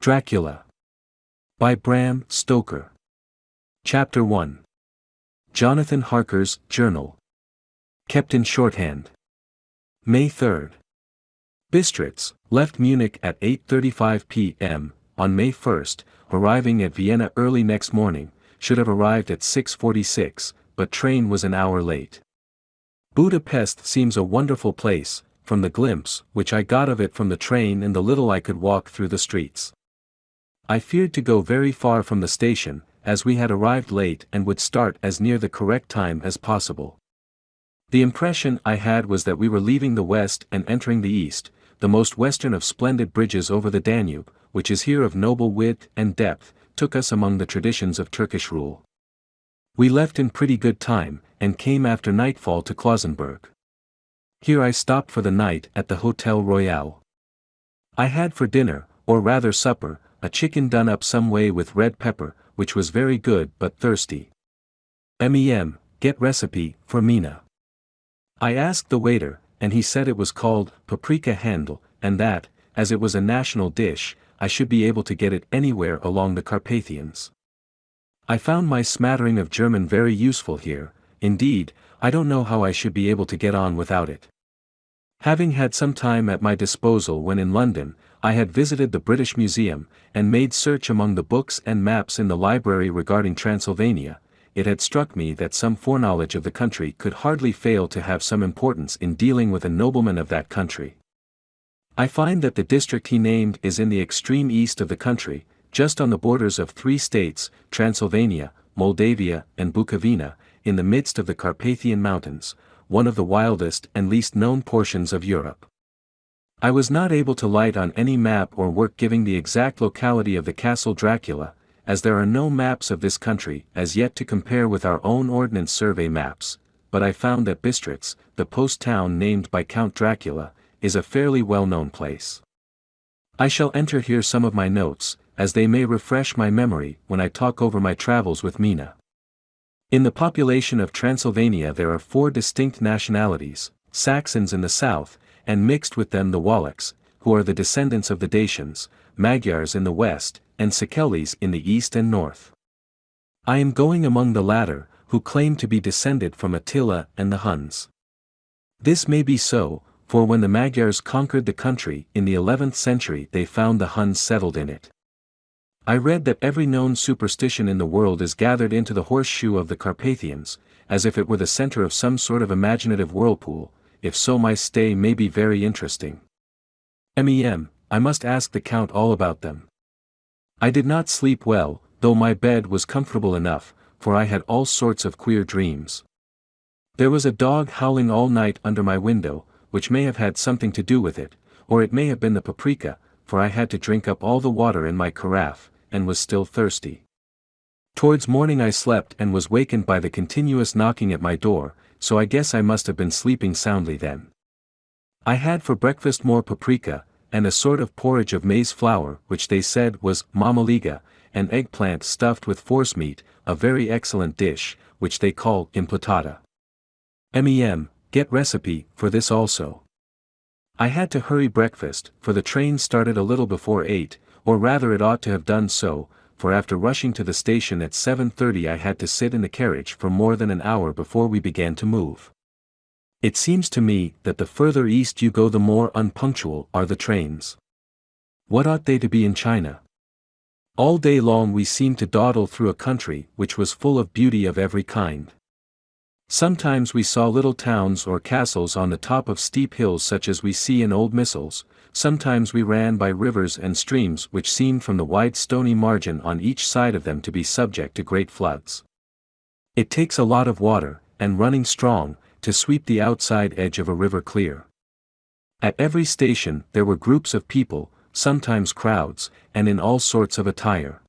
Dracula. By Bram Stoker. Chapter 1. Jonathan Harker's Journal. Kept in shorthand. May 3rd. Bistritz left Munich at 8:35 p.m. on May 1st, arriving at Vienna early next morning, should have arrived at 6:46, but train was an hour late. Budapest seems a wonderful place, from the glimpse which I got of it from the train and the little I could walk through the streets. I feared to go very far from the station, as we had arrived late and would start as near the correct time as possible. The impression I had was that we were leaving the west and entering the east, the most western of splendid bridges over the Danube, which is here of noble width and depth, took us among the traditions of Turkish rule. We left in pretty good time, and came after nightfall to Klausenburg. Here I stopped for the night at the Hotel Royal. I had for dinner, or rather supper, a chicken done up some way with red pepper, which was very good but thirsty. Get recipe for Mina. I asked the waiter, and he said it was called paprika handel, and that, as it was a national dish, I should be able to get it anywhere along the Carpathians. I found my smattering of German very useful here. Indeed, I don't know how I should be able to get on without it. Having had some time at my disposal when in London, I had visited the British Museum, and made search among the books and maps in the library regarding Transylvania. It had struck me that some foreknowledge of the country could hardly fail to have some importance in dealing with a nobleman of that country. I find that the district he named is in the extreme east of the country, just on the borders of 3 states, Transylvania, Moldavia and Bukovina, in the midst of the Carpathian Mountains, one of the wildest and least known portions of Europe. I was not able to light on any map or work giving the exact locality of the Castle Dracula, as there are no maps of this country as yet to compare with our own Ordnance Survey maps, but I found that Bistritz, the post town named by Count Dracula, is a fairly well-known place. I shall enter here some of my notes, as they may refresh my memory when I talk over my travels with Mina. In the population of Transylvania there are 4 distinct nationalities, Saxons in the south, and mixed with them the Wallachs, who are the descendants of the Dacians, Magyars in the west, and Sikelis in the east and north. I am going among the latter, who claim to be descended from Attila and the Huns. This may be so, for when the Magyars conquered the country in the 11th century they found the Huns settled in it. I read that every known superstition in the world is gathered into the horseshoe of the Carpathians, as if it were the center of some sort of imaginative whirlpool. If so, my stay may be very interesting. I must ask the Count all about them. I did not sleep well, though my bed was comfortable enough, for I had all sorts of queer dreams. There was a dog howling all night under my window, which may have had something to do with it, or it may have been the paprika, for I had to drink up all the water in my carafe, and was still thirsty. Towards morning I slept and was wakened by the continuous knocking at my door, so I guess I must have been sleeping soundly then. I had for breakfast more paprika, and a sort of porridge of maize flour which they said was mamaliga, and eggplant stuffed with forcemeat, a very excellent dish, which they call implatata. Get recipe for this also. I had to hurry breakfast, for the train started a little before 8, or rather it ought to have done so, for after rushing to the station at 7:30 I had to sit in the carriage for more than an hour before we began to move. It seems to me that the further east you go the more unpunctual are the trains. What ought they to be in China? All day long we seemed to dawdle through a country which was full of beauty of every kind. Sometimes we saw little towns or castles on the top of steep hills such as we see in old missals, sometimes we ran by rivers and streams which seemed from the wide stony margin on each side of them to be subject to great floods. It takes a lot of water, and running strong, to sweep the outside edge of a river clear. At every station there were groups of people, sometimes crowds, and in all sorts of attire.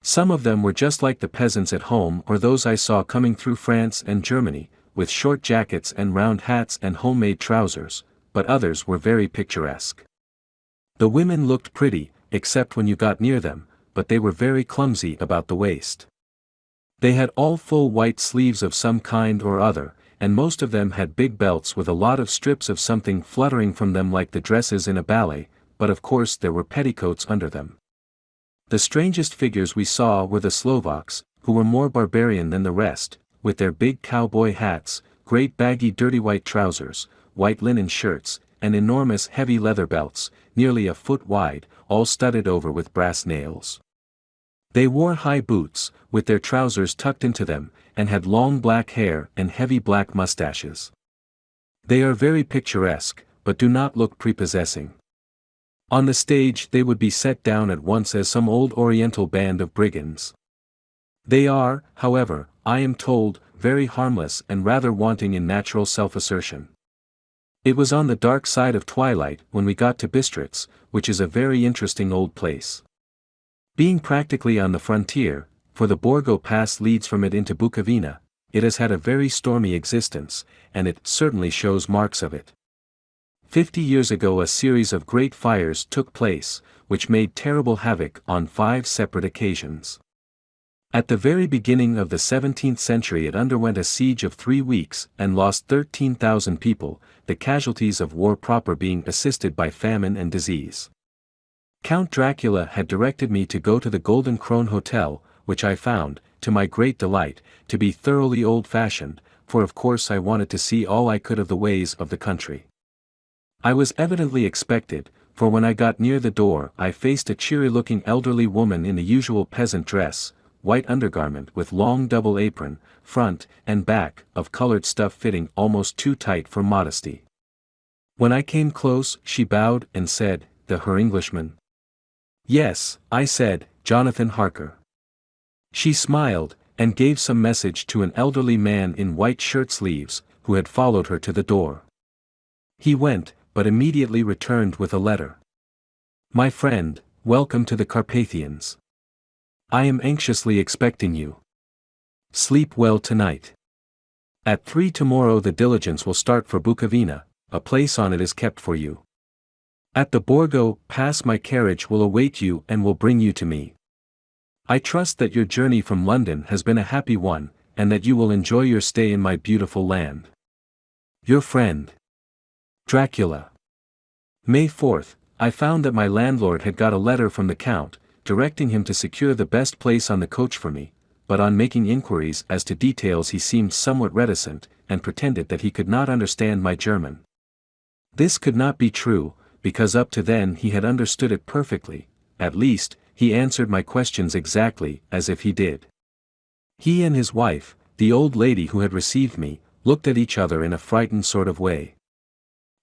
Some of them were just like the peasants at home or those I saw coming through France and Germany, with short jackets and round hats and homemade trousers, but others were very picturesque. The women looked pretty, except when you got near them, but they were very clumsy about the waist. They had all full white sleeves of some kind or other, and most of them had big belts with a lot of strips of something fluttering from them like the dresses in a ballet, but of course there were petticoats under them. The strangest figures we saw were the Slovaks, who were more barbarian than the rest, with their big cowboy hats, great baggy dirty white trousers, white linen shirts, and enormous heavy leather belts, nearly a foot wide, all studded over with brass nails. They wore high boots, with their trousers tucked into them, and had long black hair and heavy black mustaches. They are very picturesque, but do not look prepossessing. On the stage they would be set down at once as some old Oriental band of brigands. They are, however, I am told, very harmless and rather wanting in natural self-assertion. It was on the dark side of twilight when we got to Bistritz, which is a very interesting old place. Being practically on the frontier, for the Borgo Pass leads from it into Bukovina, it has had a very stormy existence, and it certainly shows marks of it. 50 years ago a series of great fires took place, which made terrible havoc on 5 separate occasions. At the very beginning of the 17th century it underwent a siege of 3 weeks and lost 13,000 people, the casualties of war proper being assisted by famine and disease. Count Dracula had directed me to go to the Golden Krone Hotel, which I found, to my great delight, to be thoroughly old-fashioned, for of course I wanted to see all I could of the ways of the country. I was evidently expected, for when I got near the door I faced a cheery-looking elderly woman in the usual peasant dress, white undergarment with long double apron, front and back of colored stuff fitting almost too tight for modesty. When I came close she bowed and said, "The Herr Englishman?" "Yes," I said, "Jonathan Harker." She smiled, and gave some message to an elderly man in white shirt sleeves, who had followed her to the door. He went, but immediately returned with a letter. "My friend, welcome to the Carpathians. I am anxiously expecting you. Sleep well tonight. At 3 tomorrow the diligence will start for Bukovina, a place on it is kept for you. At the Borgo Pass my carriage will await you and will bring you to me. I trust that your journey from London has been a happy one, and that you will enjoy your stay in my beautiful land. Your friend, Dracula." May 4th, I found that my landlord had got a letter from the Count, directing him to secure the best place on the coach for me, but on making inquiries as to details he seemed somewhat reticent, and pretended that he could not understand my German. This could not be true, because up to then he had understood it perfectly, at least, he answered my questions exactly as if he did. He and his wife, the old lady who had received me, looked at each other in a frightened sort of way.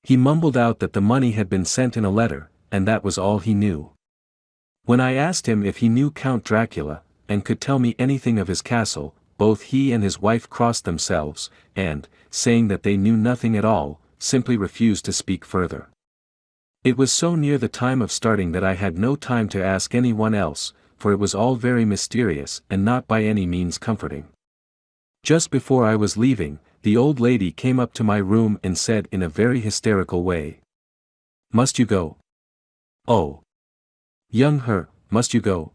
He mumbled out that the money had been sent in a letter, and that was all he knew. When I asked him if he knew Count Dracula, and could tell me anything of his castle, both he and his wife crossed themselves, and, saying that they knew nothing at all, simply refused to speak further. It was so near the time of starting that I had no time to ask anyone else, for it was all very mysterious and not by any means comforting. Just before I was leaving, the old lady came up to my room and said in a very hysterical way, "Must you go? Oh, young Herr, must you go?"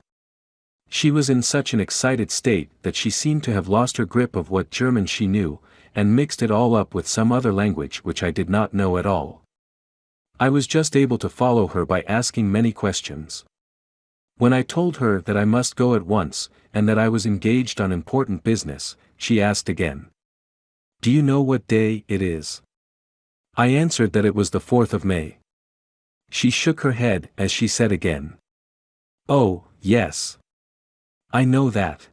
She was in such an excited state that she seemed to have lost her grip of what German she knew, and mixed it all up with some other language which I did not know at all. I was just able to follow her by asking many questions. When I told her that I must go at once, and that I was engaged on important business, she asked again, "Do you know what day it is?" I answered that it was the 4th of May. She shook her head as she said again, "Oh, yes. I know that.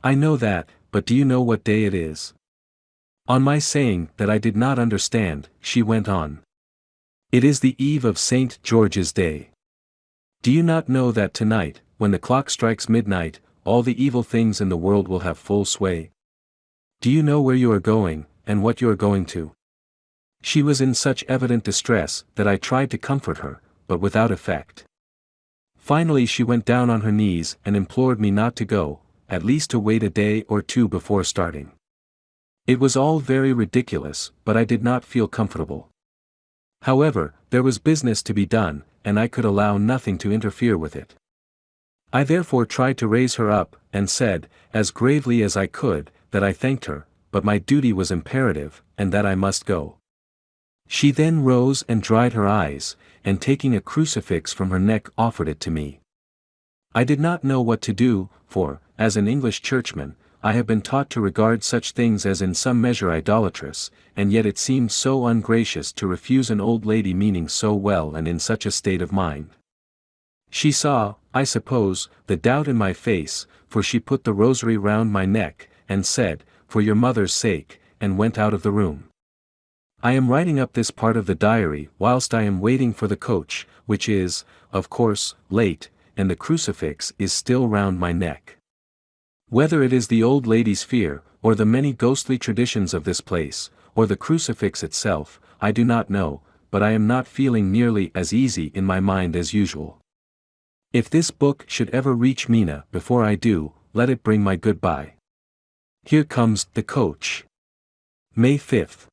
I know that, but do you know what day it is?" On my saying that I did not understand, she went on. "It is the eve of St. George's Day. Do you not know that tonight, when the clock strikes midnight, all the evil things in the world will have full sway? Do you know where you are going, and what you are going to?" She was in such evident distress that I tried to comfort her, but without effect. Finally she went down on her knees and implored me not to go, at least to wait a day or two before starting. It was all very ridiculous, but I did not feel comfortable. However, there was business to be done, and I could allow nothing to interfere with it. I therefore tried to raise her up, and said, as gravely as I could, that I thanked her, but my duty was imperative, and that I must go. She then rose and dried her eyes, and taking a crucifix from her neck offered it to me. I did not know what to do, for, as an English churchman, I have been taught to regard such things as in some measure idolatrous, and yet it seemed so ungracious to refuse an old lady meaning so well and in such a state of mind. She saw, I suppose, the doubt in my face, for she put the rosary round my neck, and said, "For your mother's sake," and went out of the room. I am writing up this part of the diary whilst I am waiting for the coach, which is, of course, late, and the crucifix is still round my neck. Whether it is the old lady's fear, or the many ghostly traditions of this place, or the crucifix itself, I do not know, but I am not feeling nearly as easy in my mind as usual. If this book should ever reach Mina before I do, let it bring my goodbye. Here comes the coach. May 5th.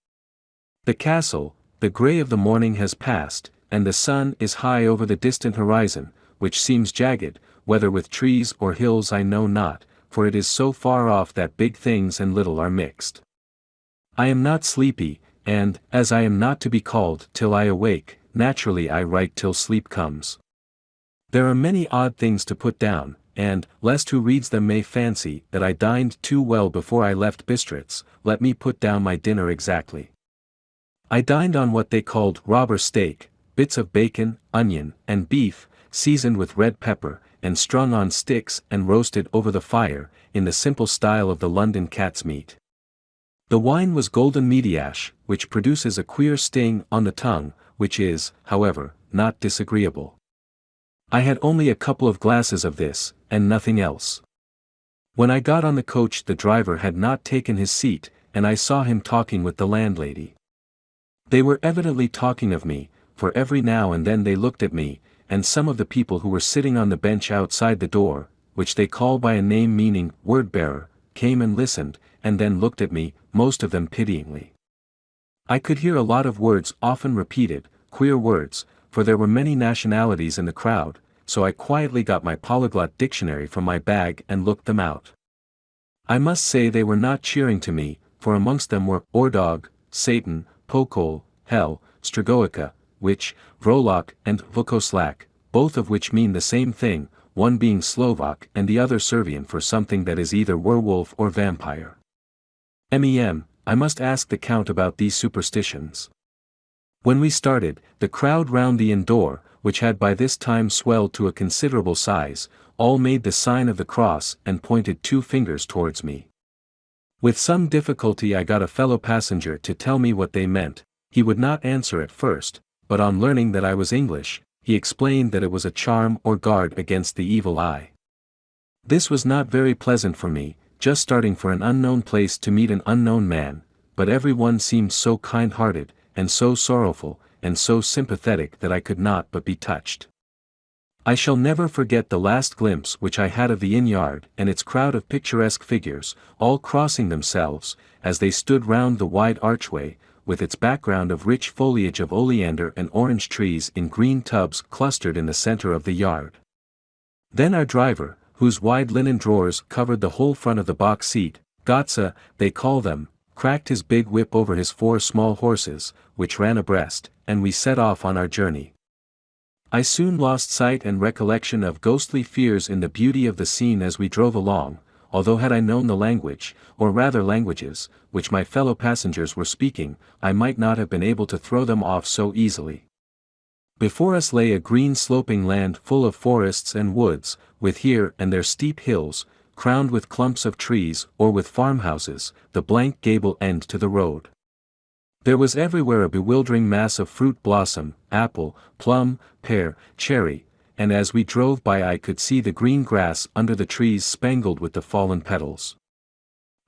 The castle, the grey of the morning has passed, and the sun is high over the distant horizon, which seems jagged, whether with trees or hills I know not, for it is so far off that big things and little are mixed. I am not sleepy, and, as I am not to be called till I awake, naturally I write till sleep comes. There are many odd things to put down, and, lest who reads them may fancy that I dined too well before I left Bistritz, let me put down my dinner exactly. I dined on what they called robber steak, bits of bacon, onion, and beef, seasoned with red pepper, and strung on sticks and roasted over the fire, in the simple style of the London cat's meat. The wine was golden mediash, which produces a queer sting on the tongue, which is, however, not disagreeable. I had only a couple of glasses of this, and nothing else. When I got on the coach the driver had not taken his seat, and I saw him talking with the landlady. They were evidently talking of me, for every now and then they looked at me, and some of the people who were sitting on the bench outside the door, which they call by a name meaning word-bearer, came and listened, and then looked at me, most of them pityingly. I could hear a lot of words often repeated, queer words, for there were many nationalities in the crowd, so I quietly got my polyglot dictionary from my bag and looked them out. I must say they were not cheering to me, for amongst them were Ordog, Satan, Pokol, Hell, Stragoica, Witch, Vrolok and Vukoslak, both of which mean the same thing, one being Slovak and the other Servian for something that is either werewolf or vampire. I must ask the Count about these superstitions. When we started, the crowd round the inn door, which had by this time swelled to a considerable size, all made the sign of the cross and pointed two fingers towards me. With some difficulty I got a fellow passenger to tell me what they meant. He would not answer at first, but on learning that I was English, he explained that it was a charm or guard against the evil eye. This was not very pleasant for me, just starting for an unknown place to meet an unknown man, but every one seemed so kind-hearted, and so sorrowful, and so sympathetic that I could not but be touched. I shall never forget the last glimpse which I had of the inn-yard and its crowd of picturesque figures, all crossing themselves, as they stood round the wide archway, with its background of rich foliage of oleander and orange trees in green tubs clustered in the center of the yard. Then our driver, whose wide linen drawers covered the whole front of the box seat, Gotza, they call them, cracked his big whip over his 4 small horses, which ran abreast, and we set off on our journey. I soon lost sight and recollection of ghostly fears in the beauty of the scene as we drove along, although had I known the language, or rather languages, which my fellow passengers were speaking, I might not have been able to throw them off so easily. Before us lay a green sloping land full of forests and woods, with here and there steep hills, crowned with clumps of trees or with farmhouses, the blank gable end to the road. There was everywhere a bewildering mass of fruit blossom, apple, plum, pear, cherry, and as we drove by I could see the green grass under the trees spangled with the fallen petals.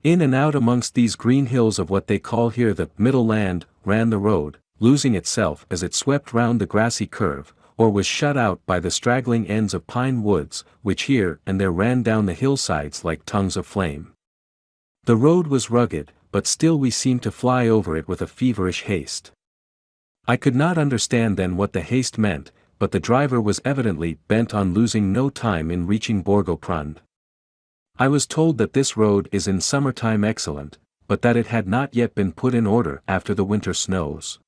In and out amongst these green hills of what they call here the middle land, ran the road, losing itself as it swept round the grassy curve, or was shut out by the straggling ends of pine woods, which here and there ran down the hillsides like tongues of flame. The road was rugged, but still we seemed to fly over it with a feverish haste. I could not understand then what the haste meant, but the driver was evidently bent on losing no time in reaching Borgo-Prund. I was told that this road is in summertime excellent, but that it had not yet been put in order after the winter snows.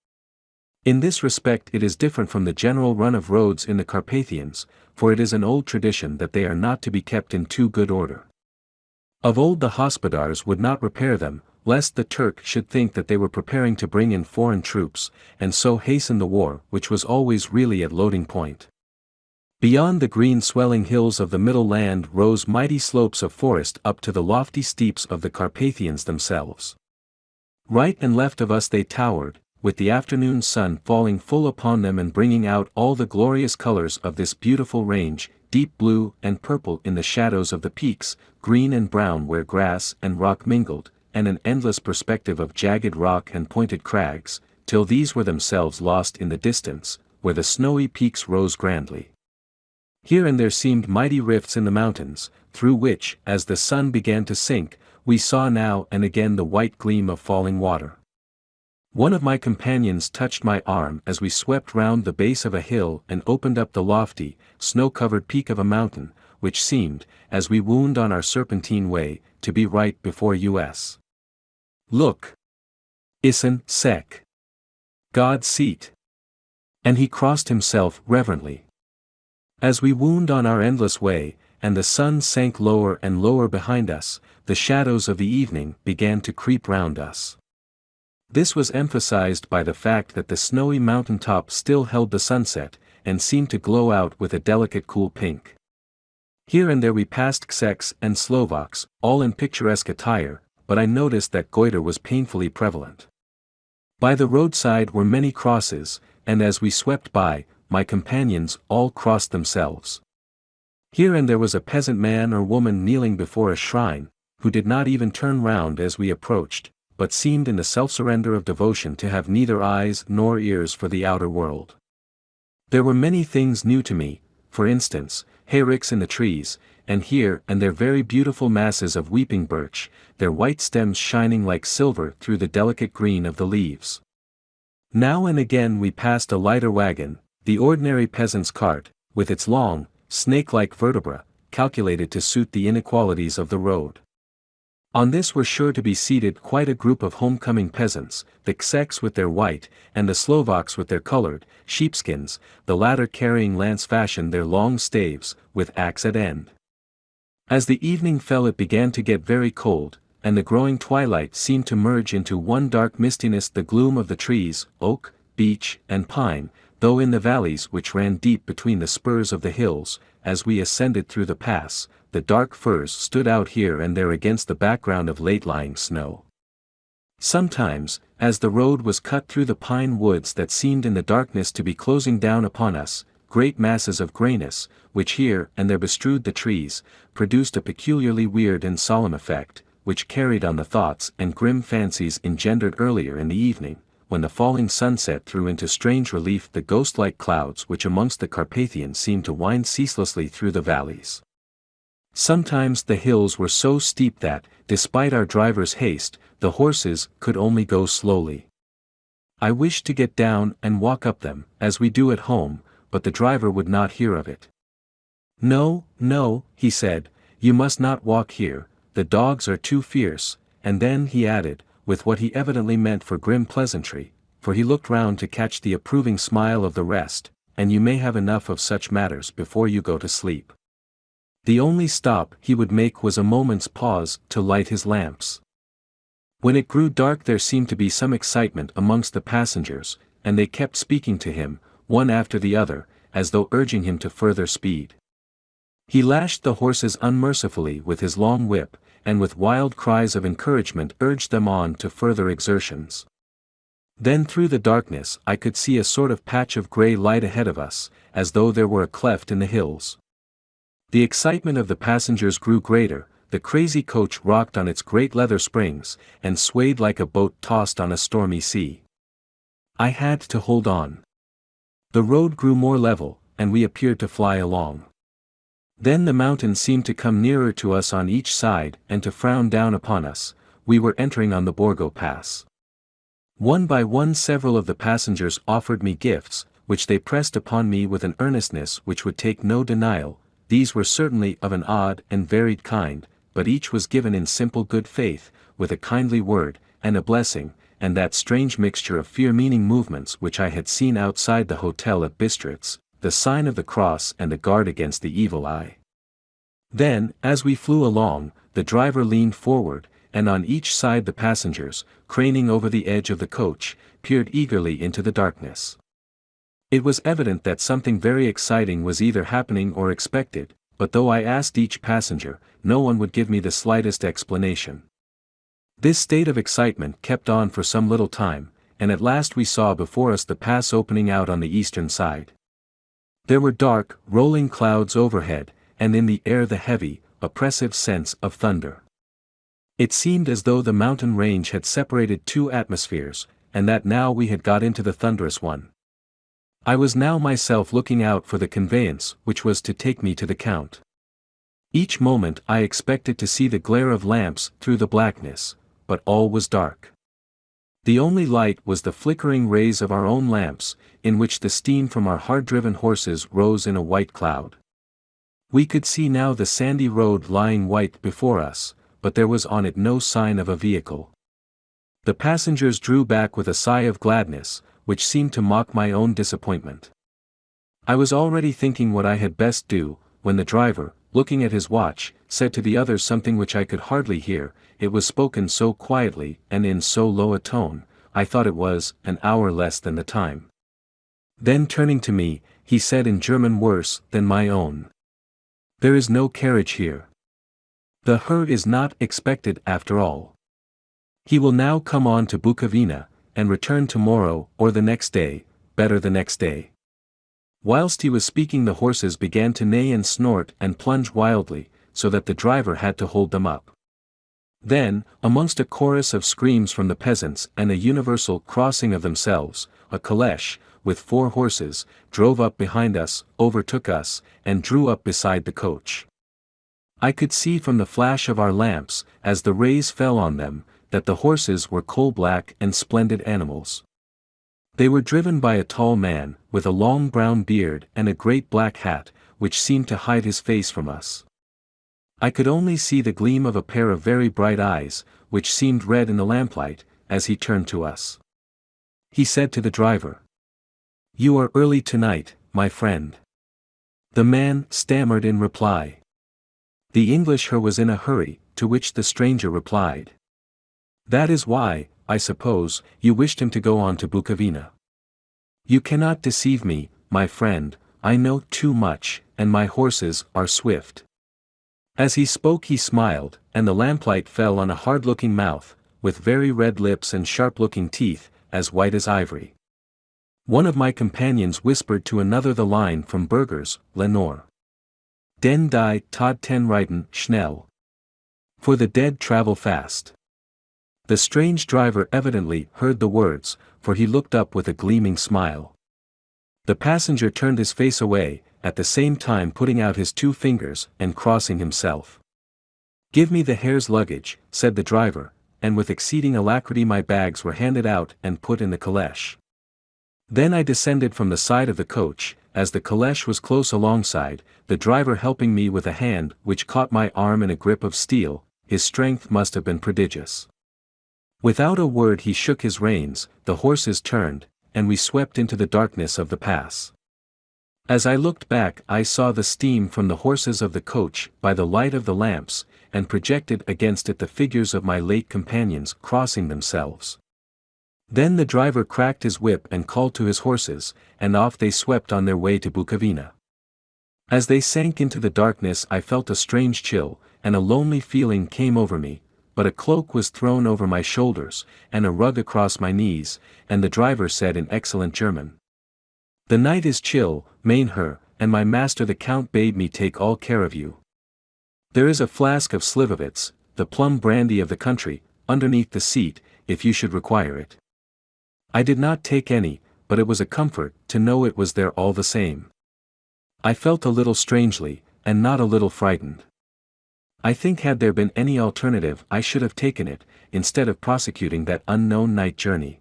In this respect it is different from the general run of roads in the Carpathians, for it is an old tradition that they are not to be kept in too good order. Of old the hospodars would not repair them, lest the Turk should think that they were preparing to bring in foreign troops, and so hasten the war which was always really at loading point. Beyond the green swelling hills of the middle land rose mighty slopes of forest up to the lofty steeps of the Carpathians themselves. Right and left of us they towered, with the afternoon sun falling full upon them and bringing out all the glorious colors of this beautiful range, deep blue and purple in the shadows of the peaks, green and brown where grass and rock mingled, and an endless perspective of jagged rock and pointed crags, till these were themselves lost in the distance, where the snowy peaks rose grandly. Here and there seemed mighty rifts in the mountains, through which, as the sun began to sink, we saw now and again the white gleam of falling water. One of my companions touched my arm as we swept round the base of a hill and opened up the lofty, snow-covered peak of a mountain, which seemed, as we wound on our serpentine way, to be right before us. Look! Isan Sek! God's seat! And he crossed himself reverently. As we wound on our endless way, and the sun sank lower and lower behind us, the shadows of the evening began to creep round us. This was emphasized by the fact that the snowy mountain top still held the sunset, and seemed to glow out with a delicate cool pink. Here and there we passed Czechs and Slovaks, all in picturesque attire, but I noticed that goiter was painfully prevalent. By the roadside were many crosses, and as we swept by, my companions all crossed themselves. Here and there was a peasant man or woman kneeling before a shrine, who did not even turn round as we approached, but seemed in the self-surrender of devotion to have neither eyes nor ears for the outer world. There were many things new to me, for instance, hayricks in the trees, and here and there very beautiful masses of weeping birch, their white stems shining like silver through the delicate green of the leaves. Now and again we passed a lighter wagon, the ordinary peasant's cart, with its long, snake-like vertebra, calculated to suit the inequalities of the road. On this were sure to be seated quite a group of homecoming peasants, the Czechs with their white, and the Slovaks with their colored, sheepskins, the latter carrying lance-fashion their long staves, with axe at end. As the evening fell it began to get very cold, and the growing twilight seemed to merge into one dark mistiness. The gloom of the trees, oak, beech, and pine, though in the valleys which ran deep between the spurs of the hills, as we ascended through the pass, the dark firs stood out here and there against the background of late-lying snow. Sometimes, as the road was cut through the pine woods that seemed in the darkness to be closing down upon us, great masses of grayness, which here and there bestrewed the trees, produced a peculiarly weird and solemn effect, which carried on the thoughts and grim fancies engendered earlier in the evening, when the falling sunset threw into strange relief the ghost-like clouds which amongst the Carpathians seemed to wind ceaselessly through the valleys. Sometimes the hills were so steep that, despite our driver's haste, the horses could only go slowly. I wished to get down and walk up them, as we do at home, but the driver would not hear of it. "No, no," he said, "you must not walk here, the dogs are too fierce," and then he added, with what he evidently meant for grim pleasantry, for he looked round to catch the approving smile of the rest, "and you may have enough of such matters before you go to sleep." The only stop he would make was a moment's pause to light his lamps. When it grew dark there seemed to be some excitement amongst the passengers, and they kept speaking to him, one after the other, as though urging him to further speed. He lashed the horses unmercifully with his long whip, and with wild cries of encouragement urged them on to further exertions. Then through the darkness I could see a sort of patch of grey light ahead of us, as though there were a cleft in the hills. The excitement of the passengers grew greater, the crazy coach rocked on its great leather springs, and swayed like a boat tossed on a stormy sea. I had to hold on. The road grew more level, and we appeared to fly along. Then the mountain seemed to come nearer to us on each side and to frown down upon us. We were entering on the Borgo Pass. One by one several of the passengers offered me gifts, which they pressed upon me with an earnestness which would take no denial. These were certainly of an odd and varied kind, but each was given in simple good faith, with a kindly word, and a blessing, and that strange mixture of fear-meaning movements which I had seen outside the hotel at Bistritz, the sign of the cross and the guard against the evil eye. Then, as we flew along, the driver leaned forward, and on each side the passengers, craning over the edge of the coach, peered eagerly into the darkness. It was evident that something very exciting was either happening or expected, but though I asked each passenger, no one would give me the slightest explanation. This state of excitement kept on for some little time, and at last we saw before us the pass opening out on the eastern side. There were dark, rolling clouds overhead, and in the air the heavy, oppressive sense of thunder. It seemed as though the mountain range had separated two atmospheres, and that now we had got into the thunderous one. I was now myself looking out for the conveyance which was to take me to the Count. Each moment I expected to see the glare of lamps through the blackness, but all was dark. The only light was the flickering rays of our own lamps, in which the steam from our hard-driven horses rose in a white cloud. We could see now the sandy road lying white before us, but there was on it no sign of a vehicle. The passengers drew back with a sigh of gladness, which seemed to mock my own disappointment. I was already thinking what I had best do, when the driver, looking at his watch, said to the others something which I could hardly hear. It was spoken so quietly and in so low a tone, I thought it was an hour less than the time. Then turning to me, he said in German worse than my own, "There is no carriage here. The Herr is not expected after all. He will now come on to Bukovina, and return tomorrow or the next day, better the next day." Whilst he was speaking the horses began to neigh and snort and plunge wildly, so that the driver had to hold them up. Then, amongst a chorus of screams from the peasants and a universal crossing of themselves, a caleche, with 4 horses, drove up behind us, overtook us, and drew up beside the coach. I could see from the flash of our lamps, as the rays fell on them, that the horses were coal-black and splendid animals. They were driven by a tall man, with a long brown beard and a great black hat, which seemed to hide his face from us. I could only see the gleam of a pair of very bright eyes, which seemed red in the lamplight, as he turned to us. He said to the driver, "You are early tonight, my friend." The man stammered in reply. The English Herr was in a hurry, to which the stranger replied, "That is why, I suppose, you wished him to go on to Bukovina. You cannot deceive me, my friend, I know too much, and my horses are swift." As he spoke he smiled, and the lamplight fell on a hard-looking mouth, with very red lips and sharp-looking teeth, as white as ivory. One of my companions whispered to another the line from Burger's Lenore. "Den die Tod ten reiten schnell." For the dead travel fast. The strange driver evidently heard the words, for he looked up with a gleaming smile. The passenger turned his face away, at the same time putting out his 2 fingers and crossing himself. "Give me the Herr's luggage," said the driver, and with exceeding alacrity my bags were handed out and put in the caleche. Then I descended from the side of the coach, as the caleche was close alongside, the driver helping me with a hand which caught my arm in a grip of steel. His strength must have been prodigious. Without a word he shook his reins, the horses turned, and we swept into the darkness of the pass. As I looked back I saw the steam from the horses of the coach by the light of the lamps, and projected against it the figures of my late companions crossing themselves. Then the driver cracked his whip and called to his horses, and off they swept on their way to Bukovina. As they sank into the darkness I felt a strange chill, and a lonely feeling came over me, but a cloak was thrown over my shoulders, and a rug across my knees, and the driver said in excellent German, "The night is chill, mein Herr, and my master the Count bade me take all care of you. There is a flask of Slivovitz, the plum brandy of the country, underneath the seat, if you should require it." I did not take any, but it was a comfort to know it was there all the same. I felt a little strangely, and not a little frightened. I think had there been any alternative I should have taken it, instead of prosecuting that unknown night journey.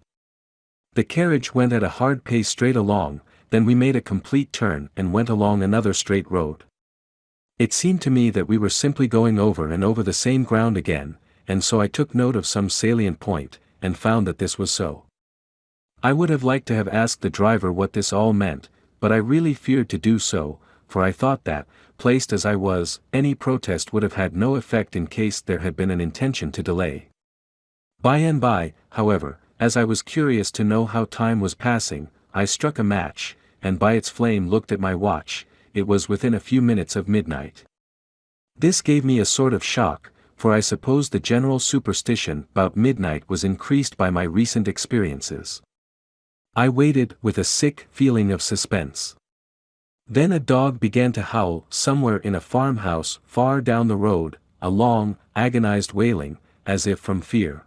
The carriage went at a hard pace straight along, then we made a complete turn and went along another straight road. It seemed to me that we were simply going over and over the same ground again, and so I took note of some salient point, and found that this was so. I would have liked to have asked the driver what this all meant, but I really feared to do so, for I thought that, placed as I was, any protest would have had no effect in case there had been an intention to delay. By and by, however, as I was curious to know how time was passing, I struck a match, and by its flame looked at my watch. It was within a few minutes of midnight. This gave me a sort of shock, for I suppose the general superstition about midnight was increased by my recent experiences. I waited with a sick feeling of suspense. Then a dog began to howl somewhere in a farmhouse far down the road, a long, agonized wailing, as if from fear.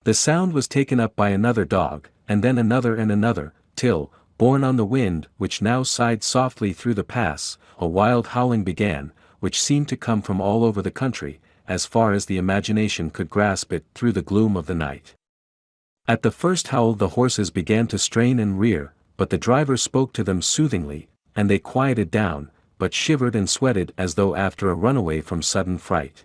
The sound was taken up by another dog, and another, till, borne on the wind which now sighed softly through the pass, a wild howling began, which seemed to come from all over the country, as far as the imagination could grasp it through the gloom of the night. At the first howl the horses began to strain and rear, but the driver spoke to them soothingly, and they quieted down, but shivered and sweated as though after a runaway from sudden fright.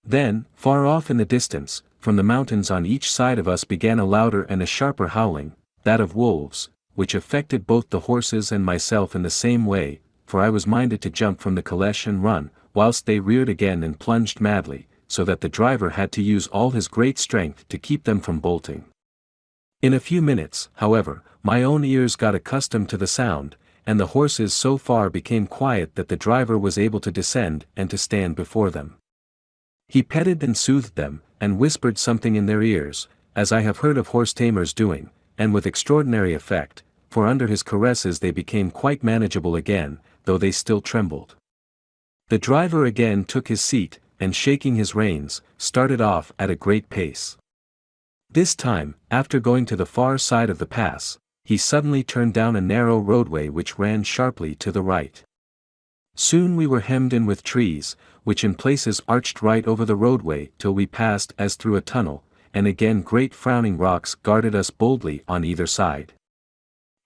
Then, far off in the distance, from the mountains on each side of us began a louder and a sharper howling, that of wolves, which affected both the horses and myself in the same way, for I was minded to jump from the caleche and run, whilst they reared again and plunged madly, so that the driver had to use all his great strength to keep them from bolting. In a few minutes, however, my own ears got accustomed to the sound, and the horses so far became quiet that the driver was able to descend and to stand before them. He petted and soothed them, and whispered something in their ears, as I have heard of horse-tamers doing, and with extraordinary effect, for under his caresses they became quite manageable again, though they still trembled. The driver again took his seat, and shaking his reins, started off at a great pace. This time, after going to the far side of the pass, he suddenly turned down a narrow roadway which ran sharply to the right. Soon we were hemmed in with trees, which in places arched right over the roadway till we passed as through a tunnel, and again great frowning rocks guarded us boldly on either side.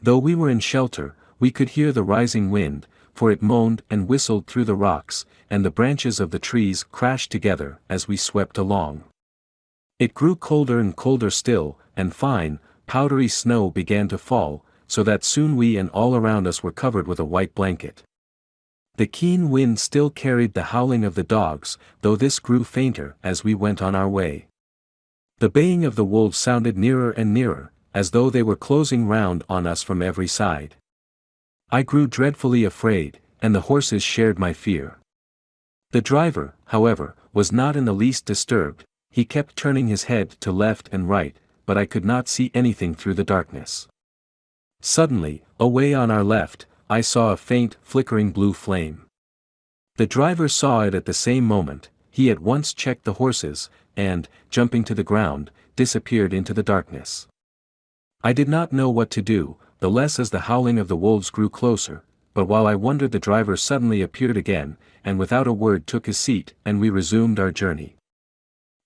Though we were in shelter, we could hear the rising wind, for it moaned and whistled through the rocks, and the branches of the trees crashed together as we swept along. It grew colder and colder still, and fine, powdery snow began to fall, so that soon we and all around us were covered with a white blanket. The keen wind still carried the howling of the dogs, though this grew fainter as we went on our way. The baying of the wolves sounded nearer and nearer, as though they were closing round on us from every side. I grew dreadfully afraid, and the horses shared my fear. The driver, however, was not in the least disturbed. He kept turning his head to left and right, but I could not see anything through the darkness. Suddenly, away on our left, I saw a faint, flickering blue flame. The driver saw it at the same moment. He at once checked the horses, and, jumping to the ground, disappeared into the darkness. I did not know what to do, the less as the howling of the wolves grew closer, but while I wondered the driver suddenly appeared again, and without a word took his seat, and we resumed our journey.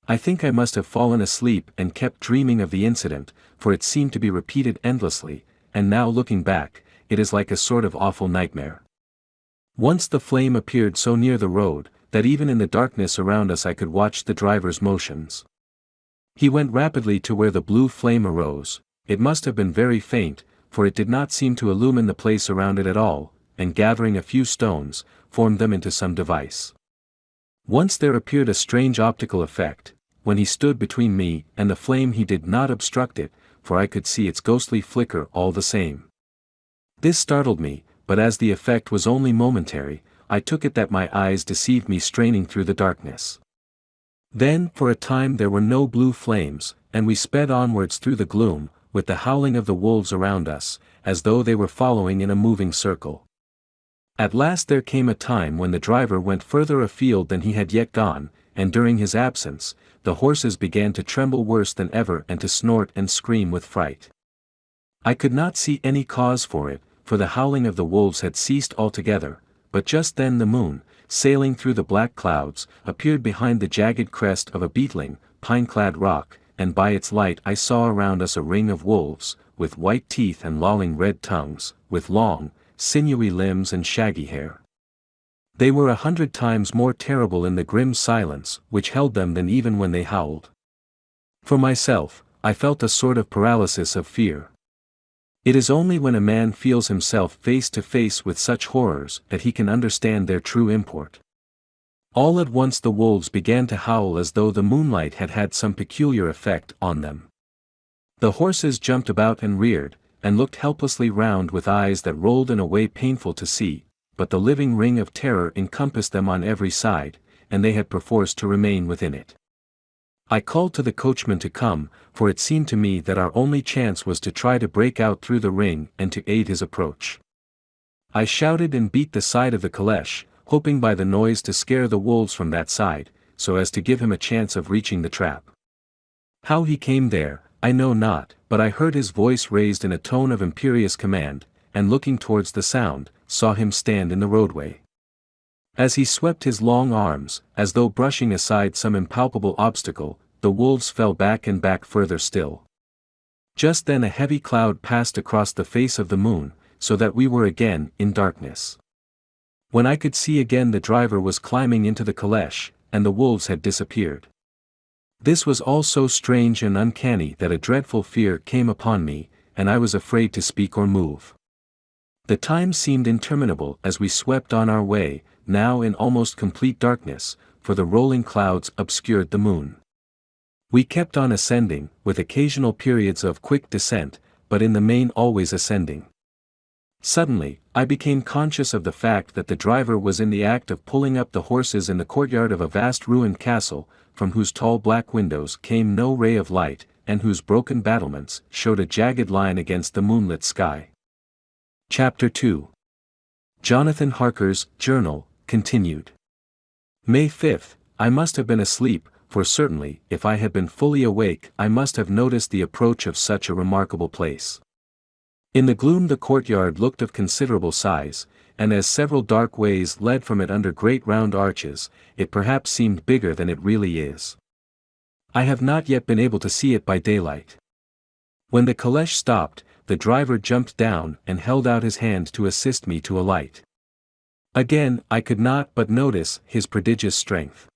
I think I must have fallen asleep and kept dreaming of the incident, for it seemed to be repeated endlessly, and now looking back, it is like a sort of awful nightmare. Once the flame appeared so near the road, that even in the darkness around us I could watch the driver's motions. He went rapidly to where the blue flame arose. It must have been very faint, for it did not seem to illumine the place around it at all, and gathering a few stones, formed them into some device. Once there appeared a strange optical effect. When he stood between me and the flame he did not obstruct it, for I could see its ghostly flicker all the same. This startled me, but as the effect was only momentary, I took it that my eyes deceived me straining through the darkness. Then for a time there were no blue flames, and we sped onwards through the gloom, with the howling of the wolves around us, as though they were following in a moving circle. At last there came a time when the driver went further afield than he had yet gone, and during his absence, the horses began to tremble worse than ever and to snort and scream with fright. I could not see any cause for it, for the howling of the wolves had ceased altogether, but just then the moon, sailing through the black clouds, appeared behind the jagged crest of a beetling, pine-clad rock, and by its light I saw around us a ring of wolves, with white teeth and lolling red tongues, with long, sinewy limbs and shaggy hair. They were 100 times more terrible in the grim silence which held them than even when they howled. For myself, I felt a sort of paralysis of fear. It is only when a man feels himself face to face with such horrors that he can understand their true import. All at once the wolves began to howl as though the moonlight had had some peculiar effect on them. The horses jumped about and reared, and looked helplessly round with eyes that rolled in a way painful to see, but the living ring of terror encompassed them on every side, and they had perforce to remain within it. I called to the coachman to come, for it seemed to me that our only chance was to try to break out through the ring and to aid his approach. I shouted and beat the side of the caleche, hoping by the noise to scare the wolves from that side, so as to give him a chance of reaching the trap. How he came there, I know not, but I heard his voice raised in a tone of imperious command, and looking towards the sound, saw him stand in the roadway. As he swept his long arms, as though brushing aside some impalpable obstacle, the wolves fell back and back further still. Just then a heavy cloud passed across the face of the moon, so that we were again in darkness. When I could see again, the driver was climbing into the caleche, and the wolves had disappeared. This was all so strange and uncanny that a dreadful fear came upon me, and I was afraid to speak or move. The time seemed interminable as we swept on our way, now in almost complete darkness, for the rolling clouds obscured the moon. We kept on ascending, with occasional periods of quick descent, but in the main always ascending. Suddenly, I became conscious of the fact that the driver was in the act of pulling up the horses in the courtyard of a vast ruined castle, from whose tall black windows came no ray of light, and whose broken battlements showed a jagged line against the moonlit sky. Chapter 2. Jonathan Harker's Journal, continued. May 5th, I must have been asleep, for certainly, if I had been fully awake, I must have noticed the approach of such a remarkable place. In the gloom the courtyard looked of considerable size, and as several dark ways led from it under great round arches, it perhaps seemed bigger than it really is. I have not yet been able to see it by daylight. When the caleche stopped, the driver jumped down and held out his hand to assist me to alight. Again I could not but notice his prodigious strength.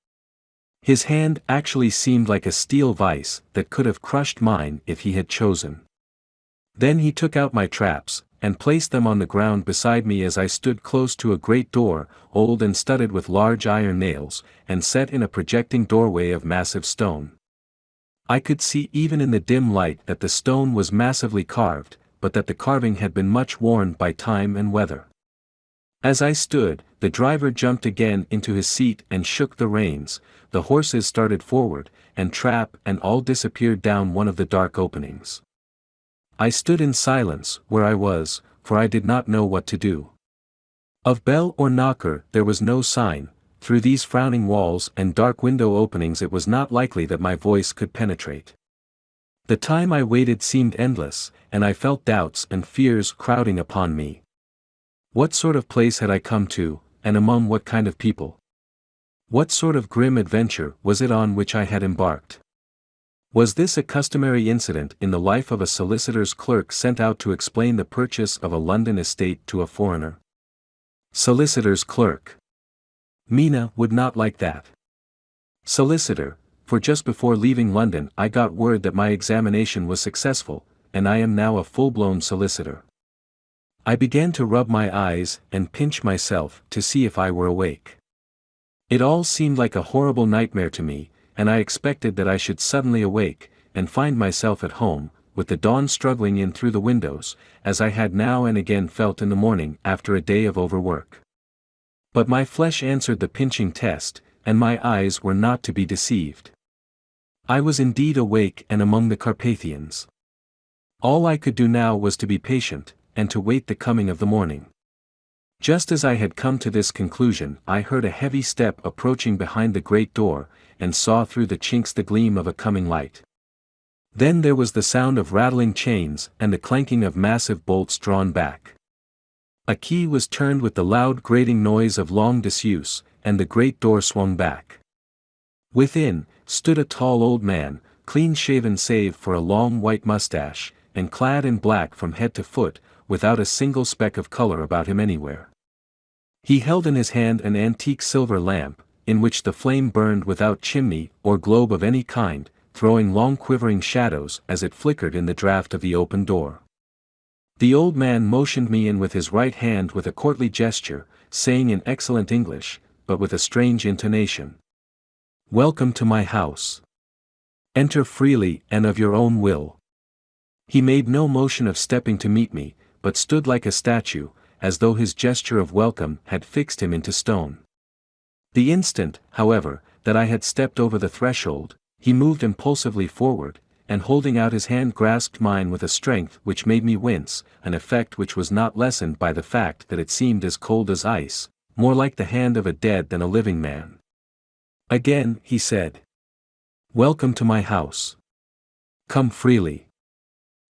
His hand actually seemed like a steel vice that could have crushed mine if he had chosen. Then he took out my traps, and placed them on the ground beside me as I stood close to a great door, old and studded with large iron nails, and set in a projecting doorway of massive stone. I could see even in the dim light that the stone was massively carved, but that the carving had been much worn by time and weather. As I stood, the driver jumped again into his seat and shook the reins, the horses started forward, and trap and all disappeared down one of the dark openings. I stood in silence where I was, for I did not know what to do. Of bell or knocker there was no sign. Through these frowning walls and dark window openings it was not likely that my voice could penetrate. The time I waited seemed endless, and I felt doubts and fears crowding upon me. What sort of place had I come to, and among what kind of people? What sort of grim adventure was it on which I had embarked? Was this a customary incident in the life of a solicitor's clerk sent out to explain the purchase of a London estate to a foreigner? Solicitor's clerk. Mina would not like that. Solicitor, for just before leaving London I got word that my examination was successful, and I am now a full-blown solicitor. I began to rub my eyes and pinch myself to see if I were awake. It all seemed like a horrible nightmare to me, and I expected that I should suddenly awake, and find myself at home, with the dawn struggling in through the windows, as I had now and again felt in the morning after a day of overwork. But my flesh answered the pinching test, and my eyes were not to be deceived. I was indeed awake and among the Carpathians. All I could do now was to be patient, and to wait the coming of the morning. Just as I had come to this conclusion I heard a heavy step approaching behind the great door, and saw through the chinks the gleam of a coming light. Then there was the sound of rattling chains and the clanking of massive bolts drawn back. A key was turned with the loud grating noise of long disuse, and the great door swung back. Within, stood a tall old man, clean-shaven save for a long white mustache, and clad in black from head to foot, without a single speck of color about him anywhere. He held in his hand an antique silver lamp, in which the flame burned without chimney or globe of any kind, throwing long quivering shadows as it flickered in the draught of the open door. The old man motioned me in with his right hand with a courtly gesture, saying in excellent English, but with a strange intonation, "Welcome to my house. Enter freely and of your own will." He made no motion of stepping to meet me, but stood like a statue, as though his gesture of welcome had fixed him into stone. The instant, however, that I had stepped over the threshold, he moved impulsively forward, and holding out his hand grasped mine with a strength which made me wince, an effect which was not lessened by the fact that it seemed as cold as ice, more like the hand of a dead than a living man. Again, he said, "Welcome to my house. Come freely.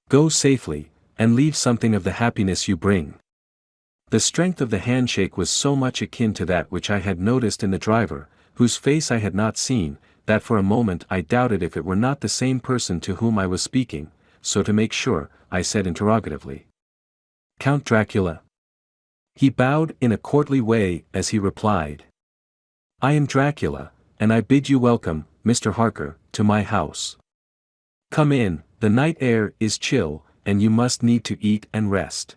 Go safely, and leave something of the happiness you bring." The strength of the handshake was so much akin to that which I had noticed in the driver, whose face I had not seen, that for a moment I doubted if it were not the same person to whom I was speaking, so to make sure, I said interrogatively, "Count Dracula?" He bowed in a courtly way as he replied, "I am Dracula, and I bid you welcome, Mr. Harker, to my house. Come in, the night air is chill, and you must need to eat and rest."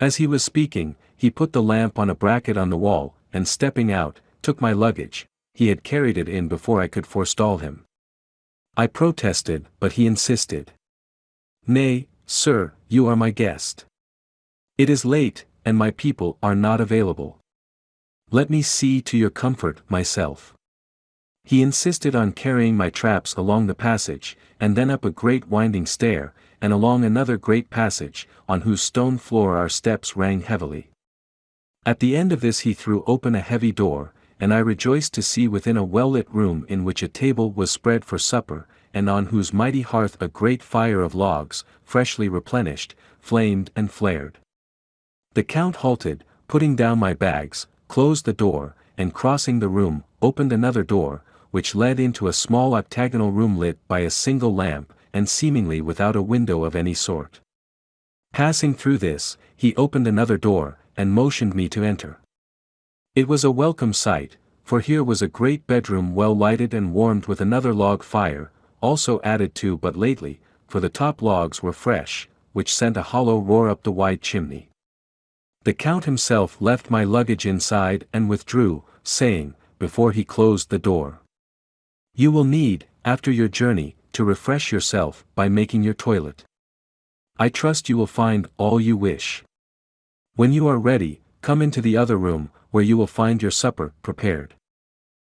As he was speaking, he put the lamp on a bracket on the wall, and stepping out, took my luggage. He had carried it in before I could forestall him. I protested, but he insisted. "Nay, sir, you are my guest. It is late, and my people are not available. Let me see to your comfort myself." He insisted on carrying my traps along the passage, and then up a great winding stair, and along another great passage, on whose stone floor our steps rang heavily. At the end of this he threw open a heavy door, and I rejoiced to see within a well-lit room in which a table was spread for supper, and on whose mighty hearth a great fire of logs, freshly replenished, flamed and flared. The Count halted, putting down my bags, closed the door, and crossing the room, opened another door, which led into a small octagonal room lit by a single lamp, and seemingly without a window of any sort. Passing through this, he opened another door, and motioned me to enter. It was a welcome sight, for here was a great bedroom well lighted and warmed with another log fire, also added to but lately, for the top logs were fresh, which sent a hollow roar up the wide chimney. The Count himself left my luggage inside and withdrew, saying, before he closed the door, "You will need, after your journey, to refresh yourself by making your toilet. I trust you will find all you wish. When you are ready, come into the other room, where you will find your supper prepared."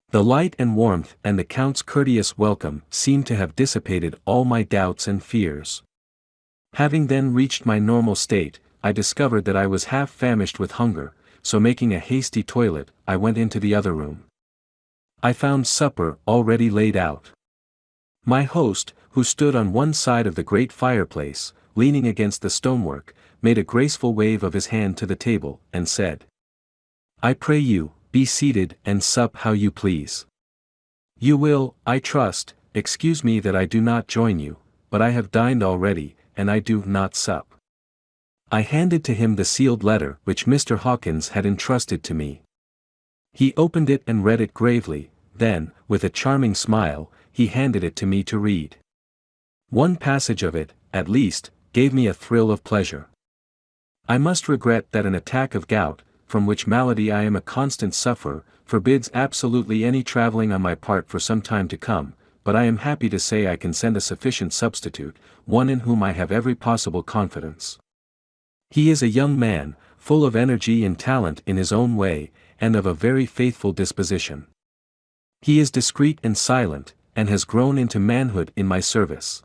The light and warmth and the Count's courteous welcome seemed to have dissipated all my doubts and fears. Having then reached my normal state, I discovered that I was half famished with hunger, so making a hasty toilet, I went into the other room. I found supper already laid out. My host, who stood on one side of the great fireplace, leaning against the stonework, made a graceful wave of his hand to the table, and said, "I pray you, be seated and sup how you please. You will, I trust, excuse me that I do not join you, but I have dined already, and I do not sup." I handed to him the sealed letter which Mr. Hawkins had entrusted to me. He opened it and read it gravely, then, with a charming smile, he handed it to me to read. One passage of it, at least, gave me a thrill of pleasure. "I must regret that an attack of gout, from which malady I am a constant sufferer, forbids absolutely any traveling on my part for some time to come, but I am happy to say I can send a sufficient substitute, one in whom I have every possible confidence. He is a young man, full of energy and talent in his own way, and of a very faithful disposition. He is discreet and silent, and has grown into manhood in my service.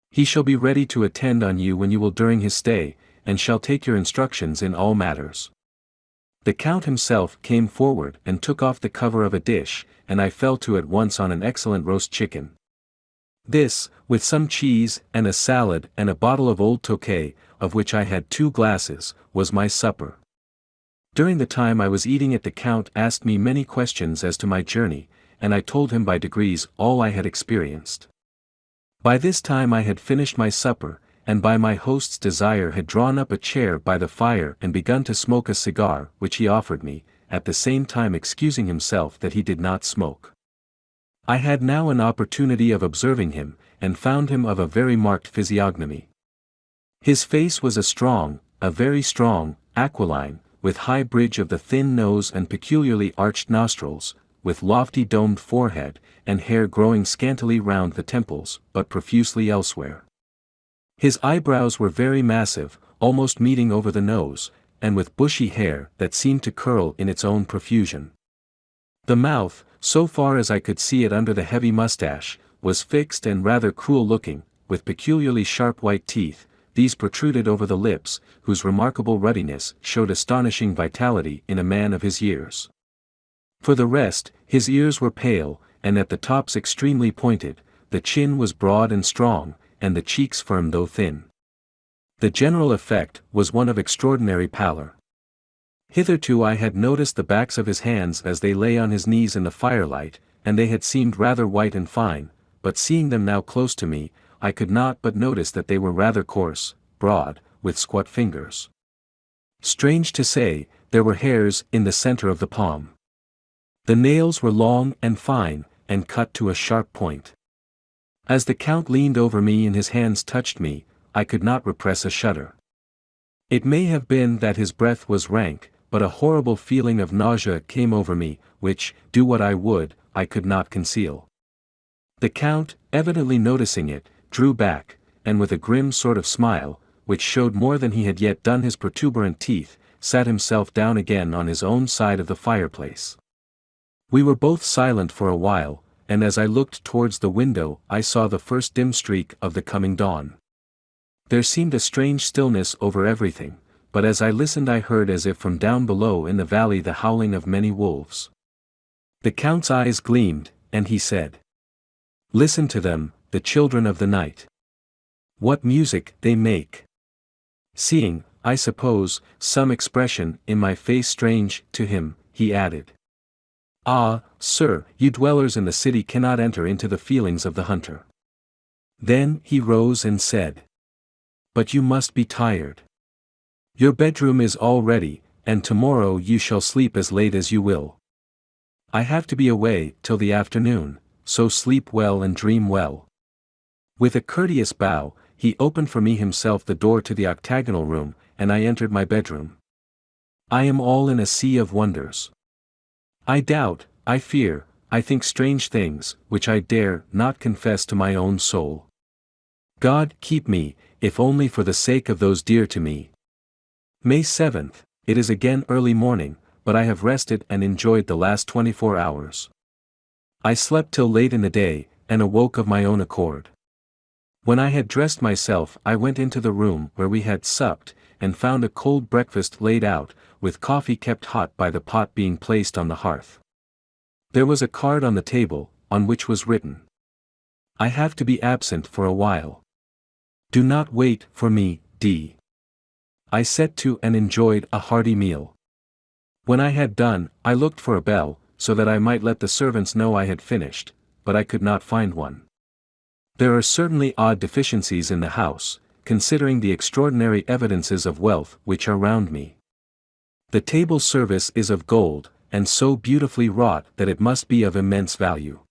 He shall be ready to attend on you when you will during his stay, and shall take your instructions in all matters." The Count himself came forward and took off the cover of a dish, and I fell to at once on an excellent roast chicken. This, with some cheese and a salad and a bottle of old Tokay, of which I had 2 glasses, was my supper. During the time I was eating it the Count asked me many questions as to my journey, and I told him by degrees all I had experienced. By this time I had finished my supper, and by my host's desire had drawn up a chair by the fire and begun to smoke a cigar which he offered me, at the same time excusing himself that he did not smoke. I had now an opportunity of observing him, and found him of a very marked physiognomy. His face was a very strong, aquiline, with high bridge of the thin nose and peculiarly arched nostrils, with lofty domed forehead, and hair growing scantily round the temples, but profusely elsewhere. His eyebrows were very massive, almost meeting over the nose, and with bushy hair that seemed to curl in its own profusion. The mouth, so far as I could see it under the heavy mustache, was fixed and rather cruel-looking, with peculiarly sharp white teeth. These protruded over the lips, whose remarkable ruddiness showed astonishing vitality in a man of his years. For the rest, his ears were pale, and at the tops extremely pointed, the chin was broad and strong, and the cheeks firm though thin. The general effect was one of extraordinary pallor. Hitherto I had noticed the backs of his hands as they lay on his knees in the firelight, and they had seemed rather white and fine, but seeing them now close to me, I could not but notice that they were rather coarse, broad, with squat fingers. Strange to say, there were hairs in the center of the palm. The nails were long and fine, and cut to a sharp point. As the Count leaned over me and his hands touched me, I could not repress a shudder. It may have been that his breath was rank, but a horrible feeling of nausea came over me, which, do what I would, I could not conceal. The Count, evidently noticing it, drew back, and with a grim sort of smile, which showed more than he had yet done his protuberant teeth, sat himself down again on his own side of the fireplace. We were both silent for a while, and as I looked towards the window I saw the first dim streak of the coming dawn. There seemed a strange stillness over everything, but as I listened I heard as if from down below in the valley the howling of many wolves. The Count's eyes gleamed, and he said, "Listen to them, the children of the night. What music they make!" Seeing, I suppose, some expression in my face strange to him, he added, "Ah, sir, you dwellers in the city cannot enter into the feelings of the hunter." Then he rose and said, "But you must be tired. Your bedroom is all ready, and tomorrow you shall sleep as late as you will. I have to be away till the afternoon, so sleep well and dream well." With a courteous bow, he opened for me himself the door to the octagonal room, and I entered my bedroom. I am all in a sea of wonders. I doubt, I fear, I think strange things, which I dare not confess to my own soul. God keep me, if only for the sake of those dear to me. May 7th, it is again early morning, but I have rested and enjoyed the last 24 hours. I slept till late in the day, and awoke of my own accord. When I had dressed myself I went into the room where we had supped, and found a cold breakfast laid out, with coffee kept hot by the pot being placed on the hearth. There was a card on the table, on which was written, "I have to be absent for a while. Do not wait for me, D." I set to and enjoyed a hearty meal. When I had done, I looked for a bell, so that I might let the servants know I had finished, but I could not find one. There are certainly odd deficiencies in the house, considering the extraordinary evidences of wealth which are round me. The table service is of gold, and so beautifully wrought that it must be of immense value.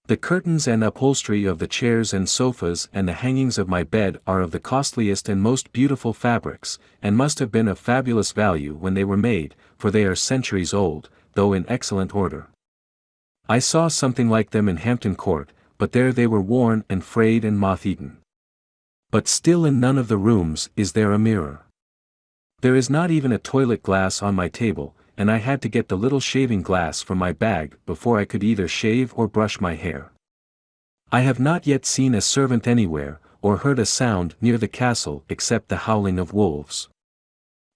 The curtains and upholstery of the chairs and sofas and the hangings of my bed are of the costliest and most beautiful fabrics, and must have been of fabulous value when they were made, for they are centuries old, though in excellent order. I saw something like them in Hampton Court, but there they were worn and frayed and moth-eaten. But still in none of the rooms is there a mirror. There is not even a toilet glass on my table, and I had to get the little shaving glass from my bag before I could either shave or brush my hair. I have not yet seen a servant anywhere, or heard a sound near the castle except the howling of wolves.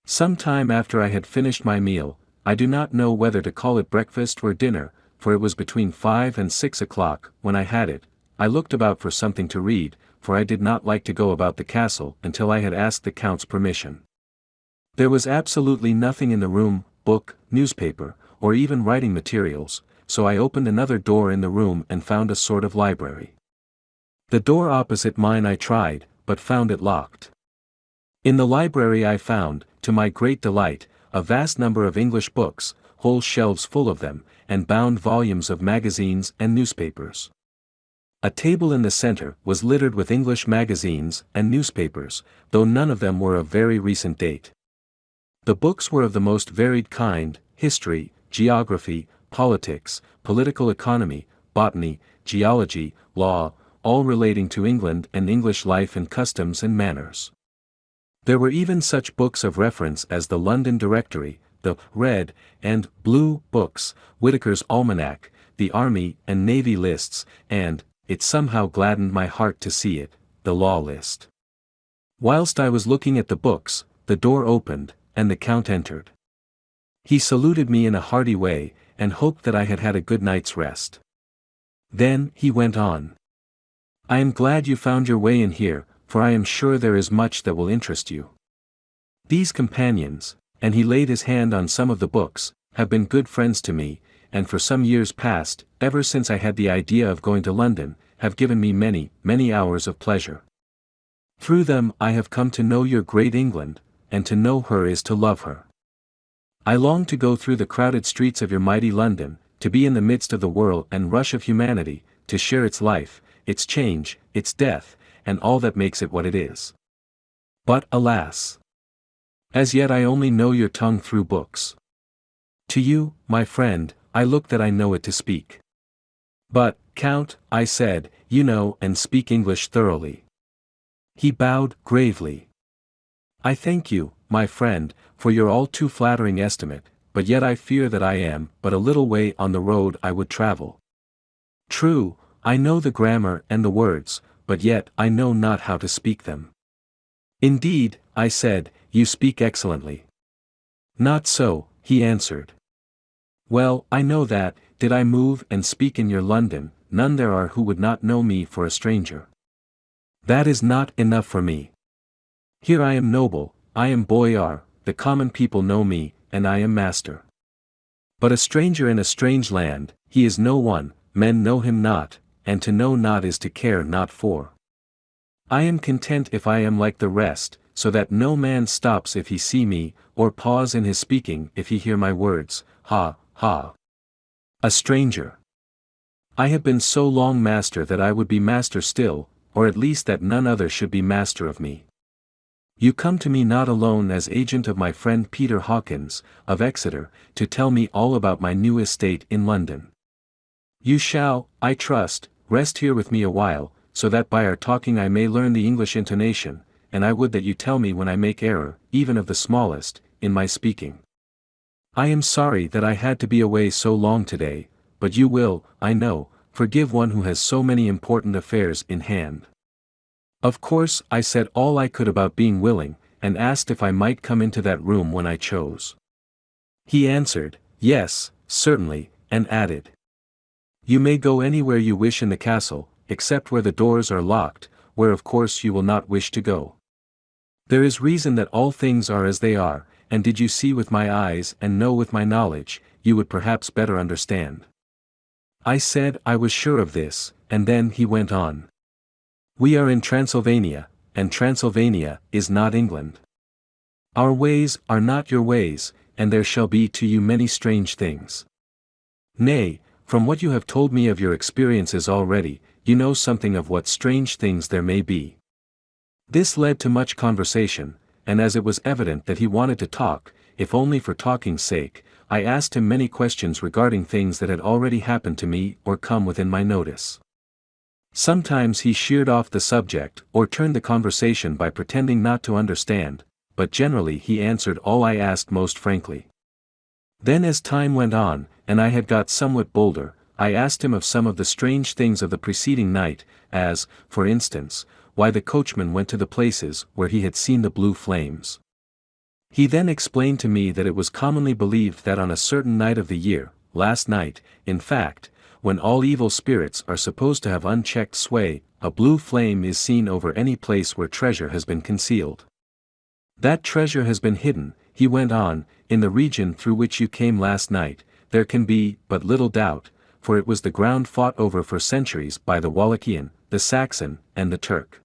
Some time after I had finished my meal, I do not know whether to call it breakfast or dinner, for it was between 5 and 6 o'clock when I had it. I looked about for something to read, for I did not like to go about the castle until I had asked the Count's permission. There was absolutely nothing in the room, book, newspaper, or even writing materials, so I opened another door in the room and found a sort of library. The door opposite mine I tried, but found it locked. In the library I found, to my great delight, a vast number of English books, whole shelves full of them, and bound volumes of magazines and newspapers. A table in the center was littered with English magazines and newspapers, though none of them were of very recent date. The books were of the most varied kind: history, geography, politics, political economy, botany, geology, law, all relating to England and English life and customs and manners. There were even such books of reference as the London Directory, the Red and Blue Books, Whitaker's Almanac, the Army and Navy lists, and, it somehow gladdened my heart to see it, the Law List. Whilst I was looking at the books, the door opened, and the Count entered. He saluted me in a hearty way, and hoped that I had had a good night's rest. Then he went on. "I am glad you found your way in here, for I am sure there is much that will interest you. These companions," and he laid his hand on some of the books, "have been good friends to me, and for some years past, ever since I had the idea of going to London, have given me many, many hours of pleasure. Through them I have come to know your great England, and to know her is to love her. I long to go through the crowded streets of your mighty London, to be in the midst of the whirl and rush of humanity, to share its life, its change, its death, and all that makes it what it is. But alas! As yet I only know your tongue through books. To you, my friend, I look that I know it to speak. But, Count," I said, "you know and speak English thoroughly." He bowed gravely. "I thank you, my friend, for your all too flattering estimate, but yet I fear that I am but a little way on the road I would travel. True, I know the grammar and the words, but yet I know not how to speak them." "Indeed," I said, "you speak excellently." "Not so," he answered. "Well, I know that, did I move and speak in your London, none there are who would not know me for a stranger. That is not enough for me. Here I am noble, I am boyar, the common people know me, and I am master. But a stranger in a strange land, he is no one, men know him not, and to know not is to care not for. I am content if I am like the rest, so that no man stops if he see me, or pause in his speaking if he hear my words. Ha, ha. A stranger. I have been so long master that I would be master still, or at least that none other should be master of me. You come to me not alone as agent of my friend Peter Hawkins, of Exeter, to tell me all about my new estate in London. You shall, I trust, rest here with me a while, so that by our talking I may learn the English intonation, and I would that you tell me when I make error, even of the smallest, in my speaking. I am sorry that I had to be away so long today, but you will, I know, forgive one who has so many important affairs in hand." Of course I said all I could about being willing, and asked if I might come into that room when I chose. He answered, "Yes, certainly," and added, "You may go anywhere you wish in the castle, except where the doors are locked, where of course you will not wish to go. There is reason that all things are as they are, and did you see with my eyes and know with my knowledge, you would perhaps better understand." I said I was sure of this, and then he went on. "We are in Transylvania, and Transylvania is not England. Our ways are not your ways, and there shall be to you many strange things. Nay, from what you have told me of your experiences already, you know something of what strange things there may be." This led to much conversation, and as it was evident that he wanted to talk, if only for talking's sake, I asked him many questions regarding things that had already happened to me or come within my notice. Sometimes he sheered off the subject or turned the conversation by pretending not to understand, but generally he answered all I asked most frankly. Then as time went on, and I had got somewhat bolder, I asked him of some of the strange things of the preceding night, as, for instance, why the coachman went to the places where he had seen the blue flames. He then explained to me that it was commonly believed that on a certain night of the year, last night, in fact, when all evil spirits are supposed to have unchecked sway, a blue flame is seen over any place where treasure has been concealed. That treasure has been hidden, he went on, in the region through which you came last night, there can be but little doubt, for it was the ground fought over for centuries by the Wallachian, the Saxon, and the Turk.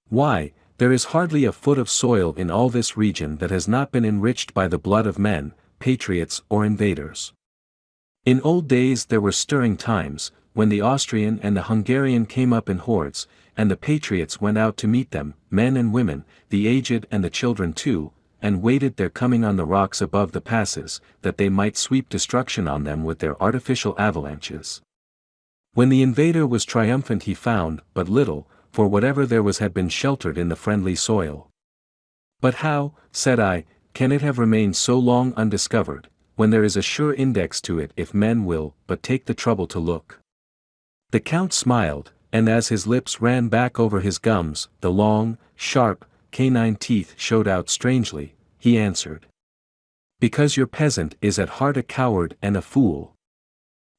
Why, there is hardly a foot of soil in all this region that has not been enriched by the blood of men, patriots or invaders. In old days there were stirring times, when the Austrian and the Hungarian came up in hordes, and the patriots went out to meet them, men and women, the aged and the children too, and waited their coming on the rocks above the passes, that they might sweep destruction on them with their artificial avalanches. When the invader was triumphant he found but little, for whatever there was had been sheltered in the friendly soil. But how, said I, can it have remained so long undiscovered, when there is a sure index to it if men will but take the trouble to look? The Count smiled, and as his lips ran back over his gums, the long, sharp, canine teeth showed out strangely, he answered. Because your peasant is at heart a coward and a fool.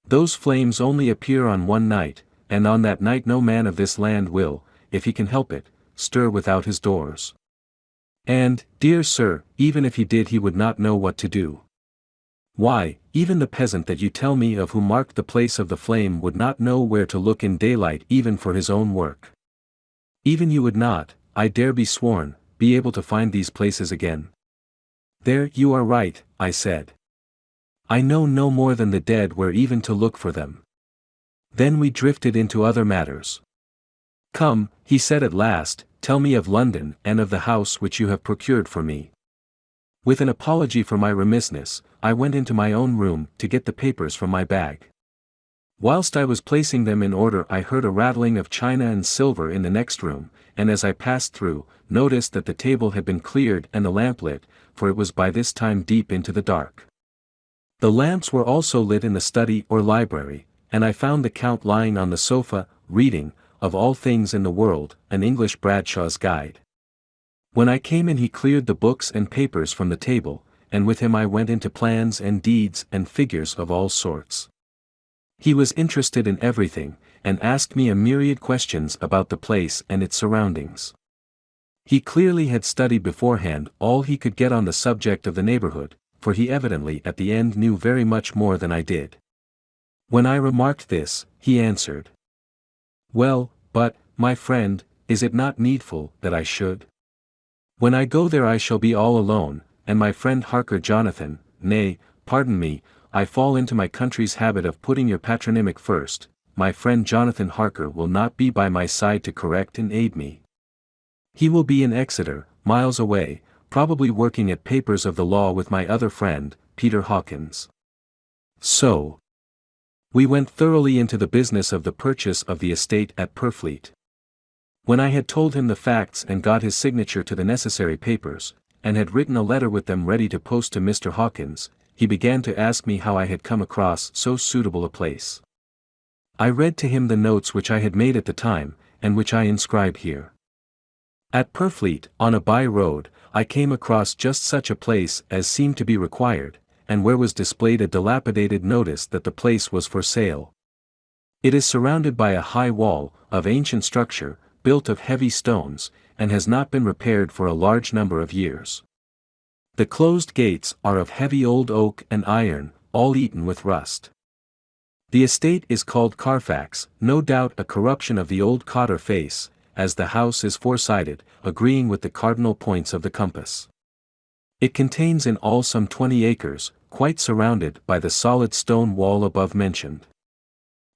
Those flames only appear on one night, and on that night no man of this land will, if he can help it, stir without his doors. And, dear sir, even if he did he would not know what to do. Why, even the peasant that you tell me of who marked the place of the flame would not know where to look in daylight even for his own work. Even you would not, I dare be sworn, be able to find these places again. There you are right, I said. I know no more than the dead where even to look for them. Then we drifted into other matters. Come, he said at last, tell me of London and of the house which you have procured for me. With an apology for my remissness, I went into my own room to get the papers from my bag. Whilst I was placing them in order I heard a rattling of china and silver in the next room, and as I passed through, noticed that the table had been cleared and the lamp lit, for it was by this time deep into the dark. The lamps were also lit in the study or library, and I found the Count lying on the sofa, reading, of all things in the world, an English Bradshaw's Guide. When I came in he cleared the books and papers from the table, and with him I went into plans and deeds and figures of all sorts. He was interested in everything, and asked me a myriad questions about the place and its surroundings. He clearly had studied beforehand all he could get on the subject of the neighborhood, for he evidently at the end knew very much more than I did. When I remarked this, he answered. Well, but, my friend, is it not needful that I should? When I go there I shall be all alone, and my friend Harker Jonathan, nay, pardon me, I fall into my country's habit of putting your patronymic first, my friend Jonathan Harker will not be by my side to correct and aid me. He will be in Exeter, miles away, probably working at papers of the law with my other friend, Peter Hawkins. So, we went thoroughly into the business of the purchase of the estate at Purfleet. When I had told him the facts and got his signature to the necessary papers, and had written a letter with them ready to post to Mr. Hawkins, he began to ask me how I had come across so suitable a place. I read to him the notes which I had made at the time, and which I inscribe here. At Purfleet, on a by road, I came across just such a place as seemed to be required, and where was displayed a dilapidated notice that the place was for sale. It is surrounded by a high wall, of ancient structure, built of heavy stones, and has not been repaired for a large number of years. The closed gates are of heavy old oak and iron, all eaten with rust. The estate is called Carfax, no doubt a corruption of the old Cotter face, as the house is four-sided, agreeing with the cardinal points of the compass. It contains in all some 20 acres, quite surrounded by the solid stone wall above mentioned.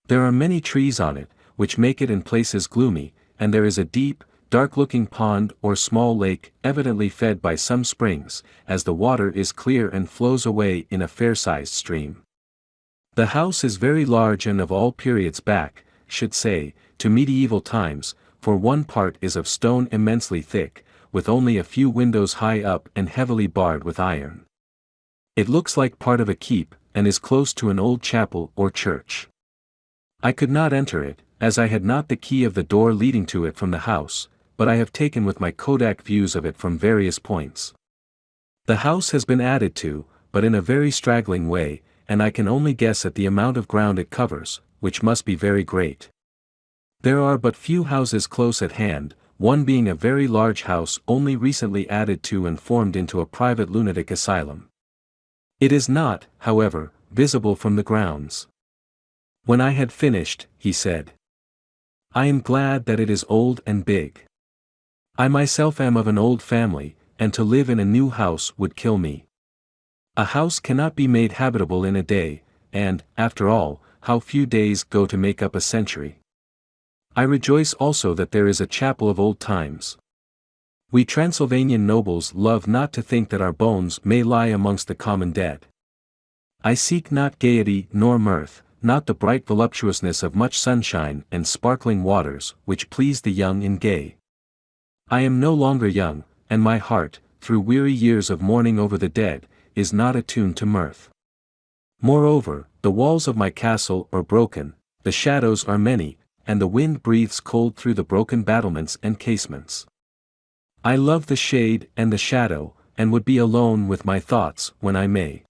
There are many trees on it, which make it in places gloomy, and there is a deep, dark-looking pond or small lake, evidently fed by some springs, as the water is clear and flows away in a fair-sized stream. The house is very large and of all periods back, should say, to medieval times, for one part is of stone immensely thick, with only a few windows high up and heavily barred with iron. It looks like part of a keep, and is close to an old chapel or church. I could not enter it, as I had not the key of the door leading to it from the house, but I have taken with my Kodak views of it from various points. The house has been added to, but in a very straggling way, and I can only guess at the amount of ground it covers, which must be very great. There are but few houses close at hand, one being a very large house only recently added to and formed into a private lunatic asylum. It is not, however, visible from the grounds. When I had finished, he said, I am glad that it is old and big. I myself am of an old family, and to live in a new house would kill me. A house cannot be made habitable in a day, and, after all, how few days go to make up a century. I rejoice also that there is a chapel of old times. We Transylvanian nobles love not to think that our bones may lie amongst the common dead. I seek not gaiety nor mirth, not the bright voluptuousness of much sunshine and sparkling waters, which please the young and gay. I am no longer young, and my heart, through weary years of mourning over the dead, is not attuned to mirth. Moreover, the walls of my castle are broken, the shadows are many, and the wind breathes cold through the broken battlements and casements. I love the shade and the shadow, and would be alone with my thoughts when I may.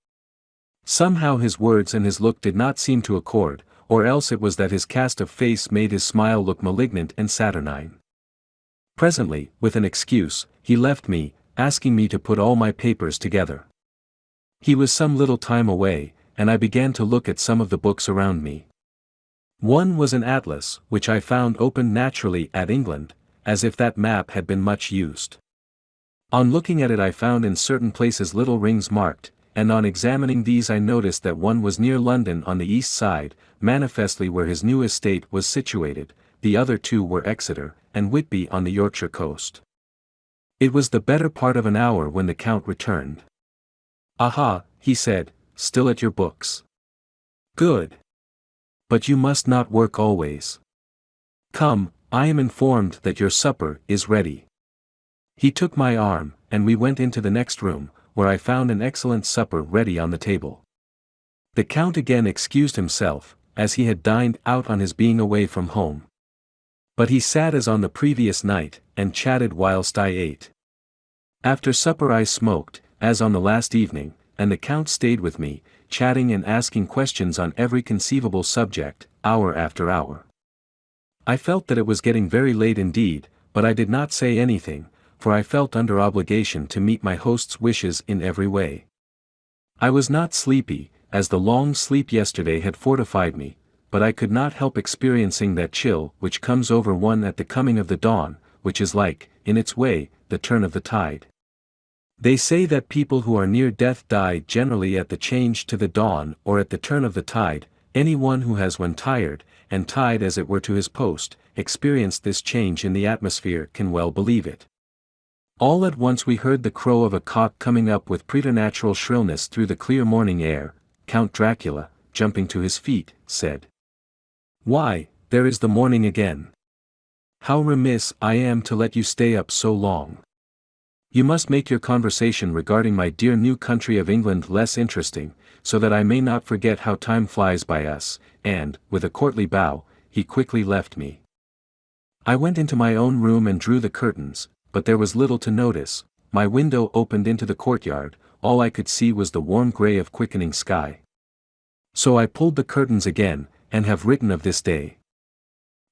Somehow his words and his look did not seem to accord, or else it was that his cast of face made his smile look malignant and saturnine. Presently, with an excuse, he left me, asking me to put all my papers together. He was some little time away, and I began to look at some of the books around me. One was an atlas, which I found opened naturally at England, as if that map had been much used. On looking at it I found in certain places little rings marked, and on examining these I noticed that one was near London on the east side, manifestly where his new estate was situated, the other two were Exeter, and Whitby on the Yorkshire coast. It was the better part of an hour when the Count returned. "Aha," he said, "still at your books. Good. But you must not work always. Come, I am informed that your supper is ready." He took my arm, and we went into the next room, where I found an excellent supper ready on the table. The Count again excused himself, as he had dined out on his being away from home. But he sat as on the previous night, and chatted whilst I ate. After supper I smoked, as on the last evening, and the Count stayed with me, chatting and asking questions on every conceivable subject, hour after hour. I felt that it was getting very late indeed, but I did not say anything, for I felt under obligation to meet my host's wishes in every way. I was not sleepy, as the long sleep yesterday had fortified me, but I could not help experiencing that chill which comes over one at the coming of the dawn, which is like, in its way, the turn of the tide. They say that people who are near death die generally at the change to the dawn or at the turn of the tide. Anyone who has when tired, and tied as it were to his post, experienced this change in the atmosphere can well believe it. All at once we heard the crow of a cock coming up with preternatural shrillness through the clear morning air. Count Dracula, jumping to his feet, said, "Why, there is the morning again. How remiss I am to let you stay up so long. You must make your conversation regarding my dear new country of England less interesting, so that I may not forget how time flies by us," and, with a courtly bow, he quickly left me. I went into my own room and drew the curtains, but there was little to notice. My window opened into the courtyard, all I could see was the warm grey of quickening sky. So I pulled the curtains again, and have written of this day.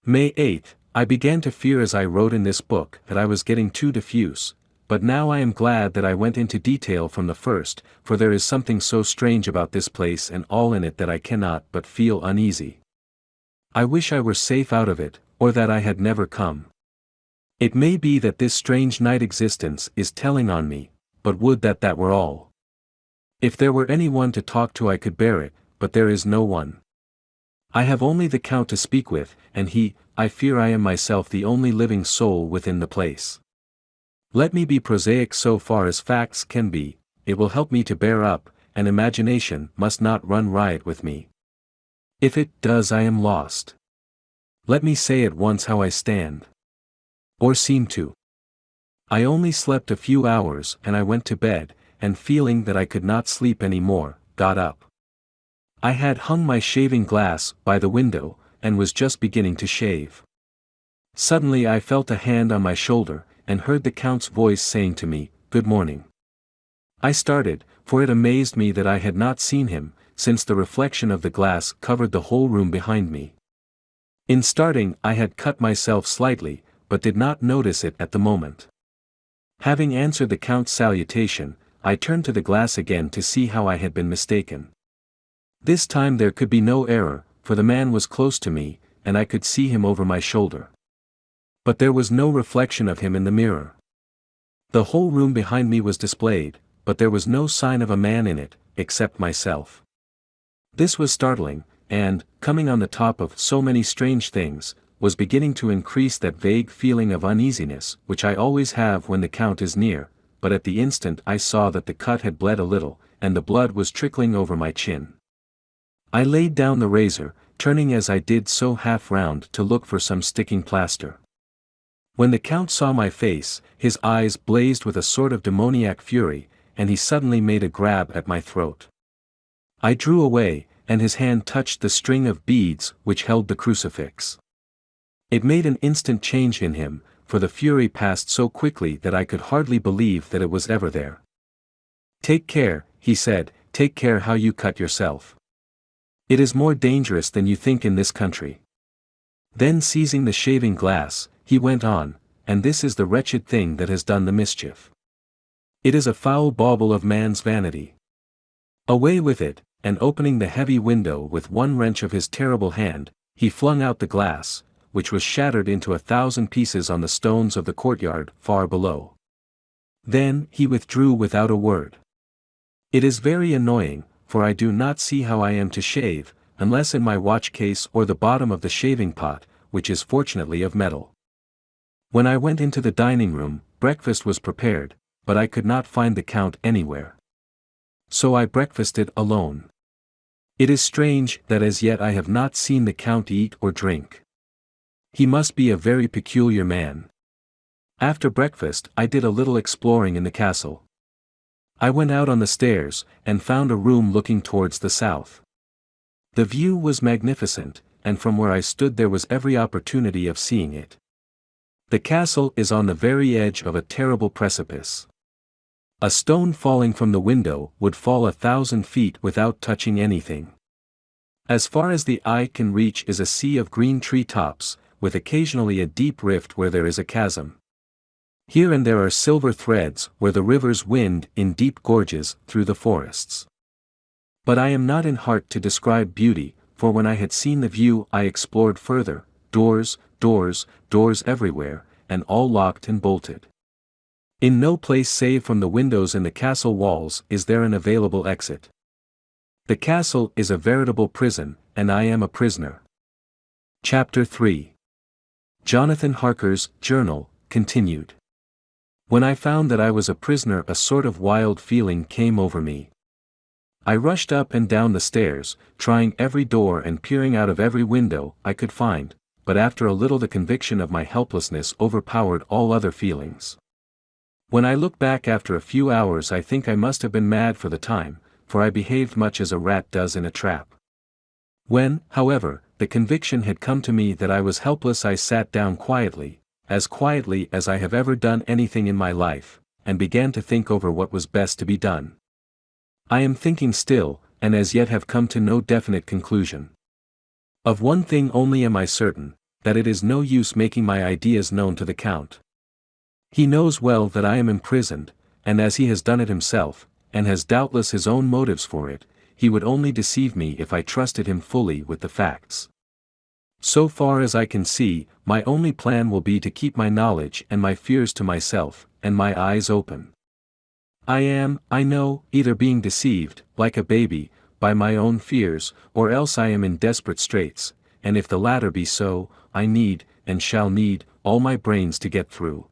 May 8th, I began to fear as I wrote in this book that I was getting too diffuse, but now I am glad that I went into detail from the first, for there is something so strange about this place and all in it that I cannot but feel uneasy. I wish I were safe out of it, or that I had never come. It may be that this strange night existence is telling on me, but would that that were all. If there were anyone to talk to I could bear it, but there is no one. I have only the Count to speak with, and I fear I am myself the only living soul within the place. Let me be prosaic so far as facts can be, it will help me to bear up, and imagination must not run riot with me. If it does I am lost. Let me say at once how I stand. Or seem to. I only slept a few hours and I went to bed, and feeling that I could not sleep any more, got up. I had hung my shaving glass by the window, and was just beginning to shave. Suddenly I felt a hand on my shoulder, and heard the Count's voice saying to me, "Good morning." I started, for it amazed me that I had not seen him, since the reflection of the glass covered the whole room behind me. In starting I had cut myself slightly, but did not notice it at the moment. Having answered the Count's salutation, I turned to the glass again to see how I had been mistaken. This time there could be no error, for the man was close to me, and I could see him over my shoulder. But there was no reflection of him in the mirror. The whole room behind me was displayed, but there was no sign of a man in it, except myself. This was startling, and, coming on the top of so many strange things, was beginning to increase that vague feeling of uneasiness which I always have when the Count is near, but at the instant I saw that the cut had bled a little, and the blood was trickling over my chin. I laid down the razor, turning as I did so half round to look for some sticking plaster. When the Count saw my face, his eyes blazed with a sort of demoniac fury, and he suddenly made a grab at my throat. I drew away, and his hand touched the string of beads which held the crucifix. It made an instant change in him, for the fury passed so quickly that I could hardly believe that it was ever there. "Take care," he said, "take care how you cut yourself. It is more dangerous than you think in this country." Then seizing the shaving glass, he went on, "And this is the wretched thing that has done the mischief. It is a foul bauble of man's vanity. Away with it," and opening the heavy window with one wrench of his terrible hand, he flung out the glass, which was shattered into 1,000 pieces on the stones of the courtyard far below. Then he withdrew without a word. It is very annoying, for I do not see how I am to shave, unless in my watch case or the bottom of the shaving pot, which is fortunately of metal. When I went into the dining room, breakfast was prepared, but I could not find the Count anywhere. So I breakfasted alone. It is strange that as yet I have not seen the Count eat or drink. He must be a very peculiar man. After breakfast I did a little exploring in the castle. I went out on the stairs, and found a room looking towards the south. The view was magnificent, and from where I stood there was every opportunity of seeing it. The castle is on the very edge of a terrible precipice. A stone falling from the window would fall 1,000 feet without touching anything. As far as the eye can reach is a sea of green tree tops, with occasionally a deep rift where there is a chasm. Here and there are silver threads where the rivers wind in deep gorges through the forests. But I am not in heart to describe beauty, for when I had seen the view I explored further, doors, doors, doors everywhere, and all locked and bolted. In no place save from the windows in the castle walls is there an available exit. The castle is a veritable prison, and I am a prisoner. Chapter 3. Jonathan Harker's Journal, continued. When I found that I was a prisoner, a sort of wild feeling came over me. I rushed up and down the stairs, trying every door and peering out of every window I could find, but after a little the conviction of my helplessness overpowered all other feelings. When I look back after a few hours I think I must have been mad for the time, for I behaved much as a rat does in a trap. When, however, the conviction had come to me that I was helpless, I sat down quietly as I have ever done anything in my life, and began to think over what was best to be done. I am thinking still, and as yet have come to no definite conclusion. Of one thing only am I certain, that it is no use making my ideas known to the Count. He knows well that I am imprisoned, and as he has done it himself, and has doubtless his own motives for it, he would only deceive me if I trusted him fully with the facts. So far as I can see, my only plan will be to keep my knowledge and my fears to myself, and my eyes open. I am, I know, either being deceived, like a baby, by my own fears, or else I am in desperate straits, and if the latter be so, I need, and shall need, all my brains to get through.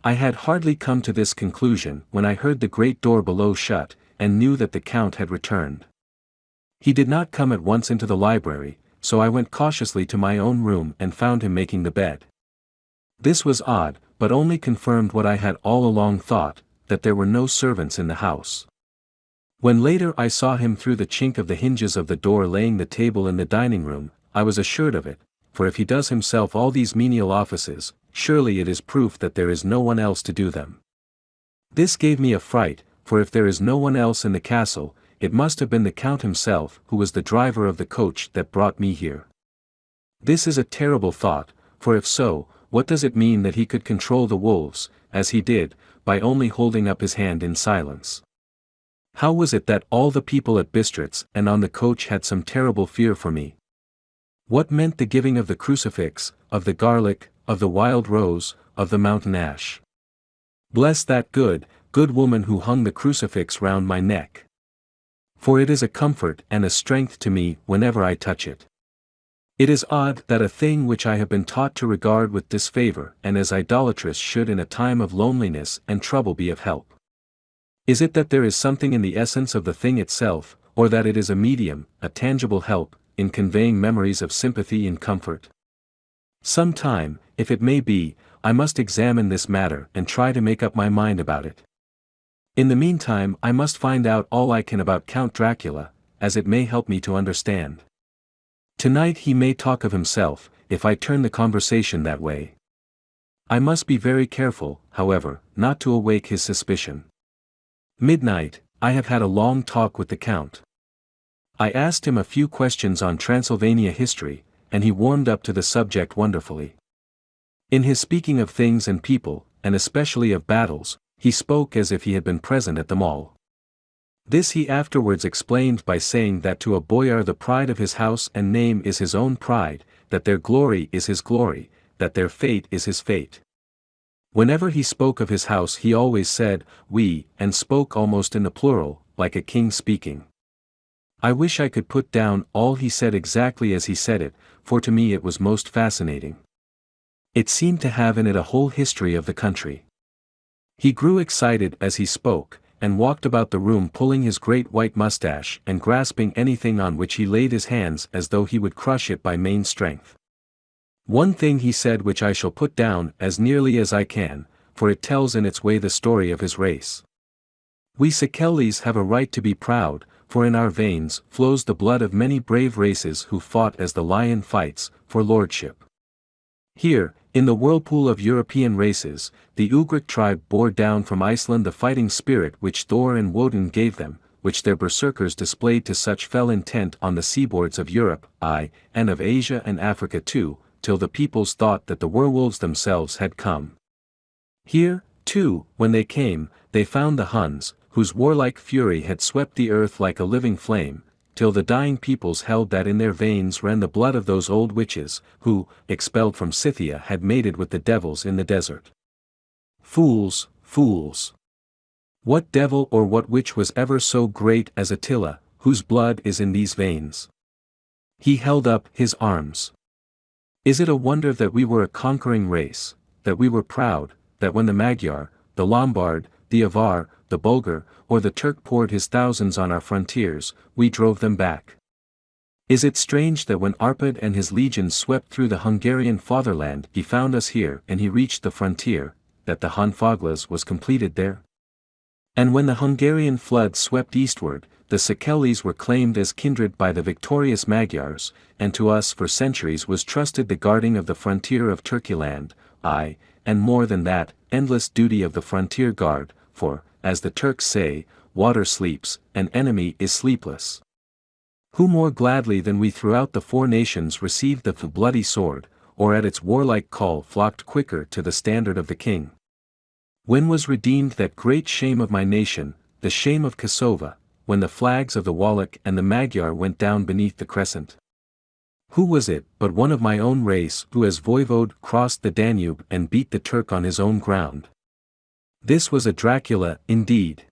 I had hardly come to this conclusion when I heard the great door below shut, and knew that the Count had returned. He did not come at once into the library, so I went cautiously to my own room and found him making the bed. This was odd, but only confirmed what I had all along thought, that there were no servants in the house. When later I saw him through the chink of the hinges of the door laying the table in the dining room, I was assured of it, for if he does himself all these menial offices, surely it is proof that there is no one else to do them. This gave me a fright, for if there is no one else in the castle, it must have been the Count himself who was the driver of the coach that brought me here. This is a terrible thought, for if so, what does it mean that he could control the wolves, as he did, by only holding up his hand in silence? How was it that all the people at Bistritz and on the coach had some terrible fear for me? What meant the giving of the crucifix, of the garlic, of the wild rose, of the mountain ash? Bless that good woman who hung the crucifix round my neck. For it is a comfort and a strength to me whenever I touch it. It is odd that a thing which I have been taught to regard with disfavor and as idolatrous should in a time of loneliness and trouble be of help. Is it that there is something in the essence of the thing itself, or that it is a medium, a tangible help, in conveying memories of sympathy and comfort? Some time, if it may be, I must examine this matter and try to make up my mind about it. In the meantime I must find out all I can about Count Dracula, as it may help me to understand. Tonight he may talk of himself, if I turn the conversation that way. I must be very careful, however, not to awake his suspicion. Midnight, I have had a long talk with the Count. I asked him a few questions on Transylvania history, and he warmed up to the subject wonderfully. In his speaking of things and people, and especially of battles, he spoke as if he had been present at them all. This he afterwards explained by saying that to a boyar the pride of his house and name is his own pride, that their glory is his glory, that their fate is his fate. Whenever he spoke of his house he always said, we, and spoke almost in the plural, like a king speaking. I wish I could put down all he said exactly as he said it, for to me it was most fascinating. It seemed to have in it a whole history of the country. He grew excited as he spoke, and walked about the room pulling his great white mustache and grasping anything on which he laid his hands as though he would crush it by main strength. One thing he said which I shall put down as nearly as I can, for it tells in its way the story of his race. We Szekelys have a right to be proud, for in our veins flows the blood of many brave races who fought as the lion fights, for lordship. Here, in the whirlpool of European races, the Ugric tribe bore down from Iceland the fighting spirit which Thor and Woden gave them, which their berserkers displayed to such fell intent on the seaboards of Europe, aye, and of Asia and Africa too, till the peoples thought that the werewolves themselves had come. Here, too, when they came, they found the Huns, whose warlike fury had swept the earth like a living flame, till the dying peoples held that in their veins ran the blood of those old witches, who, expelled from Scythia had mated with the devils in the desert. Fools, fools! What devil or what witch was ever so great as Attila, whose blood is in these veins? He held up his arms. Is it a wonder that we were a conquering race, that we were proud, that when the Magyar, the Lombard, the Avar, the Bulgar, or the Turk poured his thousands on our frontiers, we drove them back? Is it strange that when Arpad and his legions swept through the Hungarian fatherland he found us here and he reached the frontier, that the Honfoglas was completed there? And when the Hungarian flood swept eastward, the Szekelys were claimed as kindred by the victorious Magyars, and to us for centuries was trusted the guarding of the frontier of Turkeyland, aye, and more than that, endless duty of the frontier guard, for, as the Turks say, water sleeps, an enemy is sleepless. Who more gladly than we throughout the four nations received the bloody sword, or at its warlike call flocked quicker to the standard of the king? When was redeemed that great shame of my nation, the shame of Kosovo, when the flags of the Wallach and the Magyar went down beneath the crescent? Who was it but one of my own race who as voivode crossed the Danube and beat the Turk on his own ground? This was a Dracula, indeed.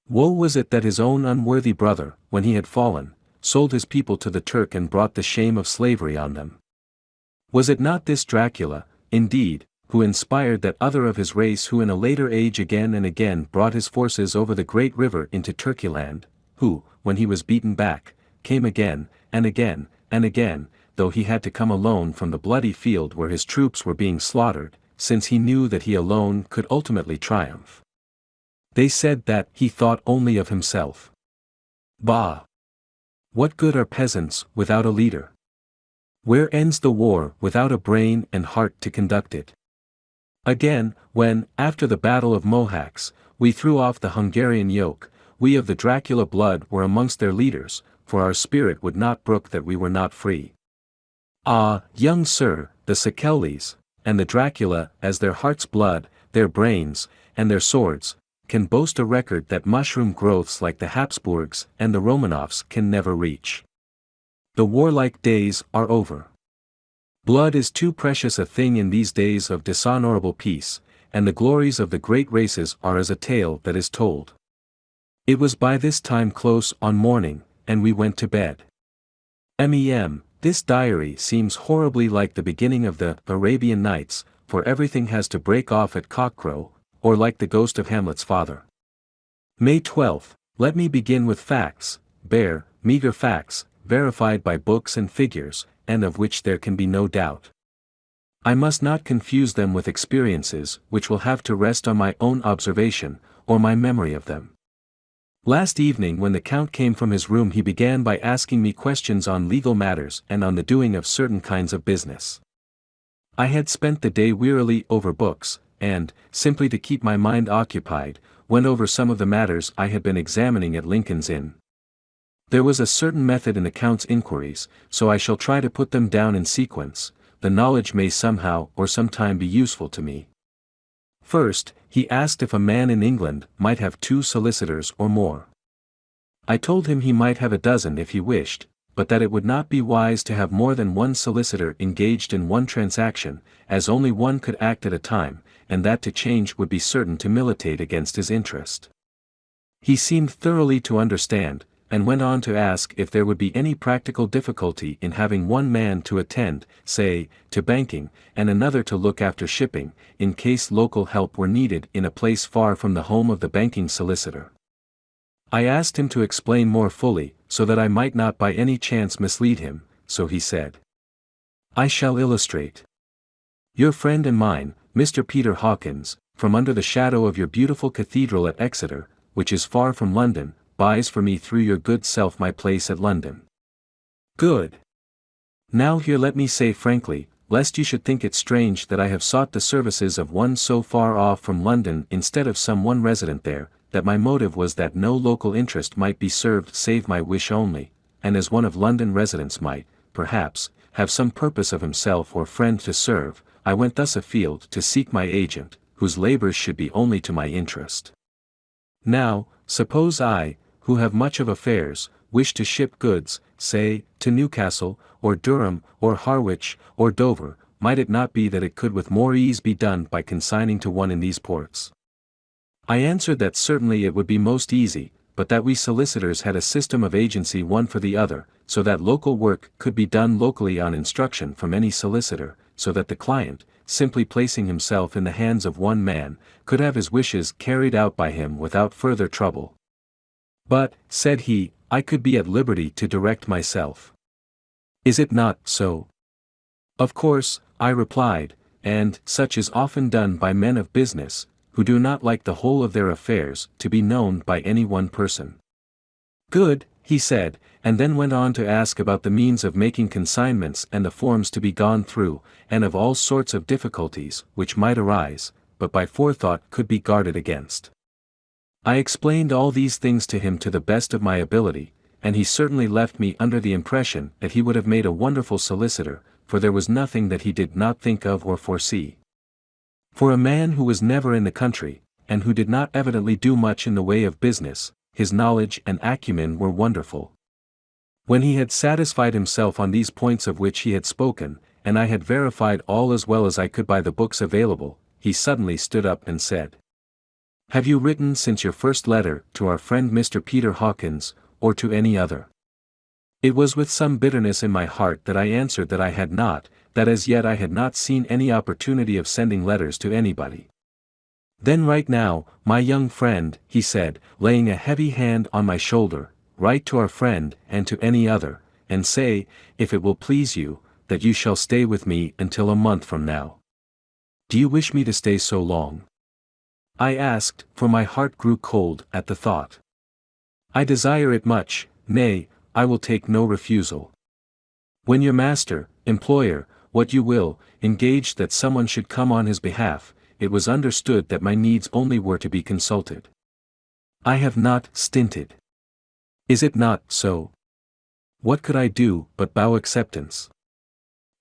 Woe was it that his own unworthy brother, when he had fallen, sold his people to the Turk and brought the shame of slavery on them. Was it not this Dracula, indeed, who inspired that other of his race who in a later age again and again brought his forces over the great river into Turkeyland, who, when he was beaten back, came again, and again, and again, though he had to come alone from the bloody field where his troops were being slaughtered, since he knew that he alone could ultimately triumph? They said that he thought only of himself. Bah! What good are peasants without a leader? Where ends the war without a brain and heart to conduct it? Again, when, after the Battle of Mohacs, we threw off the Hungarian yoke, we of the Dracula blood were amongst their leaders, for our spirit would not brook that we were not free. Ah, young sir, the Szekelys, and the Dracula as their heart's blood, their brains, and their swords, can boast a record that mushroom growths like the Habsburgs and the Romanovs can never reach. The warlike days are over. Blood is too precious a thing in these days of dishonorable peace, and the glories of the great races are as a tale that is told. It was by this time close on morning, and we went to bed. This diary seems horribly like the beginning of the Arabian Nights, for everything has to break off at cockcrow, or like the ghost of Hamlet's father. May 12th, let me begin with facts, bare, meager facts, verified by books and figures, and of which there can be no doubt. I must not confuse them with experiences which will have to rest on my own observation, or my memory of them. Last evening when the Count came from his room he began by asking me questions on legal matters and on the doing of certain kinds of business. I had spent the day wearily over books, and, simply to keep my mind occupied, went over some of the matters I had been examining at Lincoln's Inn. There was a certain method in the Count's inquiries, so I shall try to put them down in sequence. The knowledge may somehow or sometime be useful to me. First, he asked if a man in England might have 2 solicitors or more. I told him he might have a dozen if he wished, but that it would not be wise to have more than 1 solicitor engaged in one transaction, as only one could act at a time, and that to change would be certain to militate against his interest. He seemed thoroughly to understand, and went on to ask if there would be any practical difficulty in having one man to attend, say, to banking, and another to look after shipping, in case local help were needed in a place far from the home of the banking solicitor. I asked him to explain more fully, so that I might not by any chance mislead him, so he said, "I shall illustrate. Your friend and mine, Mr. Peter Hawkins, from under the shadow of your beautiful cathedral at Exeter, which is far from London, buys for me through your good self my place at London." Good. Now here let me say frankly, lest you should think it strange that I have sought the services of one so far off from London instead of some one resident there, that my motive was that no local interest might be served save my wish only, and as one of London residents might, perhaps, have some purpose of himself or friend to serve, I went thus afield to seek my agent, whose labors should be only to my interest. Now, suppose I, who have much of affairs, wish to ship goods, say, to Newcastle, or Durham, or Harwich, or Dover, might it not be that it could with more ease be done by consigning to one in these ports? I answered that certainly it would be most easy, but that we solicitors had a system of agency one for the other, so that local work could be done locally on instruction from any solicitor, so that the client, simply placing himself in the hands of one man, could have his wishes carried out by him without further trouble. But, said he, I could be at liberty to direct myself. Is it not so? Of course, I replied, and such is often done by men of business, who do not like the whole of their affairs to be known by any one person. Good, he said, and then went on to ask about the means of making consignments and the forms to be gone through, and of all sorts of difficulties which might arise, but by forethought could be guarded against. I explained all these things to him to the best of my ability, and he certainly left me under the impression that he would have made a wonderful solicitor, for there was nothing that he did not think of or foresee. For a man who was never in the country, and who did not evidently do much in the way of business, his knowledge and acumen were wonderful. When he had satisfied himself on these points of which he had spoken, and I had verified all as well as I could by the books available, he suddenly stood up and said, "Have you written since your first letter to our friend Mr. Peter Hawkins, or to any other?" It was with some bitterness in my heart that I answered that I had not, that as yet I had not seen any opportunity of sending letters to anybody. "Then write now, my young friend," he said, laying a heavy hand on my shoulder, "write to our friend and to any other, and say, if it will please you, that you shall stay with me until a month from now." "Do you wish me to stay so long?" I asked, for my heart grew cold at the thought. "I desire it much, nay, I will take no refusal. When your master, employer, what you will, engaged that someone should come on his behalf, it was understood that my needs only were to be consulted. I have not stinted. Is it not so? What could I do but bow acceptance?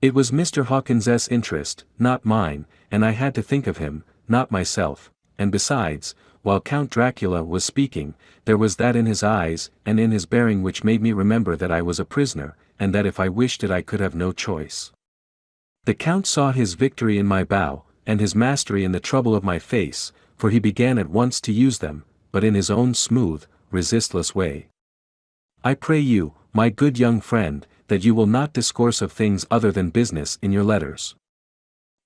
It was Mr. Hawkins's interest, not mine, and I had to think of him, not myself. And besides, while Count Dracula was speaking, there was that in his eyes and in his bearing which made me remember that I was a prisoner, and that if I wished it I could have no choice. The Count saw his victory in my bow, and his mastery in the trouble of my face, for he began at once to use them, but in his own smooth, resistless way. I pray you, my good young friend, that you will not discourse of things other than business in your letters.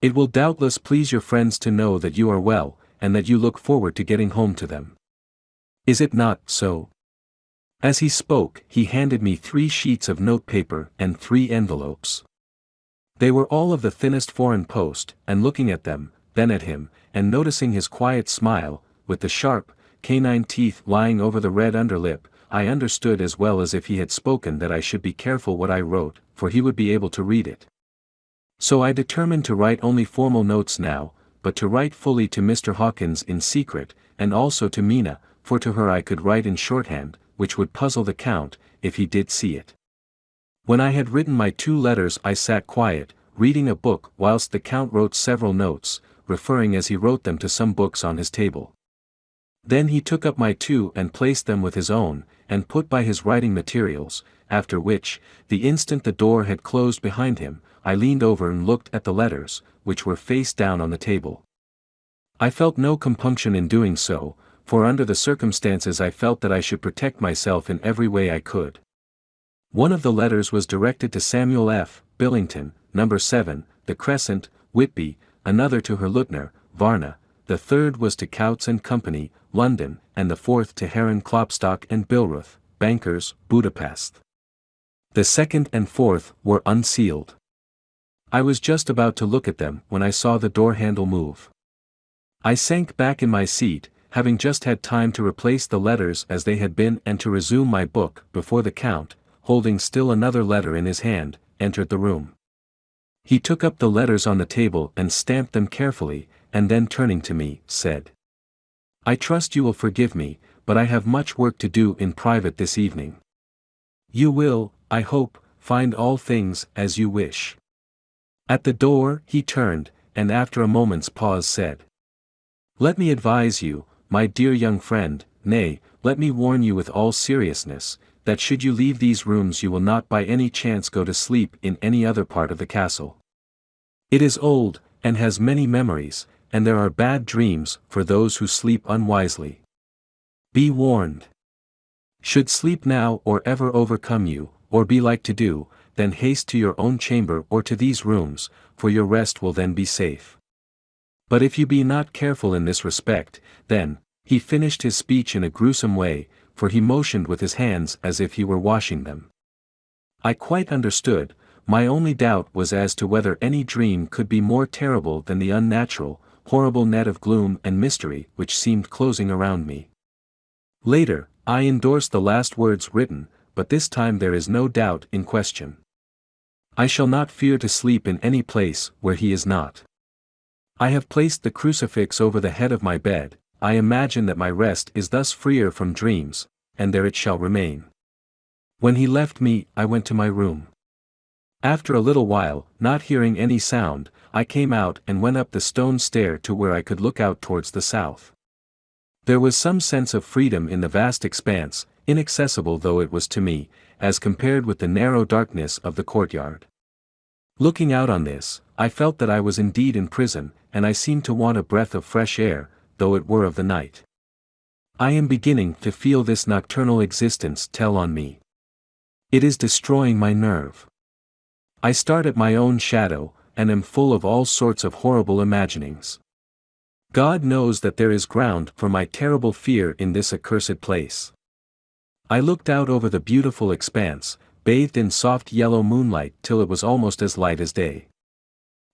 It will doubtless please your friends to know that you are well, and that you look forward to getting home to them. Is it not so? As he spoke, he handed me 3 sheets of notepaper and 3 envelopes. They were all of the thinnest foreign post, and looking at them, then at him, and noticing his quiet smile, with the sharp, canine teeth lying over the red underlip, I understood as well as if he had spoken that I should be careful what I wrote, for he would be able to read it. So I determined to write only formal notes now, but to write fully to Mr. Hawkins in secret, and also to Mina, for to her I could write in shorthand, which would puzzle the Count, if he did see it. When I had written my 2 letters I sat quiet, reading a book whilst the Count wrote several notes, referring as he wrote them to some books on his table. Then he took up my 2 and placed them with his own, and put by his writing materials, after which, the instant the door had closed behind him, I leaned over and looked at the letters, which were face down on the table. I felt no compunction in doing so, for under the circumstances I felt that I should protect myself in every way I could. One of the letters was directed to Samuel F. Billington, No. 7, The Crescent, Whitby, another to Herr Leutner, Varna, the third was to Coutts and Company, London, and the fourth to Herren Klopstock and Billruth, bankers, Budapest. The second and fourth were unsealed. I was just about to look at them when I saw the door handle move. I sank back in my seat, having just had time to replace the letters as they had been and to resume my book before the Count, holding still another letter in his hand, entered the room. He took up the letters on the table and stamped them carefully, and then turning to me, said, "I trust you will forgive me, but I have much work to do in private this evening. You will, I hope, find all things as you wish." At the door, he turned, and after a moment's pause said, "Let me advise you, my dear young friend, nay, let me warn you with all seriousness, that should you leave these rooms you will not by any chance go to sleep in any other part of the castle. It is old, and has many memories, and there are bad dreams for those who sleep unwisely. Be warned. Should sleep now or ever overcome you, or be like to do, then haste to your own chamber or to these rooms, for your rest will then be safe. But if you be not careful in this respect, then," he finished his speech in a gruesome way, for he motioned with his hands as if he were washing them. I quite understood. My only doubt was as to whether any dream could be more terrible than the unnatural, horrible net of gloom and mystery which seemed closing around me. Later, I endorsed the last words written, but this time there is no doubt in question. I shall not fear to sleep in any place where he is not. I have placed the crucifix over the head of my bed. I imagine that my rest is thus freer from dreams, and there it shall remain. When he left me, I went to my room. After a little while, not hearing any sound, I came out and went up the stone stair to where I could look out towards the south. There was some sense of freedom in the vast expanse, inaccessible though it was to me, as compared with the narrow darkness of the courtyard. Looking out on this, I felt that I was indeed in prison, and I seemed to want a breath of fresh air, though it were of the night. I am beginning to feel this nocturnal existence tell on me. It is destroying my nerve. I start at my own shadow, and am full of all sorts of horrible imaginings. God knows that there is ground for my terrible fear in this accursed place. I looked out over the beautiful expanse, bathed in soft yellow moonlight till it was almost as light as day.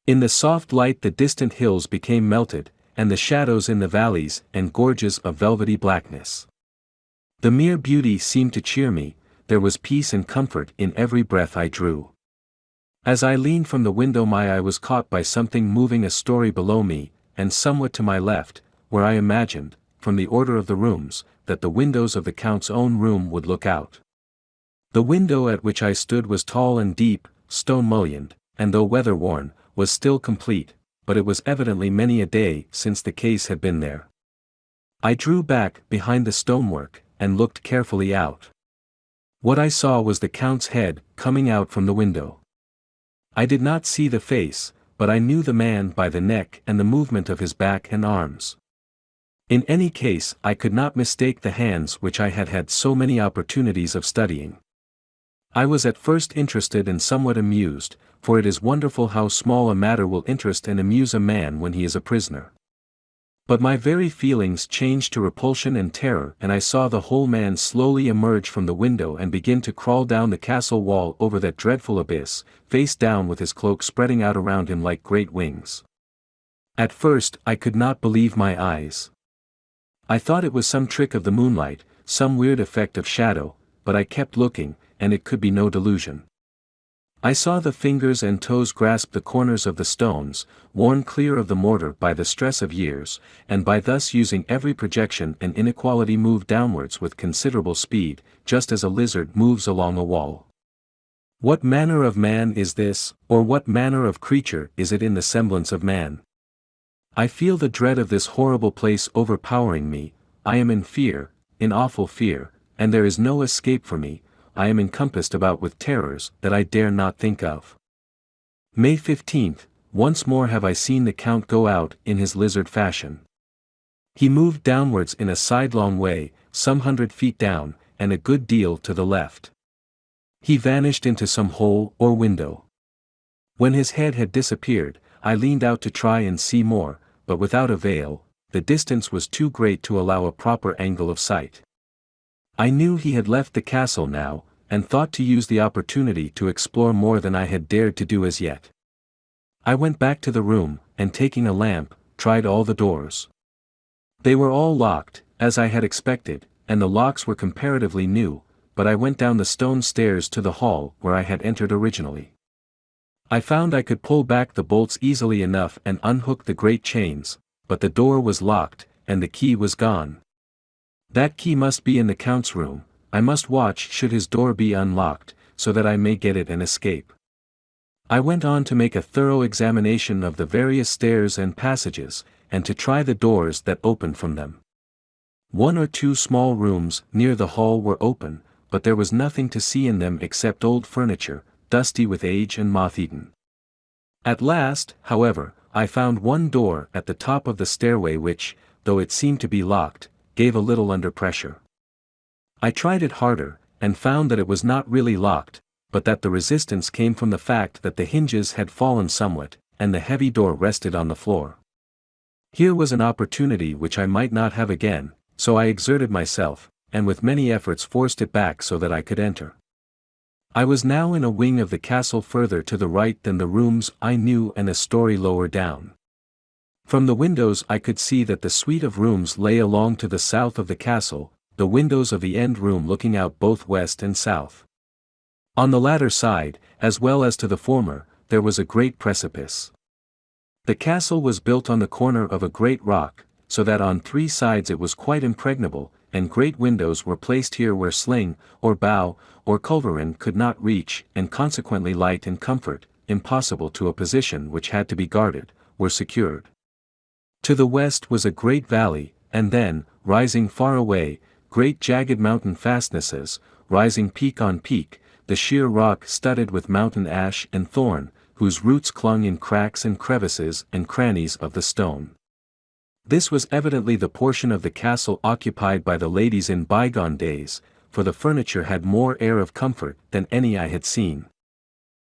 In the soft light the distant hills became melted, and the shadows in the valleys and gorges of velvety blackness. The mere beauty seemed to cheer me. There was peace and comfort in every breath I drew. As I leaned from the window my eye was caught by something moving a story below me, and somewhat to my left, where I imagined, from the order of the rooms, that the windows of the Count's own room would look out. The window at which I stood was tall and deep, stone-mullioned, and though weather-worn, was still complete, but it was evidently many a day since the case had been there. I drew back behind the stonework, and looked carefully out. What I saw was the Count's head coming out from the window. I did not see the face, but I knew the man by the neck and the movement of his back and arms. In any case, I could not mistake the hands which I had had so many opportunities of studying. I was at first interested and somewhat amused, for it is wonderful how small a matter will interest and amuse a man when he is a prisoner. But my very feelings changed to repulsion and terror, and I saw the whole man slowly emerge from the window and begin to crawl down the castle wall over that dreadful abyss, face down with his cloak spreading out around him like great wings. At first I could not believe my eyes. I thought it was some trick of the moonlight, some weird effect of shadow, but I kept looking, and it could be no delusion. I saw the fingers and toes grasp the corners of the stones, worn clear of the mortar by the stress of years, and by thus using every projection and inequality move downwards with considerable speed, just as a lizard moves along a wall. What manner of man is this, or what manner of creature is it in the semblance of man? I feel the dread of this horrible place overpowering me, I am in fear, in awful fear, and there is no escape for me. I am encompassed about with terrors that I dare not think of. May 15th, once more have I seen the Count go out in his lizard fashion. He moved downwards in a sidelong way, some 100 feet down, and a good deal to the left. He vanished into some hole or window. When his head had disappeared, I leaned out to try and see more, but without avail, the distance was too great to allow a proper angle of sight. I knew he had left the castle now, and thought to use the opportunity to explore more than I had dared to do as yet. I went back to the room, and taking a lamp, tried all the doors. They were all locked, as I had expected, and the locks were comparatively new, but I went down the stone stairs to the hall where I had entered originally. I found I could pull back the bolts easily enough and unhook the great chains, but the door was locked, and the key was gone. That key must be in the Count's room. I must watch should his door be unlocked, so that I may get it and escape. I went on to make a thorough examination of the various stairs and passages, and to try the doors that opened from them. 1 or 2 small rooms near the hall were open, but there was nothing to see in them except old furniture, dusty with age and moth-eaten. At last, however, I found one door at the top of the stairway which, though it seemed to be locked, gave a little under pressure. I tried it harder, and found that it was not really locked, but that the resistance came from the fact that the hinges had fallen somewhat, and the heavy door rested on the floor. Here was an opportunity which I might not have again, so I exerted myself, and with many efforts forced it back so that I could enter. I was now in a wing of the castle further to the right than the rooms I knew and a story lower down. From the windows I could see that the suite of rooms lay along to the south of the castle, the windows of the end room looking out both west and south. On the latter side, as well as to the former, there was a great precipice. The castle was built on the corner of a great rock, so that on 3 sides it was quite impregnable, and great windows were placed here where sling, or bow, or culverin could not reach, and consequently light and comfort, impossible to a position which had to be guarded, were secured. To the west was a great valley, and then, rising far away, great jagged mountain fastnesses, rising peak on peak, the sheer rock studded with mountain ash and thorn, whose roots clung in cracks and crevices and crannies of the stone. This was evidently the portion of the castle occupied by the ladies in bygone days, for the furniture had more air of comfort than any I had seen.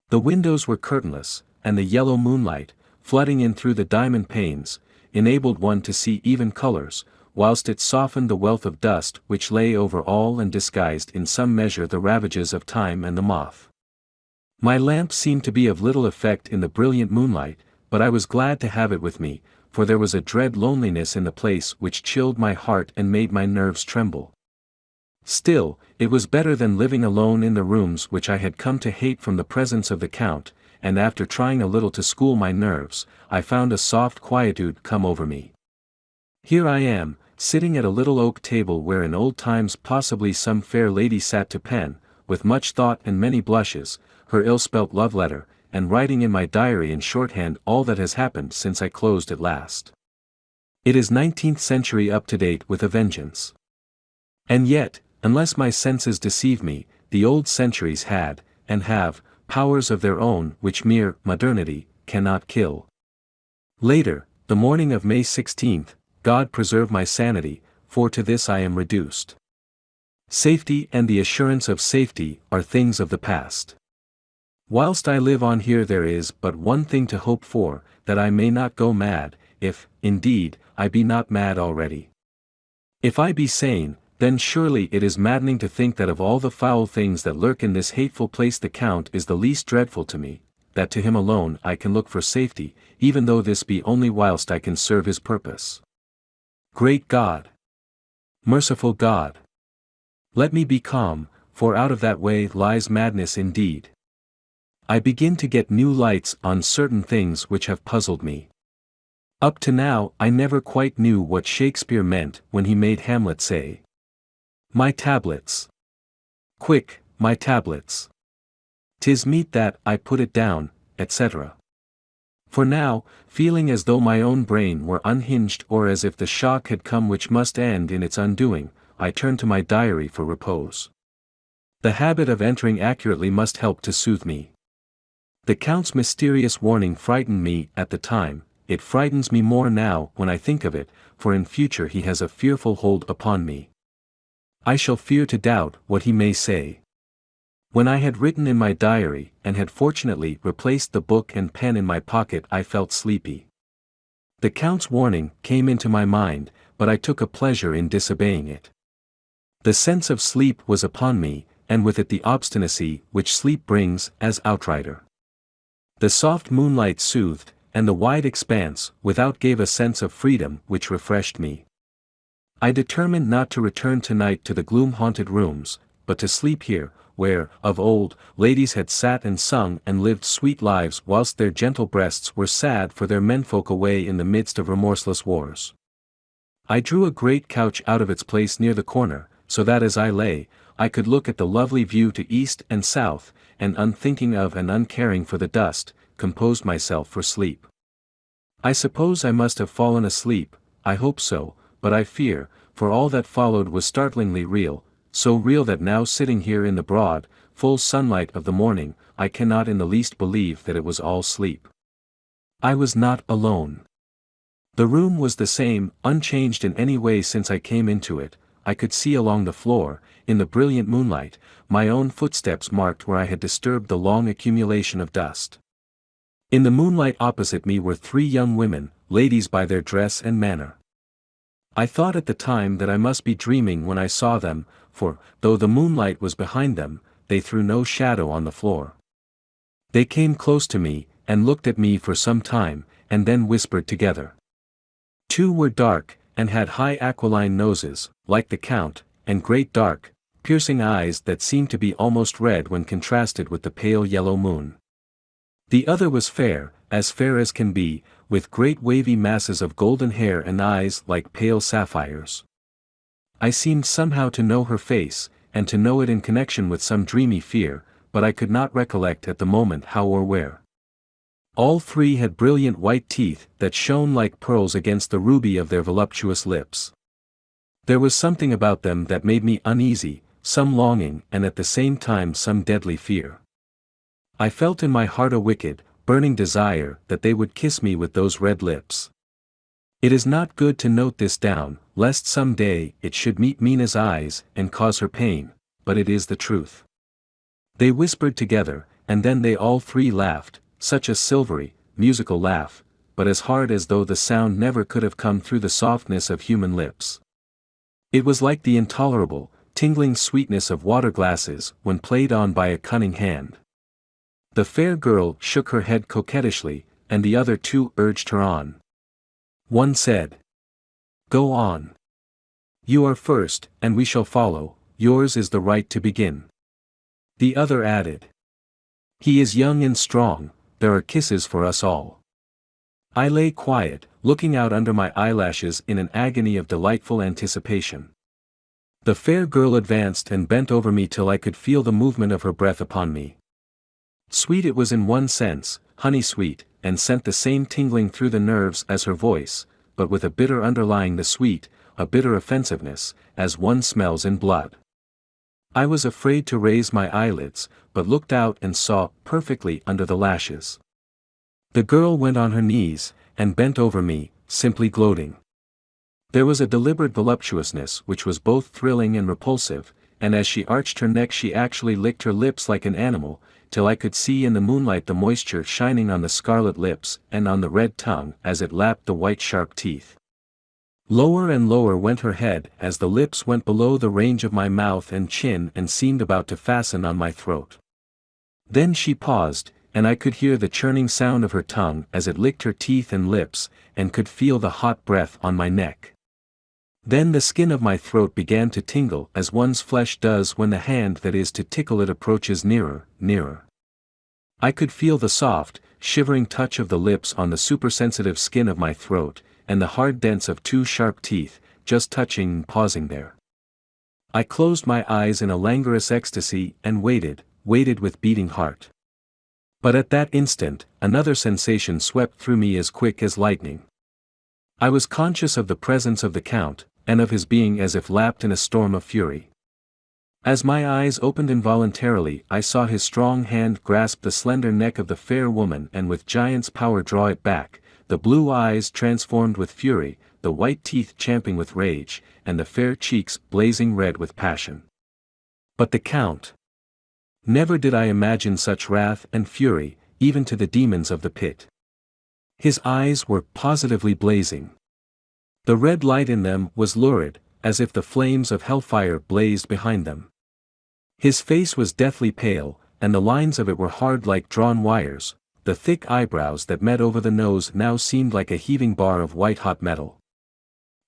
The windows were curtainless, and the yellow moonlight, flooding in through the diamond panes, enabled one to see even colors, whilst it softened the wealth of dust which lay over all and disguised in some measure the ravages of time and the moth. My lamp seemed to be of little effect in the brilliant moonlight, but I was glad to have it with me, for there was a dread loneliness in the place which chilled my heart and made my nerves tremble. Still, it was better than living alone in the rooms which I had come to hate from the presence of the Count, and after trying a little to school my nerves, I found a soft quietude come over me. Here I am, sitting at a little oak table where in old times possibly some fair lady sat to pen, with much thought and many blushes, her ill-spelt love letter, and writing in my diary in shorthand all that has happened since I closed at last. It is 19th century up to date with a vengeance. And yet, unless my senses deceive me, the old centuries had, and have, powers of their own which mere modernity cannot kill. Later, the morning of May 16th, God preserve my sanity, for to this I am reduced. Safety and the assurance of safety are things of the past. Whilst I live on here there is but one thing to hope for, that I may not go mad, if, indeed, I be not mad already. If I be sane, then surely it is maddening to think that of all the foul things that lurk in this hateful place the Count is the least dreadful to me, that to him alone I can look for safety, even though this be only whilst I can serve his purpose. Great God! Merciful God! Let me be calm, for out of that way lies madness indeed. I begin to get new lights on certain things which have puzzled me. Up to now I never quite knew what Shakespeare meant when he made Hamlet say, "My tablets. Quick, my tablets. 'Tis meet that I put it down," etc. For now, feeling as though my own brain were unhinged or as if the shock had come which must end in its undoing, I turn to my diary for repose. The habit of entering accurately must help to soothe me. The Count's mysterious warning frightened me at the time, it frightens me more now when I think of it, for in future he has a fearful hold upon me. I shall fear to doubt what he may say. When I had written in my diary, and had fortunately replaced the book and pen in my pocket, I felt sleepy. The Count's warning came into my mind, but I took a pleasure in disobeying it. The sense of sleep was upon me, and with it the obstinacy which sleep brings as outrider. The soft moonlight soothed, and the wide expanse without gave a sense of freedom which refreshed me. I determined not to return tonight to the gloom-haunted rooms, but to sleep here, where, of old, ladies had sat and sung and lived sweet lives whilst their gentle breasts were sad for their menfolk away in the midst of remorseless wars. I drew a great couch out of its place near the corner, so that as I lay, I could look at the lovely view to east and south, and unthinking of and uncaring for the dust, composed myself for sleep. I suppose I must have fallen asleep, I hope so, but I fear, for all that followed was startlingly real, so real that now sitting here in the broad, full sunlight of the morning, I cannot in the least believe that it was all sleep. I was not alone. The room was the same, unchanged in any way since I came into it. I could see along the floor, in the brilliant moonlight, my own footsteps marked where I had disturbed the long accumulation of dust. In the moonlight opposite me were 3 young women, ladies by their dress and manner. I thought at the time that I must be dreaming when I saw them, for, though the moonlight was behind them, they threw no shadow on the floor. They came close to me, and looked at me for some time, and then whispered together. 2 were dark, and had high aquiline noses, like the Count, and great dark, piercing eyes that seemed to be almost red when contrasted with the pale yellow moon. The other was fair as can be, with great wavy masses of golden hair and eyes like pale sapphires. I seemed somehow to know her face, and to know it in connection with some dreamy fear, but I could not recollect at the moment how or where. All 3 had brilliant white teeth that shone like pearls against the ruby of their voluptuous lips. There was something about them that made me uneasy, some longing and at the same time some deadly fear. I felt in my heart a wicked, burning desire that they would kiss me with those red lips. It is not good to note this down, lest some day it should meet Mina's eyes and cause her pain, but it is the truth. They whispered together, and then they all 3 laughed, such a silvery, musical laugh, but as hard as though the sound never could have come through the softness of human lips. It was like the intolerable, tingling sweetness of water glasses when played on by a cunning hand. The fair girl shook her head coquettishly, and the other 2 urged her on. One said, "Go on. You are first, and we shall follow, yours is the right to begin." The other added, "He is young and strong, there are kisses for us all." I lay quiet, looking out under my eyelashes in an agony of delightful anticipation. The fair girl advanced and bent over me till I could feel the movement of her breath upon me. Sweet it was in one sense, honey-sweet, and sent the same tingling through the nerves as her voice, but with a bitter underlying the sweet, a bitter offensiveness, as one smells in blood. I was afraid to raise my eyelids, but looked out and saw perfectly under the lashes. The girl went on her knees, and bent over me, simply gloating. There was a deliberate voluptuousness which was both thrilling and repulsive, and as she arched her neck she actually licked her lips like an animal, till I could see in the moonlight the moisture shining on the scarlet lips and on the red tongue as it lapped the white sharp teeth. Lower and lower went her head as the lips went below the range of my mouth and chin and seemed about to fasten on my throat. Then she paused, and I could hear the churning sound of her tongue as it licked her teeth and lips, and could feel the hot breath on my neck. Then the skin of my throat began to tingle as one's flesh does when the hand that is to tickle it approaches nearer, nearer. I could feel the soft, shivering touch of the lips on the supersensitive skin of my throat, and the hard dents of two sharp teeth, just touching and pausing there. I closed my eyes in a languorous ecstasy and waited with beating heart. But at that instant, another sensation swept through me as quick as lightning. I was conscious of the presence of the Count, and of his being as if lapped in a storm of fury. As my eyes opened involuntarily I saw his strong hand grasp the slender neck of the fair woman and with giant's power draw it back, the blue eyes transformed with fury, the white teeth champing with rage, and the fair cheeks blazing red with passion. But the Count! Never did I imagine such wrath and fury, even to the demons of the pit. His eyes were positively blazing. The red light in them was lurid, as if the flames of hellfire blazed behind them. His face was deathly pale, and the lines of it were hard like drawn wires. The thick eyebrows that met over the nose now seemed like a heaving bar of white-hot metal.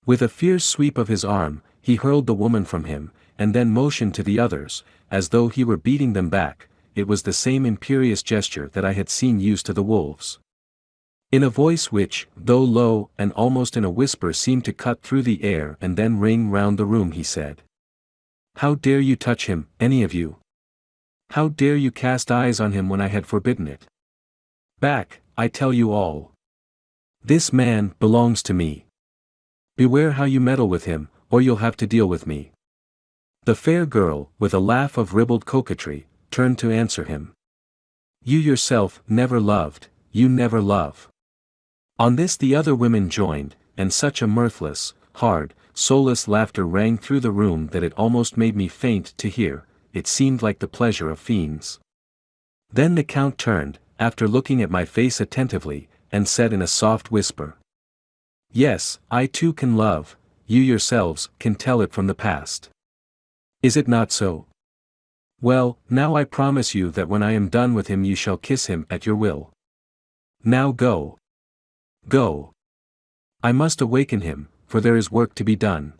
With a fierce sweep of his arm, he hurled the woman from him, and then motioned to the others, as though he were beating them back. It was the same imperious gesture that I had seen used to the wolves. In a voice which, though low and almost in a whisper seemed to cut through the air and then ring round the room, he said, "How dare you touch him, any of you? How dare you cast eyes on him when I had forbidden it? Back, I tell you all. This man belongs to me. Beware how you meddle with him, or you'll have to deal with me." The fair girl, with a laugh of ribald coquetry, turned to answer him. "You yourself never loved, you never love." On this the other women joined, and such a mirthless, hard, soulless laughter rang through the room that it almost made me faint to hear. It seemed like the pleasure of fiends. Then the Count turned, after looking at my face attentively, and said in a soft whisper, "Yes, I too can love, you yourselves can tell it from the past. Is it not so? Well, now I promise you that when I am done with him you shall kiss him at your will. Now go. Go. I must awaken him, for there is work to be done."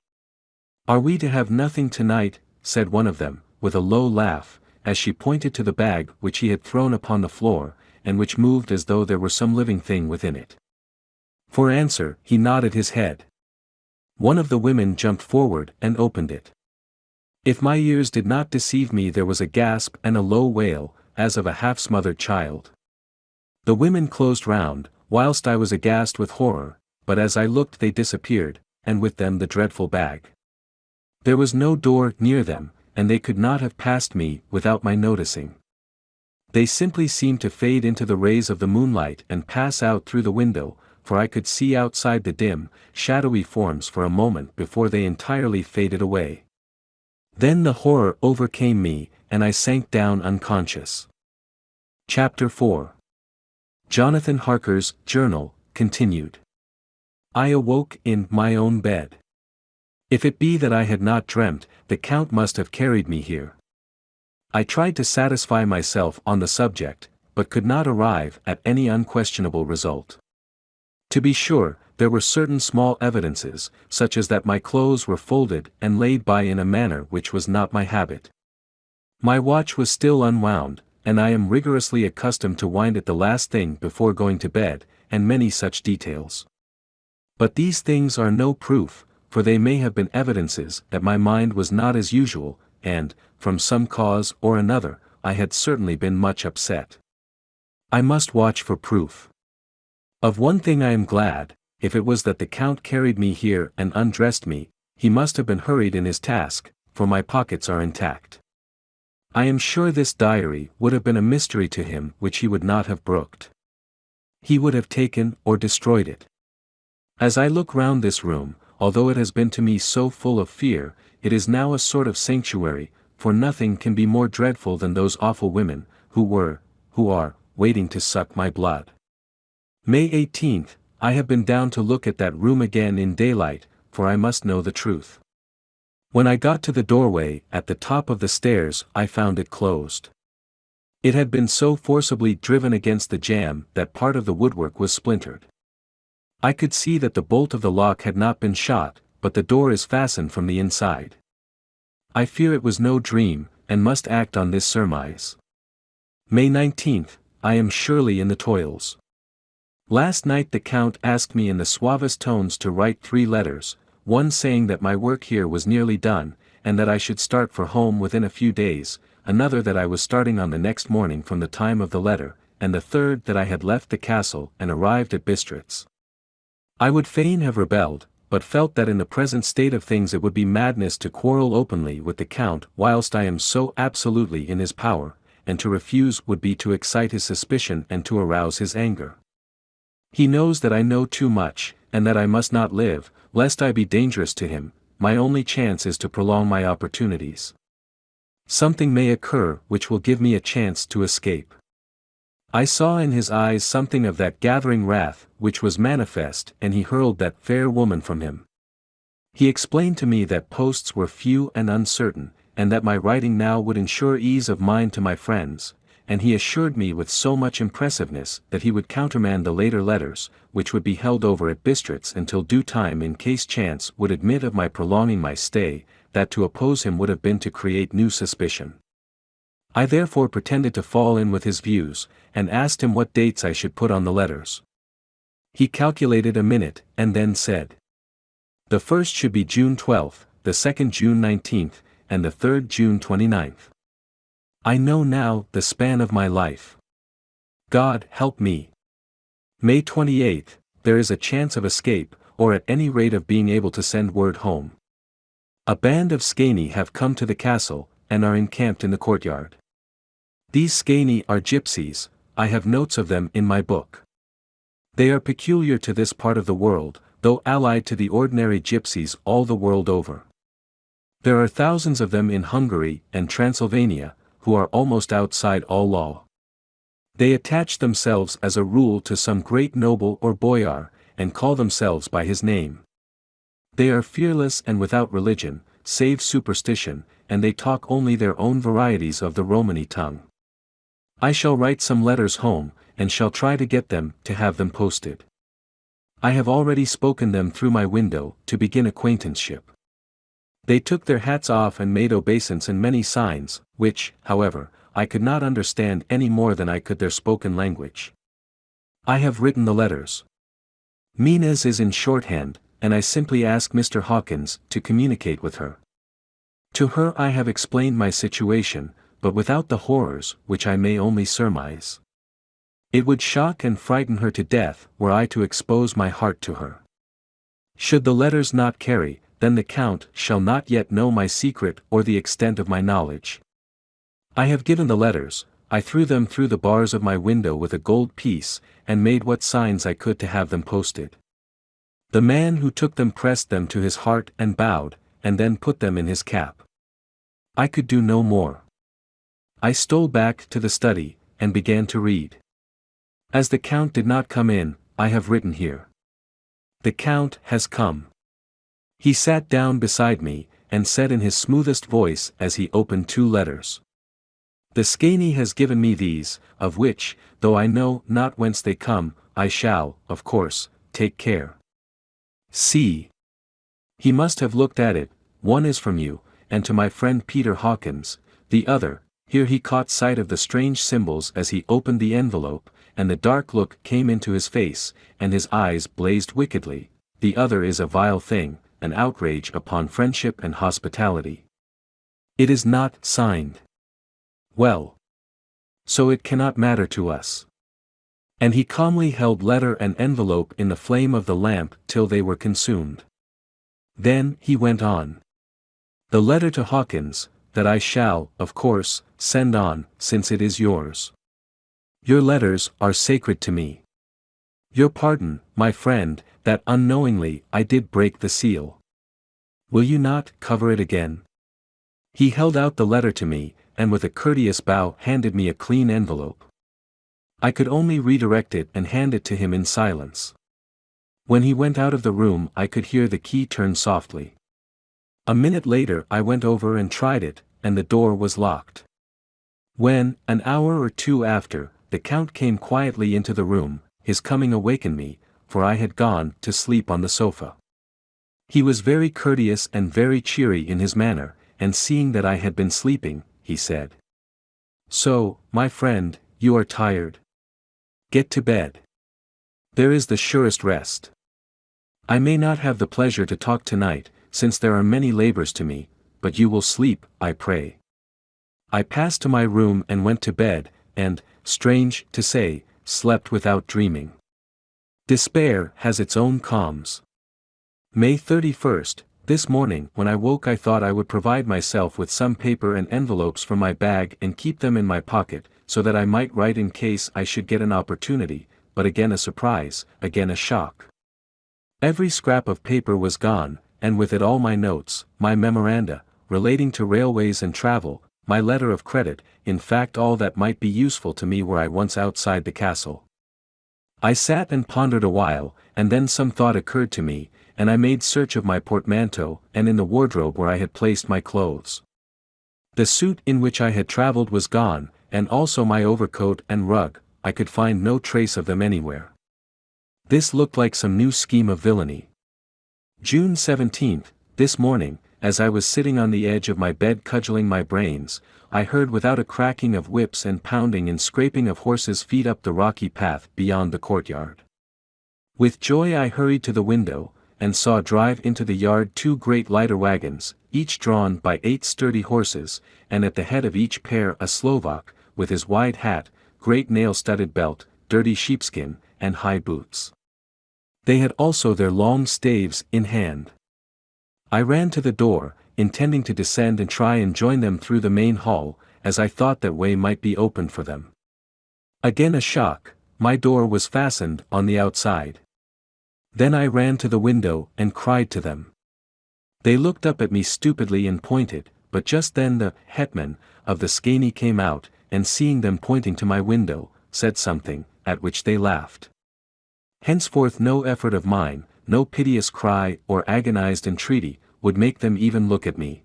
"Are we to have nothing tonight?" said one of them, with a low laugh, as she pointed to the bag which he had thrown upon the floor, and which moved as though there were some living thing within it. For answer, he nodded his head. One of the women jumped forward and opened it. If my ears did not deceive me, there was a gasp and a low wail, as of a half-smothered child. The women closed round, whilst I was aghast with horror, but as I looked they disappeared, and with them the dreadful bag. There was no door near them, and they could not have passed me without my noticing. They simply seemed to fade into the rays of the moonlight and pass out through the window, for I could see outside the dim, shadowy forms for a moment before they entirely faded away. Then the horror overcame me, and I sank down unconscious. Chapter 4. Jonathan Harker's Journal, continued. I awoke in my own bed. If it be that I had not dreamt, the Count must have carried me here. I tried to satisfy myself on the subject, but could not arrive at any unquestionable result. To be sure, there were certain small evidences, such as that my clothes were folded and laid by in a manner which was not my habit. My watch was still unwound, and I am rigorously accustomed to wind it the last thing before going to bed, and many such details. But these things are no proof, for they may have been evidences that my mind was not as usual, and, from some cause or another, I had certainly been much upset. I must watch for proof. Of one thing I am glad, if it was that the Count carried me here and undressed me, he must have been hurried in his task, for my pockets are intact. I am sure this diary would have been a mystery to him which he would not have brooked. He would have taken or destroyed it. As I look round this room, although it has been to me so full of fear, it is now a sort of sanctuary, for nothing can be more dreadful than those awful women, who are, waiting to suck my blood. May 18th, I have been down to look at that room again in daylight, for I must know the truth. When I got to the doorway, at the top of the stairs, I found it closed. It had been so forcibly driven against the jamb that part of the woodwork was splintered. I could see that the bolt of the lock had not been shot, but the door is fastened from the inside. I fear it was no dream, and must act on this surmise. May 19th, I am surely in the toils. Last night the Count asked me in the suavest tones to write 3 letters, one saying that my work here was nearly done, and that I should start for home within a few days, another that I was starting on the next morning from the time of the letter, and the third that I had left the castle and arrived at Bistritz. I would fain have rebelled, but felt that in the present state of things it would be madness to quarrel openly with the Count whilst I am so absolutely in his power, and to refuse would be to excite his suspicion and to arouse his anger. He knows that I know too much, and that I must not live, lest I be dangerous to him. My only chance is to prolong my opportunities. Something may occur which will give me a chance to escape. I saw in his eyes something of that gathering wrath which was manifest, and he hurled that fair woman from him. He explained to me that posts were few and uncertain, and that my writing now would ensure ease of mind to my friends, and he assured me with so much impressiveness that he would countermand the later letters, which would be held over at Bistritz until due time in case chance would admit of my prolonging my stay, that to oppose him would have been to create new suspicion. I therefore pretended to fall in with his views, and asked him what dates I should put on the letters. He calculated a minute, and then said, "The first should be June 12th, the second June 19th, and the third June 29th. I know now the span of my life. God help me. May 28th, there is a chance of escape, or at any rate of being able to send word home. A band of Scani have come to the castle, and are encamped in the courtyard. These Scani are gypsies, I have notes of them in my book. They are peculiar to this part of the world, though allied to the ordinary gypsies all the world over. There are thousands of them in Hungary and Transylvania, who are almost outside all law. They attach themselves as a rule to some great noble or boyar, and call themselves by his name. They are fearless and without religion, save superstition, and they talk only their own varieties of the Romany tongue. I shall write some letters home, and shall try to get them to have them posted. I have already spoken them through my window, to begin acquaintanceship. They took their hats off and made obeisance and many signs, which, however, I could not understand any more than I could their spoken language. I have written the letters. Mina's is in shorthand, and I simply ask Mr. Hawkins to communicate with her. To her I have explained my situation, but without the horrors which I may only surmise. It would shock and frighten her to death were I to expose my heart to her. Should the letters not carry, then the Count shall not yet know my secret or the extent of my knowledge. I have given the letters, I threw them through the bars of my window with a gold piece, and made what signs I could to have them posted. The man who took them pressed them to his heart and bowed, and then put them in his cap. I could do no more. I stole back to the study, and began to read. As the Count did not come in, I have written here. The Count has come. He sat down beside me, and said in his smoothest voice as he opened 2 letters. The Scani has given me these, of which, though I know not whence they come, I shall, of course, take care. See. He must have looked at it, one is from you, and to my friend Peter Hawkins, the other, here he caught sight of the strange symbols as he opened the envelope, and the dark look came into his face, and his eyes blazed wickedly, the other is a vile thing, an outrage upon friendship and hospitality. It is not signed. Well. So it cannot matter to us. And he calmly held letter and envelope in the flame of the lamp till they were consumed. Then he went on. The letter to Hawkins, that I shall, of course, send on, since it is yours. Your letters are sacred to me. Your pardon, my friend, that unknowingly I did break the seal. Will you not cover it again? He held out the letter to me, and with a courteous bow handed me a clean envelope. I could only redirect it and hand it to him in silence. When he went out of the room I could hear the key turn softly. A minute later I went over and tried it, and the door was locked. When, an hour or two after, the Count came quietly into the room, his coming awakened me, for I had gone to sleep on the sofa. He was very courteous and very cheery in his manner, and seeing that I had been sleeping, he said, "So, my friend, you are tired. Get to bed. There is the surest rest. I may not have the pleasure to talk tonight, since there are many labors to me, but you will sleep, I pray." I passed to my room and went to bed, and, strange to say, slept without dreaming. Despair has its own calms. May 31st, this morning when I woke I thought I would provide myself with some paper and envelopes from my bag and keep them in my pocket, so that I might write in case I should get an opportunity, but again a surprise, again a shock. Every scrap of paper was gone, and with it all my notes, my memoranda, relating to railways and travel, my letter of credit, in fact all that might be useful to me were I once outside the castle. I sat and pondered a while, and then some thought occurred to me, and I made search of my portmanteau and in the wardrobe where I had placed my clothes. The suit in which I had traveled was gone, and also my overcoat and rug. I could find no trace of them anywhere. This looked like some new scheme of villainy. June 17th, this morning, as I was sitting on the edge of my bed cudgeling my brains, I heard without a cracking of whips and pounding and scraping of horses' feet up the rocky path beyond the courtyard. With joy I hurried to the window, and saw drive into the yard 2 great leiter wagons, each drawn by 8 sturdy horses, and at the head of each pair a Slovak, with his wide hat, great nail-studded belt, dirty sheepskin, and high boots. They had also their long staves in hand. I ran to the door, intending to descend and try and join them through the main hall, as I thought that way might be opened for them. Again a shock, my door was fastened on the outside. Then I ran to the window and cried to them. They looked up at me stupidly and pointed, but just then the hetman of the Skani came out, and seeing them pointing to my window, said something, at which they laughed. Henceforth no effort of mine, no piteous cry or agonized entreaty, would make them even look at me.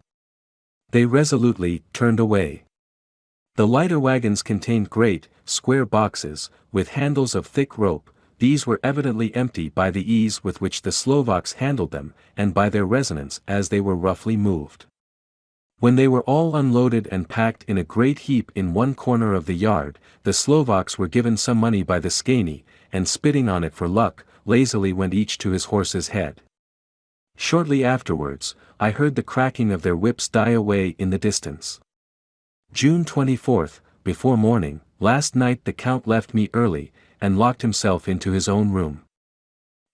They resolutely turned away. The leiter wagons contained great, square boxes, with handles of thick rope. These were evidently empty by the ease with which the Slovaks handled them, and by their resonance as they were roughly moved. When they were all unloaded and packed in a great heap in one corner of the yard, the Slovaks were given some money by the Skani, and spitting on it for luck, lazily went each to his horse's head. Shortly afterwards, I heard the cracking of their whips die away in the distance. June 24th, before morning, last night the Count left me early, and locked himself into his own room.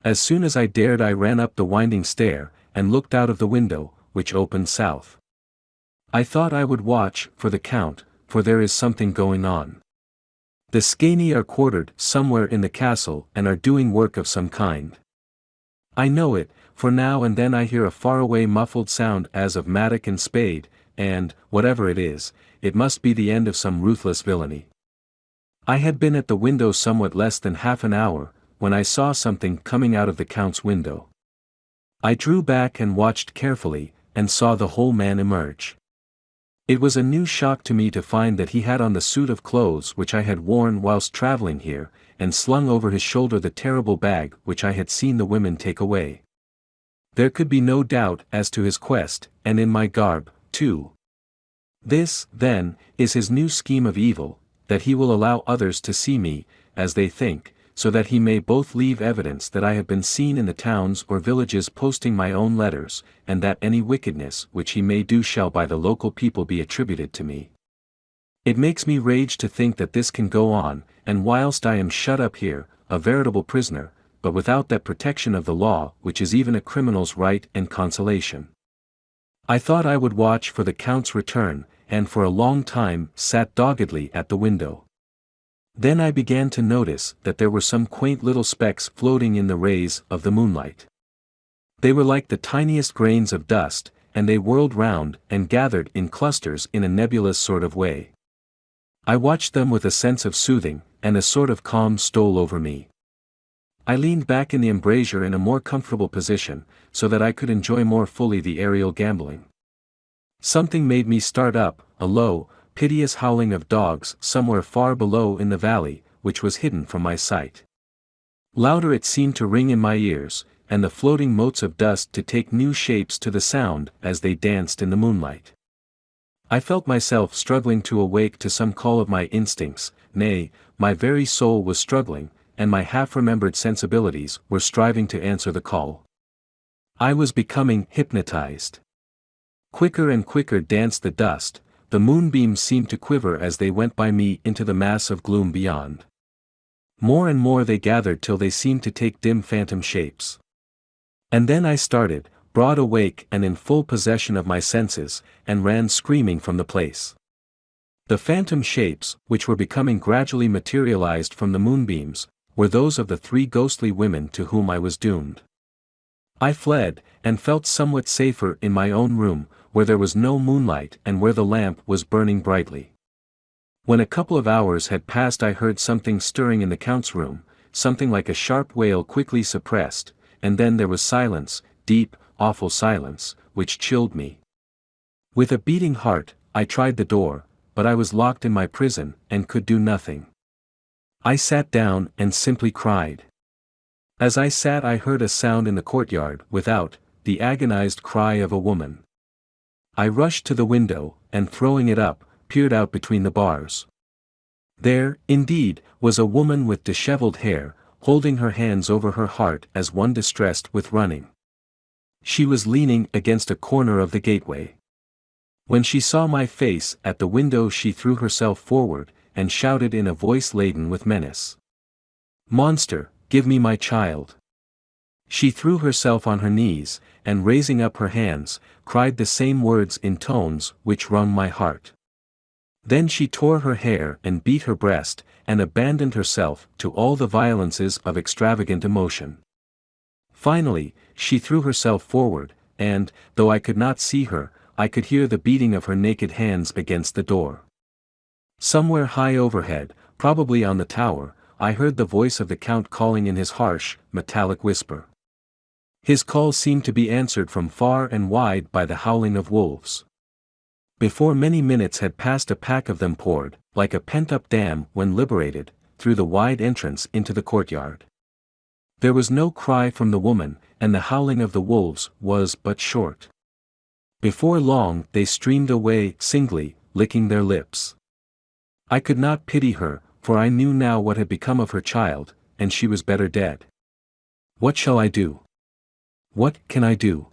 As soon as I dared I ran up the winding stair, and looked out of the window, which opened south. I thought I would watch for the Count, for there is something going on. The Skani are quartered somewhere in the castle and are doing work of some kind. I know it, for now and then I hear a faraway muffled sound as of mattock and spade, and, whatever it is, it must be the end of some ruthless villainy. I had been at the window somewhat less than half an hour, when I saw something coming out of the Count's window. I drew back and watched carefully, and saw the whole man emerge. It was a new shock to me to find that he had on the suit of clothes which I had worn whilst travelling here, and slung over his shoulder the terrible bag which I had seen the women take away. There could be no doubt as to his quest, and in my garb, too. This, then, is his new scheme of evil, that he will allow others to see me, as they think, so that he may both leave evidence that I have been seen in the towns or villages posting my own letters, and that any wickedness which he may do shall by the local people be attributed to me. It makes me rage to think that this can go on, and whilst I am shut up here, a veritable prisoner, but without that protection of the law which is even a criminal's right and consolation. I thought I would watch for the Count's return, and for a long time sat doggedly at the window. Then I began to notice that there were some quaint little specks floating in the rays of the moonlight. They were like the tiniest grains of dust, and they whirled round and gathered in clusters in a nebulous sort of way. I watched them with a sense of soothing, and a sort of calm stole over me. I leaned back in the embrasure in a more comfortable position, so that I could enjoy more fully the aerial gambling. Something made me start up, a low, piteous howling of dogs somewhere far below in the valley, which was hidden from my sight. Louder it seemed to ring in my ears, and the floating motes of dust to take new shapes to the sound as they danced in the moonlight. I felt myself struggling to awake to some call of my instincts, nay, my very soul was struggling, and my half-remembered sensibilities were striving to answer the call. I was becoming hypnotized. Quicker and quicker danced the dust, the moonbeams seemed to quiver as they went by me into the mass of gloom beyond. More and more they gathered till they seemed to take dim phantom shapes. And then I started, broad awake and in full possession of my senses, and ran screaming from the place. The phantom shapes, which were becoming gradually materialized from the moonbeams, were those of the three ghostly women to whom I was doomed. I fled, and felt somewhat safer in my own room, where there was no moonlight and where the lamp was burning brightly. When a couple of hours had passed I heard something stirring in the Count's room, something like a sharp wail quickly suppressed, and then there was silence, deep, awful silence, which chilled me. With a beating heart, I tried the door, but I was locked in my prison, and could do nothing. I sat down and simply cried. As I sat I heard a sound in the courtyard without, the agonized cry of a woman. I rushed to the window, and throwing it up, peered out between the bars. There, indeed, was a woman with disheveled hair, holding her hands over her heart as one distressed with running. She was leaning against a corner of the gateway. When she saw my face at the window she threw herself forward, and shouted in a voice laden with menace. "Monster, give me my child." She threw herself on her knees, and raising up her hands, cried the same words in tones which wrung my heart. Then she tore her hair and beat her breast, and abandoned herself to all the violences of extravagant emotion. Finally, she threw herself forward, and, though I could not see her, I could hear the beating of her naked hands against the door. Somewhere high overhead, probably on the tower, I heard the voice of the Count calling in his harsh, metallic whisper. His call seemed to be answered from far and wide by the howling of wolves. Before many minutes had passed a pack of them poured, like a pent-up dam when liberated, through the wide entrance into the courtyard. There was no cry from the woman, and the howling of the wolves was but short. Before long they streamed away singly, licking their lips. I could not pity her, for I knew now what had become of her child, and she was better dead. What shall I do? What can I do?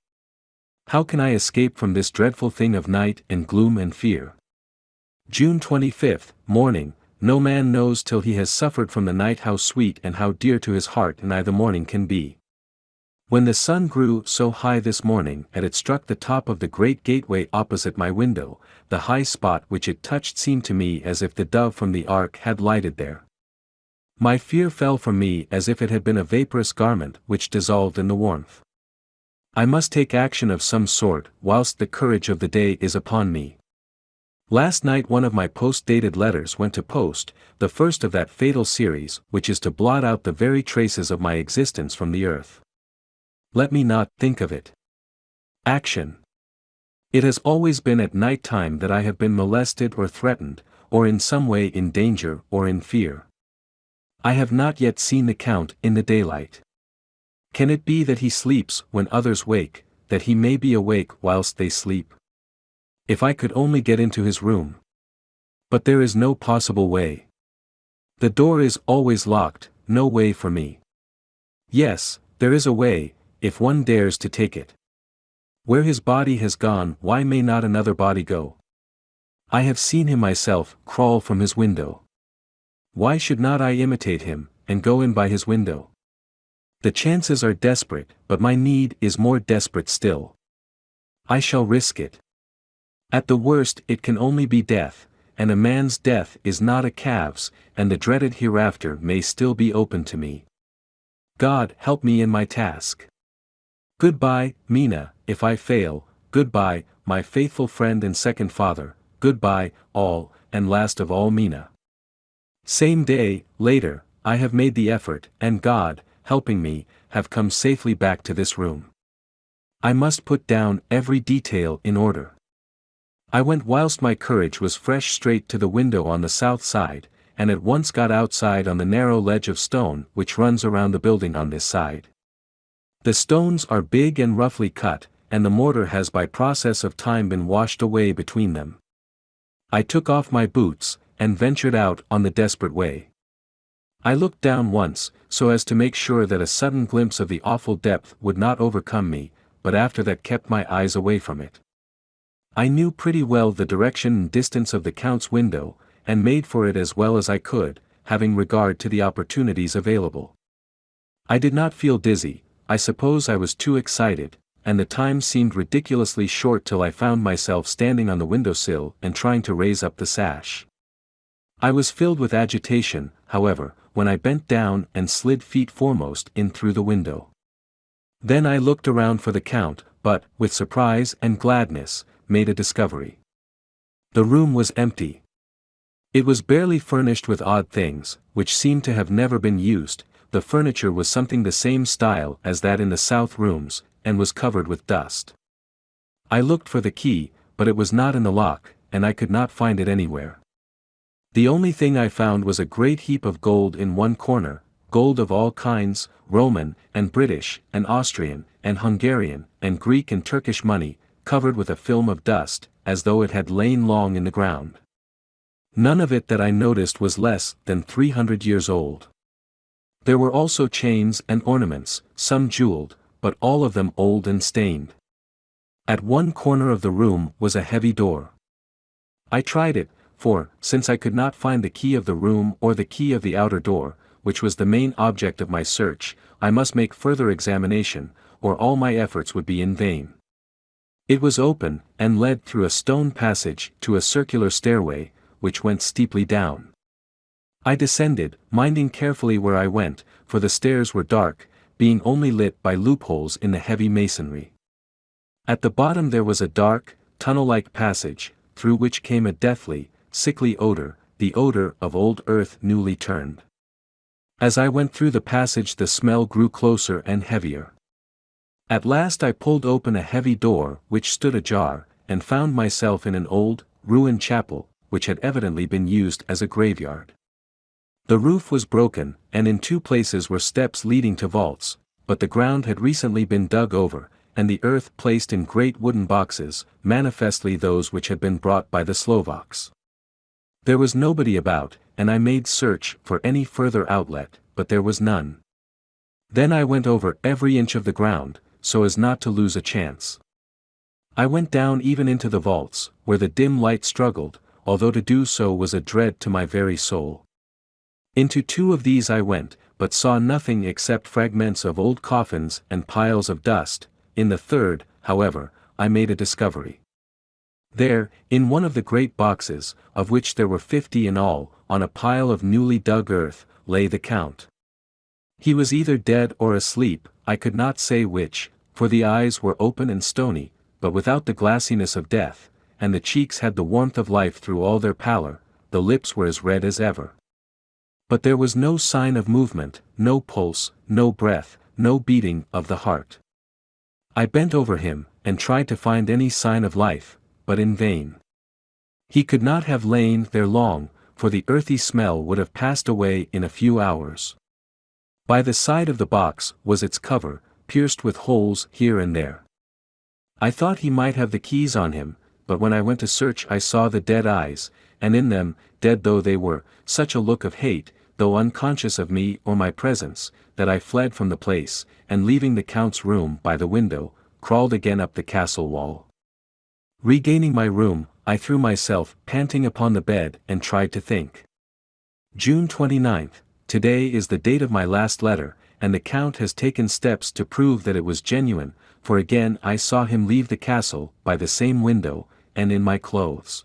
How can I escape from this dreadful thing of night and gloom and fear? June 25th, morning. No man knows till he has suffered from the night how sweet and how dear to his heart the morning can be. When the sun grew so high this morning and it struck the top of the great gateway opposite my window, the high spot which it touched seemed to me as if the dove from the ark had lighted there. My fear fell from me as if it had been a vaporous garment which dissolved in the warmth. I must take action of some sort whilst the courage of the day is upon me. Last night one of my post-dated letters went to post, the first of that fatal series which is to blot out the very traces of my existence from the earth. Let me not think of it. Action. It has always been at night time that I have been molested or threatened, or in some way in danger or in fear. I have not yet seen the Count in the daylight. Can it be that he sleeps when others wake, that he may be awake whilst they sleep? If I could only get into his room. But there is no possible way. The door is always locked, no way for me. Yes, there is a way, if one dares to take it. Where his body has gone, why may not another body go? I have seen him myself crawl from his window. Why should not I imitate him, and go in by his window? The chances are desperate, but my need is more desperate still. I shall risk it. At the worst it can only be death, and a man's death is not a calf's, and the dreaded hereafter may still be open to me. God help me in my task. Goodbye, Mina, if I fail, goodbye, my faithful friend and second father, goodbye, all, and last of all Mina. Same day, later, I have made the effort, and God, helping me, have come safely back to this room. I must put down every detail in order. I went whilst my courage was fresh straight to the window on the south side, and at once got outside on the narrow ledge of stone which runs around the building on this side. The stones are big and roughly cut, and the mortar has by process of time been washed away between them. I took off my boots, and ventured out on the desperate way. I looked down once, so as to make sure that a sudden glimpse of the awful depth would not overcome me, but after that kept my eyes away from it. I knew pretty well the direction and distance of the Count's window, and made for it as well as I could, having regard to the opportunities available. I did not feel dizzy, I suppose I was too excited, and the time seemed ridiculously short till I found myself standing on the windowsill and trying to raise up the sash. I was filled with agitation, however, when I bent down and slid feet foremost in through the window. Then I looked around for the Count, but, with surprise and gladness, made a discovery. The room was empty. It was barely furnished with odd things, which seemed to have never been used. The furniture was something the same style as that in the south rooms, and was covered with dust. I looked for the key, but it was not in the lock, and I could not find it anywhere. The only thing I found was a great heap of gold in one corner, gold of all kinds, Roman, and British, and Austrian, and Hungarian, and Greek and Turkish money, covered with a film of dust, as though it had lain long in the ground. None of it that I noticed was less than 300 years old. There were also chains and ornaments, some jeweled, but all of them old and stained. At one corner of the room was a heavy door. I tried it, for, since I could not find the key of the room or the key of the outer door, which was the main object of my search, I must make further examination, or all my efforts would be in vain. It was open, and led through a stone passage to a circular stairway, which went steeply down. I descended, minding carefully where I went, for the stairs were dark, being only lit by loopholes in the heavy masonry. At the bottom there was a dark, tunnel-like passage, through which came a deathly, sickly odor, the odor of old earth newly turned. As I went through the passage the smell grew closer and heavier. At last I pulled open a heavy door which stood ajar, and found myself in an old, ruined chapel, which had evidently been used as a graveyard. The roof was broken, and in two places were steps leading to vaults, but the ground had recently been dug over, and the earth placed in great wooden boxes, manifestly those which had been brought by the Slovaks. There was nobody about, and I made search for any further outlet, but there was none. Then I went over every inch of the ground, so as not to lose a chance. I went down even into the vaults, where the dim light struggled, although to do so was a dread to my very soul. Into two of these I went, but saw nothing except fragments of old coffins and piles of dust. In the third, however, I made a discovery. There, in one of the great boxes, of which there were 50 in all, on a pile of newly dug earth, lay the Count. He was either dead or asleep, I could not say which, for the eyes were open and stony, but without the glassiness of death, and the cheeks had the warmth of life through all their pallor, the lips were as red as ever. But there was no sign of movement, no pulse, no breath, no beating of the heart. I bent over him, and tried to find any sign of life, but in vain. He could not have lain there long, for the earthy smell would have passed away in a few hours. By the side of the box was its cover, pierced with holes here and there. I thought he might have the keys on him, but when I went to search I saw the dead eyes, and in them, dead though they were, such a look of hate, though unconscious of me or my presence, that I fled from the place, and leaving the Count's room by the window, crawled again up the castle wall. Regaining my room, I threw myself panting upon the bed and tried to think. June 29th, today is the date of my last letter, and the Count has taken steps to prove that it was genuine, for again I saw him leave the castle by the same window, and in my clothes.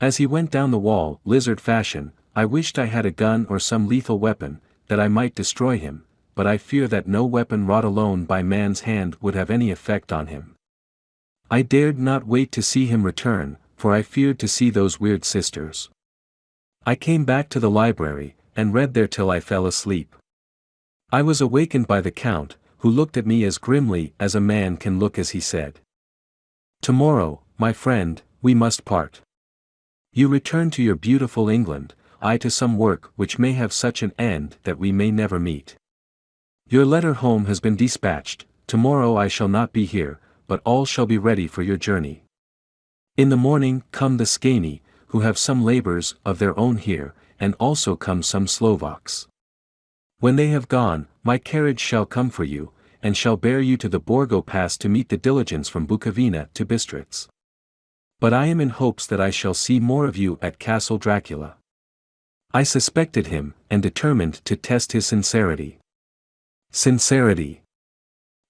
As he went down the wall, lizard fashion, I wished I had a gun or some lethal weapon, that I might destroy him, but I fear that no weapon wrought alone by man's hand would have any effect on him. I dared not wait to see him return, for I feared to see those weird sisters. I came back to the library, and read there till I fell asleep. I was awakened by the Count, who looked at me as grimly as a man can look as he said, "Tomorrow, my friend, we must part. You return to your beautiful England, I to some work which may have such an end that we may never meet. Your letter home has been dispatched, tomorrow I shall not be here, but all shall be ready for your journey. In the morning come the Skani, who have some labors of their own here, and also come some Slovaks. When they have gone, my carriage shall come for you, and shall bear you to the Borgo Pass to meet the diligence from Bukovina to Bistritz. But I am in hopes that I shall see more of you at Castle Dracula." I suspected him, and determined to test his sincerity. Sincerity.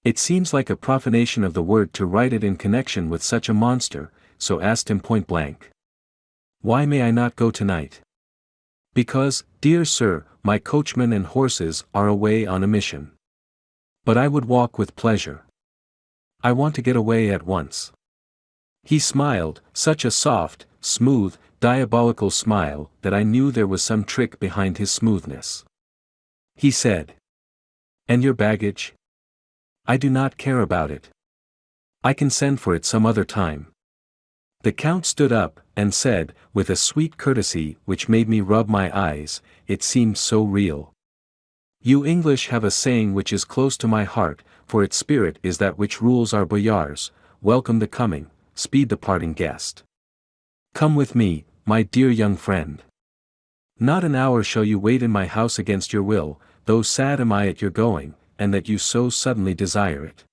It seems like a profanation of the word to write it in connection with such a monster, so asked him point blank. "Why may I not go tonight?" "Because, dear sir, my coachman and horses are away on a mission. But I would walk with pleasure. I want to get away at once." He smiled, such a soft, smooth, diabolical smile that I knew there was some trick behind his smoothness. He said, "And your baggage?" "I do not care about it. I can send for it some other time." The Count stood up, and said, with a sweet courtesy which made me rub my eyes, it seemed so real, "You English have a saying which is close to my heart, for its spirit is that which rules our boyars: welcome the coming, speed the parting guest. Come with me, my dear young friend. Not an hour shall you wait in my house against your will, though sad am I at your going, and that you so suddenly desire it.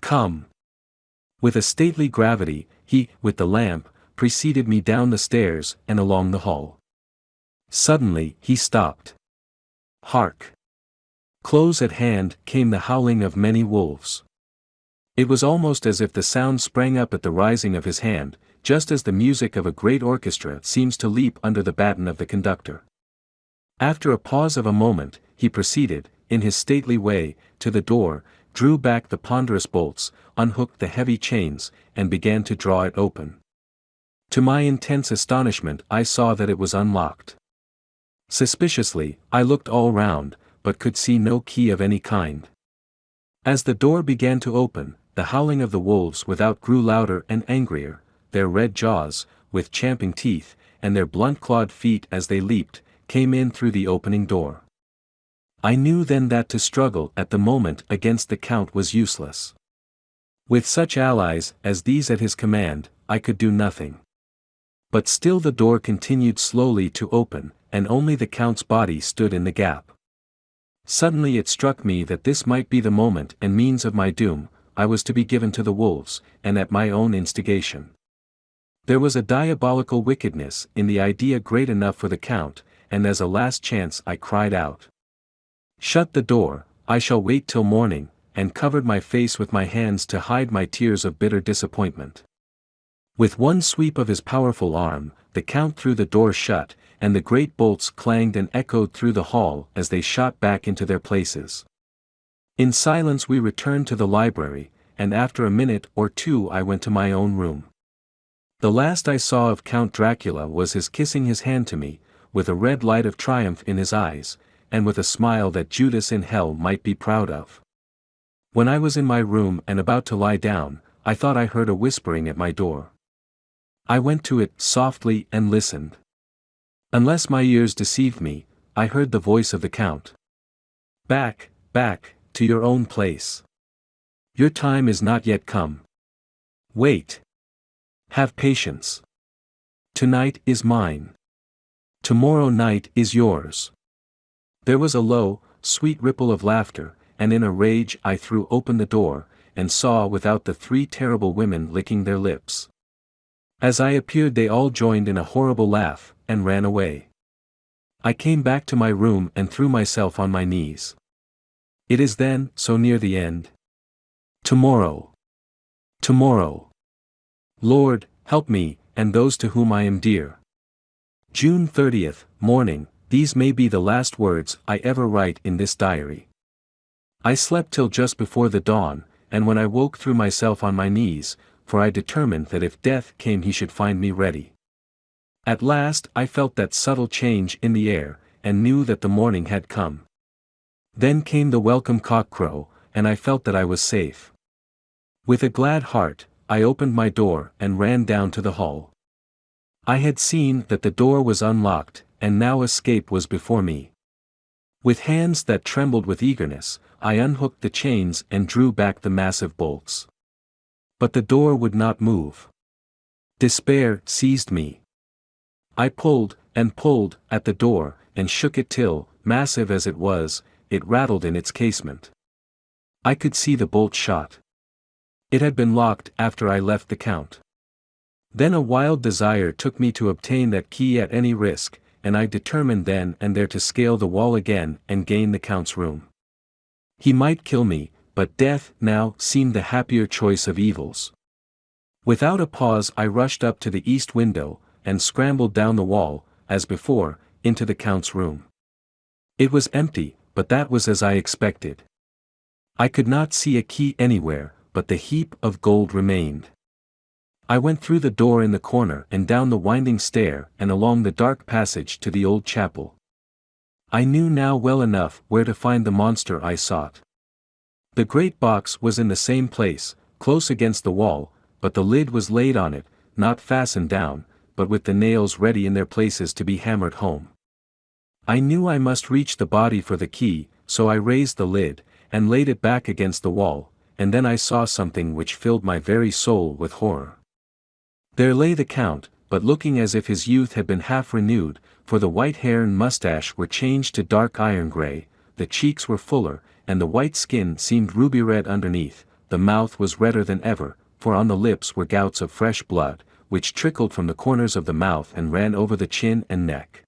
Come." With a stately gravity, he, with the lamp, preceded me down the stairs and along the hall. Suddenly he stopped. Hark! Close at hand came the howling of many wolves. It was almost as if the sound sprang up at the rising of his hand, just as the music of a great orchestra seems to leap under the baton of the conductor. After a pause of a moment, he proceeded, in his stately way, to the door, drew back the ponderous bolts, unhooked the heavy chains, and began to draw it open. To my intense astonishment I saw that it was unlocked. Suspiciously, I looked all round, but could see no key of any kind. As the door began to open, the howling of the wolves without grew louder and angrier, their red jaws, with champing teeth, and their blunt-clawed feet as they leaped, came in through the opening door. I knew then that to struggle at the moment against the Count was useless. With such allies as these at his command, I could do nothing. But still the door continued slowly to open, and only the Count's body stood in the gap. Suddenly it struck me that this might be the moment and means of my doom. I was to be given to the wolves, and at my own instigation. There was a diabolical wickedness in the idea great enough for the Count, and as a last chance I cried out, "Shut the door, I shall wait till morning," and covered my face with my hands to hide my tears of bitter disappointment. With one sweep of his powerful arm, the Count threw the door shut, and the great bolts clanged and echoed through the hall as they shot back into their places. In silence we returned to the library, and after a minute or two I went to my own room. The last I saw of Count Dracula was his kissing his hand to me, with a red light of triumph in his eyes, and with a smile that Judas in hell might be proud of. When I was in my room and about to lie down, I thought I heard a whispering at my door. I went to it softly and listened. Unless my ears deceived me, I heard the voice of the Count. "Back, back, to your own place. Your time is not yet come. Wait. Have patience. Tonight is mine. Tomorrow night is yours." There was a low, sweet ripple of laughter, and in a rage I threw open the door, and saw without the three terrible women licking their lips. As I appeared they all joined in a horrible laugh, and ran away. I came back to my room and threw myself on my knees. It is then so near the end. Tomorrow. Tomorrow. Lord, help me, and those to whom I am dear. June 30th, morning. These may be the last words I ever write in this diary. I slept till just before the dawn, and when I woke threw myself on my knees, for I determined that if death came he should find me ready. At last I felt that subtle change in the air, and knew that the morning had come. Then came the welcome cock-crow, and I felt that I was safe. With a glad heart, I opened my door and ran down to the hall. I had seen that the door was unlocked, and now escape was before me. With hands that trembled with eagerness, I unhooked the chains and drew back the massive bolts. But the door would not move. Despair seized me. I pulled and pulled at the door, and shook it till, massive as it was, it rattled in its casement. I could see the bolt shot. It had been locked after I left the Count. Then a wild desire took me to obtain that key at any risk, and I determined then and there to scale the wall again and gain the Count's room. He might kill me, but death now seemed the happier choice of evils. Without a pause I rushed up to the east window, and scrambled down the wall, as before, into the Count's room. It was empty, but that was as I expected. I could not see a key anywhere, but the heap of gold remained. I went through the door in the corner and down the winding stair and along the dark passage to the old chapel. I knew now well enough where to find the monster I sought. The great box was in the same place, close against the wall, but the lid was laid on it, not fastened down, but with the nails ready in their places to be hammered home. I knew I must reach the body for the key, so I raised the lid, and laid it back against the wall, and then I saw something which filled my very soul with horror. There lay the Count, but looking as if his youth had been half renewed, for the white hair and mustache were changed to dark iron gray, the cheeks were fuller, and the white skin seemed ruby red underneath, the mouth was redder than ever, for on the lips were gouts of fresh blood, which trickled from the corners of the mouth and ran over the chin and neck.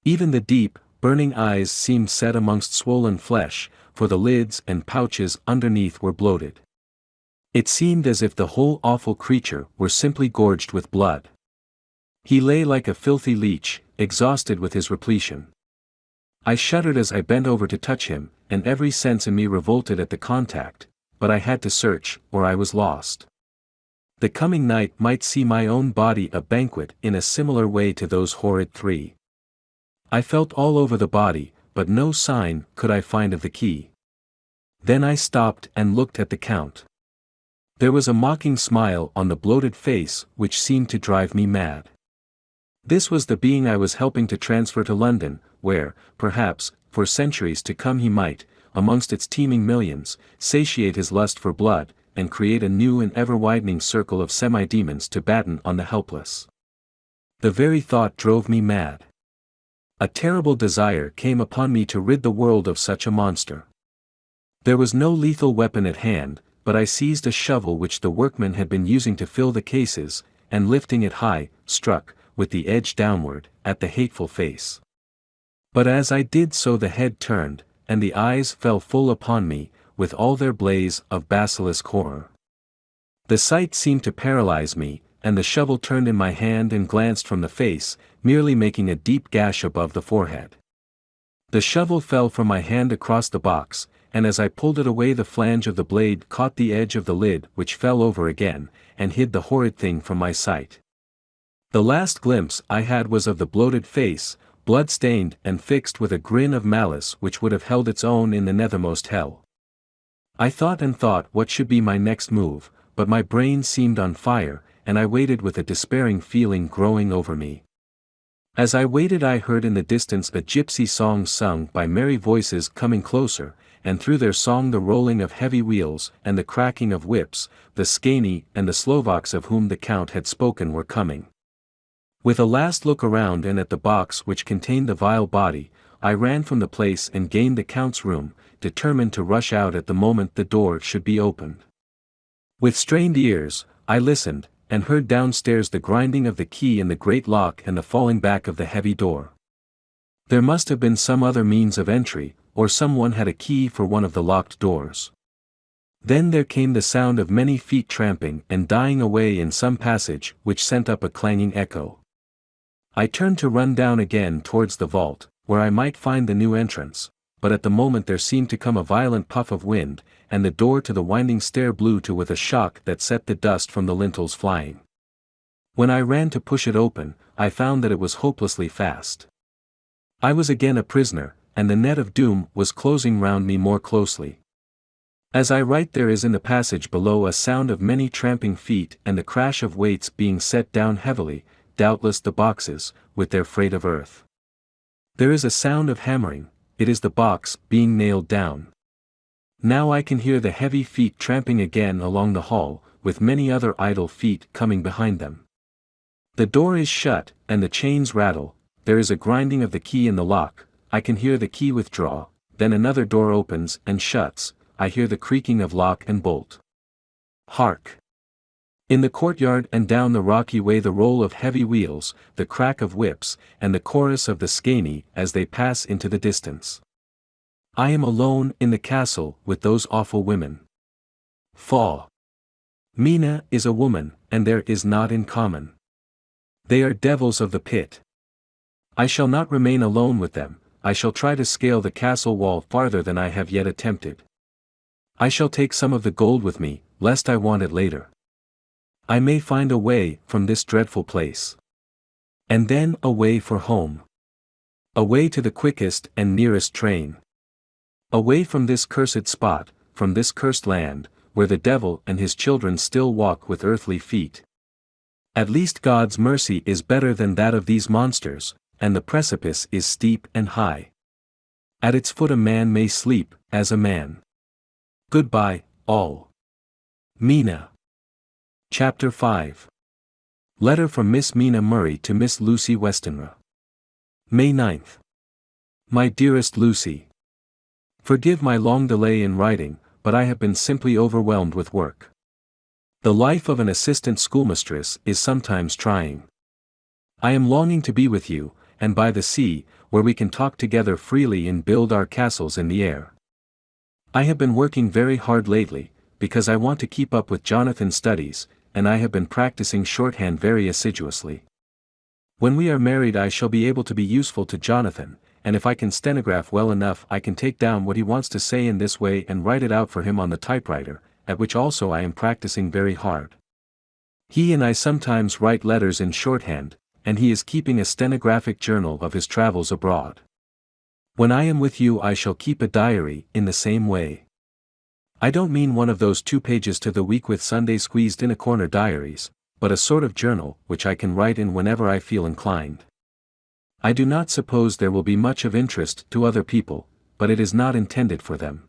Even the deep, burning eyes seemed set amongst swollen flesh, for the lids and pouches underneath were bloated. It seemed as if the whole awful creature were simply gorged with blood. He lay like a filthy leech, exhausted with his repletion. I shuddered as I bent over to touch him, and every sense in me revolted at the contact, but I had to search, or I was lost. The coming night might see my own body a banquet in a similar way to those horrid three. I felt all over the body, but no sign could I find of the key. Then I stopped and looked at the Count. There was a mocking smile on the bloated face which seemed to drive me mad. This was the being I was helping to transfer to London, where, perhaps, for centuries to come he might, amongst its teeming millions, satiate his lust for blood, and create a new and ever-widening circle of semi-demons to batten on the helpless. The very thought drove me mad. A terrible desire came upon me to rid the world of such a monster. There was no lethal weapon at hand, but I seized a shovel which the workmen had been using to fill the cases, and lifting it high, struck, with the edge downward, at the hateful face. But as I did so the head turned, and the eyes fell full upon me, with all their blaze of basilisk horror. The sight seemed to paralyze me, and the shovel turned in my hand and glanced from the face, merely making a deep gash above the forehead. The shovel fell from my hand across the box, and as I pulled it away the flange of the blade caught the edge of the lid which fell over again, and hid the horrid thing from my sight. The last glimpse I had was of the bloated face, blood-stained and fixed with a grin of malice which would have held its own in the nethermost hell. I thought and thought what should be my next move, but my brain seemed on fire, and I waited with a despairing feeling growing over me. As I waited I heard in the distance a gypsy song sung by merry voices coming closer, and through their song the rolling of heavy wheels and the cracking of whips, the Skani and the Slovaks of whom the Count had spoken were coming. With a last look around and at the box which contained the vile body, I ran from the place and gained the Count's room, determined to rush out at the moment the door should be opened. With strained ears, I listened, and heard downstairs the grinding of the key in the great lock and the falling back of the heavy door. There must have been some other means of entry, or someone had a key for one of the locked doors. Then there came the sound of many feet tramping and dying away in some passage which sent up a clanging echo. I turned to run down again towards the vault, where I might find the new entrance, but at the moment there seemed to come a violent puff of wind, and the door to the winding stair blew to with a shock that set the dust from the lintels flying. When I ran to push it open, I found that it was hopelessly fast. I was again a prisoner, and the net of doom was closing round me more closely. As I write, there is in the passage below a sound of many tramping feet and the crash of weights being set down heavily, doubtless the boxes, with their freight of earth. There is a sound of hammering, it is the box being nailed down. Now I can hear the heavy feet tramping again along the hall, with many other idle feet coming behind them. The door is shut, and the chains rattle, there is a grinding of the key in the lock, I can hear the key withdraw, then another door opens and shuts, I hear the creaking of lock and bolt. Hark! In the courtyard and down the rocky way the roll of heavy wheels, the crack of whips, and the chorus of the skeiny as they pass into the distance. I am alone in the castle with those awful women. Faugh! Mina is a woman, and there is not in common. They are devils of the pit. I shall not remain alone with them, I shall try to scale the castle wall farther than I have yet attempted. I shall take some of the gold with me, lest I want it later. I may find a way from this dreadful place. And then a way for home. A way to the quickest and nearest train. Away from this cursed spot, from this cursed land, where the devil and his children still walk with earthly feet. At least God's mercy is better than that of these monsters, and the precipice is steep and high. At its foot a man may sleep, as a man. Goodbye, all. Mina. Chapter 5. Letter from Miss Mina Murray to Miss Lucy Westenra. May 9th. My dearest Lucy. Forgive my long delay in writing, but I have been simply overwhelmed with work. The life of an assistant schoolmistress is sometimes trying. I am longing to be with you, and by the sea, where we can talk together freely and build our castles in the air. I have been working very hard lately, because I want to keep up with Jonathan's studies, and I have been practicing shorthand very assiduously. When we are married I shall be able to be useful to Jonathan, and if I can stenograph well enough I can take down what he wants to say in this way and write it out for him on the typewriter, at which also I am practicing very hard. He and I sometimes write letters in shorthand, and he is keeping a stenographic journal of his travels abroad. When I am with you I shall keep a diary in the same way. I don't mean one of those 2 pages to the week with Sunday squeezed in a corner diaries, but a sort of journal which I can write in whenever I feel inclined. I do not suppose there will be much of interest to other people, but it is not intended for them.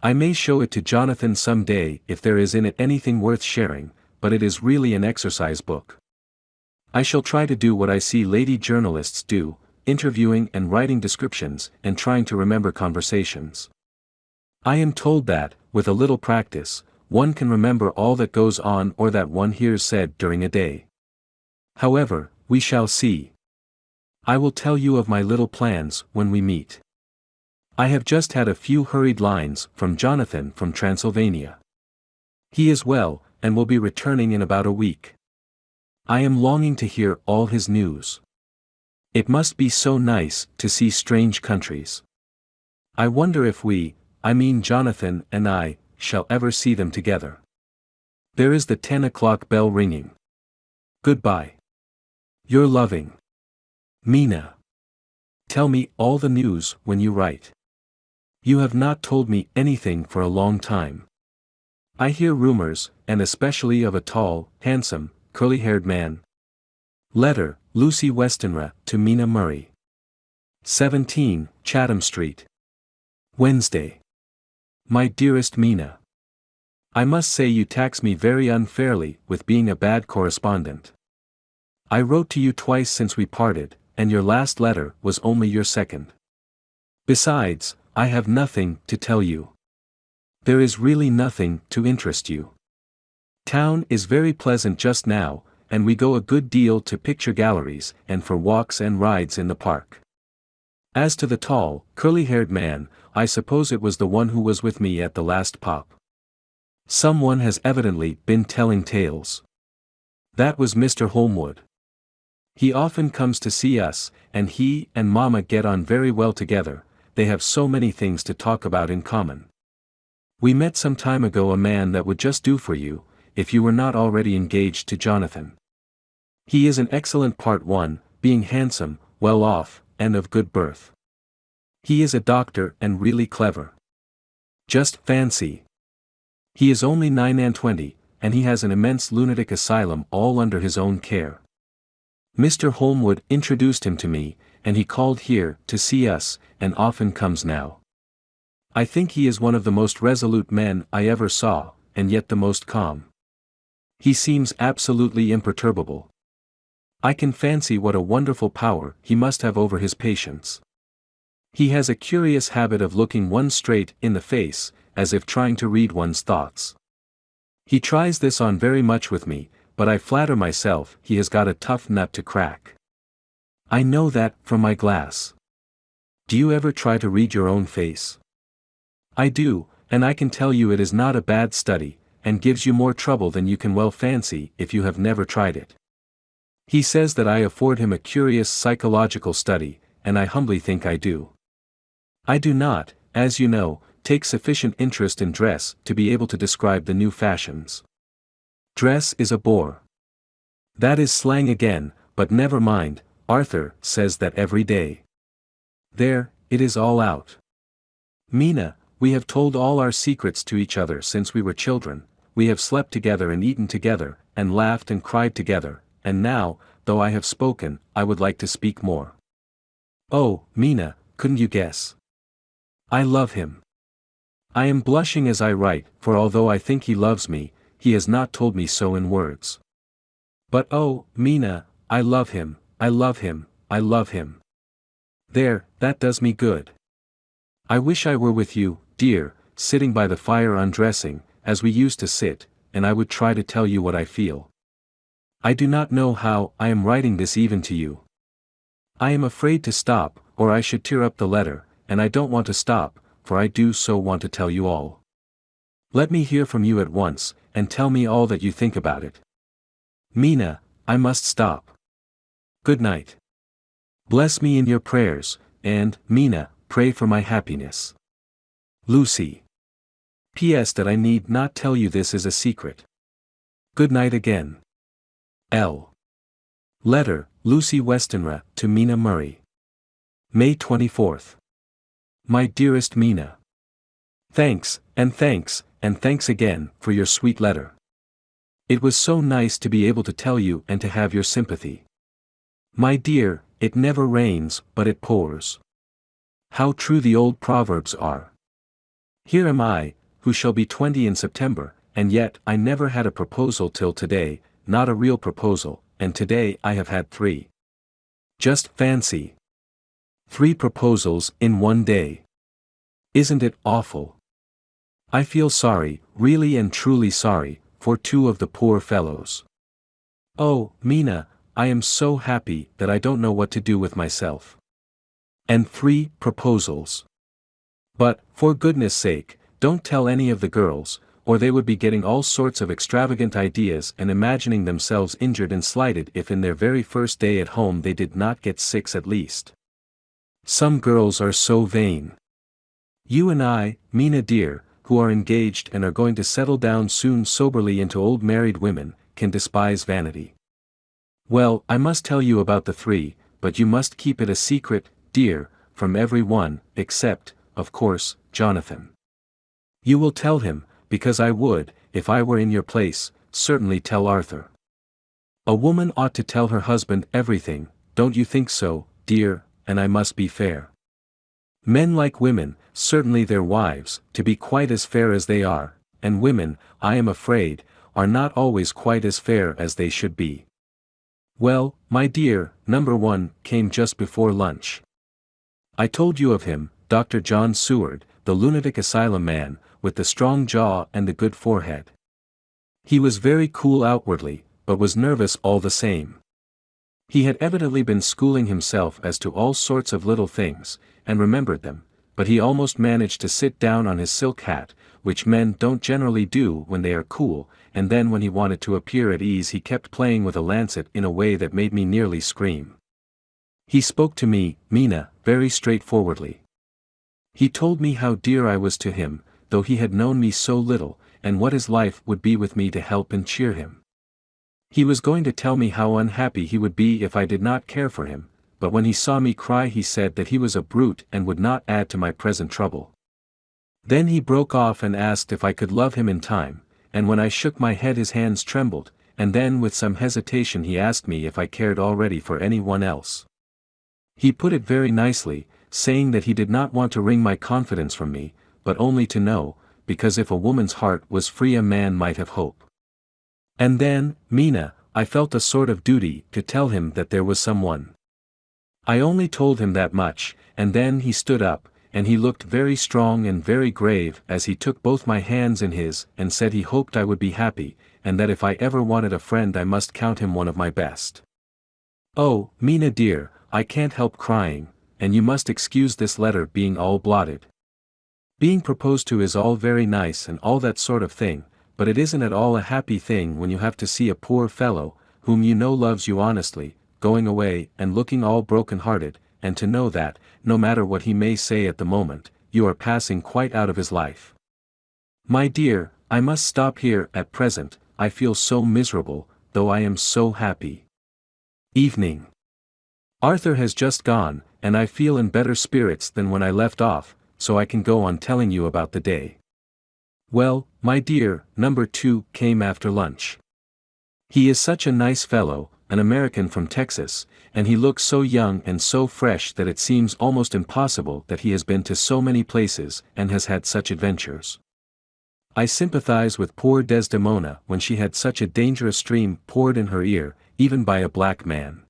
I may show it to Jonathan some day if there is in it anything worth sharing, but it is really an exercise book. I shall try to do what I see lady journalists do, interviewing and writing descriptions and trying to remember conversations. I am told that, with a little practice, one can remember all that goes on or that one hears said during a day. However, we shall see. I will tell you of my little plans when we meet. I have just had a few hurried lines from Jonathan from Transylvania. He is well, and will be returning in about a week. I am longing to hear all his news. It must be so nice to see strange countries. I wonder if we, I mean Jonathan and I, shall ever see them together. There is the 10 o'clock bell ringing. Goodbye. Your loving Mina. Tell me all the news when you write. You have not told me anything for a long time. I hear rumors, and especially of a tall, handsome, curly-haired man. Letter, Lucy Westenra to Mina Murray. 17, Chatham Street. Wednesday. My dearest Mina. I must say you tax me very unfairly with being a bad correspondent. I wrote to you twice since we parted, and your last letter was only your second. Besides, I have nothing to tell you. There is really nothing to interest you. Town is very pleasant just now, and we go a good deal to picture galleries and for walks and rides in the park. As to the tall, curly-haired man, I suppose it was the one who was with me at the last pop. Someone has evidently been telling tales. That was Mr. Holmwood. He often comes to see us, and he and Mama get on very well together. They have so many things to talk about in common. We met some time ago a man that would just do for you, if you were not already engaged to Jonathan. He is an excellent part one, being handsome, well off, and of good birth. He is a doctor and really clever. Just fancy. He is only 29, and he has an immense lunatic asylum all under his own care. Mr. Holmwood introduced him to me, and he called here to see us, and often comes now. I think he is one of the most resolute men I ever saw, and yet the most calm. He seems absolutely imperturbable. I can fancy what a wonderful power he must have over his patients. He has a curious habit of looking one straight in the face, as if trying to read one's thoughts. He tries this on very much with me, but I flatter myself he has got a tough nut to crack. I know that from my glass. Do you ever try to read your own face? I do, and I can tell you it is not a bad study, and gives you more trouble than you can well fancy if you have never tried it. He says that I afford him a curious psychological study, and I humbly think I do. I do not, as you know, take sufficient interest in dress to be able to describe the new fashions. Dress is a bore. That is slang again, but never mind, Arthur says that every day. There, it is all out. Mina, we have told all our secrets to each other since we were children, we have slept together and eaten together, and laughed and cried together, and now, though I have spoken, I would like to speak more. Oh, Mina, couldn't you guess? I love him. I am blushing as I write, for although I think he loves me, he has not told me so in words. But oh, Mina, I love him, I love him, I love him. There, that does me good. I wish I were with you, dear, sitting by the fire undressing, as we used to sit, and I would try to tell you what I feel. I do not know how I am writing this even to you. I am afraid to stop, or I should tear up the letter, and I don't want to stop, for I do so want to tell you all. Let me hear from you at once, and tell me all that you think about it. Mina, I must stop. Good night. Bless me in your prayers, and, Mina, pray for my happiness. Lucy. P.S. that I need not tell you this is a secret. Good night again. L. Letter, Lucy Westenra, to Mina Murray. May 24th. My dearest Mina. Thanks, and thanks, and thanks again, for your sweet letter. It was so nice to be able to tell you and to have your sympathy. My dear, it never rains, but it pours. How true the old proverbs are. Here am I, who shall be 20 in September, and yet I never had a proposal till today, not a real proposal, and today I have had 3. Just fancy. 3 proposals in one day. Isn't it awful? I feel sorry, really and truly sorry, for 2 of the poor fellows. Oh, Mina, I am so happy that I don't know what to do with myself. And 3 proposals. But, for goodness sake, don't tell any of the girls, or they would be getting all sorts of extravagant ideas and imagining themselves injured and slighted if in their very first day at home they did not get 6 at least. Some girls are so vain. You and I, Mina dear, who are engaged and are going to settle down soon soberly into old married women, can despise vanity. Well, I must tell you about the 3, but you must keep it a secret, dear, from every one, except, of course, Jonathan. You will tell him, because I would, if I were in your place, certainly tell Arthur. A woman ought to tell her husband everything, don't you think so, dear, and I must be fair. Men like women, certainly their wives, to be quite as fair as they are, and women, I am afraid, are not always quite as fair as they should be. Well, my dear, number 1 came just before lunch. I told you of him, Dr. John Seward, the lunatic asylum man, with the strong jaw and the good forehead. He was very cool outwardly, but was nervous all the same. He had evidently been schooling himself as to all sorts of little things, and remembered them, but he almost managed to sit down on his silk hat, which men don't generally do when they are cool, and then when he wanted to appear at ease he kept playing with a lancet in a way that made me nearly scream. He spoke to me, Mina, very straightforwardly. He told me how dear I was to him, though he had known me so little, and what his life would be with me to help and cheer him. He was going to tell me how unhappy he would be if I did not care for him, but when he saw me cry he said that he was a brute and would not add to my present trouble. Then he broke off and asked if I could love him in time, and when I shook my head his hands trembled, and then with some hesitation he asked me if I cared already for any one else. He put it very nicely, saying that he did not want to wring my confidence from me, but only to know, because if a woman's heart was free a man might have hope. And then, Mina, I felt a sort of duty to tell him that there was someone. I only told him that much, and then he stood up, and he looked very strong and very grave as he took both my hands in his and said he hoped I would be happy, and that if I ever wanted a friend I must count him one of my best. Oh, Mina dear, I can't help crying, and you must excuse this letter being all blotted. Being proposed to is all very nice and all that sort of thing, but it isn't at all a happy thing when you have to see a poor fellow, whom you know loves you honestly, going away and looking all broken-hearted, and to know that, no matter what he may say at the moment, you are passing quite out of his life. My dear, I must stop here at present, I feel so miserable, though I am so happy. Evening. Arthur has just gone, and I feel in better spirits than when I left off, so I can go on telling you about the day. Well, my dear, number 2 came after lunch. He is such a nice fellow, an American from Texas, and he looks so young and so fresh that it seems almost impossible that he has been to so many places and has had such adventures. I sympathize with poor Desdemona when she had such a dangerous stream poured in her ear, even by a black man.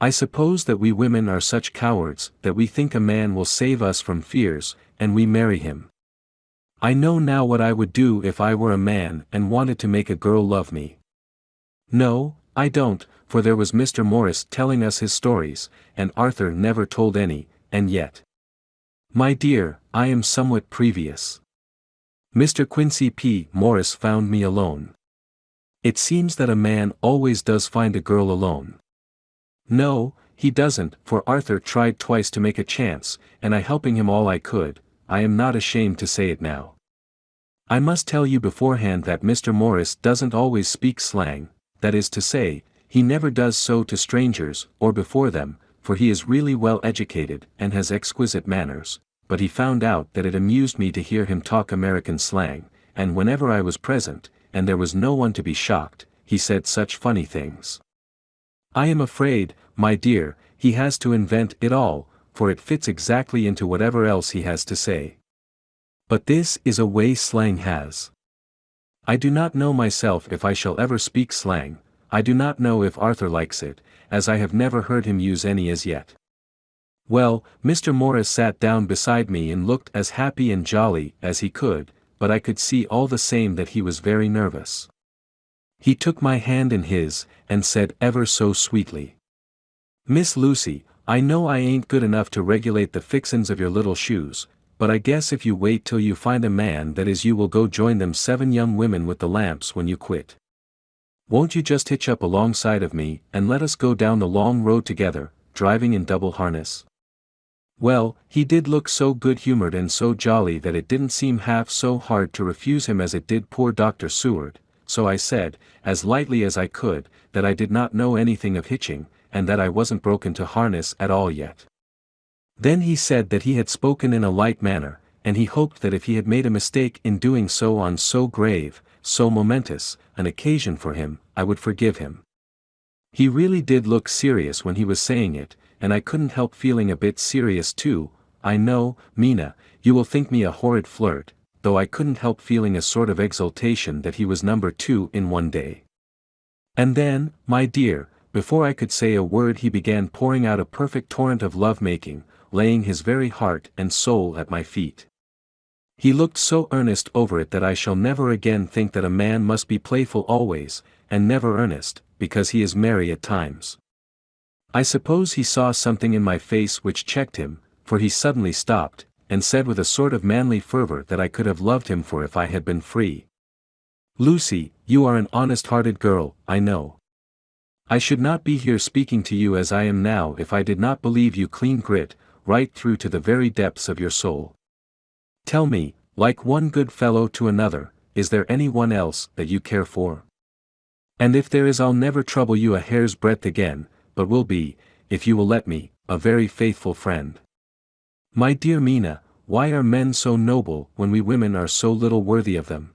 I suppose that we women are such cowards that we think a man will save us from fears, and we marry him. I know now what I would do if I were a man and wanted to make a girl love me. No, I don't, for there was Mr. Morris telling us his stories, and Arthur never told any, and yet. My dear, I am somewhat previous. Mr. Quincy P. Morris found me alone. It seems that a man always does find a girl alone. No, he doesn't, for Arthur tried twice to make a chance, and I helping him all I could. I am not ashamed to say it now. I must tell you beforehand that Mr. Morris doesn't always speak slang, that is to say, he never does so to strangers or before them, for he is really well educated and has exquisite manners, but he found out that it amused me to hear him talk American slang, and whenever I was present, and there was no one to be shocked, he said such funny things. I am afraid, my dear, he has to invent it all, for it fits exactly into whatever else he has to say. But this is a way slang has. I do not know myself if I shall ever speak slang. I do not know if Arthur likes it, as I have never heard him use any as yet. Well, Mr. Morris sat down beside me and looked as happy and jolly as he could, but I could see all the same that he was very nervous. He took my hand in his, and said ever so sweetly, "Miss Lucy, I know I ain't good enough to regulate the fixins of your little shoes, but I guess if you wait till you find a man that is you will go join them 7 young women with the lamps when you quit. Won't you just hitch up alongside of me and let us go down the long road together, driving in double harness?" Well, he did look so good-humored and so jolly that it didn't seem half so hard to refuse him as it did poor Dr. Seward, so I said, as lightly as I could, that I did not know anything of hitching, and that I wasn't broken to harness at all yet. Then he said that he had spoken in a light manner, and he hoped that if he had made a mistake in doing so on so grave, so momentous, an occasion for him, I would forgive him. He really did look serious when he was saying it, and I couldn't help feeling a bit serious too. I know, Mina, you will think me a horrid flirt, though I couldn't help feeling a sort of exultation that he was number 2 in one day. And then, my dear, before I could say a word he began pouring out a perfect torrent of love-making, laying his very heart and soul at my feet. He looked so earnest over it that I shall never again think that a man must be playful always, and never earnest, because he is merry at times. I suppose he saw something in my face which checked him, for he suddenly stopped, and said with a sort of manly fervor that I could have loved him for if I had been free. "Lucy, you are an honest-hearted girl, I know. I should not be here speaking to you as I am now if I did not believe you clean grit, right through to the very depths of your soul. Tell me, like one good fellow to another, is there any one else that you care for? And if there is, I'll never trouble you a hair's breadth again, but will be, if you will let me, a very faithful friend. My dear Mina, why are men so noble when we women are so little worthy of them?"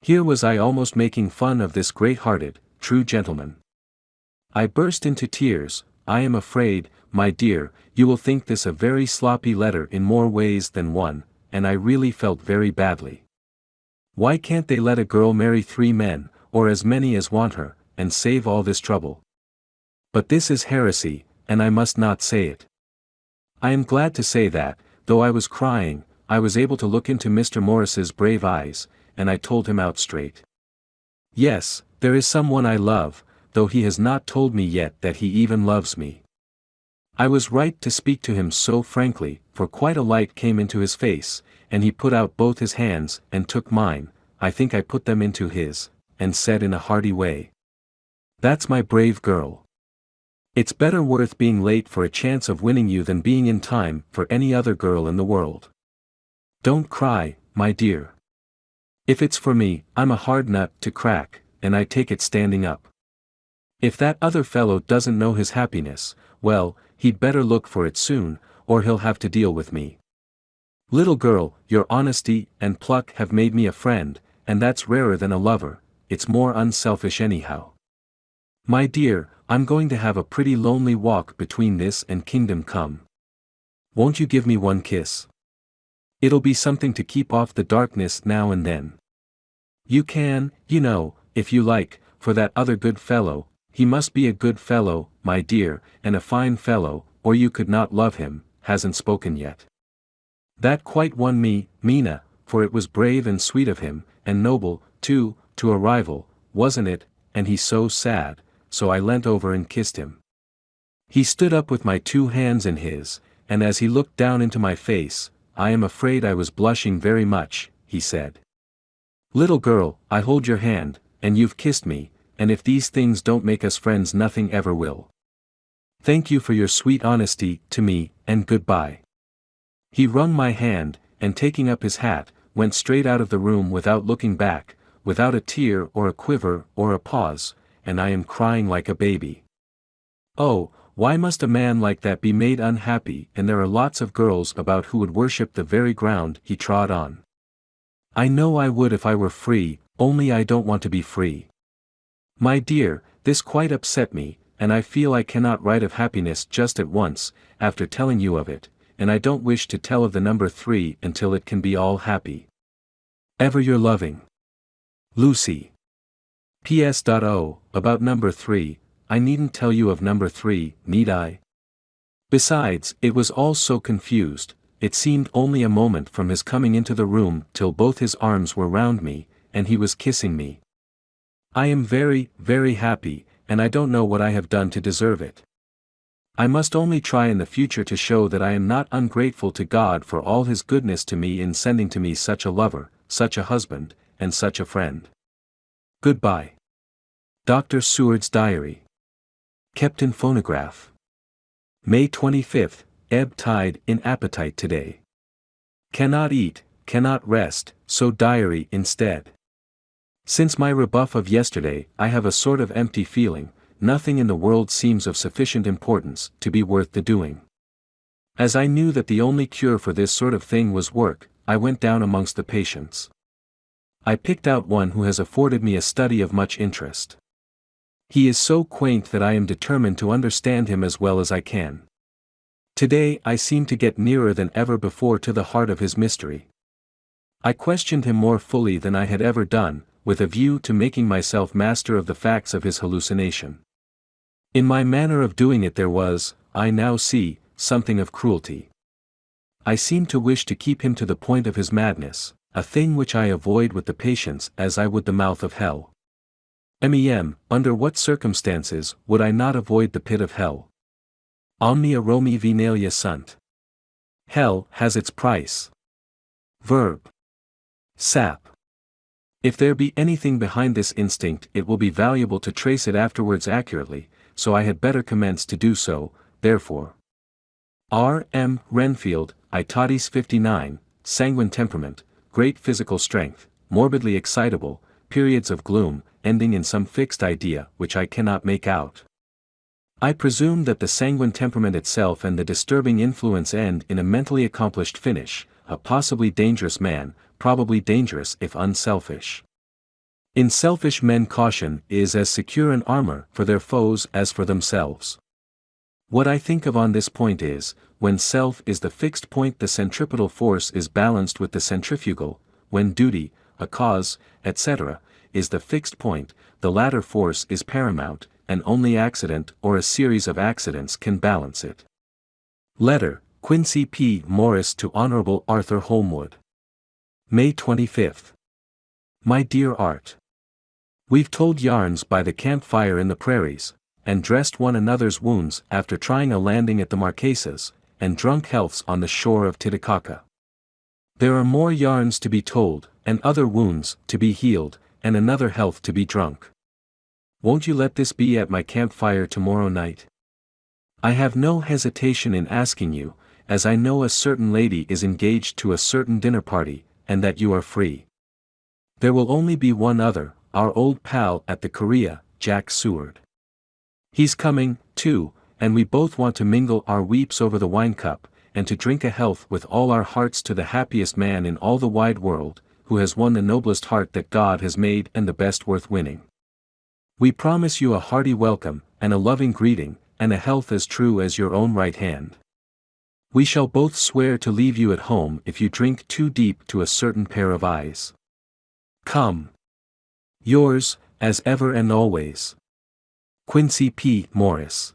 Here was I almost making fun of this great-hearted, true gentleman. I burst into tears. "I am afraid, my dear, you will think this a very sloppy letter in more ways than one, and I really felt very badly. Why can't they let a girl marry 3 men, or as many as want her, and save all this trouble? But this is heresy, and I must not say it. I am glad to say that, though I was crying, I was able to look into Mr. Morris's brave eyes, and I told him out straight. Yes, there is someone I love, though he has not told me yet that he even loves me. I was right to speak to him so frankly, for quite a light came into his face, and he put out both his hands and took mine, I think I put them into his, and said in a hearty way, 'That's my brave girl. It's better worth being late for a chance of winning you than being in time for any other girl in the world. Don't cry, my dear. If it's for me, I'm a hard nut to crack, and I take it standing up. If that other fellow doesn't know his happiness, well, he'd better look for it soon, or he'll have to deal with me. Little girl, your honesty and pluck have made me a friend, and that's rarer than a lover, it's more unselfish anyhow. My dear, I'm going to have a pretty lonely walk between this and kingdom come. Won't you give me one kiss? It'll be something to keep off the darkness now and then. You can, you know, if you like, for that other good fellow, he must be a good fellow, my dear, and a fine fellow, or you could not love him, hasn't spoken yet. That quite won me, Mina, for it was brave and sweet of him, and noble, too, to a rival, wasn't it, and he's so sad, so I leant over and kissed him. He stood up with my 2 hands in his, and as he looked down into my face, I am afraid I was blushing very much, he said. Little girl, I hold your hand, and you've kissed me, and if these things don't make us friends nothing ever will. Thank you for your sweet honesty to me, and goodbye. He wrung my hand, and taking up his hat, went straight out of the room without looking back, without a tear or a quiver or a pause, and I am crying like a baby. Oh, why must a man like that be made unhappy, and there are lots of girls about who would worship the very ground he trod on. I know I would if I were free, only I don't want to be free. My dear, this quite upset me, and I feel I cannot write of happiness just at once, after telling you of it, and I don't wish to tell of the number 3 until it can be all happy. Ever your loving Lucy. P.S. About number 3, I needn't tell you of number 3, need I? Besides, it was all so confused, it seemed only a moment from his coming into the room till both his arms were round me, and he was kissing me. I am very, very happy, and I don't know what I have done to deserve it. I must only try in the future to show that I am not ungrateful to God for all his goodness to me in sending to me such a lover, such a husband, and such a friend. Goodbye. Dr. Seward's Diary. Kept in phonograph. May 25th, ebb tide in appetite today. Cannot eat, cannot rest, so diary instead. Since my rebuff of yesterday I have a sort of empty feeling, nothing in the world seems of sufficient importance to be worth the doing. As I knew that the only cure for this sort of thing was work, I went down amongst the patients. I picked out one who has afforded me a study of much interest. He is so quaint that I am determined to understand him as well as I can. Today I seem to get nearer than ever before to the heart of his mystery. I questioned him more fully than I had ever done, with a view to making myself master of the facts of his hallucination. In my manner of doing it there was, I now see, something of cruelty. I seemed to wish to keep him to the point of his madness, a thing which I avoid with the patients as I would the mouth of hell. Under what circumstances would I not avoid the pit of hell? Omnia Romi venalia sunt. Hell has its price. Verb. Sap. If there be anything behind this instinct, it will be valuable to trace it afterwards accurately, so I had better commence to do so, therefore. R. M. Renfield, Itatis 59, sanguine temperament, great physical strength, morbidly excitable, periods of gloom, ending in some fixed idea which I cannot make out. I presume that the sanguine temperament itself and the disturbing influence end in a mentally accomplished finish, a possibly dangerous man, probably dangerous if unselfish. In selfish men caution is as secure an armor for their foes as for themselves. What I think of on this point is, when self is the fixed point the centripetal force is balanced with the centrifugal, when duty, a cause, etc., is the fixed point, the latter force is paramount, and only accident or a series of accidents can balance it. Letter, Quincy P. Morris to Honorable Arthur Holmwood. May 25. My dear Art. We've told yarns by the campfire in the prairies, and dressed one another's wounds after trying a landing at the Marquesas, and drunk healths on the shore of Titicaca. There are more yarns to be told, and other wounds to be healed, and another health to be drunk. Won't you let this be at my campfire tomorrow night? I have no hesitation in asking you, as I know a certain lady is engaged to a certain dinner party, and that you are free. There will only be one other, our old pal at the Korea, Jack Seward. He's coming, too, and we both want to mingle our weeps over the wine cup, and to drink a health with all our hearts to the happiest man in all the wide world, who has won the noblest heart that God has made and the best worth winning. We promise you a hearty welcome, and a loving greeting, and a health as true as your own right hand. We shall both swear to leave you at home if you drink too deep to a certain pair of eyes. Come. Yours, as ever and always. Quincy P. Morris.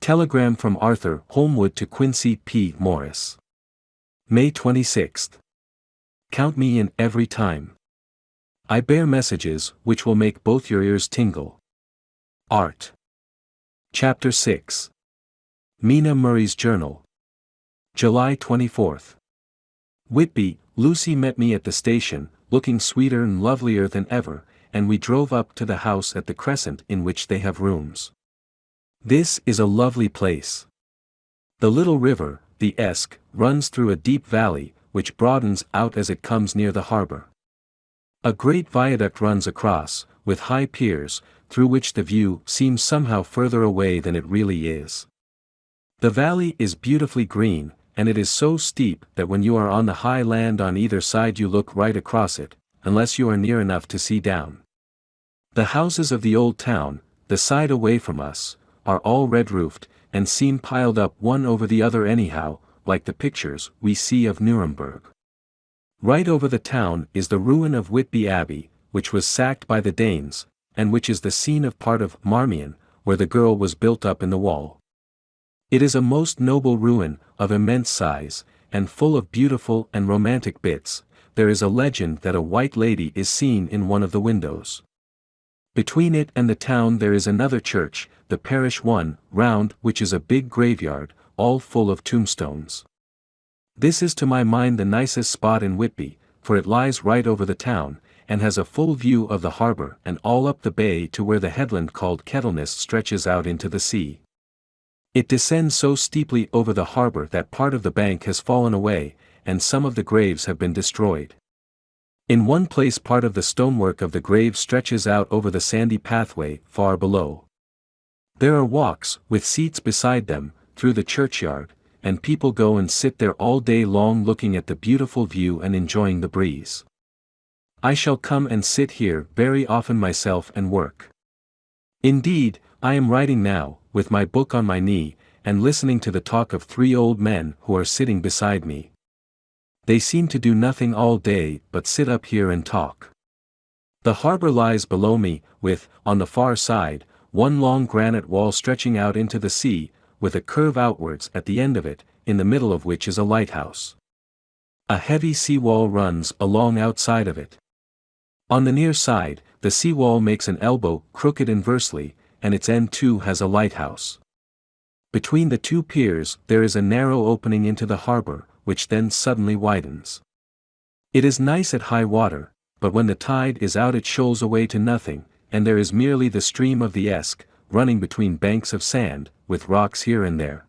Telegram from Arthur Holmwood to Quincy P. Morris. May 26. Count me in every time. I bear messages which will make both your ears tingle. Art. Chapter 6. Mina Murray's Journal. July 24. Whitby, Lucy met me at the station, looking sweeter and lovelier than ever, and we drove up to the house at the Crescent in which they have rooms. This is a lovely place. The little river, the Esk, runs through a deep valley, which broadens out as it comes near the harbor. A great viaduct runs across, with high piers, through which the view seems somehow further away than it really is. The valley is beautifully green, and it is so steep that when you are on the high land on either side you look right across it, unless you are near enough to see down. The houses of the old town, the side away from us, are all red-roofed, and seem piled up one over the other anyhow, like the pictures we see of Nuremberg. Right over the town is the ruin of Whitby Abbey, which was sacked by the Danes, and which is the scene of part of Marmion, where the girl was built up in the wall. It is a most noble ruin, of immense size, and full of beautiful and romantic bits. There is a legend that a white lady is seen in one of the windows. Between it and the town there is another church, the parish one, round which is a big graveyard, all full of tombstones. This is to my mind the nicest spot in Whitby, for it lies right over the town, and has a full view of the harbor and all up the bay to where the headland called Kettleness stretches out into the sea. It descends so steeply over the harbor that part of the bank has fallen away, and some of the graves have been destroyed. In one place part of the stonework of the grave stretches out over the sandy pathway far below. There are walks, with seats beside them, through the churchyard, and people go and sit there all day long looking at the beautiful view and enjoying the breeze. I shall come and sit here very often myself and work. Indeed, I am writing now, with my book on my knee, and listening to the talk of three old men who are sitting beside me. They seem to do nothing all day but sit up here and talk. The harbor lies below me, with, on the far side, one long granite wall stretching out into the sea, with a curve outwards at the end of it, in the middle of which is a lighthouse. A heavy seawall runs along outside of it. On the near side, the seawall makes an elbow crooked inversely, and its end too has a lighthouse. Between the two piers there is a narrow opening into the harbor, which then suddenly widens. It is nice at high water, but when the tide is out it shoals away to nothing, and there is merely the stream of the Esk, running between banks of sand, with rocks here and there.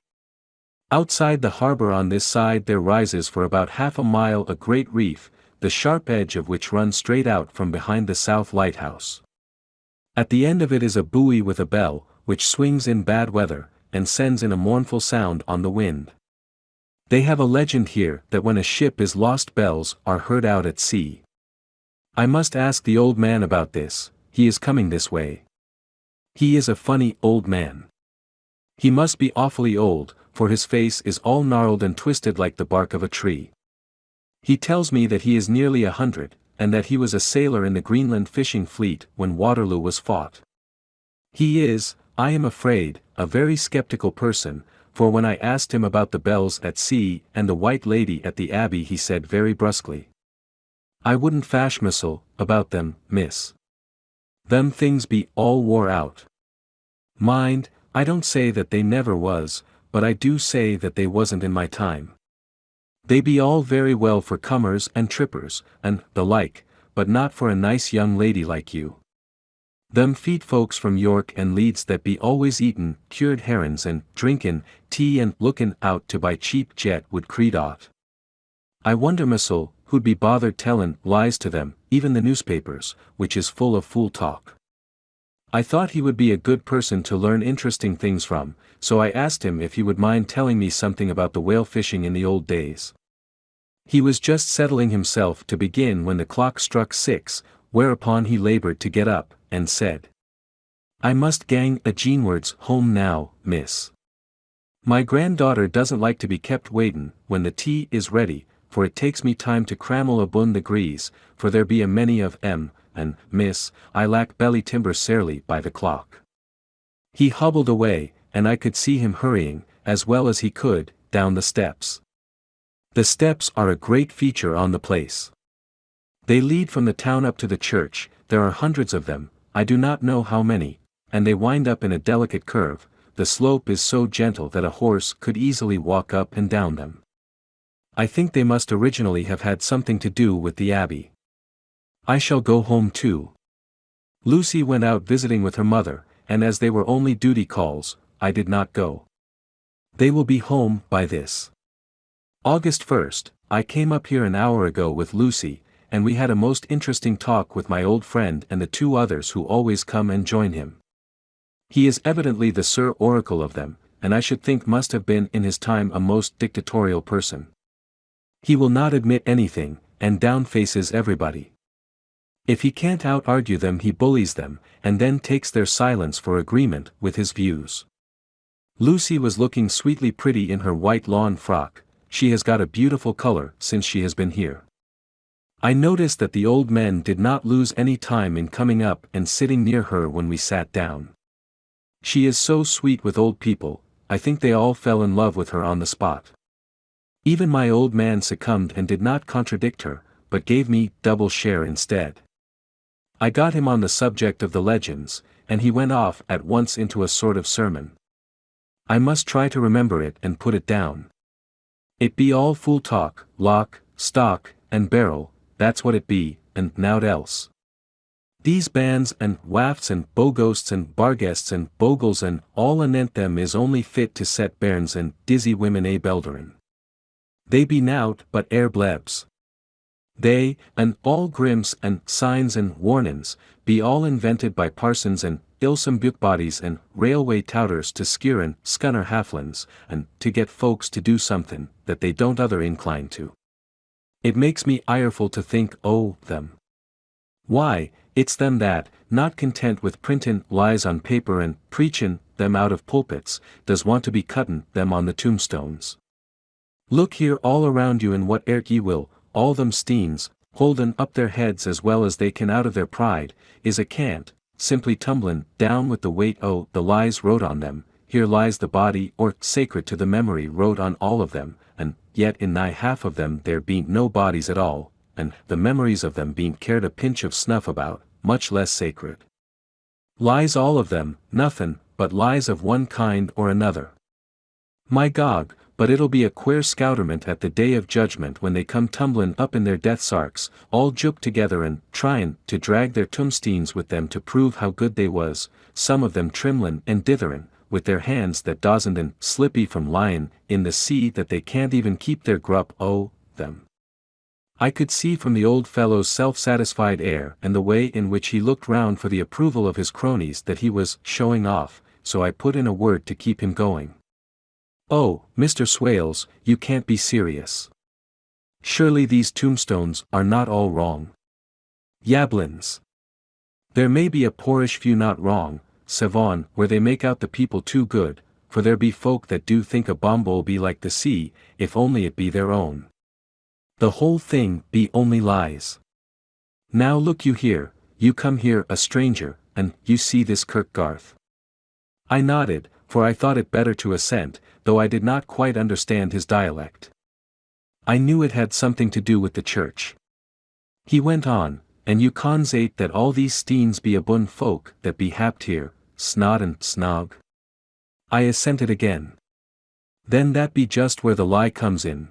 Outside the harbor on this side there rises for about half a mile a great reef, the sharp edge of which runs straight out from behind the south lighthouse. At the end of it is a buoy with a bell, which swings in bad weather, and sends in a mournful sound on the wind. They have a legend here that when a ship is lost bells are heard out at sea. I must ask the old man about this, he is coming this way. He is a funny old man. He must be awfully old, for his face is all gnarled and twisted like the bark of a tree. He tells me that he is nearly 100, and that he was a sailor in the Greenland fishing fleet when Waterloo was fought. He is, I am afraid, a very skeptical person, for when I asked him about the bells at sea and the White Lady at the Abbey he said very brusquely, "I wouldn't fash missile about them, miss. Them things be all wore out. Mind, I don't say that they never was, but I do say that they wasn't in my time. They be all very well for comers and trippers, and the like, but not for a nice young lady like you. Them feet folks from York and Leeds that be always eatin' cured herrins and drinkin' tea and lookin' out to buy cheap jet would creed aught. I wonder missile, who'd be bothered tellin' lies to them, even the newspapers, which is full of fool talk." I thought he would be a good person to learn interesting things from, so I asked him if he would mind telling me something about the whale fishing in the old days. He was just settling himself to begin when the clock struck 6, whereupon he labored to get up, and said, "I must gang a Jeanwards home now, miss. My granddaughter doesn't like to be kept waitin' when the tea is ready, for it takes me time to crammel abun the grease, for there be a many of 'em, and, miss, I lack belly timber sairly by the clock." He hobbled away, and I could see him hurrying, as well as he could, down the steps. The steps are a great feature on the place. They lead from the town up to the church, there are hundreds of them, I do not know how many, and they wind up in a delicate curve, the slope is so gentle that a horse could easily walk up and down them. I think they must originally have had something to do with the abbey. I shall go home too. Lucy went out visiting with her mother, and as they were only duty calls, I did not go. They will be home by this. August 1st, I came up here an hour ago with Lucy, and we had a most interesting talk with my old friend and the 2 others who always come and join him. He is evidently the Sir Oracle of them, and I should think must have been in his time a most dictatorial person. He will not admit anything, and down-faces everybody. If he can't out-argue them he bullies them, and then takes their silence for agreement with his views. Lucy was looking sweetly pretty in her white lawn frock, she has got a beautiful color since she has been here. I noticed that the old men did not lose any time in coming up and sitting near her when we sat down. She is so sweet with old people, I think they all fell in love with her on the spot. Even my old man succumbed and did not contradict her, but gave me double share instead. I got him on the subject of the legends, and he went off at once into a sort of sermon. I must try to remember it and put it down. It be all fool talk, lock, stock, and barrel, that's what it be, and nowt else. These bands and wafts and boghosts and barguests and bogles and all anent them is only fit to set bairns and dizzy women a belderin'. They be nowt but air blebs. They, and all grimps and signs and warnin's, be all invented by parsons and ilsome bodies and railway touters to skeer and scunner halflins, and to get folks to do somethin' that they don't other incline to. It makes me ireful to think them. Why, it's them that, not content with printin' lies on paper and preachin' them out of pulpits, does want to be cuttin' them on the tombstones. Look here all around you in whate'er ye will, all them steens, holdin' up their heads as well as they can out of their pride, is a cant, simply tumblin' down with the weight o' the lies wrote on them. Here lies the body or sacred to the memory wrote on all of them, and yet in nigh half of them there bean't no bodies at all, and the memories of them bean't cared a pinch of snuff about, much less sacred. Lies all of them, nothin' but lies of one kind or another. My Gog, but it'll be a queer scouterment at the day of judgment when they come tumblin' up in their death sarks, all jooked together and tryin' to drag their tombsteens with them to prove how good they was, some of them trimlin' and ditherin', with their hands that doesn't and slippy from lyin' in the sea that they can't even keep their grup o' them. I could see from the old fellow's self-satisfied air and the way in which he looked round for the approval of his cronies that he was showing off, so I put in a word to keep him going. "Oh, Mr. Swales, you can't be serious. Surely these tombstones are not all wrong." "Yablins. There may be a poorish few not wrong, Savon, where they make out the people too good, for there be folk that do think a bomb'll be like the sea, if only it be their own. The whole thing be only lies. Now look you here, you come here a stranger, and you see this Kirkgarth." I nodded, for I thought it better to assent, though I did not quite understand his dialect. I knew it had something to do with the church. He went on, "And you consate that all these steens be abun folk that be happed here, snod and snog?" I assented again. "Then that be just where the lie comes in.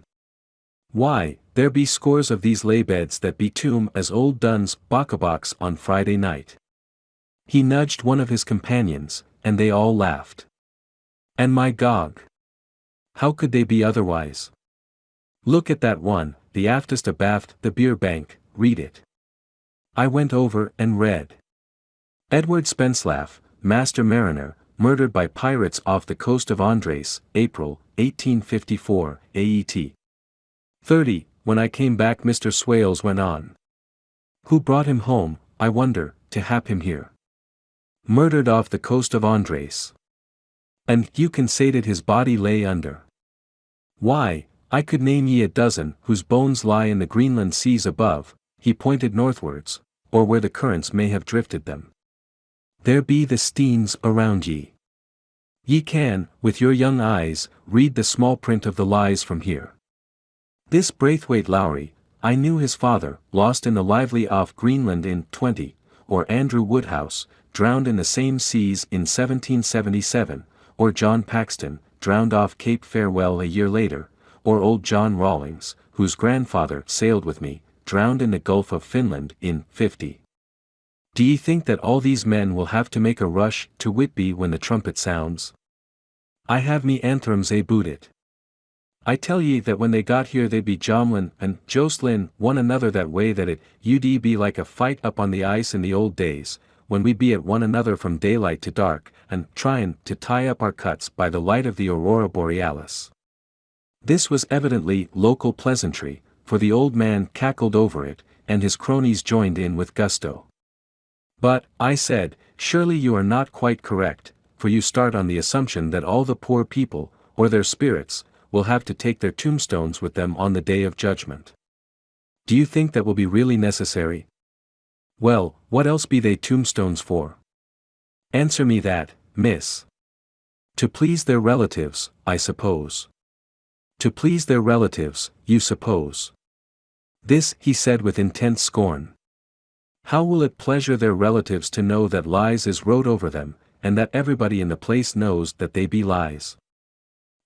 Why, there be scores of these laybeds that be tomb as old Dunn's bockabox on Friday night." He nudged one of his companions, and they all laughed. "And my Gog! How could they be otherwise? Look at that one, the aftest abaft the beer bank, read it." I went over and read. "Edward Spenslav, Master Mariner, murdered by pirates off the coast of Andres, April, 1854, AET. 30, when I came back Mr. Swales went on. Who brought him home, I wonder, to hap him here? Murdered off the coast of Andres. And you consated his body lay under. Why, I could name ye a dozen whose bones lie in the Greenland seas above," he pointed northwards, "or where the currents may have drifted them. There be the steens around ye. Ye can, with your young eyes, read the small print of the lies from here. This Braithwaite Lowry, I knew his father, lost in the lively off Greenland in 20, or Andrew Woodhouse, drowned in the same seas in 1777, or John Paxton, drowned off Cape Farewell a year later, or old John Rawlings, whose grandfather sailed with me, drowned in the Gulf of Finland in 50. Do ye think that all these men will have to make a rush to Whitby when the trumpet sounds? I have me anthems aboot it. I tell ye that when they got here they'd be jomlin and jostlin one another that way that it ud be like a fight up on the ice in the old days, when we be at one another from daylight to dark, and tryin' to tie up our cuts by the light of the aurora borealis." This was evidently local pleasantry, for the old man cackled over it, and his cronies joined in with gusto. "But," I said, "surely you are not quite correct, for you start on the assumption that all the poor people, or their spirits, will have to take their tombstones with them on the day of judgment. Do you think that will be really necessary? Well, what else be they tombstones for? Answer me that, miss." "To please their relatives, I suppose." "To please their relatives, you suppose?" This he said with intense scorn. "How will it pleasure their relatives to know that lies is wrote over them, and that everybody in the place knows that they be lies?"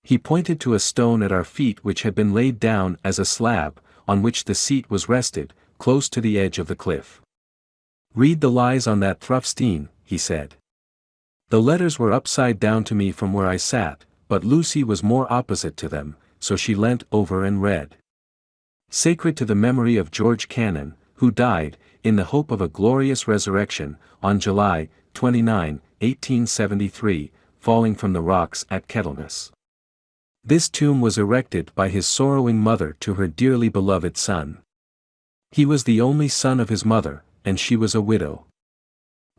He pointed to a stone at our feet which had been laid down as a slab, on which the seat was rested, close to the edge of the cliff. "Read the lies on that Thrufstein," he said. The letters were upside down to me from where I sat, but Lucy was more opposite to them, so she leant over and read. "Sacred to the memory of George Cannon, who died, in the hope of a glorious resurrection, on July 29, 1873, falling from the rocks at Kettleness. This tomb was erected by his sorrowing mother to her dearly beloved son. He was the only son of his mother, and she was a widow.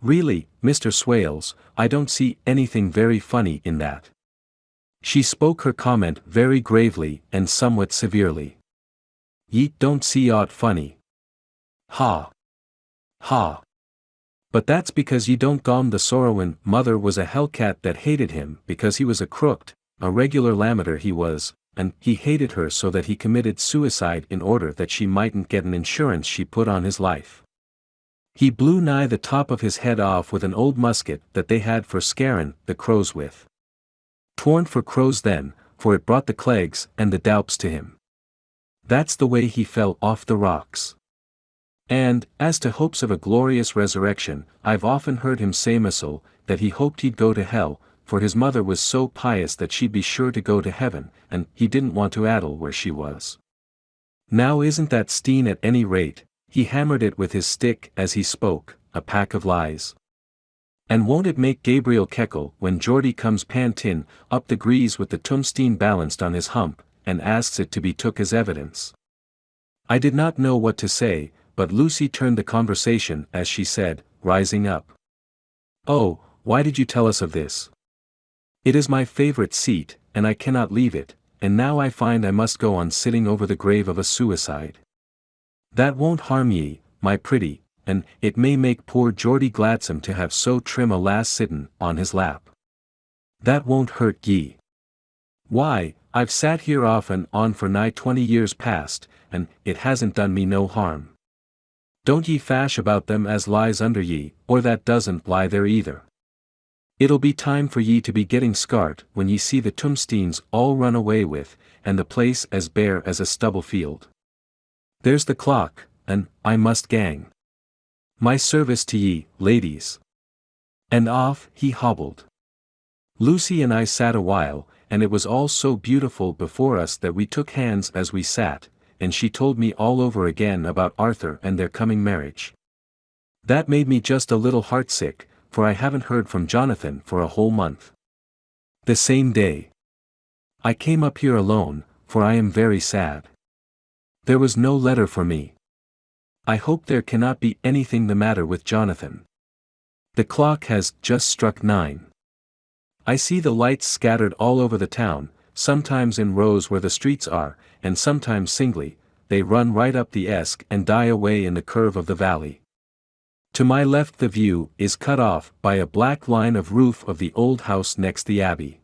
Really, Mr. Swales, I don't see anything very funny in that." She spoke her comment very gravely and somewhat severely. "Ye don't see aught funny. Ha! Ha! But that's because ye don't gom the sorrowin' mother was a hellcat that hated him because he was a crooked, a regular lammeter he was, and he hated her so that he committed suicide in order that she mightn't get an insurance she put on his life. He blew nigh the top of his head off with an old musket that they had for scarin' the crows with. 'Twarn't for crows then, for it brought the clegs and the doups to him. That's the way he fell off the rocks. And, as to hopes of a glorious resurrection, I've often heard him say Missal, that he hoped he'd go to hell, for his mother was so pious that she'd be sure to go to heaven, and he didn't want to addle where she was. Now isn't that Steen at any rate, he hammered it with his stick as he spoke, a pack of lies. And won't it make Gabriel Kekel when Geordie comes pantin up the grease with the tombstone balanced on his hump, and asks it to be took as evidence? I did not know what to say, but Lucy turned the conversation as she said, rising up. "Oh, why did you tell us of this? It is my favorite seat, and I cannot leave it, and now I find I must go on sitting over the grave of a suicide. That won't harm ye, my pretty, and it may make poor Geordie gladsome to have so trim a lass sittin' on his lap. That won't hurt ye. Why, I've sat here off and on for nigh 20 years past, and it hasn't done me no harm. Don't ye fash about them as lies under ye, or that doesn't lie there either. It'll be time for ye to be getting scart when ye see the tombstones all run away with, and the place as bare as a stubble field. There's the clock, and I must gang. My service to ye, ladies." And off he hobbled. Lucy and I sat a while, and it was all so beautiful before us that we took hands as we sat, and she told me all over again about Arthur and their coming marriage. That made me just a little heartsick, for I haven't heard from Jonathan for a whole month. The same day, I came up here alone, for I am very sad. There was no letter for me. I hope there cannot be anything the matter with Jonathan. The clock has just struck 9. I see the lights scattered all over the town, sometimes in rows where the streets are, and sometimes singly. They run right up the Esk and die away in the curve of the valley. To my left the view is cut off by a black line of roof of the old house next the abbey.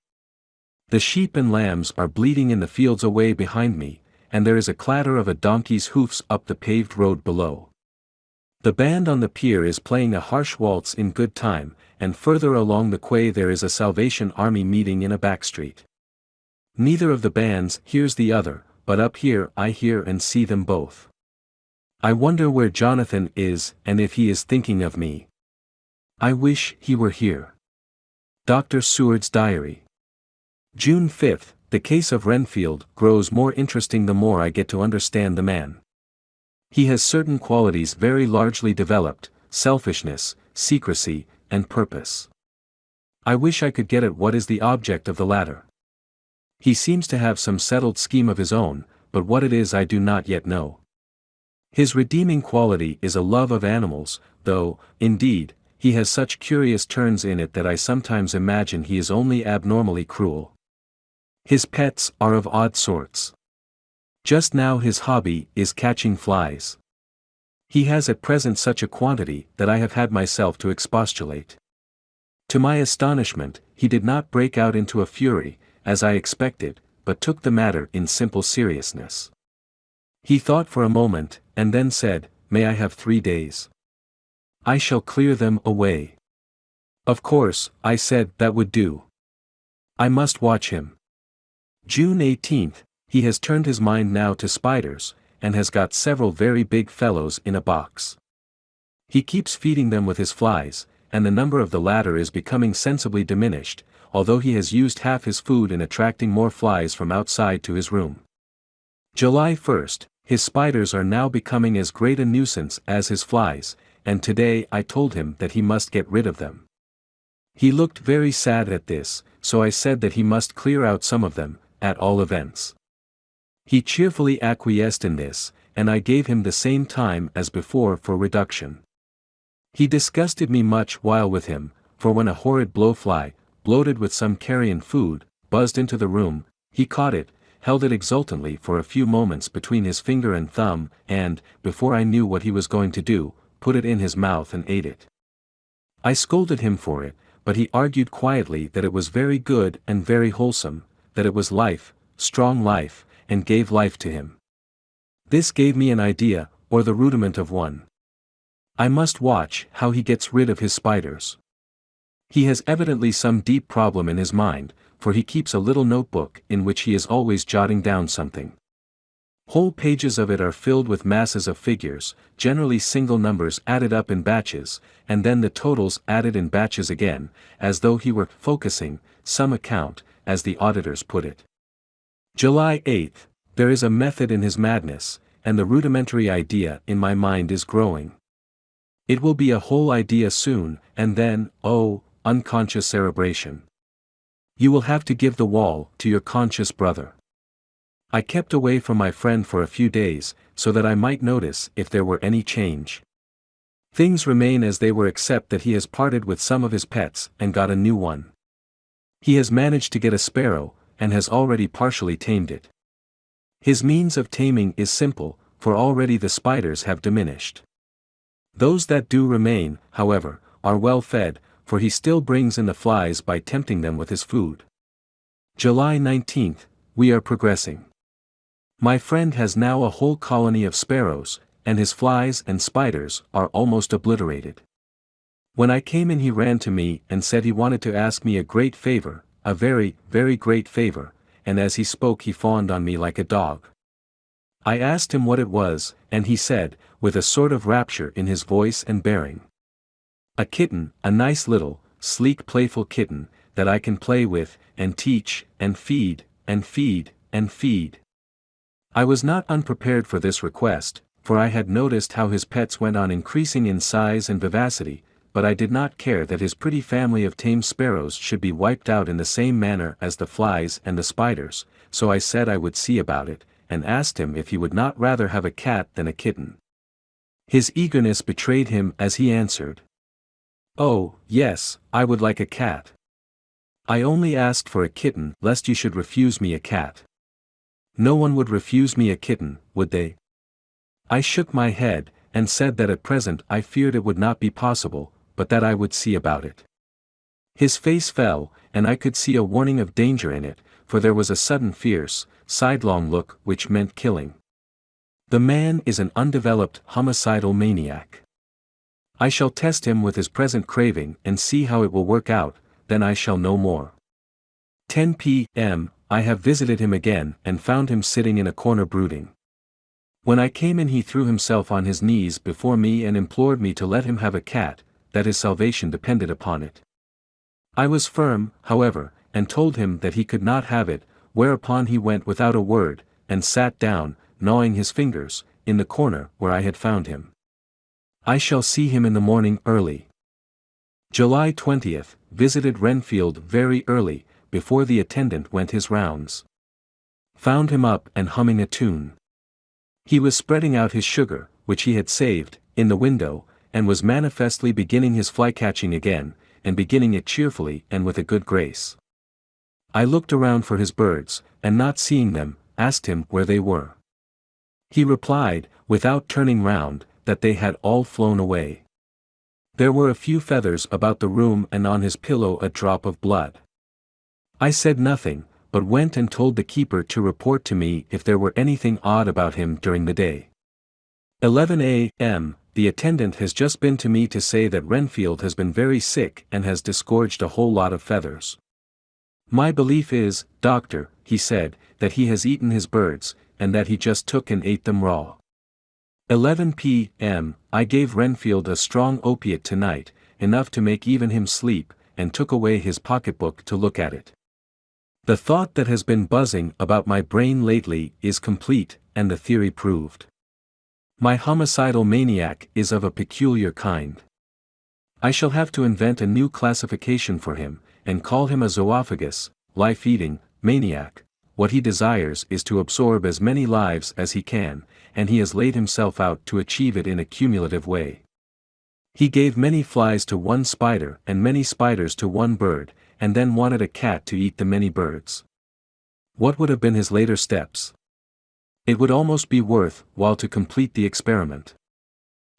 The sheep and lambs are bleating in the fields away behind me, and there is a clatter of a donkey's hoofs up the paved road below. The band on the pier is playing a harsh waltz in good time, and further along the quay there is a Salvation Army meeting in a back street. Neither of the bands hears the other, but up here I hear and see them both. I wonder where Jonathan is and if he is thinking of me. I wish he were here. Dr. Seward's Diary. June 5. The case of Renfield grows more interesting the more I get to understand the man. He has certain qualities very largely developed: selfishness, secrecy, and purpose. I wish I could get at what is the object of the latter. He seems to have some settled scheme of his own, but what it is I do not yet know. His redeeming quality is a love of animals, though, indeed, he has such curious turns in it that I sometimes imagine he is only abnormally cruel. His pets are of odd sorts. Just now his hobby is catching flies. He has at present such a quantity that I have had myself to expostulate. To my astonishment, he did not break out into a fury, as I expected, but took the matter in simple seriousness. He thought for a moment, and then said, "May I have 3 days? I shall clear them away." Of course, I said that would do. I must watch him. June 18. He has turned his mind now to spiders, and has got several very big fellows in a box. He keeps feeding them with his flies, and the number of the latter is becoming sensibly diminished, although he has used half his food in attracting more flies from outside to his room. July 1. His spiders are now becoming as great a nuisance as his flies, and today I told him that he must get rid of them. He looked very sad at this, so I said that he must clear out some of them, at all events. He cheerfully acquiesced in this, and I gave him the same time as before for reduction. He disgusted me much while with him, for when a horrid blowfly, bloated with some carrion food, buzzed into the room, he caught it, held it exultantly for a few moments between his finger and thumb, and, before I knew what he was going to do, put it in his mouth and ate it. I scolded him for it, but he argued quietly that it was very good and very wholesome, that it was life, strong life, and gave life to him. This gave me an idea, or the rudiment of one. I must watch how he gets rid of his spiders. He has evidently some deep problem in his mind, for he keeps a little notebook in which he is always jotting down something. Whole pages of it are filled with masses of figures, generally single numbers added up in batches, and then the totals added in batches again, as though he were focusing some account, as the auditors put it. July 8th. There is a method in his madness, and the rudimentary idea in my mind is growing. It will be a whole idea soon, and then, oh, unconscious cerebration. You will have to give the wall to your conscious brother. I kept away from my friend for a few days, so that I might notice if there were any change. Things remain as they were except that he has parted with some of his pets and got a new one. He has managed to get a sparrow, and has already partially tamed it. His means of taming is simple, for already the spiders have diminished. Those that do remain, however, are well fed, for he still brings in the flies by tempting them with his food. July 19th, we are progressing. My friend has now a whole colony of sparrows, and his flies and spiders are almost obliterated. When I came in he ran to me and said he wanted to ask me a great favor, a very, very great favor, and as he spoke he fawned on me like a dog. I asked him what it was, and he said, with a sort of rapture in his voice and bearing. A kitten, a nice little, sleek playful kitten, that I can play with, and teach, and feed, and feed, and feed. I was not unprepared for this request, for I had noticed how his pets went on increasing in size and vivacity, but I did not care that his pretty family of tame sparrows should be wiped out in the same manner as the flies and the spiders, so I said I would see about it, and asked him if he would not rather have a cat than a kitten. His eagerness betrayed him as he answered. Oh, yes, I would like a cat. I only asked for a kitten lest you should refuse me a cat. No one would refuse me a kitten, would they? I shook my head, and said that at present I feared it would not be possible, but that I would see about it. His face fell, and I could see a warning of danger in it, for there was a sudden fierce, sidelong look which meant killing. The man is an undeveloped homicidal maniac. I shall test him with his present craving and see how it will work out, then I shall know more. 10 p.m. I have visited him again and found him sitting in a corner brooding. When I came in he threw himself on his knees before me and implored me to let him have a cat, that his salvation depended upon it. I was firm, however, and told him that he could not have it, whereupon he went without a word, and sat down, gnawing his fingers, in the corner where I had found him. I shall see him in the morning early. July 20th, visited Renfield very early, before the attendant went his rounds. Found him up and humming a tune. He was spreading out his sugar, which he had saved, in the window, and was manifestly beginning his fly-catching again, and beginning it cheerfully and with a good grace. I looked around for his birds, and not seeing them, asked him where they were. He replied, without turning round, that they had all flown away. There were a few feathers about the room and on his pillow a drop of blood. I said nothing, but went and told the keeper to report to me if there were anything odd about him during the day. 11 a.m. The attendant has just been to me to say that Renfield has been very sick and has disgorged a whole lot of feathers. My belief is, doctor, he said, that he has eaten his birds, and that he just took and ate them raw. 11 p.m. I gave Renfield a strong opiate tonight, enough to make even him sleep, and took away his pocketbook to look at it. The thought that has been buzzing about my brain lately is complete, and the theory proved. My homicidal maniac is of a peculiar kind. I shall have to invent a new classification for him, and call him a zoophagous, life-eating, maniac. What he desires is to absorb as many lives as he can, and he has laid himself out to achieve it in a cumulative way. He gave many flies to one spider and many spiders to one bird, and then wanted a cat to eat the many birds. What would have been his later steps? It would almost be worth while to complete the experiment.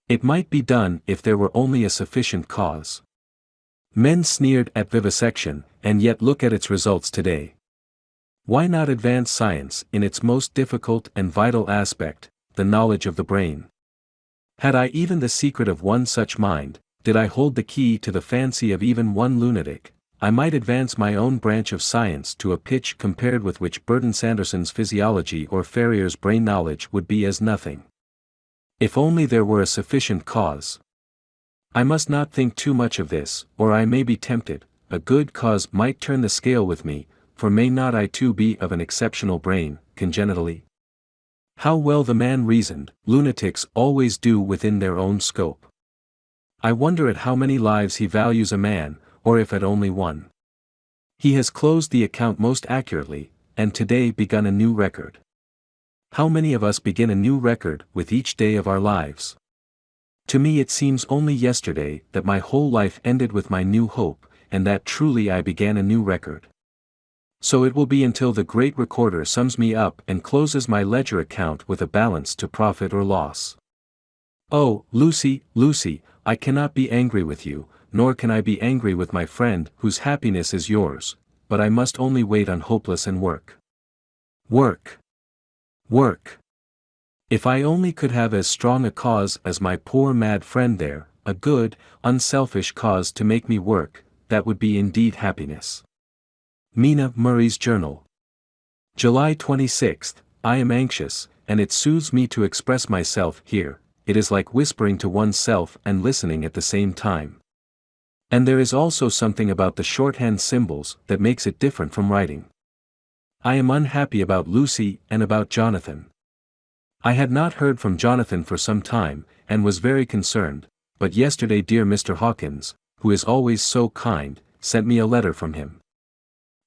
It might be done if there were only a sufficient cause. Men sneered at vivisection, and yet look at its results today. Why not advance science in its most difficult and vital aspect, the knowledge of the brain? Had I even the secret of one such mind, did I hold the key to the fancy of even one lunatic, I might advance my own branch of science to a pitch compared with which Burton Sanderson's physiology or Ferrier's brain knowledge would be as nothing. If only there were a sufficient cause. I must not think too much of this, or I may be tempted. A good cause might turn the scale with me, for may not I too be of an exceptional brain, congenitally? How well the man reasoned, lunatics always do within their own scope. I wonder at how many lives he values a man, or if at only one. He has closed the account most accurately, and today begun a new record. How many of us begin a new record with each day of our lives? To me it seems only yesterday that my whole life ended with my new hope, and that truly I began a new record. So it will be until the great recorder sums me up and closes my ledger account with a balance to profit or loss. Oh, Lucy, Lucy, I cannot be angry with you, nor can I be angry with my friend whose happiness is yours, but I must only wait on hopeless and work. Work. Work. If I only could have as strong a cause as my poor mad friend there, a good, unselfish cause to make me work, that would be indeed happiness. Mina Murray's Journal. July 26th, I am anxious, and it soothes me to express myself here. It is like whispering to oneself and listening at the same time. And there is also something about the shorthand symbols that makes it different from writing. I am unhappy about Lucy and about Jonathan. I had not heard from Jonathan for some time, and was very concerned, but yesterday dear Mr. Hawkins, who is always so kind, sent me a letter from him.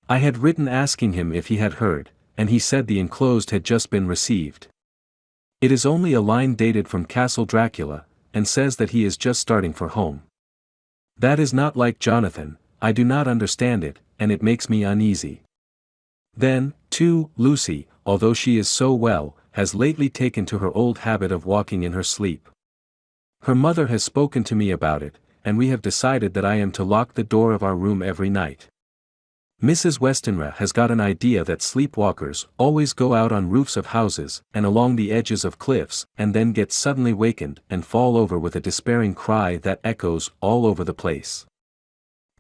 I had written asking him if he had heard, and he said the enclosed had just been received. It is only a line dated from Castle Dracula, and says that he is just starting for home. That is not like Jonathan, I do not understand it, and it makes me uneasy. Then, too, Lucy, although she is so well, has lately taken to her old habit of walking in her sleep. Her mother has spoken to me about it, and we have decided that I am to lock the door of our room every night. Mrs. Westenra has got an idea that sleepwalkers always go out on roofs of houses and along the edges of cliffs and then get suddenly wakened and fall over with a despairing cry that echoes all over the place.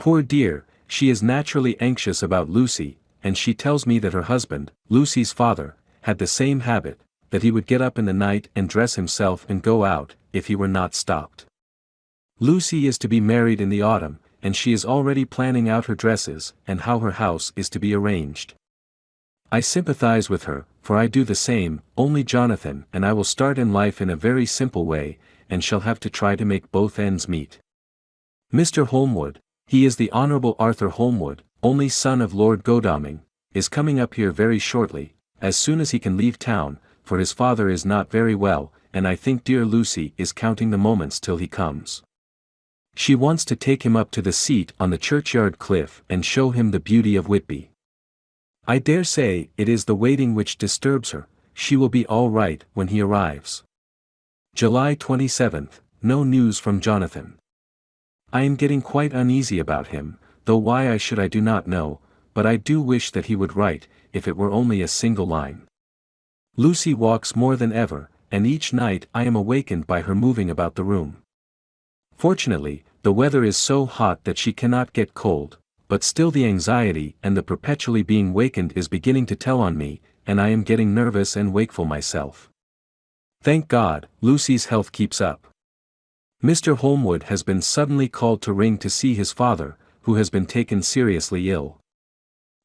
Poor dear, she is naturally anxious about Lucy, and she tells me that her husband, Lucy's father, had the same habit, that he would get up in the night and dress himself and go out, if he were not stopped. Lucy is to be married in the autumn, and she is already planning out her dresses and how her house is to be arranged. I sympathize with her, for I do the same, only Jonathan and I will start in life in a very simple way, and shall have to try to make both ends meet. Mr. Holmwood, he is the Honourable Arthur Holmwood, only son of Lord Godalming, is coming up here very shortly, as soon as he can leave town, for his father is not very well, and I think dear Lucy is counting the moments till he comes. She wants to take him up to the seat on the churchyard cliff and show him the beauty of Whitby. I dare say it is the waiting which disturbs her. She will be all right when he arrives. July 27th, no news from Jonathan. I am getting quite uneasy about him, though why I do not know, but I do wish that he would write, if it were only a single line. Lucy walks more than ever, and each night I am awakened by her moving about the room. Fortunately, the weather is so hot that she cannot get cold, but still the anxiety and the perpetually being wakened is beginning to tell on me, and I am getting nervous and wakeful myself. Thank God, Lucy's health keeps up. Mr. Holmwood has been suddenly called to ring to see his father, who has been taken seriously ill.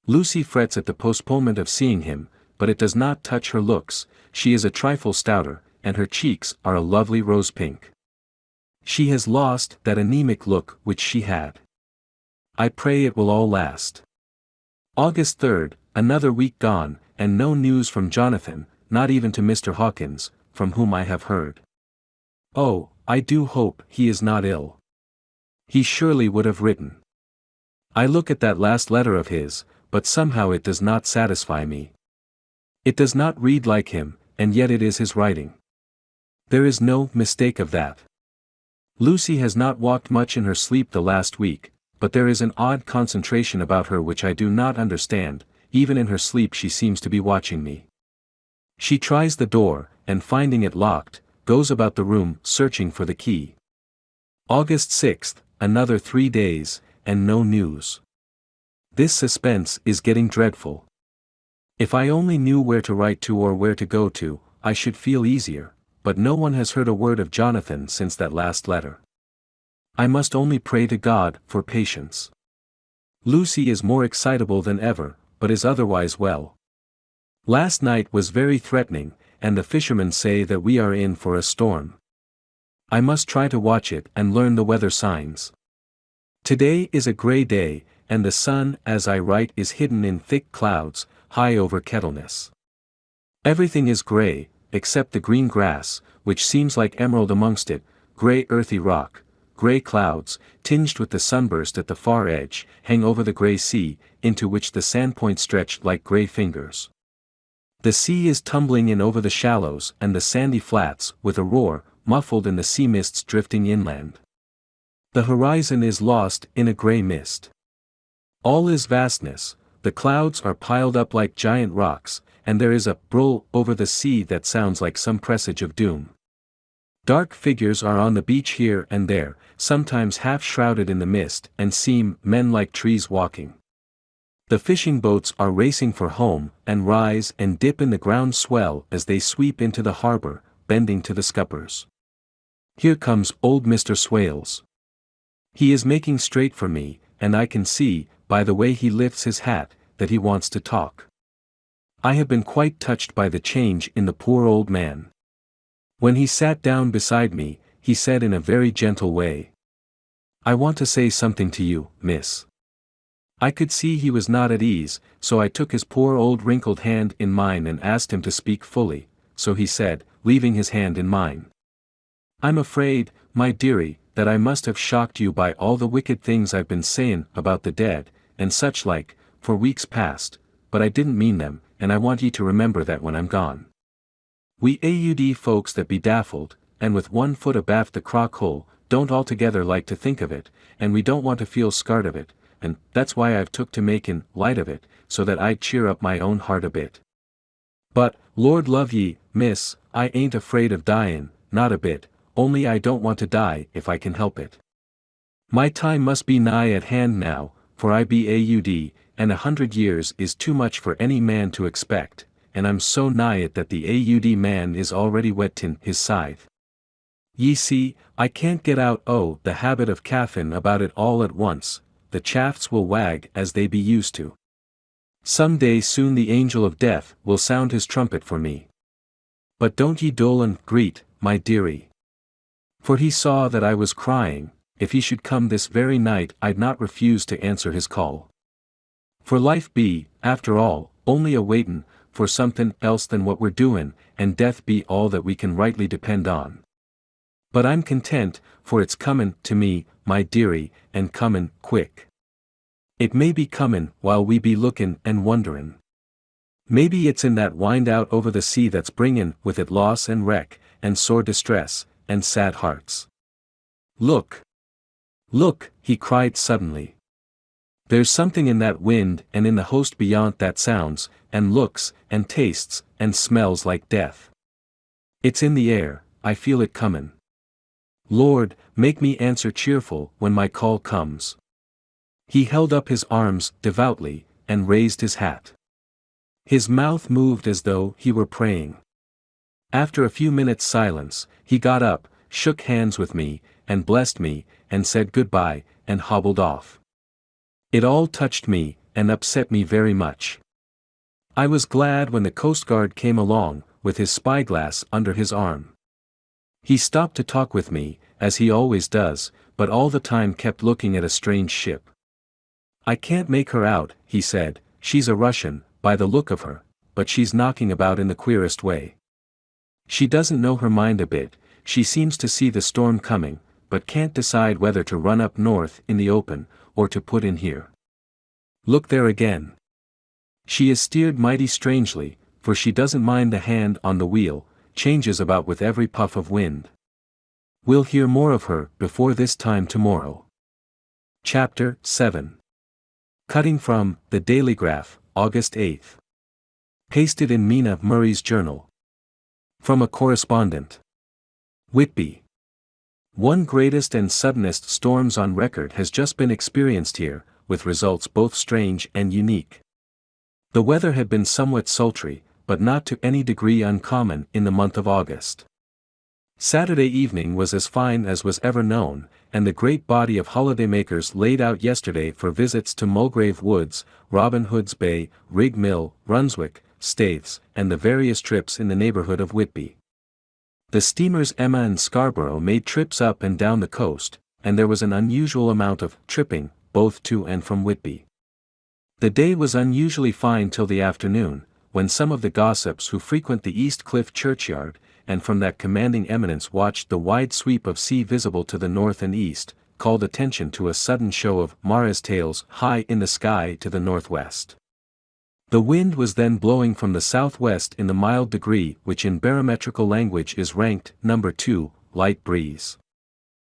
Lucy frets at the postponement of seeing him, but it does not touch her looks. She is a trifle stouter, and her cheeks are a lovely rose pink. She has lost that anemic look which she had. I pray it will all last. August 3rd, another week gone, and no news from Jonathan, not even to Mr. Hawkins, from whom I have heard. Oh, I do hope he is not ill. He surely would have written. I look at that last letter of his, but somehow it does not satisfy me. It does not read like him, and yet it is his writing. There is no mistake of that. Lucy has not walked much in her sleep the last week, but there is an odd concentration about her which I do not understand. Even in her sleep she seems to be watching me. She tries the door, and finding it locked, goes about the room searching for the key. August 6th, another 3 days, and no news. This suspense is getting dreadful. If I only knew where to write to or where to go to, I should feel easier, but no one has heard a word of Jonathan since that last letter. I must only pray to God for patience. Lucy is more excitable than ever, but is otherwise well. Last night was very threatening, and the fishermen say that we are in for a storm. I must try to watch it and learn the weather signs. Today is a gray day, and the sun, as I write, is hidden in thick clouds, high over Kettleness. Everything is gray, except the green grass, which seems like emerald amongst it, gray earthy rock, gray clouds, tinged with the sunburst at the far edge, hang over the gray sea, into which the sandpoints stretch like gray fingers. The sea is tumbling in over the shallows and the sandy flats, with a roar, muffled in the sea mists drifting inland. The horizon is lost in a gray mist. All is vastness, the clouds are piled up like giant rocks, and there is a brull over the sea that sounds like some presage of doom. Dark figures are on the beach here and there, sometimes half shrouded in the mist, and seem men like trees walking. The fishing boats are racing for home, and rise and dip in the ground swell as they sweep into the harbor, bending to the scuppers. Here comes old Mr. Swales. He is making straight for me, and I can see, by the way he lifts his hat, that he wants to talk. I have been quite touched by the change in the poor old man. When he sat down beside me, he said in a very gentle way, "I want to say something to you, miss." I could see he was not at ease, so I took his poor old wrinkled hand in mine and asked him to speak fully, so he said, leaving his hand in mine, "I'm afraid, my dearie, that I must have shocked you by all the wicked things I've been sayin' about the dead, and such like, for weeks past, but I didn't mean them, and I want ye to remember that when I'm gone. We AUD folks that be daffled, and with one foot abaft the crock hole, don't altogether like to think of it, and we don't want to feel scarred of it, and that's why I've took to makin' light of it, so that I'd cheer up my own heart a bit. But, Lord love ye, miss, I ain't afraid of dyin', not a bit, only I don't want to die if I can help it. My time must be nigh at hand now, for I be AUD, and 100 years is too much for any man to expect, and I'm so nigh it that the AUD man is already whettin' his scythe. Ye see, I can't get out the habit of caffin about it all at once, the shafts will wag as they be used to. Some day soon the angel of death will sound his trumpet for me. But don't ye Dolan greet, my dearie. For he saw that I was crying, if he should come this very night I'd not refuse to answer his call. For life be, after all, only a waitin' for somethin' else than what we're doin', and death be all that we can rightly depend on. But I'm content, for it's comin' to me, my dearie, and comin' quick. It may be comin' while we be lookin' and wonderin'. Maybe it's in that wind out over the sea that's bringin' with it loss and wreck, and sore distress, and sad hearts. Look! Look, he cried suddenly. There's something in that wind and in the host beyond that sounds, and looks, and tastes, and smells like death. It's in the air, I feel it comin'. Lord, make me answer cheerful when my call comes. He held up his arms devoutly, and raised his hat. His mouth moved as though he were praying. After a few minutes' silence, he got up, shook hands with me, and blessed me, and said goodbye, and hobbled off. It all touched me, and upset me very much. I was glad when the Coast Guard came along, with his spyglass under his arm. He stopped to talk with me, as he always does, but all the time kept looking at a strange ship. I can't make her out, he said, she's a Russian, by the look of her, but she's knocking about in the queerest way. She doesn't know her mind a bit, she seems to see the storm coming, but can't decide whether to run up north in the open, or to put in here. Look there again. She is steered mighty strangely, for she doesn't mind the hand on the wheel, changes about with every puff of wind. We'll hear more of her before this time tomorrow. Chapter 7. Cutting from The Dailygraph, August 8th. Pasted in Mina Murray's journal. From a correspondent. Whitby. One greatest and suddenest storms on record has just been experienced here, with results both strange and unique. The weather had been somewhat sultry, but not to any degree uncommon in the month of August. Saturday evening was as fine as was ever known, and the great body of holidaymakers laid out yesterday for visits to Mulgrave Woods, Robin Hood's Bay, Rig Mill, Brunswick, Staithes, and the various trips in the neighborhood of Whitby. The steamers Emma and Scarborough made trips up and down the coast, and there was an unusual amount of tripping, both to and from Whitby. The day was unusually fine till the afternoon, when some of the gossips who frequent the East Cliff churchyard, and from that commanding eminence watched the wide sweep of sea visible to the north and east, called attention to a sudden show of Mara's tails high in the sky to the northwest. The wind was then blowing from the southwest in the mild degree which in barometrical language is ranked number 2, light breeze.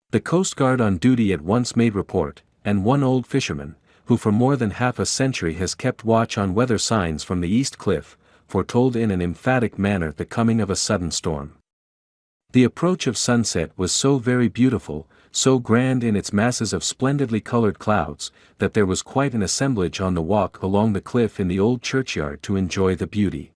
The Coast Guard on duty at once made report, and one old fisherman, who for more than half a century has kept watch on weather signs from the East Cliff, foretold in an emphatic manner the coming of a sudden storm. The approach of sunset was so very beautiful, so grand in its masses of splendidly colored clouds, that there was quite an assemblage on the walk along the cliff in the old churchyard to enjoy the beauty.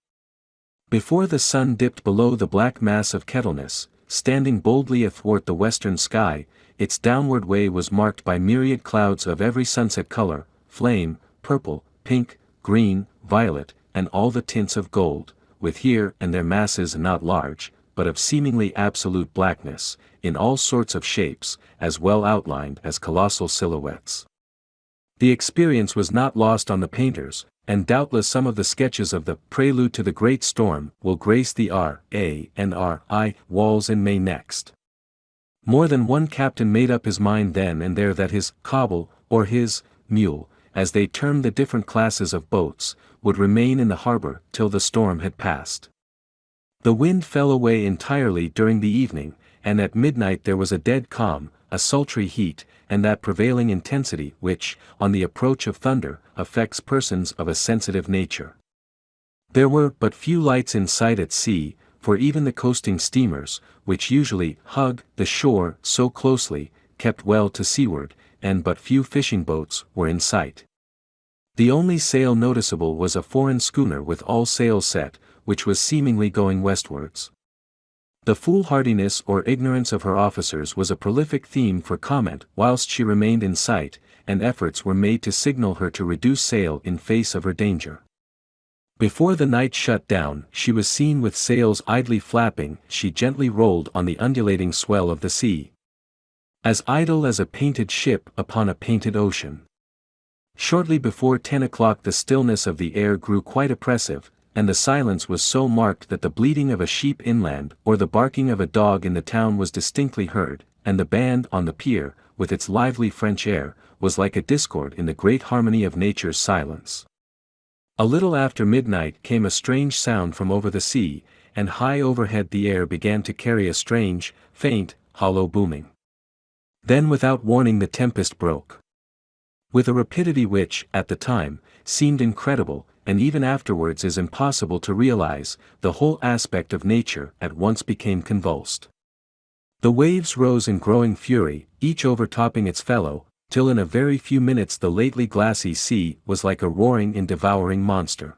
Before the sun dipped below the black mass of Kettleness, standing boldly athwart the western sky, its downward way was marked by myriad clouds of every sunset color, flame, purple, pink, green, violet, and all the tints of gold, with here and there masses not large, but of seemingly absolute blackness, in all sorts of shapes, as well outlined as colossal silhouettes. The experience was not lost on the painters, and doubtless some of the sketches of the Prelude to the Great Storm will grace the R.A. and R.I. walls in May next. More than one captain made up his mind then and there that his cobble, or his mule, as they termed the different classes of boats, would remain in the harbor till the storm had passed. The wind fell away entirely during the evening, and at midnight there was a dead calm, a sultry heat, and that prevailing intensity which, on the approach of thunder, affects persons of a sensitive nature. There were but few lights in sight at sea, for even the coasting steamers, which usually hug the shore so closely, kept well to seaward, and but few fishing boats were in sight. The only sail noticeable was a foreign schooner with all sails set, which was seemingly going westwards. The foolhardiness or ignorance of her officers was a prolific theme for comment whilst she remained in sight, and efforts were made to signal her to reduce sail in face of her danger. Before the night shut down, she was seen with sails idly flapping. She gently rolled on the undulating swell of the sea, as idle as a painted ship upon a painted ocean. Shortly before 10 o'clock the stillness of the air grew quite oppressive, and the silence was so marked that the bleating of a sheep inland or the barking of a dog in the town was distinctly heard, and the band on the pier, with its lively French air, was like a discord in the great harmony of nature's silence. A little after midnight came a strange sound from over the sea, and high overhead the air began to carry a strange, faint, hollow booming. Then without warning the tempest broke. With a rapidity which, at the time, seemed incredible, and even afterwards is impossible to realize, the whole aspect of nature at once became convulsed. The waves rose in growing fury, each overtopping its fellow, till in a very few minutes the lately glassy sea was like a roaring and devouring monster.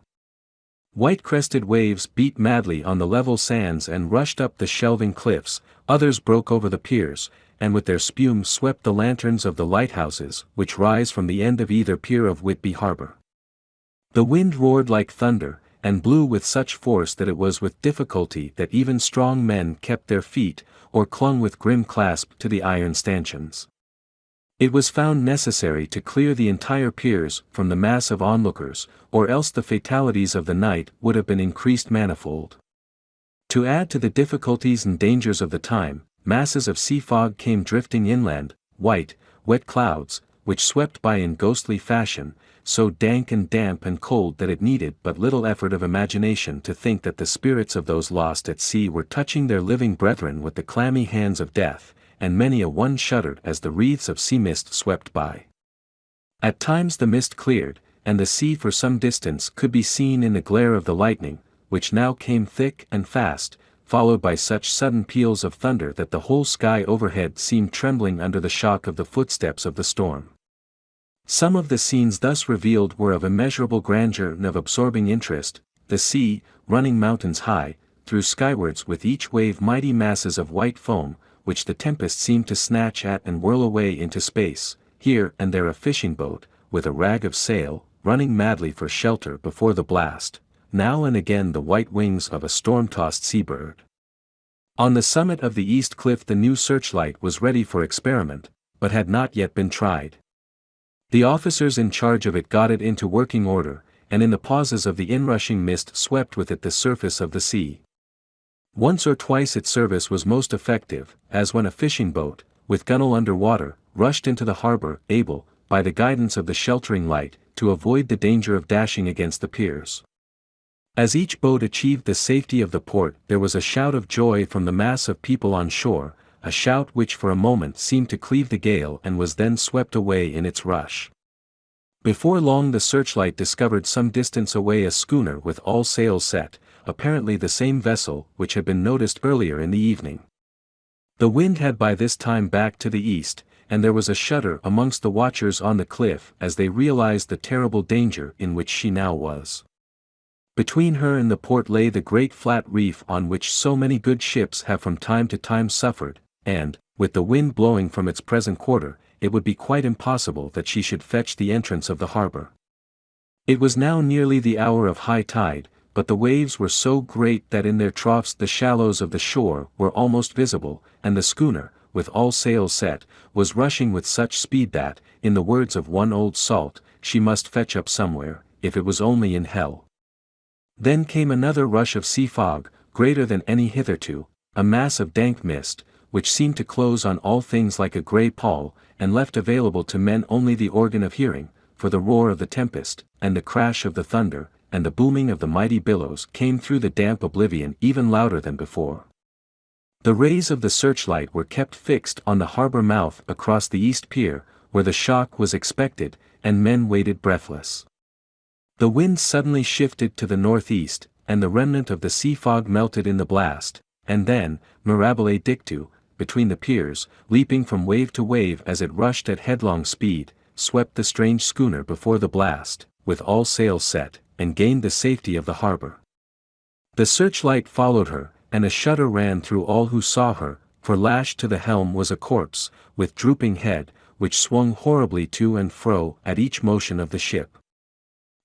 White-crested waves beat madly on the level sands and rushed up the shelving cliffs, others broke over the piers, and with their spume swept the lanterns of the lighthouses which rise from the end of either pier of Whitby Harbour. The wind roared like thunder, and blew with such force that it was with difficulty that even strong men kept their feet, or clung with grim clasp to the iron stanchions. It was found necessary to clear the entire piers from the mass of onlookers, or else the fatalities of the night would have been increased manifold. To add to the difficulties and dangers of the time, masses of sea fog came drifting inland, white, wet clouds, which swept by in ghostly fashion, so dank and damp and cold that it needed but little effort of imagination to think that the spirits of those lost at sea were touching their living brethren with the clammy hands of death, and many a one shuddered as the wreaths of sea mist swept by. At times the mist cleared, and the sea for some distance could be seen in the glare of the lightning, which now came thick and fast, followed by such sudden peals of thunder that the whole sky overhead seemed trembling under the shock of the footsteps of the storm. Some of the scenes thus revealed were of immeasurable grandeur and of absorbing interest, the sea, running mountains high, threw skywards with each wave mighty masses of white foam, which the tempest seemed to snatch at and whirl away into space, here and there a fishing boat, with a rag of sail, running madly for shelter before the blast, now and again the white wings of a storm-tossed seabird. On the summit of the east cliff the new searchlight was ready for experiment, but had not yet been tried. The officers in charge of it got it into working order, and in the pauses of the inrushing mist swept with it the surface of the sea. Once or twice its service was most effective, as when a fishing boat, with gunwale under water, rushed into the harbor, able, by the guidance of the sheltering light, to avoid the danger of dashing against the piers. As each boat achieved the safety of the port there was a shout of joy from the mass of people on shore, a shout which for a moment seemed to cleave the gale and was then swept away in its rush. Before long the searchlight discovered some distance away a schooner with all sails set, apparently the same vessel which had been noticed earlier in the evening. The wind had by this time backed to the east, and there was a shudder amongst the watchers on the cliff as they realized the terrible danger in which she now was. Between her and the port lay the great flat reef on which so many good ships have from time to time suffered, and, with the wind blowing from its present quarter, it would be quite impossible that she should fetch the entrance of the harbor. It was now nearly the hour of high tide, but the waves were so great that in their troughs the shallows of the shore were almost visible, and the schooner, with all sails set, was rushing with such speed that, in the words of one old salt, she must fetch up somewhere, if it was only in hell. Then came another rush of sea fog, greater than any hitherto, a mass of dank mist, which seemed to close on all things like a grey pall, and left available to men only the organ of hearing, for the roar of the tempest, and the crash of the thunder, and the booming of the mighty billows came through the damp oblivion even louder than before. The rays of the searchlight were kept fixed on the harbor mouth across the east pier, where the shock was expected, and men waited breathless. The wind suddenly shifted to the northeast, and the remnant of the sea fog melted in the blast, and then, mirabile dictu, between the piers, leaping from wave to wave as it rushed at headlong speed, swept the strange schooner before the blast, with all sails set, and gained the safety of the harbor. The searchlight followed her, and a shudder ran through all who saw her, for lashed to the helm was a corpse, with drooping head, which swung horribly to and fro at each motion of the ship.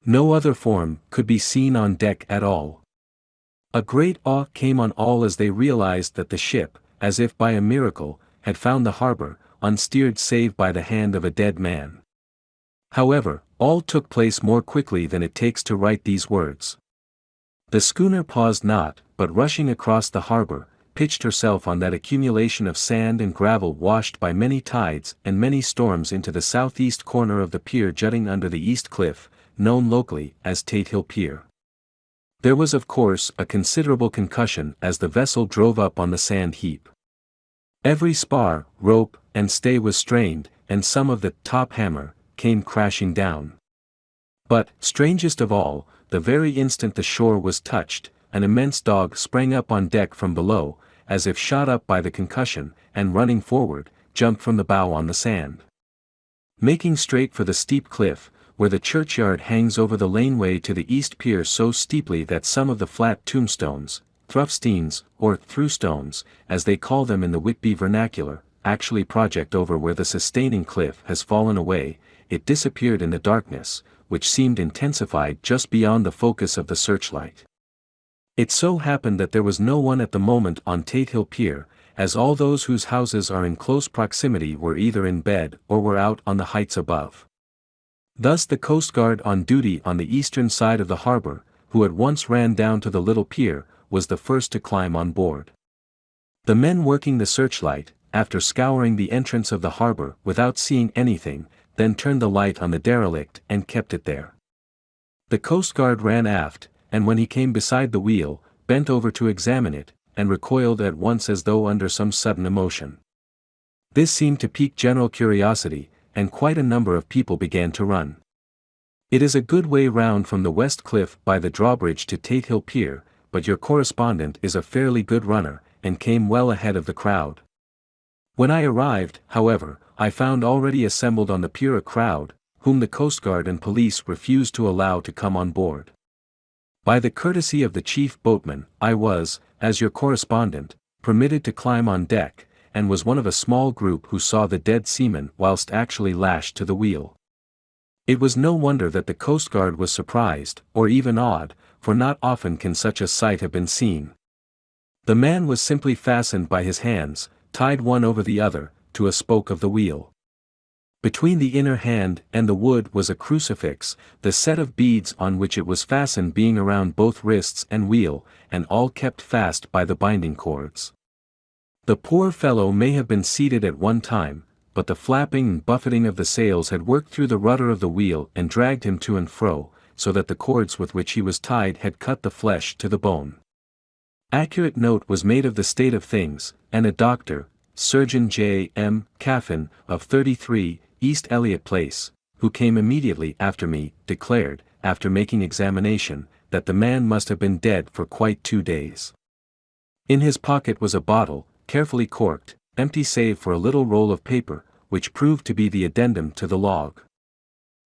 No other form could be seen on deck at all. A great awe came on all as they realized that the ship, as if by a miracle, had found the harbor, unsteered save by the hand of a dead man. However, all took place more quickly than it takes to write these words. The schooner paused not, but rushing across the harbor, pitched herself on that accumulation of sand and gravel washed by many tides and many storms into the southeast corner of the pier jutting under the east cliff, known locally as Tate Hill Pier. There was of course a considerable concussion as the vessel drove up on the sand heap. Every spar, rope, and stay was strained, and some of the top hammer came crashing down. But, strangest of all, the very instant the shore was touched, an immense dog sprang up on deck from below, as if shot up by the concussion, and running forward, jumped from the bow on the sand. Making straight for the steep cliff, where the churchyard hangs over the laneway to the east pier so steeply that some of the flat tombstones, thruffsteins, or throughstones, as they call them in the Whitby vernacular, actually project over where the sustaining cliff has fallen away, it disappeared in the darkness, which seemed intensified just beyond the focus of the searchlight. It so happened that there was no one at the moment on Tate Hill Pier, as all those whose houses are in close proximity were either in bed or were out on the heights above. Thus the Coast Guard on duty on the eastern side of the harbor, who at once ran down to the little pier, was the first to climb on board. The men working the searchlight, after scouring the entrance of the harbor without seeing anything, then turned the light on the derelict and kept it there. The Coast Guard ran aft, and when he came beside the wheel, bent over to examine it, and recoiled at once as though under some sudden emotion. This seemed to pique general curiosity, and quite a number of people began to run. It is a good way round from the west cliff by the drawbridge to Tate Hill Pier, but your correspondent is a fairly good runner, and came well ahead of the crowd. When I arrived, however, I found already assembled on the pier a crowd, whom the Coast Guard and police refused to allow to come on board. By the courtesy of the chief boatman, I was, as your correspondent, permitted to climb on deck, and was one of a small group who saw the dead seaman whilst actually lashed to the wheel. It was no wonder that the Coast Guard was surprised, or even awed, for not often can such a sight have been seen. The man was simply fastened by his hands, tied one over the other, to a spoke of the wheel. Between the inner hand and the wood was a crucifix, the set of beads on which it was fastened being around both wrists and wheel, and all kept fast by the binding cords. The poor fellow may have been seated at one time, but the flapping and buffeting of the sails had worked through the rudder of the wheel and dragged him to and fro, so that the cords with which he was tied had cut the flesh to the bone. Accurate note was made of the state of things, and a doctor, Surgeon J. M. Caffin, of 33, East Elliot Place, who came immediately after me, declared, after making examination, that the man must have been dead for quite 2 days. In his pocket was a bottle, carefully corked, empty save for a little roll of paper, which proved to be the addendum to the log.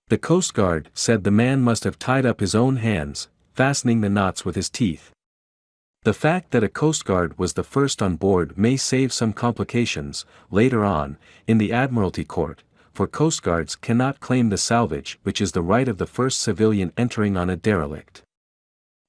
The Coast Guard said the man must have tied up his own hands, fastening the knots with his teeth. The fact that a Coast Guard was the first on board may save some complications, later on, in the Admiralty Court, for Coast Guards cannot claim the salvage which is the right of the first civilian entering on a derelict.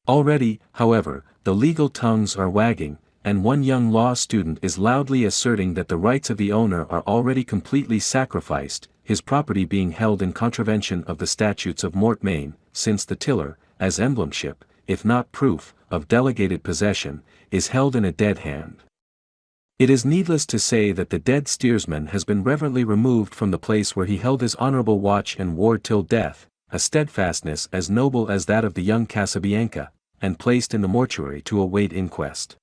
Already, however, the legal tongues are wagging, and one young law student is loudly asserting that the rights of the owner are already completely sacrificed, his property being held in contravention of the statutes of Mortmain, since the tiller, as emblemship, if not proof, of delegated possession, is held in a dead hand. It is needless to say that the dead steersman has been reverently removed from the place where he held his honorable watch and ward till death, a steadfastness as noble as that of the young Casabianca, and placed in the mortuary to await inquest.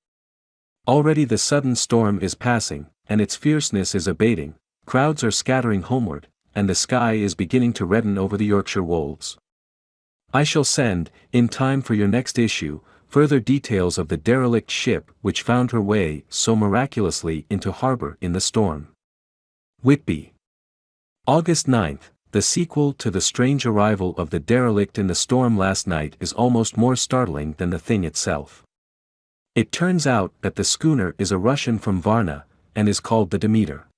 Already the sudden storm is passing, and its fierceness is abating, crowds are scattering homeward, and the sky is beginning to redden over the Yorkshire wolds. I shall send, in time for your next issue, further details of the derelict ship which found her way so miraculously into harbor in the storm. Whitby. August 9th, the sequel to the strange arrival of the derelict in the storm last night is almost more startling than the thing itself. It turns out that the schooner is a Russian from Varna, and is called the Demeter.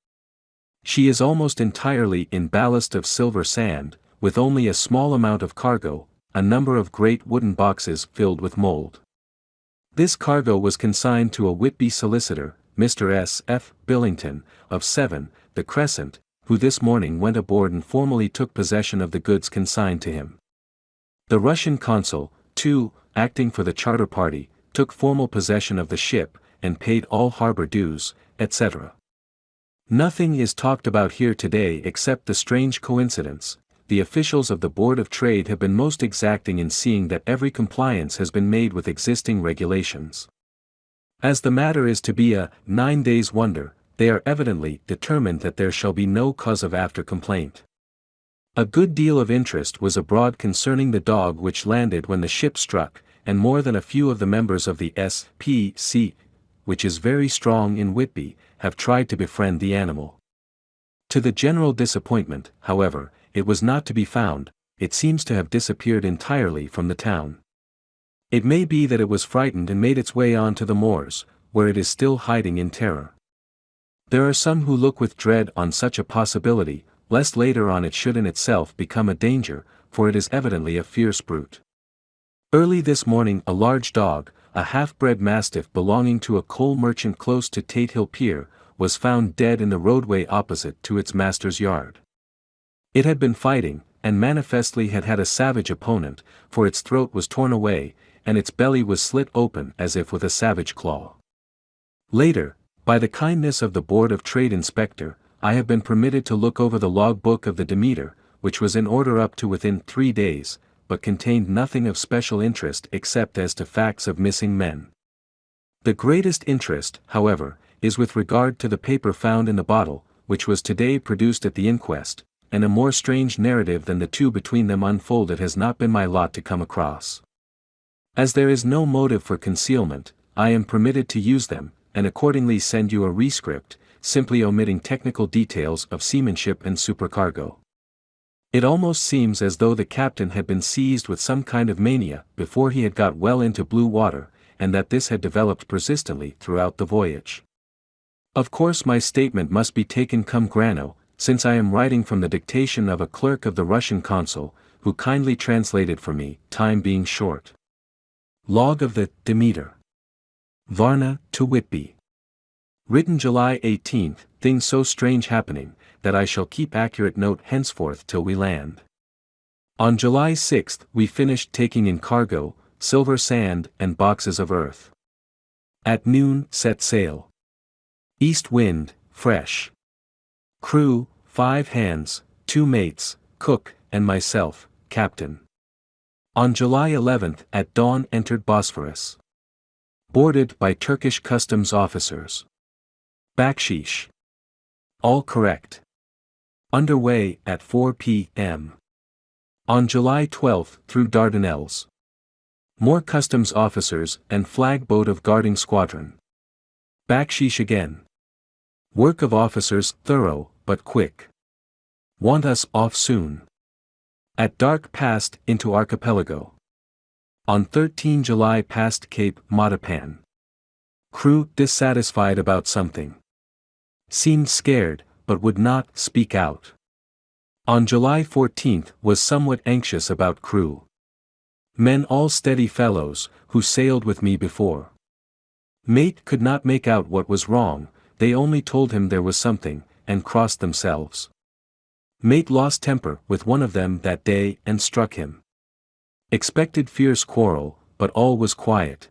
She is almost entirely in ballast of silver sand, with only a small amount of cargo, a number of great wooden boxes filled with mold. This cargo was consigned to a Whitby solicitor, Mr. S. F. Billington, of 7, the Crescent, who this morning went aboard and formally took possession of the goods consigned to him. The Russian consul, too, acting for the charter party, took formal possession of the ship, and paid all harbor dues, etc. Nothing is talked about here today except the strange coincidence. The officials of the Board of Trade have been most exacting in seeing that every compliance has been made with existing regulations. As the matter is to be a 9 days' wonder, they are evidently determined that there shall be no cause of after complaint. A good deal of interest was abroad concerning the dog which landed when the ship struck, and more than a few of the members of the S.P.C., which is very strong in Whitby, have tried to befriend the animal. To the general disappointment, however, it was not to be found. It seems to have disappeared entirely from the town. It may be that it was frightened and made its way on to the moors, where it is still hiding in terror. There are some who look with dread on such a possibility, lest later on it should in itself become a danger, for it is evidently a fierce brute. Early this morning a large dog, a half-bred mastiff belonging to a coal merchant close to Tate Hill Pier, was found dead in the roadway opposite to its master's yard. It had been fighting, and manifestly had had a savage opponent, for its throat was torn away, and its belly was slit open as if with a savage claw. Later, by the kindness of the Board of Trade Inspector, I have been permitted to look over the log book of the Demeter, which was in order up to within 3 days, but contained nothing of special interest except as to facts of missing men. The greatest interest, however, is with regard to the paper found in the bottle, which was today produced at the inquest, and a more strange narrative than the two between them unfolded has not been my lot to come across. As there is no motive for concealment, I am permitted to use them, and accordingly send you a rescript, simply omitting technical details of seamanship and supercargo. It almost seems as though the captain had been seized with some kind of mania before he had got well into blue water, and that this had developed persistently throughout the voyage. Of course my statement must be taken cum grano, since I am writing from the dictation of a clerk of the Russian consul, who kindly translated for me, time being short. Log of the Demeter. Varna to Whitby. Written July 18, things so strange happening, that I shall keep accurate note henceforth till we land. On July 6 we finished taking in cargo, silver sand and boxes of earth. At noon set sail. East wind, fresh. Crew, 5 hands, 2 mates, cook, and myself, captain. On July 11 at dawn entered Bosphorus. Boarded by Turkish customs officers. Bakshish. All correct. Underway at 4 p.m. On July 12 through Dardanelles. More customs officers and flag boat of guarding squadron. Bakshish again. Work of officers thorough, but quick. Want us off soon. At dark passed into archipelago. On 13 July passed Cape Matapan. Crew dissatisfied about something. Seemed scared, but would not speak out. On July 14 was somewhat anxious about crew. Men all steady fellows, who sailed with me before. Mate could not make out what was wrong, they only told him there was something, and crossed themselves. Mate lost temper with one of them that day and struck him. Expected fierce quarrel, but all was quiet.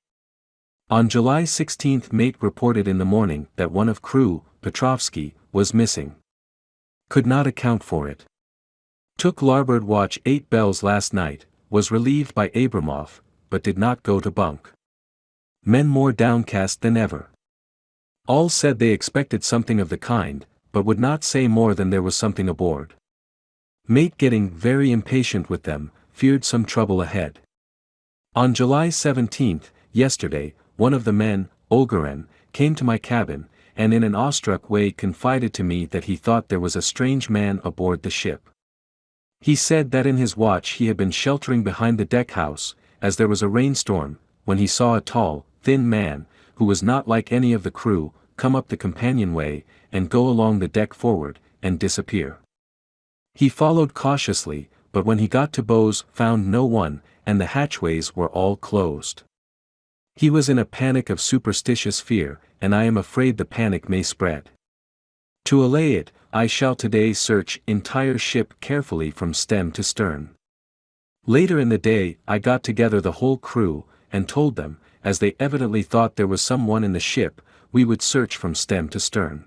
On July 16 mate reported in the morning that one of crew, Petrovsky, was missing. Could not account for it. Took larboard watch 8 bells last night, was relieved by Abramov, but did not go to bunk. Men more downcast than ever. All said they expected something of the kind, but would not say more than there was something aboard. Mate getting very impatient with them, feared some trouble ahead. On July 17, yesterday, one of the men, Olgarin, came to my cabin, and in an awestruck way confided to me that he thought there was a strange man aboard the ship. He said that in his watch he had been sheltering behind the deck house, as there was a rainstorm, when he saw a tall, thin man, who was not like any of the crew, come up the companionway, and go along the deck forward, and disappear. He followed cautiously, but when he got to bows found no one, and the hatchways were all closed. He was in a panic of superstitious fear, and I am afraid the panic may spread. To allay it, I shall today search entire ship carefully from stem to stern. Later in the day I got together the whole crew, and told them, as they evidently thought there was someone in the ship, we would search from stem to stern.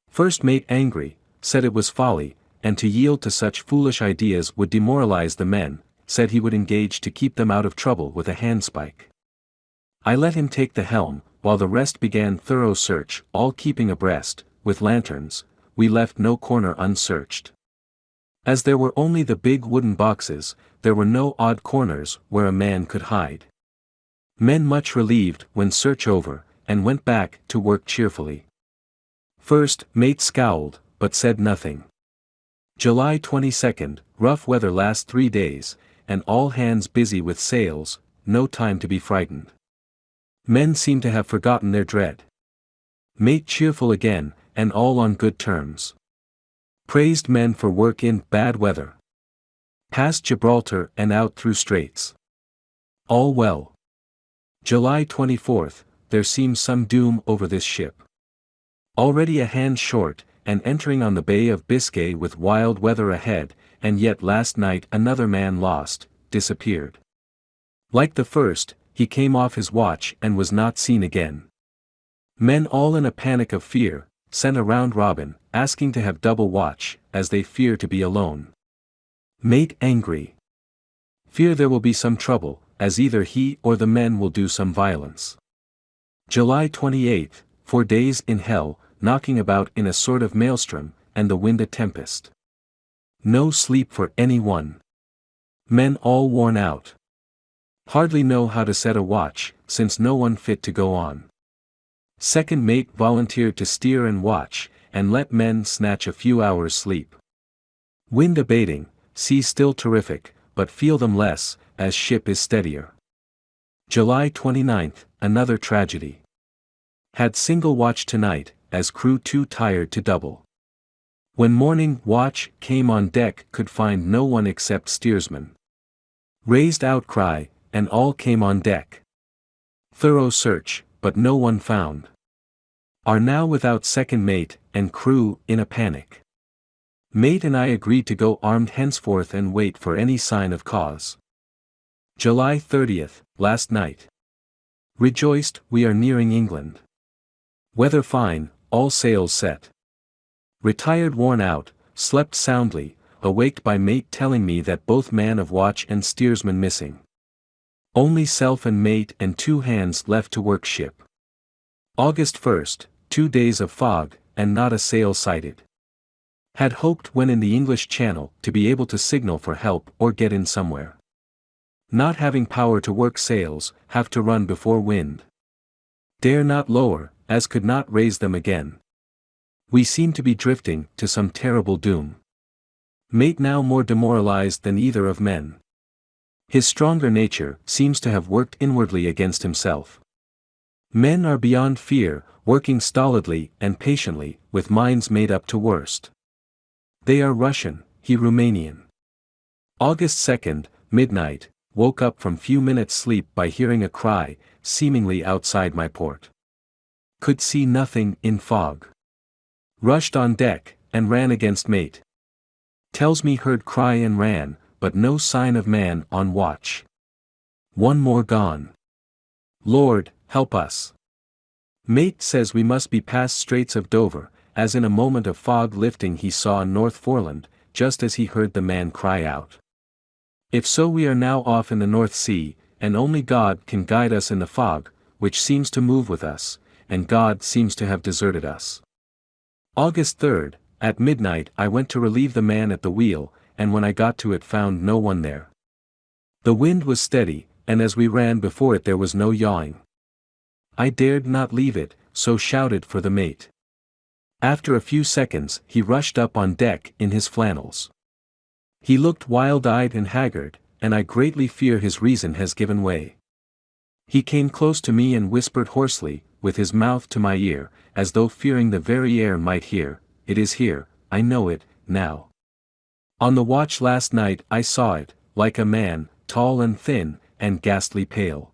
First mate angry, said it was folly, and to yield to such foolish ideas would demoralize the men, said he would engage to keep them out of trouble with a handspike. I let him take the helm, while the rest began thorough search, all keeping abreast, with lanterns. We left no corner unsearched. As there were only the big wooden boxes, there were no odd corners where a man could hide. Men much relieved when search over, and went back to work cheerfully. First mate scowled, but said nothing. July 22, rough weather last 3 days, and all hands busy with sails, no time to be frightened. Men seem to have forgotten their dread. Mate cheerful again, and all on good terms. Praised men for work in bad weather. Past Gibraltar and out through straits. All well. July 24, there seems some doom over this ship. Already a hand short, and entering on the Bay of Biscay with wild weather ahead, and yet last night another man lost, disappeared. Like the first, he came off his watch and was not seen again. Men all in a panic of fear, sent a round robin, asking to have double watch, as they fear to be alone. Mate angry. Fear there will be some trouble, as either he or the men will do some violence. July 28, 4 days in hell, knocking about in a sort of maelstrom, and the wind a tempest. No sleep for any one. Men all worn out. Hardly know how to set a watch, since no one fit to go on. Second mate volunteered to steer and watch, and let men snatch a few hours' sleep. Wind abating, sea still terrific, but feel them less, as ship is steadier. July 29th, another tragedy. Had single watch tonight, as crew too tired to double. When morning watch came on deck could find no one except steersman. Raised outcry, and all came on deck. Thorough search, but no one found. Are now without second mate, and crew in a panic. Mate and I agreed to go armed henceforth and wait for any sign of cause. July 30th, last night. Rejoiced, we are nearing England. Weather fine, all sails set. Retired worn out, slept soundly, awaked by mate telling me that both man of watch and steersman missing. Only self and mate and 2 hands left to work ship. August 1st, 2 days of fog, and not a sail sighted. Had hoped when in the English Channel to be able to signal for help or get in somewhere. Not having power to work sails, have to run before wind. Dare not lower, as could not raise them again. We seem to be drifting to some terrible doom. Mate now more demoralized than either of men. His stronger nature seems to have worked inwardly against himself. Men are beyond fear, working stolidly and patiently, with minds made up to worst. They are Russian, he Romanian. August 2nd, midnight, woke up from few minutes' sleep by hearing a cry, seemingly outside my port. Could see nothing in fog. Rushed on deck, and ran against mate. Tells me heard cry and ran, but no sign of man on watch. One more gone. Lord, help us. Mate says we must be past Straits of Dover, as in a moment of fog lifting he saw North Foreland, just as he heard the man cry out. If so we are now off in the North Sea, and only God can guide us in the fog, which seems to move with us, and God seems to have deserted us. August 3rd, at midnight I went to relieve the man at the wheel, and when I got to it found no one there. The wind was steady, and as we ran before it there was no yawing. I dared not leave it, so shouted for the mate. After a few seconds he rushed up on deck in his flannels. He looked wild-eyed and haggard, and I greatly fear his reason has given way. He came close to me and whispered hoarsely, with his mouth to my ear, as though fearing the very air might hear, "It is here, I know it, now. On the watch last night I saw it, like a man, tall and thin, and ghastly pale.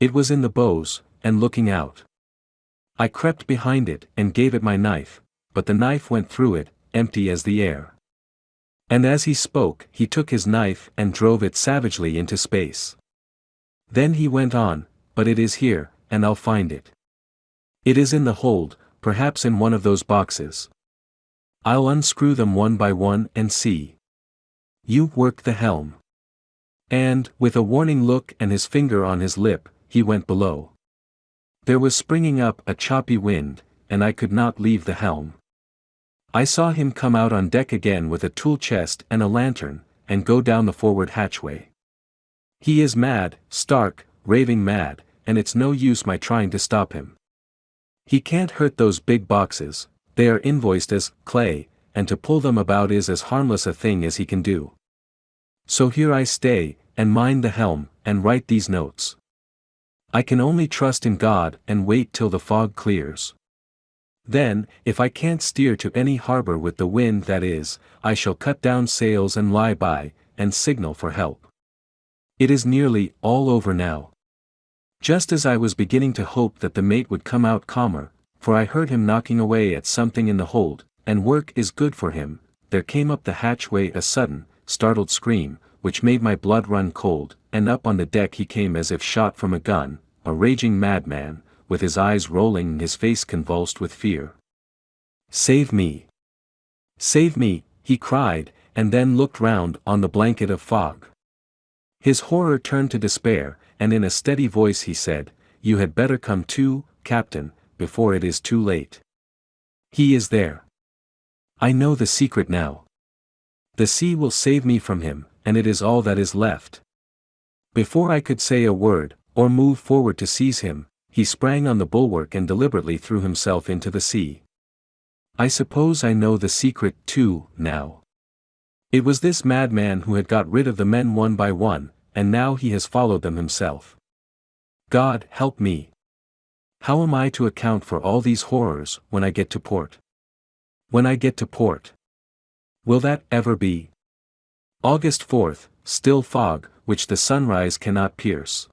It was in the bows, and looking out. I crept behind it and gave it my knife, but the knife went through it, empty as the air." And as he spoke he took his knife and drove it savagely into space. Then he went on, "But it is here, and I'll find it. It is in the hold, perhaps in one of those boxes. I'll unscrew them one by one and see. You work the helm." And, with a warning look and his finger on his lip, he went below. There was springing up a choppy wind, and I could not leave the helm. I saw him come out on deck again with a tool chest and a lantern, and go down the forward hatchway. He is mad, stark, raving mad, and it's no use my trying to stop him. He can't hurt those big boxes, they are invoiced as clay, and to pull them about is as harmless a thing as he can do. So here I stay, and mind the helm, and write these notes. I can only trust in God and wait till the fog clears. Then, if I can't steer to any harbor with the wind that is, I shall cut down sails and lie by, and signal for help. It is nearly all over now. Just as I was beginning to hope that the mate would come out calmer, for I heard him knocking away at something in the hold, and work is good for him, there came up the hatchway a sudden, startled scream, which made my blood run cold, and up on the deck he came as if shot from a gun, a raging madman, with his eyes rolling and his face convulsed with fear. "Save me! Save me!" he cried, and then looked round on the blanket of fog. His horror turned to despair, and in a steady voice he said, "You had better come to, Captain, before it is too late. He is there. I know the secret now. The sea will save me from him, and it is all that is left." Before I could say a word, or move forward to seize him, he sprang on the bulwark and deliberately threw himself into the sea. I suppose I know the secret too, now. It was this madman who had got rid of the men one by one, and now he has followed them himself. God help me! How am I to account for all these horrors when I get to port? When I get to port. Will that ever be? August 4th, still fog, which the sunrise cannot pierce.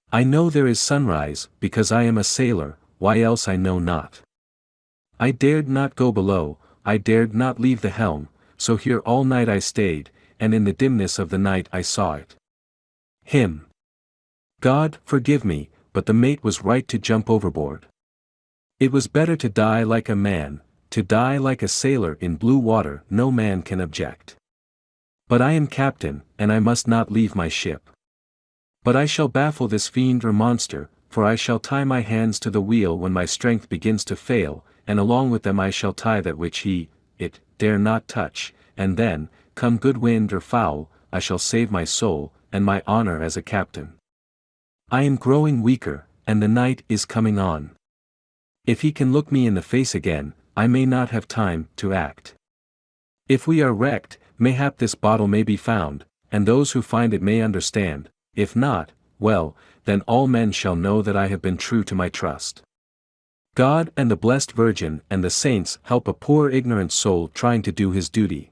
I know there is sunrise, because I am a sailor, why else I know not. I dared not go below, I dared not leave the helm, so here all night I stayed, and in the dimness of the night I saw it. Him. God, forgive me, but the mate was right to jump overboard. It was better to die like a man, to die like a sailor in blue water, no man can object. But I am captain, and I must not leave my ship. But I shall baffle this fiend or monster, for I shall tie my hands to the wheel when my strength begins to fail, and along with them I shall tie that which it, dare not touch, and then, come good wind or foul, I shall save my soul, and my honor as a captain. I am growing weaker, and the night is coming on. If he can look me in the face again, I may not have time to act. If we are wrecked, mayhap this bottle may be found, and those who find it may understand. If not, well, then all men shall know that I have been true to my trust. God and the Blessed Virgin and the saints help a poor ignorant soul trying to do his duty.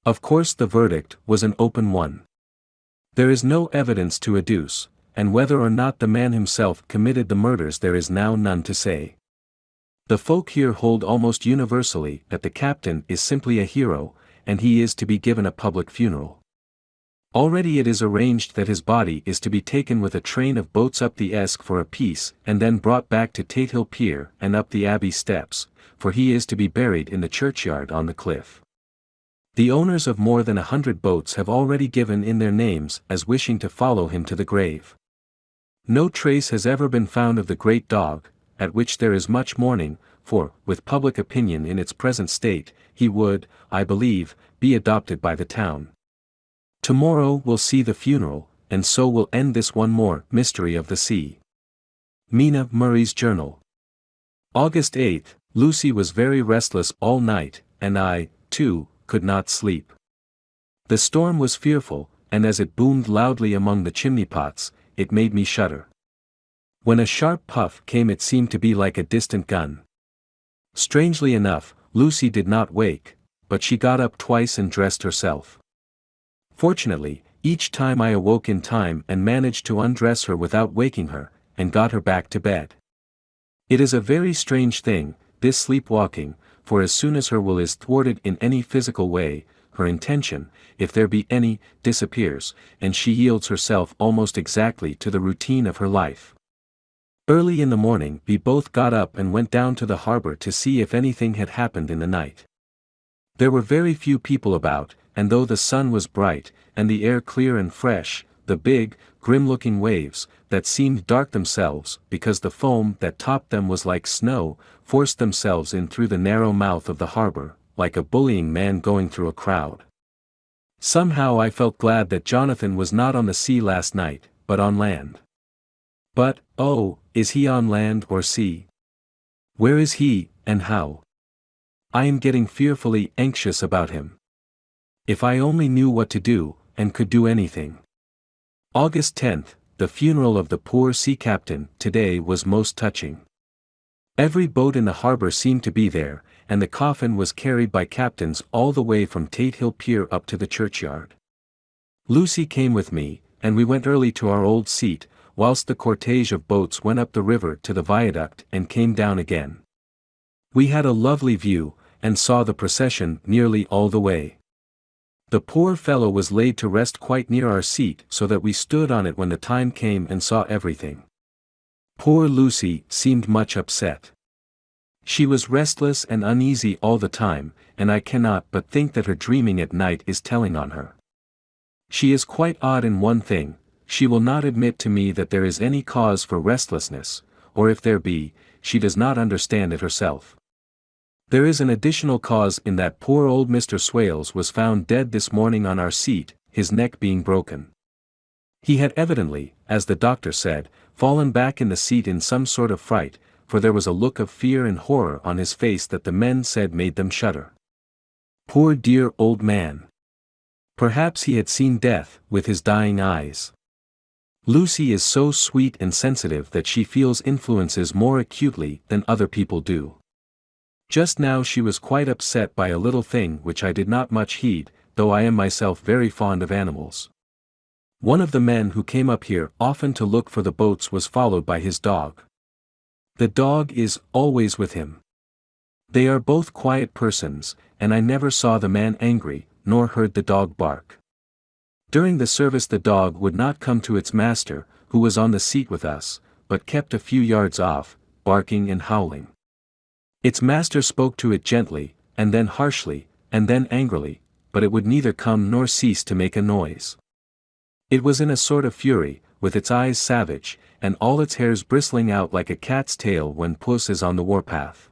Of course the verdict was an open one. There is no evidence to adduce, and whether or not the man himself committed the murders there is now none to say. The folk here hold almost universally that the captain is simply a hero, and he is to be given a public funeral. Already it is arranged that his body is to be taken with a train of boats up the Esk for a piece and then brought back to Tatehill Pier and up the Abbey steps, for he is to be buried in the churchyard on the cliff. The owners of more than 100 boats have already given in their names as wishing to follow him to the grave. No trace has ever been found of the great dog, at which there is much mourning, for, with public opinion in its present state, he would, I believe, be adopted by the town. Tomorrow will see the funeral, and so will end this one more mystery of the sea. Mina Murray's Journal. August 8th, Lucy was very restless all night, and I, too, could not sleep. The storm was fearful, and as it boomed loudly among the chimney-pots, it made me shudder. When a sharp puff came it seemed to be like a distant gun. Strangely enough, Lucy did not wake, but she got up twice and dressed herself. Fortunately, each time I awoke in time and managed to undress her without waking her, and got her back to bed. It is a very strange thing, this sleepwalking, for as soon as her will is thwarted in any physical way, her intention, if there be any, disappears, and she yields herself almost exactly to the routine of her life. Early in the morning we both got up and went down to the harbor to see if anything had happened in the night. There were very few people about, and though the sun was bright, and the air clear and fresh, the big, grim-looking waves, that seemed dark themselves because the foam that topped them was like snow, forced themselves in through the narrow mouth of the harbor, like a bullying man going through a crowd. Somehow I felt glad that Jonathan was not on the sea last night, but on land. But, oh, is he on land or sea? Where is he, and how? I am getting fearfully anxious about him. If I only knew what to do, and could do anything. August 10th, the funeral of the poor sea captain today was most touching. Every boat in the harbor seemed to be there, and the coffin was carried by captains all the way from Tatehill Pier up to the churchyard. Lucy came with me, and we went early to our old seat, whilst the cortege of boats went up the river to the viaduct and came down again. We had a lovely view, and saw the procession nearly all the way. The poor fellow was laid to rest quite near our seat so that we stood on it when the time came and saw everything. Poor Lucy seemed much upset. She was restless and uneasy all the time, and I cannot but think that her dreaming at night is telling on her. She is quite odd in one thing, she will not admit to me that there is any cause for restlessness, or if there be, she does not understand it herself. There is an additional cause in that poor old Mr. Swales was found dead this morning on our seat, his neck being broken. He had evidently, as the doctor said, fallen back in the seat in some sort of fright, for there was a look of fear and horror on his face that the men said made them shudder. Poor dear old man! Perhaps he had seen death with his dying eyes. Lucy is so sweet and sensitive that she feels influences more acutely than other people do. Just now she was quite upset by a little thing which I did not much heed, though I am myself very fond of animals. One of the men who came up here often to look for the boats was followed by his dog. The dog is always with him. They are both quiet persons, and I never saw the man angry, nor heard the dog bark. During the service the dog would not come to its master, who was on the seat with us, but kept a few yards off, barking and howling. Its master spoke to it gently, and then harshly, and then angrily, but it would neither come nor cease to make a noise. It was in a sort of fury, with its eyes savage, and all its hairs bristling out like a cat's tail when puss is on the warpath.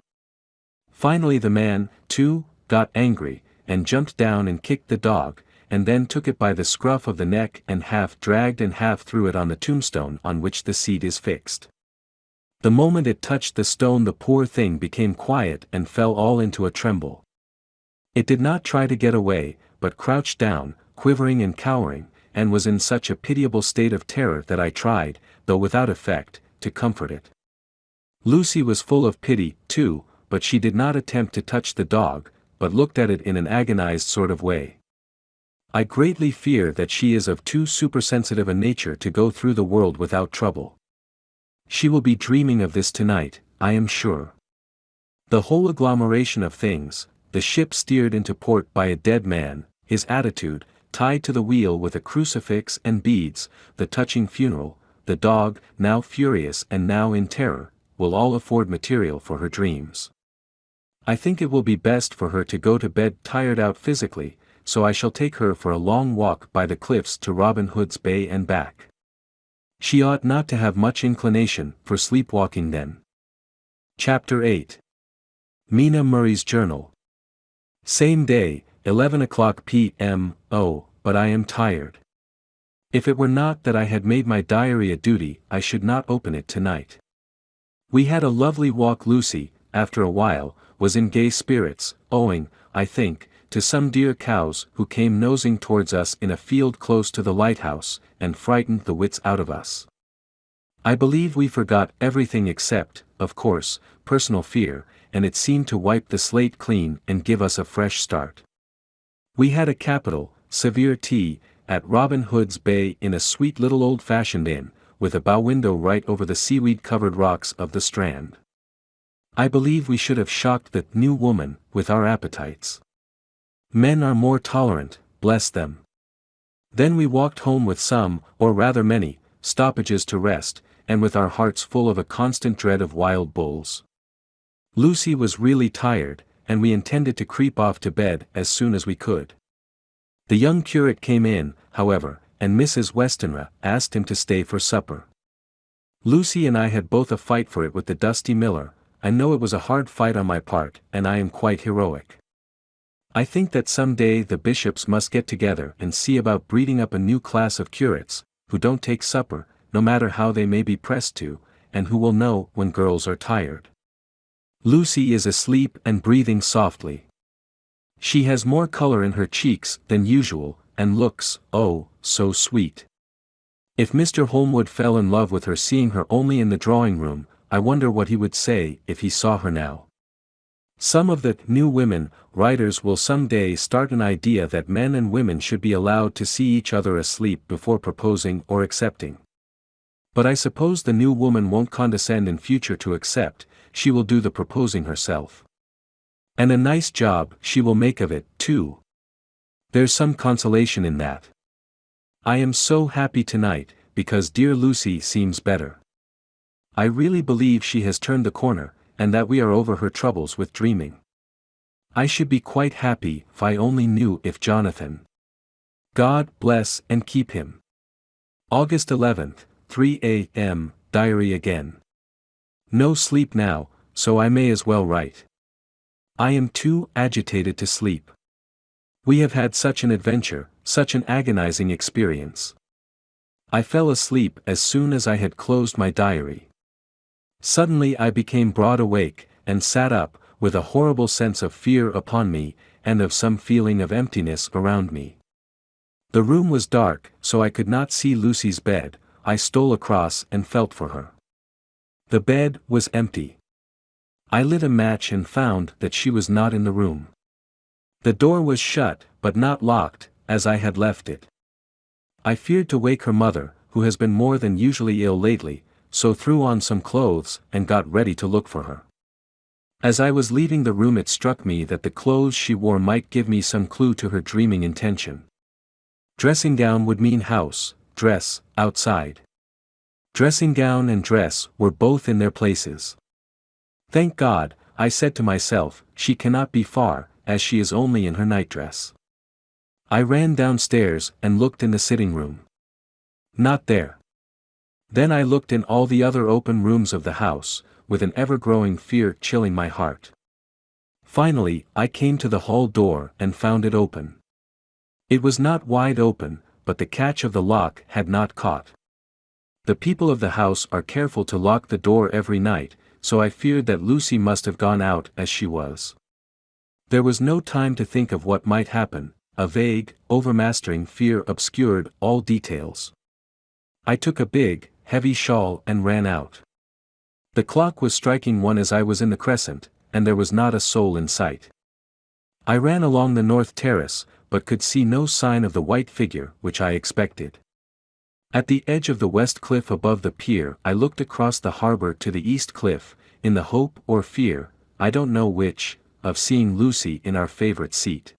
Finally the man, too, got angry, and jumped down and kicked the dog, and then took it by the scruff of the neck and half dragged and half threw it on the tombstone on which the seat is fixed. The moment it touched the stone the poor thing became quiet and fell all into a tremble. It did not try to get away, but crouched down, quivering and cowering, and was in such a pitiable state of terror that I tried, though without effect, to comfort it. Lucy was full of pity, too, but she did not attempt to touch the dog, but looked at it in an agonized sort of way. I greatly fear that she is of too supersensitive a nature to go through the world without trouble. She will be dreaming of this tonight, I am sure. The whole agglomeration of things, the ship steered into port by a dead man, his attitude, tied to the wheel with a crucifix and beads, the touching funeral, the dog, now furious and now in terror, will all afford material for her dreams. I think it will be best for her to go to bed tired out physically, so I shall take her for a long walk by the cliffs to Robin Hood's Bay and back. She ought not to have much inclination for sleepwalking then. Chapter 8. Mina Murray's Journal. Same day, 11 o'clock p.m. Oh, but I am tired. If it were not that I had made my diary a duty, I should not open it tonight. We had a lovely walk. Lucy, after a while, was in gay spirits, owing, I think, to some dear cows who came nosing towards us in a field close to the lighthouse, and frightened the wits out of us. I believe we forgot everything except, of course, personal fear, and it seemed to wipe the slate clean and give us a fresh start. We had a capital, severe tea, at Robin Hood's Bay in a sweet little old-fashioned inn, with a bow window right over the seaweed-covered rocks of the strand. I believe we should have shocked the new woman with our appetites. Men are more tolerant, bless them. Then we walked home with some, or rather many, stoppages to rest, and with our hearts full of a constant dread of wild bulls. Lucy was really tired, and we intended to creep off to bed as soon as we could. The young curate came in, however, and Mrs. Westenra asked him to stay for supper. Lucy and I had both a fight for it with the dusty miller. I know it was a hard fight on my part, and I am quite heroic. I think that some day the bishops must get together and see about breeding up a new class of curates, who don't take supper, no matter how they may be pressed to, and who will know when girls are tired. Lucy is asleep and breathing softly. She has more color in her cheeks than usual, and looks, oh, so sweet. If Mr. Holmwood fell in love with her seeing her only in the drawing-room, I wonder what he would say if he saw her now. Some of the new women writers will some day start an idea that men and women should be allowed to see each other asleep before proposing or accepting. But I suppose the new woman won't condescend in future to accept, she will do the proposing herself. And a nice job she will make of it, too. There's some consolation in that. I am so happy tonight, because dear Lucy seems better. I really believe she has turned the corner, and that we are over her troubles with dreaming. I should be quite happy if I only knew if Jonathan. God bless and keep him. August 11th, 3 a.m., diary again. No sleep now, so I may as well write. I am too agitated to sleep. We have had such an adventure, such an agonizing experience. I fell asleep as soon as I had closed my diary. Suddenly I became broad awake, and sat up, with a horrible sense of fear upon me, and of some feeling of emptiness around me. The room was dark, so I could not see Lucy's bed. I stole across and felt for her. The bed was empty. I lit a match and found that she was not in the room. The door was shut, but not locked, as I had left it. I feared to wake her mother, who has been more than usually ill lately, so threw on some clothes and got ready to look for her. As I was leaving the room it struck me that the clothes she wore might give me some clue to her dreaming intention. Dressing gown would mean house, dress, outside. Dressing gown and dress were both in their places. Thank God, I said to myself, she cannot be far, as she is only in her nightdress. I ran downstairs and looked in the sitting room. Not there. Then I looked in all the other open rooms of the house, with an ever-growing fear chilling my heart. Finally, I came to the hall door and found it open. It was not wide open, but the catch of the lock had not caught. The people of the house are careful to lock the door every night, so I feared that Lucy must have gone out as she was. There was no time to think of what might happen. A vague, overmastering fear obscured all details. I took a big, heavy shawl and ran out. The clock was striking 1 as I was in the crescent, and there was not a soul in sight. I ran along the north terrace, but could see no sign of the white figure which I expected. At the edge of the west cliff above the pier I looked across the harbor to the east cliff, in the hope or fear, I don't know which, of seeing Lucy in our favorite seat.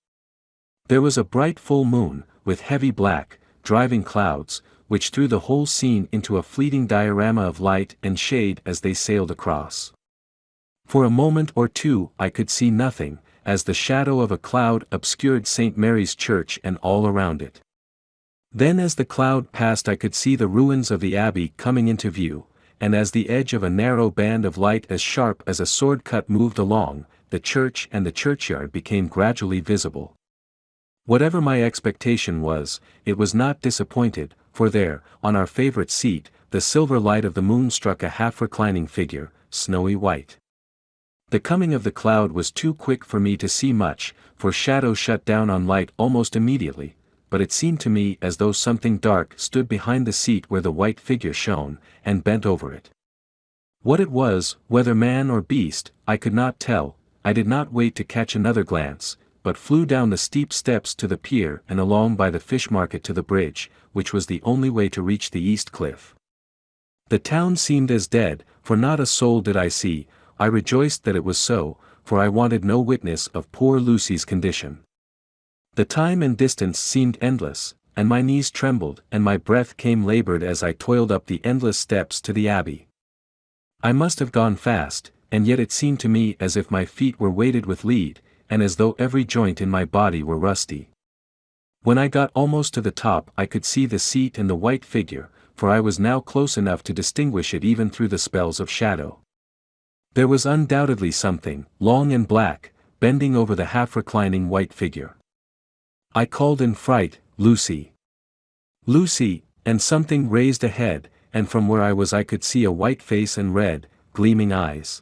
There was a bright full moon, with heavy black, driving clouds, which threw the whole scene into a fleeting diorama of light and shade as they sailed across. For a moment or two I could see nothing, as the shadow of a cloud obscured St. Mary's Church and all around it. Then as the cloud passed I could see the ruins of the abbey coming into view, and as the edge of a narrow band of light as sharp as a sword cut moved along, the church and the churchyard became gradually visible. Whatever my expectation was, it was not disappointed, for there, on our favorite seat, the silver light of the moon struck a half-reclining figure, snowy white. The coming of the cloud was too quick for me to see much, for shadow shut down on light almost immediately, but it seemed to me as though something dark stood behind the seat where the white figure shone, and bent over it. What it was, whether man or beast, I could not tell. I did not wait to catch another glance, but flew down the steep steps to the pier and along by the fish market to the bridge, which was the only way to reach the east cliff. The town seemed as dead, for not a soul did I see. I rejoiced that it was so, for I wanted no witness of poor Lucy's condition. The time and distance seemed endless, and my knees trembled and my breath came labored as I toiled up the endless steps to the abbey. I must have gone fast, and yet it seemed to me as if my feet were weighted with lead, and as though every joint in my body were rusty. When I got almost to the top I could see the seat and the white figure, for I was now close enough to distinguish it even through the spells of shadow. There was undoubtedly something, long and black, bending over the half-reclining white figure. I called in fright, "Lucy! Lucy!" and something raised a head, and from where I was I could see a white face and red, gleaming eyes.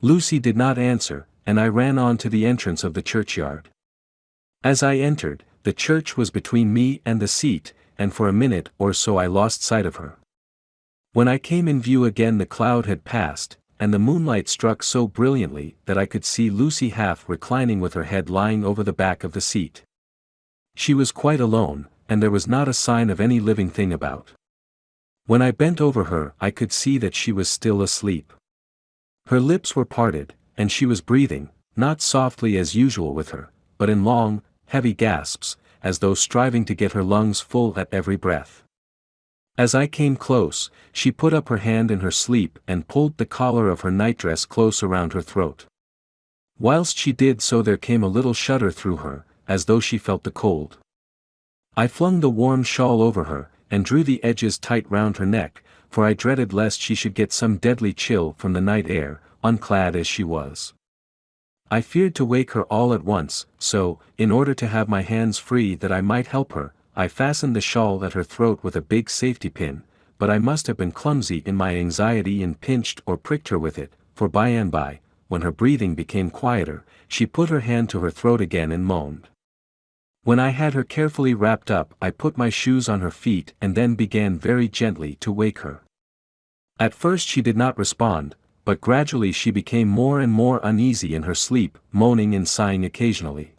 Lucy did not answer, and I ran on to the entrance of the churchyard. As I entered, the church was between me and the seat, and for a minute or so I lost sight of her. When I came in view again the cloud had passed, and the moonlight struck so brilliantly that I could see Lucy half reclining with her head lying over the back of the seat. She was quite alone, and there was not a sign of any living thing about. When I bent over her I could see that she was still asleep. Her lips were parted, and she was breathing, not softly as usual with her, but in long, heavy gasps, as though striving to get her lungs full at every breath. As I came close, she put up her hand in her sleep and pulled the collar of her nightdress close around her throat. Whilst she did so there came a little shudder through her, as though she felt the cold. I flung the warm shawl over her, and drew the edges tight round her neck, for I dreaded lest she should get some deadly chill from the night air, unclad as she was. I feared to wake her all at once, so, in order to have my hands free that I might help her, I fastened the shawl at her throat with a big safety pin, but I must have been clumsy in my anxiety and pinched or pricked her with it, for by and by, when her breathing became quieter, she put her hand to her throat again and moaned. When I had her carefully wrapped up, I put my shoes on her feet and then began very gently to wake her. At first she did not respond, but gradually she became more and more uneasy in her sleep, moaning and sighing occasionally.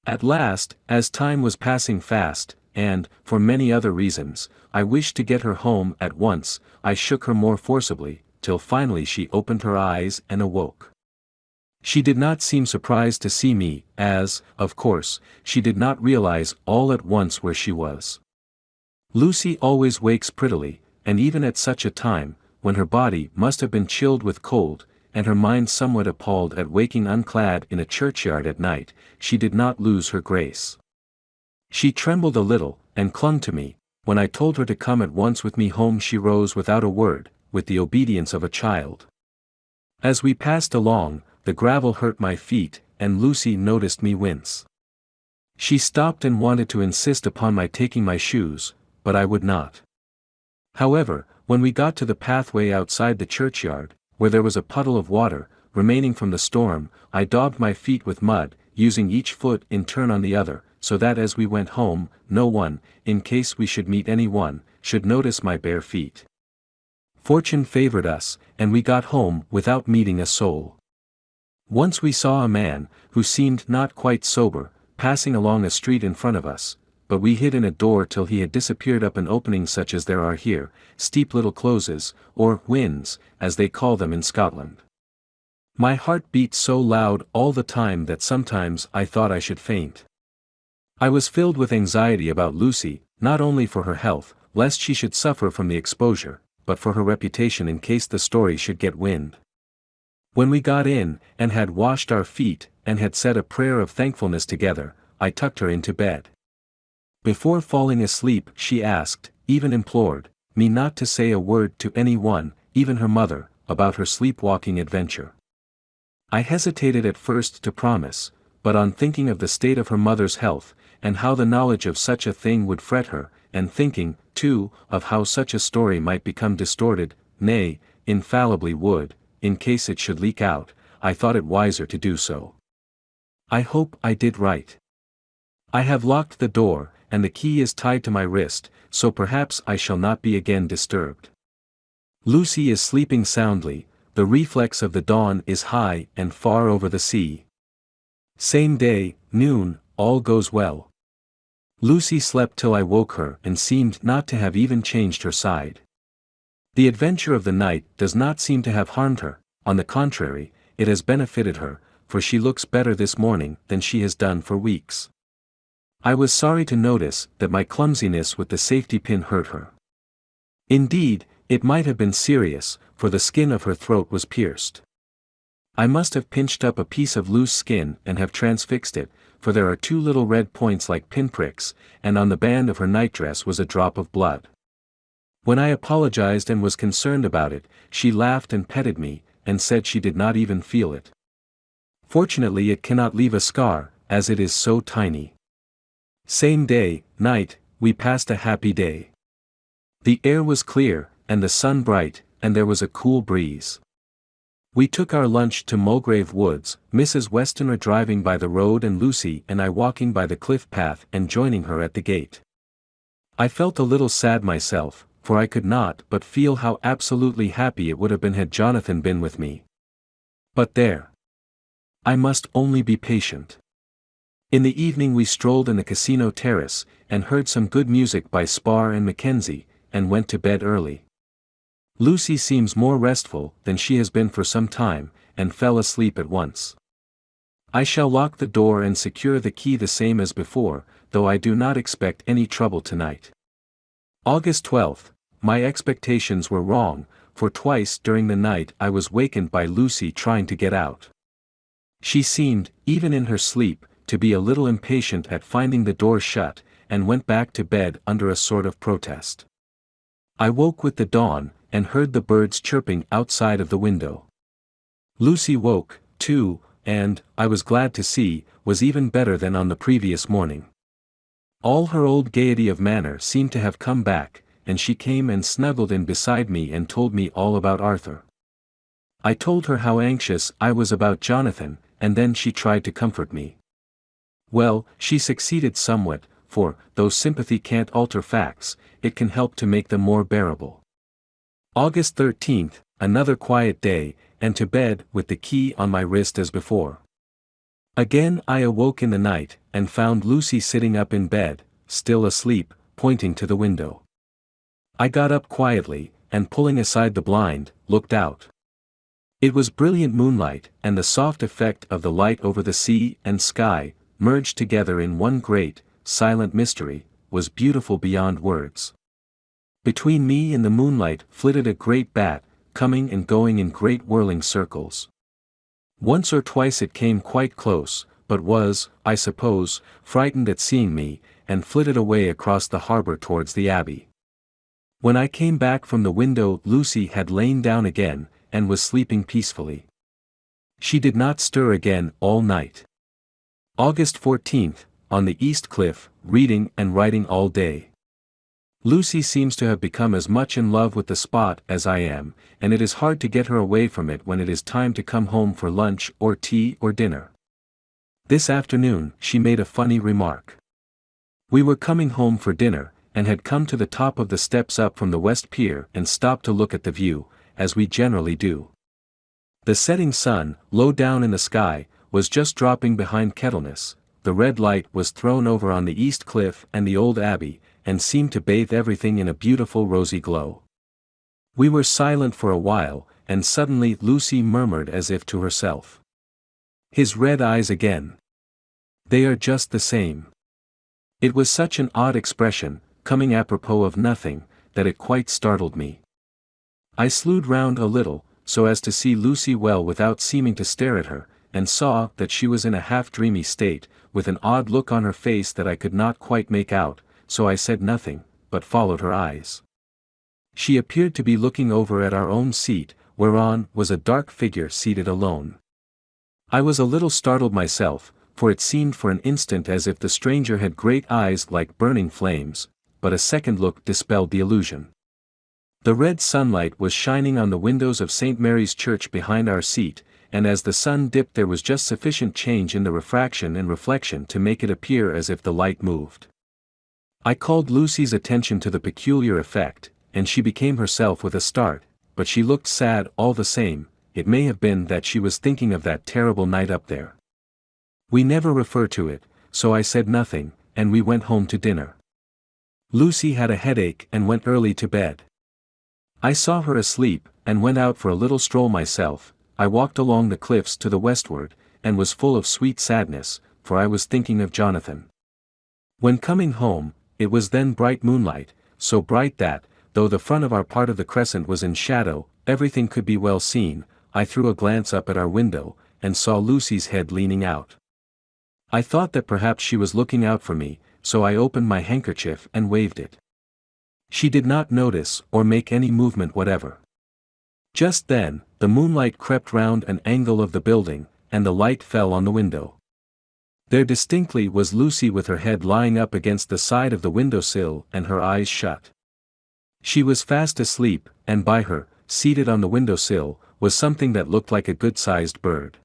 At last, as time was passing fast, and, for many other reasons, I wished to get her home at once, I shook her more forcibly, till finally she opened her eyes and awoke. She did not seem surprised to see me, as, of course, she did not realize all at once where she was. Lucy always wakes prettily, and even at such a time, when her body must have been chilled with cold, and her mind somewhat appalled at waking unclad in a churchyard at night, she did not lose her grace. She trembled a little, and clung to me. When I told her to come at once with me home, she rose without a word, with the obedience of a child. As we passed along, the gravel hurt my feet, and Lucy noticed me wince. She stopped and wanted to insist upon my taking my shoes, but I would not. However, when we got to the pathway outside the churchyard, where there was a puddle of water, remaining from the storm, I daubed my feet with mud, using each foot in turn on the other, so that as we went home, no one, in case we should meet any one, should notice my bare feet. Fortune favored us, and we got home without meeting a soul. Once we saw a man, who seemed not quite sober, passing along a street in front of us, but we hid in a door till he had disappeared up an opening such as there are here, steep little closes, or wynds, as they call them in Scotland. My heart beat so loud all the time that sometimes I thought I should faint. I was filled with anxiety about Lucy, not only for her health, lest she should suffer from the exposure, but for her reputation in case the story should get wind. When we got in, and had washed our feet, and had said a prayer of thankfulness together, I tucked her into bed. Before falling asleep she asked, even implored, me not to say a word to any one, even her mother, about her sleepwalking adventure. I hesitated at first to promise, but on thinking of the state of her mother's health, and how the knowledge of such a thing would fret her, and thinking, too, of how such a story might become distorted, nay, infallibly would, in case it should leak out, I thought it wiser to do so. I hope I did right. I have locked the door, and the key is tied to my wrist, so perhaps I shall not be again disturbed. Lucy is sleeping soundly, the reflex of the dawn is high and far over the sea. Same day, noon, all goes well. Lucy slept till I woke her and seemed not to have even changed her side. The adventure of the night does not seem to have harmed her, on the contrary, it has benefited her, for she looks better this morning than she has done for weeks. I was sorry to notice that my clumsiness with the safety pin hurt her. Indeed, it might have been serious, for the skin of her throat was pierced. I must have pinched up a piece of loose skin and have transfixed it, for there are two little red points like pinpricks, and on the band of her nightdress was a drop of blood. When I apologized and was concerned about it, she laughed and petted me, and said she did not even feel it. Fortunately it cannot leave a scar, as it is so tiny. Same day, night, we passed a happy day. The air was clear, and the sun bright, and there was a cool breeze. We took our lunch to Mulgrave Woods, Mrs. Westoner driving by the road and Lucy and I walking by the cliff path and joining her at the gate. I felt a little sad myself, for I could not but feel how absolutely happy it would have been had Jonathan been with me. But there. I must only be patient. In the evening we strolled in the casino terrace, and heard some good music by Spar and Mackenzie, and went to bed early. Lucy seems more restful than she has been for some time, and fell asleep at once. I shall lock the door and secure the key the same as before, though I do not expect any trouble tonight. August 12th. My expectations were wrong, for twice during the night I was wakened by Lucy trying to get out. She seemed, even in her sleep, to be a little impatient at finding the door shut, and went back to bed under a sort of protest. I woke with the dawn, and heard the birds chirping outside of the window. Lucy woke, too, and, I was glad to see, was even better than on the previous morning. All her old gaiety of manner seemed to have come back, and she came and snuggled in beside me and told me all about Arthur. I told her how anxious I was about Jonathan, and then she tried to comfort me. Well, she succeeded somewhat, for, though sympathy can't alter facts, it can help to make them more bearable. August 13th, another quiet day, and to bed with the key on my wrist as before. Again I awoke in the night, and found Lucy sitting up in bed, still asleep, pointing to the window. I got up quietly, and pulling aside the blind, looked out. It was brilliant moonlight, and the soft effect of the light over the sea and sky, merged together in one great, silent mystery, was beautiful beyond words. Between me and the moonlight flitted a great bat, coming and going in great whirling circles. Once or twice it came quite close, but was, I suppose, frightened at seeing me, and flitted away across the harbor towards the abbey. When I came back from the window, Lucy had lain down again, and was sleeping peacefully. She did not stir again all night. August 14th, on the East Cliff, reading and writing all day. Lucy seems to have become as much in love with the spot as I am, and it is hard to get her away from it when it is time to come home for lunch or tea or dinner. This afternoon she made a funny remark. We were coming home for dinner, and had come to the top of the steps up from the West Pier and stopped to look at the view, as we generally do. The setting sun, low down in the sky, was just dropping behind Kettleness. The red light was thrown over on the East Cliff and the old abbey, and seemed to bathe everything in a beautiful rosy glow. We were silent for a while, and suddenly Lucy murmured as if to herself. "His red eyes again. They are just the same." It was such an odd expression, coming apropos of nothing, that it quite startled me. I slewed round a little, so as to see Lucy well without seeming to stare at her, and saw that she was in a half-dreamy state, with an odd look on her face that I could not quite make out, so I said nothing, but followed her eyes. She appeared to be looking over at our own seat, whereon was a dark figure seated alone. I was a little startled myself, for it seemed for an instant as if the stranger had great eyes like burning flames, but a second look dispelled the illusion. The red sunlight was shining on the windows of St. Mary's Church behind our seat, and as the sun dipped there was just sufficient change in the refraction and reflection to make it appear as if the light moved. I called Lucy's attention to the peculiar effect, and she became herself with a start, but she looked sad all the same. It may have been that she was thinking of that terrible night up there. We never refer to it, so I said nothing, and we went home to dinner. Lucy had a headache and went early to bed. I saw her asleep, and went out for a little stroll myself. I walked along the cliffs to the westward, and was full of sweet sadness, for I was thinking of Jonathan. When coming home, it was then bright moonlight, so bright that, though the front of our part of the crescent was in shadow, everything could be well seen. I threw a glance up at our window, and saw Lucy's head leaning out. I thought that perhaps she was looking out for me, so I opened my handkerchief and waved it. She did not notice or make any movement whatever. Just then, the moonlight crept round an angle of the building, and the light fell on the window. There distinctly was Lucy with her head lying up against the side of the windowsill and her eyes shut. She was fast asleep, and by her, seated on the windowsill, was something that looked like a good-sized bird.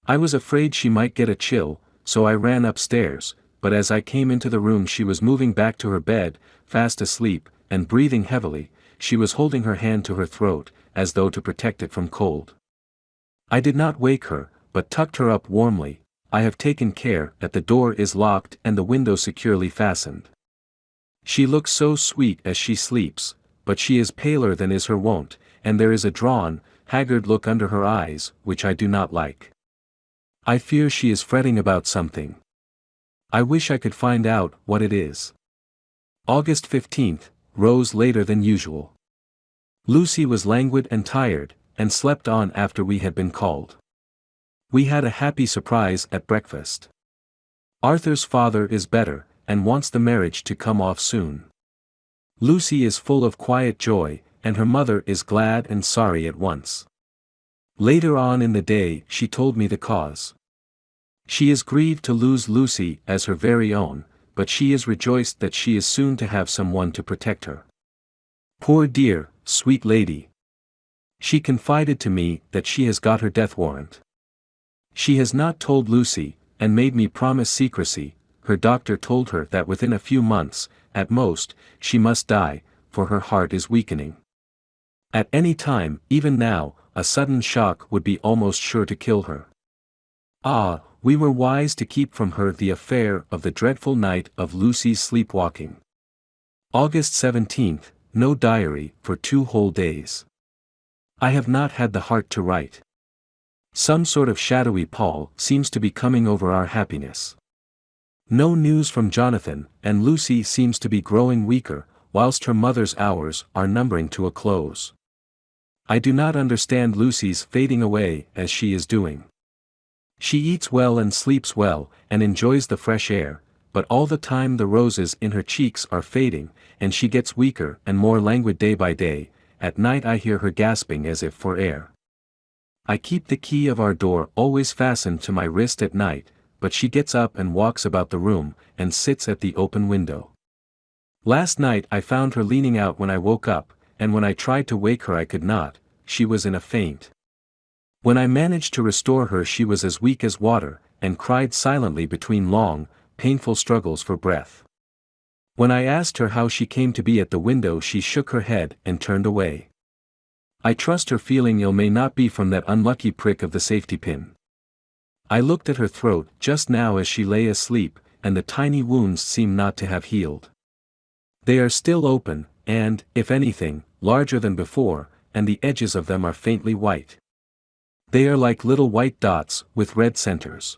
I was afraid she might get a chill, so I ran upstairs, but as I came into the room she was moving back to her bed, fast asleep, and breathing heavily. She was holding her hand to her throat, as though to protect it from cold. I did not wake her, but tucked her up warmly. I have taken care that the door is locked and the window securely fastened. She looks so sweet as she sleeps, but she is paler than is her wont, and there is a drawn, haggard look under her eyes, which I do not like. I fear she is fretting about something. I wish I could find out what it is. August 15th, rose later than usual. Lucy was languid and tired, and slept on after we had been called. We had a happy surprise at breakfast. Arthur's father is better, and wants the marriage to come off soon. Lucy is full of quiet joy, and her mother is glad and sorry at once. Later on in the day she told me the cause. She is grieved to lose Lucy as her very own, but she is rejoiced that she is soon to have someone to protect her. Poor dear, sweet lady. She confided to me that she has got her death warrant. She has not told Lucy, and made me promise secrecy. Her doctor told her that within a few months, at most, she must die, for her heart is weakening. At any time, even now, a sudden shock would be almost sure to kill her. Ah, we were wise to keep from her the affair of the dreadful night of Lucy's sleepwalking. August 17th, no diary for 2 whole days. I have not had the heart to write. Some sort of shadowy pall seems to be coming over our happiness. No news from Jonathan, and Lucy seems to be growing weaker, whilst her mother's hours are numbering to a close. I do not understand Lucy's fading away as she is doing. She eats well and sleeps well, and enjoys the fresh air, but all the time the roses in her cheeks are fading, and she gets weaker and more languid day by day. At night I hear her gasping as if for air. I keep the key of our door always fastened to my wrist at night, but she gets up and walks about the room, and sits at the open window. Last night I found her leaning out when I woke up, and when I tried to wake her I could not. She was in a faint. When I managed to restore her she was as weak as water, and cried silently between long, painful struggles for breath. When I asked her how she came to be at the window she shook her head and turned away. I trust her feeling ill may not be from that unlucky prick of the safety pin. I looked at her throat just now as she lay asleep, and the tiny wounds seem not to have healed. They are still open, and, if anything, larger than before, and the edges of them are faintly white. They are like little white dots, with red centers.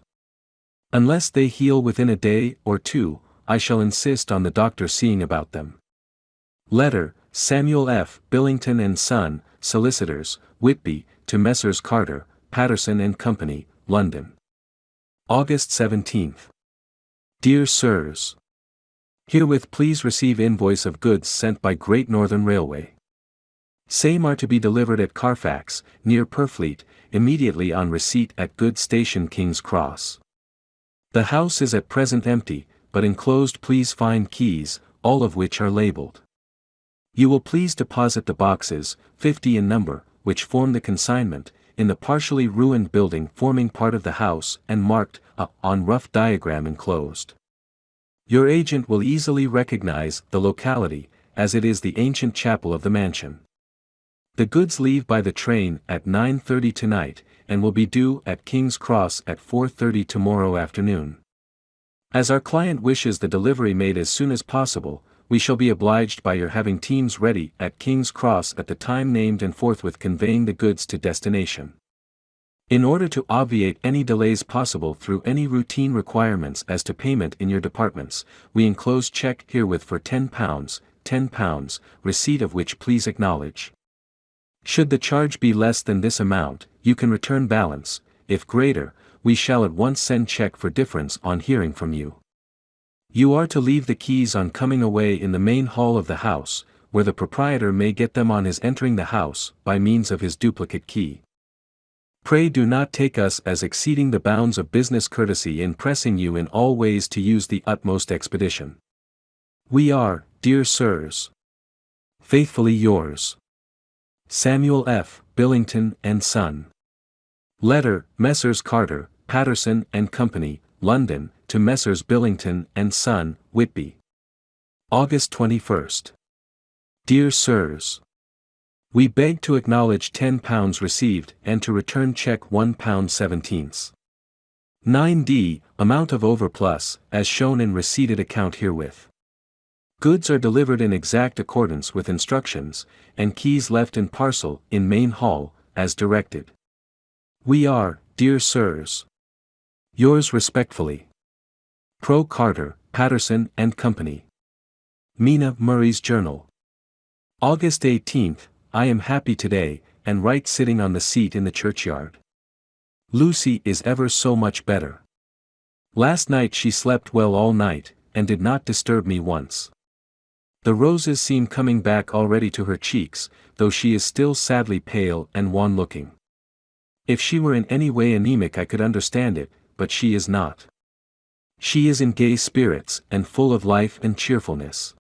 Unless they heal within a day or 2, I shall insist on the doctor seeing about them. Letter, Samuel F. Billington and Son, Solicitors, Whitby, to Messrs. Carter, Patterson and Company, London. August 17th. Dear Sirs. Herewith please receive invoice of goods sent by Great Northern Railway. Same are to be delivered at Carfax, near Purfleet, immediately on receipt at goods station King's Cross. The house is at present empty, but enclosed please find keys, all of which are labeled. You will please deposit the boxes, 50 in number, which form the consignment, in the partially ruined building forming part of the house and marked A on rough diagram enclosed. Your agent will easily recognize the locality, as it is the ancient chapel of the mansion. The goods leave by the train at 9:30 tonight, and will be due at King's Cross at 4:30 tomorrow afternoon. As our client wishes the delivery made as soon as possible, we shall be obliged by your having teams ready at King's Cross at the time named and forthwith conveying the goods to destination. In order to obviate any delays possible through any routine requirements as to payment in your departments, we enclose check herewith for £10, receipt of which please acknowledge. Should the charge be less than this amount, you can return balance. If greater, we shall at once send check for difference on hearing from you. You are to leave the keys on coming away in the main hall of the house, where the proprietor may get them on his entering the house, by means of his duplicate key. Pray do not take us as exceeding the bounds of business courtesy in pressing you in all ways to use the utmost expedition. We are, dear sirs, faithfully yours, Samuel F. Billington and Son. Letter, Messrs. Carter, Patterson and Company, London, to Messrs. Billington and Son, Whitby. August 21st. Dear Sirs. We beg to acknowledge £10 received and to return check £1.17. 9d, amount of overplus, as shown in receipted account herewith. Goods are delivered in exact accordance with instructions, and keys left in parcel in main hall, as directed. We are, dear sirs, yours respectfully, Pro Carter, Patterson and Company. Mina Murray's Journal. August 18th, I am happy today, and right sitting on the seat in the churchyard. Lucy is ever so much better. Last night she slept well all night, and did not disturb me once. The roses seem coming back already to her cheeks, though she is still sadly pale and wan-looking. If she were in any way anemic I could understand it, but she is not. She is in gay spirits and full of life and cheerfulness.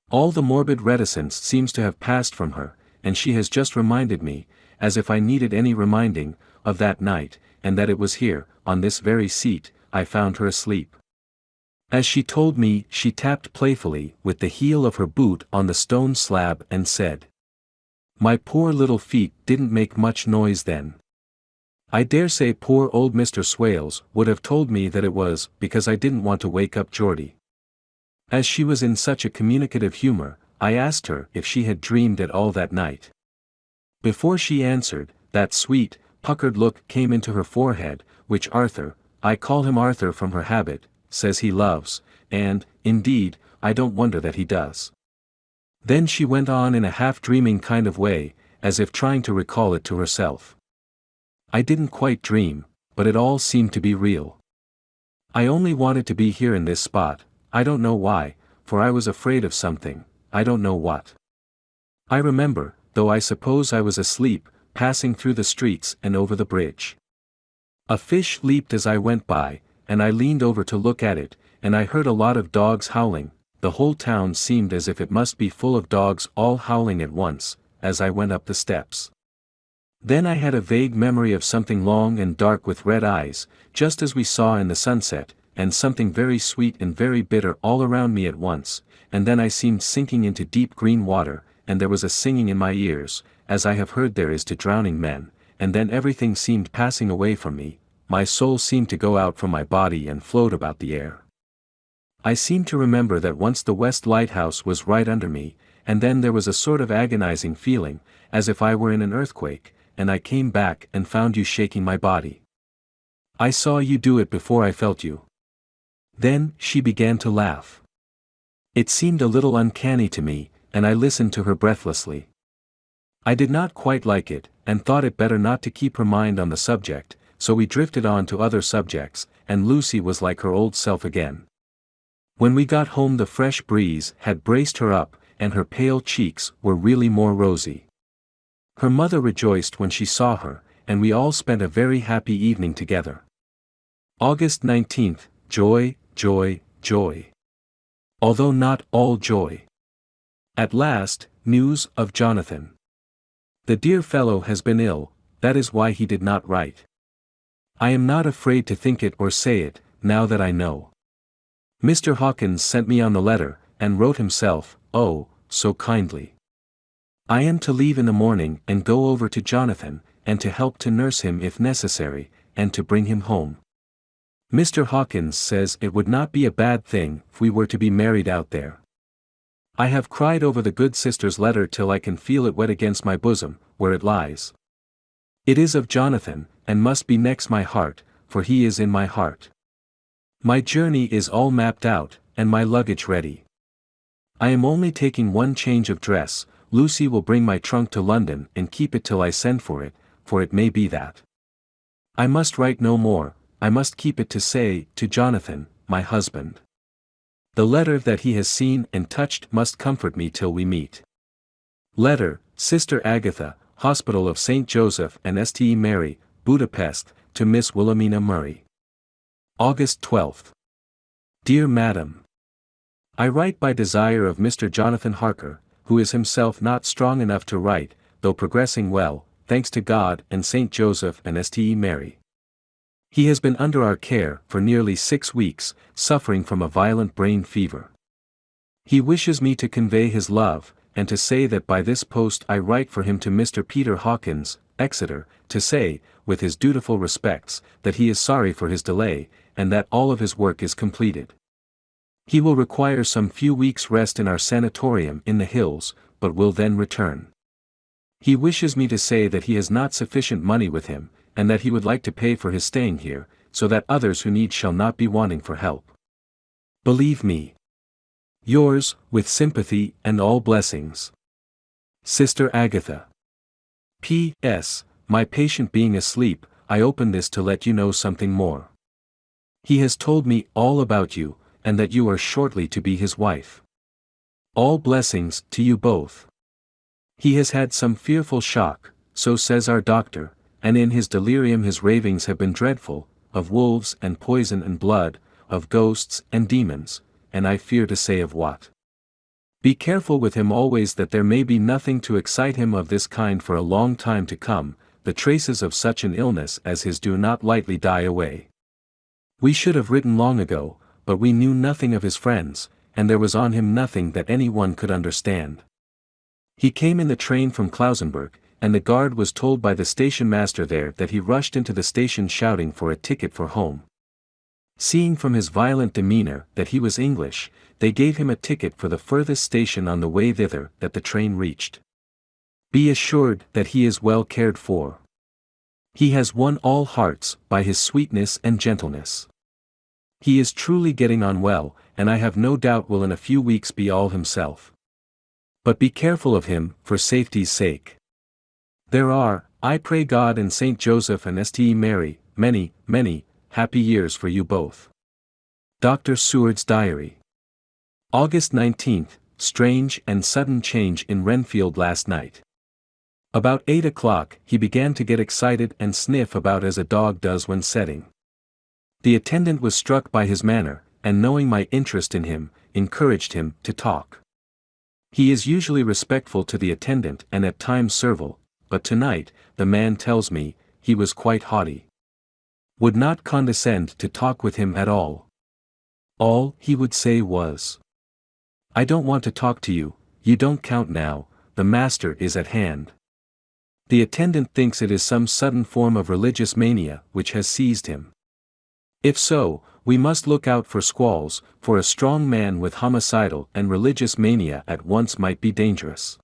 All the morbid reticence seems to have passed from her, and she has just reminded me, as if I needed any reminding, of that night, and that it was here, on this very seat, I found her asleep. As she told me, she tapped playfully with the heel of her boot on the stone slab and said, "My poor little feet didn't make much noise then." I dare say poor old Mr. Swales would have told me that it was because I didn't want to wake up Geordie. As she was in such a communicative humor, I asked her if she had dreamed at all that night. Before she answered, that sweet, puckered look came into her forehead, which Arthur, I call him Arthur from her habit, says he loves, and, indeed, I don't wonder that he does. Then she went on in a half-dreaming kind of way, as if trying to recall it to herself. I didn't quite dream, but it all seemed to be real. I only wanted to be here in this spot, I don't know why, for I was afraid of something, I don't know what. I remember, though I suppose I was asleep, passing through the streets and over the bridge. A fish leaped as I went by, and I leaned over to look at it, and I heard a lot of dogs howling. The whole town seemed as if it must be full of dogs all howling at once, as I went up the steps. Then I had a vague memory of something long and dark with red eyes, just as we saw in the sunset, and something very sweet and very bitter all around me at once, and then I seemed sinking into deep green water, and there was a singing in my ears, as I have heard there is to drowning men, and then everything seemed passing away from me, my soul seemed to go out from my body and float about the air. I seem to remember that once the West Lighthouse was right under me, and then there was a sort of agonizing feeling, as if I were in an earthquake, and I came back and found you shaking my body. I saw you do it before I felt you. Then she began to laugh. It seemed a little uncanny to me, and I listened to her breathlessly. I did not quite like it, and thought it better not to keep her mind on the subject, so we drifted on to other subjects, and Lucy was like her old self again. When we got home the fresh breeze had braced her up, and her pale cheeks were really more rosy. Her mother rejoiced when she saw her, and we all spent a very happy evening together. August 19th, joy, joy, joy. Although not all joy. At last, news of Jonathan. The dear fellow has been ill, that is why he did not write. I am not afraid to think it or say it, now that I know. Mr. Hawkins sent me on the letter, and wrote himself, oh, so kindly. I am to leave in the morning and go over to Jonathan, and to help to nurse him if necessary, and to bring him home. Mr. Hawkins says it would not be a bad thing if we were to be married out there. I have cried over the good sister's letter till I can feel it wet against my bosom, where it lies. It is of Jonathan, and must be next my heart, for he is in my heart. My journey is all mapped out, and my luggage ready. I am only taking one change of dress. Lucy will bring my trunk to London and keep it till I send for it may be that. I must write no more, I must keep it to say, to Jonathan, my husband. The letter that he has seen and touched must comfort me till we meet. Letter, Sister Agatha, Hospital of St. Joseph and St. Mary, Budapest, to Miss Wilhelmina Murray. August 12th. Dear Madam, I write by desire of Mr. Jonathan Harker, who is himself not strong enough to write, though progressing well, thanks to God and St. Joseph and St. Mary. He has been under our care for nearly 6 weeks, suffering from a violent brain fever. He wishes me to convey his love, and to say that by this post I write for him to Mr. Peter Hawkins, Exeter, to say, with his dutiful respects, that he is sorry for his delay, and that all of his work is completed. He will require some few weeks' rest in our sanatorium in the hills, but will then return. He wishes me to say that he has not sufficient money with him, and that he would like to pay for his staying here, so that others who need shall not be wanting for help. Believe me, yours, with sympathy and all blessings, Sister Agatha. P.S. My patient being asleep, I open this to let you know something more. He has told me all about you, and that you are shortly to be his wife. All blessings to you both. He has had some fearful shock, so says our doctor, and in his delirium his ravings have been dreadful, of wolves and poison and blood, of ghosts and demons, and I fear to say of what. Be careful with him always that there may be nothing to excite him of this kind for a long time to come. The traces of such an illness as his do not lightly die away. We should have written long ago, but we knew nothing of his friends, and there was on him nothing that anyone could understand. He came in the train from Klausenburg, and the guard was told by the station master there that he rushed into the station shouting for a ticket for home. Seeing from his violent demeanor that he was English, they gave him a ticket for the furthest station on the way thither that the train reached. Be assured that he is well cared for. He has won all hearts by his sweetness and gentleness. He is truly getting on well, and I have no doubt will in a few weeks be all himself. But be careful of him, for safety's sake. There are, I pray God and Saint Joseph and St. Mary, many, many, happy years for you both. Dr. Seward's Diary. August 19th, strange and sudden change in Renfield last night. About 8 o'clock, he began to get excited and sniff about as a dog does when setting. The attendant was struck by his manner, and knowing my interest in him, encouraged him to talk. He is usually respectful to the attendant and at times servile, but tonight, the man tells me, he was quite haughty. Would not condescend to talk with him at all. All he would say was, "I don't want to talk to you, you don't count now, the master is at hand." The attendant thinks it is some sudden form of religious mania which has seized him. If so, we must look out for squalls, for a strong man with homicidal and religious mania at once might be dangerous.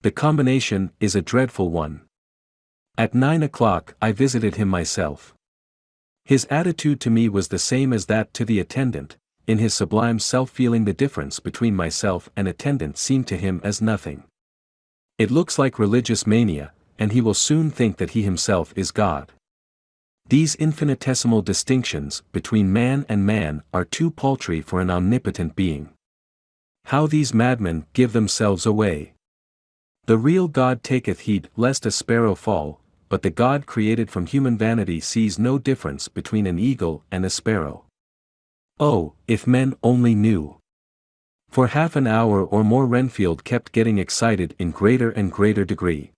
The combination is a dreadful one. At 9 o'clock I visited him myself. His attitude to me was the same as that to the attendant, in his sublime self-feeling the difference between myself and attendant seemed to him as nothing. It looks like religious mania, and he will soon think that he himself is God. These infinitesimal distinctions between man and man are too paltry for an omnipotent being. How these madmen give themselves away! The real God taketh heed lest a sparrow fall, but the God created from human vanity sees no difference between an eagle and a sparrow. Oh, if men only knew! For half an hour or more Renfield kept getting excited in greater and greater degree.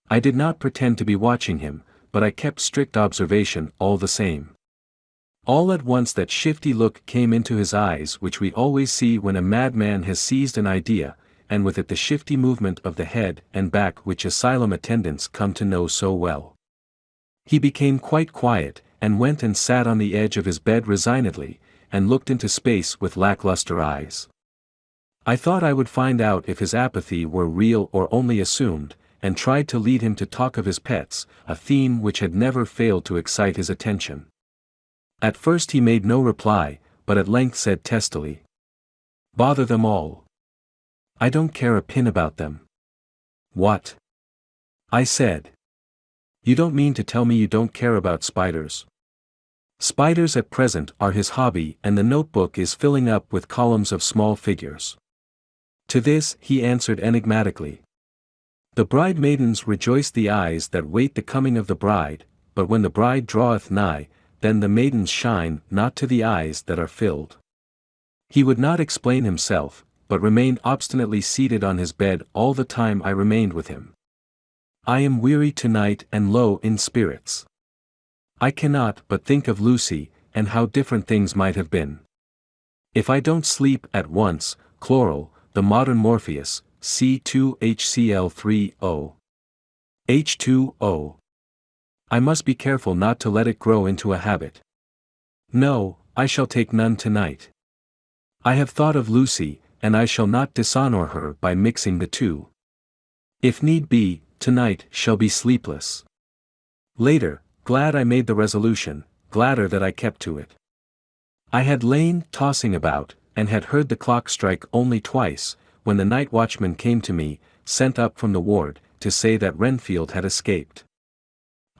I did not pretend to be watching him, but I kept strict observation all the same. All at once that shifty look came into his eyes which we always see when a madman has seized an idea, and with it the shifty movement of the head and back which asylum attendants come to know so well. He became quite quiet, and went and sat on the edge of his bed resignedly, and looked into space with lackluster eyes. I thought I would find out if his apathy were real or only assumed, and tried to lead him to talk of his pets, a theme which had never failed to excite his attention. At first he made no reply, but at length said testily, "Bother them all. I don't care a pin about them." "What?" I said. "You don't mean to tell me you don't care about spiders?" Spiders at present are his hobby, and the notebook is filling up with columns of small figures. To this he answered enigmatically, "The bride maidens rejoice the eyes that wait the coming of the bride, but when the bride draweth nigh, then the maidens shine not to the eyes that are filled." He would not explain himself, but remained obstinately seated on his bed all the time I remained with him. I am weary tonight and low in spirits. I cannot but think of Lucy, and how different things might have been. If I don't sleep at once, chloral, the modern Morpheus, C2HCl3O. H2O. I must be careful not to let it grow into a habit. No, I shall take none tonight. I have thought of Lucy, and I shall not dishonor her by mixing the two. If need be, tonight shall be sleepless. Later, glad I made the resolution, gladder that I kept to it. I had lain tossing about, and had heard the clock strike only twice, when the night watchman came to me, sent up from the ward, to say that Renfield had escaped.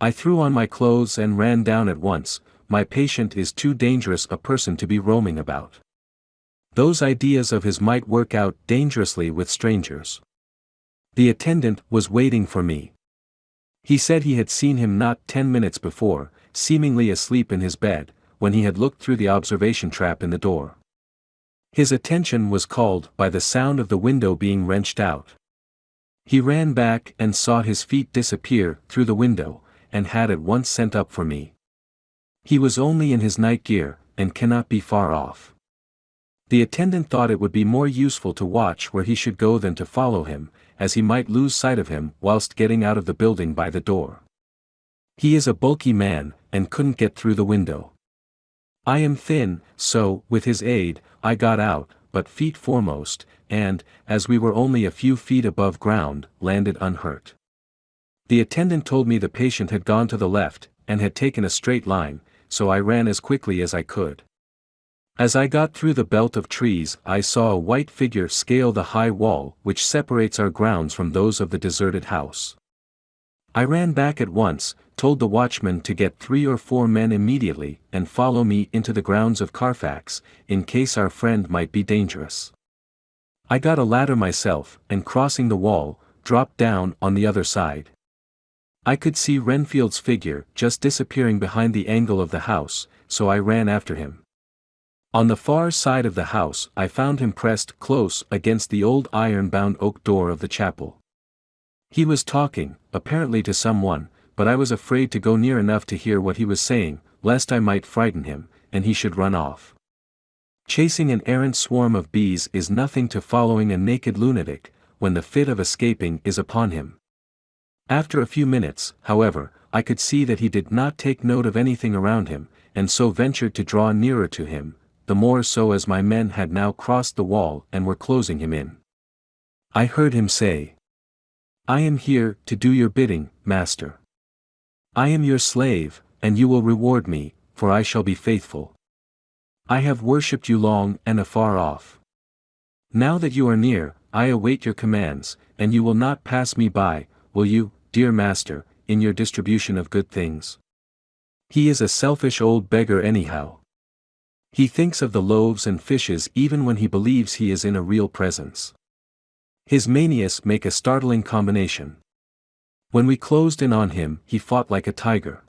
I threw on my clothes and ran down at once. My patient is too dangerous a person to be roaming about. Those ideas of his might work out dangerously with strangers. The attendant was waiting for me. He said he had seen him not 10 minutes before, seemingly asleep in his bed, when he had looked through the observation trap in the door. His attention was called by the sound of the window being wrenched out. He ran back and saw his feet disappear through the window, and had at once sent up for me. He was only in his night gear, and cannot be far off. The attendant thought it would be more useful to watch where he should go than to follow him, as he might lose sight of him whilst getting out of the building by the door. He is a bulky man, and couldn't get through the window. I am thin, so, with his aid, I got out, but feet foremost, and, as we were only a few feet above ground, landed unhurt. The attendant told me the patient had gone to the left, and had taken a straight line, so I ran as quickly as I could. As I got through the belt of trees, I saw a white figure scale the high wall which separates our grounds from those of the deserted house. I ran back at once, told the watchman to get 3 or 4 men immediately and follow me into the grounds of Carfax, in case our friend might be dangerous. I got a ladder myself, and crossing the wall, dropped down on the other side. I could see Renfield's figure just disappearing behind the angle of the house, so I ran after him. On the far side of the house I found him pressed close against the old iron-bound oak door of the chapel. He was talking, apparently to someone, but I was afraid to go near enough to hear what he was saying, lest I might frighten him, and he should run off. Chasing an errant swarm of bees is nothing to following a naked lunatic, when the fit of escaping is upon him. After a few minutes, however, I could see that he did not take note of anything around him, and so ventured to draw nearer to him, the more so as my men had now crossed the wall and were closing him in. I heard him say, "I am here to do your bidding, master. I am your slave, and you will reward me, for I shall be faithful. I have worshipped you long and afar off. Now that you are near, I await your commands, and you will not pass me by, will you, dear master, in your distribution of good things?" He is a selfish old beggar anyhow. He thinks of the loaves and fishes even when he believes he is in a real presence. His manias make a startling combination. When we closed in on him, he fought like a tiger.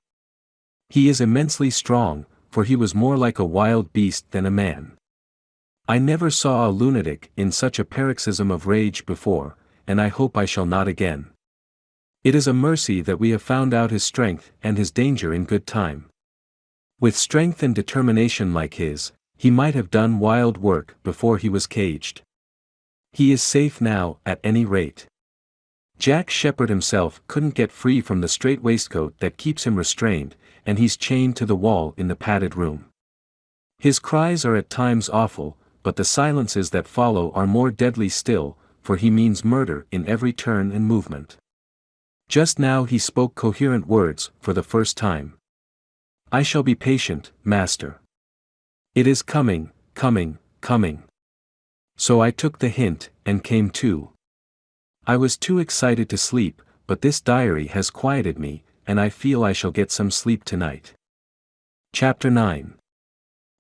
He is immensely strong, for he was more like a wild beast than a man. I never saw a lunatic in such a paroxysm of rage before, and I hope I shall not again. It is a mercy that we have found out his strength and his danger in good time. With strength and determination like his, he might have done wild work before he was caged. He is safe now, at any rate. Jack Shepherd himself couldn't get free from the strait waistcoat that keeps him restrained, and he's chained to the wall in the padded room. His cries are at times awful, but the silences that follow are more deadly still, for he means murder in every turn and movement. Just now he spoke coherent words, for the first time. "I shall be patient, master. It is coming, coming, coming." So I took the hint, and came to. I was too excited to sleep, but this diary has quieted me, and I feel I shall get some sleep tonight. Chapter 9.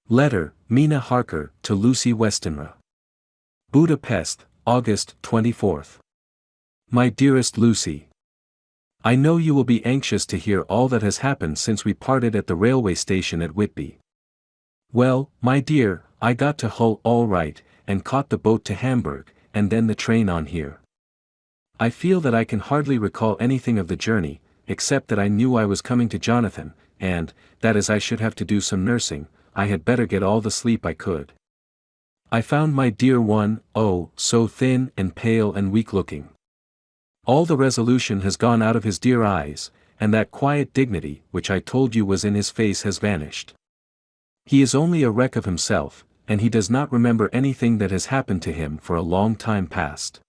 Letter, Mina Harker, to Lucy Westenra. Budapest, August 24th. My dearest Lucy, I know you will be anxious to hear all that has happened since we parted at the railway station at Whitby. Well, my dear, I got to Hull all right, and caught the boat to Hamburg, and then the train on here. I feel that I can hardly recall anything of the journey, except that I knew I was coming to Jonathan, and, that as I should have to do some nursing, I had better get all the sleep I could. I found my dear one, oh, so thin and pale and weak-looking. All the resolution has gone out of his dear eyes, and that quiet dignity which I told you was in his face has vanished. He is only a wreck of himself, and he does not remember anything that has happened to him for a long time past.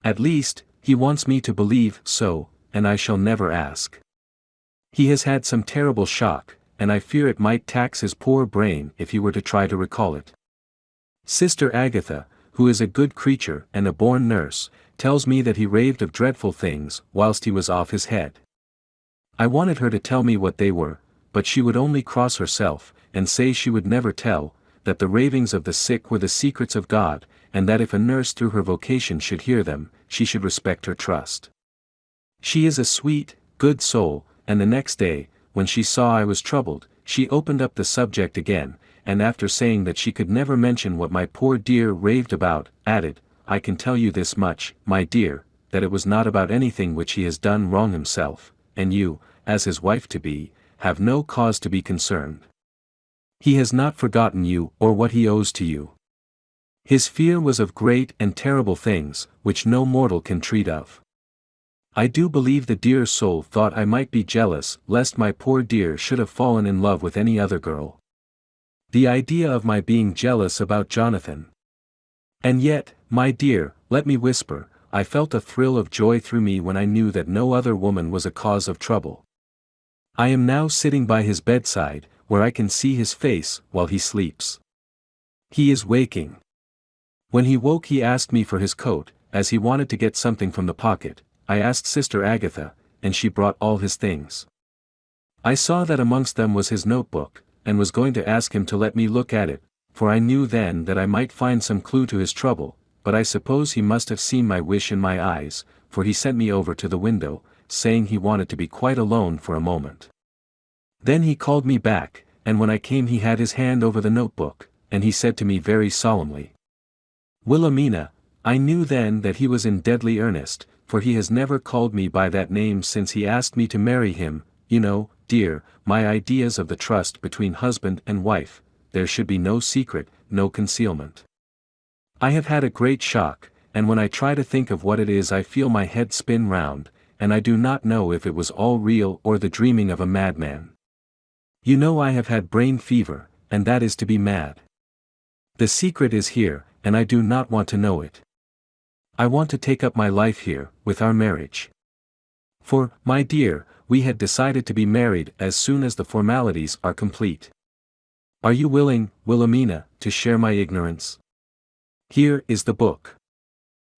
At least, he wants me to believe so, and I shall never ask. He has had some terrible shock, and I fear it might tax his poor brain if he were to try to recall it. Sister Agatha, who is a good creature and a born nurse, tells me that he raved of dreadful things whilst he was off his head. I wanted her to tell me what they were, but she would only cross herself, and say she would never tell, that the ravings of the sick were the secrets of God, and that if a nurse through her vocation should hear them, she should respect her trust. She is a sweet, good soul, and the next day, when she saw I was troubled, she opened up the subject again, and after saying that she could never mention what my poor dear raved about, added, "I can tell you this much, my dear, that it was not about anything which he has done wrong himself, and you, as his wife-to-be, have no cause to be concerned. He has not forgotten you or what he owes to you. His fear was of great and terrible things, which no mortal can treat of. I do believe the dear soul thought I might be jealous lest my poor dear should have fallen in love with any other girl. The idea of my being jealous about Jonathan. And yet, my dear, let me whisper, I felt a thrill of joy through me when I knew that no other woman was a cause of trouble. I am now sitting by his bedside, where I can see his face while he sleeps. He is waking. When he woke he asked me for his coat, as he wanted to get something from the pocket. I asked Sister Agatha, and she brought all his things. I saw that amongst them was his notebook, and was going to ask him to let me look at it, for I knew then that I might find some clue to his trouble, but I suppose he must have seen my wish in my eyes, for he sent me over to the window, saying he wanted to be quite alone for a moment. Then he called me back, and when I came he had his hand over the notebook, and he said to me very solemnly, "Wilhelmina, I knew then that he was in deadly earnest, for he has never called me by that name since he asked me to marry him. You know, dear, my ideas of the trust between husband and wife, there should be no secret, no concealment. I have had a great shock, and when I try to think of what it is I feel my head spin round, and I do not know if it was all real or the dreaming of a madman. You know I have had brain fever, and that is to be mad. The secret is here, and I do not want to know it. I want to take up my life here, with our marriage. For, my dear, we had decided to be married as soon as the formalities are complete. Are you willing, Wilhelmina, to share my ignorance? Here is the book.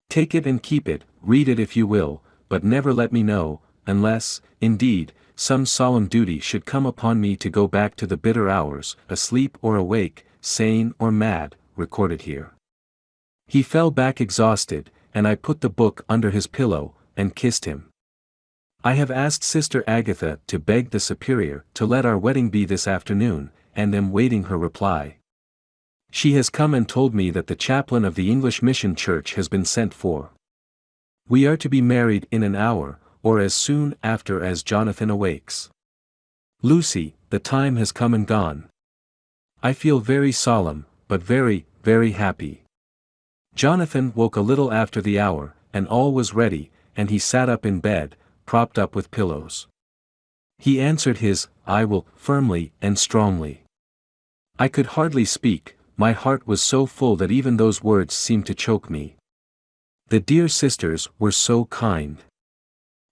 Take it and keep it, read it if you will, but never let me know, unless, indeed, some solemn duty should come upon me to go back to the bitter hours, asleep or awake, sane or mad, recorded here." He fell back exhausted, and I put the book under his pillow, and kissed him. I have asked Sister Agatha to beg the Superior to let our wedding be this afternoon, and am waiting her reply. She has come and told me that the chaplain of the English Mission Church has been sent for. We are to be married in an hour, or as soon after as Jonathan awakes. Lucy, the time has come and gone. I feel very solemn, but very, very happy. Jonathan woke a little after the hour, and all was ready, and he sat up in bed, propped up with pillows. He answered his "I will" firmly and strongly. I could hardly speak, my heart was so full that even those words seemed to choke me. The dear sisters were so kind.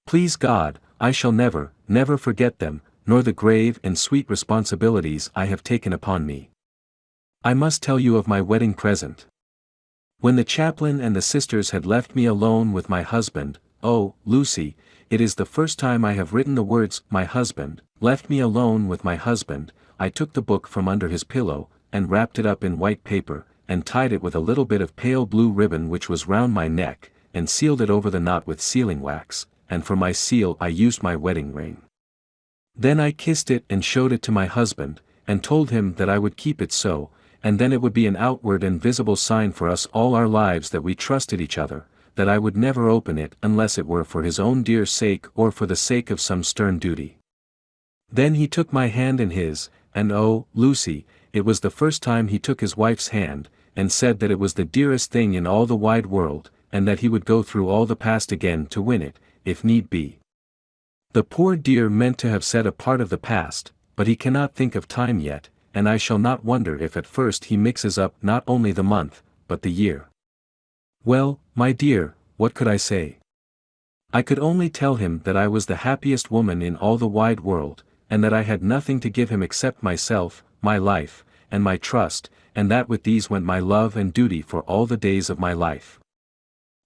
Please God, I shall never, never forget them, nor the grave and sweet responsibilities I have taken upon me. I must tell you of my wedding present. When the chaplain and the sisters had left me alone with my husband, oh, Lucy, it is the first time I have written the words, my husband, left me alone with my husband, I took the book from under his pillow, and wrapped it up in white paper, and tied it with a little bit of pale blue ribbon which was round my neck, and sealed it over the knot with sealing wax, and for my seal I used my wedding ring. Then I kissed it and showed it to my husband, and told him that I would keep it so, and then it would be an outward and visible sign for us all our lives that we trusted each other, that I would never open it unless it were for his own dear sake or for the sake of some stern duty. Then he took my hand in his, and oh, Lucy, it was the first time he took his wife's hand, and said that it was the dearest thing in all the wide world, and that he would go through all the past again to win it, if need be. The poor dear meant to have said a part of the past, but he cannot think of time yet, and I shall not wonder if at first he mixes up not only the month, but the year. Well, my dear, what could I say? I could only tell him that I was the happiest woman in all the wide world, and that I had nothing to give him except myself, my life, and my trust, and that with these went my love and duty for all the days of my life.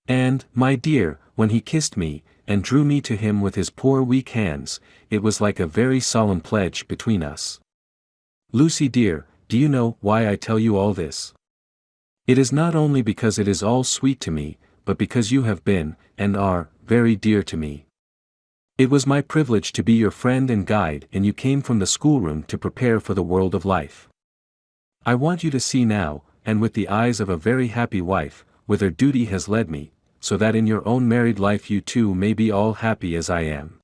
And, my dear, when he kissed me, and drew me to him with his poor weak hands, it was like a very solemn pledge between us. Lucy dear, do you know why I tell you all this? It is not only because it is all sweet to me, but because you have been, and are, very dear to me. It was my privilege to be your friend and guide, and you came from the schoolroom to prepare for the world of life. I want you to see now, and with the eyes of a very happy wife, whither duty has led me, so that in your own married life you too may be all happy as I am.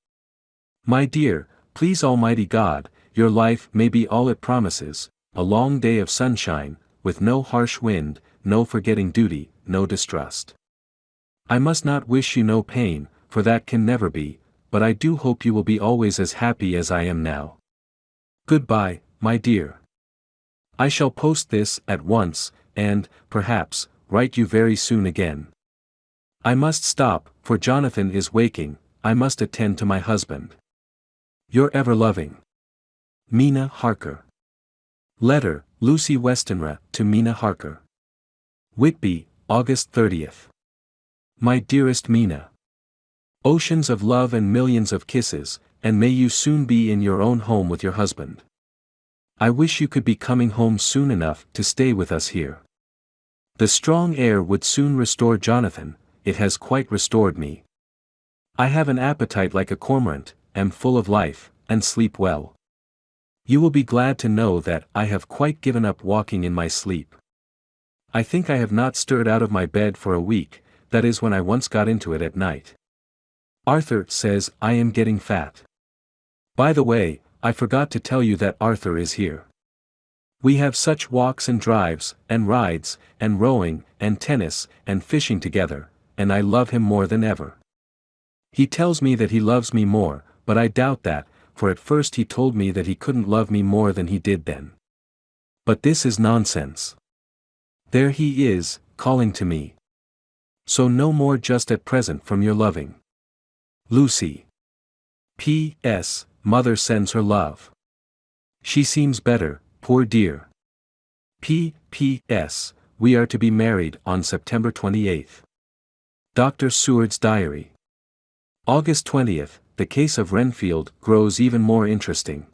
My dear, Please Almighty God, your life may be all it promises, a long day of sunshine, with no harsh wind, no forgetting duty, no distrust. I must not wish you no pain, for that can never be, but I do hope you will be always as happy as I am now. Goodbye, my dear. I shall post this at once, and, perhaps, write you very soon again. I must stop, for Jonathan is waking. I must attend to my husband. Your ever-loving Mina Harker. Letter, Lucy Westenra to Mina Harker. Whitby, August 30th. My dearest Mina. Oceans of love and millions of kisses, and may you soon be in your own home with your husband. I wish you could be coming home soon enough to stay with us here. The strong air would soon restore Jonathan, it has quite restored me. I have an appetite like a cormorant, am full of life, and sleep well. You will be glad to know that I have quite given up walking in my sleep. I think I have not stirred out of my bed for a week, that is when I once got into it at night. Arthur says I am getting fat. By the way, I forgot to tell you that Arthur is here. We have such walks and drives, and rides, and rowing, and tennis, and fishing together, and I love him more than ever. He tells me that he loves me more, but I doubt that, for at first he told me that he couldn't love me more than he did then. But this is nonsense. There he is, calling to me. So no more just at present from your loving Lucy. P.S. Mother sends her love. She seems better, poor dear. P.S. We are to be married on September 28th. Dr. Seward's Diary. August 20th, the case of Renfield grows even more interesting.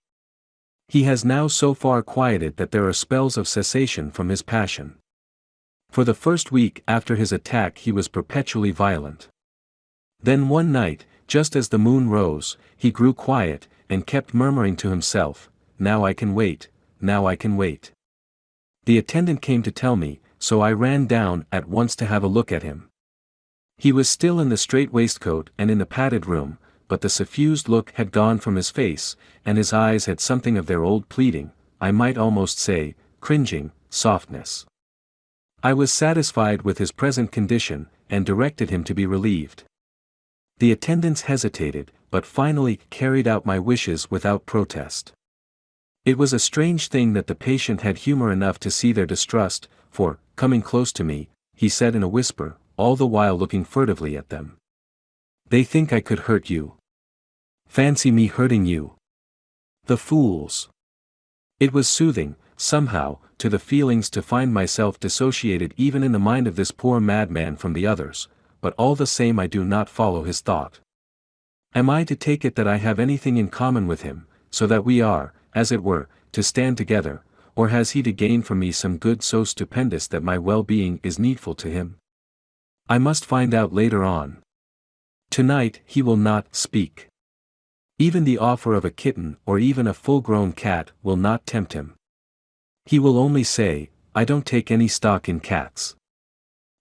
He has now so far quieted that there are spells of cessation from his passion. For the first week after his attack he was perpetually violent. Then one night, just as the moon rose, he grew quiet, and kept murmuring to himself, "Now I can wait, now I can wait." The attendant came to tell me, so I ran down at once to have a look at him. He was still in the strait waistcoat and in the padded room, but the suffused look had gone from his face, and his eyes had something of their old pleading, I might almost say, cringing, softness. I was satisfied with his present condition, and directed him to be relieved. The attendants hesitated, but finally carried out my wishes without protest. It was a strange thing that the patient had humor enough to see their distrust, for, coming close to me, he said in a whisper, all the while looking furtively at them. "They think I could hurt you. Fancy me hurting you. The fools." It was soothing, somehow, to the feelings to find myself dissociated even in the mind of this poor madman from the others, but all the same I do not follow his thought. Am I to take it that I have anything in common with him, so that we are, as it were, to stand together, or has he to gain from me some good so stupendous that my well-being is needful to him? I must find out later on. Tonight he will not speak. Even the offer of a kitten or even a full-grown cat will not tempt him. He will only say, "I don't take any stock in cats.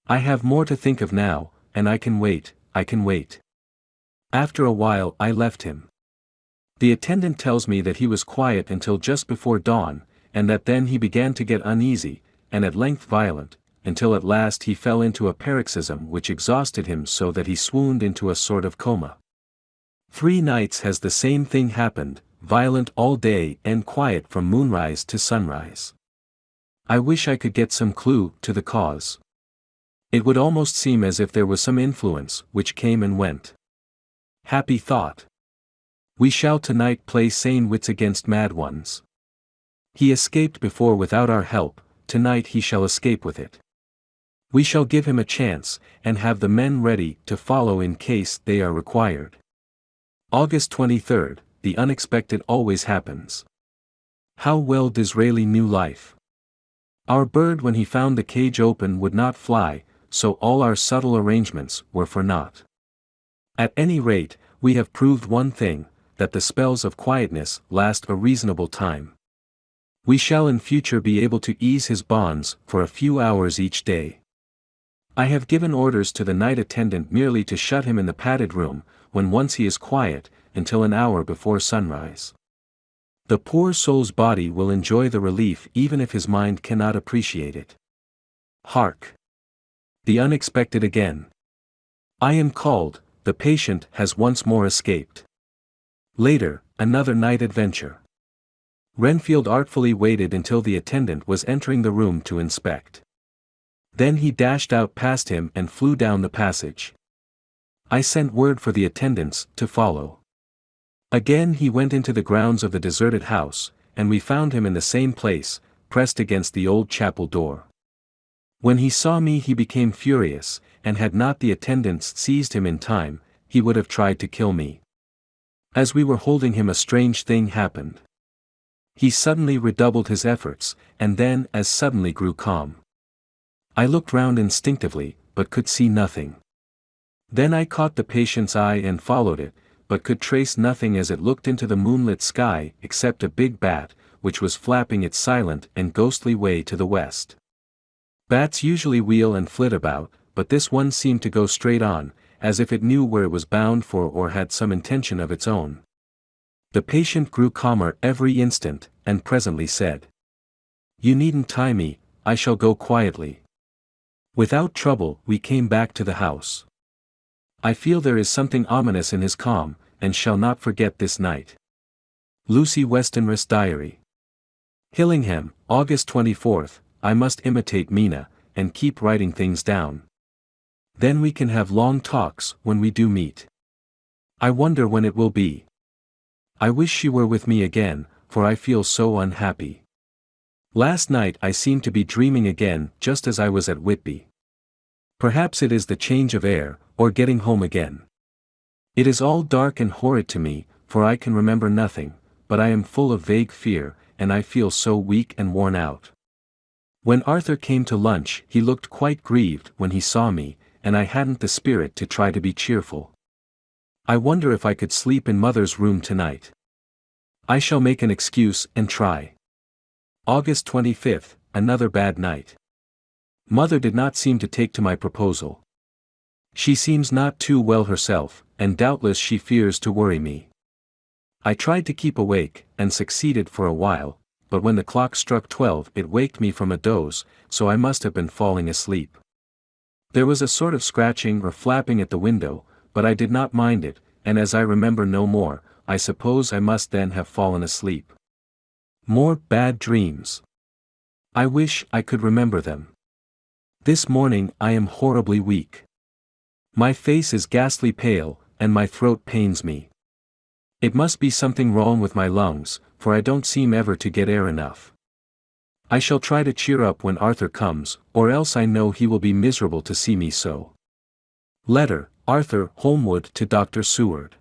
I have more to think of now, and I can wait, I can wait." After a while I left him. The attendant tells me that he was quiet until just before dawn, and that then he began to get uneasy, and at length violent, until at last he fell into a paroxysm which exhausted him so that he swooned into a sort of coma. 3 nights has the same thing happened, violent all day and quiet from moonrise to sunrise. I wish I could get some clue to the cause. It would almost seem as if there was some influence which came and went. Happy thought. We shall tonight play sane wits against mad ones. He escaped before without our help, tonight he shall escape with it. We shall give him a chance, and have the men ready to follow in case they are required. August 23rd, the unexpected always happens. How well Disraeli knew life. Our bird when he found the cage open would not fly, so all our subtle arrangements were for naught. At any rate, we have proved one thing, that the spells of quietness last a reasonable time. We shall in future be able to ease his bonds for a few hours each day. I have given orders to the night attendant merely to shut him in the padded room, when once he is quiet, until an hour before sunrise. The poor soul's body will enjoy the relief even if his mind cannot appreciate it. Hark! The unexpected again. I am called, the patient has once more escaped. Later, another night adventure. Renfield artfully waited until the attendant was entering the room to inspect. Then he dashed out past him and flew down the passage. I sent word for the attendants to follow. Again he went into the grounds of the deserted house, and we found him in the same place, pressed against the old chapel door. When he saw me he became furious, and had not the attendants seized him in time, he would have tried to kill me. As we were holding him a strange thing happened. He suddenly redoubled his efforts, and then as suddenly grew calm. I looked round instinctively, but could see nothing. Then I caught the patient's eye and followed it, but could trace nothing as it looked into the moonlit sky except a big bat, which was flapping its silent and ghostly way to the west. Bats usually wheel and flit about, but this one seemed to go straight on, as if it knew where it was bound for or had some intention of its own. The patient grew calmer every instant, and presently said, "You needn't tie me, I shall go quietly." Without trouble we came back to the house. I feel there is something ominous in his calm, and shall not forget this night. Lucy Westenra's Diary. Hillingham, August 24th. I must imitate Mina, and keep writing things down. Then we can have long talks when we do meet. I wonder when it will be. I wish she were with me again, for I feel so unhappy. Last night I seemed to be dreaming again just as I was at Whitby. Perhaps it is the change of air, or getting home again. It is all dark and horrid to me, for I can remember nothing, but I am full of vague fear, and I feel so weak and worn out. When Arthur came to lunch he looked quite grieved when he saw me, and I hadn't the spirit to try to be cheerful. I wonder if I could sleep in Mother's room tonight. I shall make an excuse and try. August 25th, another bad night. Mother did not seem to take to my proposal. She seems not too well herself, and doubtless she fears to worry me. I tried to keep awake, and succeeded for a while, but when the clock struck 12 it waked me from a doze, so I must have been falling asleep. There was a sort of scratching or flapping at the window, but I did not mind it, and as I remember no more, I suppose I must then have fallen asleep. More bad dreams. I wish I could remember them. This morning I am horribly weak. My face is ghastly pale, and my throat pains me. It must be something wrong with my lungs, for I don't seem ever to get air enough. I shall try to cheer up when Arthur comes, or else I know he will be miserable to see me so. Letter, Arthur Holmwood to Dr. Seward.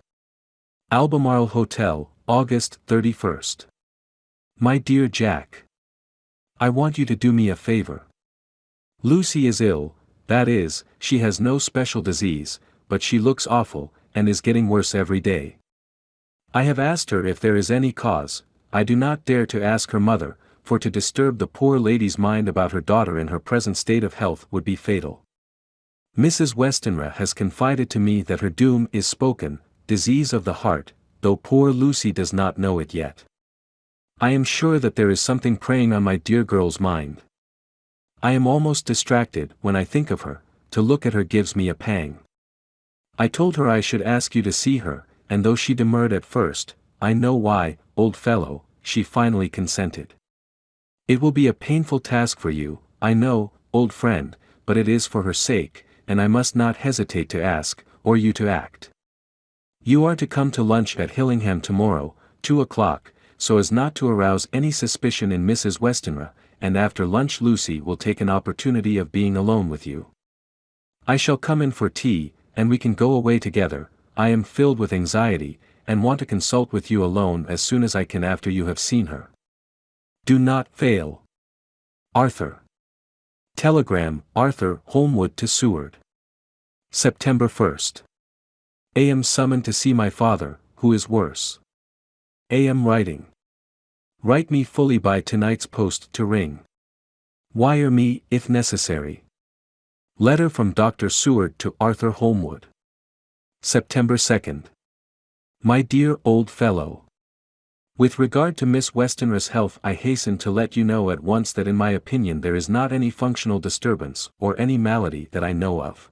Albemarle Hotel, August 31st. My dear Jack. I want you to do me a favor. Lucy is ill, that is, she has no special disease, but she looks awful, and is getting worse every day. I have asked her if there is any cause. I do not dare to ask her mother, for to disturb the poor lady's mind about her daughter in her present state of health would be fatal. Mrs. Westenra has confided to me that her doom is spoken, disease of the heart, though poor Lucy does not know it yet. I am sure that there is something preying on my dear girl's mind. I am almost distracted when I think of her. To look at her gives me a pang. I told her I should ask you to see her, and though she demurred at first, I know why, old fellow, she finally consented. It will be a painful task for you, I know, old friend, but it is for her sake, and I must not hesitate to ask, or you to act. You are to come to lunch at Hillingham tomorrow, 2 o'clock, so as not to arouse any suspicion in Mrs. Westenra, and after lunch Lucy will take an opportunity of being alone with you. I shall come in for tea, and we can go away together. I am filled with anxiety, and want to consult with you alone as soon as I can after you have seen her. Do not fail. Arthur. Telegram, Arthur Holmwood to Seward. September 1st. Am summoned to see my father, who is worse. Am writing. Write me fully by tonight's post to ring. Wire me, if necessary. Letter from Dr. Seward to Arthur Holmwood. September 2nd. My dear old fellow. With regard to Miss Westenra's health, I hasten to let you know at once that in my opinion there is not any functional disturbance or any malady that I know of.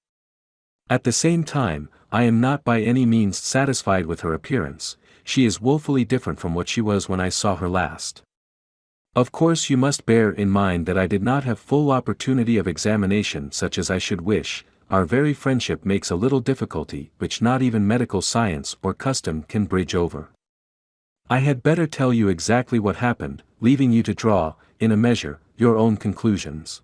At the same time, I am not by any means satisfied with her appearance. She is woefully different from what she was when I saw her last. Of course you must bear in mind that I did not have full opportunity of examination such as I should wish. Our very friendship makes a little difficulty which not even medical science or custom can bridge over. I had better tell you exactly what happened, leaving you to draw, in a measure, your own conclusions.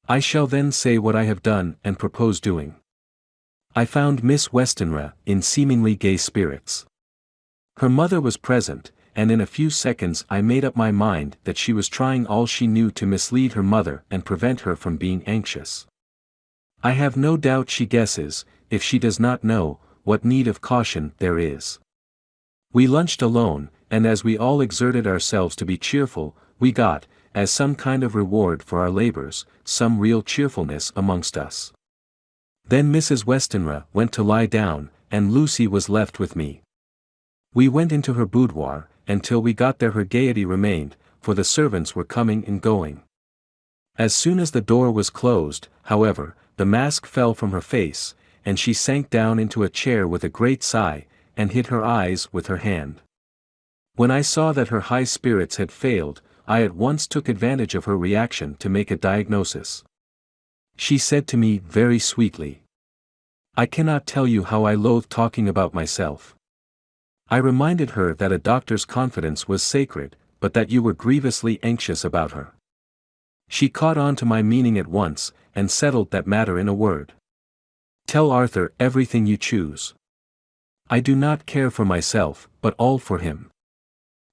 I shall then say what I have done and propose doing. I found Miss Westenra in seemingly gay spirits. Her mother was present, and in a few seconds I made up my mind that she was trying all she knew to mislead her mother and prevent her from being anxious. I have no doubt she guesses, if she does not know, what need of caution there is. We lunched alone, and as we all exerted ourselves to be cheerful, we got, as some kind of reward for our labors, some real cheerfulness amongst us. Then Mrs. Westenra went to lie down, and Lucy was left with me. We went into her boudoir, and till we got there her gaiety remained, for the servants were coming and going. As soon as the door was closed, however, the mask fell from her face, and she sank down into a chair with a great sigh, and hid her eyes with her hand. When I saw that her high spirits had failed, I at once took advantage of her reaction to make a diagnosis. She said to me very sweetly, "I cannot tell you how I loathe talking about myself." I reminded her that a doctor's confidence was sacred, but that you were grievously anxious about her. She caught on to my meaning at once, and settled that matter in a word. "Tell Arthur everything you choose. I do not care for myself, but all for him.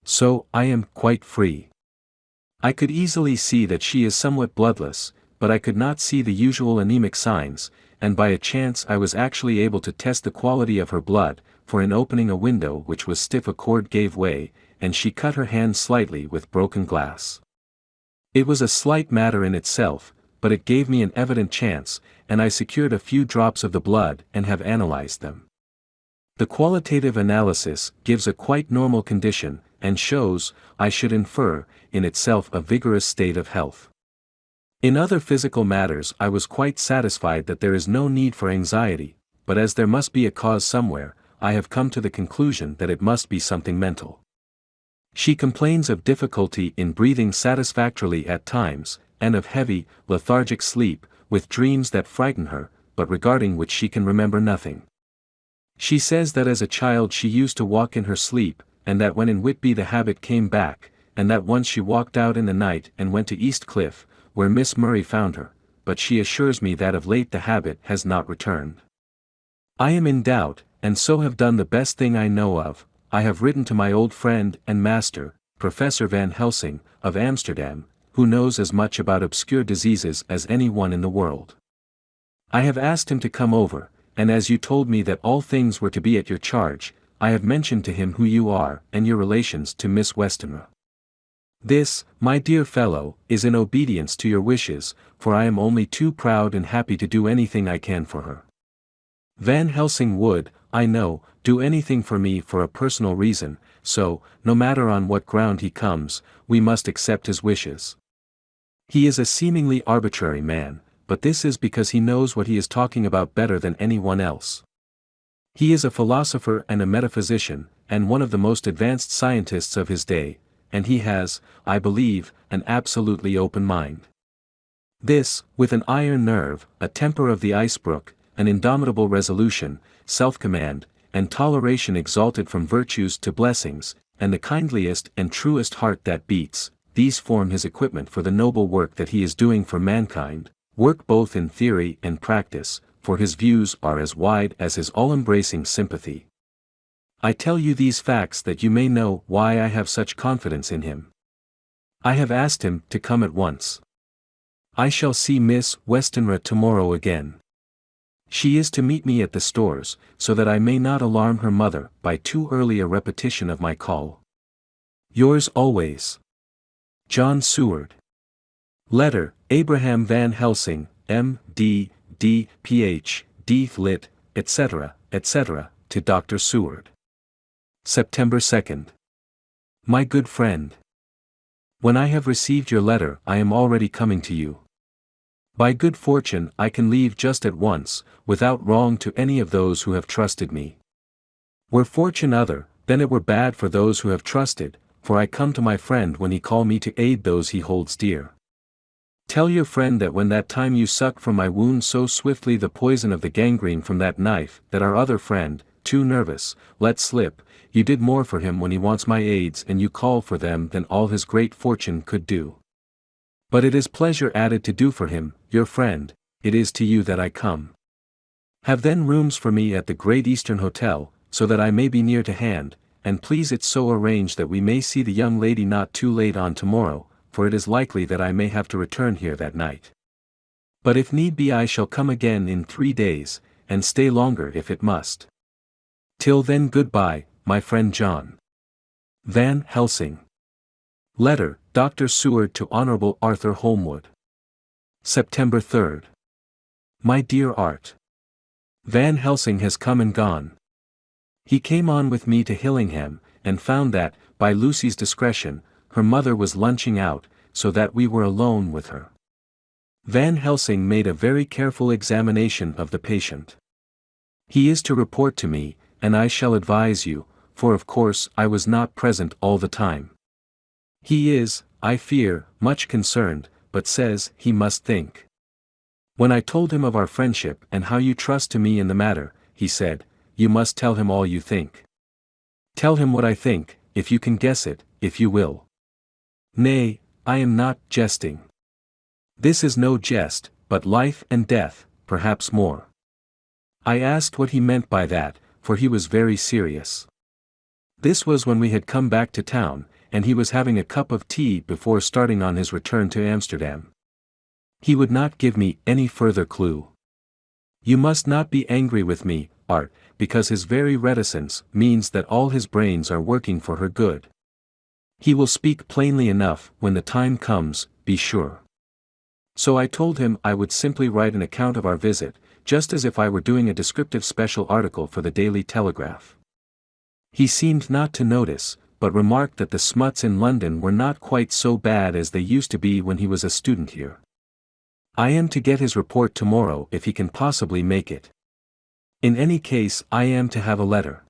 So, I am quite free." I could easily see that she is somewhat bloodless, but I could not see the usual anemic signs, and by a chance I was actually able to test the quality of her blood, for in opening a window which was stiff a cord gave way, and she cut her hand slightly with broken glass. It was a slight matter in itself, but it gave me an evident chance, and I secured a few drops of the blood and have analyzed them. The qualitative analysis gives a quite normal condition, and shows, I should infer, in itself a vigorous state of health. In other physical matters I was quite satisfied that there is no need for anxiety, but as there must be a cause somewhere, I have come to the conclusion that it must be something mental. She complains of difficulty in breathing satisfactorily at times, and of heavy, lethargic sleep, with dreams that frighten her, but regarding which she can remember nothing. She says that as a child she used to walk in her sleep, and that when in Whitby the habit came back, and that once she walked out in the night and went to East Cliff, where Miss Murray found her, but she assures me that of late the habit has not returned. I am in doubt, and so have done the best thing I know of. I have written to my old friend and master, Professor Van Helsing, of Amsterdam, who knows as much about obscure diseases as any one in the world. I have asked him to come over, and as you told me that all things were to be at your charge, I have mentioned to him who you are and your relations to Miss Westenra. This, my dear fellow, is in obedience to your wishes, for I am only too proud and happy to do anything I can for her. Van Helsing would, I know, do anything for me for a personal reason, so, no matter on what ground he comes, we must accept his wishes. He is a seemingly arbitrary man, but this is because he knows what he is talking about better than anyone else. He is a philosopher and a metaphysician, and one of the most advanced scientists of his day, and he has, I believe, an absolutely open mind. This, with an iron nerve, a temper of the icebrook, an indomitable resolution, self-command, and toleration exalted from virtues to blessings, and the kindliest and truest heart that beats, these form his equipment for the noble work that he is doing for mankind, work both in theory and practice, for his views are as wide as his all-embracing sympathy. I tell you these facts that you may know why I have such confidence in him. I have asked him to come at once. I shall see Miss Westenra tomorrow again. She is to meet me at the stores, so that I may not alarm her mother by too early a repetition of my call. Yours always, John Seward. Letter, Abraham Van Helsing, M.D., D. Ph.D. Lit., etc., etc., to Dr. Seward. September 2nd. My good friend. When I have received your letter, I am already coming to you. By good fortune I can leave just at once, without wrong to any of those who have trusted me. Were fortune other, then it were bad for those who have trusted, for I come to my friend when he call me to aid those he holds dear. Tell your friend that when that time you sucked from my wound so swiftly the poison of the gangrene from that knife, that our other friend, too nervous, let slip, you did more for him when he wants my aids and you call for them than all his great fortune could do. But it is pleasure added to do for him, your friend, it is to you that I come. Have then rooms for me at the Great Eastern Hotel, so that I may be near to hand, and please it so arrange that we may see the young lady not too late on tomorrow, for it is likely that I may have to return here that night. But if need be I shall come again in 3 days, and stay longer if it must. Till then goodbye, my friend John. Van Helsing. Letter, Dr. Seward to Honorable Arthur Holmwood. September 3rd. My dear Art. Van Helsing has come and gone. He came on with me to Hillingham, and found that, by Lucy's discretion, her mother was lunching out, so that we were alone with her. Van Helsing made a very careful examination of the patient. He is to report to me, and I shall advise you, for of course I was not present all the time. He is, I fear, much concerned, but says he must think. When I told him of our friendship and how you trust to me in the matter, he said, you must tell him all you think. Tell him what I think, if you can guess it, if you will. Nay, I am not jesting. This is no jest, but life and death, perhaps more. I asked what he meant by that, for he was very serious. This was when we had come back to town, and he was having a cup of tea before starting on his return to Amsterdam. He would not give me any further clue. You must not be angry with me, Art, because his very reticence means that all his brains are working for her good. He will speak plainly enough when the time comes, be sure. So I told him I would simply write an account of our visit, just as if I were doing a descriptive special article for the Daily Telegraph. He seemed not to notice, but remarked that the smuts in London were not quite so bad as they used to be when he was a student here. I am to get his report tomorrow if he can possibly make it. In any case I am to have a letter.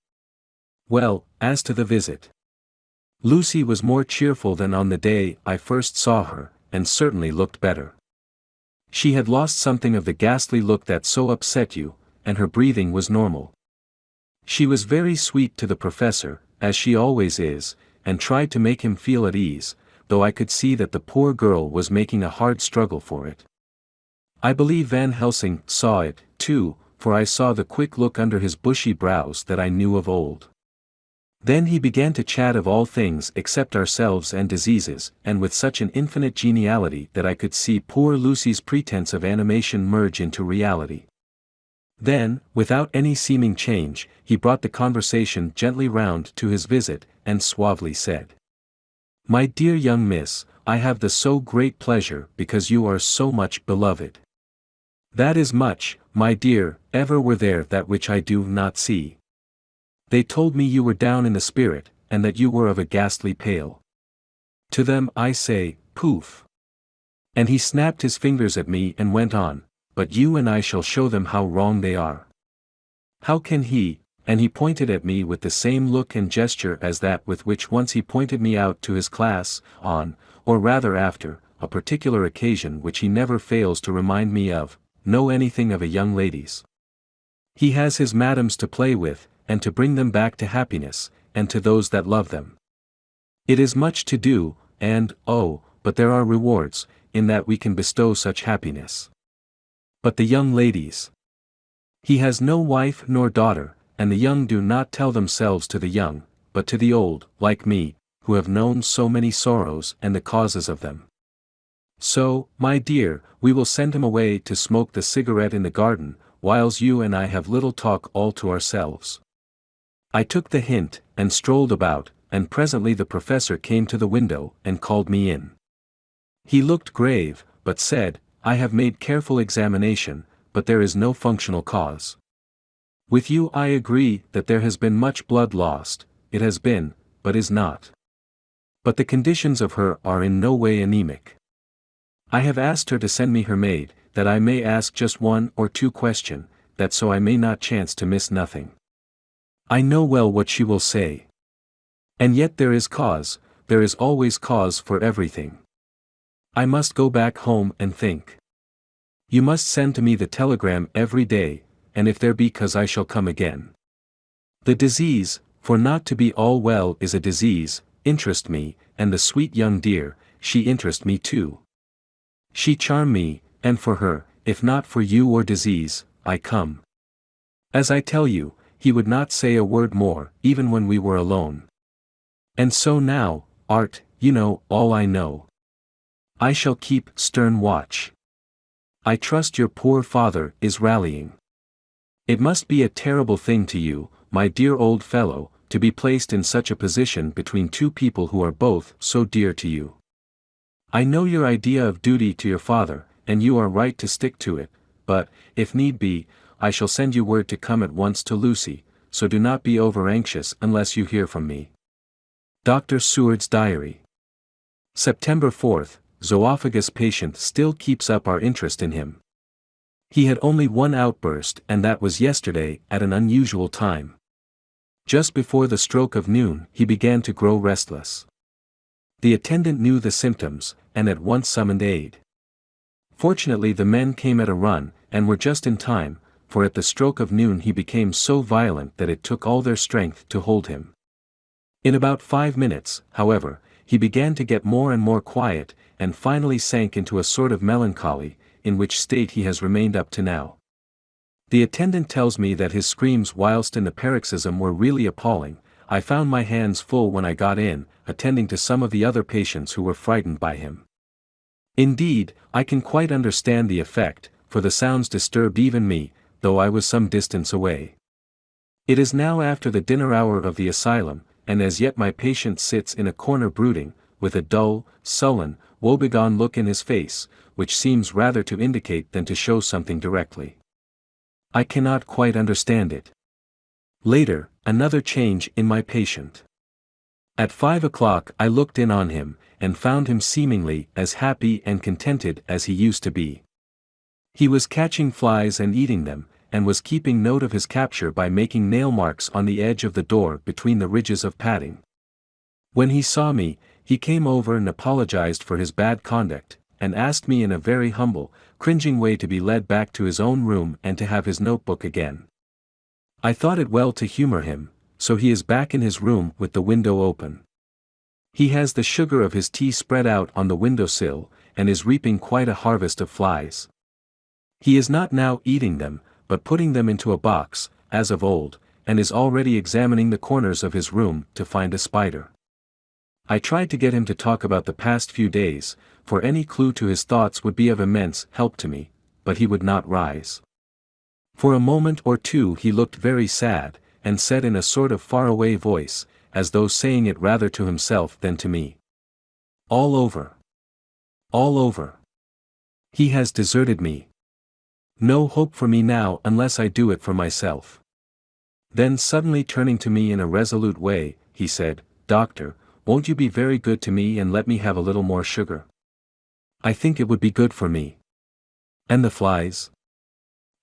Well, as to the visit. Lucy was more cheerful than on the day I first saw her, and certainly looked better. She had lost something of the ghastly look that so upset you, and her breathing was normal. She was very sweet to the professor, as she always is, and tried to make him feel at ease, though I could see that the poor girl was making a hard struggle for it. I believe Van Helsing saw it, too, for I saw the quick look under his bushy brows that I knew of old. Then he began to chat of all things except ourselves and diseases, and with such an infinite geniality that I could see poor Lucy's pretense of animation merge into reality. Then, without any seeming change, he brought the conversation gently round to his visit, and suavely said, "My dear young miss, I have the so great pleasure because you are so much beloved. That is much, my dear, ever were there that which I do not see. They told me you were down in the spirit, and that you were of a ghastly pale. To them I say, poof." And he snapped his fingers at me and went on, "But you and I shall show them how wrong they are. How can he," and he pointed at me with the same look and gesture as that with which once he pointed me out to his class, on, or rather after, a particular occasion which he never fails to remind me of, know anything of a young lady's. He has his madams to play with, and to bring them back to happiness, and to those that love them. It is much to do, and, oh, but there are rewards, in that we can bestow such happiness. But the young ladies. He has no wife nor daughter, and the young do not tell themselves to the young, but to the old, like me, who have known so many sorrows and the causes of them. So, my dear, we will send him away to smoke the cigarette in the garden, whiles you and I have little talk all to ourselves." I took the hint, and strolled about, and presently the professor came to the window, and called me in. He looked grave, but said, "I have made careful examination, but there is no functional cause. With you I agree that there has been much blood lost, it has been, but is not. But the conditions of her are in no way anemic. I have asked her to send me her maid, that I may ask just one or two questions, that so I may not chance to miss nothing. I know well what she will say. And yet there is always cause for everything. I must go back home and think. You must send to me the telegram every day, and if there be cause I shall come again. The disease, for not to be all well is a disease, interest me, and the sweet young dear, she interest me too. She charm me, and for her, if not for you or disease, I come. As I tell you, he would not say a word more, even when we were alone. And so now, Art, you know all I know. I shall keep stern watch. I trust your poor father is rallying. It must be a terrible thing to you, my dear old fellow, to be placed in such a position between two people who are both so dear to you. I know your idea of duty to your father, and you are right to stick to it, but, if need be, I shall send you word to come at once to Lucy, so do not be over-anxious unless you hear from me. Dr. Seward's Diary. September 4th, Zoophagus patient still keeps up our interest in him. He had only one outburst and that was yesterday at an unusual time. Just before the stroke of noon he began to grow restless. The attendant knew the symptoms, and at once summoned aid. Fortunately the men came at a run, and were just in time, for at the stroke of noon he became so violent that it took all their strength to hold him. In about 5 minutes, however, he began to get more and more quiet, and finally sank into a sort of melancholy, in which state he has remained up to now. The attendant tells me that his screams whilst in the paroxysm were really appalling. I found my hands full when I got in, attending to some of the other patients who were frightened by him. Indeed, I can quite understand the effect, for the sounds disturbed even me, though I was some distance away. It is now after the dinner hour of the asylum, and as yet my patient sits in a corner brooding, with a dull, sullen, woebegone look in his face, which seems rather to indicate than to show something directly. I cannot quite understand it. Later, another change in my patient. At 5 o'clock I looked in on him, and found him seemingly as happy and contented as he used to be. He was catching flies and eating them, and was keeping note of his capture by making nail marks on the edge of the door between the ridges of padding. When he saw me, he came over and apologized for his bad conduct, and asked me in a very humble, cringing way to be led back to his own room and to have his notebook again. I thought it well to humor him, so he is back in his room with the window open. He has the sugar of his tea spread out on the window-sill, and is reaping quite a harvest of flies. He is not now eating them, but putting them into a box, as of old, and is already examining the corners of his room to find a spider. I tried to get him to talk about the past few days, for any clue to his thoughts would be of immense help to me, but he would not rise. For a moment or two he looked very sad, and said in a sort of far-away voice, as though saying it rather to himself than to me, "All over. All over. He has deserted me. No hope for me now unless I do it for myself." Then suddenly turning to me in a resolute way, he said, "Doctor, won't you be very good to me and let me have a little more sugar? I think it would be good for me." "And the flies?"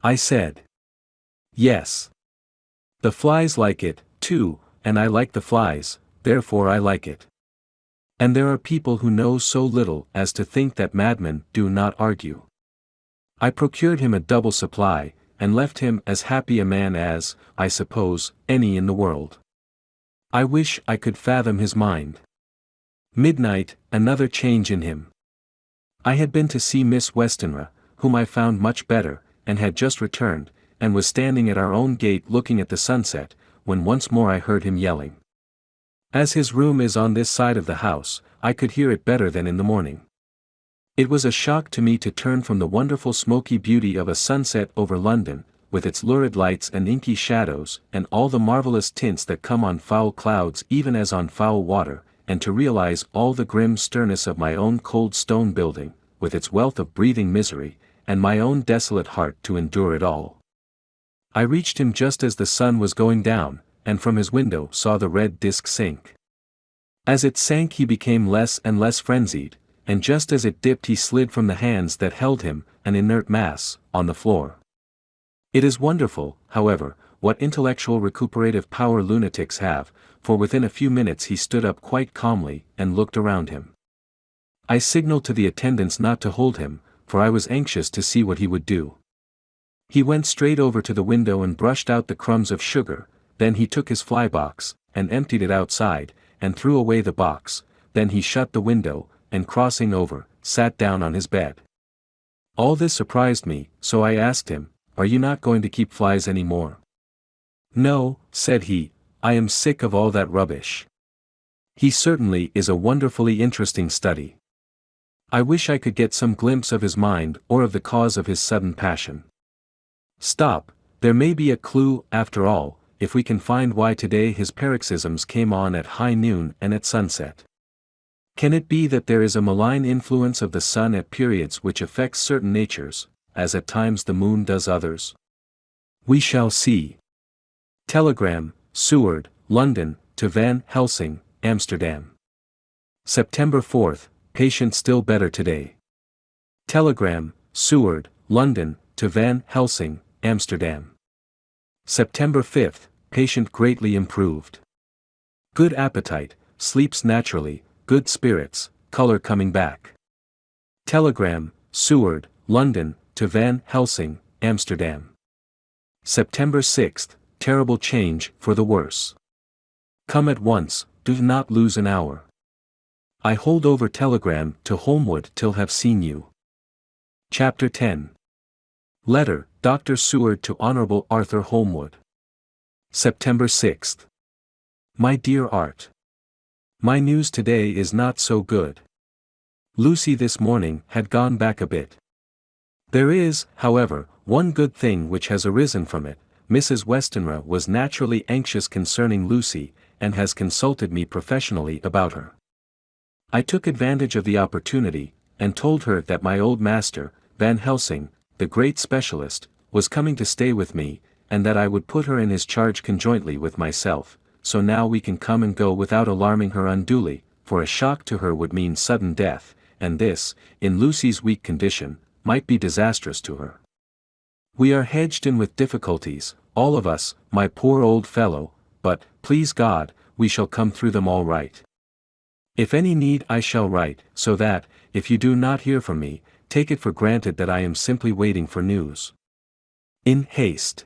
I said. "Yes. The flies like it, too, and I like the flies, therefore I like it. And there are people who know so little as to think that madmen do not argue." I procured him a double supply, and left him as happy a man as, I suppose, any in the world. I wish I could fathom his mind. Midnight, another change in him. I had been to see Miss Westenra, whom I found much better, and had just returned, and was standing at our own gate looking at the sunset, when once more I heard him yelling. As his room is on this side of the house, I could hear it better than in the morning. It was a shock to me to turn from the wonderful smoky beauty of a sunset over London, with its lurid lights and inky shadows, and all the marvelous tints that come on foul clouds even as on foul water, and to realize all the grim sternness of my own cold stone building, with its wealth of breathing misery, and my own desolate heart to endure it all. I reached him just as the sun was going down, and from his window saw the red disk sink. As it sank he became less and less frenzied, and just as it dipped he slid from the hands that held him, an inert mass, on the floor. It is wonderful, however, what intellectual recuperative power lunatics have, for within a few minutes he stood up quite calmly, and looked around him. I signaled to the attendants not to hold him, for I was anxious to see what he would do. He went straight over to the window and brushed out the crumbs of sugar, then he took his fly box, and emptied it outside, and threw away the box, then he shut the window, and crossing over, sat down on his bed. All this surprised me, so I asked him, "Are you not going to keep flies any more?" "No," said he, "I am sick of all that rubbish." He certainly is a wonderfully interesting study. I wish I could get some glimpse of his mind or of the cause of his sudden passion. Stop, there may be a clue, after all, if we can find why today his paroxysms came on at high noon and at sunset. Can it be that there is a malign influence of the sun at periods which affects certain natures, as at times the moon does others? We shall see. Telegram, Seward, London, to Van Helsing, Amsterdam. September 4th, patient still better today. Telegram, Seward, London, to Van Helsing, Amsterdam. September 5th, patient greatly improved. Good appetite, sleeps naturally, good spirits, color coming back. Telegram, Seward, London, to Van Helsing, Amsterdam. September 6th, terrible change for the worse. Come at once, do not lose an hour. I hold over telegram to Holmwood till have seen you. Chapter 10. Letter, Dr. Seward to Honorable Arthur Holmwood. September 6th. My dear Art. My news today is not so good. Lucy this morning had gone back a bit. There is, however, one good thing which has arisen from it. Mrs. Westenra was naturally anxious concerning Lucy, and has consulted me professionally about her. I took advantage of the opportunity, and told her that my old master, Van Helsing, the great specialist, was coming to stay with me, and that I would put her in his charge conjointly with myself, so now we can come and go without alarming her unduly, for a shock to her would mean sudden death, and this, in Lucy's weak condition, might be disastrous to her. We are hedged in with difficulties, all of us, my poor old fellow, but, please God, we shall come through them all right. If any need I shall write, so that, if you do not hear from me, take it for granted that I am simply waiting for news. In haste.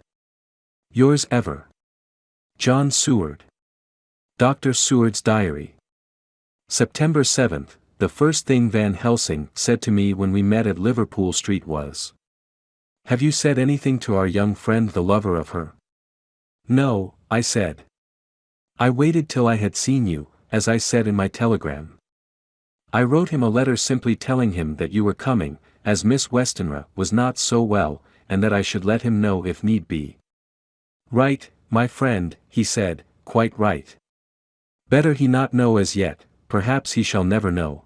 Yours ever. John Seward. Dr. Seward's Diary. September 7th, the first thing Van Helsing said to me when we met at Liverpool Street was, "Have you said anything to our young friend the lover of her?" "No," I said. "I waited till I had seen you, as I said in my telegram. I wrote him a letter simply telling him that you were coming, as Miss Westenra was not so well, and that I should let him know if need be." "Right, my friend," he said, "quite right. Better he not know as yet, perhaps he shall never know.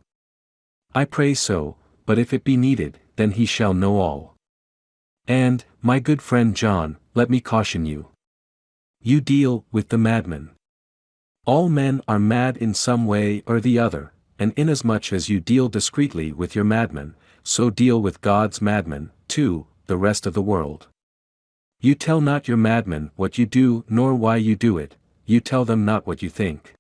I pray so, but if it be needed, then he shall know all. And, my good friend John, let me caution you. You deal with the madman. All men are mad in some way or the other, and inasmuch as you deal discreetly with your madman, so deal with God's madman, too, the rest of the world. You tell not your madman what you do nor why you do it, you tell them not what you think.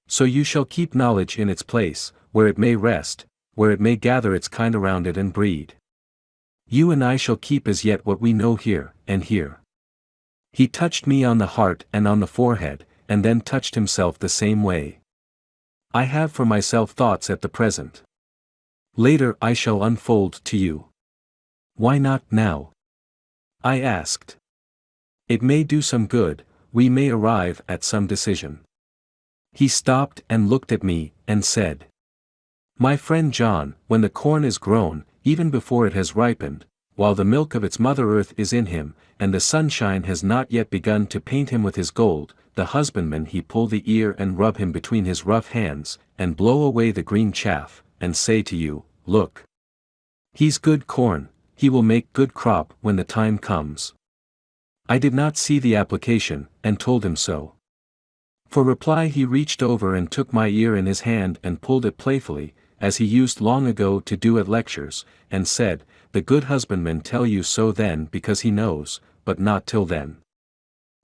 So you shall keep knowledge in its place, where it may rest, where it may gather its kind around it and breed. You and I shall keep as yet what we know here, and here." He touched me on the heart and on the forehead, and then touched himself the same way. I have for myself thoughts at the present. Later I shall unfold to you. Why not now? I asked. It may do some good, we may arrive at some decision. He stopped and looked at me, and said, "My friend John, when the corn is grown, even before it has ripened, while the milk of its mother earth is in him, and the sunshine has not yet begun to paint him with his gold, the husbandman he pull the ear and rub him between his rough hands, and blow away the green chaff, and say to you, Look. He's good corn, he will make good crop when the time comes. I did not see the application, and told him so. For reply he reached over and took my ear in his hand and pulled it playfully, as he used long ago to do at lectures, and said, "The good husbandman tell you so then because he knows, but not till then.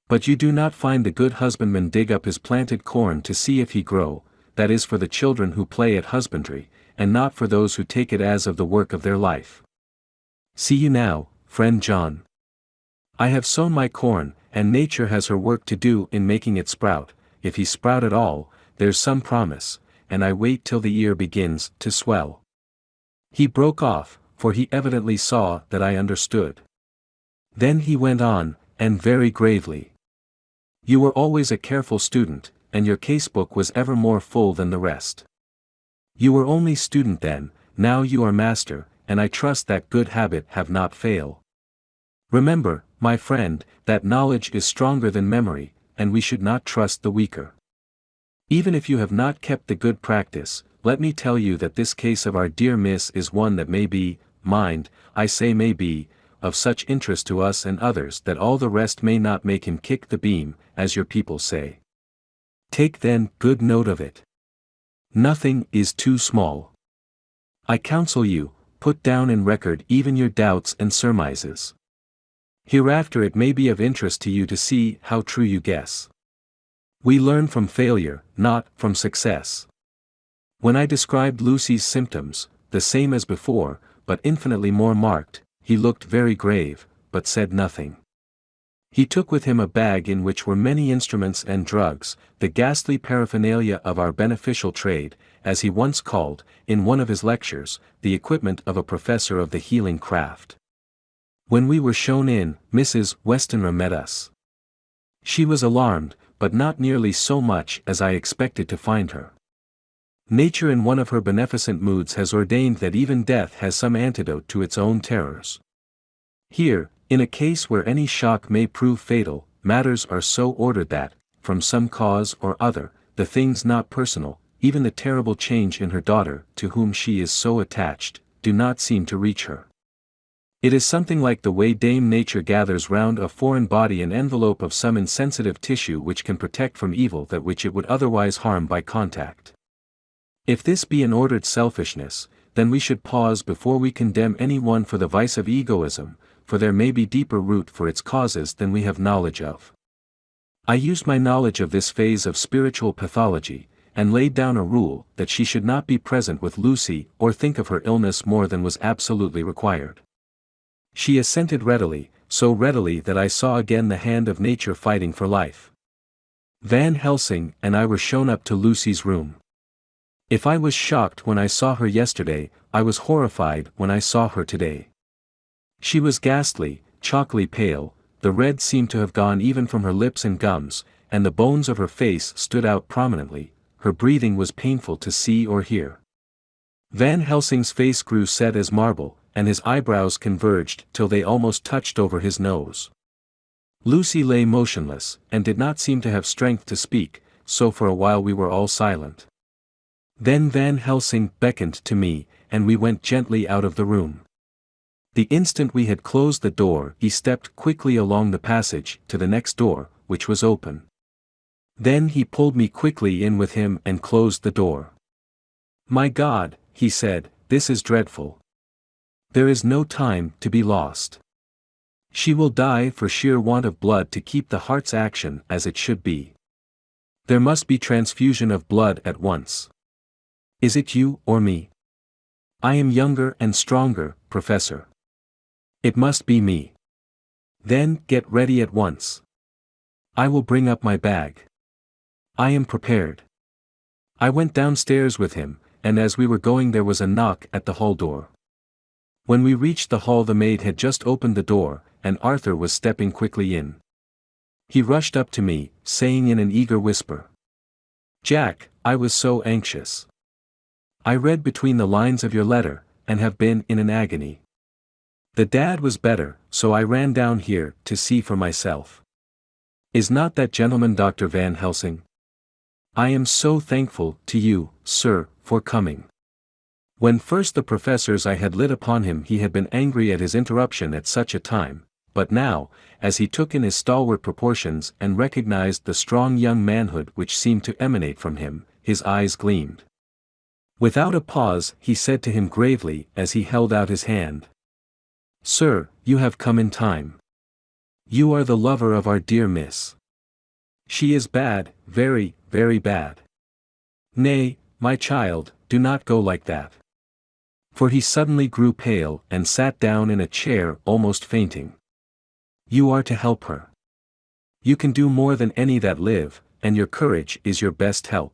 But you do not find the good husbandman dig up his planted corn to see if he grow, that is for the children who play at husbandry, and not for those who take it as of the work of their life. See you now, friend John. I have sown my corn, and nature has her work to do in making it sprout. If he sprout at all, there's some promise, and I wait till the ear begins to swell." He broke off, for he evidently saw that I understood. Then he went on, and very gravely. "You were always a careful student, and your casebook was ever more full than the rest. You were only student then, now you are master, and I trust that good habit have not fail. Remember, my friend, that knowledge is stronger than memory, and we should not trust the weaker. Even if you have not kept the good practice, let me tell you that this case of our dear Miss is one that may be, mind, I say may be, of such interest to us and others that all the rest may not make him kick the beam, as your people say. Take then good note of it. Nothing is too small. I counsel you, put down in record even your doubts and surmises. Hereafter it may be of interest to you to see how true you guess. We learn from failure, not from success. When I described Lucy's symptoms, the same as before, but infinitely more marked, he looked very grave, but said nothing. He took with him a bag in which were many instruments and drugs, the ghastly paraphernalia of our beneficial trade, as he once called, in one of his lectures, the equipment of a professor of the healing craft. When we were shown in, Mrs. Westenra met us. She was alarmed, but not nearly so much as I expected to find her. Nature in one of her beneficent moods has ordained that even death has some antidote to its own terrors. Here, in a case where any shock may prove fatal, matters are so ordered that, from some cause or other, the things not personal, even the terrible change in her daughter, to whom she is so attached, do not seem to reach her. It is something like the way Dame Nature gathers round a foreign body an envelope of some insensitive tissue which can protect from evil that which it would otherwise harm by contact. If this be an ordered selfishness, then we should pause before we condemn any one for the vice of egoism, for there may be deeper root for its causes than we have knowledge of. I used my knowledge of this phase of spiritual pathology, and laid down a rule that she should not be present with Lucy or think of her illness more than was absolutely required. She assented readily, so readily that I saw again the hand of nature fighting for life. Van Helsing and I were shown up to Lucy's room. If I was shocked when I saw her yesterday, I was horrified when I saw her today. She was ghastly, chalkily pale, the red seemed to have gone even from her lips and gums, and the bones of her face stood out prominently. Her breathing was painful to see or hear. Van Helsing's face grew set as marble, and his eyebrows converged till they almost touched over his nose. Lucy lay motionless, and did not seem to have strength to speak, so for a while we were all silent. Then Van Helsing beckoned to me, and we went gently out of the room. The instant we had closed the door, he stepped quickly along the passage to the next door, which was open. Then he pulled me quickly in with him and closed the door. "My God," he said, "this is dreadful. There is no time to be lost. She will die for sheer want of blood to keep the heart's action as it should be. There must be transfusion of blood at once. Is it you or me? I am younger and stronger, Professor. It must be me. Then get ready at once. I will bring up my bag. I am prepared." I went downstairs with him, and as we were going there was a knock at the hall door. When we reached the hall the maid had just opened the door, and Arthur was stepping quickly in. He rushed up to me, saying in an eager whisper, "Jack, I was so anxious. I read between the lines of your letter, and have been in an agony. The dad was better, so I ran down here to see for myself. Is not that gentleman Dr. Van Helsing? I am so thankful to you, sir, for coming." When first the professors I had lit upon him he had been angry at his interruption at such a time, but now, as he took in his stalwart proportions and recognized the strong young manhood which seemed to emanate from him, his eyes gleamed. Without a pause, he said to him gravely as he held out his hand, "Sir, you have come in time. You are the lover of our dear miss. She is bad, very, very bad. Nay, my child, do not go like that." For he suddenly grew pale and sat down in a chair almost fainting. "You are to help her. You can do more than any that live, and your courage is your best help."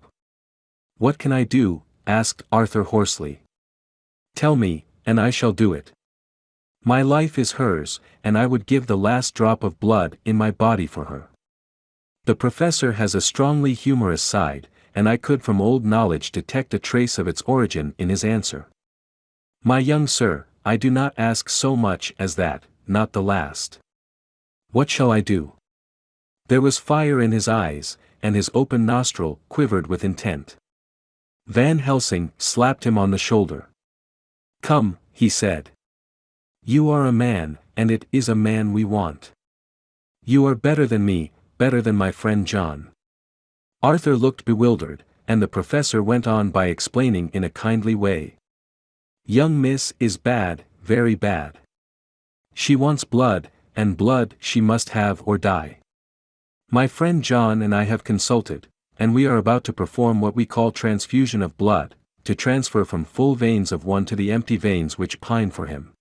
"What can I do?" asked Arthur hoarsely. "Tell me, and I shall do it. My life is hers, and I would give the last drop of blood in my body for her." The professor has a strongly humorous side, and I could from old knowledge detect a trace of its origin in his answer. "My young sir, I do not ask so much as that, not the last. What shall I do?" There was fire in his eyes, and his open nostril quivered with intent. Van Helsing slapped him on the shoulder. "Come," he said. "You are a man, and it is a man we want. You are better than me, better than my friend John." Arthur looked bewildered, and the professor went on by explaining in a kindly way. "Young miss is bad, very bad. She wants blood, and blood she must have or die. My friend John and I have consulted, and we are about to perform what we call transfusion of blood, to transfer from full veins of one to the empty veins which pine for him.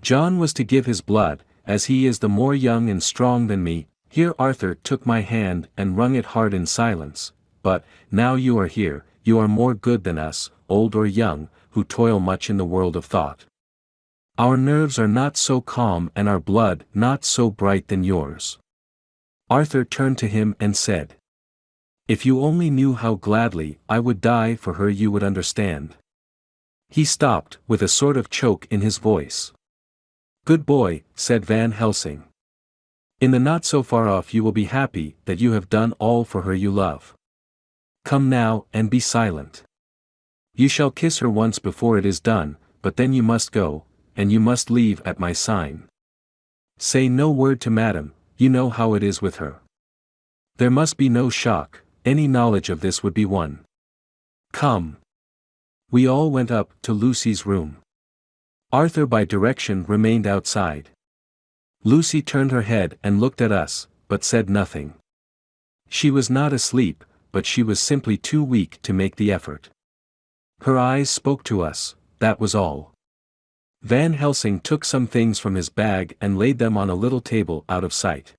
John was to give his blood, as he is the more young and strong than me." Here Arthur took my hand and wrung it hard in silence. "But, now you are here, you are more good than us, old or young, who toil much in the world of thought. Our nerves are not so calm and our blood not so bright than yours." Arthur turned to him and said, "If you only knew how gladly I would die for her you would understand." He stopped, with a sort of choke in his voice. "Good boy," said Van Helsing. "In the not so far off you will be happy that you have done all for her you love. Come now and be silent. You shall kiss her once before it is done, but then you must go, and you must leave at my sign. Say no word to madam, you know how it is with her. There must be no shock, any knowledge of this would be one. Come." We all went up to Lucy's room. Arthur by direction remained outside. Lucy turned her head and looked at us, but said nothing. She was not asleep, but she was simply too weak to make the effort. Her eyes spoke to us, that was all. Van Helsing took some things from his bag and laid them on a little table out of sight.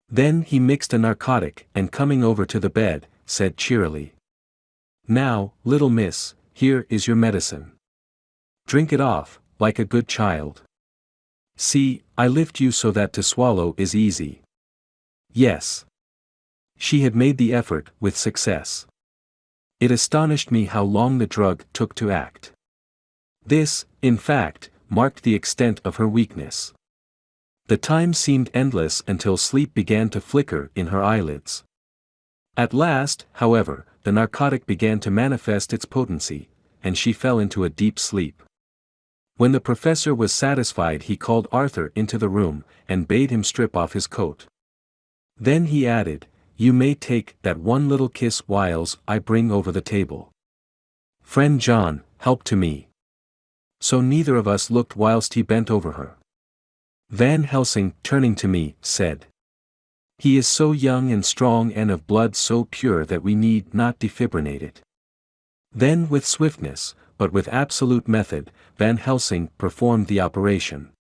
Then he mixed a narcotic and coming over to the bed, said cheerily, "Now, little miss, here is your medicine. Drink it off, like a good child. See, I lift you so that to swallow is easy." Yes. She had made the effort with success. It astonished me how long the drug took to act. This, in fact, marked the extent of her weakness. The time seemed endless until sleep began to flicker in her eyelids. At last, however, the narcotic began to manifest its potency, and she fell into a deep sleep. When the professor was satisfied he called Arthur into the room, and bade him strip off his coat. Then he added, "You may take that one little kiss whiles I bring over the table. Friend John, help to me." So neither of us looked whilst he bent over her. Van Helsing, turning to me, said, "He is so young and strong and of blood so pure that we need not defibrillate it." Then with swiftness, but with absolute method, Van Helsing performed the operation.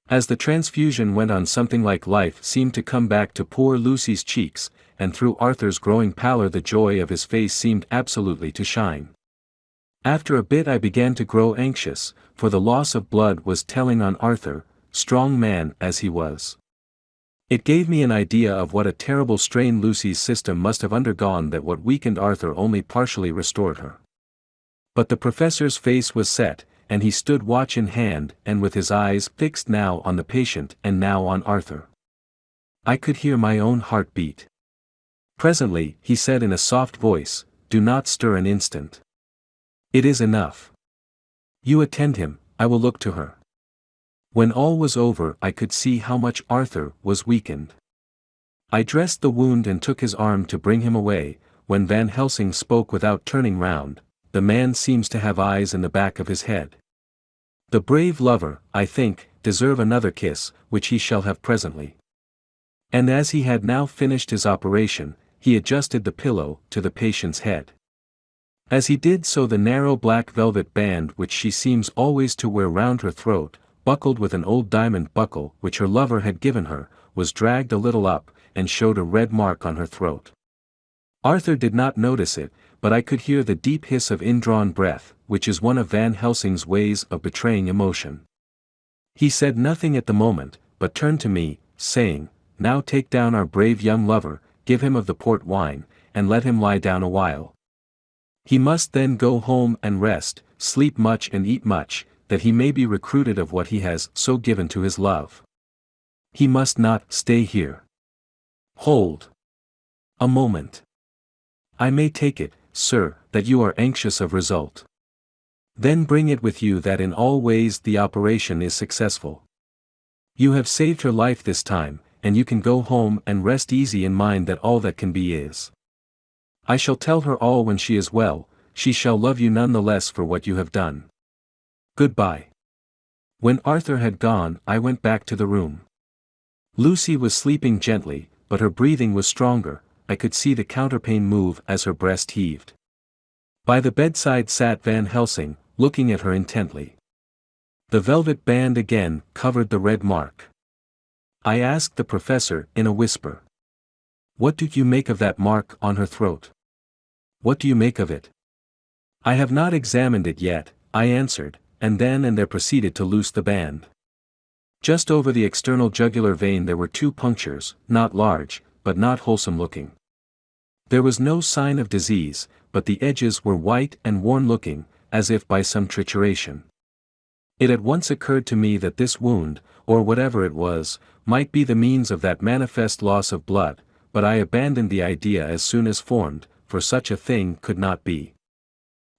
As the transfusion went on something like life seemed to come back to poor Lucy's cheeks, and through Arthur's growing pallor the joy of his face seemed absolutely to shine. After a bit I began to grow anxious, for the loss of blood was telling on Arthur, strong man as he was. It gave me an idea of what a terrible strain Lucy's system must have undergone that what weakened Arthur only partially restored her. But the professor's face was set, and he stood watch in hand and with his eyes fixed now on the patient and now on Arthur. I could hear my own heart beat. Presently, he said in a soft voice, "Do not stir an instant. It is enough. You attend him, I will look to her." When all was over I could see how much Arthur was weakened. I dressed the wound and took his arm to bring him away, when Van Helsing spoke without turning round. The man seems to have eyes in the back of his head. The brave lover, I think, deserve another kiss, which he shall have presently. And as he had now finished his operation, he adjusted the pillow to the patient's head. As he did so, the narrow black velvet band which she seems always to wear round her throat, buckled with an old diamond buckle which her lover had given her, was dragged a little up, and showed a red mark on her throat. Arthur did not notice it, but I could hear the deep hiss of indrawn breath, which is one of Van Helsing's ways of betraying emotion. He said nothing at the moment, but turned to me, saying, "Now take down our brave young lover, give him of the port wine, and let him lie down a while. He must then go home and rest, sleep much and eat much, that he may be recruited of what he has so given to his love. He must not stay here. Hold a moment. I may take it, sir, that you are anxious of result. Then bring it with you that in all ways the operation is successful. You have saved her life this time, and you can go home and rest easy in mind that all that can be is. I shall tell her all when she is well, she shall love you none the less for what you have done. Goodbye." When Arthur had gone, I went back to the room. Lucy was sleeping gently, but her breathing was stronger. I could see the counterpane move as her breast heaved. By the bedside sat Van Helsing, looking at her intently. The velvet band again covered the red mark. I asked the professor in a whisper, "What do you make of that mark on her throat? What do you make of it?" "I have not examined it yet," I answered, and then and there proceeded to loose the band. Just over the external jugular vein there were 2 punctures, not large, but not wholesome looking. There was no sign of disease, but the edges were white and worn-looking, as if by some trituration. It at once occurred to me that this wound, or whatever it was, might be the means of that manifest loss of blood, but I abandoned the idea as soon as formed, for such a thing could not be.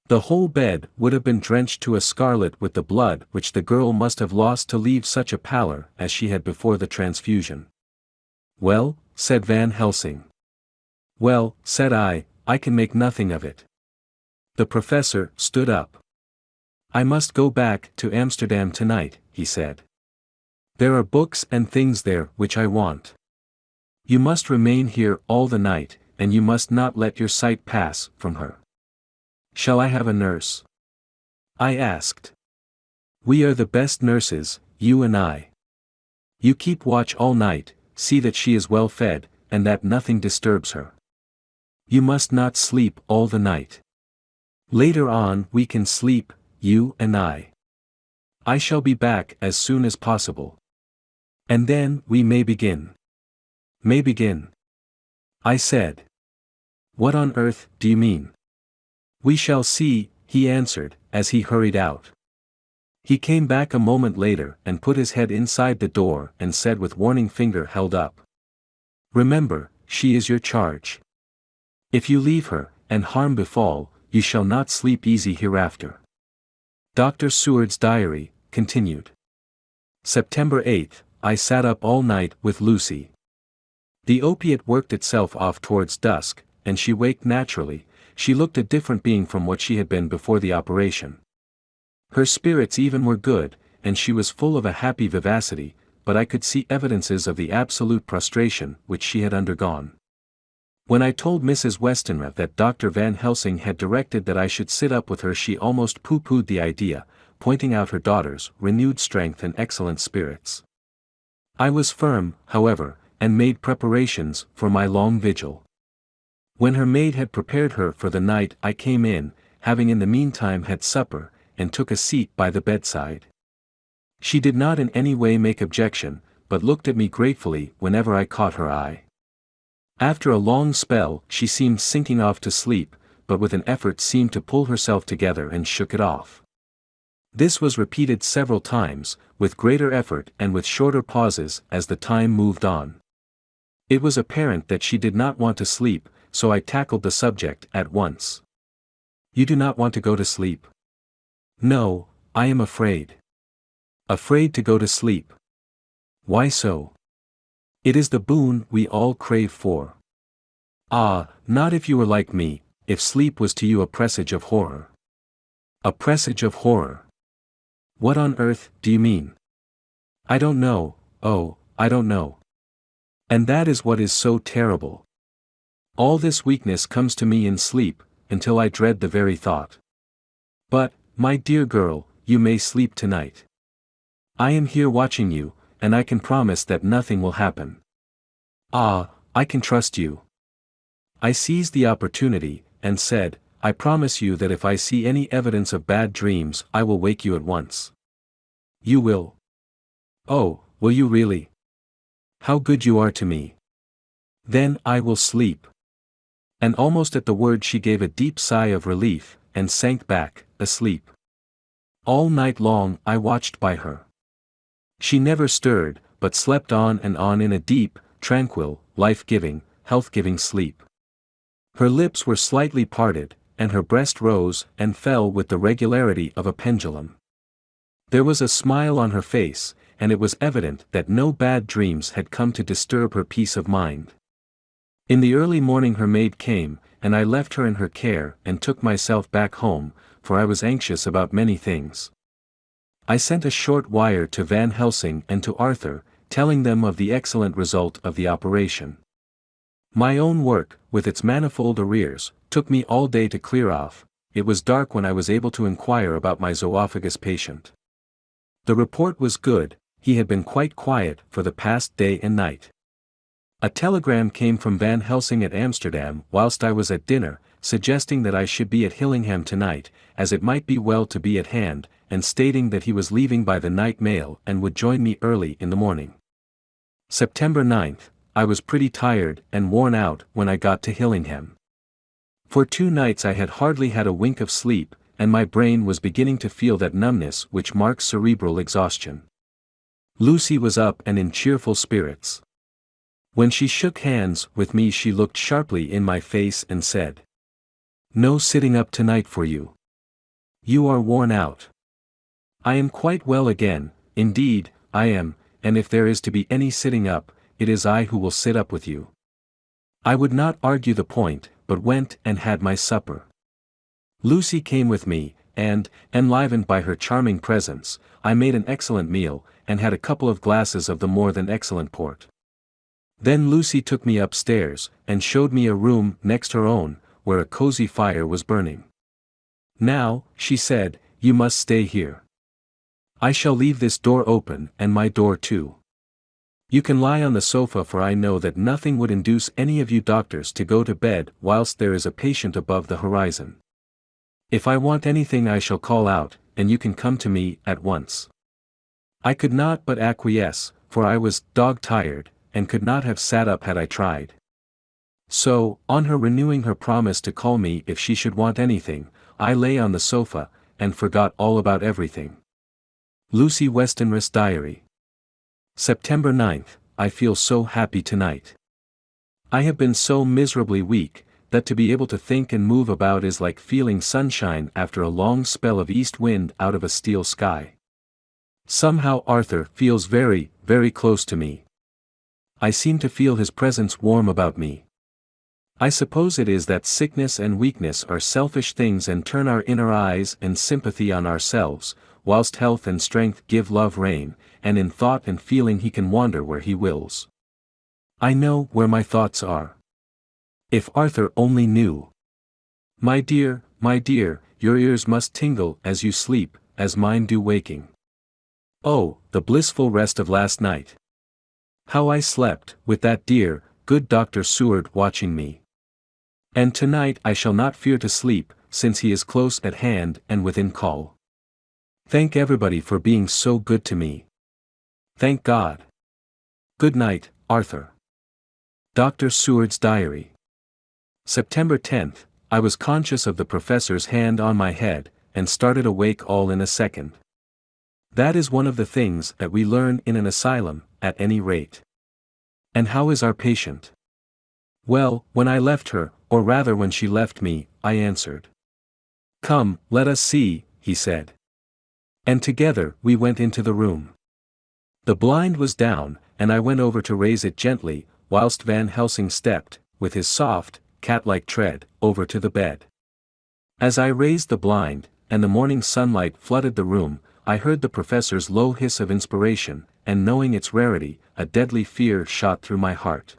The whole bed would have been drenched to a scarlet with the blood which the girl must have lost to leave such a pallor as she had before the transfusion. "Well," said Van Helsing. "Well," said I can make nothing of it." The professor stood up. "I must go back to Amsterdam tonight," he said. "There are books and things there which I want. You must remain here all the night, and you must not let your sight pass from her." "Shall I have a nurse?" I asked. "We are the best nurses, you and I. You keep watch all night, see that she is well fed, and that nothing disturbs her. You must not sleep all the night. Later on we can sleep, you and I. I shall be back as soon as possible. And then we may begin." "May begin?" I said. "What on earth do you mean?" "We shall see," he answered, as he hurried out. He came back a moment later and put his head inside the door and said with warning finger held up, "Remember, she is your charge. If you leave her, and harm befall, you shall not sleep easy hereafter." Dr. Seward's diary, continued. September 8th, I sat up all night with Lucy. The opiate worked itself off towards dusk, and she waked naturally. She looked a different being from what she had been before the operation. Her spirits even were good, and she was full of a happy vivacity, but I could see evidences of the absolute prostration which she had undergone. When I told Mrs. Westenra that Dr. Van Helsing had directed that I should sit up with her, she almost pooh-poohed the idea, pointing out her daughter's renewed strength and excellent spirits. I was firm, however, and made preparations for my long vigil. When her maid had prepared her for the night, I came in, having in the meantime had supper, and took a seat by the bedside. She did not in any way make objection, but looked at me gratefully whenever I caught her eye. After a long spell she seemed sinking off to sleep, but with an effort seemed to pull herself together and shook it off. This was repeated several times, with greater effort and with shorter pauses as the time moved on. It was apparent that she did not want to sleep, so I tackled the subject at once. "You do not want to go to sleep?" "No, I am afraid." Afraid to go to sleep. Why so? It is the boon we all crave for. Ah, not if you were like me, if sleep was to you a presage of horror. A presage of horror. What on earth do you mean? I don't know, oh, I don't know. And that is what is so terrible. All this weakness comes to me in sleep, until I dread the very thought. But, my dear girl, you may sleep tonight. I am here watching you, and I can promise that nothing will happen. Ah, I can trust you. I seized the opportunity, and said, I promise you that if I see any evidence of bad dreams I will wake you at once. You will? Oh, will you really? How good you are to me. Then I will sleep. And almost at the word she gave a deep sigh of relief, and sank back, asleep. All night long I watched by her. She never stirred, but slept on and on in a deep, tranquil, life-giving, health-giving sleep. Her lips were slightly parted, and her breast rose and fell with the regularity of a pendulum. There was a smile on her face, and it was evident that no bad dreams had come to disturb her peace of mind. In the early morning her maid came, and I left her in her care and took myself back home, for I was anxious about many things. I sent a short wire to Van Helsing and to Arthur, telling them of the excellent result of the operation. My own work, with its manifold arrears, took me all day to clear off. It was dark when I was able to inquire about my zoophagus patient. The report was good, he had been quite quiet for the past day and night. A telegram came from Van Helsing at Amsterdam whilst I was at dinner, suggesting that I should be at Hillingham tonight, as it might be well to be at hand, and stating that he was leaving by the night mail and would join me early in the morning. September 9th, I was pretty tired and worn out when I got to Hillingham. For 2 nights I had hardly had a wink of sleep, and my brain was beginning to feel that numbness which marks cerebral exhaustion. Lucy was up and in cheerful spirits. When she shook hands with me she looked sharply in my face and said, "No sitting up tonight for you. You are worn out." I am quite well again, indeed, I am, and if there is to be any sitting up, it is I who will sit up with you. I would not argue the point, but went and had my supper. Lucy came with me, and, enlivened by her charming presence, I made an excellent meal, and had a couple of glasses of the more than excellent port. Then Lucy took me upstairs, and showed me a room next her own, where a cozy fire was burning. "Now," she said, "you must stay here. I shall leave this door open and my door too. You can lie on the sofa, for I know that nothing would induce any of you doctors to go to bed whilst there is a patient above the horizon. If I want anything I shall call out, and you can come to me at once." I could not but acquiesce, for I was dog-tired, and could not have sat up had I tried. So, on her renewing her promise to call me if she should want anything, I lay on the sofa, and forgot all about everything. Lucy Westenra's Diary. September 9th, I feel so happy tonight. I have been so miserably weak, that to be able to think and move about is like feeling sunshine after a long spell of east wind out of a steel sky. Somehow Arthur feels very, very close to me. I seem to feel his presence warm about me. I suppose it is that sickness and weakness are selfish things and turn our inner eyes and sympathy on ourselves, whilst health and strength give love rein, and in thought and feeling he can wander where he wills. I know where my thoughts are. If Arthur only knew. My dear, your ears must tingle as you sleep, as mine do waking. Oh, the blissful rest of last night! How I slept, with that dear, good Dr. Seward watching me. And tonight I shall not fear to sleep, since he is close at hand and within call. Thank everybody for being so good to me. Thank God. Good night, Arthur. Dr. Seward's Diary. September 10th, I was conscious of the professor's hand on my head, and started awake all in a second. That is one of the things that we learn in an asylum, at any rate. And how is our patient? Well, when I left her, or rather when she left me, I answered. "Come, let us see," he said. And together we went into the room. The blind was down, and I went over to raise it gently, whilst Van Helsing stepped, with his soft, cat-like tread, over to the bed. As I raised the blind, and the morning sunlight flooded the room, I heard the professor's low hiss of inspiration, and knowing its rarity, a deadly fear shot through my heart.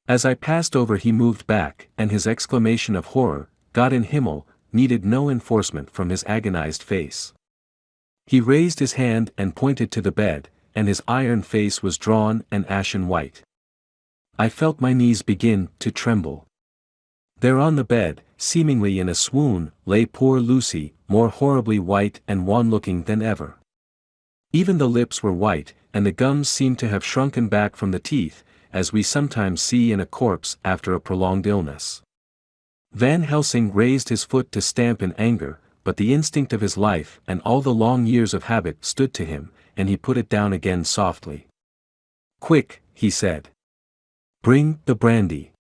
As I passed over he moved back, and his exclamation of horror, "God in Himmel," needed no enforcement from his agonized face. He raised his hand and pointed to the bed, and his iron face was drawn and ashen white. I felt my knees begin to tremble. There on the bed, seemingly in a swoon, lay poor Lucy, more horribly white and wan-looking than ever. Even the lips were white, and the gums seemed to have shrunken back from the teeth, as we sometimes see in a corpse after a prolonged illness. Van Helsing raised his foot to stamp in anger, but the instinct of his life and all the long years of habit stood to him, and he put it down again softly. "Quick," he said. "Bring the brandy."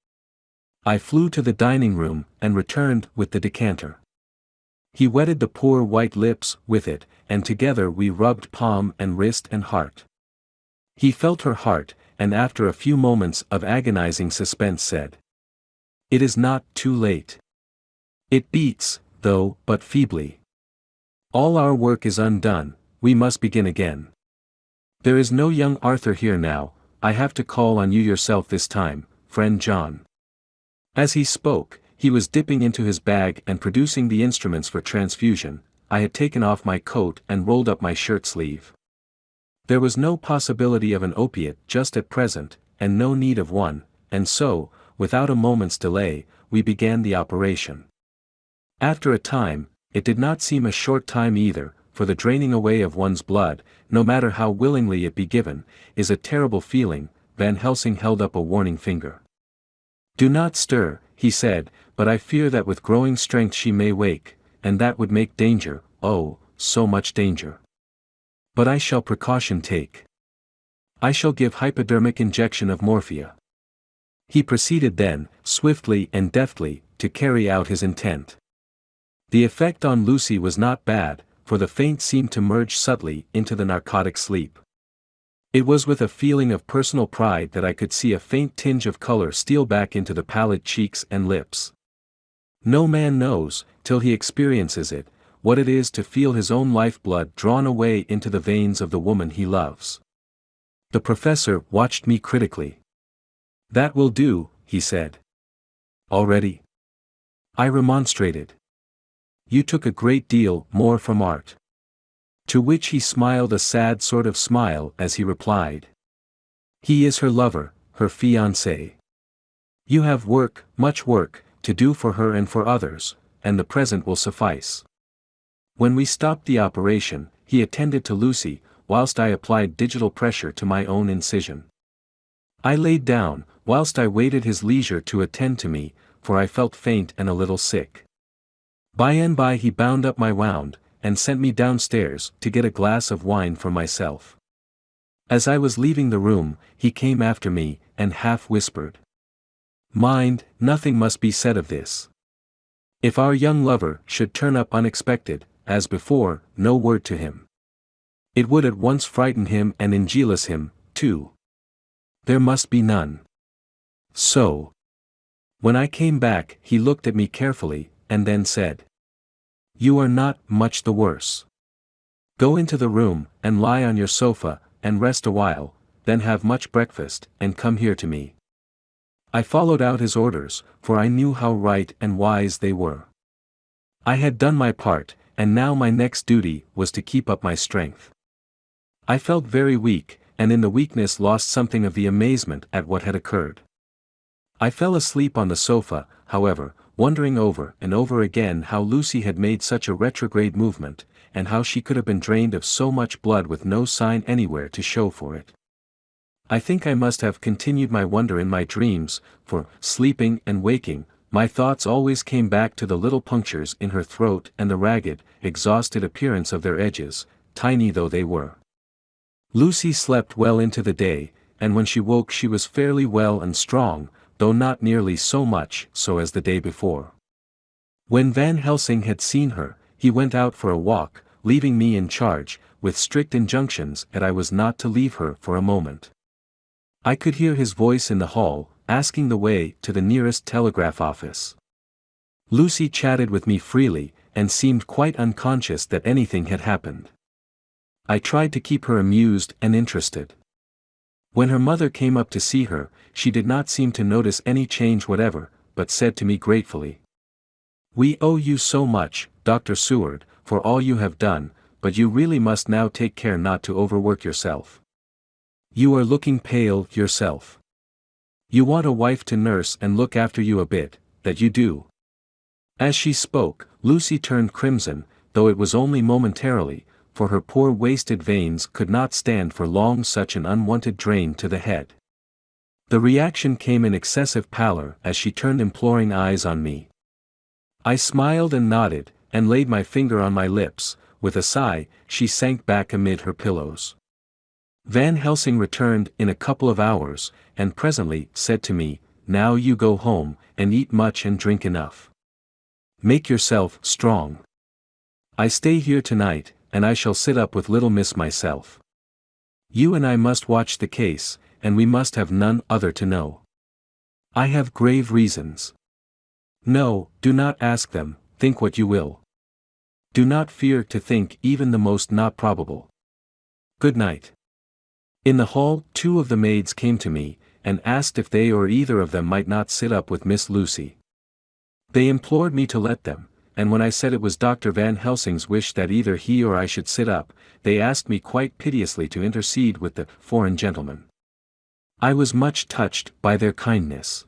I flew to the dining room, and returned with the decanter. He wetted the poor white lips with it, and together we rubbed palm and wrist and heart. He felt her heart, and after a few moments of agonizing suspense said, "It is not too late. It beats, though, but feebly. All our work is undone, we must begin again. There is no young Arthur here now, I have to call on you yourself this time, friend John." As he spoke, he was dipping into his bag and producing the instruments for transfusion. I had taken off my coat and rolled up my shirt sleeve. There was no possibility of an opiate just at present, and no need of one, and so, without a moment's delay, we began the operation. After a time, it did not seem a short time either, for the draining away of one's blood, no matter how willingly it be given, is a terrible feeling. Van Helsing held up a warning finger. "Do not stir," he said, "but I fear that with growing strength she may wake, and that would make danger, oh, so much danger. But I shall precaution take. I shall give hypodermic injection of morphia." He proceeded then, swiftly and deftly, to carry out his intent. The effect on Lucy was not bad, for the faint seemed to merge subtly into the narcotic sleep. It was with a feeling of personal pride that I could see a faint tinge of color steal back into the pallid cheeks and lips. No man knows, till he experiences it, what it is to feel his own lifeblood drawn away into the veins of the woman he loves. The professor watched me critically. "That will do," he said. "Already?" I remonstrated. "You took a great deal more from art." To which he smiled a sad sort of smile as he replied, "He is her lover, her fiancé. You have work, much work, to do for her and for others, and the present will suffice." When we stopped the operation, he attended to Lucy, whilst I applied digital pressure to my own incision. I laid down, whilst I waited his leisure to attend to me, for I felt faint and a little sick. By and by he bound up my wound, and sent me downstairs to get a glass of wine for myself. As I was leaving the room, he came after me, and half whispered, "Mind, nothing must be said of this. If our young lover should turn up unexpected, as before, no word to him. It would at once frighten him and enjealous him, too. There must be none. So." When I came back, he looked at me carefully, and then said, "You are not much the worse. Go into the room, and lie on your sofa, and rest a while, then have much breakfast, and come here to me." I followed out his orders, for I knew how right and wise they were. I had done my part, and now my next duty was to keep up my strength. I felt very weak, and in the weakness lost something of the amazement at what had occurred. I fell asleep on the sofa, however, wondering over and over again how Lucy had made such a retrograde movement, and how she could have been drained of so much blood with no sign anywhere to show for it. I think I must have continued my wonder in my dreams, for, sleeping and waking, my thoughts always came back to the little punctures in her throat and the ragged, exhausted appearance of their edges, tiny though they were. Lucy slept well into the day, and when she woke she was fairly well and strong, though not nearly so much so as the day before. When Van Helsing had seen her, he went out for a walk, leaving me in charge, with strict injunctions that I was not to leave her for a moment. I could hear his voice in the hall, asking the way to the nearest telegraph office. Lucy chatted with me freely, and seemed quite unconscious that anything had happened. I tried to keep her amused and interested. When her mother came up to see her, she did not seem to notice any change whatever, but said to me gratefully, "We owe you so much, Dr. Seward, for all you have done, but you really must now take care not to overwork yourself. You are looking pale yourself. You want a wife to nurse and look after you a bit, that you do." As she spoke, Lucy turned crimson, though it was only momentarily, for her poor wasted veins could not stand for long such an unwanted drain to the head. The reaction came in excessive pallor as she turned imploring eyes on me. I smiled and nodded, and laid my finger on my lips. With a sigh, she sank back amid her pillows. Van Helsing returned in a couple of hours, and presently said to me, "Now you go home, and eat much and drink enough. Make yourself strong. I stay here tonight, and I shall sit up with little miss myself. You and I must watch the case, and we must have none other to know. I have grave reasons. No, do not ask them, think what you will. Do not fear to think even the most not probable. Good night." In the hall, 2 of the maids came to me, and asked if they or either of them might not sit up with Miss Lucy. They implored me to let them, and when I said it was Dr. Van Helsing's wish that either he or I should sit up, they asked me quite piteously to intercede with the foreign gentleman. I was much touched by their kindness.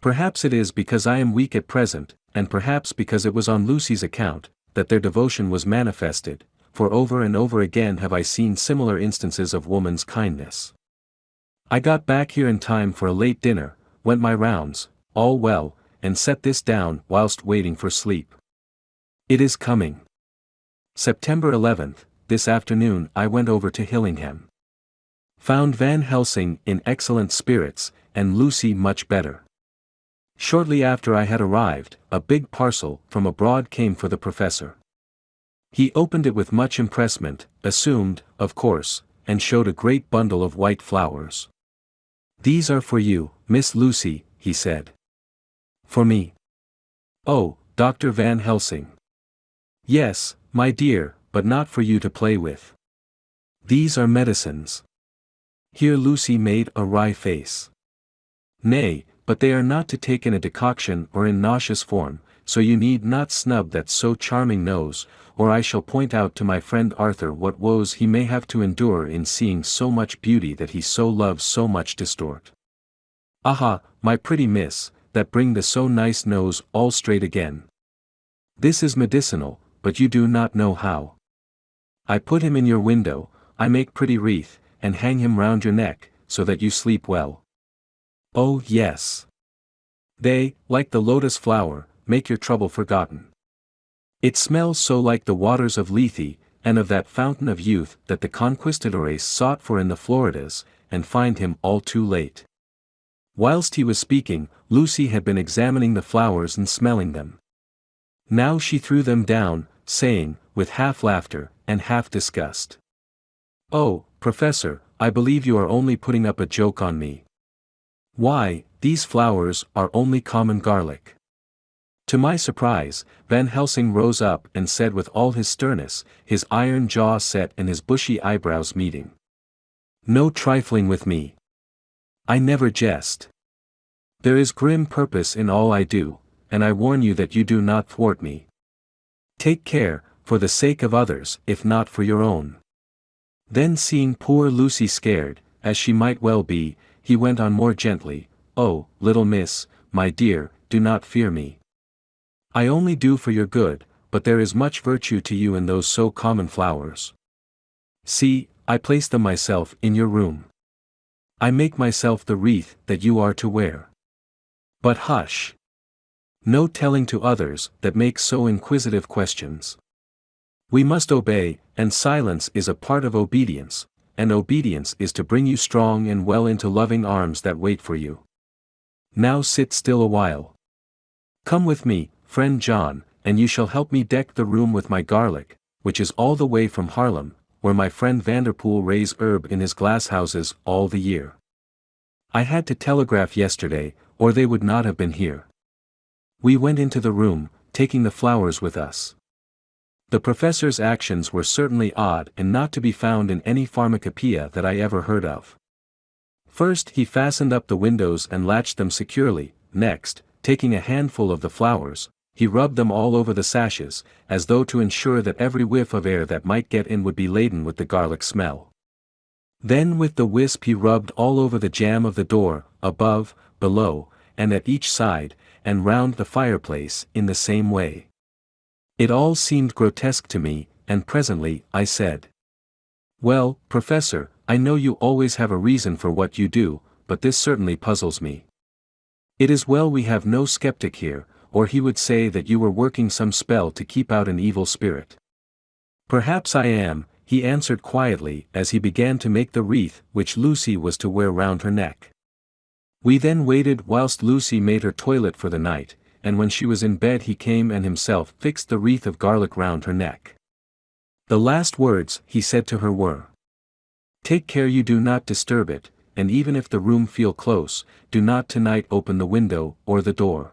Perhaps it is because I am weak at present, and perhaps because it was on Lucy's account, that their devotion was manifested, for over and over again have I seen similar instances of woman's kindness. I got back here in time for a late dinner, went my rounds, all well, and set this down whilst waiting for sleep. It is coming. September 11th, this afternoon I went over to Hillingham. Found Van Helsing in excellent spirits, and Lucy much better. Shortly after I had arrived, a big parcel from abroad came for the professor. He opened it with much impressment, assumed, of course, and showed a great bundle of white flowers. "These are for you, Miss Lucy," he said. "For me?" "Oh, Dr. Van Helsing." "Yes, my dear, but not for you to play with. These are medicines." Here Lucy made a wry face. "Nay, but they are not to take in a decoction or in nauseous form, so you need not snub that so charming nose, or I shall point out to my friend Arthur what woes he may have to endure in seeing so much beauty that he so loves so much distort. Aha, my pretty miss, that bring the so nice nose all straight again. This is medicinal, but you do not know how. I put him in your window, I make pretty wreath, and hang him round your neck, so that you sleep well. Oh yes. They, like the lotus flower, make your trouble forgotten. It smells so like the waters of Lethe, and of that fountain of youth that the conquistadores sought for in the Floridas, and find him all too late." Whilst he was speaking, Lucy had been examining the flowers and smelling them. Now she threw them down, saying, with half laughter, and half disgust, "Oh, Professor, I believe you are only putting up a joke on me. Why, these flowers are only common garlic." To my surprise, Van Helsing rose up and said with all his sternness, his iron jaw set and his bushy eyebrows meeting, "No trifling with me. I never jest. There is grim purpose in all I do, and I warn you that you do not thwart me. Take care, for the sake of others, if not for your own." Then seeing poor Lucy scared, as she might well be, he went on more gently, "Oh, little miss, my dear, do not fear me. I only do for your good, but there is much virtue to you in those so common flowers. See, I place them myself in your room. I make myself the wreath that you are to wear. But hush! No telling to others that make so inquisitive questions. We must obey, and silence is a part of obedience, and obedience is to bring you strong and well into loving arms that wait for you. Now sit still a while. Come with me, friend John, and you shall help me deck the room with my garlic, which is all the way from Harlem, where my friend Vanderpool raise herb in his glass houses all the year. I had to telegraph yesterday, or they would not have been here. We went into the room, taking the flowers with us. The professor's actions were certainly odd and not to be found in any pharmacopoeia that I ever heard of. First he fastened up the windows and latched them securely, next, taking a handful of the flowers, he rubbed them all over the sashes, as though to ensure that every whiff of air that might get in would be laden with the garlic smell. Then with the wisp he rubbed all over the jamb of the door, above, below, and at each side, and round the fireplace in the same way. It all seemed grotesque to me, and presently I said, "Well, Professor, I know you always have a reason for what you do, but this certainly puzzles me. It is well we have no skeptic here, or he would say that you were working some spell to keep out an evil spirit." "Perhaps I am," he answered quietly as he began to make the wreath which Lucy was to wear round her neck. We then waited whilst Lucy made her toilet for the night, and when she was in bed he came and himself fixed the wreath of garlic round her neck. The last words he said to her were, "Take care you do not disturb it, and even if the room feel close, do not tonight open the window or the door."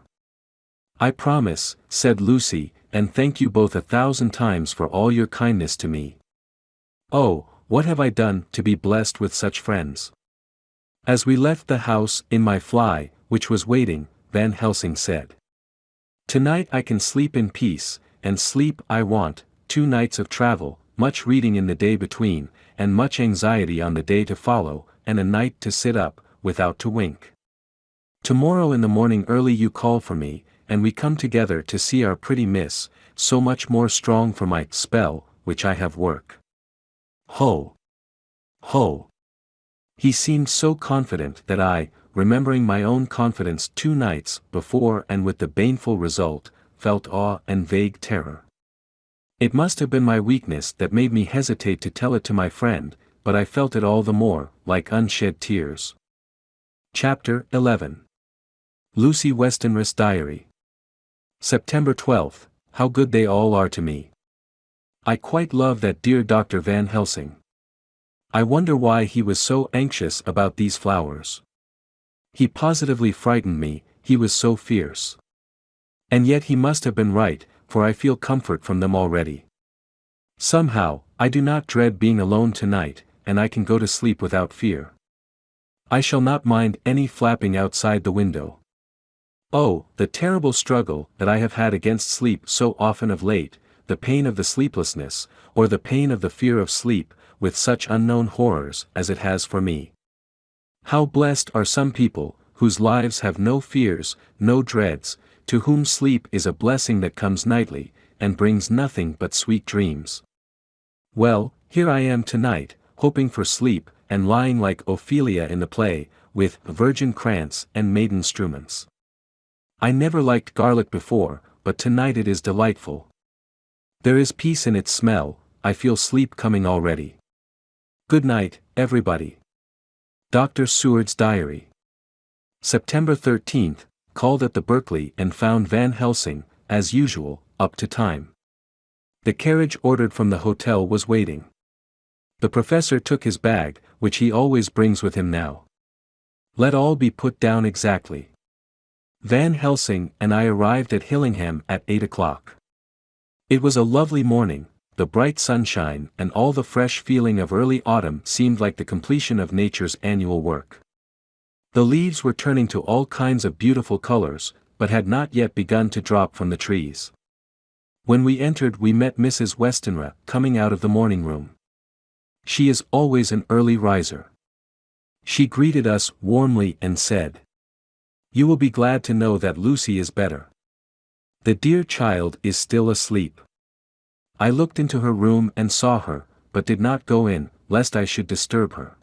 "I promise," said Lucy, "and thank you both 1,000 times for all your kindness to me. Oh, what have I done to be blessed with such friends?" As we left the house in my fly, which was waiting, Van Helsing said, "Tonight I can sleep in peace, and sleep I want, 2 nights of travel, much reading in the day between, and much anxiety on the day to follow, and a night to sit up, without to wink. Tomorrow in the morning early you call for me, and we come together to see our pretty miss, so much more strong for my spell, which I have work. Ho! Ho!" He seemed so confident that I, remembering my own confidence 2 nights before and with the baneful result, felt awe and vague terror. It must have been my weakness that made me hesitate to tell it to my friend, but I felt it all the more, like unshed tears. Chapter 11. Lucy Westenra's Diary. September 12th, how good they all are to me. I quite love that dear Dr. Van Helsing. I wonder why he was so anxious about these flowers. He positively frightened me, he was so fierce. And yet he must have been right, for I feel comfort from them already. Somehow, I do not dread being alone tonight, and I can go to sleep without fear. I shall not mind any flapping outside the window. Oh, the terrible struggle that I have had against sleep so often of late, the pain of the sleeplessness, or the pain of the fear of sleep, with such unknown horrors as it has for me. How blessed are some people, whose lives have no fears, no dreads, to whom sleep is a blessing that comes nightly, and brings nothing but sweet dreams. Well, here I am tonight, hoping for sleep, and lying like Ophelia in the play, with virgin krantz and maiden struments. I never liked garlic before, but tonight it is delightful. There is peace in its smell, I feel sleep coming already. Good night, everybody. Dr. Seward's Diary. September 13th, called at the Berkeley and found Van Helsing, as usual, up to time. The carriage ordered from the hotel was waiting. The professor took his bag, which he always brings with him now. Let all be put down exactly. Van Helsing and I arrived at Hillingham at 8 o'clock. It was a lovely morning, the bright sunshine and all the fresh feeling of early autumn seemed like the completion of nature's annual work. The leaves were turning to all kinds of beautiful colors, but had not yet begun to drop from the trees. When we entered we met Mrs. Westenra coming out of the morning room. She is always an early riser. She greeted us warmly and said, "You will be glad to know that Lucy is better. The dear child is still asleep." I looked into her room and saw her, but did not go in, lest I should disturb her.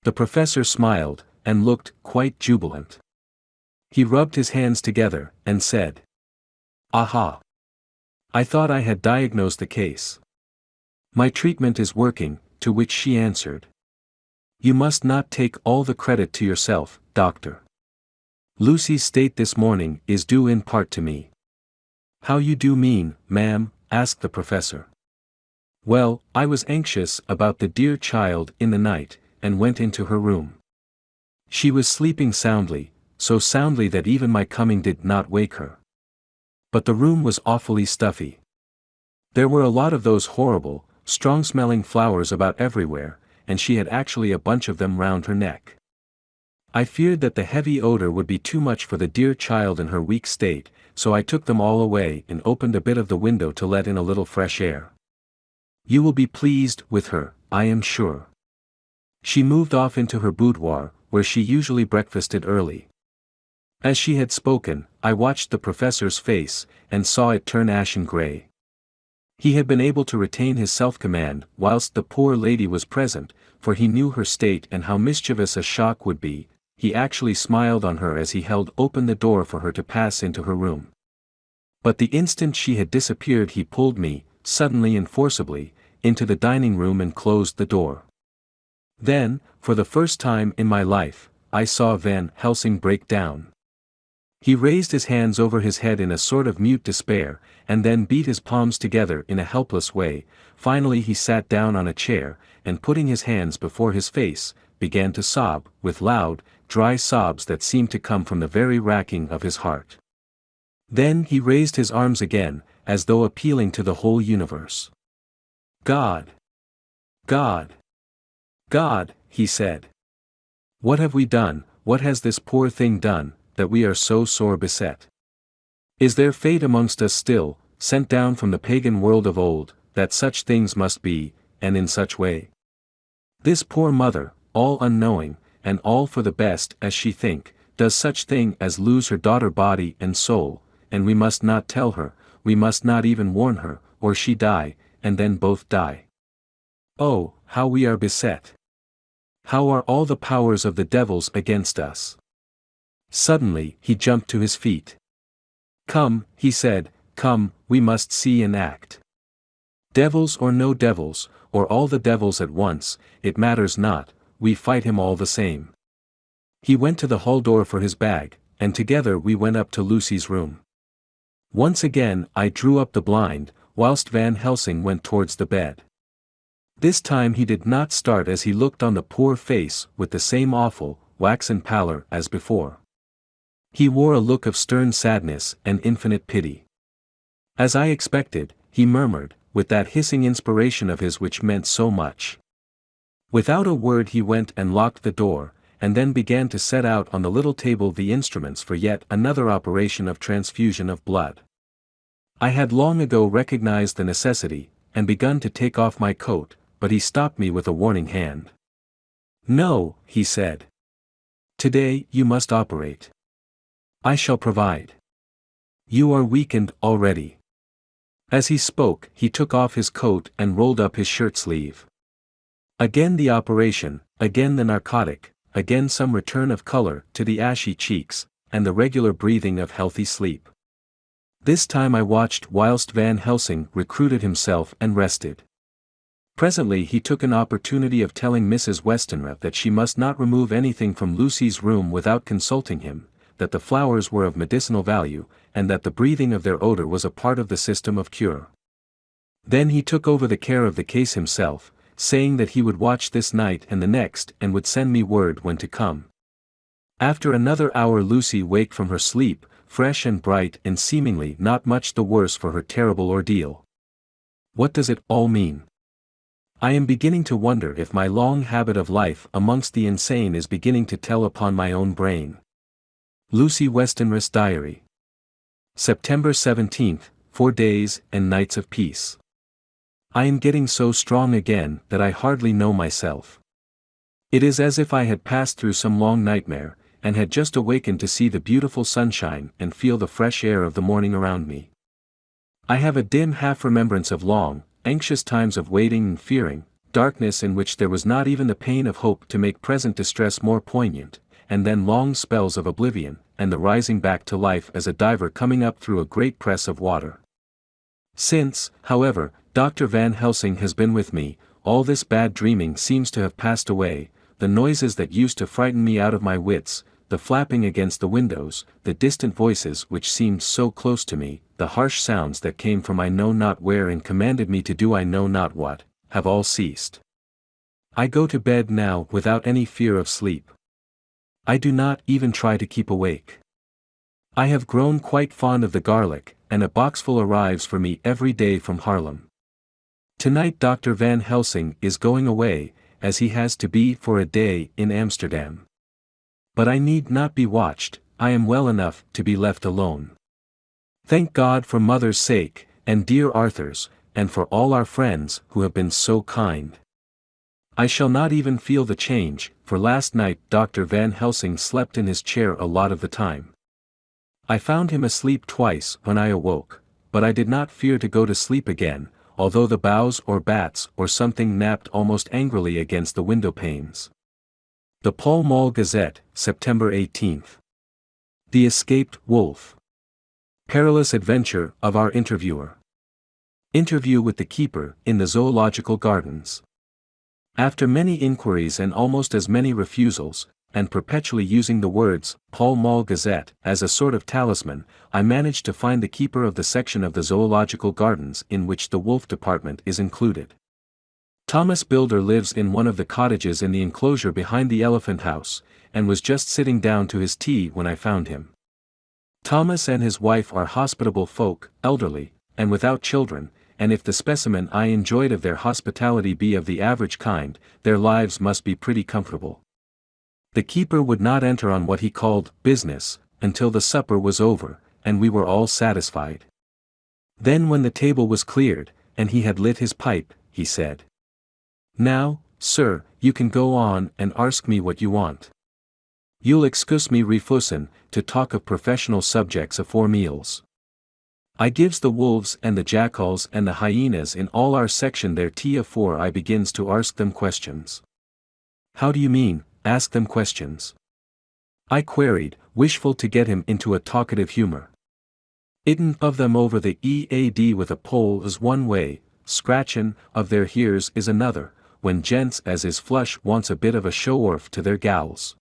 The professor smiled, and looked quite jubilant. He rubbed his hands together, and said, "Aha! I thought I had diagnosed the case. My treatment is working," to which she answered, "You must not take all the credit to yourself, doctor. Lucy's state this morning is due in part to me." "How you do mean, ma'am?" asked the professor. Well, I was anxious about the dear child in the night, and went into her room. She was sleeping soundly, so soundly that even my coming did not wake her. But the room was awfully stuffy. There were a lot of those horrible, strong-smelling flowers about everywhere, and she had actually a bunch of them round her neck. I feared that the heavy odor would be too much for the dear child in her weak state, so I took them all away and opened a bit of the window to let in a little fresh air. You will be pleased with her, I am sure. She moved off into her boudoir, where she usually breakfasted early. As she had spoken, I watched the professor's face, and saw it turn ashen gray. He had been able to retain his self-command whilst the poor lady was present, for he knew her state and how mischievous a shock would be. He actually smiled on her as he held open the door for her to pass into her room. But the instant she had disappeared he pulled me, suddenly and forcibly, into the dining room and closed the door. Then, for the first time in my life, I saw Van Helsing break down. He raised his hands over his head in a sort of mute despair, and then beat his palms together in a helpless way. Finally he sat down on a chair, and putting his hands before his face, began to sob, with loud, dry sobs that seemed to come from the very racking of his heart. Then he raised his arms again, as though appealing to the whole universe. God! God! God, he said. What have we done, what has this poor thing done, that we are so sore beset? Is there fate amongst us still, sent down from the pagan world of old, that such things must be, and in such way? This poor mother, all unknowing, and all for the best as she think, does such thing as lose her daughter body and soul, and we must not tell her, we must not even warn her, or she die, and then both die. Oh, how we are beset! How are all the powers of the devils against us? Suddenly he jumped to his feet. Come, he said, come, we must see and act. Devils or no devils, or all the devils at once, it matters not, we fight him all the same. He went to the hall door for his bag, and together we went up to Lucy's room. Once again I drew up the blind, whilst Van Helsing went towards the bed. This time he did not start as he looked on the poor face with the same awful, waxen pallor as before. He wore a look of stern sadness and infinite pity. As I expected, he murmured, with that hissing inspiration of his which meant so much. Without a word he went and locked the door, and then began to set out on the little table the instruments for yet another operation of transfusion of blood. I had long ago recognized the necessity, and begun to take off my coat, but he stopped me with a warning hand. No, he said. Today you must operate. I shall provide. You are weakened already. As he spoke, he took off his coat and rolled up his shirt sleeve. Again the operation, again the narcotic, again some return of color to the ashy cheeks, and the regular breathing of healthy sleep. This time I watched whilst Van Helsing recruited himself and rested. Presently he took an opportunity of telling Mrs. Westenra that she must not remove anything from Lucy's room without consulting him, that the flowers were of medicinal value, and that the breathing of their odor was a part of the system of cure. Then he took over the care of the case himself, saying that he would watch this night and the next and would send me word when to come. After another hour Lucy waked from her sleep, fresh and bright and seemingly not much the worse for her terrible ordeal. What does it all mean? I am beginning to wonder if my long habit of life amongst the insane is beginning to tell upon my own brain. Lucy Westenra's Diary. September 17, 4 days and nights of peace. I am getting so strong again that I hardly know myself. It is as if I had passed through some long nightmare, and had just awakened to see the beautiful sunshine and feel the fresh air of the morning around me. I have a dim half-remembrance of long, anxious times of waiting and fearing, darkness in which there was not even the pain of hope to make present distress more poignant, and then long spells of oblivion, and the rising back to life as a diver coming up through a great press of water. Since, however, Dr. Van Helsing has been with me, all this bad dreaming seems to have passed away, the noises that used to frighten me out of my wits, the flapping against the windows, the distant voices which seemed so close to me, the harsh sounds that came from I know not where and commanded me to do I know not what, have all ceased. I go to bed now without any fear of sleep. I do not even try to keep awake. I have grown quite fond of the garlic, and a boxful arrives for me every day from Haarlem. Tonight Dr. Van Helsing is going away, as he has to be for a day in Amsterdam. But I need not be watched, I am well enough to be left alone. Thank God for Mother's sake, and dear Arthur's, and for all our friends who have been so kind. I shall not even feel the change, for last night Dr. Van Helsing slept in his chair a lot of the time. I found him asleep twice when I awoke, but I did not fear to go to sleep again, although the boughs or bats or something napped almost angrily against the window panes. The Pall Mall Gazette, September 18th. The Escaped Wolf. Perilous adventure of our interviewer. Interview with the keeper in the Zoological Gardens. After many inquiries and almost as many refusals, and perpetually using the words, Pall Mall Gazette, as a sort of talisman, I managed to find the keeper of the section of the Zoological Gardens in which the wolf department is included. Thomas Builder lives in one of the cottages in the enclosure behind the elephant house, and was just sitting down to his tea when I found him. Thomas and his wife are hospitable folk, elderly, and without children, and if the specimen I enjoyed of their hospitality be of the average kind, their lives must be pretty comfortable. The keeper would not enter on what he called business, until the supper was over, and we were all satisfied. Then when the table was cleared, and he had lit his pipe, he said, "Now, sir, you can go on and ask me what you want. You'll excuse me refusin' to talk of professional subjects afore meals. I gives the wolves and the jackals and the hyenas in all our section their tea afore I begins to ask them questions." "How do you mean, ask them questions?" I queried, wishful to get him into a talkative humor. "It'n of them over the EAD with a pole is one way, scratchin' of their hears is another, when gents as is flush wants a bit of a show-orf to their gals.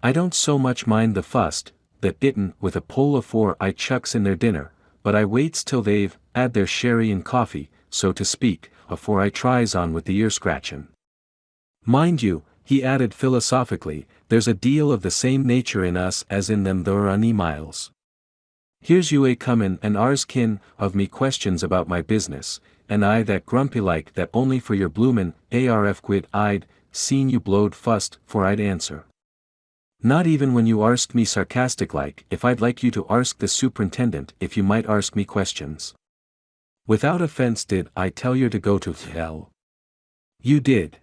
I don't so much mind the fust, that it'n with a pole afore I chucks in their dinner, but I waits till they've 'ad their sherry and coffee, so to speak, afore I tries on with the ear scratchin'. Mind you," he added philosophically, "there's a deal of the same nature in us as in them there animals. Here's you a comin' and arskin' of me questions about my business, and I that grumpy like that only for your bloomin' arf quid I'd seen you blowed fust for I'd answer. Not even when you arsked me sarcastic like if I'd like you to arsk the superintendent if you might arsk me questions. Without offense did I tell you to go to hell? You did.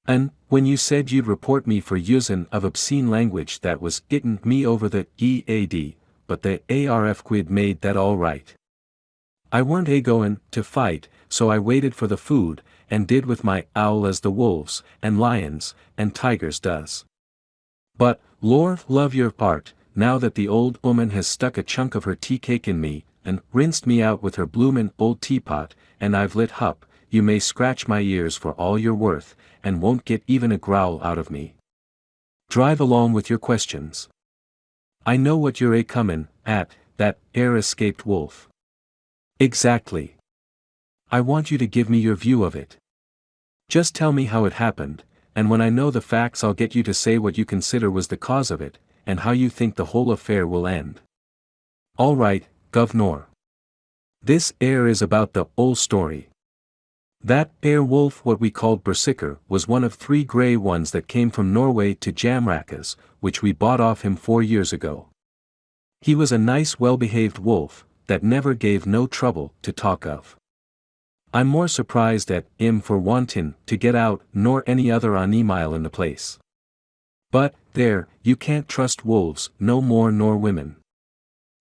And, when you said you'd report me for usin' of obscene language that was gettin' me over the EAD, but the ARF quid made that all right. I weren't a-goin' to fight, so I waited for the food, and did with my owl as the wolves, and lions, and tigers does. But, Lord love your part, now that the old woman has stuck a chunk of her tea cake in me, and rinsed me out with her bloomin' old teapot, and I've lit hup, you may scratch my ears for all you're worth, and won't get even a growl out of me. Drive along with your questions. I know what you're a-comin' at, that escaped wolf. Exactly. I want you to give me your view of it. Just tell me how it happened, and when I know the facts I'll get you to say what you consider was the cause of it, and how you think the whole affair will end. All right, Governor. This is about the whole story. That wolf what we called Berserker was one of 3 grey ones that came from Norway to Jamraka's, which we bought off him 4 years ago. He was a nice well-behaved wolf, that never gave no trouble to talk of. I'm more surprised at him for wantin' to get out nor any other animile in the place. But, there, you can't trust wolves no more nor women.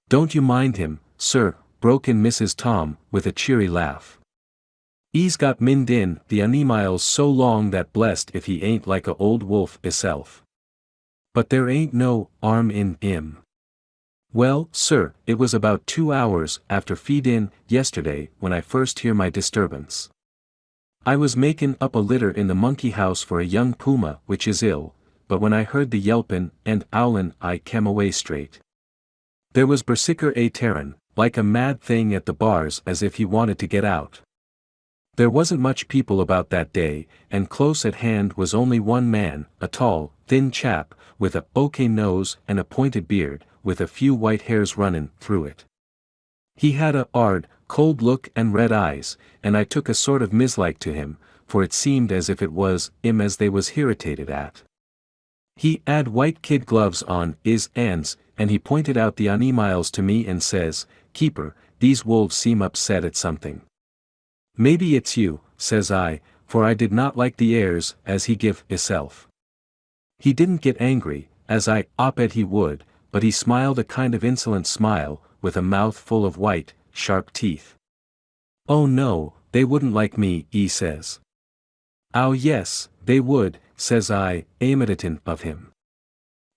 Don't you mind him, sir, broke in Mrs. Tom, with a cheery laugh. He's got mind in the animals so long that blessed if he ain't like a old wolf hisself. But there ain't no arm in him. Well, sir, it was about 2 hours after feed-in yesterday when I first hear my disturbance. I was makin' up a litter in the monkey house for a young puma which is ill, but when I heard the yelpin' and owlin' I kem away straight. There was Berserker a tearin' like a mad thing at the bars as if he wanted to get out. There wasn't much people about that day, and close at hand was only one man, a tall, thin chap, with a okay nose and a pointed beard, with a few white hairs runnin' through it. He had a hard, cold look and red eyes, and I took a sort of mislike to him, for it seemed as if it was 'im as they was irritated at. He 'ad white kid gloves on 'is 'ands, and he pointed out the animals to me and says, "Keeper, these wolves seem upset at something." "Maybe it's you," says I, for I did not like the airs as he give hisself. He didn't get angry, as I bet he would, but he smiled a kind of insolent smile, with a mouth full of white, sharp teeth. "Oh no, they wouldn't like me," he says. "Oh yes, they would," says I, imitatin' of him.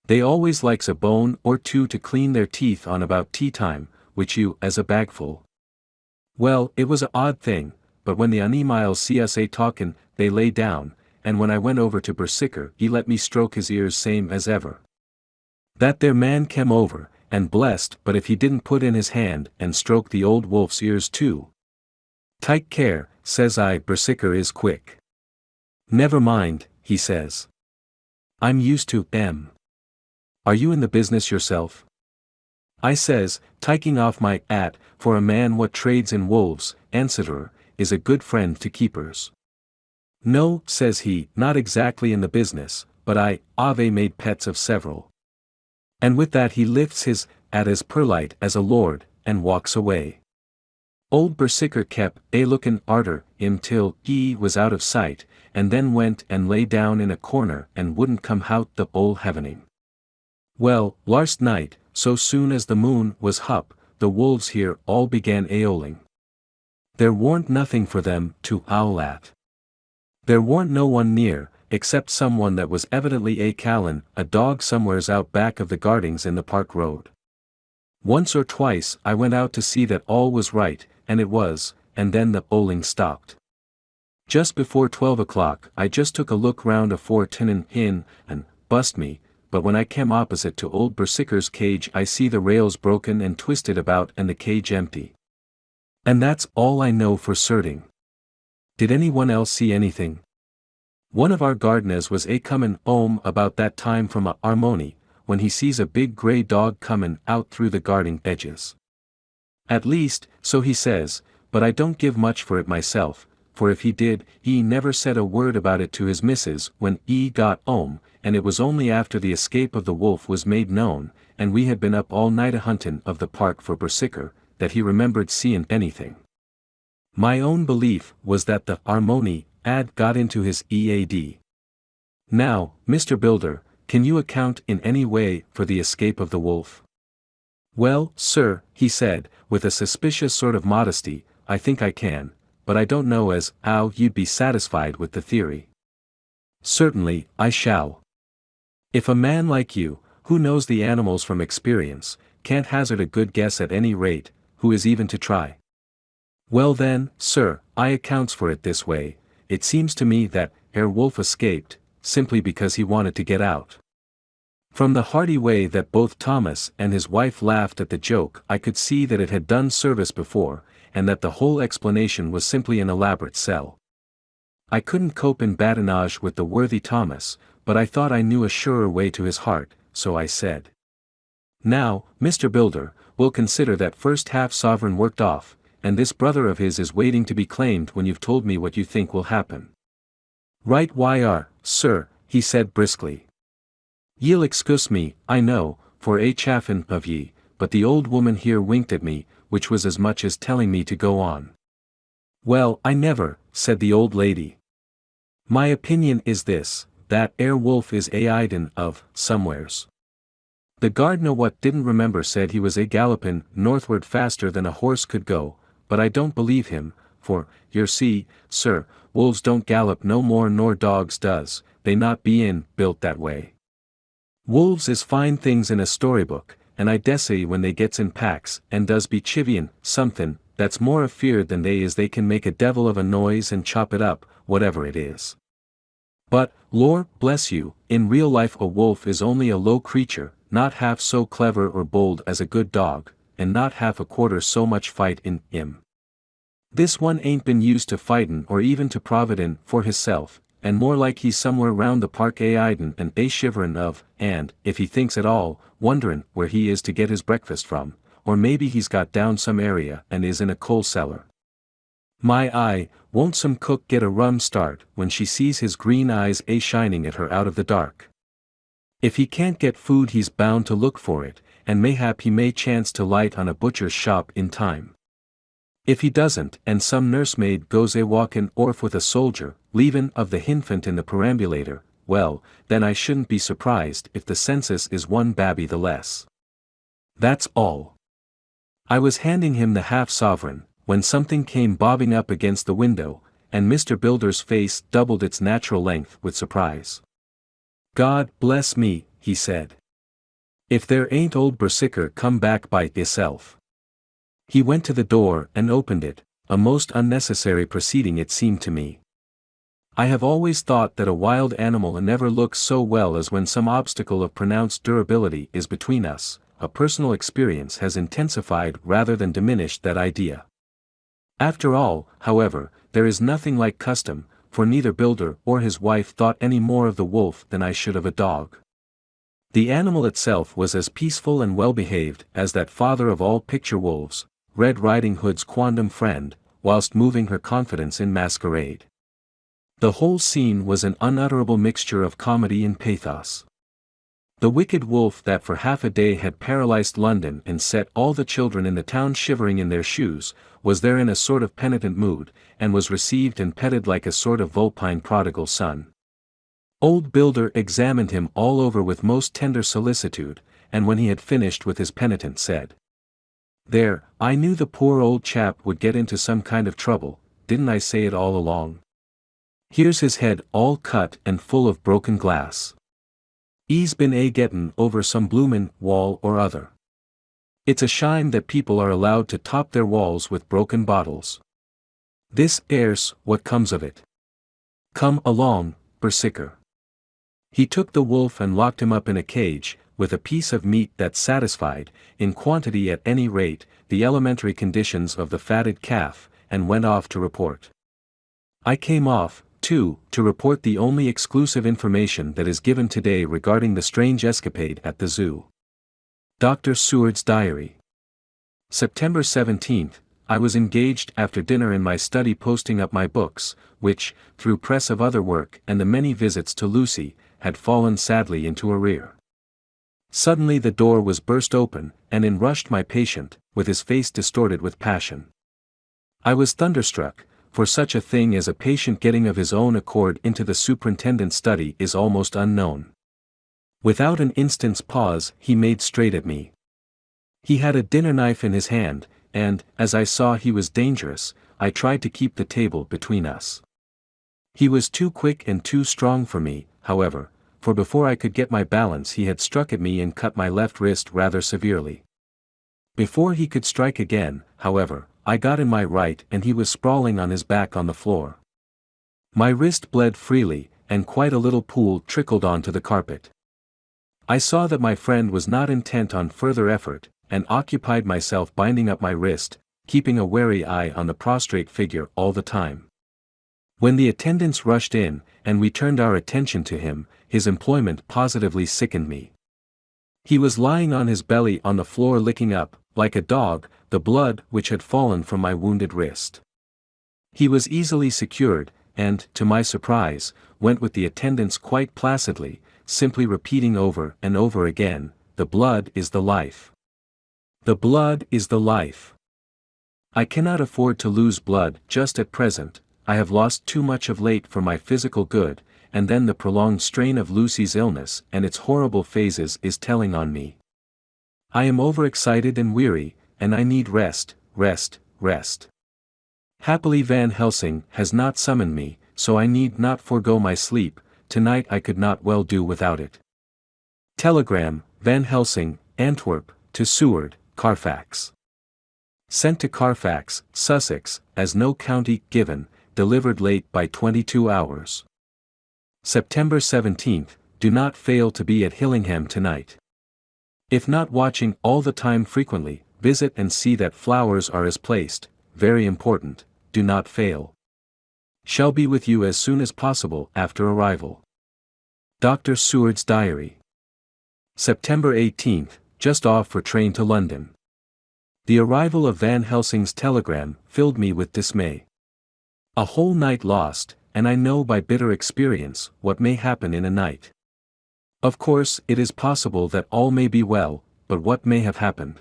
"They always likes a bone or two to clean their teeth on about tea time, which you as a bagful." Well, it was a odd thing, but when the animals see us talkin', they lay down, and when I went over to Bersicker he let me stroke his ears same as ever. That there man came over, and blessed but if he didn't put in his hand and stroke the old wolf's ears too. "Take care," says I, "Bersicker is quick." "Never mind," he says. "I'm used to 'em. Are you in the business yourself?" I says, taking off my 'at, for a man what trades in wolves, etc., is a good friend to keepers. "No," says he, "not exactly in the business, but I've made pets of several." And with that he lifts his 'at as perlite as a lord, and walks away. Old Bersicker kept lookin' arter him till he was out of sight, and then went and lay down in a corner and wouldn't come hout the whole hevening. Well, larst night, so soon as the moon was hup, the wolves here all began aoling. There warn't nothing for them to howl at. There warn't no one near, except someone that was evidently callin' a dog somewheres out back of the gardings in the park road. Once or twice I went out to see that all was right, and it was, and then the howling stopped. Just before 12 o'clock I just took a look round afore tinnin' in, and, bust me, but when I came opposite to old Bersicker's cage I see the rails broken and twisted about and the cage empty. And that's all I know for certain. Did anyone else see anything? One of our gardeners was comin' 'ome about that time from a harmony, when he sees a big grey dog comin' out through the garden edges. At least, so he says, but I don't give much for it myself, for if he did, he never said a word about it to his missus when he got 'ome, and it was only after the escape of the wolf was made known, and we had been up all night a-huntin' of the park for Bersicker, that he remembered seein' anything. My own belief was that the harmony had got into his EAD. Now, Mr. Builder, can you account in any way for the escape of the wolf? Well, sir, he said, with a suspicious sort of modesty, I think I can, but I don't know as how you'd be satisfied with the theory. Certainly, I shall. If a man like you, who knows the animals from experience, can't hazard a good guess at any rate, who is even to try? Well then, sir, I accounts for it this way. It seems to me that Herr Wolf escaped, simply because he wanted to get out. From the hearty way that both Thomas and his wife laughed at the joke I could see that it had done service before, and that the whole explanation was simply an elaborate sell. I couldn't cope in badinage with the worthy Thomas, but I thought I knew a surer way to his heart, so I said. Now, Mr. Builder, we'll consider that first half-sovereign worked off, and this brother of his is waiting to be claimed when you've told me what you think will happen. Right sir, he said briskly. Ye'll excuse me, I know, for chaffin' of ye, but the old woman here winked at me, which was as much as telling me to go on. Well, I never, said the old lady. My opinion is this, that wolf is idin' of, somewheres. The gardener what didn't remember said he was gallopin' northward faster than a horse could go, but I don't believe him, for, yer see, sir, wolves don't gallop no more nor dogs does, they not bein' built that way. Wolves is fine things in a storybook, and I dessay when they gets in packs and does be chivying somethin', that's more afeard than they can make a devil of a noise and chop it up, whatever it is. But, Lord bless you, in real life a wolf is only a low creature, not half so clever or bold as a good dog, and not half a quarter so much fight in him. This one ain't been used to fightin' or even to providin' for hisself, and more like he's somewhere round the park a idin' and a shiverin' of, and, if he thinks at all, wonderin' where he is to get his breakfast from, or maybe he's got down some area and is in a coal cellar. My eye, won't some cook get a rum start when she sees his green eyes a shining at her out of the dark. If he can't get food he's bound to look for it, and mayhap he may chance to light on a butcher's shop in time. If he doesn't, and some nursemaid goes a walkin' orf with a soldier, leavin' of the hinfant in the perambulator, well, then I shouldn't be surprised if the census is one babby the less. That's all. I was handing him the half-sovereign, when something came bobbing up against the window, and Mr. Builder's face doubled its natural length with surprise. God bless me, he said. If there ain't old Bersicker come back by hisself. He went to the door and opened it, a most unnecessary proceeding it seemed to me. I have always thought that a wild animal never looks so well as when some obstacle of pronounced durability is between us. A personal experience has intensified rather than diminished that idea. After all, however, there is nothing like custom, for neither Builder or his wife thought any more of the wolf than I should of a dog. The animal itself was as peaceful and well-behaved as that father of all picture wolves, Red Riding Hood's quondam friend, whilst moving her confidence in masquerade. The whole scene was an unutterable mixture of comedy and pathos. The wicked wolf that for half a day had paralyzed London and set all the children in the town shivering in their shoes, was there in a sort of penitent mood, and was received and petted like a sort of vulpine prodigal son. Old Builder examined him all over with most tender solicitude, and when he had finished with his penitent said, "There, I knew the poor old chap would get into some kind of trouble, didn't I say it all along? Here's his head all cut and full of broken glass. 'E's been gettin' over some bloomin' wall or other. It's a shame that people are allowed to top their walls with broken bottles. This airs what comes of it. Come along, Bersicker." He took the wolf and locked him up in a cage, with a piece of meat that satisfied, in quantity at any rate, the elementary conditions of the fatted calf, and went off to report. I came off, too, to report the only exclusive information that is given today regarding the strange escapade at the zoo. Dr. Seward's Diary. September 17th, I was engaged after dinner in my study posting up my books, which, through press of other work and the many visits to Lucy, had fallen sadly into arrear. Suddenly the door was burst open, and in rushed my patient, with his face distorted with passion. I was thunderstruck, for such a thing as a patient getting of his own accord into the superintendent's study is almost unknown. Without an instant's pause he made straight at me. He had a dinner knife in his hand, and, as I saw he was dangerous, I tried to keep the table between us. He was too quick and too strong for me, however, for before I could get my balance he had struck at me and cut my left wrist rather severely. Before he could strike again, however, I got in my right and he was sprawling on his back on the floor. My wrist bled freely, and quite a little pool trickled onto the carpet. I saw that my friend was not intent on further effort, and occupied myself binding up my wrist, keeping a wary eye on the prostrate figure all the time. When the attendants rushed in, and we turned our attention to him, his employment positively sickened me. He was lying on his belly on the floor licking up, like a dog, the blood which had fallen from my wounded wrist. He was easily secured, and, to my surprise, went with the attendants quite placidly, simply repeating over and over again, "The blood is the life. The blood is the life. I cannot afford to lose blood just at present. I have lost too much of late for my physical good, and then the prolonged strain of Lucy's illness and its horrible phases is telling on me. I am overexcited and weary, and I need rest, rest, rest. Happily Van Helsing has not summoned me, so I need not forego my sleep. Tonight I could not well do without it. Telegram, Van Helsing, Antwerp, to Seward, Carfax. Sent to Carfax, Sussex, as no county given, delivered late by 22 hours. September 17th, do not fail to be at Hillingham tonight. If not watching all the time frequently, visit and see that flowers are as placed, very important, do not fail. Shall be with you as soon as possible after arrival. Dr. Seward's Diary. September 18, just off for train to London. The arrival of Van Helsing's telegram filled me with dismay. A whole night lost, and I know by bitter experience what may happen in a night. Of course, it is possible that all may be well, but what may have happened?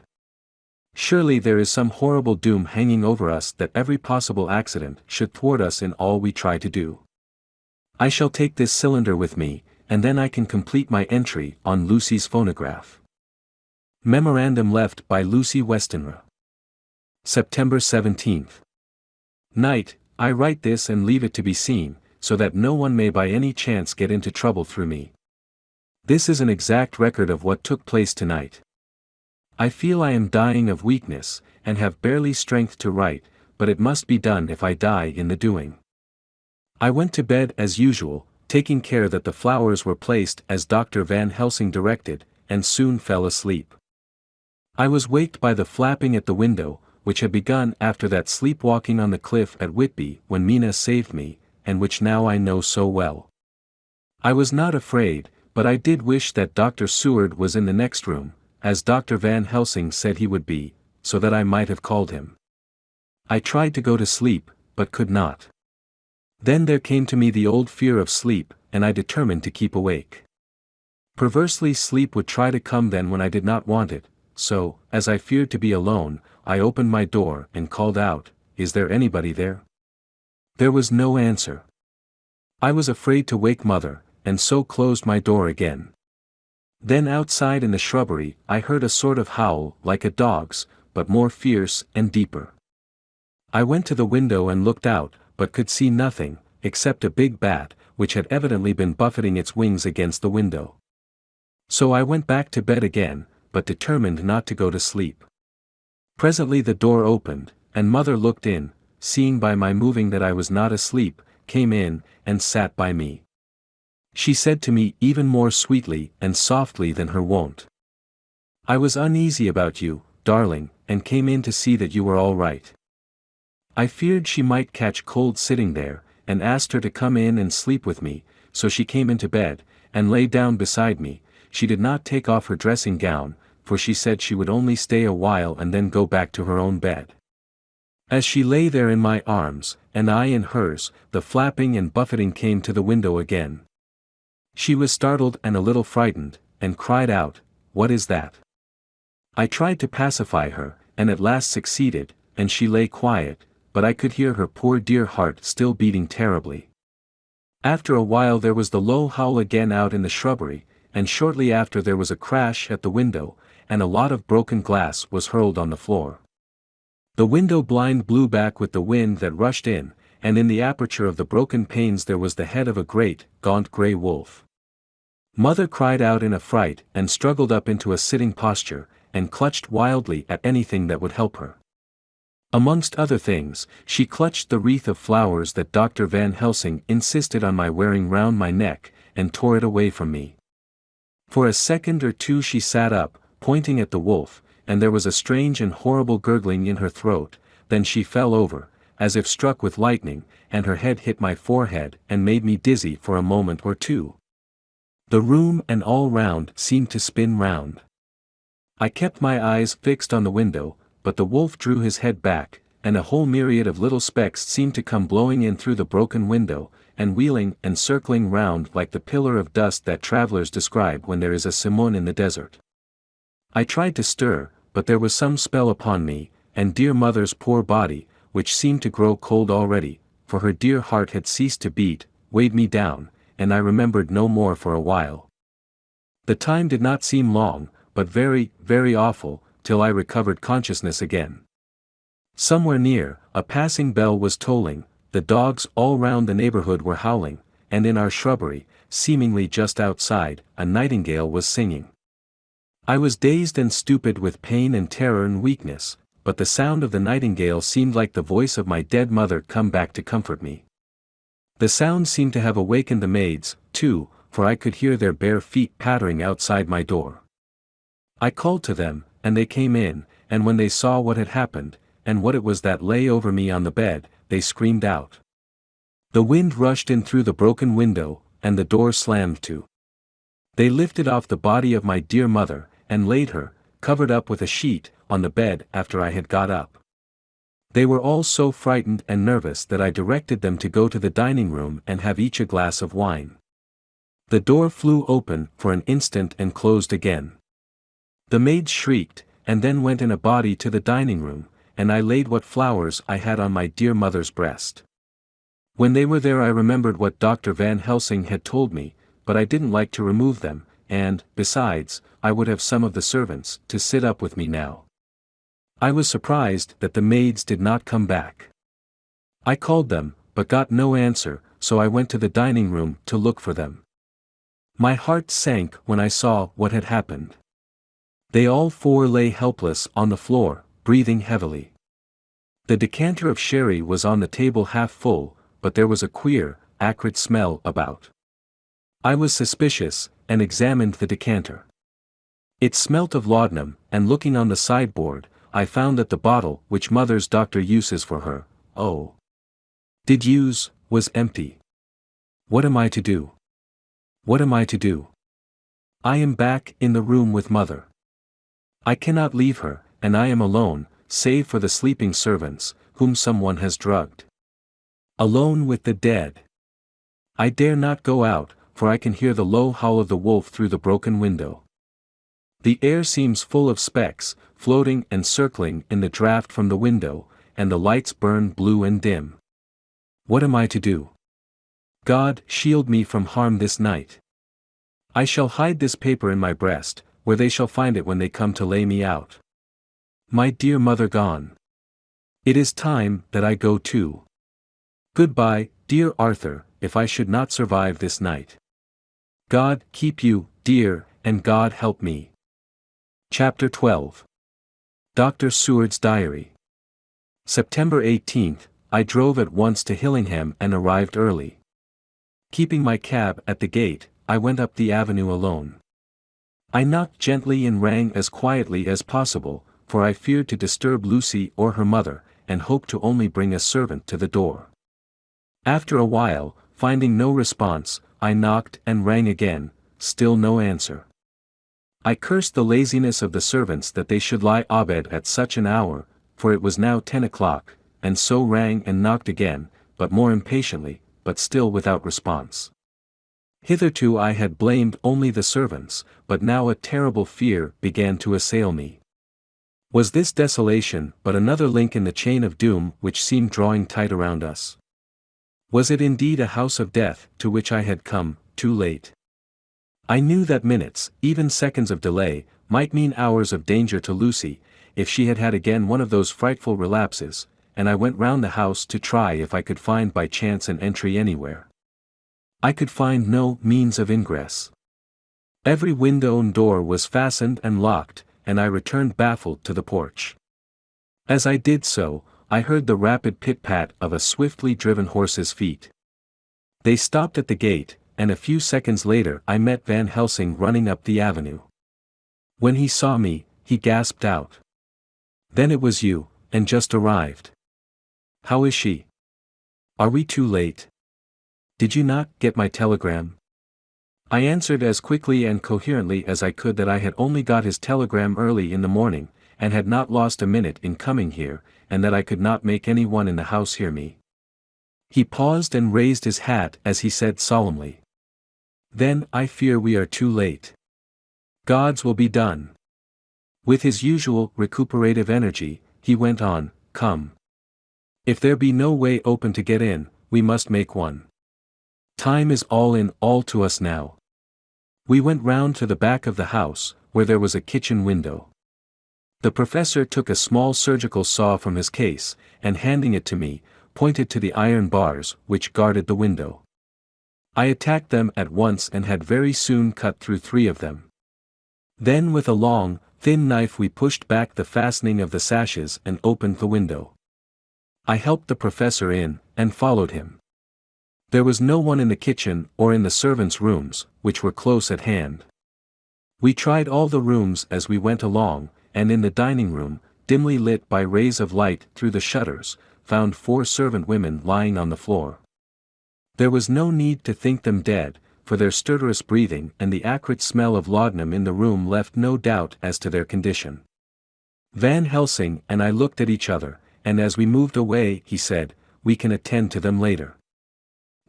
Surely there is some horrible doom hanging over us that every possible accident should thwart us in all we try to do. I shall take this cylinder with me, and then I can complete my entry on Lucy's phonograph. Memorandum left by Lucy Westenra. September 17. Night, I write this and leave it to be seen, so that no one may by any chance get into trouble through me. This is an exact record of what took place tonight. I feel I am dying of weakness, and have barely strength to write, but it must be done if I die in the doing. I went to bed as usual, taking care that the flowers were placed as Dr. Van Helsing directed, and soon fell asleep. I was waked by the flapping at the window, which had begun after that sleepwalking on the cliff at Whitby when Mina saved me, and which now I know so well. I was not afraid, but I did wish that Dr. Seward was in the next room, as Dr. Van Helsing said he would be, so that I might have called him. I tried to go to sleep, but could not. Then there came to me the old fear of sleep, and I determined to keep awake. Perversely sleep would try to come then when I did not want it, so, as I feared to be alone, I opened my door and called out, "Is there anybody there?" There was no answer. I was afraid to wake Mother, and so closed my door again. Then outside in the shrubbery I heard a sort of howl like a dog's, but more fierce and deeper. I went to the window and looked out, but could see nothing, except a big bat, which had evidently been buffeting its wings against the window. So I went back to bed again, but determined not to go to sleep. Presently the door opened, and Mother looked in, seeing by my moving that I was not asleep, came in, and sat by me. She said to me even more sweetly and softly than her wont, "I was uneasy about you, darling, and came in to see that you were all right." I feared she might catch cold sitting there, and asked her to come in and sleep with me, so she came into bed, and lay down beside me. She did not take off her dressing gown, for she said she would only stay a while and then go back to her own bed. As she lay there in my arms, and I in hers, the flapping and buffeting came to the window again. She was startled and a little frightened, and cried out, "What is that?" I tried to pacify her, and at last succeeded, and she lay quiet, but I could hear her poor dear heart still beating terribly. After a while there was the low howl again out in the shrubbery, and shortly after there was a crash at the window, and a lot of broken glass was hurled on the floor. The window blind blew back with the wind that rushed in, and in the aperture of the broken panes there was the head of a great, gaunt grey wolf. Mother cried out in a fright and struggled up into a sitting posture, and clutched wildly at anything that would help her. Amongst other things, she clutched the wreath of flowers that Dr. Van Helsing insisted on my wearing round my neck, and tore it away from me. For a second or two she sat up, pointing at the wolf, and there was a strange and horrible gurgling in her throat. Then she fell over, as if struck with lightning, and her head hit my forehead and made me dizzy for a moment or two. The room and all round seemed to spin round. I kept my eyes fixed on the window, but the wolf drew his head back, and a whole myriad of little specks seemed to come blowing in through the broken window, and wheeling and circling round like the pillar of dust that travelers describe when there is a simoon in the desert. I tried to stir, but there was some spell upon me, and dear Mother's poor body, which seemed to grow cold already, for her dear heart had ceased to beat, weighed me down, and I remembered no more for a while. The time did not seem long, but very, very awful, till I recovered consciousness again. Somewhere near, a passing bell was tolling, the dogs all round the neighborhood were howling, and in our shrubbery, seemingly just outside, a nightingale was singing. I was dazed and stupid with pain and terror and weakness, but the sound of the nightingale seemed like the voice of my dead mother come back to comfort me. The sound seemed to have awakened the maids, too, for I could hear their bare feet pattering outside my door. I called to them, and they came in, and when they saw what had happened, and what it was that lay over me on the bed, they screamed out. The wind rushed in through the broken window, and the door slammed to. They lifted off the body of my dear mother, and laid her, covered up with a sheet, on the bed after I had got up. They were all so frightened and nervous that I directed them to go to the dining room and have each a glass of wine. The door flew open for an instant and closed again. The maids shrieked, and then went in a body to the dining room, and I laid what flowers I had on my dear mother's breast. When they were there I remembered what Dr. Van Helsing had told me, but I didn't like to remove them, and, besides, I would have some of the servants to sit up with me now. I was surprised that the maids did not come back. I called them, but got no answer, so I went to the dining room to look for them. My heart sank when I saw what had happened. They all four lay helpless on the floor, breathing heavily. The decanter of sherry was on the table half full, but there was a queer, acrid smell about. I was suspicious, and examined the decanter. It smelt of laudanum, and looking on the sideboard, I found that the bottle which mother's doctor uses for her, was empty. What am I to do? What am I to do? I am back in the room with mother. I cannot leave her, and I am alone, save for the sleeping servants, whom someone has drugged. Alone with the dead. I dare not go out, for I can hear the low howl of the wolf through the broken window. The air seems full of specks, floating and circling in the draught from the window, and the lights burn blue and dim. What am I to do? God, shield me from harm this night. I shall hide this paper in my breast, where they shall find it when they come to lay me out. My dear mother gone. It is time that I go too. Goodbye, dear Arthur, if I should not survive this night. God keep you, dear, and God help me. Chapter 12. Dr. Seward's Diary. September 18th, I drove at once to Hillingham and arrived early. Keeping my cab at the gate, I went up the avenue alone. I knocked gently and rang as quietly as possible, for I feared to disturb Lucy or her mother, and hoped to only bring a servant to the door. After a while, finding no response, I knocked and rang again, still no answer. I cursed the laziness of the servants that they should lie abed at such an hour, for it was now 10 o'clock, and so rang and knocked again, but more impatiently, but still without response. Hitherto I had blamed only the servants, but now a terrible fear began to assail me. Was this desolation but another link in the chain of doom which seemed drawing tight around us? Was it indeed a house of death to which I had come, too late? I knew that minutes, even seconds of delay, might mean hours of danger to Lucy, if she had had again one of those frightful relapses, and I went round the house to try if I could find by chance an entry anywhere. I could find no means of ingress. Every window and door was fastened and locked, and I returned baffled to the porch. As I did so, I heard the rapid pit-pat of a swiftly driven horse's feet. They stopped at the gate, and a few seconds later I met Van Helsing running up the avenue. When he saw me, he gasped out. Then it was you, and just arrived. How is she? Are we too late? Did you not get my telegram? I answered as quickly and coherently as I could that I had only got his telegram early in the morning, and had not lost a minute in coming here, and that I could not make any one in the house hear me. He paused and raised his hat as he said solemnly. Then I fear we are too late. God's will be done. With his usual recuperative energy, he went on, come. If there be no way open to get in, we must make one. Time is all in all to us now. We went round to the back of the house, where there was a kitchen window. The professor took a small surgical saw from his case, and handing it to me, pointed to the iron bars which guarded the window. I attacked them at once and had very soon cut through 3 of them. Then with a long, thin knife we pushed back the fastening of the sashes and opened the window. I helped the professor in, and followed him. There was no one in the kitchen or in the servants' rooms, which were close at hand. We tried all the rooms as we went along, and in the dining room, dimly lit by rays of light through the shutters, found 4 servant women lying on the floor. There was no need to think them dead, for their stertorous breathing and the acrid smell of laudanum in the room left no doubt as to their condition. Van Helsing and I looked at each other, and as we moved away he said, "We can attend to them later."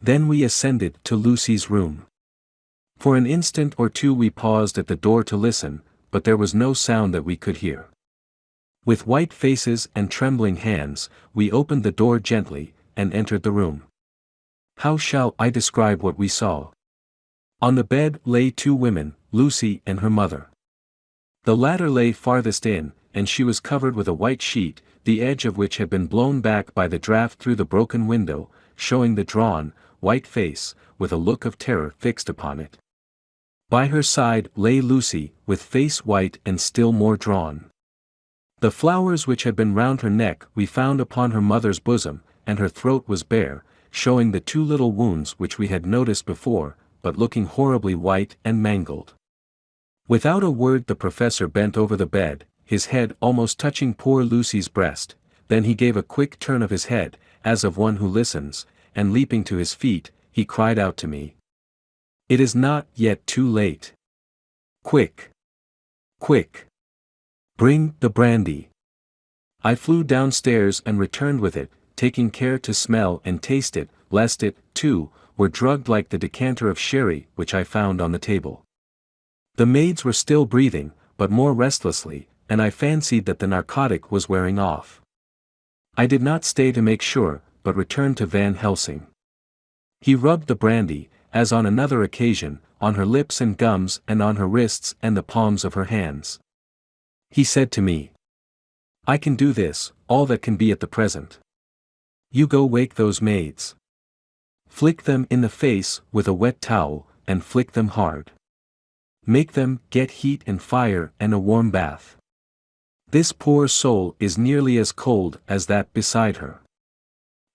Then we ascended to Lucy's room. For an instant or two we paused at the door to listen, but there was no sound that we could hear. With white faces and trembling hands, we opened the door gently, and entered the room. How shall I describe what we saw? On the bed lay 2 women, Lucy and her mother. The latter lay farthest in, and she was covered with a white sheet, the edge of which had been blown back by the draught through the broken window, showing the drawn, white face, with a look of terror fixed upon it. By her side lay Lucy, with face white and still more drawn. The flowers which had been round her neck we found upon her mother's bosom, and her throat was bare, showing the 2 little wounds which we had noticed before, but looking horribly white and mangled. Without a word the professor bent over the bed, his head almost touching poor Lucy's breast, then he gave a quick turn of his head, as of one who listens, and leaping to his feet, he cried out to me. "It is not yet too late. Quick! Quick! Bring the brandy." I flew downstairs and returned with it, taking care to smell and taste it, lest it, too, were drugged like the decanter of sherry which I found on the table. The maids were still breathing, but more restlessly, and I fancied that the narcotic was wearing off. I did not stay to make sure, but returned to Van Helsing. He rubbed the brandy, as on another occasion, on her lips and gums and on her wrists and the palms of her hands. He said to me, "I can do this, all that can be at the present. You go wake those maids. Flick them in the face with a wet towel, and flick them hard. Make them get heat and fire and a warm bath. This poor soul is nearly as cold as that beside her.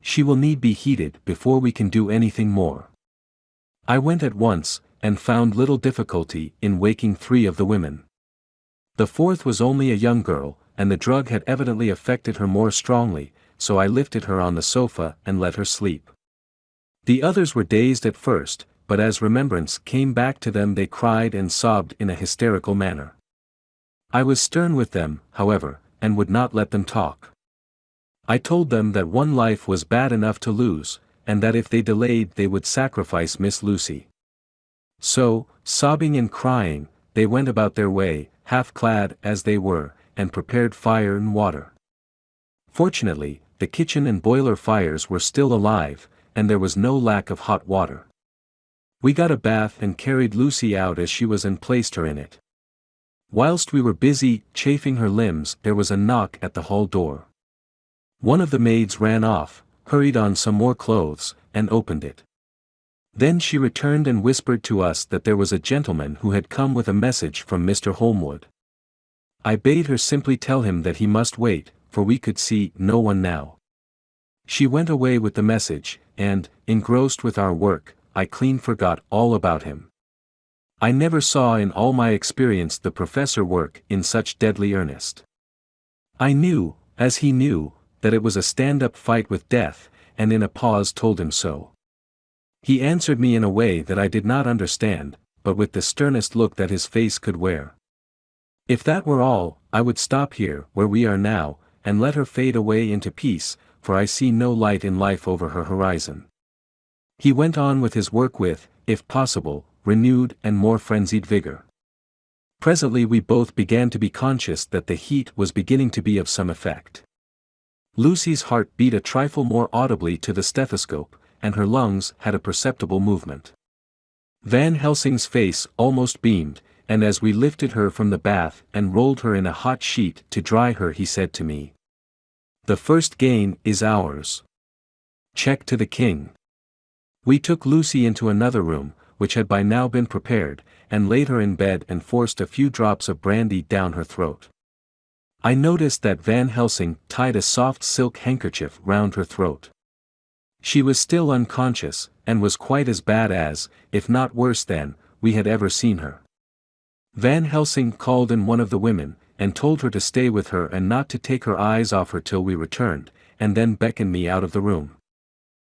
She will need be heated before we can do anything more." I went at once, and found little difficulty in waking 3 of the women. The 4th was only a young girl, and the drug had evidently affected her more strongly, so I lifted her on the sofa and let her sleep. The others were dazed at first, but as remembrance came back to them they cried and sobbed in a hysterical manner. I was stern with them, however, and would not let them talk. I told them that one life was bad enough to lose, and that if they delayed they would sacrifice Miss Lucy. So, sobbing and crying, they went about their way, half clad as they were, and prepared fire and water. Fortunately, the kitchen and boiler fires were still alive, and there was no lack of hot water. We got a bath and carried Lucy out as she was and placed her in it. Whilst we were busy chafing her limbs there was a knock at the hall door. One of the maids ran off, hurried on some more clothes, and opened it. Then she returned and whispered to us that there was a gentleman who had come with a message from Mr. Holmwood. I bade her simply tell him that he must wait, for we could see no one now. She went away with the message, and, engrossed with our work, I clean forgot all about him. I never saw in all my experience the professor work in such deadly earnest. I knew, as he knew, that it was a stand-up fight with death, and in a pause told him so. He answered me in a way that I did not understand, but with the sternest look that his face could wear. If that were all, I would stop here where we are now, and let her fade away into peace, for I see no light in life over her horizon. He went on with his work with, if possible, renewed and more frenzied vigor. Presently we both began to be conscious that the heat was beginning to be of some effect. Lucy's heart beat a trifle more audibly to the stethoscope, and her lungs had a perceptible movement. Van Helsing's face almost beamed, and as we lifted her from the bath and rolled her in a hot sheet to dry her he said to me, "The first gain is ours. Check to the king." We took Lucy into another room, which had by now been prepared, and laid her in bed and forced a few drops of brandy down her throat. I noticed that Van Helsing tied a soft silk handkerchief round her throat. She was still unconscious, and was quite as bad as, if not worse than, we had ever seen her. Van Helsing called in one of the women, and told her to stay with her and not to take her eyes off her till we returned, and then beckoned me out of the room.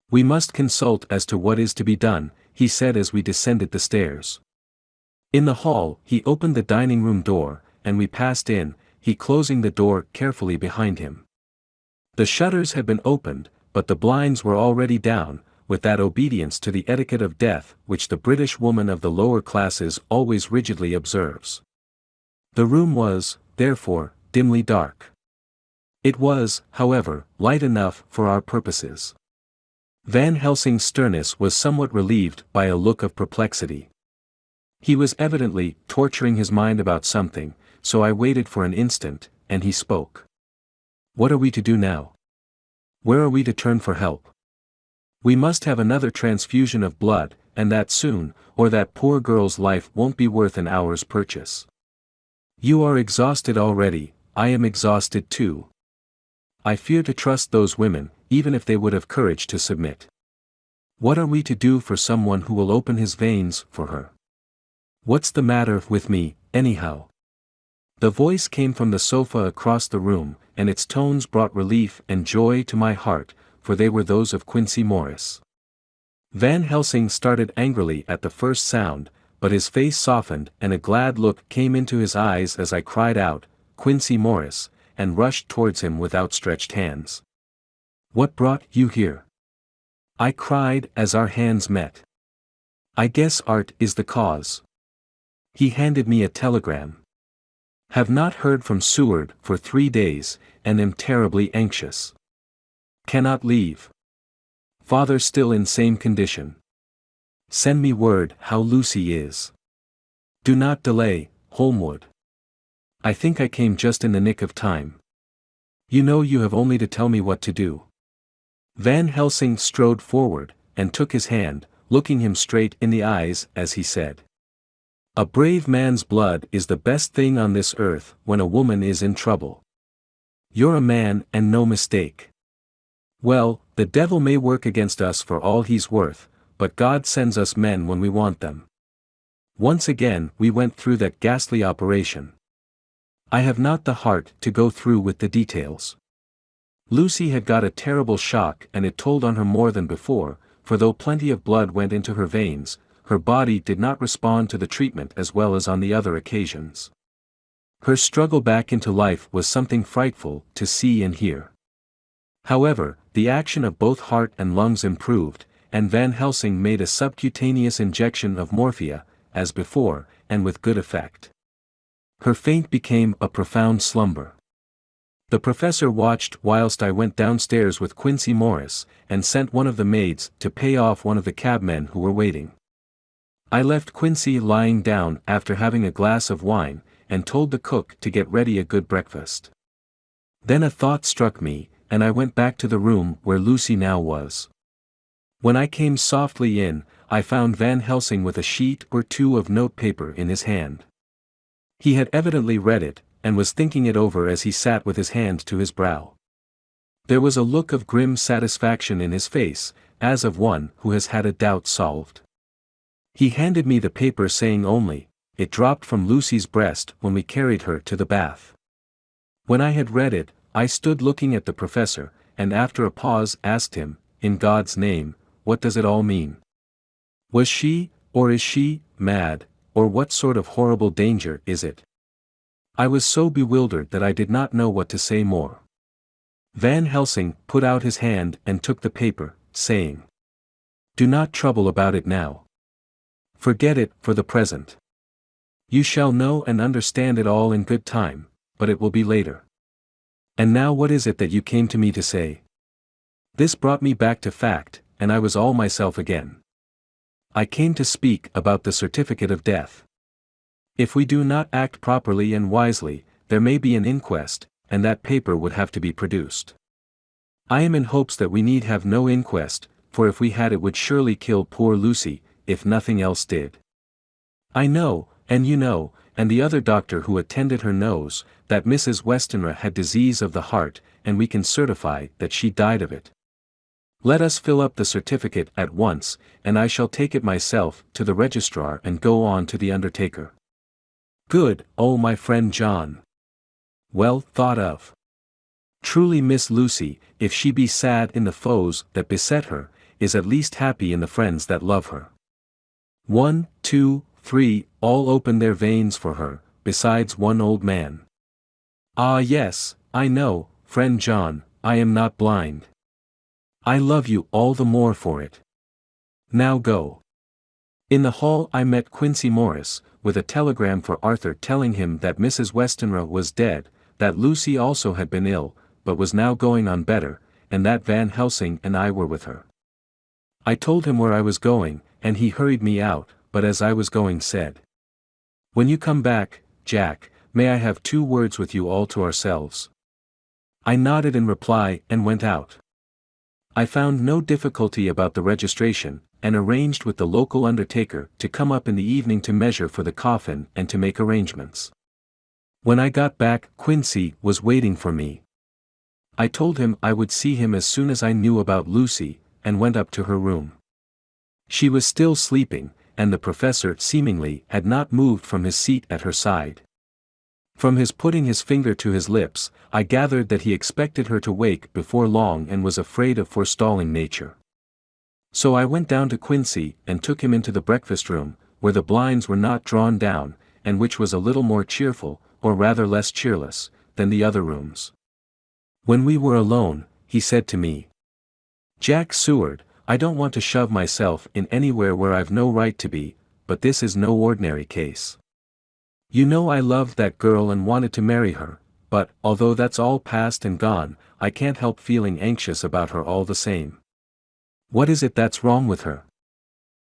"We must consult as to what is to be done," he said as we descended the stairs. In the hall, he opened the dining room door, and we passed in, he closing the door carefully behind him. The shutters had been opened, but the blinds were already down, with that obedience to the etiquette of death which the British woman of the lower classes always rigidly observes. The room was, therefore, dimly dark. It was, however, light enough for our purposes. Van Helsing's sternness was somewhat relieved by a look of perplexity. He was evidently torturing his mind about something, so I waited for an instant, and he spoke. "What are we to do now? Where are we to turn for help? We must have another transfusion of blood, and that soon, or that poor girl's life won't be worth an hour's purchase. You are exhausted already, I am exhausted too. I fear to trust those women, even if they would have courage to submit. What are we to do for someone who will open his veins for her? What's the matter with me, anyhow?" The voice came from the sofa across the room, and its tones brought relief and joy to my heart, for they were those of Quincy Morris. Van Helsing started angrily at the first sound, but his face softened and a glad look came into his eyes as I cried out, "Quincy Morris," and rushed towards him with outstretched hands. "What brought you here?" I cried as our hands met. "I guess art is the cause." He handed me a telegram. "Have not heard from Seward for 3 days, and am terribly anxious. Cannot leave. Father still in same condition. Send me word how Lucy is. Do not delay, Holmwood. I think I came just in the nick of time. You know you have only to tell me what to do." Van Helsing strode forward, and took his hand, looking him straight in the eyes as he said, "A brave man's blood is the best thing on this earth when a woman is in trouble. You're a man and no mistake. Well, the devil may work against us for all he's worth, but God sends us men when we want them. Once again we went through that ghastly operation. I have not the heart to go through with the details. Lucy had got a terrible shock and it told on her more than before, for though plenty of blood went into her veins, her body did not respond to the treatment as well as on the other occasions. Her struggle back into life was something frightful to see and hear. However, the action of both heart and lungs improved, and Van Helsing made a subcutaneous injection of morphia, as before, and with good effect. Her faint became a profound slumber. The professor watched whilst I went downstairs with Quincy Morris, and sent one of the maids to pay off one of the cabmen who were waiting. I left Quincy lying down after having a glass of wine, and told the cook to get ready a good breakfast. Then a thought struck me, and I went back to the room where Lucy now was. When I came softly in, I found Van Helsing with a sheet or two of notepaper in his hand. He had evidently read it, and was thinking it over as he sat with his hand to his brow. There was a look of grim satisfaction in his face, as of one who has had a doubt solved. He handed me the paper saying only, "It dropped from Lucy's breast when we carried her to the bath." When I had read it, I stood looking at the professor, and after a pause asked him, "In God's name, what does it all mean? Was she, or is she, mad, or what sort of horrible danger is it?" I was so bewildered that I did not know what to say more. Van Helsing put out his hand and took the paper, saying, "Do not trouble about it now. Forget it for the present. You shall know and understand it all in good time, but it will be later. And now what is it that you came to me to say?" This brought me back to fact, and I was all myself again. "I came to speak about the certificate of death. If we do not act properly and wisely, there may be an inquest, and that paper would have to be produced. I am in hopes that we need have no inquest, for if we had it would surely kill poor Lucy, if nothing else did. I know, and you know, and the other doctor who attended her knows, that Mrs. Westenra had disease of the heart, and we can certify that she died of it. Let us fill up the certificate at once, and I shall take it myself to the registrar and go on to the undertaker." "Good, oh my friend John. Well thought of. Truly Miss Lucy, if she be sad in the foes that beset her, is at least happy in the friends that love her. 1, 2, 3, all open their veins for her, besides one old man. Ah yes, I know, friend John, I am not blind. I love you all the more for it. Now go. In the hall I met Quincy Morris, with a telegram for Arthur telling him that Mrs. Westenra was dead, that Lucy also had been ill, but was now going on better, and that Van Helsing and I were with her. I told him where I was going, and he hurried me out, but as I was going said, "When you come back, Jack, may I have 2 words with you all to ourselves?" I nodded in reply and went out. I found no difficulty about the registration, and arranged with the local undertaker to come up in the evening to measure for the coffin and to make arrangements. When I got back, Quincy was waiting for me. I told him I would see him as soon as I knew about Lucy, and went up to her room. She was still sleeping, and the professor seemingly had not moved from his seat at her side. From his putting his finger to his lips, I gathered that he expected her to wake before long and was afraid of forestalling nature. So I went down to Quincy and took him into the breakfast room, where the blinds were not drawn down, and which was a little more cheerful, or rather less cheerless, than the other rooms. When we were alone, he said to me, "Jack Seward, I don't want to shove myself in anywhere where I've no right to be, but this is no ordinary case. You know I loved that girl and wanted to marry her, but, although that's all past and gone, I can't help feeling anxious about her all the same. What is it that's wrong with her?"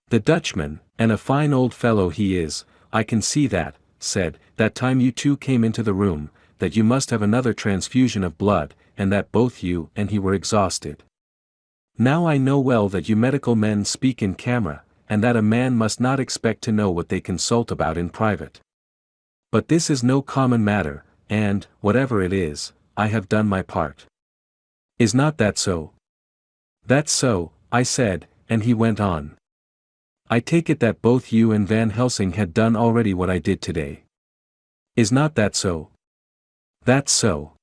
The Dutchman, and a fine old fellow he is, I can see that, said, "That time you 2 came into the room, that you must have another transfusion of blood, and that both you and he were exhausted. Now I know well that you medical men speak in camera, and that a man must not expect to know what they consult about in private. But this is no common matter, and, whatever it is, I have done my part. Is not that so?" "That's so," I said, and he went on. "I take it that both you and Van Helsing had done already what I did today. Is not that so?" "That's so.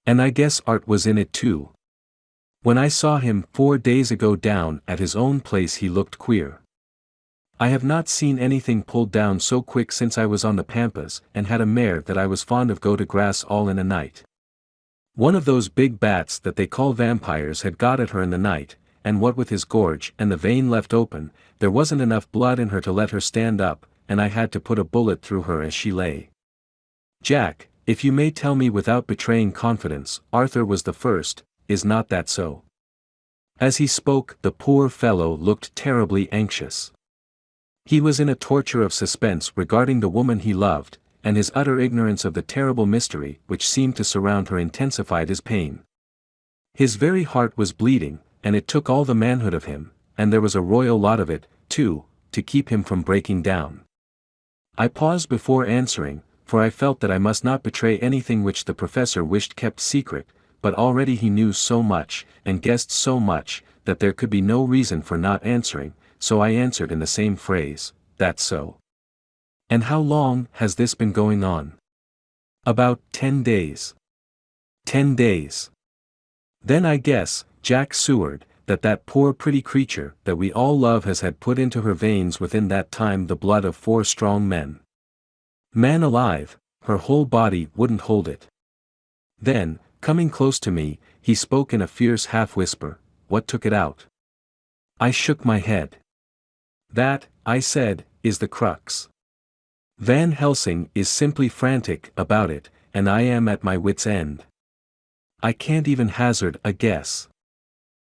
And I guess Art was in it too. When I saw him 4 days ago down at his own place he looked queer. I have not seen anything pulled down so quick since I was on the Pampas and had a mare that I was fond of go to grass all in a night. One of those big bats that they call vampires had got at her in the night, and what with his gorge and the vein left open, there wasn't enough blood in her to let her stand up, and I had to put a bullet through her as she lay. Jack, if you may tell me without betraying confidence, Arthur was the first, is not that so?" As he spoke, the poor fellow looked terribly anxious. He was in a torture of suspense regarding the woman he loved, and his utter ignorance of the terrible mystery which seemed to surround her intensified his pain. His very heart was bleeding, and it took all the manhood of him, and there was a royal lot of it, too, to keep him from breaking down. I paused before answering, for I felt that I must not betray anything which the professor wished kept secret, but already he knew so much, and guessed so much, that there could be no reason for not answering, so I answered in the same phrase, "That's so." "And how long has this been going on?" "About 10 days. 10 days. Then I guess, Jack Seward, that poor pretty creature that we all love has had put into her veins within that time the blood of 4 strong men. Man alive, her whole body wouldn't hold it." Then, coming close to me, he spoke in a fierce half-whisper, "What took it out?" I shook my head. "That," I said, "is the crux. Van Helsing is simply frantic about it, and I am at my wit's end. I can't even hazard a guess.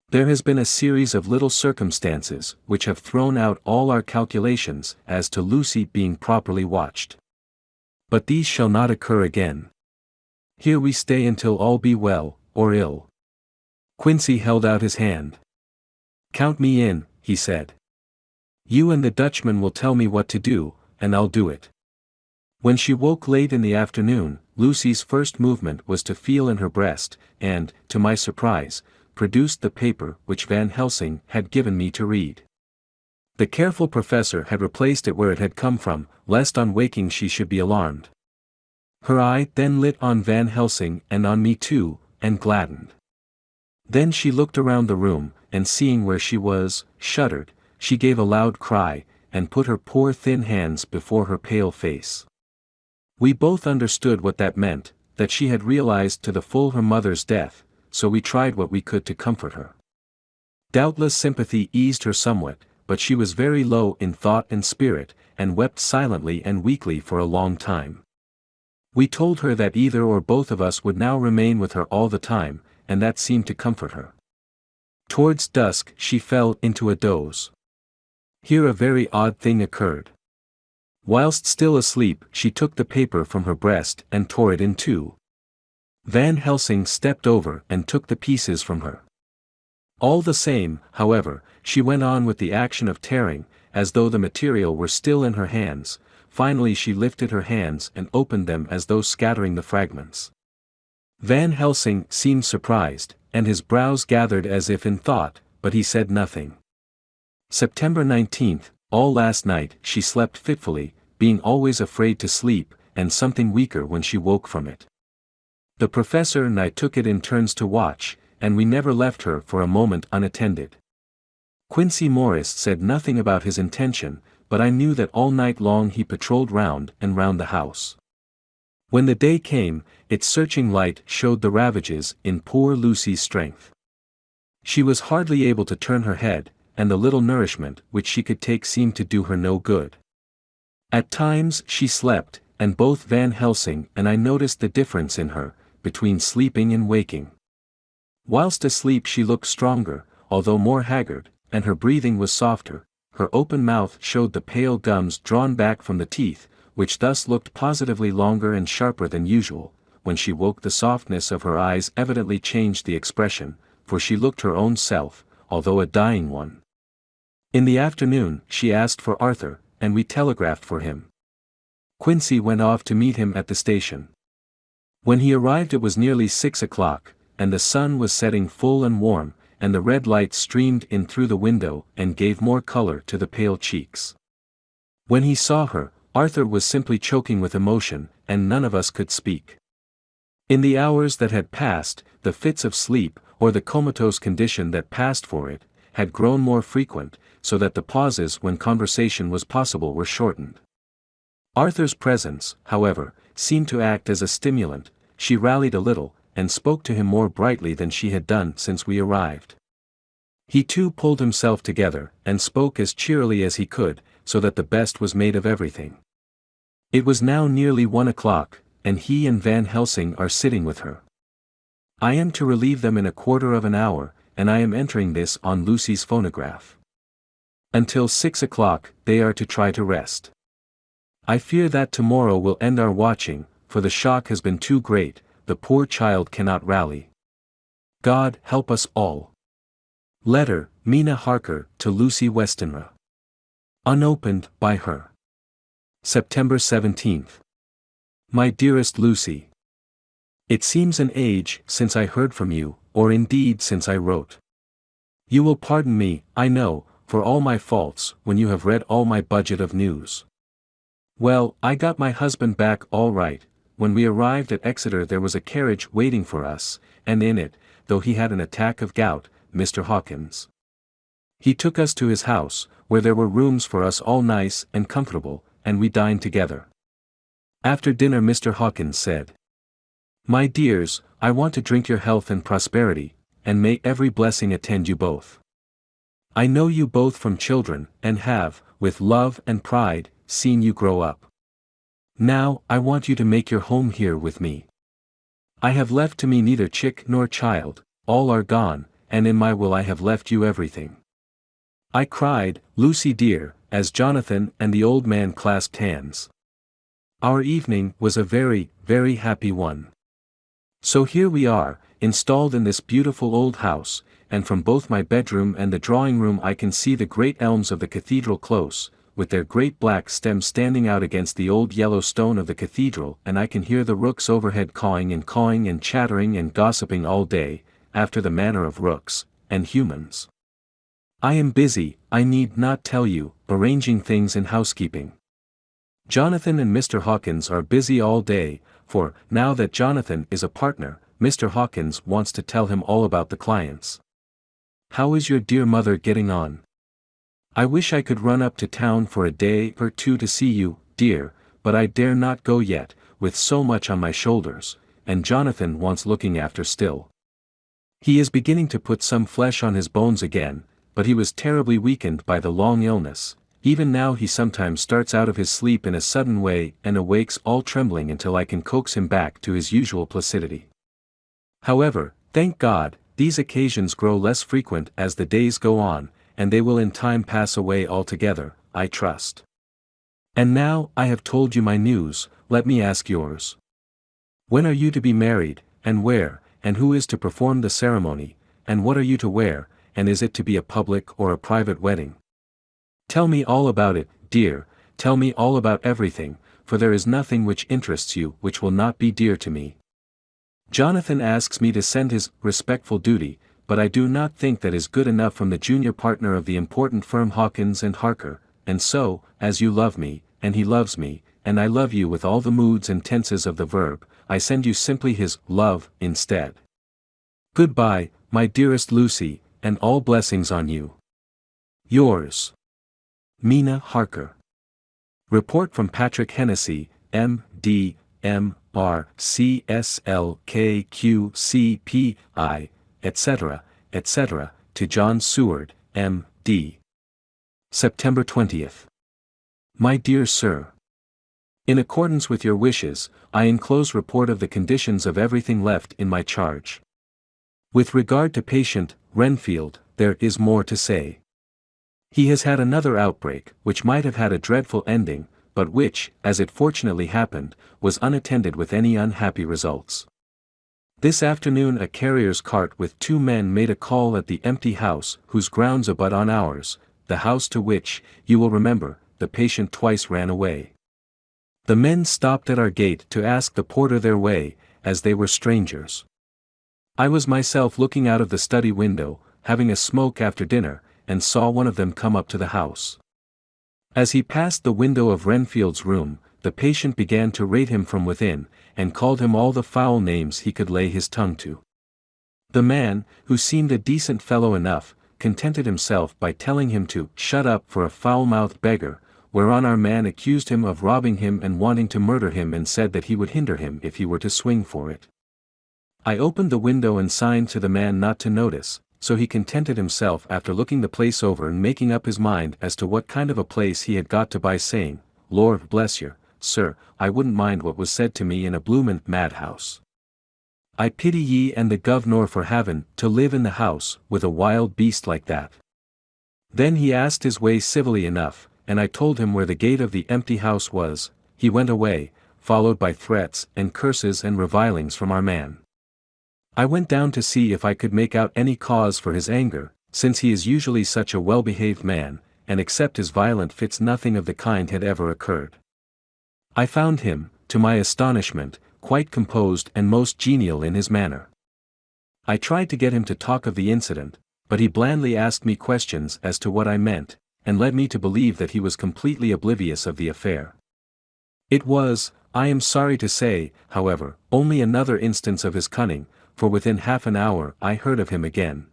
There has been a series of little circumstances which have thrown out all our calculations as to Lucy being properly watched. But these shall not occur again. Here we stay until all be well, or ill." Quincy held out his hand. "Count me in," he said. "You and the Dutchman will tell me what to do, and I'll do it." When she woke late in the afternoon, Lucy's first movement was to feel in her breast, and, to my surprise, produced the paper which Van Helsing had given me to read. The careful professor had replaced it where it had come from, lest on waking she should be alarmed. Her eye then lit on Van Helsing and on me too, and gladdened. Then she looked around the room, and seeing where she was, shuddered, she gave a loud cry, and put her poor thin hands before her pale face. We both understood what that meant, that she had realized to the full her mother's death, so we tried what we could to comfort her. Doubtless sympathy eased her somewhat, but she was very low in thought and spirit, and wept silently and weakly for a long time. We told her that either or both of us would now remain with her all the time, and that seemed to comfort her. Towards dusk she fell into a doze. Here a very odd thing occurred. Whilst still asleep she took the paper from her breast and tore it in two. Van Helsing stepped over and took the pieces from her. All the same, however, she went on with the action of tearing, as though the material were still in her hands. Finally she lifted her hands and opened them as though scattering the fragments. Van Helsing seemed surprised, and his brows gathered as if in thought, but he said nothing. September 19th, all last night she slept fitfully, being always afraid to sleep, and something weaker when she woke from it. The professor and I took it in turns to watch, and we never left her for a moment unattended. Quincy Morris said nothing about his intention, but I knew that all night long he patrolled round and round the house. When the day came, its searching light showed the ravages in poor Lucy's strength. She was hardly able to turn her head, and the little nourishment which she could take seemed to do her no good. At times she slept, and both Van Helsing and I noticed the difference in her, between sleeping and waking. Whilst asleep she looked stronger, although more haggard, and her breathing was softer. Her open mouth showed the pale gums drawn back from the teeth, which thus looked positively longer and sharper than usual. When she woke the softness of her eyes evidently changed the expression, for she looked her own self, although a dying one. In the afternoon she asked for Arthur, and we telegraphed for him. Quincy went off to meet him at the station. When he arrived it was nearly 6 o'clock, and the sun was setting full and warm, and the red light streamed in through the window and gave more color to the pale cheeks. When he saw her, Arthur was simply choking with emotion, and none of us could speak. In the hours that had passed, the fits of sleep, or the comatose condition that passed for it, had grown more frequent, so that the pauses when conversation was possible were shortened. Arthur's presence, however, seemed to act as a stimulant. She rallied a little, and spoke to him more brightly than she had done since we arrived. He too pulled himself together, and spoke as cheerily as he could, so that the best was made of everything. It was now nearly 1 o'clock, and he and Van Helsing are sitting with her. I am to relieve them in a quarter of an hour, and I am entering this on Lucy's phonograph. Until 6 o'clock, they are to try to rest. I fear that tomorrow will end our watching, for the shock has been too great. The poor child cannot rally. God help us all. Letter, Mina Harker, to Lucy Westenra. Unopened, by her. September 17th. My dearest Lucy. It seems an age since I heard from you, or indeed since I wrote. You will pardon me, I know, for all my faults when you have read all my budget of news. Well, I got my husband back all right. When we arrived at Exeter there was a carriage waiting for us, and in it, though he had an attack of gout, Mr. Hawkins. He took us to his house, where there were rooms for us all nice and comfortable, and we dined together. After dinner Mr. Hawkins said, "My dears, I want to drink your health and prosperity, and may every blessing attend you both. I know you both from children, and have, with love and pride, seen you grow up. Now, I want you to make your home here with me. I have left to me neither chick nor child, all are gone, and in my will I have left you everything." I cried, "Lucy dear," as Jonathan and the old man clasped hands. Our evening was a very, very happy one. So here we are, installed in this beautiful old house, and from both my bedroom and the drawing room I can see the great elms of the cathedral close, with their great black stems standing out against the old yellow stone of the cathedral, and I can hear the rooks overhead cawing and chattering and gossiping all day, after the manner of rooks, and humans. I am busy, I need not tell you, arranging things in housekeeping. Jonathan and Mr. Hawkins are busy all day, for, now that Jonathan is a partner, Mr. Hawkins wants to tell him all about the clients. How is your dear mother getting on? I wish I could run up to town for a day or two to see you, dear, but I dare not go yet, with so much on my shoulders, and Jonathan wants looking after still. He is beginning to put some flesh on his bones again, but he was terribly weakened by the long illness. Even now he sometimes starts out of his sleep in a sudden way and awakes all trembling until I can coax him back to his usual placidity. However, thank God, these occasions grow less frequent as the days go on, and they will in time pass away altogether, I trust. And now I have told you my news, let me ask yours. When are you to be married, and where, and who is to perform the ceremony, and what are you to wear, and is it to be a public or a private wedding? Tell me all about it, dear, tell me all about everything, for there is nothing which interests you which will not be dear to me. Jonathan asks me to send his respectful duty, but I do not think that is good enough from the junior partner of the important firm Hawkins and Harker, and so, as you love me, and he loves me, and I love you with all the moods and tenses of the verb, I send you simply his love instead. Goodbye, my dearest Lucy, and all blessings on you. Yours, Mina Harker. Report from Patrick Hennessy, M.D., M.R., C.S.L.K. Q.C.P.I., etc., etc., to John Seward, M.D. September 20th. My dear Sir. In accordance with your wishes, I enclose report of the conditions of everything left in my charge. With regard to patient Renfield, there is more to say. He has had another outbreak, which might have had a dreadful ending, but which, as it fortunately happened, was unattended with any unhappy results. This afternoon a carrier's cart with 2 men made a call at the empty house whose grounds abut on ours, the house to which, you will remember, the patient twice ran away. The men stopped at our gate to ask the porter their way, as they were strangers. I was myself looking out of the study window, having a smoke after dinner, and saw one of them come up to the house. As he passed the window of Renfield's room, the patient began to rate him from within, and called him all the foul names he could lay his tongue to. The man, who seemed a decent fellow enough, contented himself by telling him to shut up for a foul-mouthed beggar, whereon our man accused him of robbing him and wanting to murder him and said that he would hinder him if he were to swing for it. I opened the window and signed to the man not to notice, so he contented himself after looking the place over and making up his mind as to what kind of a place he had got to by saying, Lord bless yer, sir, I wouldn't mind what was said to me in a bloomin' madhouse. I pity ye and the governor for havin' to live in the house with a wild beast like that. Then he asked his way civilly enough, and I told him where the gate of the empty house was. He went away, followed by threats and curses and revilings from our man. I went down to see if I could make out any cause for his anger, since he is usually such a well-behaved man, and except his violent fits nothing of the kind had ever occurred. I found him, to my astonishment, quite composed and most genial in his manner. I tried to get him to talk of the incident, but he blandly asked me questions as to what I meant, and led me to believe that he was completely oblivious of the affair. It was, I am sorry to say, however, only another instance of his cunning, for within half an hour I heard of him again.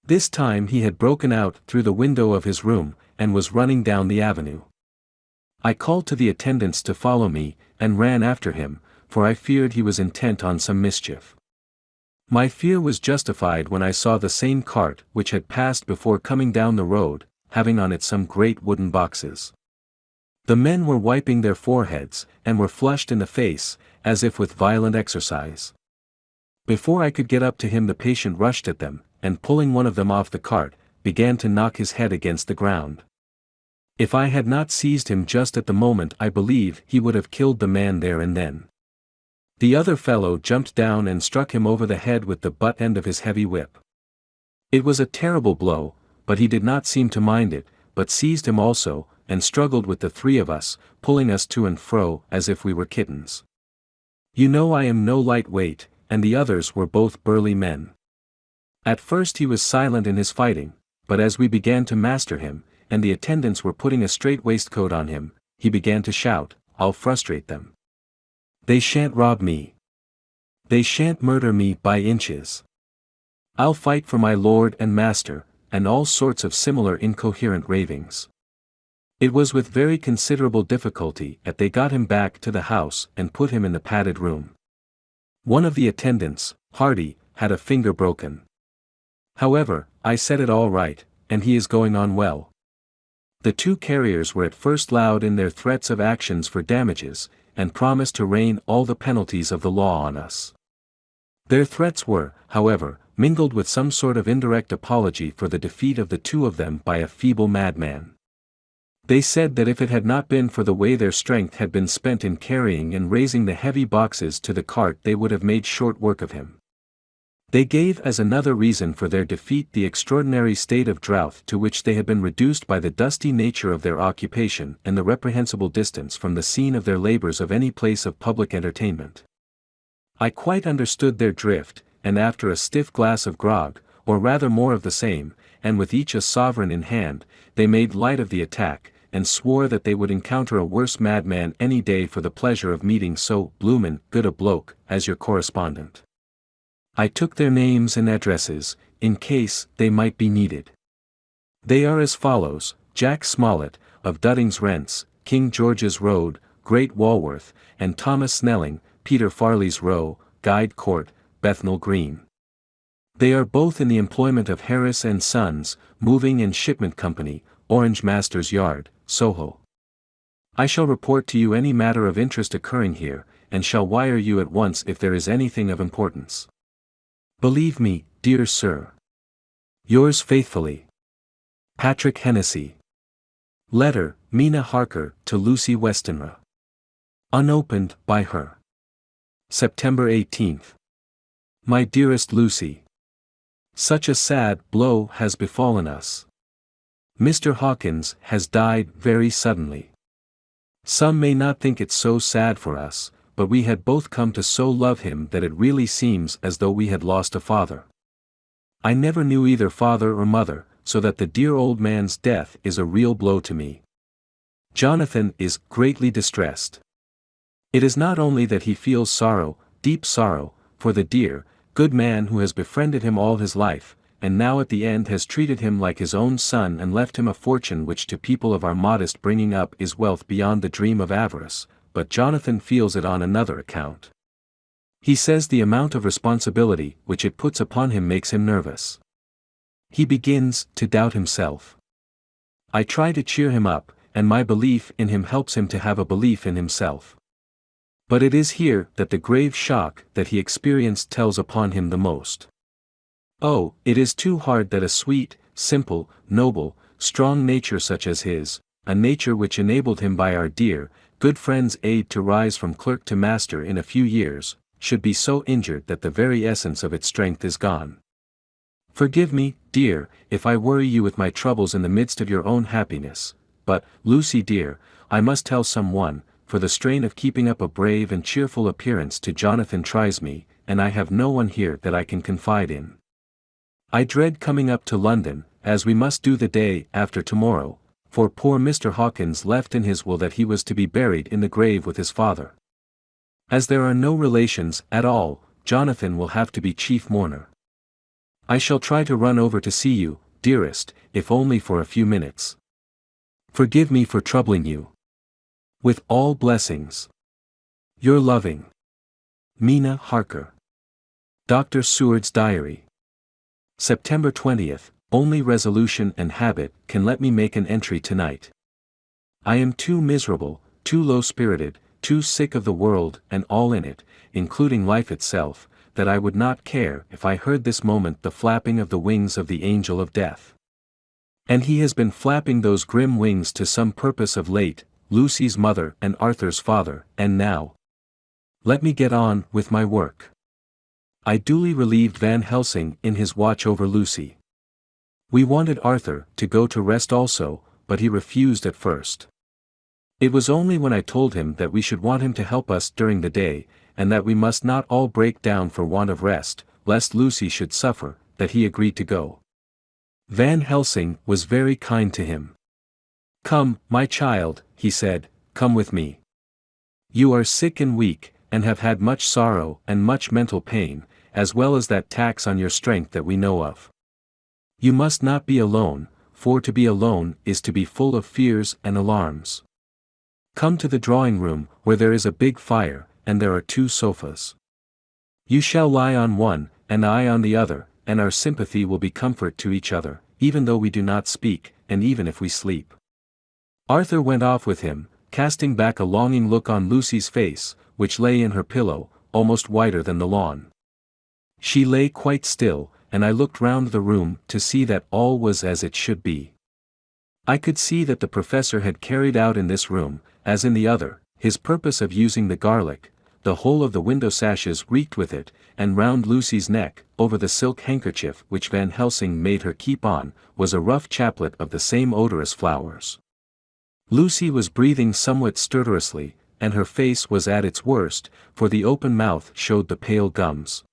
This time he had broken out through the window of his room, and was running down the avenue. I called to the attendants to follow me, and ran after him, for I feared he was intent on some mischief. My fear was justified when I saw the same cart which had passed before coming down the road, having on it some great wooden boxes. The men were wiping their foreheads, and were flushed in the face, as if with violent exercise. Before I could get up to him the patient rushed at them, and pulling one of them off the cart, began to knock his head against the ground. If I had not seized him just at the moment I believe he would have killed the man there and then. The other fellow jumped down and struck him over the head with the butt end of his heavy whip. It was a terrible blow, but he did not seem to mind it, but seized him also, and struggled with the 3 of us, pulling us to and fro as if we were kittens. You know I am no light weight, and the others were both burly men. At first he was silent in his fighting, but as we began to master him, and the attendants were putting a strait waistcoat on him, he began to shout, "I'll frustrate them. They shan't rob me. They shan't murder me by inches. I'll fight for my lord and master," and all sorts of similar incoherent ravings. It was with very considerable difficulty that they got him back to the house and put him in the padded room. One of the attendants, Hardy, had a finger broken. However, I set it all right, and he is going on well. The two carriers were at first loud in their threats of actions for damages, and promised to rain all the penalties of the law on us. Their threats were, however, mingled with some sort of indirect apology for the defeat of the two of them by a feeble madman. They said that if it had not been for the way their strength had been spent in carrying and raising the heavy boxes to the cart, they would have made short work of him. They gave as another reason for their defeat the extraordinary state of drought to which they had been reduced by the dusty nature of their occupation and the reprehensible distance from the scene of their labors of any place of public entertainment. I quite understood their drift, and after a stiff glass of grog, or rather more of the same, and with each a sovereign in hand, they made light of the attack, and swore that they would encounter a worse madman any day for the pleasure of meeting so bloomin' good a bloke as your correspondent. I took their names and addresses, in case they might be needed. They are as follows: Jack Smollett, of Dudding's Rents, King George's Road, Great Walworth, and Thomas Snelling, Peter Farley's Row, Guide Court, Bethnal Green. They are both in the employment of Harris and Sons, Moving and Shipment Company, Orange Master's Yard, Soho. I shall report to you any matter of interest occurring here, and shall wire you at once if there is anything of importance. Believe me, dear sir, yours faithfully, Patrick Hennessy. Letter, Mina Harker, to Lucy Westenra. Unopened by her. September 18th. My dearest Lucy, such a sad blow has befallen us. Mr. Hawkins has died very suddenly. Some may not think it so sad for us, but we had both come to so love him that it really seems as though we had lost a father. I never knew either father or mother, so that the dear old man's death is a real blow to me. Jonathan is greatly distressed. It is not only that he feels sorrow, deep sorrow, for the dear, good man who has befriended him all his life, and now at the end has treated him like his own son and left him a fortune which to people of our modest bringing up is wealth beyond the dream of avarice, but Jonathan feels it on another account. He says the amount of responsibility which it puts upon him makes him nervous. He begins to doubt himself. I try to cheer him up, and my belief in him helps him to have a belief in himself. But it is here that the grave shock that he experienced tells upon him the most. Oh, it is too hard that a sweet, simple, noble, strong nature such as his, a nature which enabled him by our dear, good friend's aid to rise from clerk to master in a few years, should be so injured that the very essence of its strength is gone. Forgive me, dear, if I worry you with my troubles in the midst of your own happiness, but, Lucy dear, I must tell someone, for the strain of keeping up a brave and cheerful appearance to Jonathan tries me, and I have no one here that I can confide in. I dread coming up to London, as we must do the day after tomorrow, for poor Mr. Hawkins left in his will that he was to be buried in the grave with his father. As there are no relations at all, Jonathan will have to be chief mourner. I shall try to run over to see you, dearest, if only for a few minutes. Forgive me for troubling you. With all blessings. Your loving Mina Harker. Dr. Seward's Diary. September 20th, only resolution and habit can let me make an entry tonight. I am too miserable, too low-spirited, too sick of the world and all in it, including life itself, that I would not care if I heard this moment the flapping of the wings of the angel of death. And he has been flapping those grim wings to some purpose of late, Lucy's mother and Arthur's father, and now. Let me get on with my work. I duly relieved Van Helsing in his watch over Lucy. We wanted Arthur to go to rest also, but he refused at first. It was only when I told him that we should want him to help us during the day, and that we must not all break down for want of rest, lest Lucy should suffer, that he agreed to go. Van Helsing was very kind to him. Come, my child, he said, come with me. You are sick and weak, and have had much sorrow and much mental pain, as well as that tax on your strength that we know of. You must not be alone, for to be alone is to be full of fears and alarms. Come to the drawing room, where there is a big fire, and there are 2 sofas. You shall lie on one, and I on the other, and our sympathy will be comfort to each other, even though we do not speak, and even if we sleep. Arthur went off with him, casting back a longing look on Lucy's face, which lay in her pillow, almost whiter than the lawn. She lay quite still, and I looked round the room to see that all was as it should be. I could see that the professor had carried out in this room, as in the other, his purpose of using the garlic. The whole of the window sashes reeked with it, and round Lucy's neck, over the silk handkerchief which Van Helsing made her keep on, was a rough chaplet of the same odorous flowers. Lucy was breathing somewhat stertorously, and her face was at its worst, for the open mouth showed the pale gums.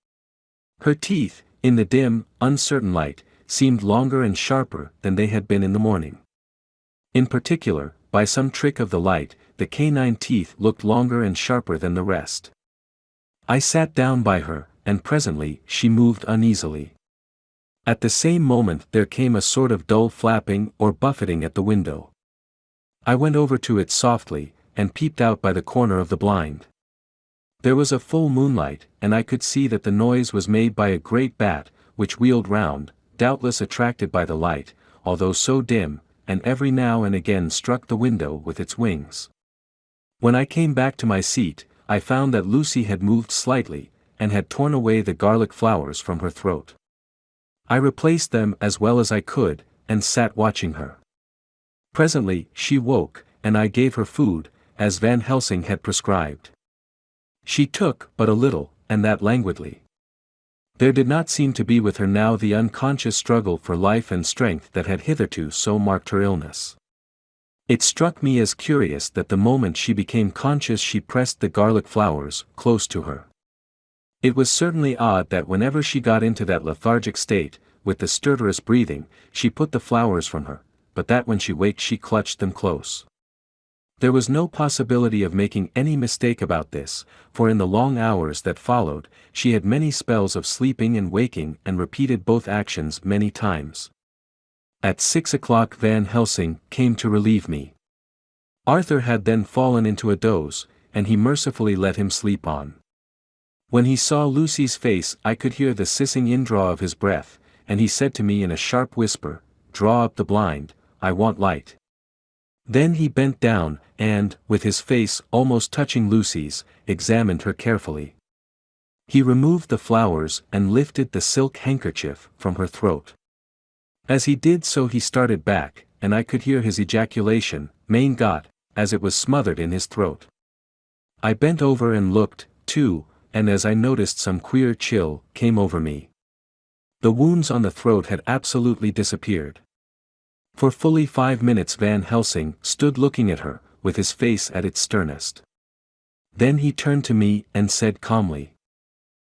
Her teeth, in the dim, uncertain light, seemed longer and sharper than they had been in the morning. In particular, by some trick of the light, the canine teeth looked longer and sharper than the rest. I sat down by her, and presently she moved uneasily. At the same moment there came a sort of dull flapping or buffeting at the window. I went over to it softly, and peeped out by the corner of the blind. There was a full moonlight, and I could see that the noise was made by a great bat, which wheeled round, doubtless attracted by the light, although so dim, and every now and again struck the window with its wings. When I came back to my seat, I found that Lucy had moved slightly, and had torn away the garlic flowers from her throat. I replaced them as well as I could, and sat watching her. Presently she woke, and I gave her food, as Van Helsing had prescribed. She took but a little, and that languidly. There did not seem to be with her now the unconscious struggle for life and strength that had hitherto so marked her illness. It struck me as curious that the moment she became conscious she pressed the garlic flowers close to her. It was certainly odd that whenever she got into that lethargic state, with the stertorous breathing, she put the flowers from her, but that when she waked she clutched them close. There was no possibility of making any mistake about this, for in the long hours that followed, she had many spells of sleeping and waking and repeated both actions many times. At 6 o'clock Van Helsing came to relieve me. Arthur had then fallen into a doze, and he mercifully let him sleep on. When he saw Lucy's face I could hear the sissing indraw of his breath, and he said to me in a sharp whisper, "Draw up the blind, I want light." Then he bent down, and, with his face almost touching Lucy's, examined her carefully. He removed the flowers and lifted the silk handkerchief from her throat. As he did so he started back, and I could hear his ejaculation, "Mein Gott," as it was smothered in his throat. I bent over and looked, too, and as I noticed some queer chill came over me. The wounds on the throat had absolutely disappeared. For fully 5 minutes Van Helsing stood looking at her, with his face at its sternest. Then he turned to me and said calmly,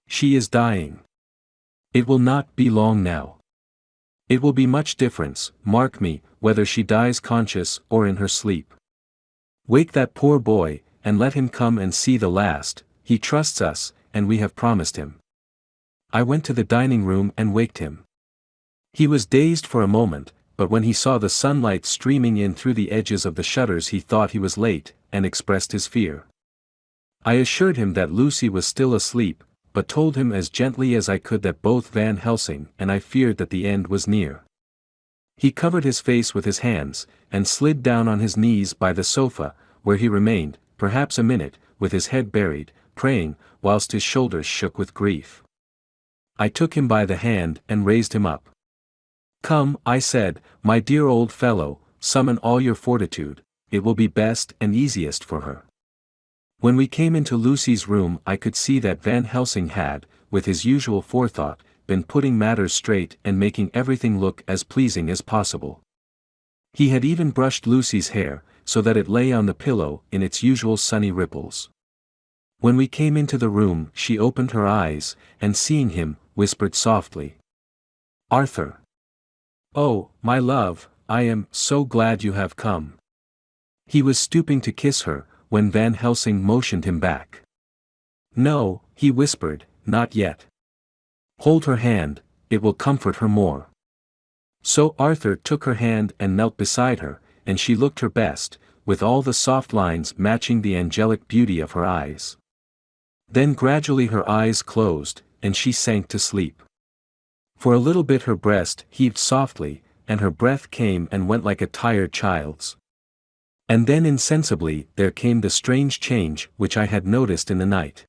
"She is dying. It will not be long now. It will be much difference, mark me, whether she dies conscious or in her sleep. Wake that poor boy, and let him come and see the last. He trusts us, and we have promised him." I went to the dining room and waked him. He was dazed for a moment, but when he saw the sunlight streaming in through the edges of the shutters he thought he was late, and expressed his fear. I assured him that Lucy was still asleep, but told him as gently as I could that both Van Helsing and I feared that the end was near. He covered his face with his hands, and slid down on his knees by the sofa, where he remained, perhaps a minute, with his head buried, praying, whilst his shoulders shook with grief. I took him by the hand and raised him up. "Come," I said, "my dear old fellow, summon all your fortitude, it will be best and easiest for her." When we came into Lucy's room I could see that Van Helsing had, with his usual forethought, been putting matters straight and making everything look as pleasing as possible. He had even brushed Lucy's hair, so that it lay on the pillow in its usual sunny ripples. When we came into the room she opened her eyes, and seeing him, whispered softly, "Arthur. Oh, my love, I am so glad you have come. He was stooping to kiss her, when Van Helsing motioned him back. "No," he whispered, "not yet. Hold her hand, it will comfort her more." So Arthur took her hand and knelt beside her, and she looked her best, with all the soft lines matching the angelic beauty of her eyes. Then gradually her eyes closed, and she sank to sleep. For a little bit her breast heaved softly, and her breath came and went like a tired child's. And then insensibly there came the strange change which I had noticed in the night.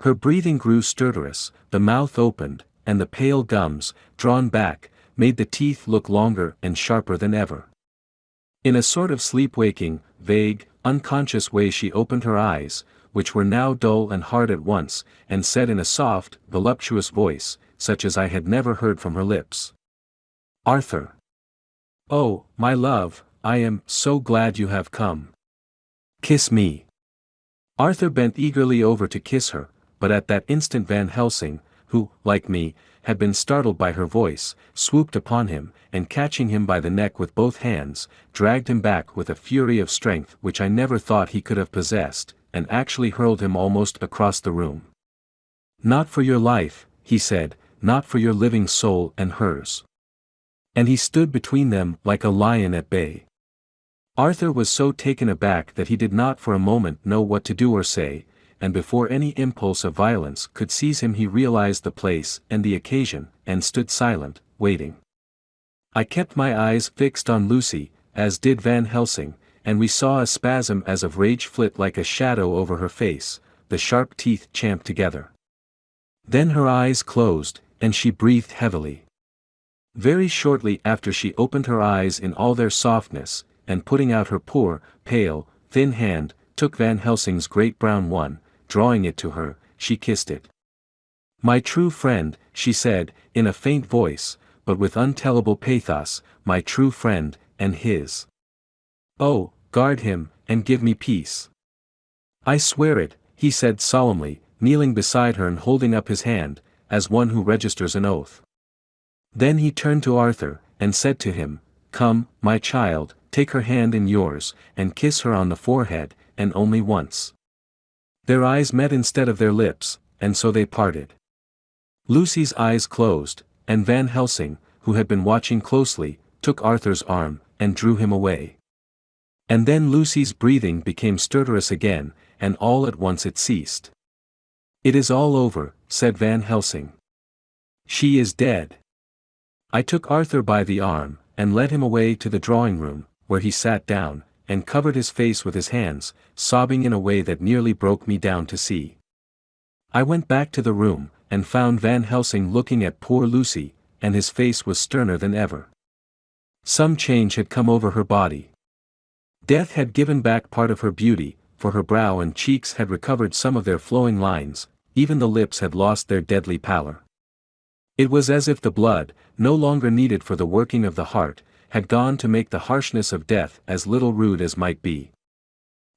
Her breathing grew stertorous, the mouth opened, and the pale gums, drawn back, made the teeth look longer and sharper than ever. In a sort of sleep-waking, vague, unconscious way she opened her eyes, which were now dull and hard at once, and said in a soft, voluptuous voice, such as I had never heard from her lips: "Arthur! Oh, my love, I am so glad you have come. Kiss me." Arthur bent eagerly over to kiss her, but at that instant Van Helsing, who, like me, had been startled by her voice, swooped upon him, and catching him by the neck with both hands, dragged him back with a fury of strength which I never thought he could have possessed, and actually hurled him almost across the room. "Not for your life," he said, "not for your living soul and hers." And he stood between them like a lion at bay. Arthur was so taken aback that he did not for a moment know what to do or say, and before any impulse of violence could seize him he realized the place and the occasion, and stood silent, waiting. I kept my eyes fixed on Lucy, as did Van Helsing, and we saw a spasm as of rage flit like a shadow over her face, the sharp teeth champed together. Then her eyes closed, and she breathed heavily. Very shortly after she opened her eyes in all their softness, and putting out her poor, pale, thin hand, took Van Helsing's great brown one, drawing it to her, she kissed it. "My true friend," she said, in a faint voice, but with untellable pathos, "my true friend, and his. Oh, guard him, and give me peace." "I swear it," he said solemnly, kneeling beside her and holding up his hand, as one who registers an oath. Then he turned to Arthur, and said to him, "Come, my child, take her hand in yours, and kiss her on the forehead, and only once." Their eyes met instead of their lips, and so they parted. Lucy's eyes closed, and Van Helsing, who had been watching closely, took Arthur's arm, and drew him away. And then Lucy's breathing became stertorous again, and all at once it ceased. "It is all over," said Van Helsing. "She is dead." I took Arthur by the arm, and led him away to the drawing-room, where he sat down, and covered his face with his hands, sobbing in a way that nearly broke me down to see. I went back to the room, and found Van Helsing looking at poor Lucy, and his face was sterner than ever. Some change had come over her body. Death had given back part of her beauty, for her brow and cheeks had recovered some of their flowing lines, even the lips had lost their deadly pallor. It was as if the blood, no longer needed for the working of the heart, had gone to make the harshness of death as little rude as might be.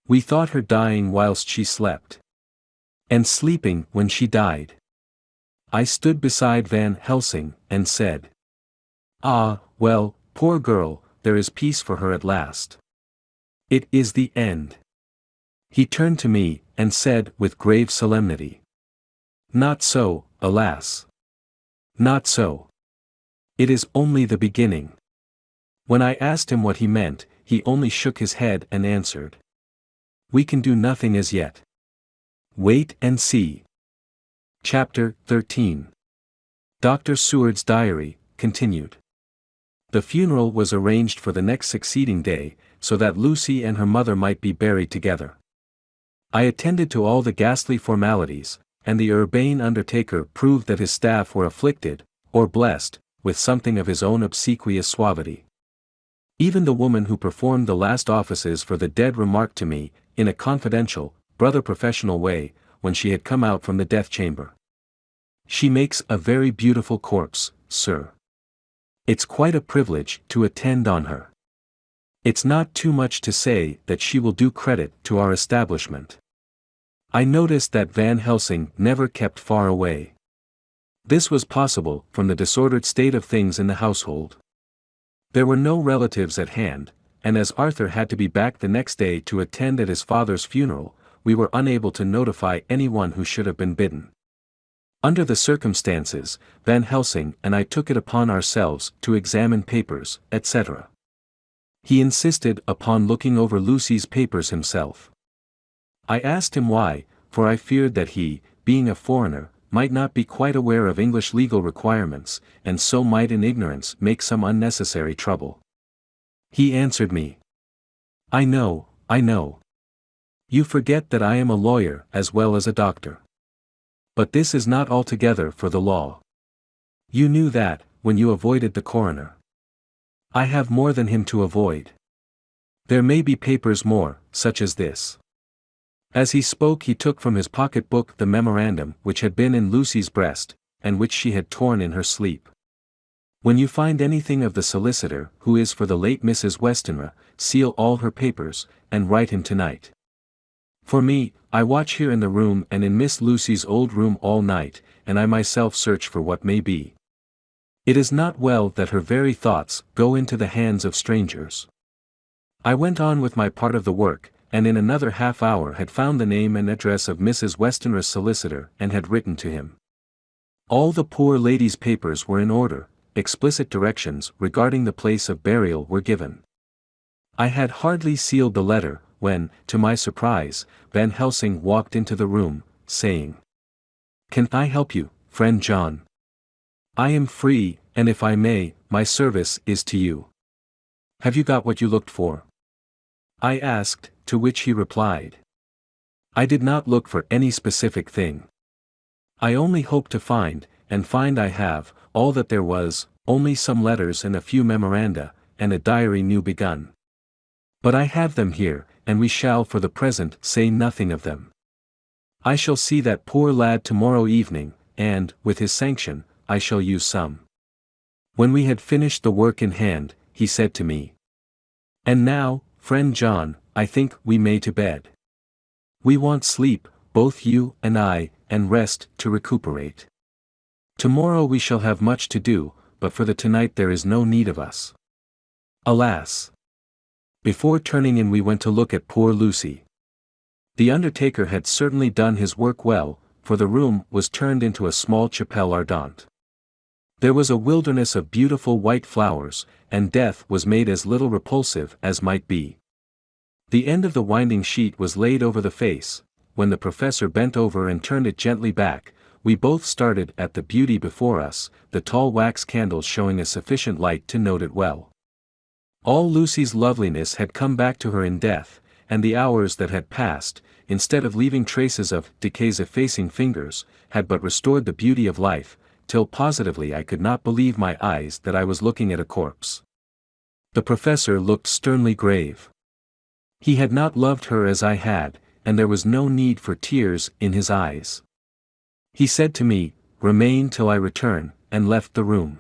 We thought her dying whilst she slept. And sleeping when she died. I stood beside Van Helsing, and said, "Ah, well, poor girl, there is peace for her at last. It is the end." He turned to me, and said with grave solemnity, "Not so, alas. Not so. It is only the beginning." When I asked him what he meant, he only shook his head and answered, "We can do nothing as yet. Wait and see." Chapter 13. Dr. Seward's Diary, continued. The funeral was arranged for the next succeeding day, so that Lucy and her mother might be buried together. I attended to all the ghastly formalities, and the urbane undertaker proved that his staff were afflicted, or blessed, with something of his own obsequious suavity. Even the woman who performed the last offices for the dead remarked to me, in a confidential, brother-professional way, when she had come out from the death chamber, "She makes a very beautiful corpse, sir. It's quite a privilege to attend on her. It's not too much to say that she will do credit to our establishment." I noticed that Van Helsing never kept far away. This was possible from the disordered state of things in the household. There were no relatives at hand, and as Arthur had to be back the next day to attend at his father's funeral, we were unable to notify anyone who should have been bidden. Under the circumstances, Van Helsing and I took it upon ourselves to examine papers, etc. He insisted upon looking over Lucy's papers himself. I asked him why, for I feared that he, being a foreigner, might not be quite aware of English legal requirements, and so might in ignorance make some unnecessary trouble. He answered me. I know. You forget that I am a lawyer as well as a doctor. But this is not altogether for the law. You knew that, when you avoided the coroner. I have more than him to avoid. There may be papers more, such as this. As he spoke he took from his pocket-book the memorandum which had been in Lucy's breast, and which she had torn in her sleep. When you find anything of the solicitor who is for the late Mrs. Westenra, seal all her papers, and write him tonight. For me, I watch here in the room and in Miss Lucy's old room all night, and I myself search for what may be. It is not well that her very thoughts go into the hands of strangers. I went on with my part of the work, and in another half hour had found the name and address of Mrs. Westenra's solicitor and had written to him. All the poor lady's papers were in order, explicit directions regarding the place of burial were given. I had hardly sealed the letter, when, to my surprise, Van Helsing walked into the room, saying, "Can I help you, friend John? I am free, and if I may, my service is to you. Have you got what you looked for?" I asked, to which he replied, "I did not look for any specific thing. I only hope to find, and find I have, all that there was, only some letters and a few memoranda, and a diary new begun. But I have them here, and we shall for the present say nothing of them. I shall see that poor lad tomorrow evening, and, with his sanction, I shall use some." When we had finished the work in hand, he said to me, "And now, friend John, I think we may to bed. We want sleep, both you and I, and rest to recuperate. Tomorrow we shall have much to do, but for the tonight there is no need of us." Alas! Before turning in we went to look at poor Lucy. The undertaker had certainly done his work well, for the room was turned into a small chapelle ardente. There was a wilderness of beautiful white flowers, and death was made as little repulsive as might be. The end of the winding sheet was laid over the face. When the professor bent over and turned it gently back, we both started at the beauty before us, the tall wax candles showing a sufficient light to note it well. All Lucy's loveliness had come back to her in death, and the hours that had passed, instead of leaving traces of decay's effacing fingers, had but restored the beauty of life, till positively I could not believe my eyes that I was looking at a corpse. The professor looked sternly grave. He had not loved her as I had, and there was no need for tears in his eyes. He said to me, "Remain till I return," and left the room.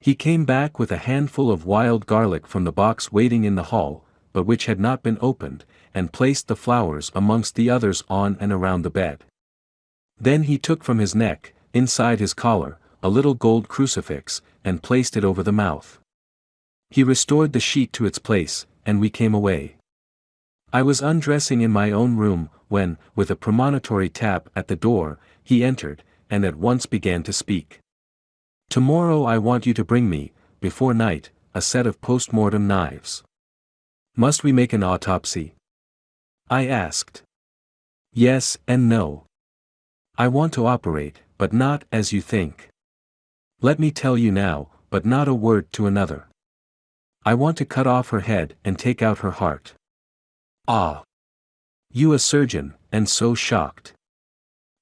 He came back with a handful of wild garlic from the box waiting in the hall, but which had not been opened, and placed the flowers amongst the others on and around the bed. Then he took from his neck, inside his collar, a little gold crucifix, and placed it over the mouth. He restored the sheet to its place, and we came away. I was undressing in my own room, when, with a premonitory tap at the door, he entered, and at once began to speak. "Tomorrow I want you to bring me, before night, a set of post-mortem knives." "Must we make an autopsy?" I asked. "Yes and no. I want to operate, but not as you think. Let me tell you now, but not a word to another. I want to cut off her head and take out her heart." "Ah! You a surgeon, and so shocked.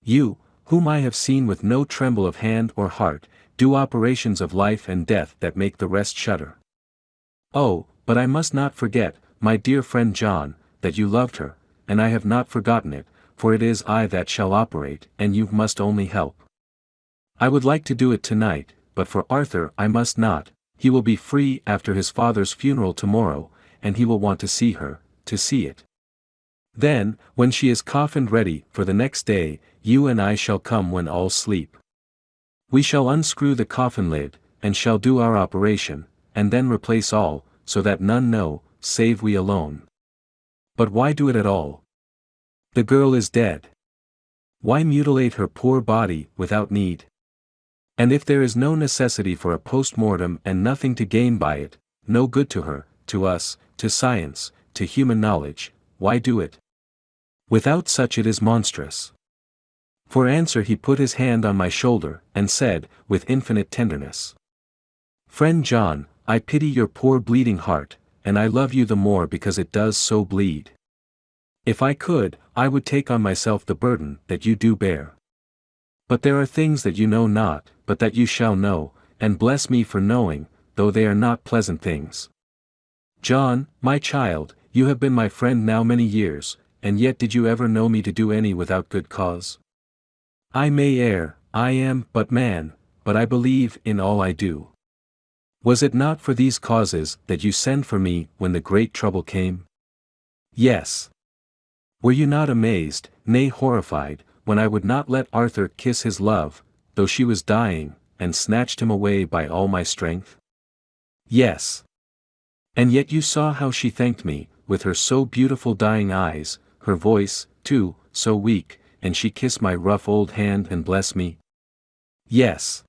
You, whom I have seen with no tremble of hand or heart, do operations of life and death that make the rest shudder. Oh, but I must not forget, my dear friend John, that you loved her, and I have not forgotten it, for it is I that shall operate, and you must only help. I would like to do it tonight, but for Arthur I must not. He will be free after his father's funeral tomorrow, and he will want to see her, to see it. Then, when she is coffined ready for the next day, you and I shall come when all sleep. We shall unscrew the coffin lid, and shall do our operation, and then replace all, so that none know, save we alone. But why do it at all? The girl is dead. Why mutilate her poor body without need? And if there is no necessity for a post-mortem and nothing to gain by it, no good to her, to us, to science, to human knowledge, why do it? Without such it is monstrous. For answer he put his hand on my shoulder, and said, with infinite tenderness, "Friend John, I pity your poor bleeding heart, and I love you the more because it does so bleed. If I could, I would take on myself the burden that you do bear. But there are things that you know not, but that you shall know, and bless me for knowing, though they are not pleasant things. John, my child, you have been my friend now many years, and yet did you ever know me to do any without good cause? I may err, I am but man, but I believe in all I do. Was it not for these causes that you sent for me when the great trouble came? Yes. Were you not amazed, nay horrified, when I would not let Arthur kiss his love, though she was dying, and snatched him away by all my strength? Yes. And yet you saw how she thanked me, with her so beautiful dying eyes, her voice, too, so weak, and she kissed my rough old hand and blessed me? Yes.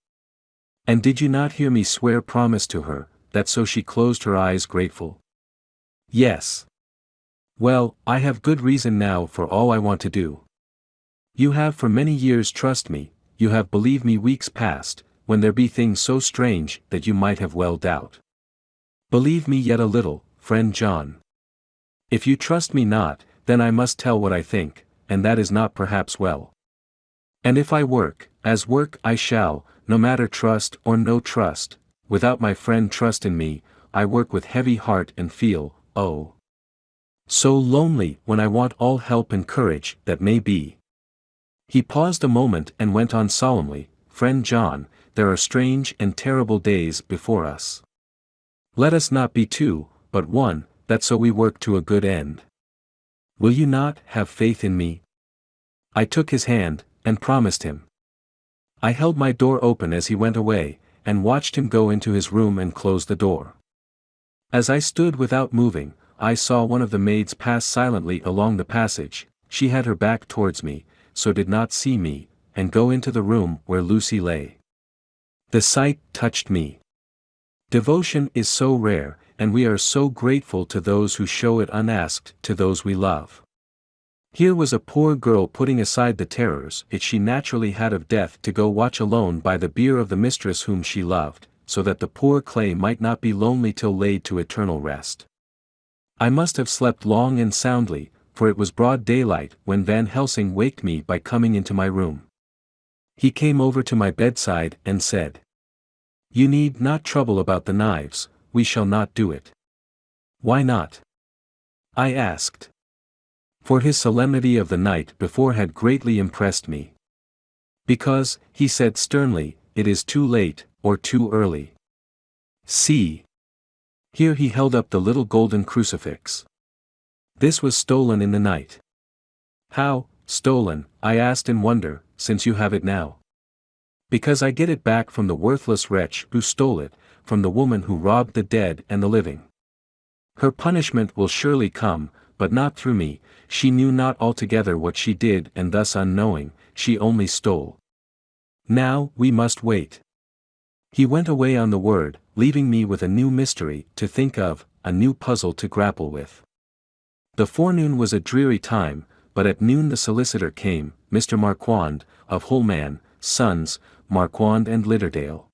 And did you not hear me swear promise to her, that so she closed her eyes grateful? Yes. Well, I have good reason now for all I want to do. You have for many years trust me, you have believed me weeks past, when there be things so strange that you might have well doubt. Believe me yet a little, friend John. If you trust me not, then I must tell what I think, and that is not perhaps well. And if I work, as work I shall, no matter trust or no trust, without my friend trust in me, I work with heavy heart and feel, oh, so lonely when I want all help and courage that may be. He paused a moment and went on solemnly, Friend John, there are strange and terrible days before us. Let us not be two, but one, that so we work to a good end. Will you not have faith in me? I took his hand, and promised him. I held my door open as he went away, and watched him go into his room and close the door. As I stood without moving, I saw one of the maids pass silently along the passage. She had her back towards me, so did not see me, and go into the room where Lucy lay. The sight touched me. Devotion is so rare, and we are so grateful to those who show it unasked to those we love. Here was a poor girl putting aside the terrors it she naturally had of death to go watch alone by the bier of the mistress whom she loved, so that the poor clay might not be lonely till laid to eternal rest. I must have slept long and soundly, for it was broad daylight when Van Helsing waked me by coming into my room. He came over to my bedside and said, "You need not trouble about the knives, we shall not do it." "Why not?" I asked. For his solemnity of the night before had greatly impressed me. "Because," he said sternly, "it is too late, or too early. See." Here he held up the little golden crucifix. "This was stolen in the night." "How, stolen?" I asked in wonder, "since you have it now?" "Because I get it back from the worthless wretch who stole it, from the woman who robbed the dead and the living. Her punishment will surely come, but not through me. She knew not altogether what she did, and thus unknowing, she only stole. Now, we must wait." He went away on the word, leaving me with a new mystery to think of, a new puzzle to grapple with. The forenoon was a dreary time, but at noon the solicitor came, Mr. Marquand, of Holman, Sons, Marquand and Litterdale.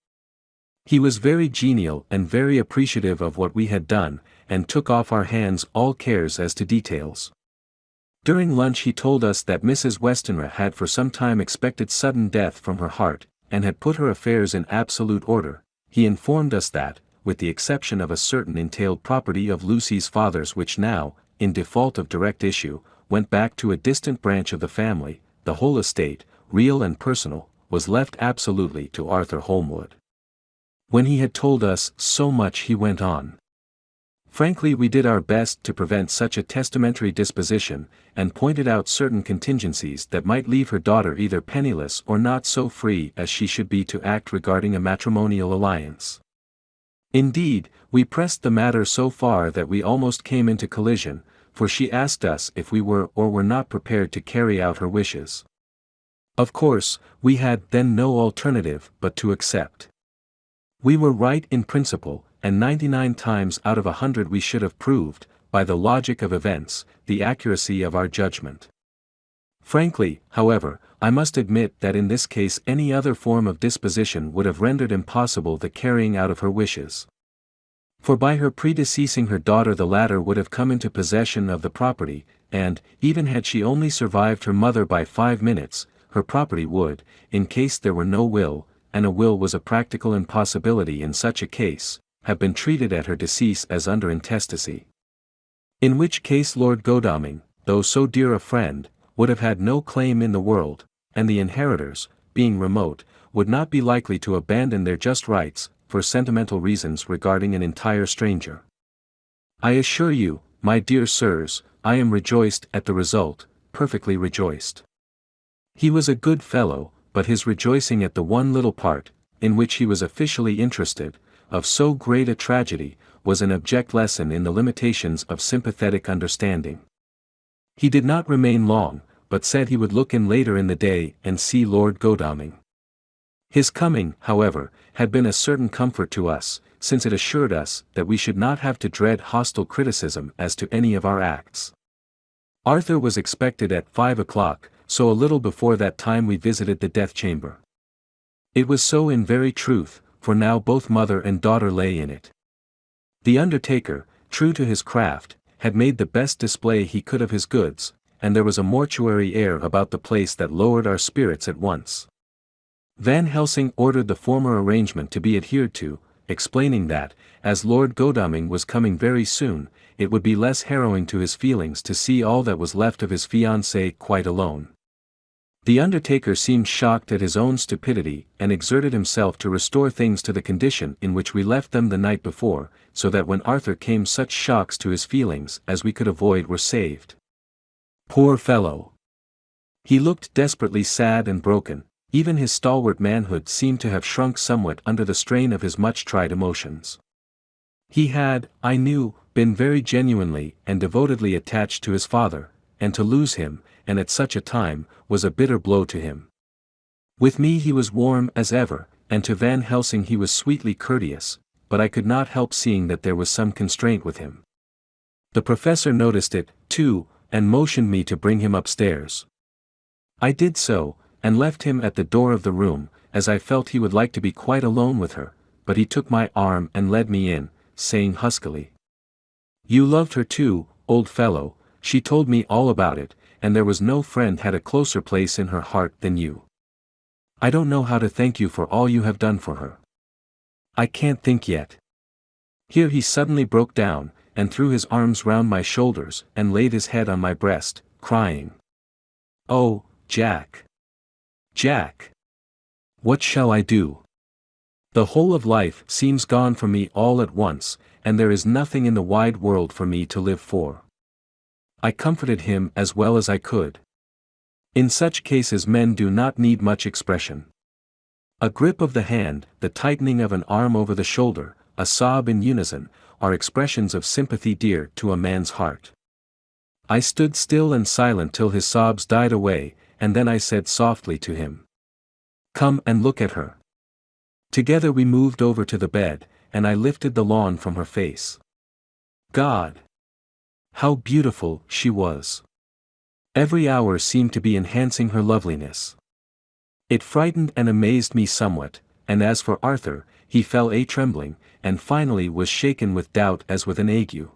He was very genial and very appreciative of what we had done, and took off our hands all cares as to details. During lunch he told us that Mrs. Westenra had for some time expected sudden death from her heart, and had put her affairs in absolute order. He informed us that, with the exception of a certain entailed property of Lucy's father's which now, in default of direct issue, went back to a distant branch of the family, the whole estate, real and personal, was left absolutely to Arthur Holmwood. When he had told us so much he went on. Frankly, we did our best to prevent such a testamentary disposition, and pointed out certain contingencies that might leave her daughter either penniless or not so free as she should be to act regarding a matrimonial alliance. Indeed, we pressed the matter so far that we almost came into collision, for she asked us if we were or were not prepared to carry out her wishes. Of course, we had then no alternative but to accept. We were right in principle, and 99 times out of 100 we should have proved, by the logic of events, the accuracy of our judgment. Frankly, however, I must admit that in this case any other form of disposition would have rendered impossible the carrying out of her wishes. For by her predeceasing her daughter the latter would have come into possession of the property, and, even had she only survived her mother by 5 minutes, her property would, in case there were no will, and a will was a practical impossibility in such a case, have been treated at her decease as under intestacy. In which case Lord Godalming, though so dear a friend, would have had no claim in the world, and the inheritors, being remote, would not be likely to abandon their just rights, for sentimental reasons regarding an entire stranger. I assure you, my dear sirs, I am rejoiced at the result, perfectly rejoiced. He was a good fellow, but his rejoicing at the one little part, in which he was officially interested, of so great a tragedy, was an abject lesson in the limitations of sympathetic understanding. He did not remain long, but said he would look in later in the day and see Lord Godalming. His coming, however, had been a certain comfort to us, since it assured us that we should not have to dread hostile criticism as to any of our acts. Arthur was expected at 5 o'clock, so a little before that time we visited the death chamber. It was so in very truth, for now both mother and daughter lay in it. The undertaker, true to his craft, had made the best display he could of his goods, and there was a mortuary air about the place that lowered our spirits at once. Van Helsing ordered the former arrangement to be adhered to, explaining that, as Lord Godalming was coming very soon, it would be less harrowing to his feelings to see all that was left of his fiancée quite alone. The undertaker seemed shocked at his own stupidity and exerted himself to restore things to the condition in which we left them the night before, so that when Arthur came such shocks to his feelings as we could avoid were saved. Poor fellow! He looked desperately sad and broken. Even his stalwart manhood seemed to have shrunk somewhat under the strain of his much-tried emotions. He had, I knew, been very genuinely and devotedly attached to his father, and to lose him, and at such a time, was a bitter blow to him. With me he was warm as ever, and to Van Helsing he was sweetly courteous, but I could not help seeing that there was some constraint with him. The professor noticed it, too, and motioned me to bring him upstairs. I did so, and left him at the door of the room, as I felt he would like to be quite alone with her, but he took my arm and led me in, saying huskily, "You loved her too, old fellow, she told me all about it, and there was no friend had a closer place in her heart than you. I don't know how to thank you for all you have done for her. I can't think yet." Here he suddenly broke down, and threw his arms round my shoulders and laid his head on my breast, crying, "Oh, Jack! Jack! What shall I do? The whole of life seems gone from me all at once, and there is nothing in the wide world for me to live for." I comforted him as well as I could. In such cases men do not need much expression. A grip of the hand, the tightening of an arm over the shoulder, a sob in unison, are expressions of sympathy dear to a man's heart. I stood still and silent till his sobs died away, and then I said softly to him, "Come and look at her." Together we moved over to the bed, and I lifted the lawn from her face. God! How beautiful she was! Every hour seemed to be enhancing her loveliness. It frightened and amazed me somewhat, and as for Arthur, he fell a trembling, and finally was shaken with doubt as with an ague.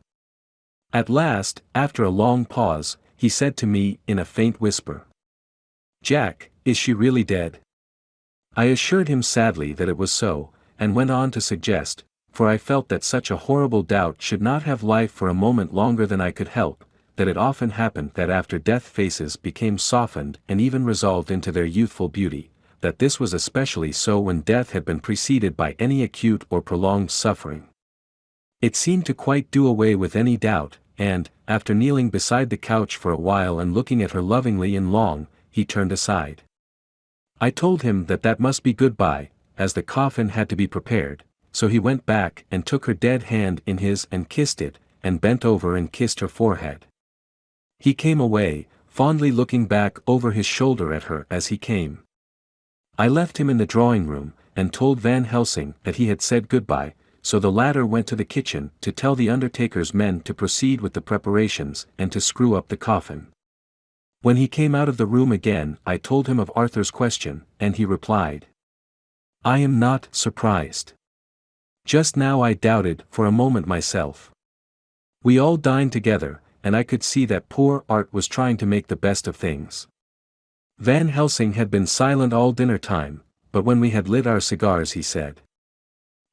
At last, after a long pause, he said to me in a faint whisper, "Jack, is she really dead?" I assured him sadly that it was so, and went on to suggest, for I felt that such a horrible doubt should not have life for a moment longer than I could help, that it often happened that after death faces became softened and even resolved into their youthful beauty, that this was especially so when death had been preceded by any acute or prolonged suffering. It seemed to quite do away with any doubt, and, after kneeling beside the couch for a while and looking at her lovingly and long, he turned aside. I told him that must be goodbye, as the coffin had to be prepared, so he went back and took her dead hand in his and kissed it, and bent over and kissed her forehead. He came away, fondly looking back over his shoulder at her as he came. I left him in the drawing room, and told Van Helsing that he had said goodbye, so the latter went to the kitchen to tell the undertaker's men to proceed with the preparations and to screw up the coffin. When he came out of the room again, I told him of Arthur's question, and he replied, "I am not surprised. Just now I doubted for a moment myself. We all dined together, and I could see that poor Art was trying to make the best of things." Van Helsing had been silent all dinner time, but when we had lit our cigars he said,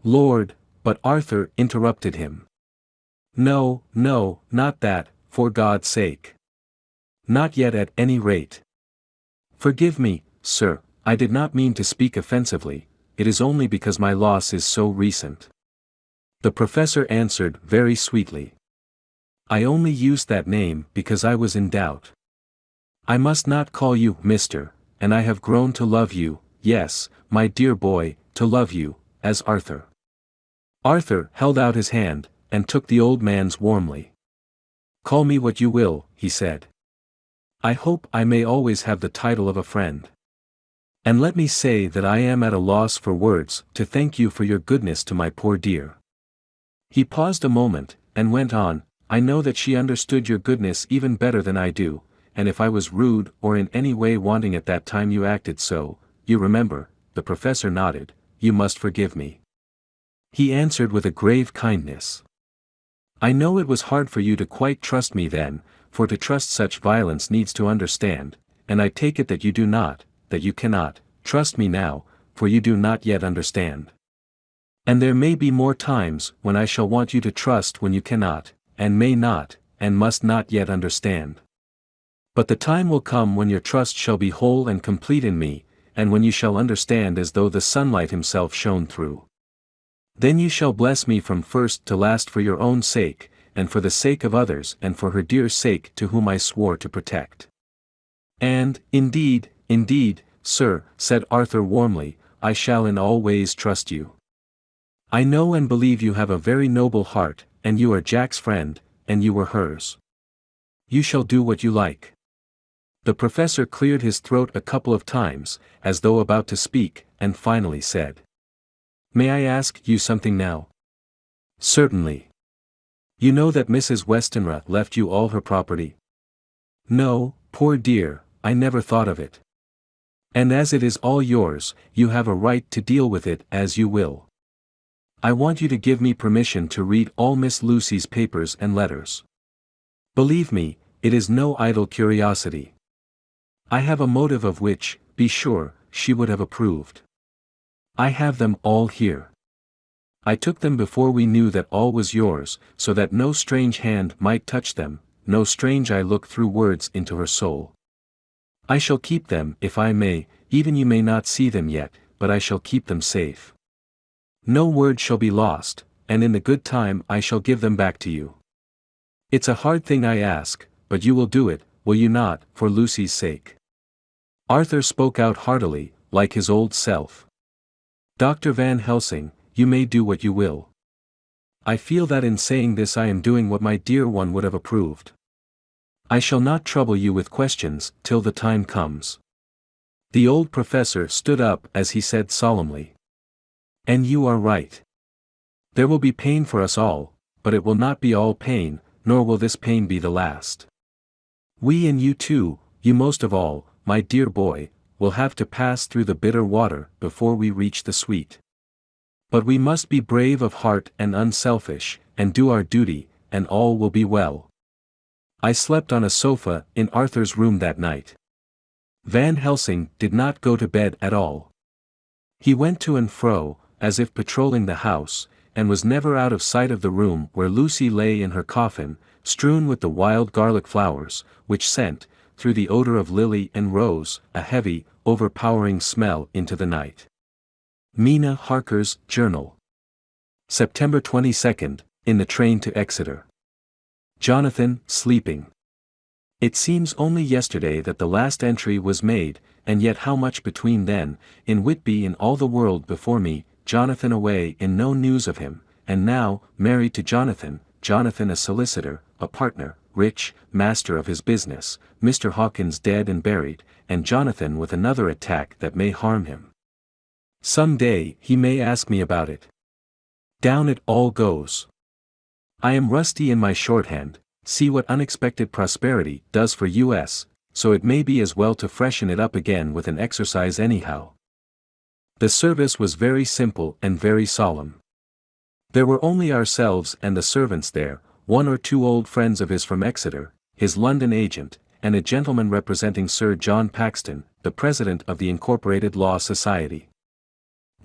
"Lord," but Arthur interrupted him. "No, no, not that, for God's sake. Not yet at any rate. Forgive me, sir, I did not mean to speak offensively, it is only because my loss is so recent." The professor answered very sweetly, "I only used that name because I was in doubt. I must not call you Mr., and I have grown to love you, yes, my dear boy, to love you, as Arthur." Arthur held out his hand, and took the old man's warmly. "Call me what you will," he said. "I hope I may always have the title of a friend. And let me say that I am at a loss for words to thank you for your goodness to my poor dear." He paused a moment, and went on, "I know that she understood your goodness even better than I do, and if I was rude or in any way wanting at that time you acted so, you remember," the professor nodded, "you must forgive me." He answered with a grave kindness, "I know it was hard for you to quite trust me then, for to trust such violence needs to understand, and I take it that you do not, that you cannot, trust me now, for you do not yet understand. And there may be more times when I shall want you to trust when you cannot, and may not, and must not yet understand. But the time will come when your trust shall be whole and complete in me, and when you shall understand as though the sunlight himself shone through. Then you shall bless me from first to last for your own sake, and for the sake of others and for her dear sake to whom I swore to protect. And, indeed, sir," said Arthur warmly, "I shall in all ways trust you. I know and believe you have a very noble heart, and you are Jack's friend, and you were hers. You shall do what you like." The professor cleared his throat a couple of times, as though about to speak, and finally said, "May I ask you something now?" "Certainly." "You know that Mrs. Westenra left you all her property?" "No, poor dear, I never thought of it." "And as it is all yours, you have a right to deal with it as you will. I want you to give me permission to read all Miss Lucy's papers and letters. Believe me, it is no idle curiosity. I have a motive of which, be sure, she would have approved. I have them all here. I took them before we knew that all was yours, so that no strange hand might touch them, no strange eye look through words into her soul. I shall keep them if I may, even you may not see them yet, but I shall keep them safe. No word shall be lost, and in the good time I shall give them back to you. It's a hard thing I ask, but you will do it, will you not, for Lucy's sake?" Arthur spoke out heartily, like his old self. "Dr. Van Helsing, you may do what you will. I feel that in saying this I am doing what my dear one would have approved. I shall not trouble you with questions till the time comes." The old professor stood up as he said solemnly, "And you are right. There will be pain for us all, but it will not be all pain, nor will this pain be the last. We and you too, you most of all, my dear boy, will have to pass through the bitter water before we reach the sweet. But we must be brave of heart and unselfish, and do our duty, and all will be well." I slept on a sofa in Arthur's room that night. Van Helsing did not go to bed at all. He went to and fro, as if patrolling the house, and was never out of sight of the room where Lucy lay in her coffin, strewn with the wild garlic flowers, which sent, through the odor of lily and rose, a heavy, overpowering smell into the night. Mina Harker's Journal. September 22nd, in the train to Exeter. Jonathan, sleeping. It seems only yesterday that the last entry was made, and yet how much between then, in Whitby and all the world before me, Jonathan away and no news of him, and now, married to Jonathan, Jonathan a solicitor, a partner, rich, master of his business, Mr. Hawkins dead and buried, and Jonathan with another attack that may harm him. Some day he may ask me about it. Down it all goes. I am rusty in my shorthand, see what unexpected prosperity does for us, so it may be as well to freshen it up again with an exercise anyhow. The service was very simple and very solemn. There were only ourselves and the servants there, one or two old friends of his from Exeter, his London agent, and a gentleman representing Sir John Paxton, the president of the Incorporated Law Society.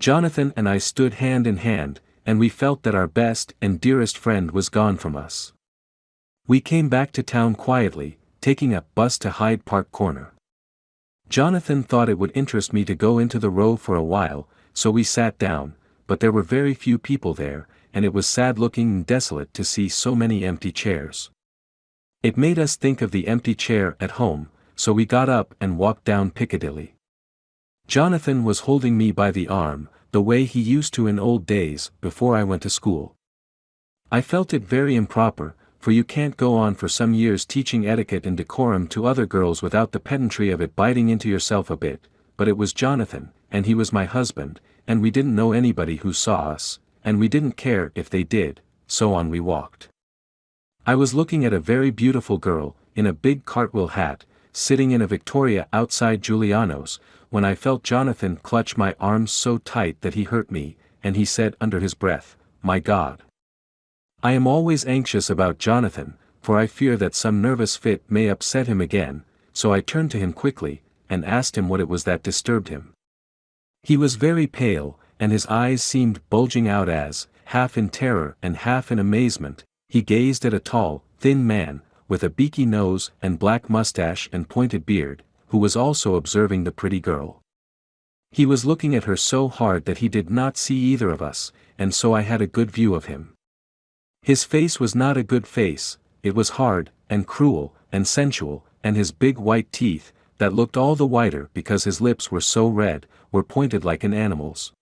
Jonathan and I stood hand in hand, and we felt that our best and dearest friend was gone from us. We came back to town quietly, taking a bus to Hyde Park Corner. Jonathan thought it would interest me to go into the Row for a while, so we sat down, but there were very few people there, and it was sad-looking and desolate to see so many empty chairs. It made us think of the empty chair at home, so we got up and walked down Piccadilly. Jonathan was holding me by the arm, the way he used to in old days, before I went to school. I felt it very improper, for you can't go on for some years teaching etiquette and decorum to other girls without the pedantry of it biting into yourself a bit, but it was Jonathan, and he was my husband, and we didn't know anybody who saw us, and we didn't care if they did, so on we walked. I was looking at a very beautiful girl, in a big cartwheel hat, sitting in a Victoria outside Giuliano's, when I felt Jonathan clutch my arms so tight that he hurt me, and he said under his breath, "My God." I am always anxious about Jonathan, for I fear that some nervous fit may upset him again, so I turned to him quickly, and asked him what it was that disturbed him. He was very pale, and his eyes seemed bulging out as, half in terror and half in amazement, he gazed at a tall, thin man, with a beaky nose and black mustache and pointed beard, who was also observing the pretty girl. He was looking at her so hard that he did not see either of us, and so I had a good view of him. His face was not a good face, it was hard, and cruel, and sensual, and his big white teeth, that looked all the whiter because his lips were so red, were pointed like an animal's.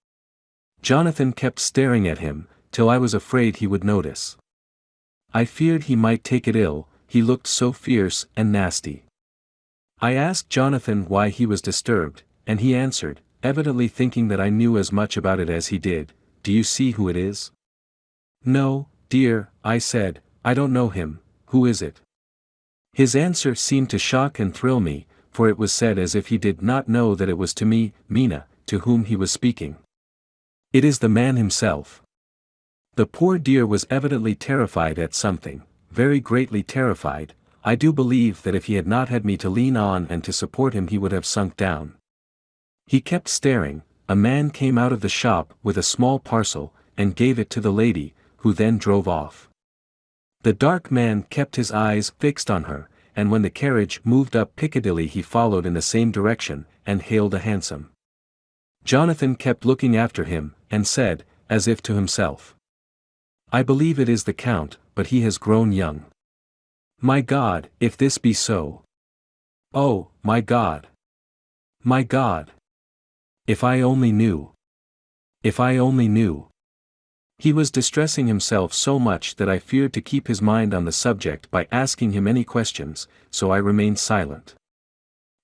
Jonathan kept staring at him, till I was afraid he would notice. I feared he might take it ill, he looked so fierce and nasty. I asked Jonathan why he was disturbed, and he answered, evidently thinking that I knew as much about it as he did, "Do you see who it is?" "No, dear," I said, "I don't know him. Who is it?" His answer seemed to shock and thrill me, for it was said as if he did not know that it was to me, Mina, to whom he was speaking. "It is the man himself." The poor dear was evidently terrified at something, very greatly terrified. I do believe that if he had not had me to lean on and to support him he would have sunk down. He kept staring. A man came out of the shop with a small parcel, and gave it to the lady, who then drove off. The dark man kept his eyes fixed on her, and when the carriage moved up Piccadilly he followed in the same direction, and hailed a hansom. Jonathan kept looking after him, and said, as if to himself, "I believe it is the Count, but he has grown young. My God, if this be so. Oh, my God! My God! If I only knew! If I only knew!" He was distressing himself so much that I feared to keep his mind on the subject by asking him any questions, so I remained silent.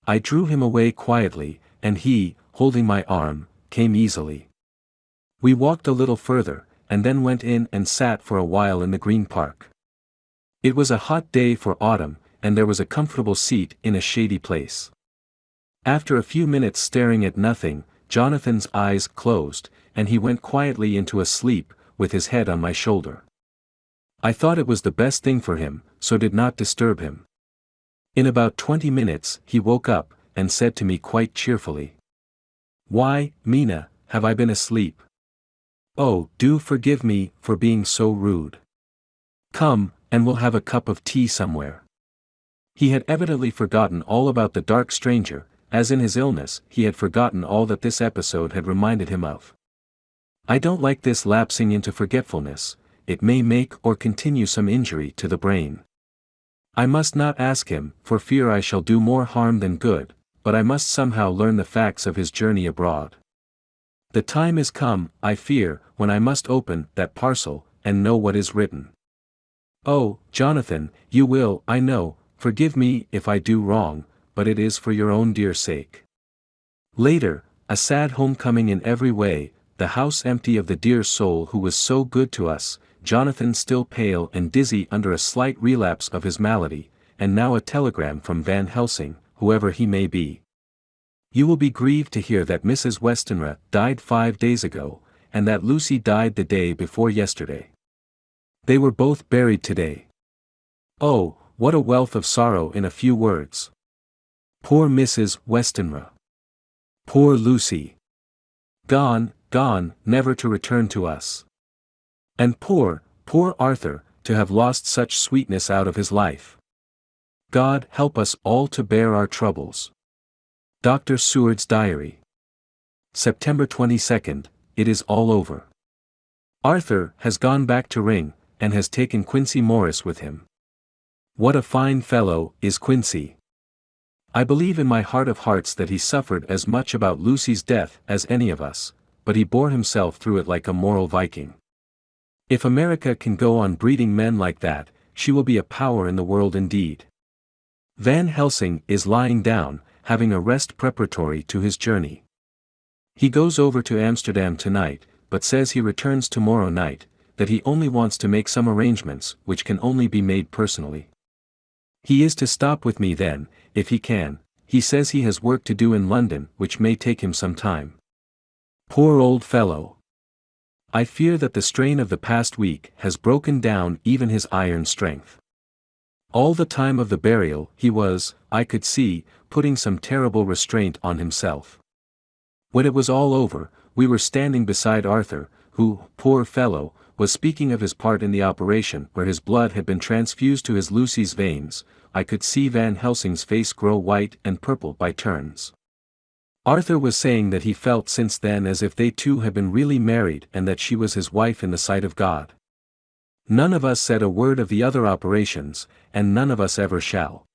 I drew him away quietly, and he, holding my arm, came easily. We walked a little further, and then went in and sat for a while in the Green Park. It was a hot day for autumn, and there was a comfortable seat in a shady place. After a few minutes staring at nothing, Jonathan's eyes closed, and he went quietly into a sleep, with his head on my shoulder. I thought it was the best thing for him, so did not disturb him. In about 20 minutes he woke up, and said to me quite cheerfully, "Why, Mina, have I been asleep? Oh, do forgive me for being so rude. Come, and we'll have a cup of tea somewhere." He had evidently forgotten all about the dark stranger, as in his illness he had forgotten all that this episode had reminded him of. I don't like this lapsing into forgetfulness, it may make or continue some injury to the brain. I must not ask him, for fear I shall do more harm than good, but I must somehow learn the facts of his journey abroad. The time is come, I fear, when I must open that parcel, and know what is written. Oh, Jonathan, you will, I know, forgive me if I do wrong, but it is for your own dear sake. Later, a sad homecoming in every way, the house empty of the dear soul who was so good to us, Jonathan still pale and dizzy under a slight relapse of his malady, and now a telegram from Van Helsing, whoever he may be. You will be grieved to hear that Mrs. Westenra died 5 days ago, and that Lucy died the day before yesterday. They were both buried today. Oh, what a wealth of sorrow in a few words. Poor Mrs. Westenra. Poor Lucy. Gone, gone, never to return to us. And poor Arthur, to have lost such sweetness out of his life. God help us all to bear our troubles. Dr. Seward's Diary. September 22nd, it is all over. Arthur has gone back to Ring, and has taken Quincy Morris with him. What a fine fellow is Quincy. I believe in my heart of hearts that he suffered as much about Lucy's death as any of us, but he bore himself through it like a moral Viking. If America can go on breeding men like that, she will be a power in the world indeed. Van Helsing is lying down, having a rest preparatory to his journey. He goes over to Amsterdam tonight, but says he returns tomorrow night, that he only wants to make some arrangements which can only be made personally. He is to stop with me then, if he can. He says he has work to do in London which may take him some time. Poor old fellow. I fear that the strain of the past week has broken down even his iron strength. All the time of the burial he was, I could see, putting some terrible restraint on himself. When it was all over, we were standing beside Arthur, who, poor fellow, was speaking of his part in the operation where his blood had been transfused to his Lucy's veins. I could see Van Helsing's face grow white and purple by turns. Arthur was saying that he felt since then as if they two had been really married and that she was his wife in the sight of God. None of us said a word of the other operations, and none of us ever shall.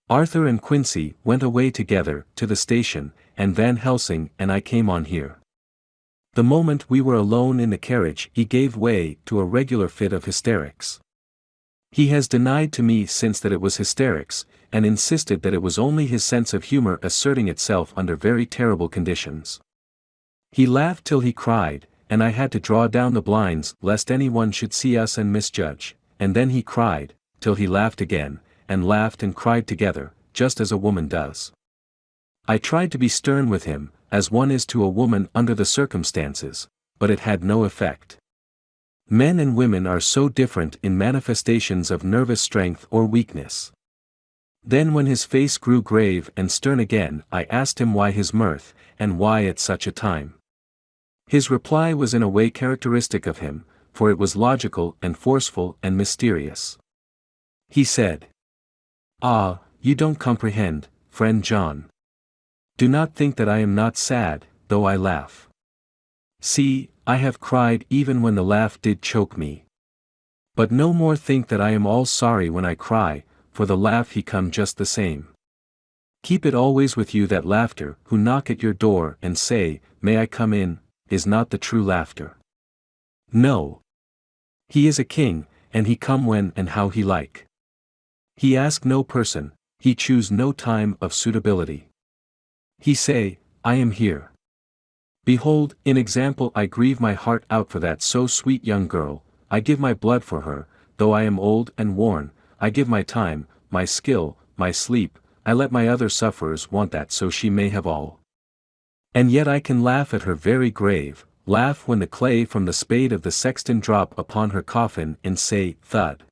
Arthur and Quincy went away together to the station, and Van Helsing and I came on here. The moment we were alone in the carriage he gave way to a regular fit of hysterics. He has denied to me since that it was hysterics, and insisted that it was only his sense of humor asserting itself under very terrible conditions. He laughed till he cried, and I had to draw down the blinds lest anyone should see us and misjudge, and then he cried, till he laughed again, and laughed and cried together, just as a woman does. I tried to be stern with him, as one is to a woman under the circumstances, but it had no effect. Men and women are so different in manifestations of nervous strength or weakness. Then when his face grew grave and stern again I asked him why his mirth, and why at such a time. His reply was in a way characteristic of him, for it was logical and forceful and mysterious. He said, "Ah, you don't comprehend, friend John. Do not think that I am not sad, though I laugh. See, I have cried even when the laugh did choke me. But no more think that I am all sorry when I cry, for the laugh he come just the same. Keep it always with you that laughter, who knock at your door and say, 'May I come in,' is not the true laughter. No. He is a king, and he come when and how he like. He ask no person, he choose no time of suitability. He say, 'I am here.' Behold, in example I grieve my heart out for that so sweet young girl, I give my blood for her, though I am old and worn, I give my time, my skill, my sleep, I let my other sufferers want that so she may have all. And yet I can laugh at her very grave, laugh when the clay from the spade of the sexton drop upon her coffin and say, thud,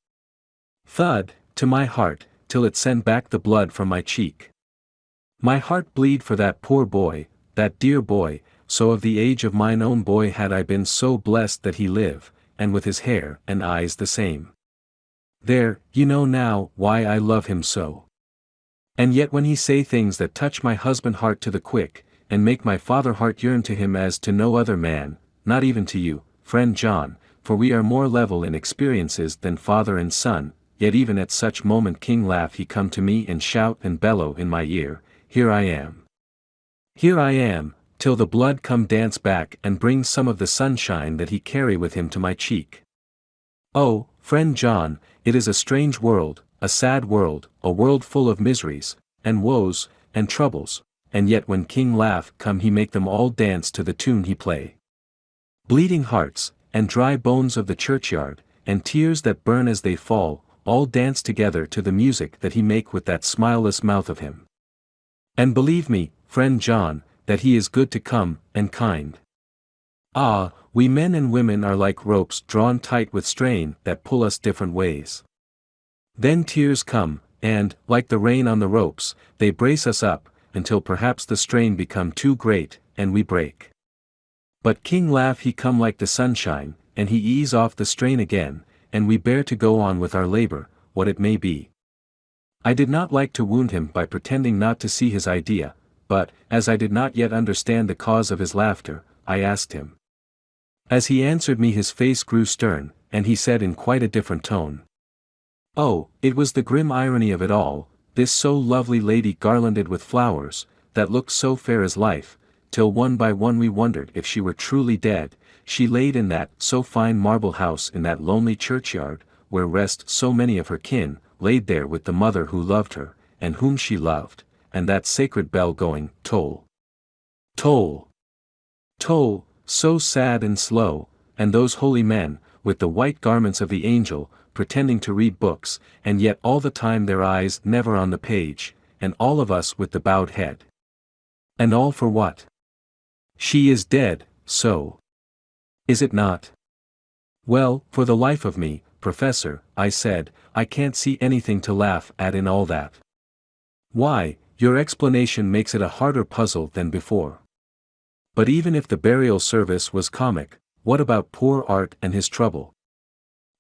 thud, to my heart, till it send back the blood from my cheek. My heart bleed for that poor boy, that dear boy, so of the age of mine own boy had I been so blessed that he live, and with his hair and eyes the same. There, you know now why I love him so. And yet when he say things that touch my husband heart to the quick, and make my father heart yearn to him as to no other man, not even to you, friend John, for we are more level in experiences than father and son, yet even at such moment king laugh he come to me and shout and bellow in my ear, here I am. Here I am, till the blood come dance back and bring some of the sunshine that he carry with him to my cheek. Oh, friend John, it is a strange world, a sad world, a world full of miseries, and woes, and troubles, and yet when King laugh come he make them all dance to the tune he play. Bleeding hearts, and dry bones of the churchyard, and tears that burn as they fall, all dance together to the music that he make with that smileless mouth of him. And believe me, friend John, that he is good to come, and kind. Ah, we men and women are like ropes drawn tight with strain that pull us different ways. Then tears come, and, like the rain on the ropes, they brace us up, until perhaps the strain become too great, and we break. But King laugh he come like the sunshine, and he ease off the strain again, and we bear to go on with our labor, what it may be. I did not like to wound him by pretending not to see his idea, but, as I did not yet understand the cause of his laughter, I asked him. As he answered me his face grew stern, and he said in quite a different tone. Oh, it was the grim irony of it all, this so lovely lady garlanded with flowers, that looked so fair as life, till one by one we wondered if she were truly dead, she laid in that so fine marble house in that lonely churchyard, where rest so many of her kin, laid there with the mother who loved her, and whom she loved, and that sacred bell going, toll. Toll. Toll, so sad and slow, and those holy men, with the white garments of the angel, pretending to read books, and yet all the time their eyes never on the page, and all of us with the bowed head. And all for what? She is dead, so. Is it not? Well, for the life of me, Professor, I said, I can't see anything to laugh at in all that. Why, your explanation makes it a harder puzzle than before. But even if the burial service was comic, what about poor Art and his trouble?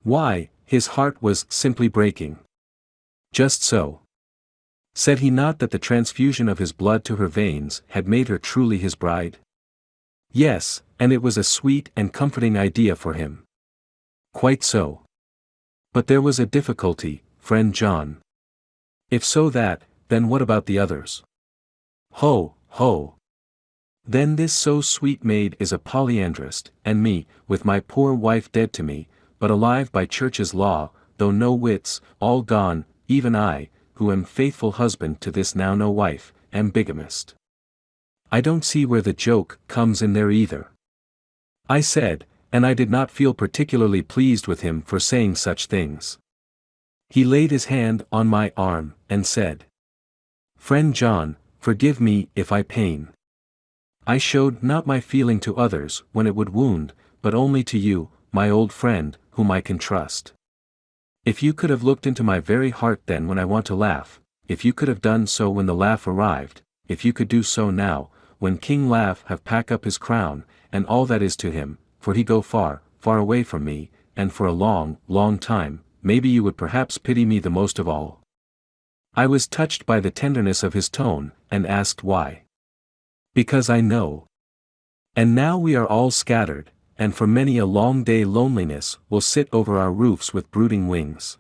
Why, his heart was simply breaking. Just so. Said he not that the transfusion of his blood to her veins had made her truly his bride? Yes, and it was a sweet and comforting idea for him. Quite so. But there was a difficulty, friend John. If so that, then what about the others? Ho, ho. Then this so sweet maid is a polyandrist, and me, with my poor wife dead to me, but alive by church's law, though no wits, all gone, even I, who am faithful husband to this now no wife, am bigamist. I don't see where the joke comes in there either. I said, and I did not feel particularly pleased with him for saying such things. He laid his hand on my arm, and said, Friend John, forgive me if I pain. I showed not my feeling to others when it would wound, but only to you, my old friend, whom I can trust. If you could have looked into my very heart then when I want to laugh, if you could have done so when the laugh arrived, if you could do so now, when King Laugh have pack up his crown, and all that is to him, for he go far, far away from me, and for a long, long time, maybe you would perhaps pity me the most of all. I was touched by the tenderness of his tone, and asked why. Because I know. And now we are all scattered, and for many a long day loneliness will sit over our roofs with brooding wings.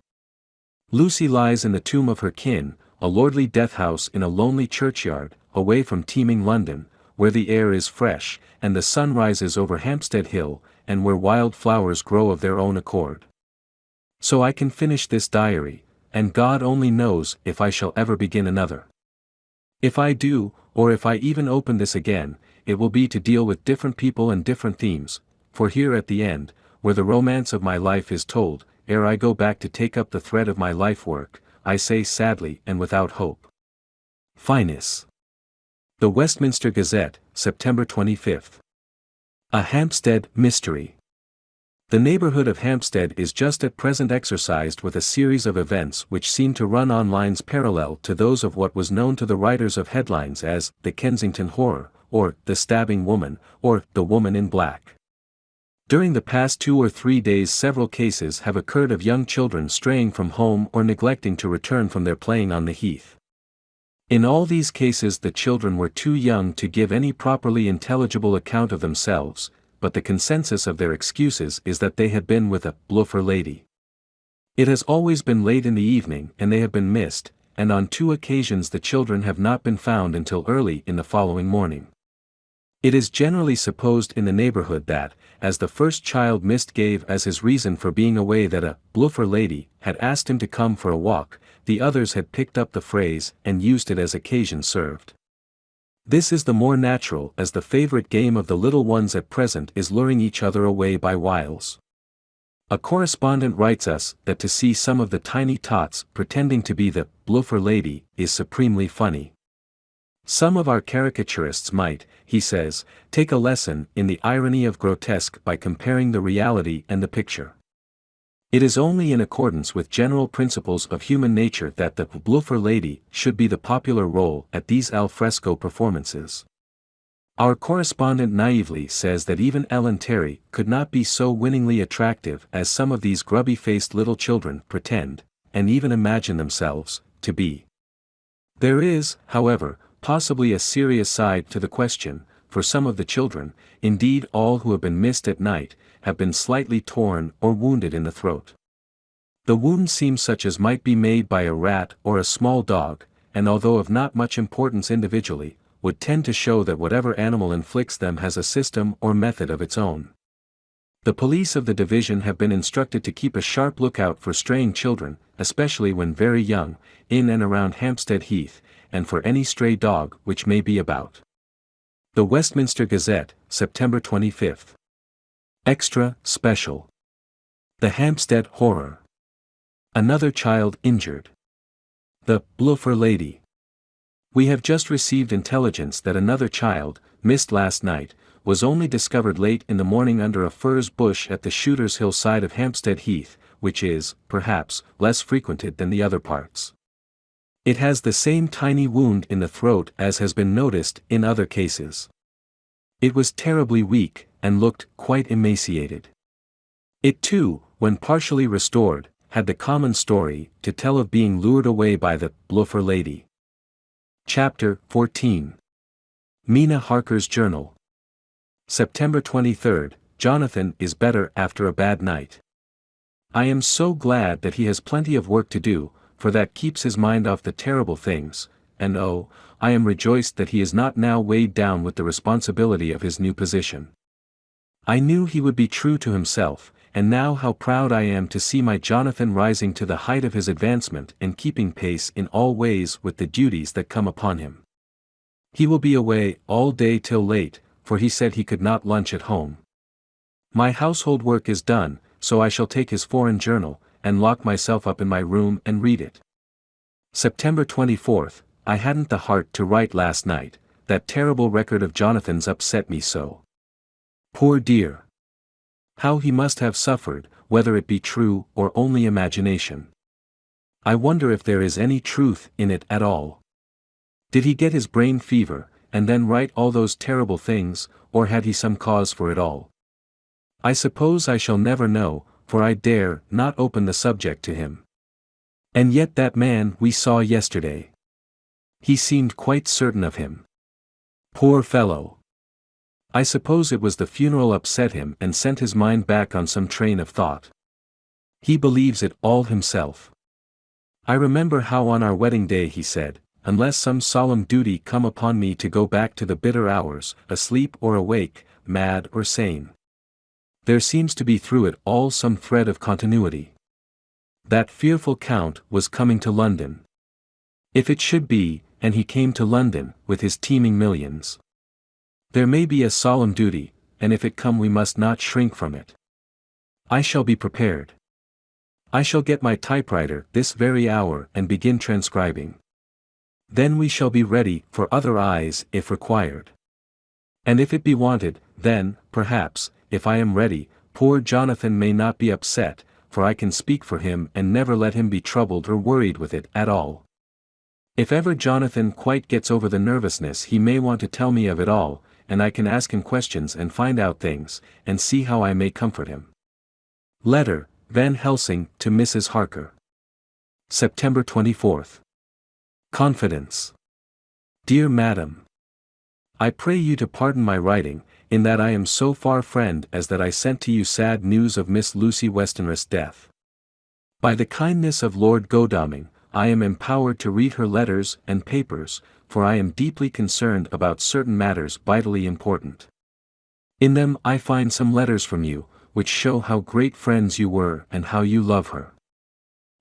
Lucy lies in the tomb of her kin, a lordly death house in a lonely churchyard, away from teeming London, where the air is fresh, and the sun rises over Hampstead Hill, and where wild flowers grow of their own accord. So I can finish this diary, and God only knows if I shall ever begin another. If I do, or if I even open this again, it will be to deal with different people and different themes, for here at the end, where the romance of my life is told, ere I go back to take up the thread of my life work, I say sadly and without hope. Finis. The Westminster Gazette, September 25. A Hampstead Mystery. The neighborhood of Hampstead is just at present exercised with a series of events which seem to run on lines parallel to those of what was known to the writers of headlines as the Kensington Horror, or the Stabbing Woman, or the Woman in Black. During the past 2 or 3 days several cases have occurred of young children straying from home or neglecting to return from their playing on the heath. In all these cases the children were too young to give any properly intelligible account of themselves, but the consensus of their excuses is that they had been with a bluffer lady. It has always been late in the evening and they have been missed, and on 2 occasions the children have not been found until early in the following morning. It is generally supposed in the neighborhood that, as the first child missed gave as his reason for being away that a bluffer lady had asked him to come for a walk, the others had picked up the phrase and used it as occasion served. This is the more natural as the favorite game of the little ones at present is luring each other away by wiles. A correspondent writes us that to see some of the tiny tots pretending to be the bluffer lady is supremely funny. Some of our caricaturists might, he says, take a lesson in the irony of grotesque by comparing the reality and the picture. It is only in accordance with general principles of human nature that the bluffer lady should be the popular role at these al fresco performances. Our correspondent naively says that even Ellen Terry could not be so winningly attractive as some of these grubby-faced little children pretend, and even imagine themselves, to be. There is, however, possibly a serious side to the question, for some of the children, indeed all who have been missed at night, have been slightly torn or wounded in the throat. The wound seems such as might be made by a rat or a small dog, and although of not much importance individually, would tend to show that whatever animal inflicts them has a system or method of its own. The police of the division have been instructed to keep a sharp lookout for straying children, especially when very young, in and around Hampstead Heath, and for any stray dog which may be about. The Westminster Gazette, September 25. Extra, Special. The Hampstead Horror. Another child injured. The bluffer lady. We have just received intelligence that another child, missed last night, was only discovered late in the morning under a furze bush at the Shooter's Hill side of Hampstead Heath, which is, perhaps, less frequented than the other parts. It has the same tiny wound in the throat as has been noticed in other cases. It was terribly weak, and looked quite emaciated. It too, when partially restored, had the common story to tell of being lured away by the bluffer lady. Chapter 14. Mina Harker's Journal. September 23. Jonathan is better after a bad night. I am so glad that he has plenty of work to do, for that keeps his mind off the terrible things, and oh, I am rejoiced that he is not now weighed down with the responsibility of his new position. I knew he would be true to himself, and now how proud I am to see my Jonathan rising to the height of his advancement and keeping pace in all ways with the duties that come upon him. He will be away all day till late, for he said he could not lunch at home. My household work is done, so I shall take his foreign journal, and lock myself up in my room and read it. September 24. I hadn't the heart to write last night, that terrible record of Jonathan's upset me so. Poor dear! How he must have suffered, whether it be true or only imagination. I wonder if there is any truth in it at all. Did he get his brain fever, and then write all those terrible things, or had he some cause for it all? I suppose I shall never know, for I dare not open the subject to him. And yet that man we saw yesterday. He seemed quite certain of him. Poor fellow! I suppose it was the funeral upset him and sent his mind back on some train of thought. He believes it all himself. I remember how on our wedding day he said, unless some solemn duty come upon me to go back to the bitter hours, asleep or awake, mad or sane. There seems to be through it all some thread of continuity. That fearful Count was coming to London. If it should be, and he came to London, with his teeming millions. There may be a solemn duty, and if it come we must not shrink from it. I shall be prepared. I shall get my typewriter this very hour and begin transcribing. Then we shall be ready for other eyes if required. And if it be wanted, then, perhaps, if I am ready, poor Jonathan may not be upset, for I can speak for him and never let him be troubled or worried with it at all. If ever Jonathan quite gets over the nervousness he may want to tell me of it all, and I can ask him questions and find out things, and see how I may comfort him. Letter, Van Helsing to Mrs. Harker. September 24. Confidence. Dear Madam, I pray you to pardon my writing, in that I am so far friend as that I sent to you sad news of Miss Lucy Westenra's death. By the kindness of Lord Godalming, I am empowered to read her letters and papers, for I am deeply concerned about certain matters vitally important. In them I find some letters from you, which show how great friends you were and how you love her.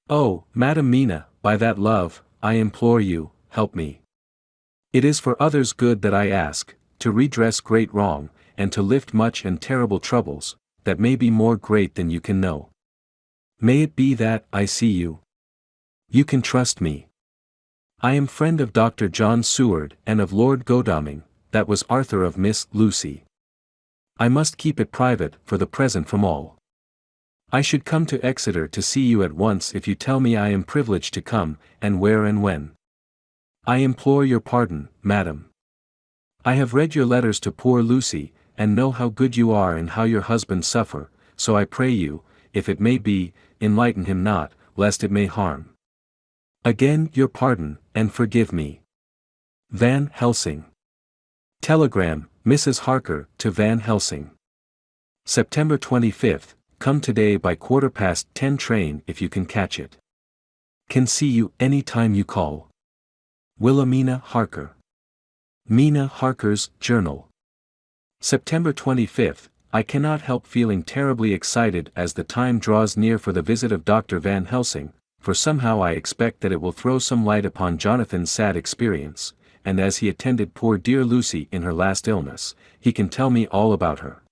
Oh, Madam Mina, by that love, I implore you, help me. It is for others' good that I ask, to redress great wrong, and to lift much and terrible troubles, that may be more great than you can know. May it be that I see you. You can trust me. I am friend of Dr. John Seward and of Lord Godalming, that was Arthur of Miss Lucy. I must keep it private for the present from all. I should come to Exeter to see you at once if you tell me I am privileged to come, and where and when. I implore your pardon, madam. I have read your letters to poor Lucy, and know how good you are and how your husband suffer, so I pray you, if it may be, enlighten him not, lest it may harm. Again your pardon, and forgive me. Van Helsing. Telegram, Mrs. Harker, to Van Helsing. September 25th, come today by 10:15 train if you can catch it. Can see you any time you call. Wilhelmina Harker. Mina Harker's Journal. September 25th, I cannot help feeling terribly excited as the time draws near for the visit of Dr. Van Helsing, for somehow I expect that it will throw some light upon Jonathan's sad experience, and as he attended poor dear Lucy in her last illness, he can tell me all about her.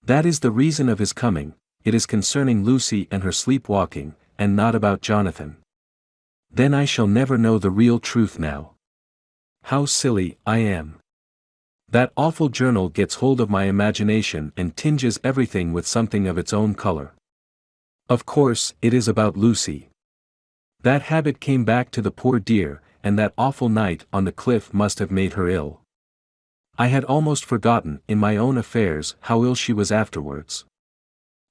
That is the reason of his coming, it is concerning Lucy and her sleepwalking, and not about Jonathan. Then I shall never know the real truth now. How silly I am. That awful journal gets hold of my imagination and tinges everything with something of its own color. Of course, it is about Lucy. That habit came back to the poor dear, and that awful night on the cliff must have made her ill. I had almost forgotten, in my own affairs, how ill she was afterwards.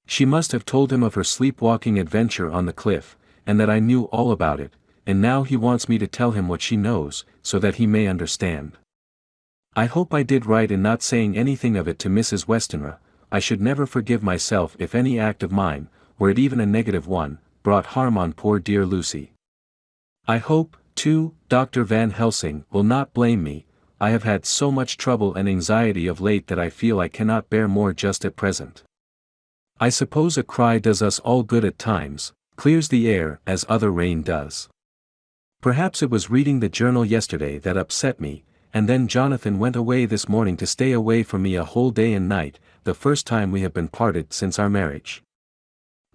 She must have told him of her sleepwalking adventure on the cliff, and that I knew all about it, and now he wants me to tell him what she knows, so that he may understand. I hope I did right in not saying anything of it to Mrs. Westenra. I should never forgive myself if any act of mine, were it even a negative one, brought harm on poor dear Lucy. I hope, too, Dr. Van Helsing will not blame me. I have had so much trouble and anxiety of late that I feel I cannot bear more just at present. I suppose a cry does us all good at times, clears the air as other rain does. Perhaps it was reading the journal yesterday that upset me, and then Jonathan went away this morning to stay away from me a whole day and night, the first time we have been parted since our marriage.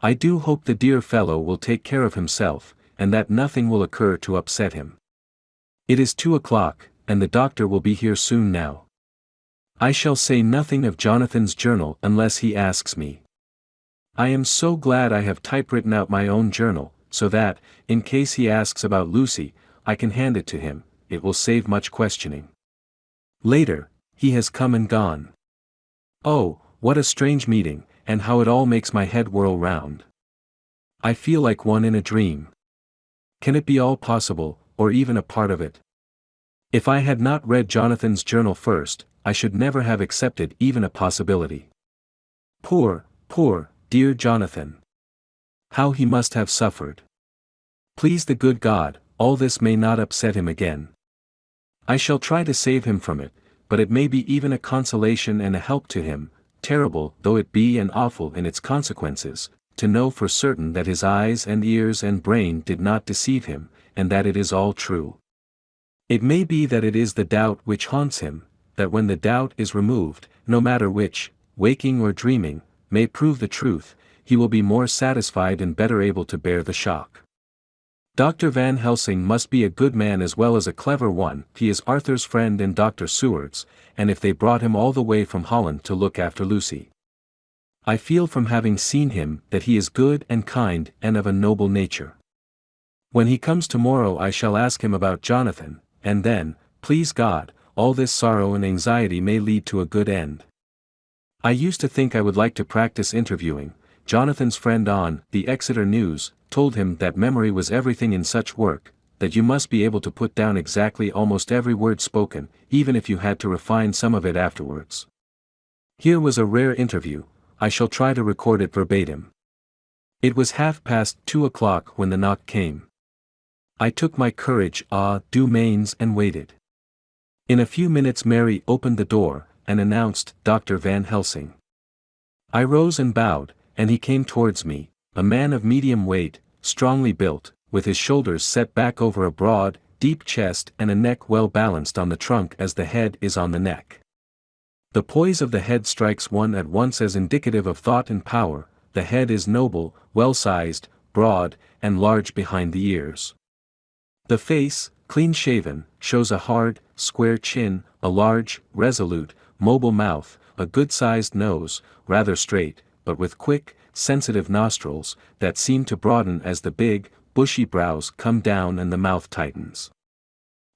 I do hope the dear fellow will take care of himself, and that nothing will occur to upset him. It is 2:00, and the doctor will be here soon now. I shall say nothing of Jonathan's journal unless he asks me. I am so glad I have typewritten out my own journal, so that, in case he asks about Lucy, I can hand it to him. It will save much questioning. Later, he has come and gone. Oh, what a strange meeting, and how it all makes my head whirl round. I feel like one in a dream. Can it be all possible, or even a part of it? If I had not read Jonathan's journal first, I should never have accepted even a possibility. Poor, dear Jonathan. How he must have suffered. Please the good God, all this may not upset him again. I shall try to save him from it, but it may be even a consolation and a help to him, terrible though it be and awful in its consequences, to know for certain that his eyes and ears and brain did not deceive him, and that it is all true. It may be that it is the doubt which haunts him, that when the doubt is removed, no matter which, waking or dreaming, may prove the truth, he will be more satisfied and better able to bear the shock. Dr. Van Helsing must be a good man as well as a clever one. He is Arthur's friend and Dr. Seward's, and if they brought him all the way from Holland to look after Lucy. I feel from having seen him that he is good and kind and of a noble nature. When he comes tomorrow I shall ask him about Jonathan, and then, please God, all this sorrow and anxiety may lead to a good end. I used to think I would like to practice interviewing. Jonathan's friend on the Exeter News told him that memory was everything in such work, that you must be able to put down exactly almost every word spoken, even if you had to refine some of it afterwards. Here was a rare interview. I shall try to record it verbatim. It was 2:30 when the knock came. I took my courage à deux mains and waited. In a few minutes Mary opened the door, and announced Dr. Van Helsing. I rose and bowed, and he came towards me, a man of medium weight, strongly built, with his shoulders set back over a broad, deep chest and a neck well balanced on the trunk as the head is on the neck. The poise of the head strikes one at once as indicative of thought and power. The head is noble, well-sized, broad, and large behind the ears. The face, clean-shaven, shows a hard, square chin, a large, resolute, mobile mouth, a good-sized nose, rather straight, but with quick, sensitive nostrils, that seem to broaden as the big, bushy brows come down and the mouth tightens.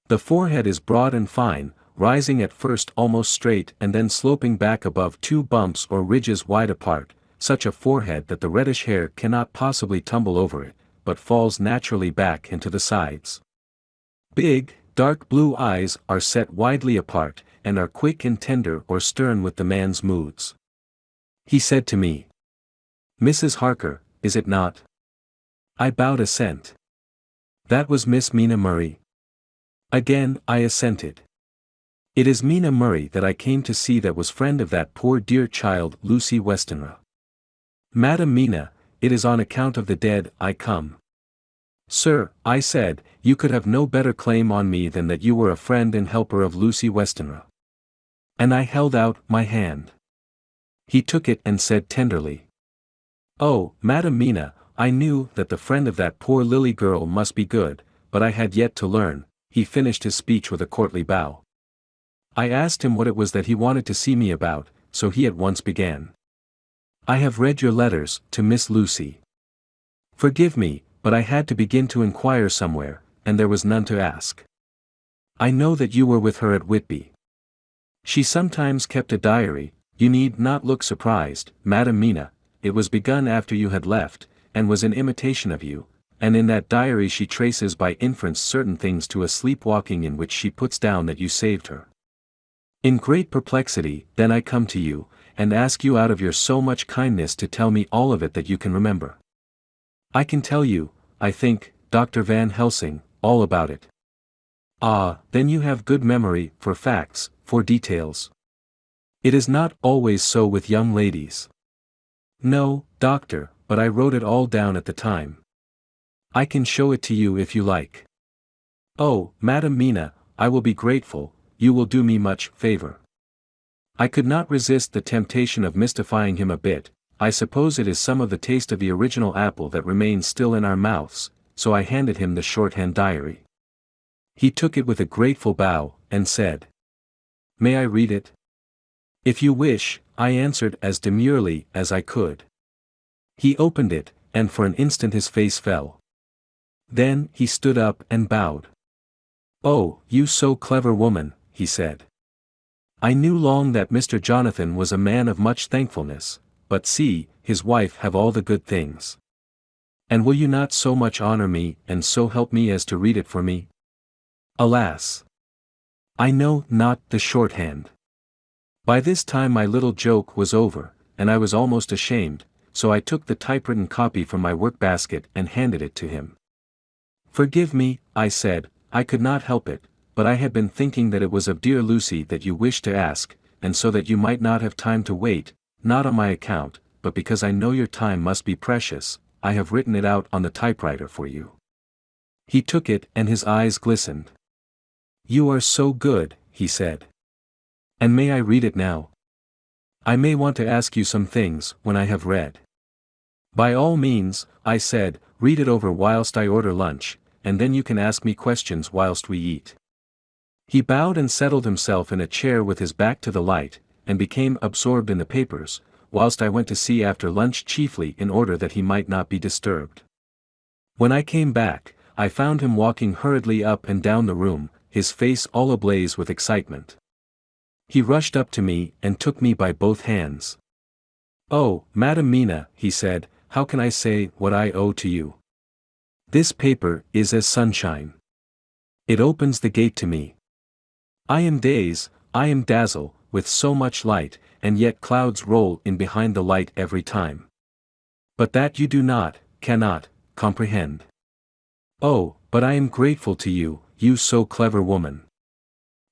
The forehead is broad and fine, rising at first almost straight and then sloping back above two bumps or ridges wide apart, such a forehead that the reddish hair cannot possibly tumble over it, but falls naturally back into the sides. Big, dark blue eyes are set widely apart, and are quick and tender or stern with the man's moods. He said to me, "Mrs. Harker, is it not?" I bowed assent. "That was Miss Mina Murray?" Again I assented. "It is Mina Murray that I came to see, that was friend of that poor dear child Lucy Westenra." "Madam Mina, it is on account of the dead I come." "Sir," I said, "you could have no better claim on me than that you were a friend and helper of Lucy Westenra." And I held out my hand. He took it and said tenderly, "Oh, Madam Mina, I knew that the friend of that poor Lily girl must be good, but I had yet to learn." He finished his speech with a courtly bow. I asked him what it was that he wanted to see me about, so he at once began. "I have read your letters to Miss Lucy. Forgive me, but I had to begin to inquire somewhere, and there was none to ask. I know that you were with her at Whitby. She sometimes kept a diary. You need not look surprised, Madam Mina, it was begun after you had left, and was in imitation of you, and in that diary she traces by inference certain things to a sleepwalking in which she puts down that you saved her. In great perplexity, then I come to you, and ask you out of your so much kindness to tell me all of it that you can remember. I can tell you, I think, Dr. Van Helsing, all about it." "Ah, then you have good memory for facts, for details." "It is not always so with young ladies." "No, doctor, but I wrote it all down at the time. I can show it to you if you like." "Oh, Madam Mina, I will be grateful, you will do me much favor." I could not resist the temptation of mystifying him a bit. I suppose it is some of the taste of the original apple that remains still in our mouths, so I handed him the shorthand diary. He took it with a grateful bow, and said, "May I read it?" "If you wish," I answered as demurely as I could. He opened it, and for an instant his face fell. Then he stood up and bowed. "Oh, you so clever woman," he said. "I knew long that Mr. Jonathan was a man of much thankfulness, but see, his wife have all the good things. And will you not so much honor me and so help me as to read it for me?" Alas! I know not the shorthand. By this time my little joke was over, and I was almost ashamed, so I took the typewritten copy from my work-basket and handed it to him. "Forgive me," I said, "I could not help it, but I had been thinking that it was of dear Lucy that you wished to ask, and so that you might not have time to wait, not on my account, but because I know your time must be precious, I have written it out on the typewriter for you." He took it and his eyes glistened. "You are so good," he said. "And may I read it now? I may want to ask you some things when I have read." "By all means," I said, "read it over whilst I order lunch, and then you can ask me questions whilst we eat." He bowed and settled himself in a chair with his back to the light, and became absorbed in the papers, whilst I went to see after lunch chiefly in order that he might not be disturbed. When I came back, I found him walking hurriedly up and down the room, his face all ablaze with excitement. He rushed up to me and took me by both hands. "Oh, Madam Mina," he said, "how can I say what I owe to you? This paper is as sunshine. It opens the gate to me. I am dazzled, with so much light, and yet clouds roll in behind the light every time. But that you do not, cannot, comprehend. Oh, but I am grateful to you, you so clever woman.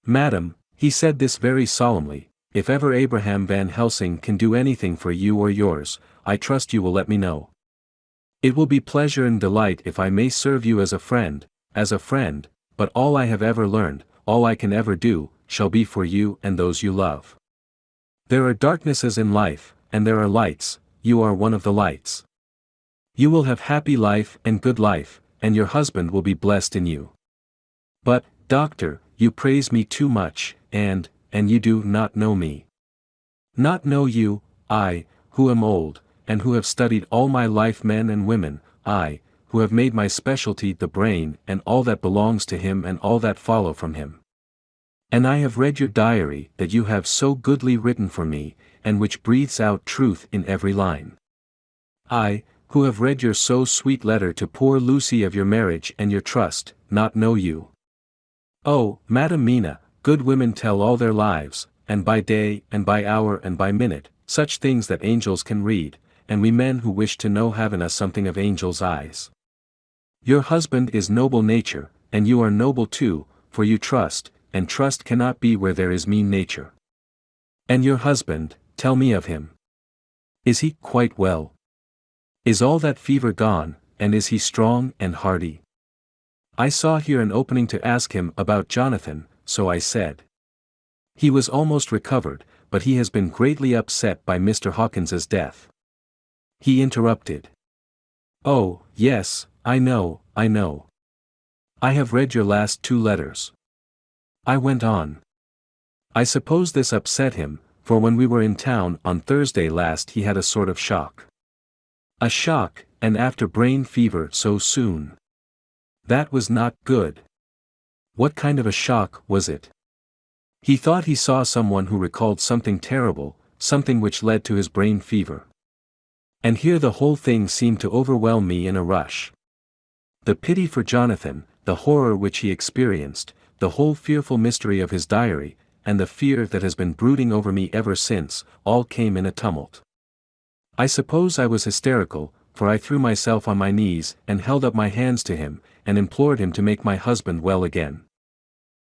Madam, he said this very solemnly, if ever Abraham Van Helsing can do anything for you or yours, I trust you will let me know. It will be pleasure and delight if I may serve you as a friend, but all I have ever learned, all I can ever do, shall be for you and those you love. There are darknesses in life, and there are lights, you are one of the lights. You will have happy life and good life, and your husband will be blessed in you. But, doctor, you praise me too much, and you do not know me. Not know you, I, who am old, and who have studied all my life men and women, I, who have made my specialty the brain and all that belongs to him and all that follow from him. And I have read your diary that you have so goodly written for me, and which breathes out truth in every line. I, who have read your so sweet letter to poor Lucy of your marriage and your trust, not know you. Oh, Madam Mina, good women tell all their lives, and by day and by hour and by minute, such things that angels can read, and we men who wish to know have in us something of angels' eyes. Your husband is noble nature, and you are noble too, for you trust, and trust cannot be where there is mean nature. And your husband, tell me of him. Is he quite well? Is all that fever gone, and is he strong and hearty? I saw here an opening to ask him about Jonathan, so I said. He was almost recovered, but he has been greatly upset by Mr. Hawkins's death. He interrupted. Oh, yes, I know. I have read your last 2 letters. I went on. I suppose this upset him, for when we were in town on Thursday last he had a sort of shock. A shock, and after brain fever so soon. That was not good. What kind of a shock was it? He thought he saw someone who recalled something terrible, something which led to his brain fever. And here the whole thing seemed to overwhelm me in a rush. The pity for Jonathan, the horror which he experienced, the whole fearful mystery of his diary, and the fear that has been brooding over me ever since, all came in a tumult. I suppose I was hysterical, for I threw myself on my knees and held up my hands to him, and implored him to make my husband well again.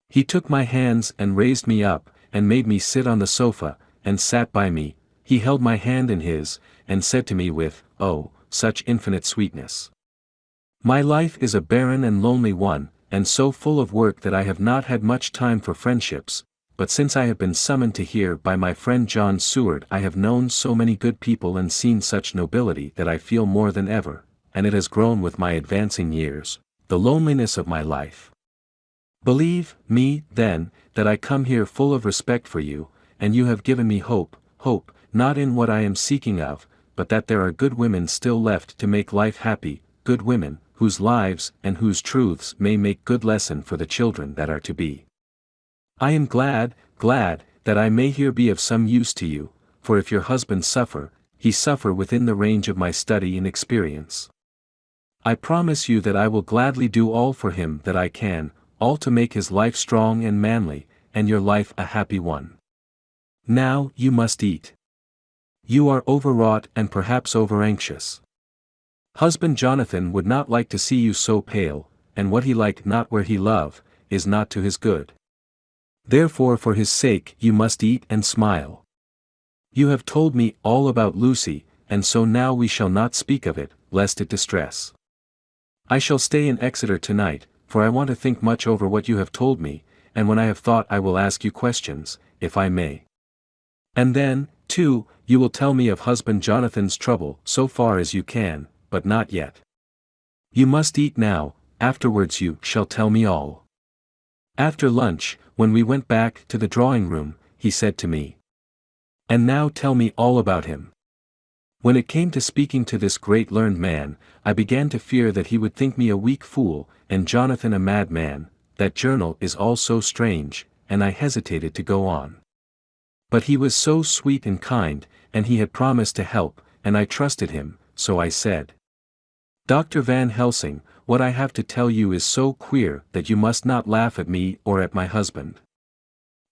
He took my hands and raised me up, and made me sit on the sofa, and sat by me. He held my hand in his, and said to me with, oh, such infinite sweetness. My life is a barren and lonely one, and so full of work that I have not had much time for friendships, but since I have been summoned to here by my friend John Seward I have known so many good people and seen such nobility that I feel more than ever, and it has grown with my advancing years, the loneliness of my life. Believe me, then, that I come here full of respect for you, and you have given me hope, not in what I am seeking of, but that there are good women still left to make life happy, good women, whose lives and whose truths may make good lesson for the children that are to be. I am glad that I may here be of some use to you, for if your husband suffer, he suffer within the range of my study and experience. I promise you that I will gladly do all for him that I can, all to make his life strong and manly, and your life a happy one. Now you must eat. You are overwrought and perhaps over-anxious. Husband Jonathan would not like to see you so pale, and what he like not where he love, is not to his good. Therefore for his sake you must eat and smile. You have told me all about Lucy, and so now we shall not speak of it, lest it distress. I shall stay in Exeter tonight, for I want to think much over what you have told me, and when I have thought I will ask you questions, if I may. And then, too, you will tell me of husband Jonathan's trouble so far as you can, but not yet. You must eat now, afterwards you shall tell me all. After lunch, when we went back to the drawing-room, he said to me, and now tell me all about him. When it came to speaking to this great learned man, I began to fear that he would think me a weak fool, and Jonathan a mad man. That journal is all so strange, and I hesitated to go on. But he was so sweet and kind, and he had promised to help, and I trusted him, so I said, Dr. Van Helsing, what I have to tell you is so queer that you must not laugh at me or at my husband.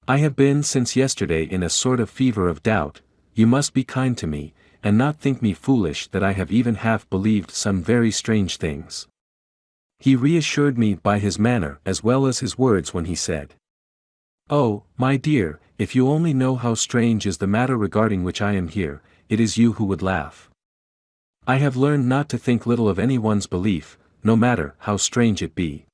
I have been since yesterday in a sort of fever of doubt. You must be kind to me, and not think me foolish that I have even half believed some very strange things. He reassured me by his manner as well as his words when he said, Oh, my dear, if you only know how strange is the matter regarding which I am here, it is you who would laugh. I have learned not to think little of anyone's belief, no matter how strange it be.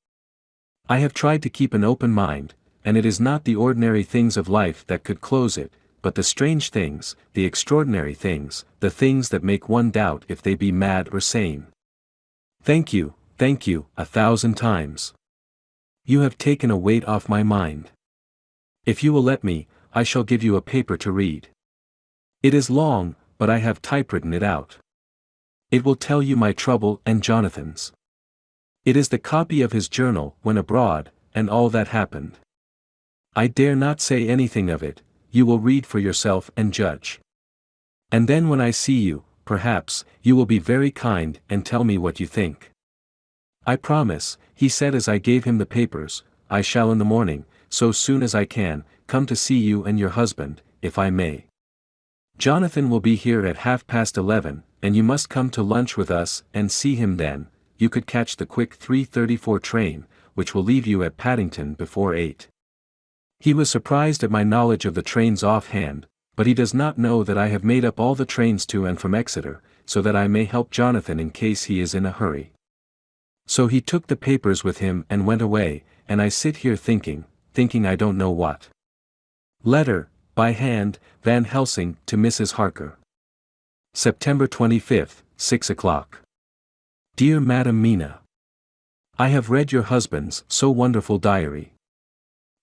I have tried to keep an open mind, and it is not the ordinary things of life that could close it, but the strange things, the extraordinary things, the things that make one doubt if they be mad or sane. Thank you, 1,000 times. You have taken a weight off my mind. If you will let me, I shall give you a paper to read. It is long, but I have typewritten it out. It will tell you my trouble and Jonathan's. It is the copy of his journal when abroad, and all that happened. I dare not say anything of it, you will read for yourself and judge. And then when I see you, perhaps, you will be very kind and tell me what you think. I promise, he said as I gave him the papers, I shall in the morning, so soon as I can, come to see you and your husband, if I may. Jonathan will be here at 11:30, and you must come to lunch with us and see him then. You could catch the quick 3:34 train, which will leave you at Paddington before 8. He was surprised at my knowledge of the trains offhand, but he does not know that I have made up all the trains to and from Exeter, so that I may help Jonathan in case he is in a hurry. So he took the papers with him and went away, and I sit here thinking I don't know what. Letter, by hand, Van Helsing to Mrs. Harker. September 25, 6 o'clock. Dear Madam Mina, I have read your husband's so wonderful diary.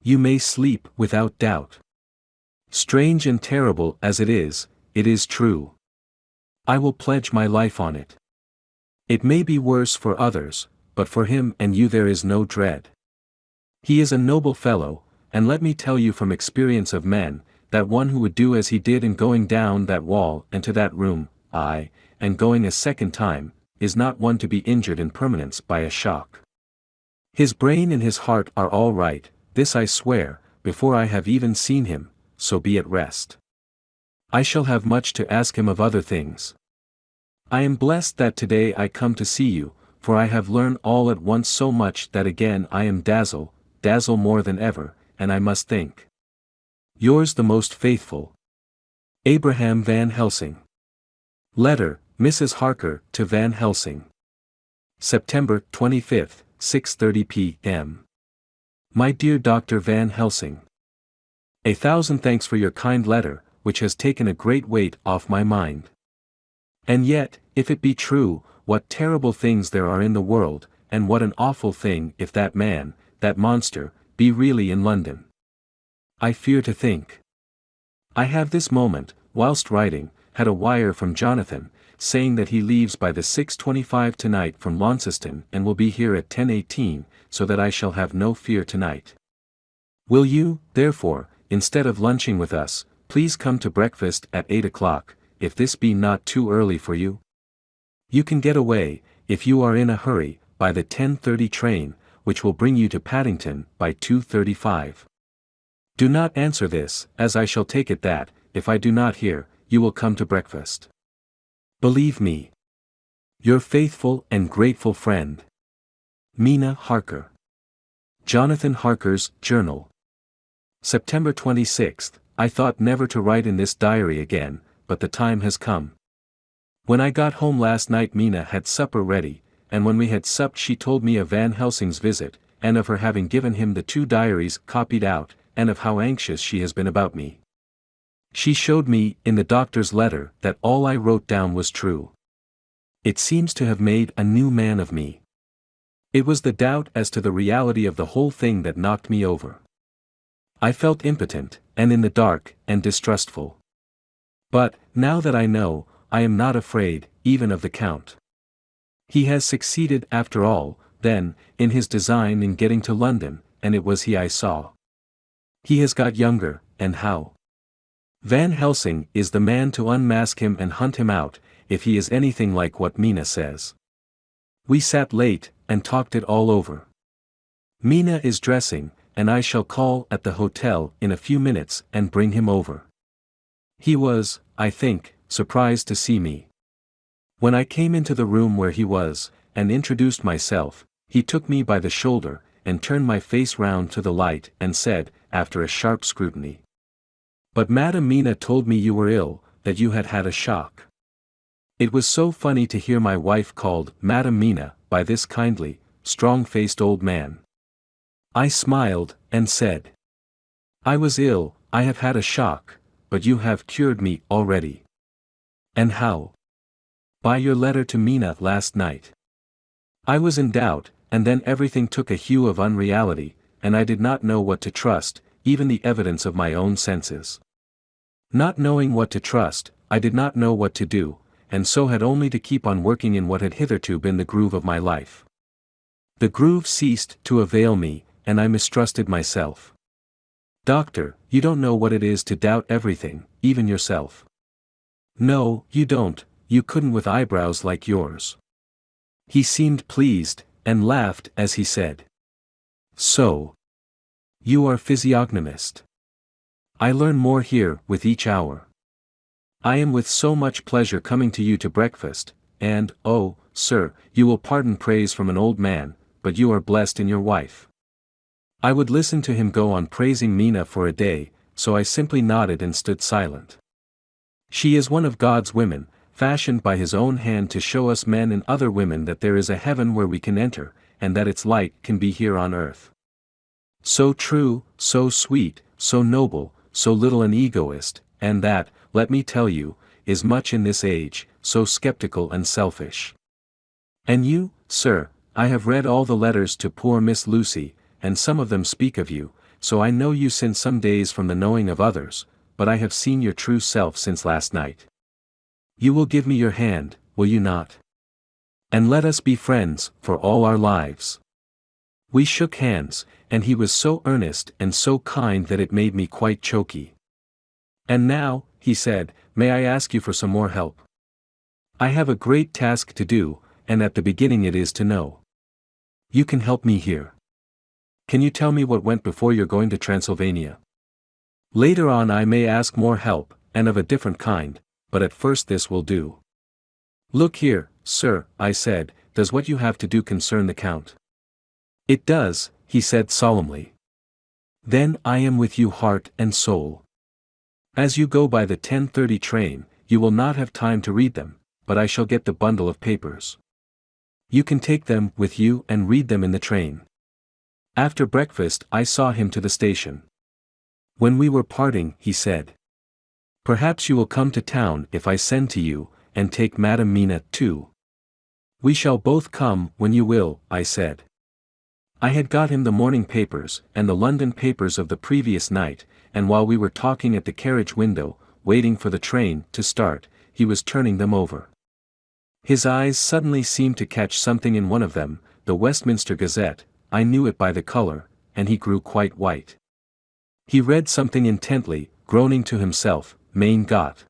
You may sleep without doubt. Strange and terrible as it is true. I will pledge my life on it. It may be worse for others, but for him and you there is no dread. He is a noble fellow, and let me tell you from experience of men, that one who would do as he did in going down that wall and to that room, aye, and going a second time, is not one to be injured in permanence by a shock. His brain and his heart are all right, this I swear, before I have even seen him, so be at rest. I shall have much to ask him of other things. I am blessed that today I come to see you, for I have learned all at once so much that again I am dazzle more than ever, and I must think. Yours the most faithful, Abraham Van Helsing. Letter, Mrs. Harker to Van Helsing. September 25, 6:30 p.m. My dear Dr. Van Helsing. 1,000 thanks for your kind letter, which has taken a great weight off my mind. And yet, if it be true, what terrible things there are in the world, and what an awful thing if that man, that monster, be really in London. I fear to think. I have this moment, whilst writing, had a wire from Jonathan, saying that he leaves by the 6:25 tonight from Launceston and will be here at 10:18, so that I shall have no fear tonight. Will you, therefore, instead of lunching with us, please come to breakfast at 8 o'clock, if this be not too early for you? You can get away, if you are in a hurry, by the 10:30 train, which will bring you to Paddington by 2:35. Do not answer this, as I shall take it that, if I do not hear, you will come to breakfast. Believe me, your faithful and grateful friend, Mina Harker. Jonathan Harker's Journal. September 26. I thought never to write in this diary again, but the time has come. When I got home last night Mina had supper ready, and when we had supped she told me of Van Helsing's visit, and of her having given him the 2 diaries copied out, and of how anxious she has been about me. She showed me, in the doctor's letter, that all I wrote down was true. It seems to have made a new man of me. It was the doubt as to the reality of the whole thing that knocked me over. I felt impotent, and in the dark, and distrustful. But, now that I know, I am not afraid, even of the Count. He has succeeded after all, then, in his design in getting to London, and it was he I saw. He has got younger, and how? Van Helsing is the man to unmask him and hunt him out, if he is anything like what Mina says. We sat late, and talked it all over. Mina is dressing, and I shall call at the hotel in a few minutes and bring him over. He was, I think, surprised to see me. When I came into the room where he was, and introduced myself, he took me by the shoulder, and turned my face round to the light, and said, after a sharp scrutiny. "But Madam Mina told me you were ill, that you had had a shock." It was so funny to hear my wife called Madam Mina by this kindly, strong-faced old man. I smiled, and said, "I was ill, I have had a shock, but you have cured me already." "And how?" "By your letter to Mina last night." I was in doubt, and then everything took a hue of unreality, and I did not know what to trust, even the evidence of my own senses. Not knowing what to trust, I did not know what to do, and so had only to keep on working in what had hitherto been the groove of my life. The groove ceased to avail me, and I mistrusted myself. "Doctor, you don't know what it is to doubt everything, even yourself." "No, you don't, you couldn't with eyebrows like yours." He seemed pleased, and laughed as he said, "So, you are physiognomist. I learn more here with each hour. I am with so much pleasure coming to you to breakfast, and, oh, sir, you will pardon praise from an old man, but you are blessed in your wife." I would listen to him go on praising Mina for a day, so I simply nodded and stood silent. She is one of God's women, fashioned by his own hand to show us men and other women that there is a heaven where we can enter, and that its light can be here on earth. So true, so sweet, so noble, so little an egoist, and that, let me tell you, is much in this age, so skeptical and selfish. And you, sir, I have read all the letters to poor Miss Lucy, and some of them speak of you, so I know you since some days from the knowing of others, but I have seen your true self since last night. You will give me your hand, will you not? And let us be friends, for all our lives. We shook hands, and he was so earnest and so kind that it made me quite choky. "And now," he said, "may I ask you for some more help? I have a great task to do, and at the beginning it is to know. You can help me here. Can you tell me what went before your going to Transylvania? Later on I may ask more help, and of a different kind, but at first this will do." "Look here, sir," I said, "does what you have to do concern the Count?" "It does," he said solemnly. "Then I am with you heart and soul. As you go by the 10:30 train, you will not have time to read them, but I shall get the bundle of papers. You can take them with you and read them in the train." After breakfast I saw him to the station. When we were parting, he said, "Perhaps you will come to town if I send to you, and take Madam Mina too." "We shall both come when you will," I said. I had got him the morning papers and the London papers of the previous night, and while we were talking at the carriage window, waiting for the train to start, he was turning them over. His eyes suddenly seemed to catch something in one of them, the Westminster Gazette. I knew it by the color, and he grew quite white. He read something intently, groaning to himself, "Mein Gott!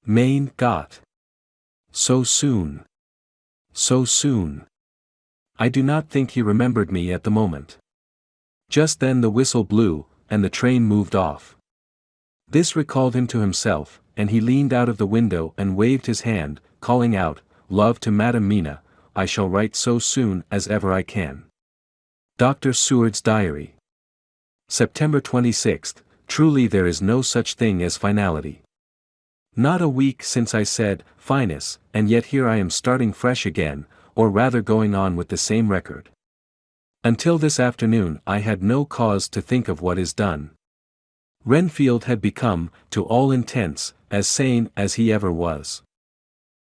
Mein Gott! So soon! So soon!" I do not think he remembered me at the moment. Just then the whistle blew, and the train moved off. This recalled him to himself, and he leaned out of the window and waved his hand, calling out, "Love to Madam Mina, I shall write so soon as ever I can." Dr. Seward's Diary. September 26th, truly there is no such thing as finality. Not a week since I said, "Finus," and yet here I am starting fresh again, or rather going on with the same record. Until this afternoon I had no cause to think of what is done. Renfield had become, to all intents, as sane as he ever was.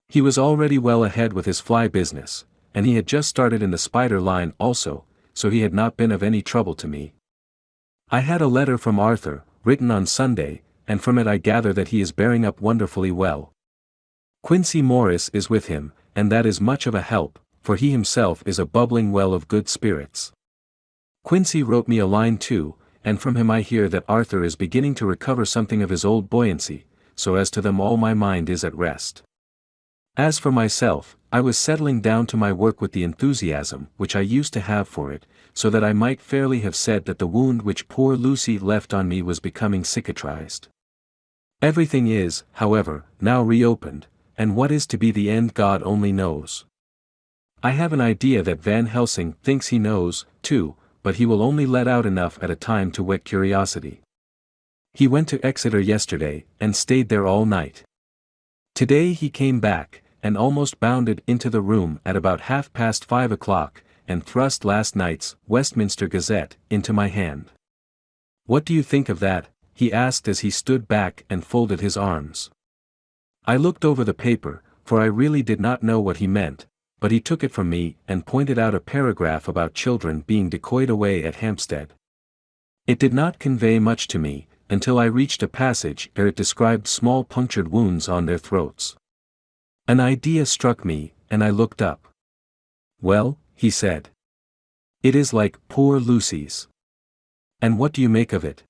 He was already well ahead with his fly business, and he had just started in the spider line also, so he had not been of any trouble to me. I had a letter from Arthur, written on Sunday, and from it I gather that he is bearing up wonderfully well. Quincy Morris is with him, and that is much of a help, for he himself is a bubbling well of good spirits. Quincy wrote me a line too, and from him I hear that Arthur is beginning to recover something of his old buoyancy, so as to them all my mind is at rest. As for myself, I was settling down to my work with the enthusiasm which I used to have for it, so that I might fairly have said that the wound which poor Lucy left on me was becoming cicatrized. Everything is, however, now reopened, and what is to be the end God only knows. I have an idea that Van Helsing thinks he knows, too, but he will only let out enough at a time to whet curiosity. He went to Exeter yesterday, and stayed there all night. Today he came back, and almost bounded into the room at about 5:30, and thrust last night's Westminster Gazette into my hand. "What do you think of that?" he asked as he stood back and folded his arms. I looked over the paper, for I really did not know what he meant, but he took it from me and pointed out a paragraph about children being decoyed away at Hampstead. It did not convey much to me, until I reached a passage where it described small punctured wounds on their throats. An idea struck me, and I looked up. "Well," he said. "It is like poor Lucy's." "And what do you make of it?"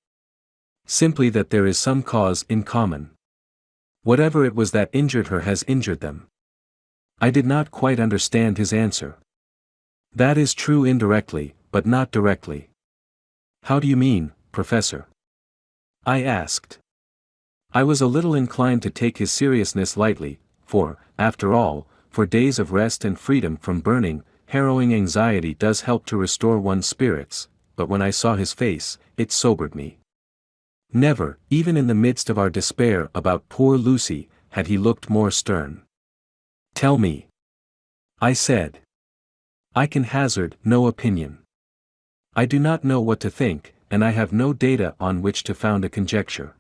"Simply that there is some cause in common. Whatever it was that injured her has injured them." I did not quite understand his answer. "That is true indirectly, but not directly." "How do you mean, Professor?" I asked. I was a little inclined to take his seriousness lightly, for, after all, for days of rest and freedom from burning, harrowing anxiety does help to restore one's spirits, but when I saw his face, it sobered me. Never, even in the midst of our despair about poor Lucy, had he looked more stern. "Tell me," I said. "I can hazard no opinion. I do not know what to think, and I have no data on which to found a conjecture."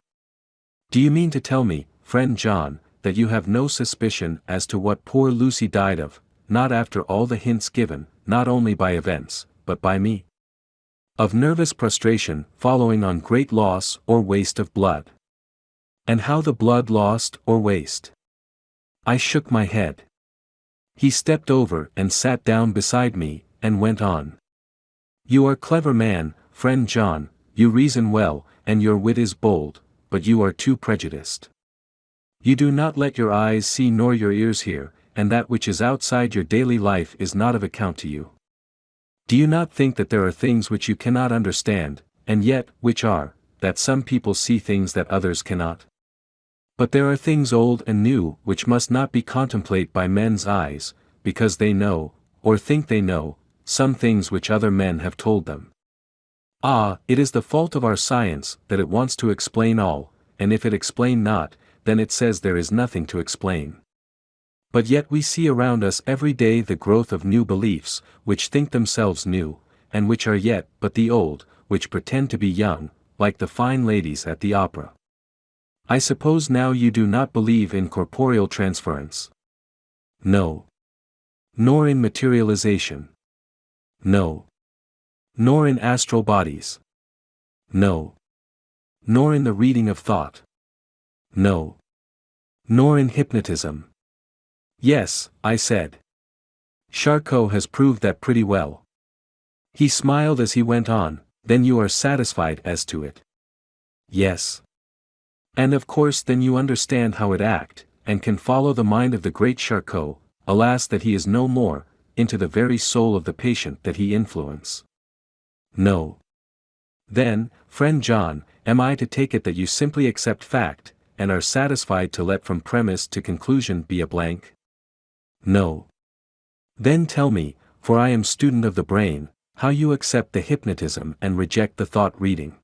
"Do you mean to tell me, friend John, that you have no suspicion as to what poor Lucy died of, not after all the hints given, not only by events, but by me?" "Of nervous prostration following on great loss or waste of blood." "And how the blood lost or waste?" I shook my head. He stepped over and sat down beside me, and went on. "You are a clever man, friend John, you reason well, and your wit is bold, but you are too prejudiced. You do not let your eyes see nor your ears hear, and that which is outside your daily life is not of account to you. Do you not think that there are things which you cannot understand, and yet which are, that some people see things that others cannot? But there are things old and new which must not be contemplated by men's eyes, because they know, or think they know, some things which other men have told them. Ah, it is the fault of our science that it wants to explain all, and if it explain not, then it says there is nothing to explain. But yet we see around us every day the growth of new beliefs, which think themselves new, and which are yet but the old, which pretend to be young, like the fine ladies at the opera. I suppose now you do not believe in corporeal transference?" "No." "Nor in materialization?" "No." "Nor in astral bodies?" "No." "Nor in the reading of thought?" "No." "Nor in hypnotism?" "Yes," I said. "Charcot has proved that pretty well." He smiled as he went on. "Then you are satisfied as to it?" "Yes." "And of course then you understand how it act, and can follow the mind of the great Charcot, alas that he is no more, into the very soul of the patient that he influence?" "No." "Then, friend John, am I to take it that you simply accept fact, and are satisfied to let from premise to conclusion be a blank?" "No." "Then tell me, for I am student of the brain, how you accept the hypnotism and reject the thought reading.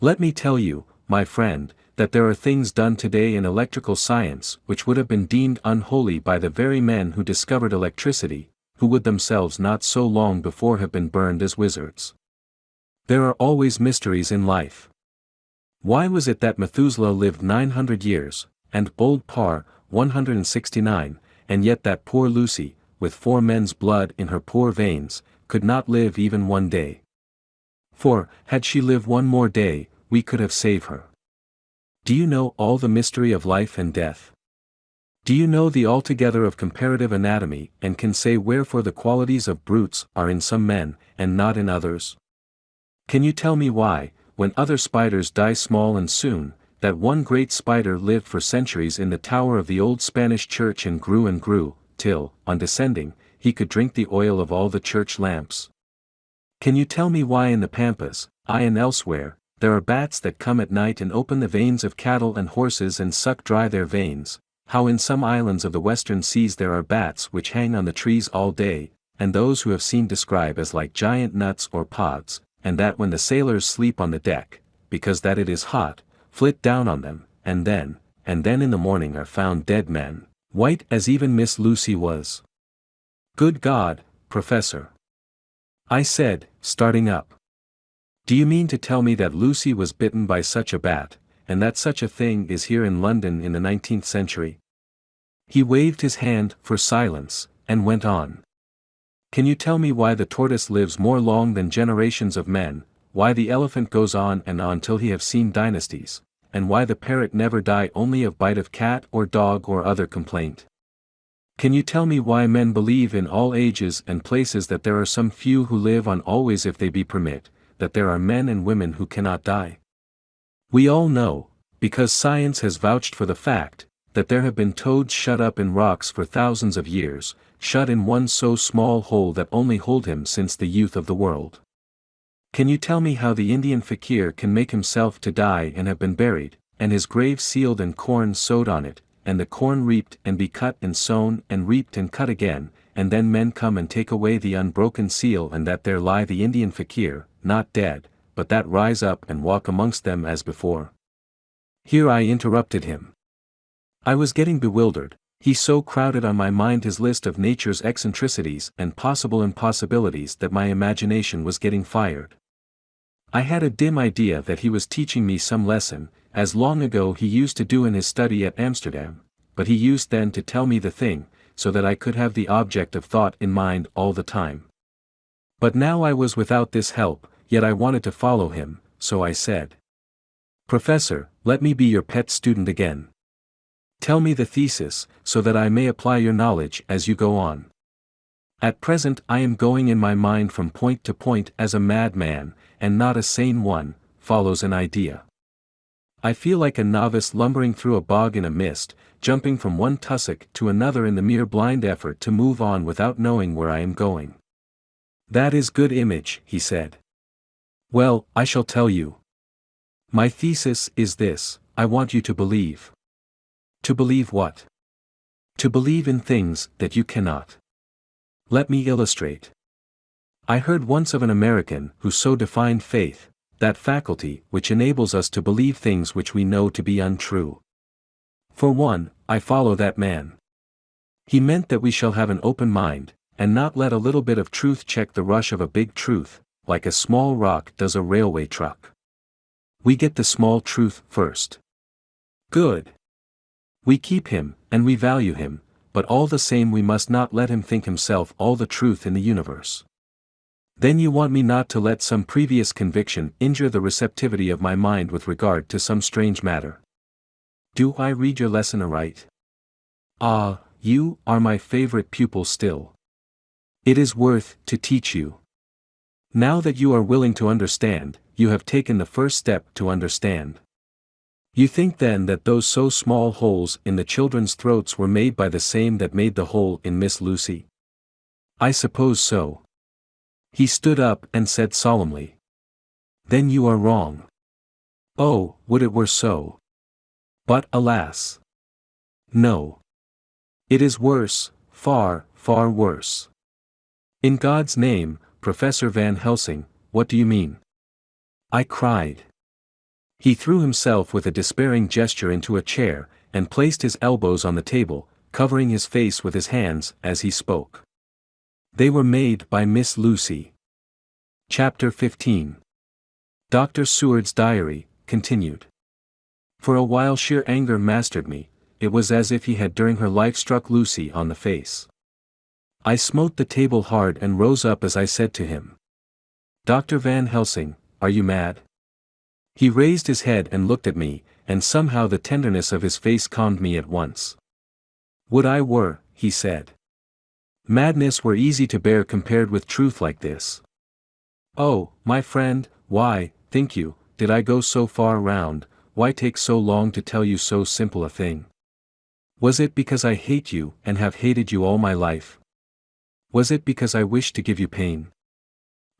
Let me tell you, my friend, that there are things done today in electrical science which would have been deemed unholy by the very men who discovered electricity, who would themselves not so long before have been burned as wizards. There are always mysteries in life. Why was it that Methuselah lived 900 years, and Old Parr 169, and yet that poor Lucy, with 4 men's blood in her poor veins, could not live even one day? For, had she lived one more day, we could have saved her. Do you know all the mystery of life and death? Do you know the altogether of comparative anatomy, and can say wherefore the qualities of brutes are in some men, and not in others? Can you tell me why, when other spiders die small and soon, that one great spider lived for centuries in the tower of the old Spanish church and grew, till, on descending, he could drink the oil of all the church lamps? Can you tell me why in the Pampas, aye and elsewhere, there are bats that come at night and open the veins of cattle and horses and suck dry their veins, how in some islands of the western seas there are bats which hang on the trees all day, and those who have seen describe as like giant nuts or pods, and that when the sailors sleep on the deck, because that it is hot, flit down on them, and then in the morning are found dead men, white as even Miss Lucy was. Good God, Professor! I said, starting up. Do you mean to tell me that Lucy was bitten by such a bat, and that such a thing is here in London in the 19th century? He waved his hand for silence, and went on. Can you tell me why the tortoise lives more long than generations of men, why the elephant goes on and on till he have seen dynasties, and why the parrot never die only of bite of cat or dog or other complaint? Can you tell me why men believe in all ages and places that there are some few who live on always if they be permit, that there are men and women who cannot die? We all know, because science has vouched for the fact, that there have been toads shut up in rocks for thousands of years, shut in one so small hole that only hold him since the youth of the world. Can you tell me how the Indian fakir can make himself to die and have been buried, and his grave sealed and corn sowed on it, and the corn reaped and be cut and sown and reaped and cut again, and then men come and take away the unbroken seal, and that there lie the Indian fakir, not dead, but that rise up and walk amongst them as before? Here I interrupted him. I was getting bewildered, he so crowded on my mind his list of nature's eccentricities and possible impossibilities that my imagination was getting fired. I had a dim idea that he was teaching me some lesson, as long ago he used to do in his study at Amsterdam, but he used then to tell me the thing, so that I could have the object of thought in mind all the time. But now I was without this help, yet I wanted to follow him, so I said, Professor, let me be your pet student again. Tell me the thesis, so that I may apply your knowledge as you go on. At present I am going in my mind from point to point as a madman, and not a sane one, follows an idea. I feel like a novice lumbering through a bog in a mist, jumping from one tussock to another in the mere blind effort to move on without knowing where I am going. That is good image, he said. Well, I shall tell you. My thesis is this: I want you to believe. To believe what? To believe in things that you cannot. Let me illustrate. I heard once of an American who so defined faith, that faculty which enables us to believe things which we know to be untrue. For one, I follow that man. He meant that we shall have an open mind, and not let a little bit of truth check the rush of a big truth, like a small rock does a railway truck. We get the small truth first. Good. We keep him, and we value him, but all the same we must not let him think himself all the truth in the universe. Then you want me not to let some previous conviction injure the receptivity of my mind with regard to some strange matter. Do I read your lesson aright? Ah, you are my favorite pupil still. It is worth to teach you. Now that you are willing to understand, you have taken the first step to understand. You think then that those so small holes in the children's throats were made by the same that made the hole in Miss Lucy? I suppose so. He stood up and said solemnly. Then you are wrong. Oh, would it were so. But alas. No. It is worse, far, far worse. In God's name, Professor Van Helsing, what do you mean? I cried. He threw himself with a despairing gesture into a chair, and placed his elbows on the table, covering his face with his hands as he spoke. They were made by Miss Lucy. Chapter 15. Dr. Seward's diary, continued. For a while sheer anger mastered me, it was as if he had during her life struck Lucy on the face. I smote the table hard and rose up as I said to him, Dr. Van Helsing, are you mad? He raised his head and looked at me, and somehow the tenderness of his face calmed me at once. Would I were, he said. Madness were easy to bear compared with truth like this. Oh, my friend, why, think you, did I go so far round, why take so long to tell you so simple a thing? Was it because I hate you and have hated you all my life? Was it because I wished to give you pain?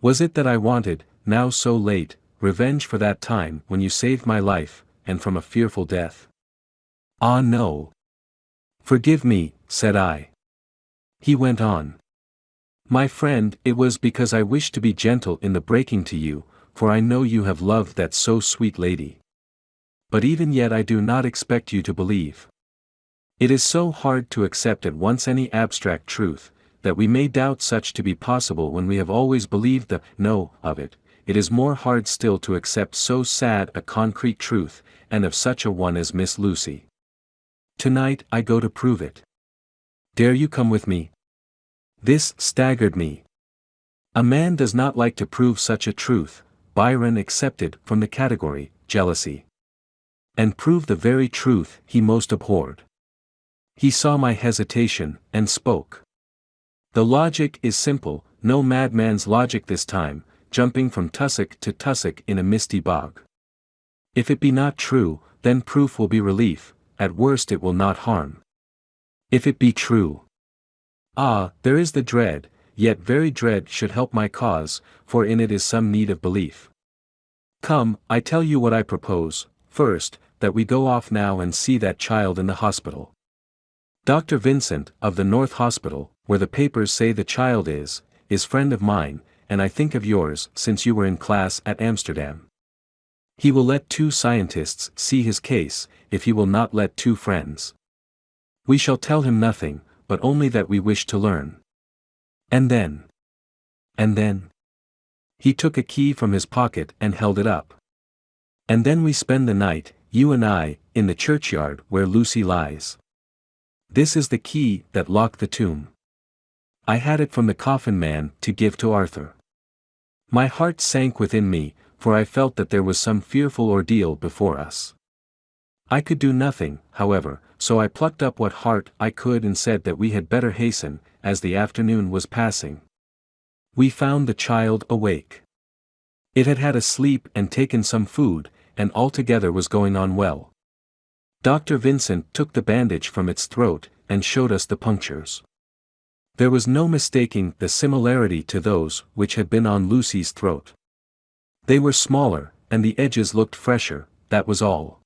Was it that I wanted, now so late, revenge for that time when you saved my life, and from a fearful death? Ah no. Forgive me, said I. He went on. My friend, it was because I wished to be gentle in the breaking to you, for I know you have loved that so sweet lady. But even yet I do not expect you to believe. It is so hard to accept at once any abstract truth, that we may doubt such to be possible when we have always believed the no of it. It is more hard still to accept so sad a concrete truth, and of such a one as Miss Lucy. Tonight I go to prove it. Dare you come with me? This staggered me. A man does not like to prove such a truth, Byron excepted from the category, jealousy. And prove the very truth he most abhorred. He saw my hesitation, and spoke. The logic is simple, no madman's logic this time, jumping from tussock to tussock in a misty bog. If it be not true, then proof will be relief, at worst it will not harm. If it be true. Ah, there is the dread, yet very dread should help my cause, for in it is some need of belief. Come, I tell you what I propose, first, that we go off now and see that child in the hospital. Dr. Vincent, of the North Hospital, where the papers say the child is friend of mine, and I think of yours since you were in class at Amsterdam. He will let 2 scientists see his case, if he will not let 2 friends. We shall tell him nothing, but only that we wish to learn. And then. He took a key from his pocket and held it up. And then we spend the night, you and I, in the churchyard where Lucy lies. This is the key that locked the tomb. I had it from the coffin man to give to Arthur. My heart sank within me, for I felt that there was some fearful ordeal before us. I could do nothing, however, so I plucked up what heart I could and said that we had better hasten, as the afternoon was passing. We found the child awake. It had had a sleep and taken some food, and altogether was going on well. Dr. Vincent took the bandage from its throat, and showed us the punctures. There was no mistaking the similarity to those which had been on Lucy's throat. They were smaller, and the edges looked fresher, that was all.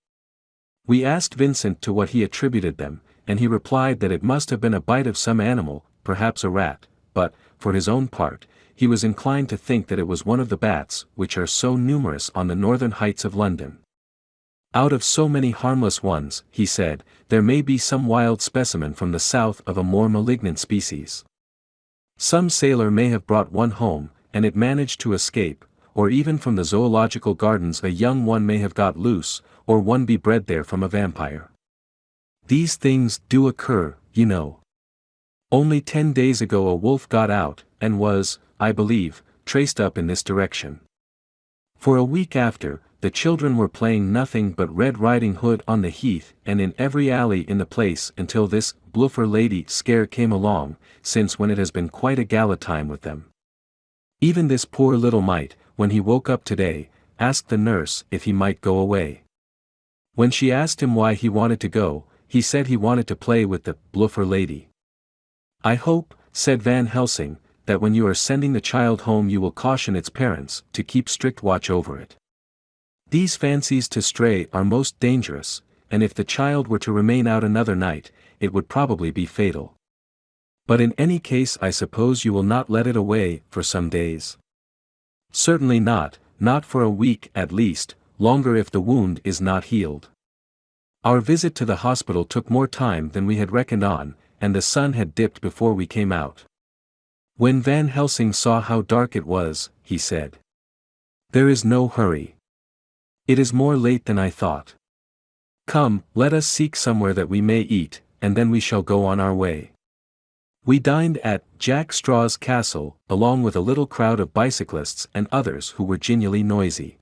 We asked Vincent to what he attributed them, and he replied that it must have been a bite of some animal, perhaps a rat, but, for his own part, he was inclined to think that it was one of the bats which are so numerous on the northern heights of London. Out of so many harmless ones, he said, there may be some wild specimen from the south of a more malignant species. Some sailor may have brought one home, and it managed to escape, or even from the zoological gardens a young one may have got loose, or one be bred there from a vampire. These things do occur, you know. Only 10 days ago a wolf got out, and was, I believe, traced up in this direction. For a week after, the children were playing nothing but Red Riding Hood on the heath and in every alley in the place until this bluffer lady scare came along, since when it has been quite a gala time with them. Even this poor little mite, when he woke up today, asked the nurse if he might go away. When she asked him why he wanted to go, he said he wanted to play with the bluffer lady. I hope, said Van Helsing, that when you are sending the child home you will caution its parents to keep strict watch over it. These fancies to stray are most dangerous, and if the child were to remain out another night, it would probably be fatal. But in any case I suppose you will not let it away for some days. Certainly not for a week at least, longer if the wound is not healed. Our visit to the hospital took more time than we had reckoned on, and the sun had dipped before we came out. When Van Helsing saw how dark it was, he said, "There is no hurry. It is more late than I thought. Come, let us seek somewhere that we may eat, and then we shall go on our way." We dined at Jack Straw's Castle, along with a little crowd of bicyclists and others who were genially noisy.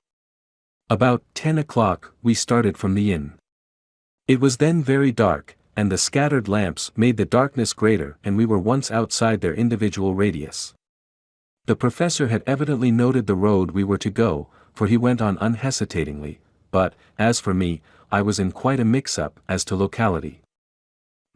About 10 o'clock we started from the inn. It was then very dark, and the scattered lamps made the darkness greater, and we were once outside their individual radius. The professor had evidently noted the road we were to go, for he went on unhesitatingly, but, as for me, I was in quite a mix-up as to locality.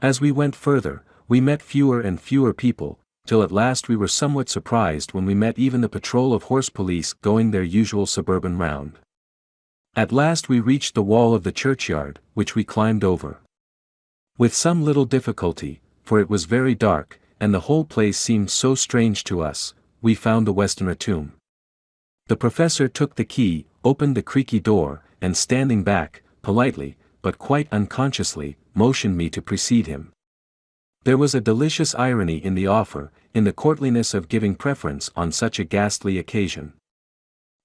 As we went further, we met fewer and fewer people, till at last we were somewhat surprised when we met even the patrol of horse police going their usual suburban round. At last we reached the wall of the churchyard, which we climbed over. With some little difficulty, for it was very dark, and the whole place seemed so strange to us. We found the Westerner tomb. The professor took the key, opened the creaky door, and standing back, politely, but quite unconsciously, motioned me to precede him. There was a delicious irony in the offer, in the courtliness of giving preference on such a ghastly occasion.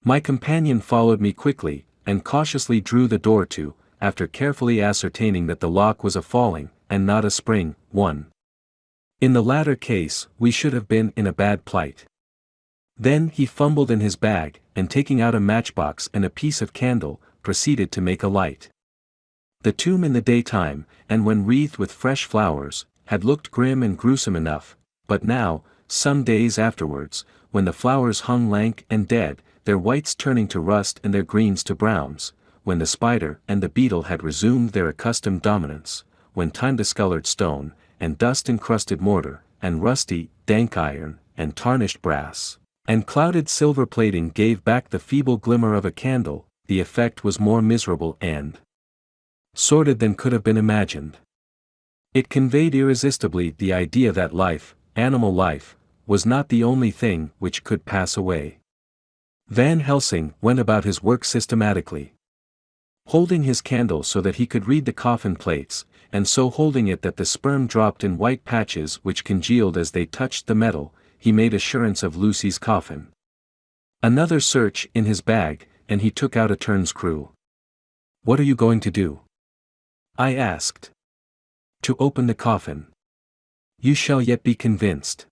My companion followed me quickly, and cautiously drew the door to, after carefully ascertaining that the lock was a falling, and not a spring, one. In the latter case, we should have been in a bad plight. Then he fumbled in his bag, and taking out a matchbox and a piece of candle, proceeded to make a light. The tomb in the daytime, and when wreathed with fresh flowers, had looked grim and gruesome enough, but now, some days afterwards, when the flowers hung lank and dead, their whites turning to rust and their greens to browns, when the spider and the beetle had resumed their accustomed dominance, when time-discolored stone, and dust-encrusted mortar, and rusty, dank iron, and tarnished brass, and clouded silver plating gave back the feeble glimmer of a candle, the effect was more miserable and sordid than could have been imagined. It conveyed irresistibly the idea that life, animal life, was not the only thing which could pass away. Van Helsing went about his work systematically, holding his candle so that he could read the coffin plates, and so holding it that the sperm dropped in white patches which congealed as they touched the metal. He made assurance of Lucy's coffin. Another search in his bag, and he took out a turnscrew. "What are you going to do?" I asked. "To open the coffin. You shall yet be convinced."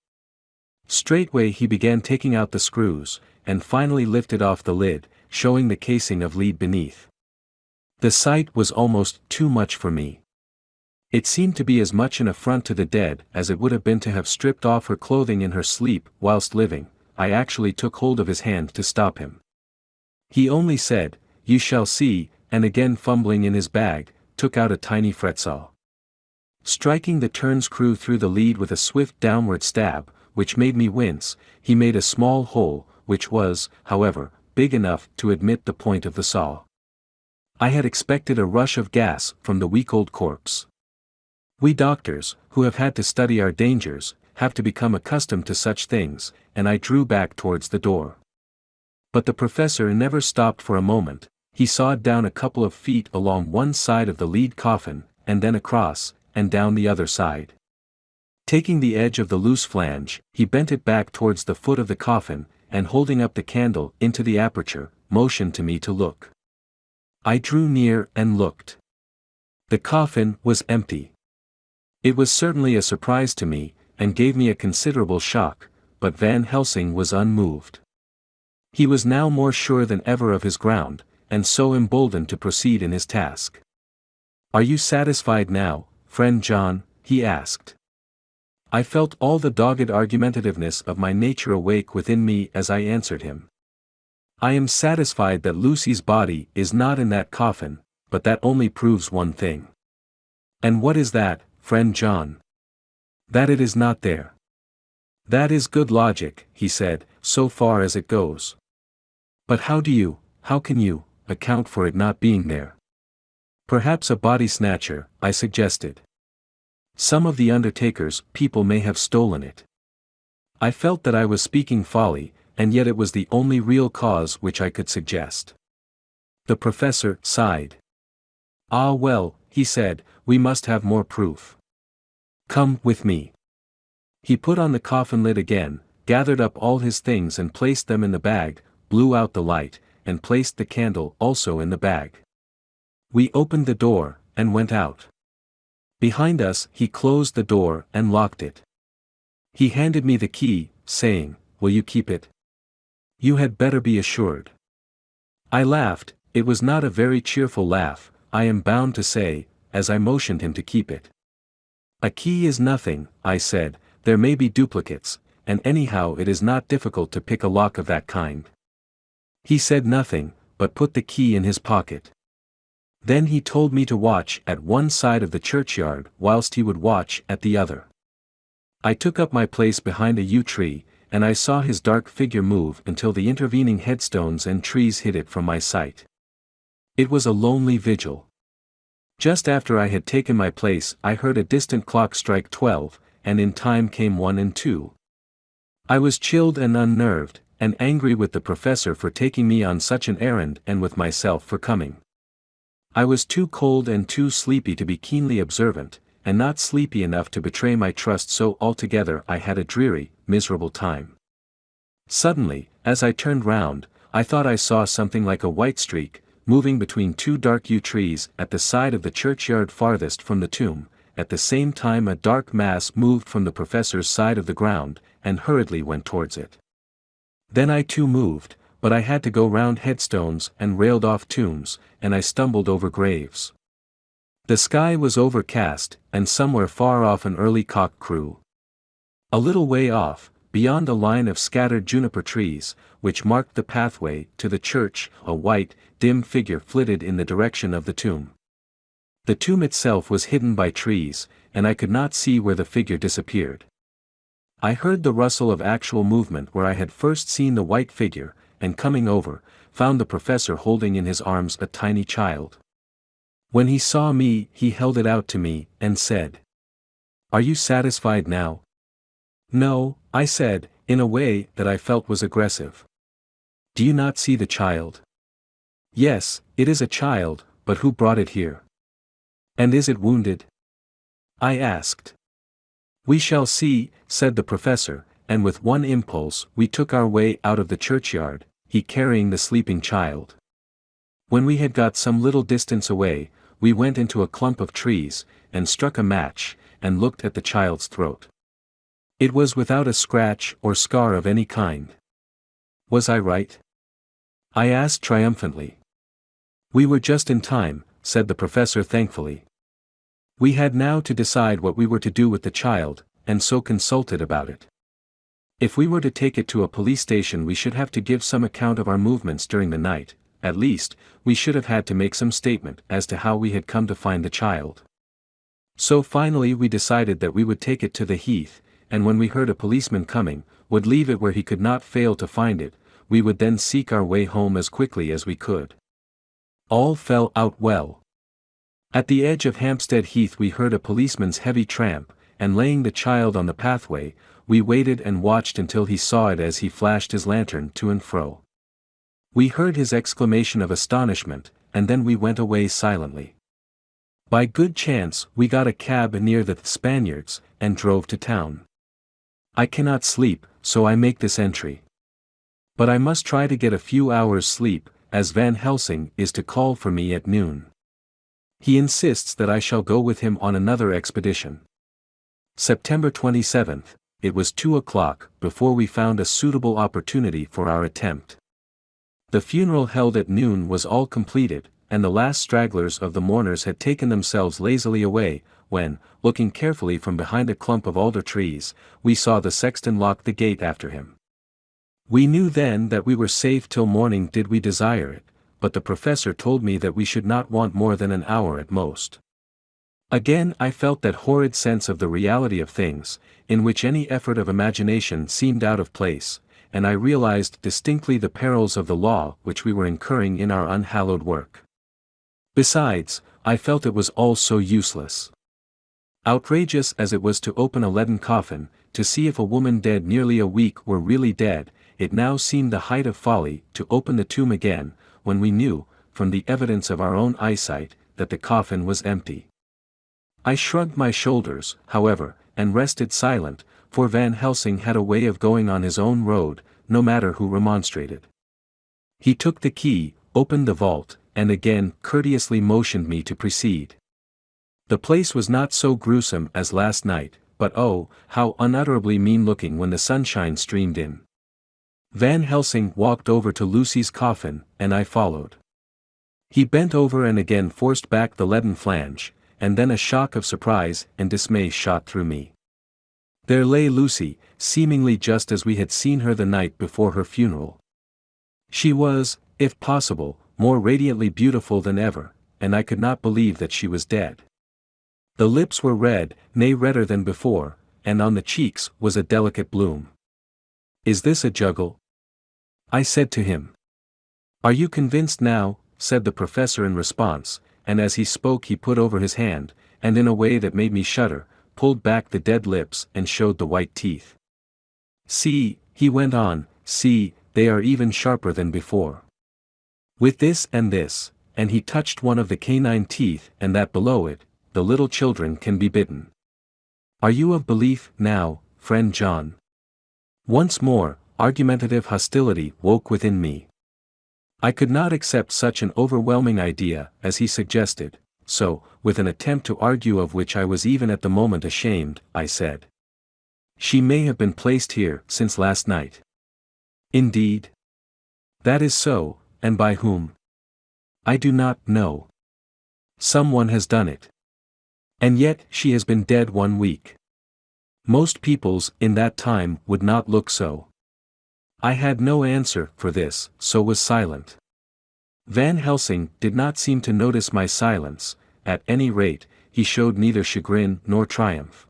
Straightway he began taking out the screws, and finally lifted off the lid, showing the casing of lead beneath. The sight was almost too much for me. It seemed to be as much an affront to the dead as it would have been to have stripped off her clothing in her sleep whilst living. I actually took hold of his hand to stop him. He only said, "You shall see," and again fumbling in his bag, took out a tiny fretsaw. Striking the turnscrew through the lead with a swift downward stab, which made me wince, he made a small hole, which was, however, big enough to admit the point of the saw. I had expected a rush of gas from the weak old corpse. We doctors, who have had to study our dangers, have to become accustomed to such things, and I drew back towards the door. But the professor never stopped for a moment. He sawed down a couple of feet along one side of the lead coffin, and then across, and down the other side. Taking the edge of the loose flange, he bent it back towards the foot of the coffin, and holding up the candle into the aperture, motioned to me to look. I drew near and looked. The coffin was empty. It was certainly a surprise to me, and gave me a considerable shock, but Van Helsing was unmoved. He was now more sure than ever of his ground, and so emboldened to proceed in his task. "Are you satisfied now, friend John?" he asked. I felt all the dogged argumentativeness of my nature awake within me as I answered him. "I am satisfied that Lucy's body is not in that coffin, but that only proves one thing." "And what is that, friend John?" "That it is not there." "That is good logic," he said, "so far as it goes. But how can you, account for it not being there?" "Perhaps a body snatcher," I suggested. "Some of the undertaker's people may have stolen it." I felt that I was speaking folly, and yet it was the only real cause which I could suggest. The professor sighed. "Ah well," he said, "we must have more proof. Come with me." He put on the coffin lid again, gathered up all his things and placed them in the bag, blew out the light, and placed the candle also in the bag. We opened the door, and went out. Behind us he closed the door and locked it. He handed me the key, saying, "Will you keep it? You had better be assured." I laughed. It was not a very cheerful laugh, I am bound to say, as I motioned him to keep it. "A key is nothing," I said, "there may be duplicates, and anyhow it is not difficult to pick a lock of that kind." He said nothing, but put the key in his pocket. Then he told me to watch at one side of the churchyard whilst he would watch at the other. I took up my place behind a yew tree, and I saw his dark figure move until the intervening headstones and trees hid it from my sight. It was a lonely vigil. Just after I had taken my place I heard a distant clock strike 12, and in time came 1 and 2. I was chilled and unnerved, and angry with the professor for taking me on such an errand and with myself for coming. I was too cold and too sleepy to be keenly observant, and not sleepy enough to betray my trust, so altogether I had a dreary, miserable time. Suddenly, as I turned round, I thought I saw something like a white streak, moving between 2 dark yew trees at the side of the churchyard farthest from the tomb. At the same time a dark mass moved from the professor's side of the ground, and hurriedly went towards it. Then I too moved, but I had to go round headstones and railed off tombs, and I stumbled over graves. The sky was overcast, and somewhere far off an early cock crew. A little way off, beyond a line of scattered juniper trees, which marked the pathway to the church, a white, dim figure flitted in the direction of the tomb. The tomb itself was hidden by trees, and I could not see where the figure disappeared. I heard the rustle of actual movement where I had first seen the white figure, and coming over, found the professor holding in his arms a tiny child. When he saw me, he held it out to me, and said, "Are you satisfied now?" "No," I said, in a way that I felt was aggressive. "Do you not see the child?" "Yes, it is a child, but who brought it here?" "And is it wounded?" I asked. "We shall see," said the professor, and with one impulse we took our way out of the churchyard, he carrying the sleeping child. When we had got some little distance away, we went into a clump of trees, and struck a match, and looked at the child's throat. It was without a scratch or scar of any kind. Was I right? I asked triumphantly. "We were just in time," said the professor thankfully. We had now to decide what we were to do with the child, and so consulted about it. If we were to take it to a police station, we should have to give some account of our movements during the night. At least, we should have had to make some statement as to how we had come to find the child. So finally we decided that we would take it to the heath, and when we heard a policeman coming, would leave it where he could not fail to find it. We would then seek our way home as quickly as we could. All fell out well. At the edge of Hampstead Heath we heard a policeman's heavy tramp, and laying the child on the pathway, we waited and watched until he saw it as he flashed his lantern to and fro. We heard his exclamation of astonishment, and then we went away silently. By good chance we got a cab near the Spaniards, and drove to town. I cannot sleep, so I make this entry. But I must try to get a few hours' sleep, as Van Helsing is to call for me at noon. He insists that I shall go with him on another expedition. September 27th, it was 2 o'clock before we found a suitable opportunity for our attempt. The funeral held at noon was all completed, and the last stragglers of the mourners had taken themselves lazily away, when, looking carefully from behind a clump of alder trees, we saw the sexton lock the gate after him. We knew then that we were safe till morning did we desire it, but the professor told me that we should not want more than an hour at most. Again I felt that horrid sense of the reality of things, in which any effort of imagination seemed out of place, and I realized distinctly the perils of the law which we were incurring in our unhallowed work. Besides, I felt it was all so useless. Outrageous as it was to open a leaden coffin, to see if a woman dead nearly a week were really dead, it now seemed the height of folly to open the tomb again, when we knew, from the evidence of our own eyesight, that the coffin was empty. I shrugged my shoulders, however, and rested silent, for Van Helsing had a way of going on his own road, no matter who remonstrated. He took the key, opened the vault, and again courteously motioned me to proceed. The place was not so gruesome as last night, but oh, how unutterably mean-looking when the sunshine streamed in. Van Helsing walked over to Lucy's coffin, and I followed. He bent over and again forced back the leaden flange, and then a shock of surprise and dismay shot through me. There lay Lucy, seemingly just as we had seen her the night before her funeral. She was, if possible, more radiantly beautiful than ever, and I could not believe that she was dead. The lips were red, nay redder than before, and on the cheeks was a delicate bloom. "Is this a juggle?" I said to him. "Are you convinced now?" said the professor in response, and as he spoke he put over his hand, and in a way that made me shudder, pulled back the dead lips and showed the white teeth. "See," he went on, "see, they are even sharper than before. With this, and he touched one of the canine teeth and that below it, the little children can be bitten. Are you of belief, now, friend John?" Once more, argumentative hostility woke within me. I could not accept such an overwhelming idea as he suggested, so, with an attempt to argue of which I was even at the moment ashamed, I said, "She may have been placed here since last night." "Indeed?" "That is so, and by whom?" "I do not know. Someone has done it. And yet she has been dead 1 week. Most peoples in that time would not look so." I had no answer for this, so was silent. Van Helsing did not seem to notice my silence. At any rate, he showed neither chagrin nor triumph.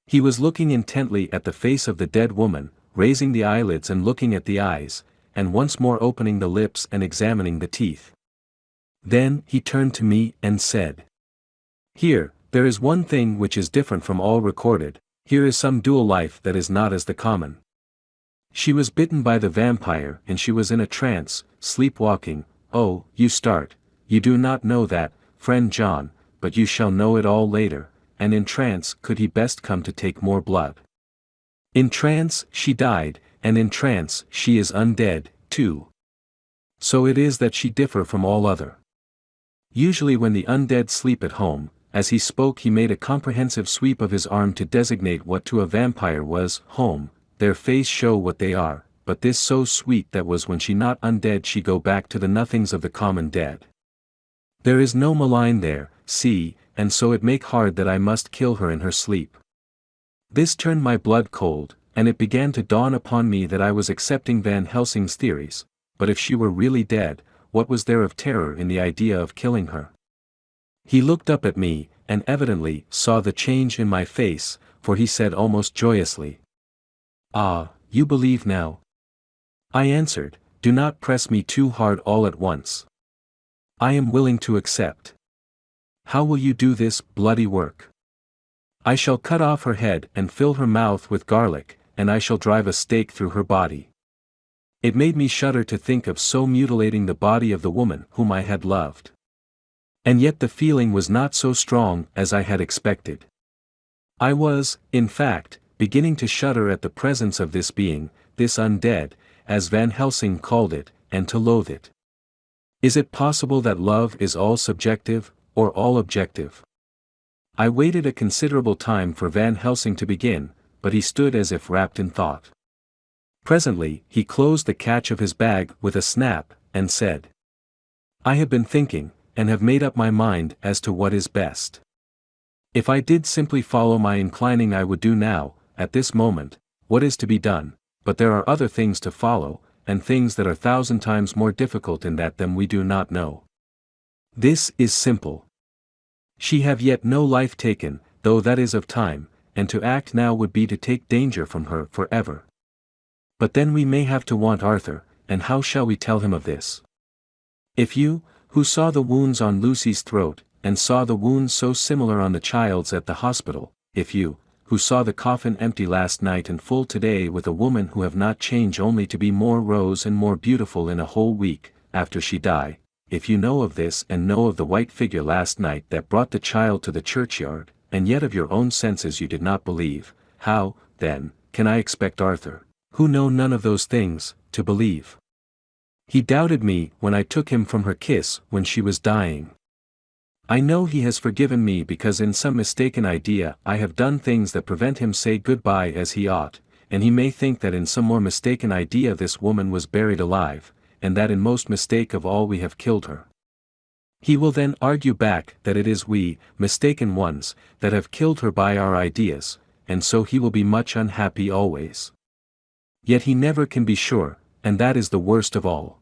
He was looking intently at the face of the dead woman, raising the eyelids and looking at the eyes, and once more opening the lips and examining the teeth. Then he turned to me and said, "Here, there is one thing which is different from all recorded. Here is some dual life that is not as the common. She was bitten by the vampire and she was in a trance, sleepwalking. Oh, you start, you do not know that, friend John, but you shall know it all later, and in trance could he best come to take more blood. In trance she died, and in trance she is undead, too. So it is that she differ from all other. Usually when the undead sleep at home," as he spoke he made a comprehensive sweep of his arm to designate what to a vampire was home, "their face show what they are, but this so sweet that was when she not undead she go back to the nothings of the common dead. There is no malign there, see, and so it make hard that I must kill her in her sleep." This turned my blood cold, and it began to dawn upon me that I was accepting Van Helsing's theories, but if she were really dead, what was there of terror in the idea of killing her? He looked up at me, and evidently saw the change in my face, for he said almost joyously, "Ah, you believe now?" I answered, "Do not press me too hard all at once. I am willing to accept." "How will you do this bloody work?" "I shall cut off her head and fill her mouth with garlic, and I shall drive a stake through her body." It made me shudder to think of so mutilating the body of the woman whom I had loved. And yet the feeling was not so strong as I had expected. I was, in fact, beginning to shudder at the presence of this being, this undead, as Van Helsing called it, and to loathe it. Is it possible that love is all subjective, or all objective? I waited a considerable time for Van Helsing to begin, but he stood as if wrapped in thought. Presently, he closed the catch of his bag with a snap, and said, "I have been thinking, and have made up my mind as to what is best. If I did simply follow my inclining I would do now, at this moment, what is to be done, but there are other things to follow, and things that are 1,000 times more difficult in that than we do not know. This is simple. She have yet no life taken, though that is of time, and to act now would be to take danger from her for ever. But then we may have to want Arthur, and how shall we tell him of this? If you, who saw the wounds on Lucy's throat, and saw the wounds so similar on the child's at the hospital, if you, who saw the coffin empty last night and full today with a woman who have not changed only to be more rose and more beautiful in a whole week, after she die, if you know of this and know of the white figure last night that brought the child to the churchyard, and yet of your own senses you did not believe, how, then, can I expect Arthur, who know none of those things, to believe? He doubted me when I took him from her kiss when she was dying. I know he has forgiven me because in some mistaken idea I have done things that prevent him say goodbye as he ought, and he may think that in some more mistaken idea this woman was buried alive, and that in most mistake of all we have killed her. He will then argue back that it is we, mistaken ones, that have killed her by our ideas, and so he will be much unhappy always. Yet he never can be sure, and that is the worst of all.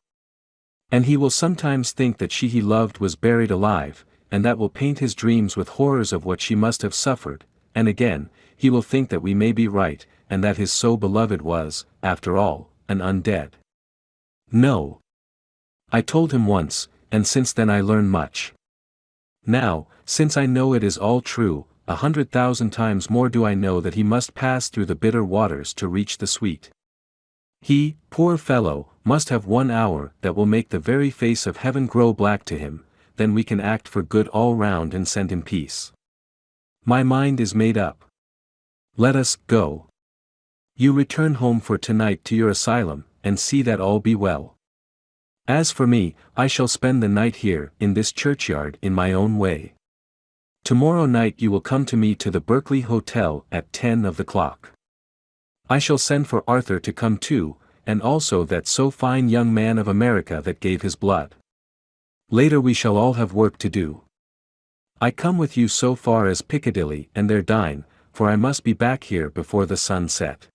And he will sometimes think that she he loved was buried alive, and that will paint his dreams with horrors of what she must have suffered, and again, he will think that we may be right, and that his so beloved was, after all, an undead. No. I told him once, and since then I learned much. Now, since I know it is all true, 100,000 times more do I know that he must pass through the bitter waters to reach the sweet. He, poor fellow, must have 1 hour that will make the very face of heaven grow black to him, then we can act for good all round and send him peace. My mind is made up. Let us go. You return home for tonight to your asylum, and see that all be well. As for me, I shall spend the night here, in this churchyard, in my own way. Tomorrow night you will come to me to the Berkeley Hotel at 10 of the clock. I shall send for Arthur to come too, and also that so fine young man of America that gave his blood. Later we shall all have work to do. I come with you so far as Piccadilly and there dine, for I must be back here before the sun set.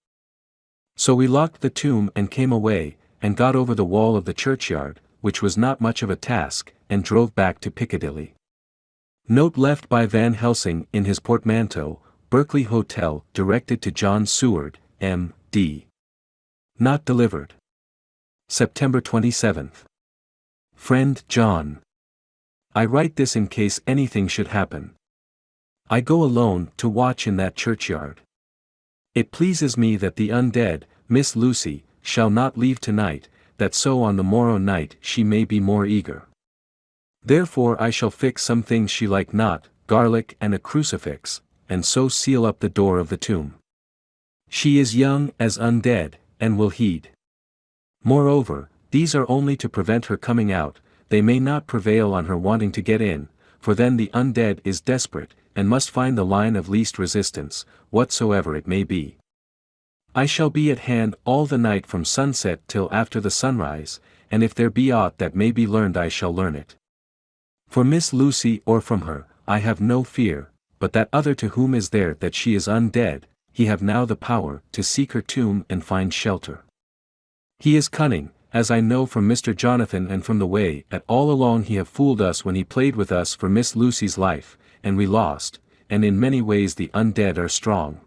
So we locked the tomb and came away, and got over the wall of the churchyard, which was not much of a task, and drove back to Piccadilly. Note left by Van Helsing in his portmanteau, Berkeley Hotel, directed to John Seward, M.D. Not delivered. September 27th. Friend John. I write this in case anything should happen. I go alone to watch in that churchyard. It pleases me that the undead, Miss Lucy, shall not leave tonight, that so on the morrow night she may be more eager. Therefore I shall fix some things she like not, garlic and a crucifix, and so seal up the door of the tomb. She is young as undead, and will heed. Moreover, these are only to prevent her coming out, they may not prevail on her wanting to get in, for then the undead is desperate, and must find the line of least resistance, whatsoever it may be. I shall be at hand all the night from sunset till after the sunrise, and if there be aught that may be learned I shall learn it. For Miss Lucy or from her, I have no fear, but that other to whom is there that she is undead, he have now the power to seek her tomb and find shelter. He is cunning, as I know from Mr. Jonathan and from the way that all along he have fooled us when he played with us for Miss Lucy's life, and we lost, and in many ways the undead are strong.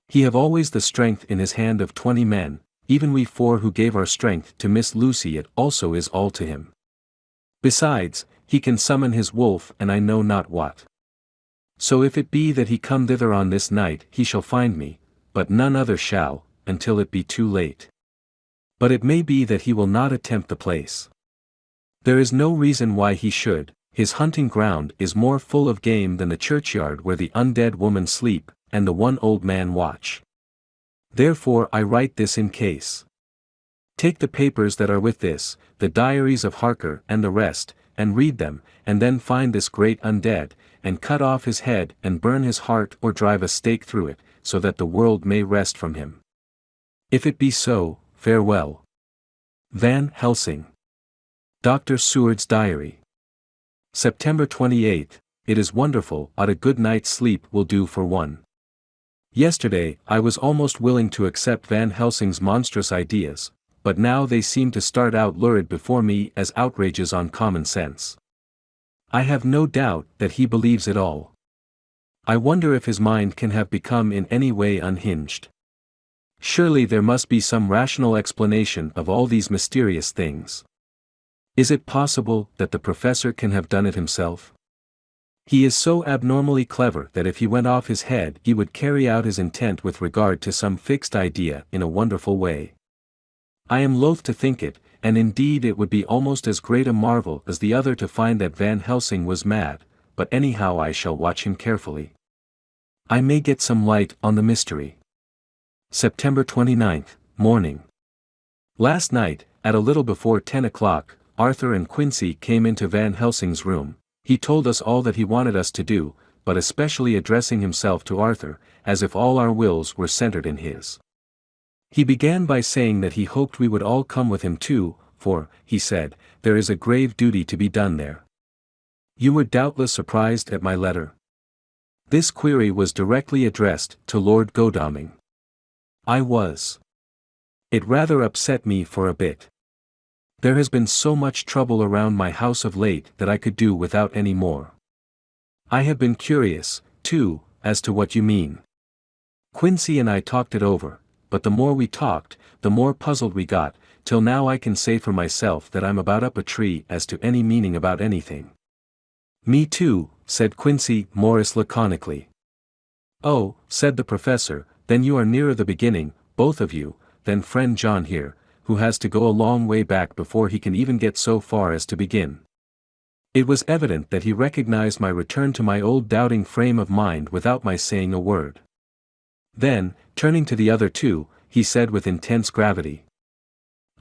He have always the strength in his hand of 20 men, even we 4 who gave our strength to Miss Lucy it also is all to him. Besides, he can summon his wolf and I know not what. So if it be that he come thither on this night he shall find me, but none other shall, until it be too late. But it may be that he will not attempt the place. There is no reason why he should, his hunting ground is more full of game than the churchyard where the undead woman sleep, and the one old man watch. Therefore I write this in case. Take the papers that are with this, the diaries of Harker and the rest, and read them, and then find this great undead, and cut off his head and burn his heart or drive a stake through it, so that the world may rest from him. If it be so, farewell. Van Helsing. Dr. Seward's Diary. September 28th, it is wonderful what a good night's sleep will do for one. Yesterday I was almost willing to accept Van Helsing's monstrous ideas, but now they seem to start out lurid before me as outrages on common sense. I have no doubt that he believes it all. I wonder if his mind can have become in any way unhinged. Surely there must be some rational explanation of all these mysterious things. Is it possible that the professor can have done it himself? He is so abnormally clever that if he went off his head he would carry out his intent with regard to some fixed idea in a wonderful way. I am loath to think it, and indeed it would be almost as great a marvel as the other to find that Van Helsing was mad, but anyhow I shall watch him carefully. I may get some light on the mystery. September 29th, morning. Last night, at a little before 10 o'clock, Arthur and Quincy came into Van Helsing's room. He told us all that he wanted us to do, but especially addressing himself to Arthur, as if all our wills were centered in his. He began by saying that he hoped we would all come with him too, for, he said, there is a grave duty to be done there. You were doubtless surprised at my letter. This query was directly addressed to Lord Godalming. I was. It rather upset me for a bit. There has been so much trouble around my house of late that I could do without any more. I have been curious, too, as to what you mean. Quincy and I talked it over, but the more we talked, the more puzzled we got, till now I can say for myself that I'm about up a tree as to any meaning about anything. Me too, said Quincy Morris laconically. "Oh," said the professor, "then you are nearer the beginning, both of you, than friend John here, who has to go a long way back before he can even get so far as to begin." It was evident that he recognized my return to my old doubting frame of mind without my saying a word. Then, turning to the other two, he said with intense gravity,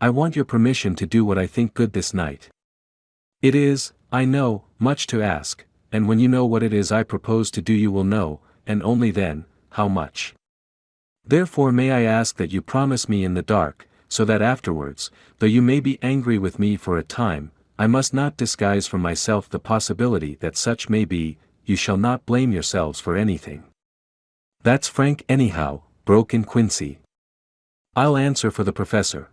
"I want your permission to do what I think good this night. It is, I know, much to ask, and when you know what it is I propose to do you will know, and only then, how much. Therefore may I ask that you promise me in the dark, so that afterwards, though you may be angry with me for a time, I must not disguise from myself the possibility that such may be, you shall not blame yourselves for anything." "That's frank anyhow," broke in Quincy. "I'll answer for the professor.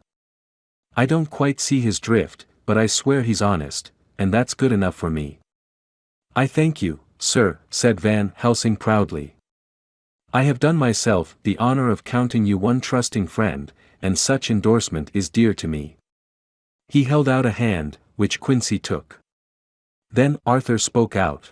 I don't quite see his drift, but I swear he's honest, and that's good enough for me." "I thank you, sir," said Van Helsing proudly. "I have done myself the honor of counting you one trusting friend, and such endorsement is dear to me." He held out a hand, which Quincy took. Then Arthur spoke out.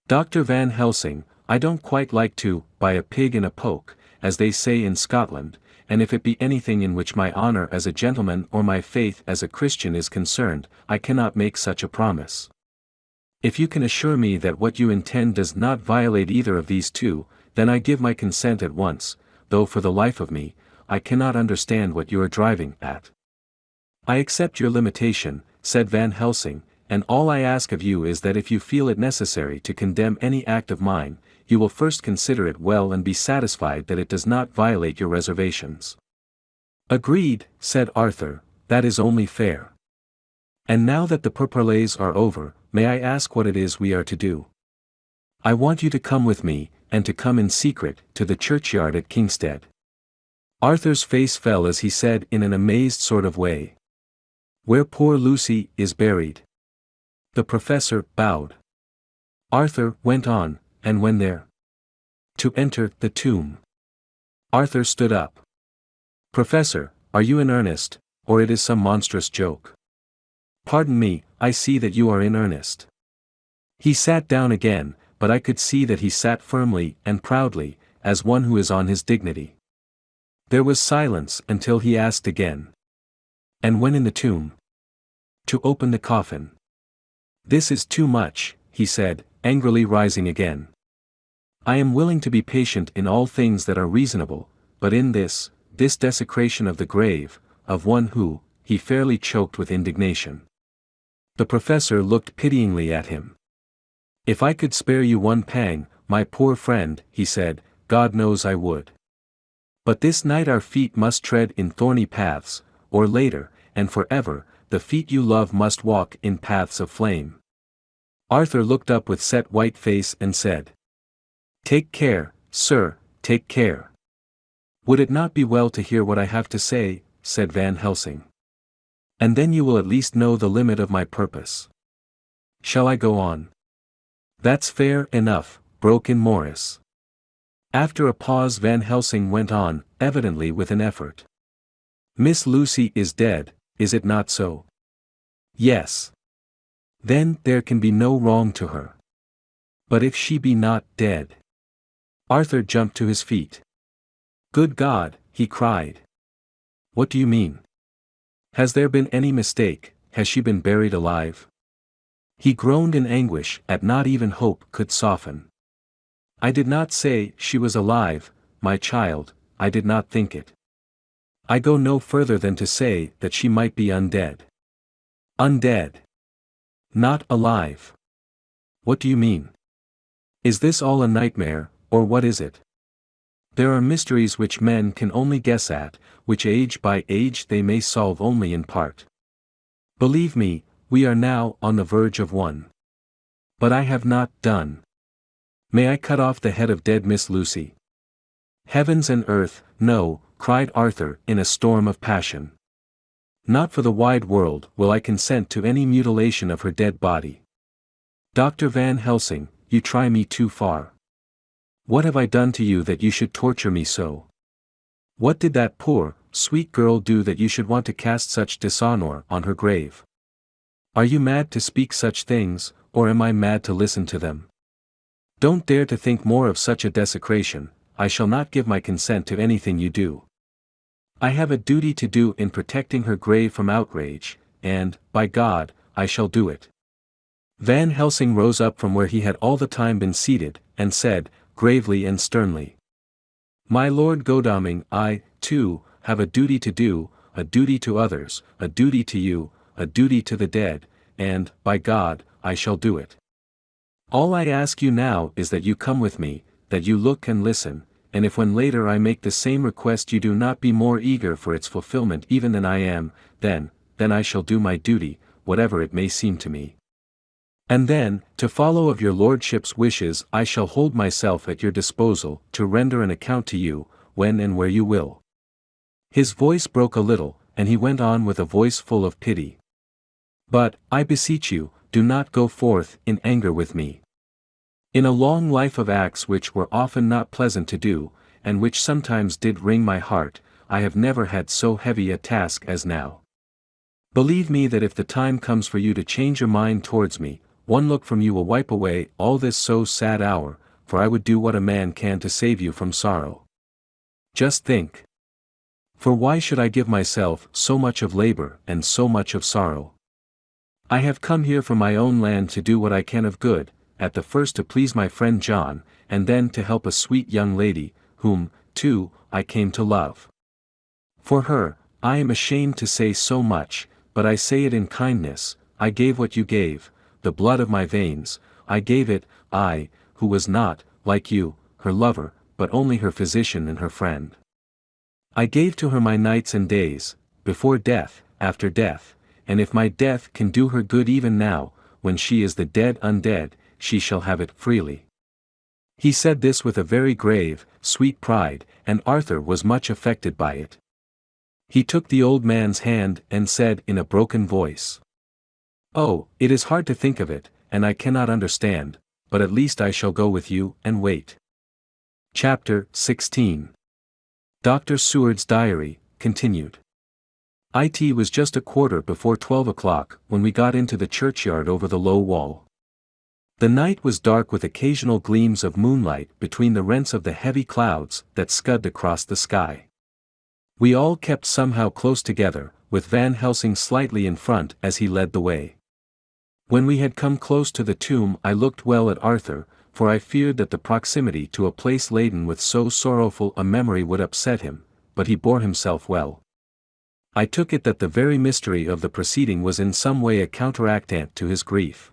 "Dr. Van Helsing, I don't quite like to buy a pig in a poke, as they say in Scotland, and if it be anything in which my honor as a gentleman or my faith as a Christian is concerned, I cannot make such a promise. If you can assure me that what you intend does not violate either of these two, then I give my consent at once, though for the life of me, I cannot understand what you are driving at." "I accept your limitation," said Van Helsing, "and all I ask of you is that if you feel it necessary to condemn any act of mine, you will first consider it well and be satisfied that it does not violate your reservations." "Agreed," said Arthur, "that is only fair. And now that the pourparlers are over, may I ask what it is we are to do?" "I want you to come with me, and to come in secret, to the churchyard at Kingstead." Arthur's face fell as he said in an amazed sort of way, "Where poor Lucy is buried." The professor bowed. Arthur went on, "And when there?" "To enter the tomb." Arthur stood up. "Professor, are you in earnest, or it is some monstrous joke?" "Pardon me, I see that you are in earnest." He sat down again, but I could see that he sat firmly and proudly, as one who is on his dignity. There was silence until he asked again, "And when in the tomb?" "To open the coffin." "This is too much," he said, angrily rising again. "I am willing to be patient in all things that are reasonable, but in this desecration of the grave, of one who," he fairly choked with indignation. The professor looked pityingly at him. "If I could spare you one pang, my poor friend," he said, "God knows I would. But this night our feet must tread in thorny paths, or later, and forever, the feet you love must walk in paths of flame." Arthur looked up with set white face and said, "Take care, sir, take care." "Would it not be well to hear what I have to say?" said Van Helsing. "And then you will at least know the limit of my purpose." "Shall I go on?" "That's fair enough," broke in Morris. After a pause Van Helsing went on, evidently with an effort. "Miss Lucy is dead, is it not so?" "Yes." "Then there can be no wrong to her." "But if she be not dead?" Arthur jumped to his feet. "Good God," he cried. "What do you mean? Has there been any mistake? Has she been buried alive?" He groaned in anguish at not even hope could soften. "I did not say she was alive, my child, I did not think it. I go no further than to say that she might be undead." "Undead? Not alive? What do you mean? Is this all a nightmare, or what is it? There are mysteries which men can only guess at, which age by age they may solve only in part. Believe me, we are now on the verge of one. But I have not done. May I cut off the head of dead Miss Lucy?" "Heavens and earth, no," cried Arthur in a storm of passion. "Not for the wide world will I consent to any mutilation of her dead body. Dr. Van Helsing, you try me too far. What have I done to you that you should torture me so? What did that poor, sweet girl do that you should want to cast such dishonor on her grave? Are you mad to speak such things, or am I mad to listen to them? Don't dare to think more of such a desecration. I shall not give my consent to anything you do. I have a duty to do in protecting her grave from outrage, and, by God, I shall do it." Van Helsing rose up from where he had all the time been seated, and said, gravely and sternly, "My Lord Godalming, I, too, have a duty to do, a duty to others, a duty to you, a duty to the dead, and, by God, I shall do it. All I ask you now is that you come with me, that you look and listen, and if when later I make the same request you do not be more eager for its fulfillment even than I am, then I shall do my duty, whatever it may seem to me. And then, to follow of your lordship's wishes I shall hold myself at your disposal, to render an account to you, when and where you will." His voice broke a little, and he went on with a voice full of pity. "But, I beseech you, do not go forth in anger with me. In a long life of acts which were often not pleasant to do, and which sometimes did wring my heart, I have never had so heavy a task as now. Believe me that if the time comes for you to change your mind towards me, one look from you will wipe away all this so sad hour, for I would do what a man can to save you from sorrow. Just think. For why should I give myself so much of labor and so much of sorrow? I have come here from my own land to do what I can of good, at the first to please my friend John, and then to help a sweet young lady, whom, too, I came to love. For her, I am ashamed to say so much, but I say it in kindness, I gave what you gave, the blood of my veins, I gave it, I, who was not, like you, her lover, but only her physician and her friend. I gave to her my nights and days, before death, after death, and if my death can do her good even now, when she is the dead undead, she shall have it freely." He said this with a very grave, sweet pride, and Arthur was much affected by it. He took the old man's hand and said in a broken voice, "Oh, it is hard to think of it, and I cannot understand, but at least I shall go with you and wait." Chapter 16. Dr. Seward's Diary, continued. It was just a quarter before 12 o'clock when we got into the churchyard over the low wall. The night was dark with occasional gleams of moonlight between the rents of the heavy clouds that scud across the sky. We all kept somehow close together, with Van Helsing slightly in front as he led the way. When we had come close to the tomb I looked well at Arthur, for I feared that the proximity to a place laden with so sorrowful a memory would upset him, but he bore himself well. I took it that the very mystery of the proceeding was in some way a counteractant to his grief.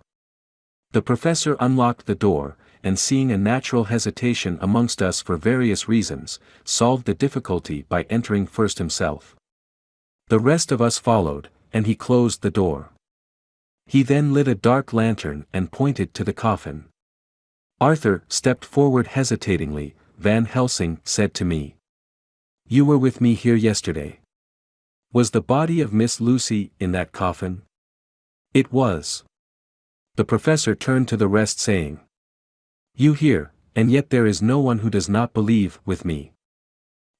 The professor unlocked the door, and seeing a natural hesitation amongst us for various reasons, solved the difficulty by entering first himself. The rest of us followed, and he closed the door. He then lit a dark lantern and pointed to the coffin. Arthur stepped forward hesitatingly. Van Helsing said to me, "You were with me here yesterday. Was the body of Miss Lucy in that coffin?" "It was." The professor turned to the rest saying, "You hear, and yet there is no one who does not believe with me."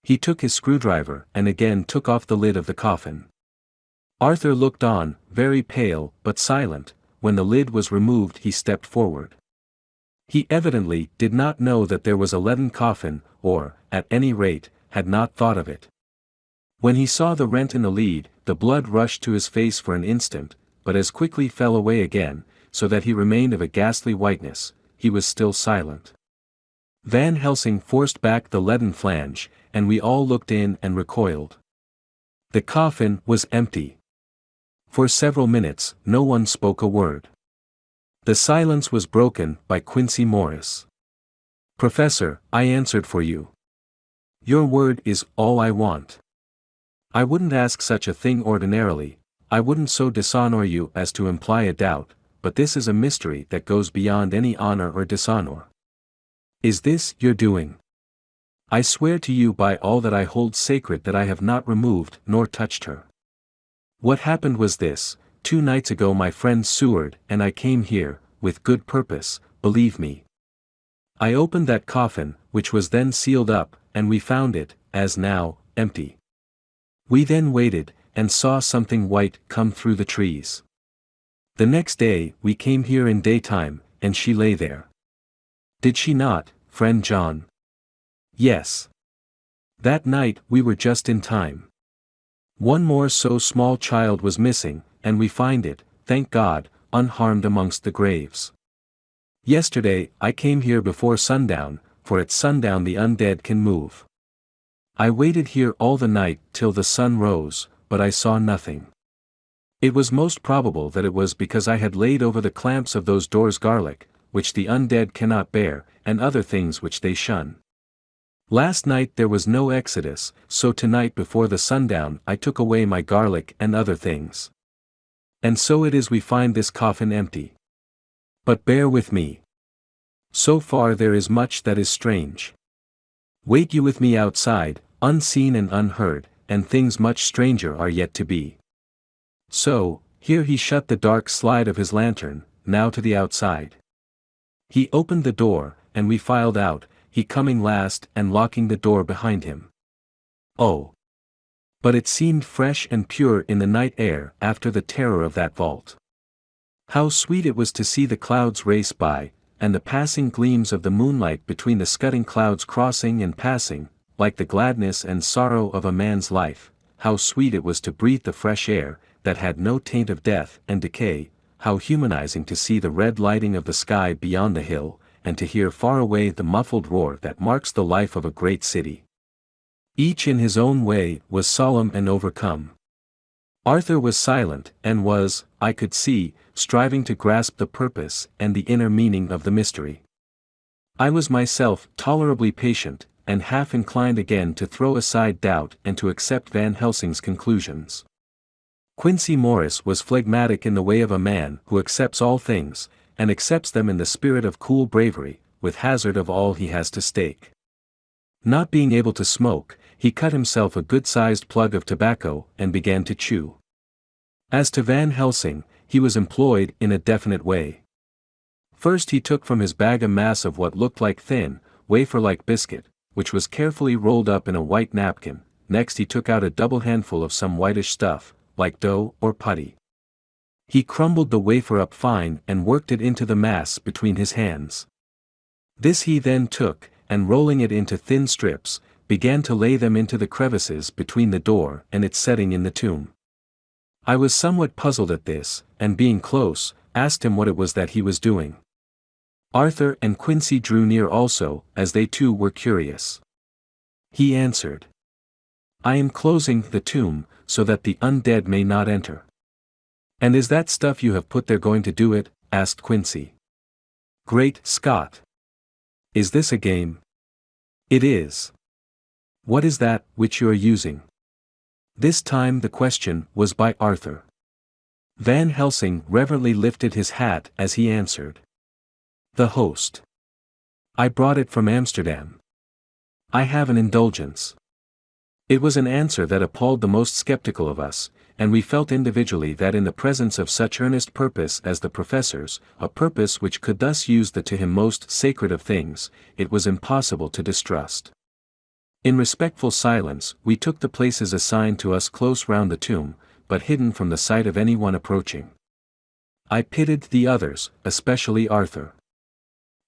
He took his screwdriver and again took off the lid of the coffin. Arthur looked on, very pale but silent. When the lid was removed he stepped forward. He evidently did not know that there was a leaden coffin, or, at any rate, had not thought of it. When he saw the rent in the lid, the blood rushed to his face for an instant, but as quickly fell away again, so that he remained of a ghastly whiteness. He was still silent. Van Helsing forced back the leaden flange, and we all looked in and recoiled. The coffin was empty. For several minutes, no one spoke a word. The silence was broken by Quincy Morris. "Professor," I answered for you. "Your word is all I want. I wouldn't ask such a thing ordinarily, I wouldn't so dishonor you as to imply a doubt, but this is a mystery that goes beyond any honor or dishonor. Is this your doing? I swear to you by all that I hold sacred that I have not removed nor touched her. What happened was this: 2 nights ago my friend Seward and I came here, with good purpose, believe me. I opened that coffin, which was then sealed up, and we found it, as now, empty. We then waited, and saw something white come through the trees. The next day, we came here in daytime, and she lay there. Did she not, friend John? Yes. That night we were just in time. One more so small child was missing, and we find it, thank God, unharmed amongst the graves. Yesterday I came here before sundown, for at sundown the undead can move. I waited here all the night till the sun rose, but I saw nothing. It was most probable that it was because I had laid over the clamps of those doors garlic, which the undead cannot bear, and other things which they shun. Last night there was no exodus, so tonight before the sundown I took away my garlic and other things. And so it is we find this coffin empty. But bear with me. So far there is much that is strange. Wait you with me outside, unseen and unheard, and things much stranger are yet to be. So, here he shut the dark slide of his lantern, now to the outside. He opened the door, and we filed out, he coming last and locking the door behind him. Oh! But it seemed fresh and pure in the night air after the terror of that vault. How sweet it was to see the clouds race by, and the passing gleams of the moonlight between the scudding clouds crossing and passing, like the gladness and sorrow of a man's life. How sweet it was to breathe the fresh air, that had no taint of death and decay, how humanizing to see the red lighting of the sky beyond the hill, and to hear far away the muffled roar that marks the life of a great city. Each in his own way was solemn and overcome. Arthur was silent and was, I could see, striving to grasp the purpose and the inner meaning of the mystery. I was myself tolerably patient, and half inclined again to throw aside doubt and to accept Van Helsing's conclusions. Quincy Morris was phlegmatic in the way of a man who accepts all things, and accepts them in the spirit of cool bravery, with hazard of all he has to stake. Not being able to smoke, he cut himself a good-sized plug of tobacco and began to chew. As to Van Helsing, he was employed in a definite way. First he took from his bag a mass of what looked like thin, wafer-like biscuit, which was carefully rolled up in a white napkin. Next he took out a double handful of some whitish stuff, like dough or putty. He crumbled the wafer up fine and worked it into the mass between his hands. This he then took, and rolling it into thin strips, began to lay them into the crevices between the door and its setting in the tomb. I was somewhat puzzled at this, and being close, asked him what it was that he was doing. Arthur and Quincy drew near also, as they too were curious. He answered, "I am closing the tomb, so that the undead may not enter." "And is that stuff you have put there going to do it?" asked Quincy. "Great Scott! Is this a game?" "It is." "What is that which you are using?" This time the question was by Arthur. Van Helsing reverently lifted his hat as he answered. "The host. I brought it from Amsterdam. I have an indulgence." It was an answer that appalled the most skeptical of us, and we felt individually that in the presence of such earnest purpose as the professor's, a purpose which could thus use the to him most sacred of things, it was impossible to distrust. In respectful silence we took the places assigned to us close round the tomb, but hidden from the sight of any one approaching. I pitied the others, especially Arthur.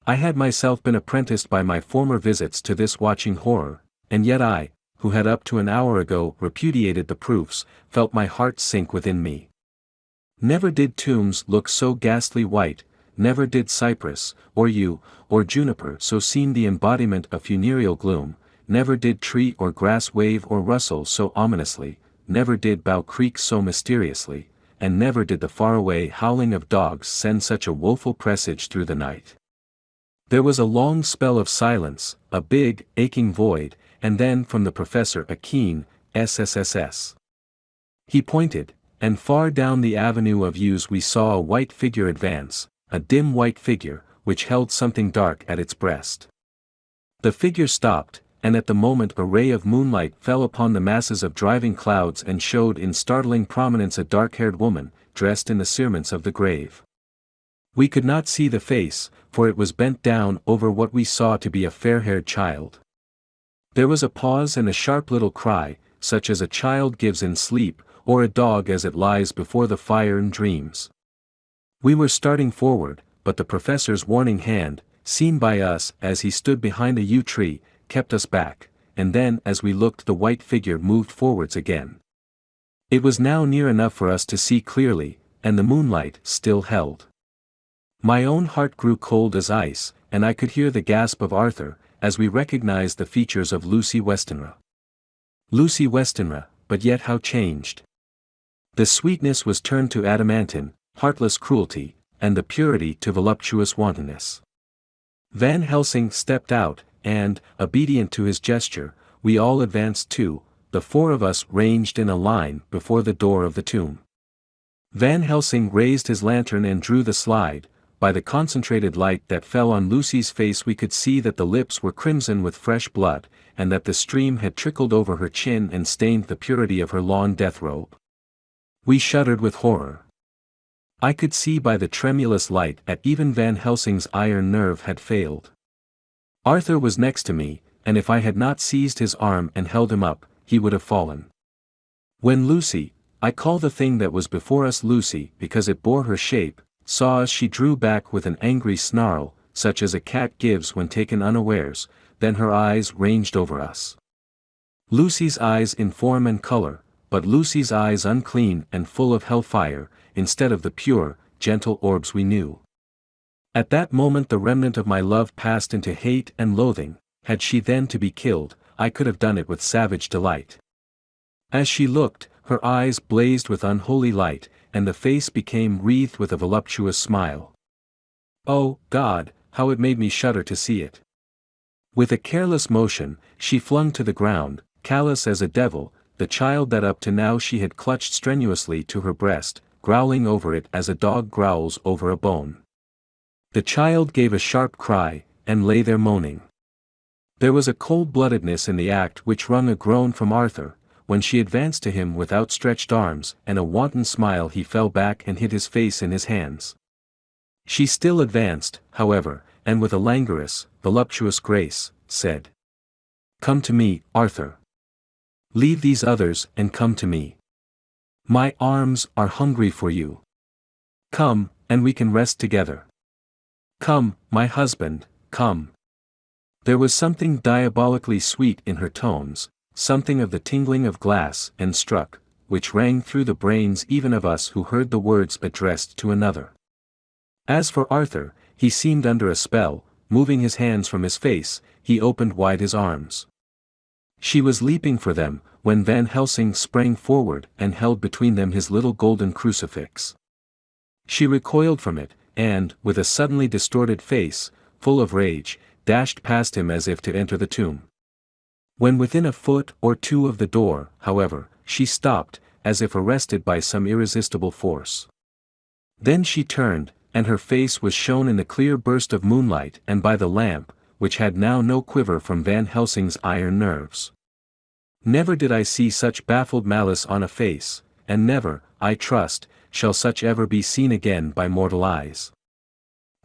I had myself been apprenticed by my former visits to this watching horror, and yet I, who had up to an hour ago repudiated the proofs, felt my heart sink within me. Never did tombs look so ghastly white, never did cypress, or yew, or juniper so seem the embodiment of funereal gloom, never did tree or grass wave or rustle so ominously, never did bough creak so mysteriously, and never did the faraway howling of dogs send such a woeful presage through the night. There was a long spell of silence, a big, aching void, and then from the professor a keen, SSSS. He pointed, and far down the avenue of yews we saw a white figure advance, a dim white figure, which held something dark at its breast. The figure stopped, and at the moment a ray of moonlight fell upon the masses of driving clouds and showed in startling prominence a dark-haired woman, dressed in the cerements of the grave. We could not see the face, for it was bent down over what we saw to be a fair-haired child. There was a pause and a sharp little cry, such as a child gives in sleep, or a dog as it lies before the fire and dreams. We were starting forward, but the professor's warning hand, seen by us as he stood behind a yew tree, kept us back, and then as we looked the white figure moved forwards again. It was now near enough for us to see clearly, and the moonlight still held. My own heart grew cold as ice, and I could hear the gasp of Arthur, as we recognized the features of Lucy Westenra. Lucy Westenra, but yet how changed! The sweetness was turned to adamantine, heartless cruelty, and the purity to voluptuous wantonness. Van Helsing stepped out, and, obedient to his gesture, we all advanced too, the four of us ranged in a line before the door of the tomb. Van Helsing raised his lantern and drew the slide. By the concentrated light that fell on Lucy's face we could see that the lips were crimson with fresh blood, and that the stream had trickled over her chin and stained the purity of her long death robe. We shuddered with horror. I could see by the tremulous light that even Van Helsing's iron nerve had failed. Arthur was next to me, and if I had not seized his arm and held him up, he would have fallen. When Lucy, I call the thing that was before us Lucy because it bore her shape, saw us she drew back with an angry snarl, such as a cat gives when taken unawares, then her eyes ranged over us. Lucy's eyes in form and color, but Lucy's eyes unclean and full of hellfire, instead of the pure, gentle orbs we knew. At that moment the remnant of my love passed into hate and loathing. Had she then to be killed, I could have done it with savage delight. As she looked, her eyes blazed with unholy light, and the face became wreathed with a voluptuous smile. Oh, God, how it made me shudder to see it! With a careless motion, she flung to the ground, callous as a devil, the child that up to now she had clutched strenuously to her breast, growling over it as a dog growls over a bone. The child gave a sharp cry, and lay there moaning. There was a cold-bloodedness in the act which wrung a groan from Arthur. When she advanced to him with outstretched arms and a wanton smile he fell back and hid his face in his hands. She still advanced, however, and with a languorous, voluptuous grace, said, "Come to me, Arthur. Leave these others and come to me. My arms are hungry for you. Come, and we can rest together. Come, my husband, come." There was something diabolically sweet in her tones, something of the tingling of glass and struck, which rang through the brains even of us who heard the words addressed to another. As for Arthur, he seemed under a spell. Moving his hands from his face, he opened wide his arms. She was leaping for them, when Van Helsing sprang forward and held between them his little golden crucifix. She recoiled from it, and, with a suddenly distorted face, full of rage, dashed past him as if to enter the tomb. When within a foot or two of the door, however, she stopped, as if arrested by some irresistible force. Then she turned, and her face was shown in the clear burst of moonlight and by the lamp, which had now no quiver from Van Helsing's iron nerves. Never did I see such baffled malice on a face, and never, I trust, shall such ever be seen again by mortal eyes.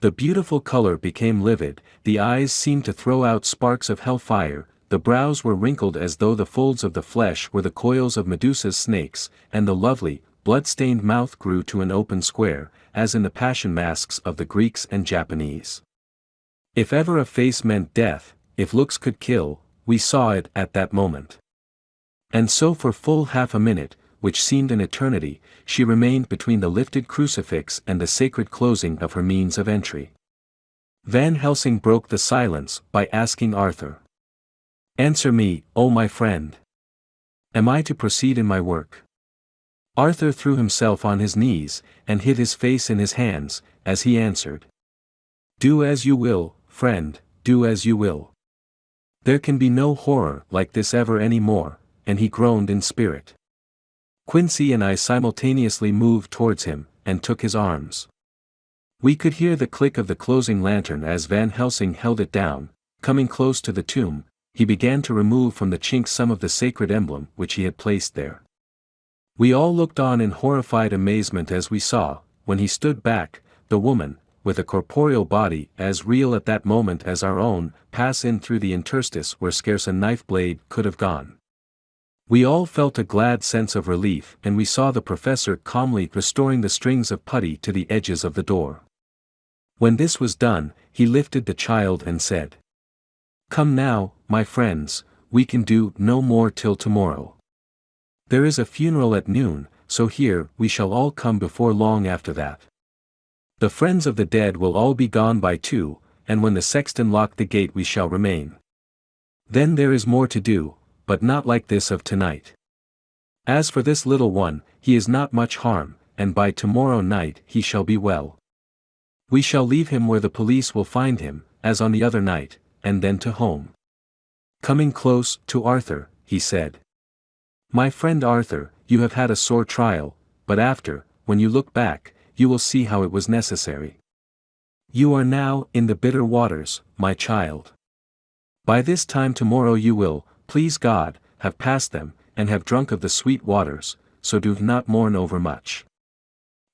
The beautiful color became livid, the eyes seemed to throw out sparks of hellfire, the brows were wrinkled as though the folds of the flesh were the coils of Medusa's snakes, and the lovely, blood-stained mouth grew to an open square, as in the passion masks of the Greeks and Japanese. If ever a face meant death, if looks could kill, we saw it at that moment. And so for full half a minute, which seemed an eternity, she remained between the lifted crucifix and the sacred closing of her means of entry. Van Helsing broke the silence by asking Arthur, "Answer me, O my friend. Am I to proceed in my work?" Arthur threw himself on his knees, and hid his face in his hands, as he answered, "Do as you will, friend, do as you will. There can be no horror like this ever any more," and he groaned in spirit. Quincy and I simultaneously moved towards him, and took his arms. We could hear the click of the closing lantern as Van Helsing held it down. Coming close to the tomb, he began to remove from the chink some of the sacred emblem which he had placed there. We all looked on in horrified amazement as we saw, when he stood back, the woman, with a corporeal body as real at that moment as our own, pass in through the interstice where scarce a knife blade could have gone. We all felt a glad sense of relief, and we saw the professor calmly restoring the strings of putty to the edges of the door. When this was done, he lifted the child and said, "Come now, my friends, we can do no more till tomorrow. There is a funeral at noon, so here we shall all come before long after that. The friends of the dead will all be gone by 2, and when the sexton lock the gate we shall remain. Then there is more to do, but not like this of tonight. As for this little one, he is not much harm, and by tomorrow night he shall be well. We shall leave him where the police will find him, as on the other night, and then to home." Coming close to Arthur, he said, "My friend Arthur, you have had a sore trial, but after, when you look back, you will see how it was necessary. You are now in the bitter waters, my child. By this time tomorrow you will, please God, have passed them, and have drunk of the sweet waters, so do not mourn overmuch.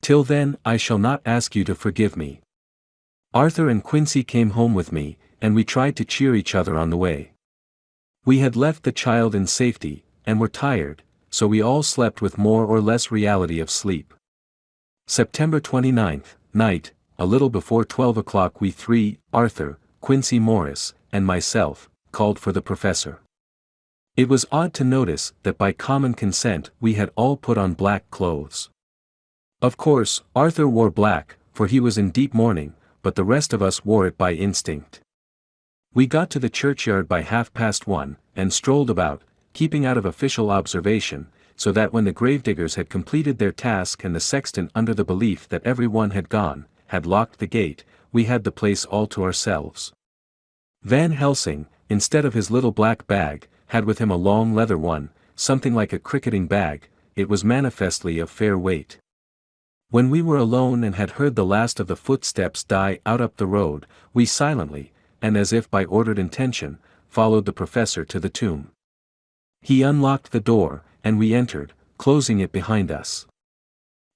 Till then I shall not ask you to forgive me." Arthur and Quincy came home with me, and we tried to cheer each other on the way. We had left the child in safety, and were tired, so we all slept with more or less reality of sleep. September 29th, night, a little before 12 o'clock we 3, Arthur, Quincy Morris, and myself, called for the professor. It was odd to notice that by common consent we had all put on black clothes. Of course, Arthur wore black, for he was in deep mourning, but the rest of us wore it by instinct. We got to the churchyard by 1:30, and strolled about, keeping out of official observation, so that when the gravediggers had completed their task and the sexton under the belief that every one had gone, had locked the gate, we had the place all to ourselves. Van Helsing, instead of his little black bag, had with him a long leather one, something like a cricketing bag. It was manifestly of fair weight. When we were alone and had heard the last of the footsteps die out up the road, we silently, and as if by ordered intention, followed the professor to the tomb. He unlocked the door, and we entered, closing it behind us.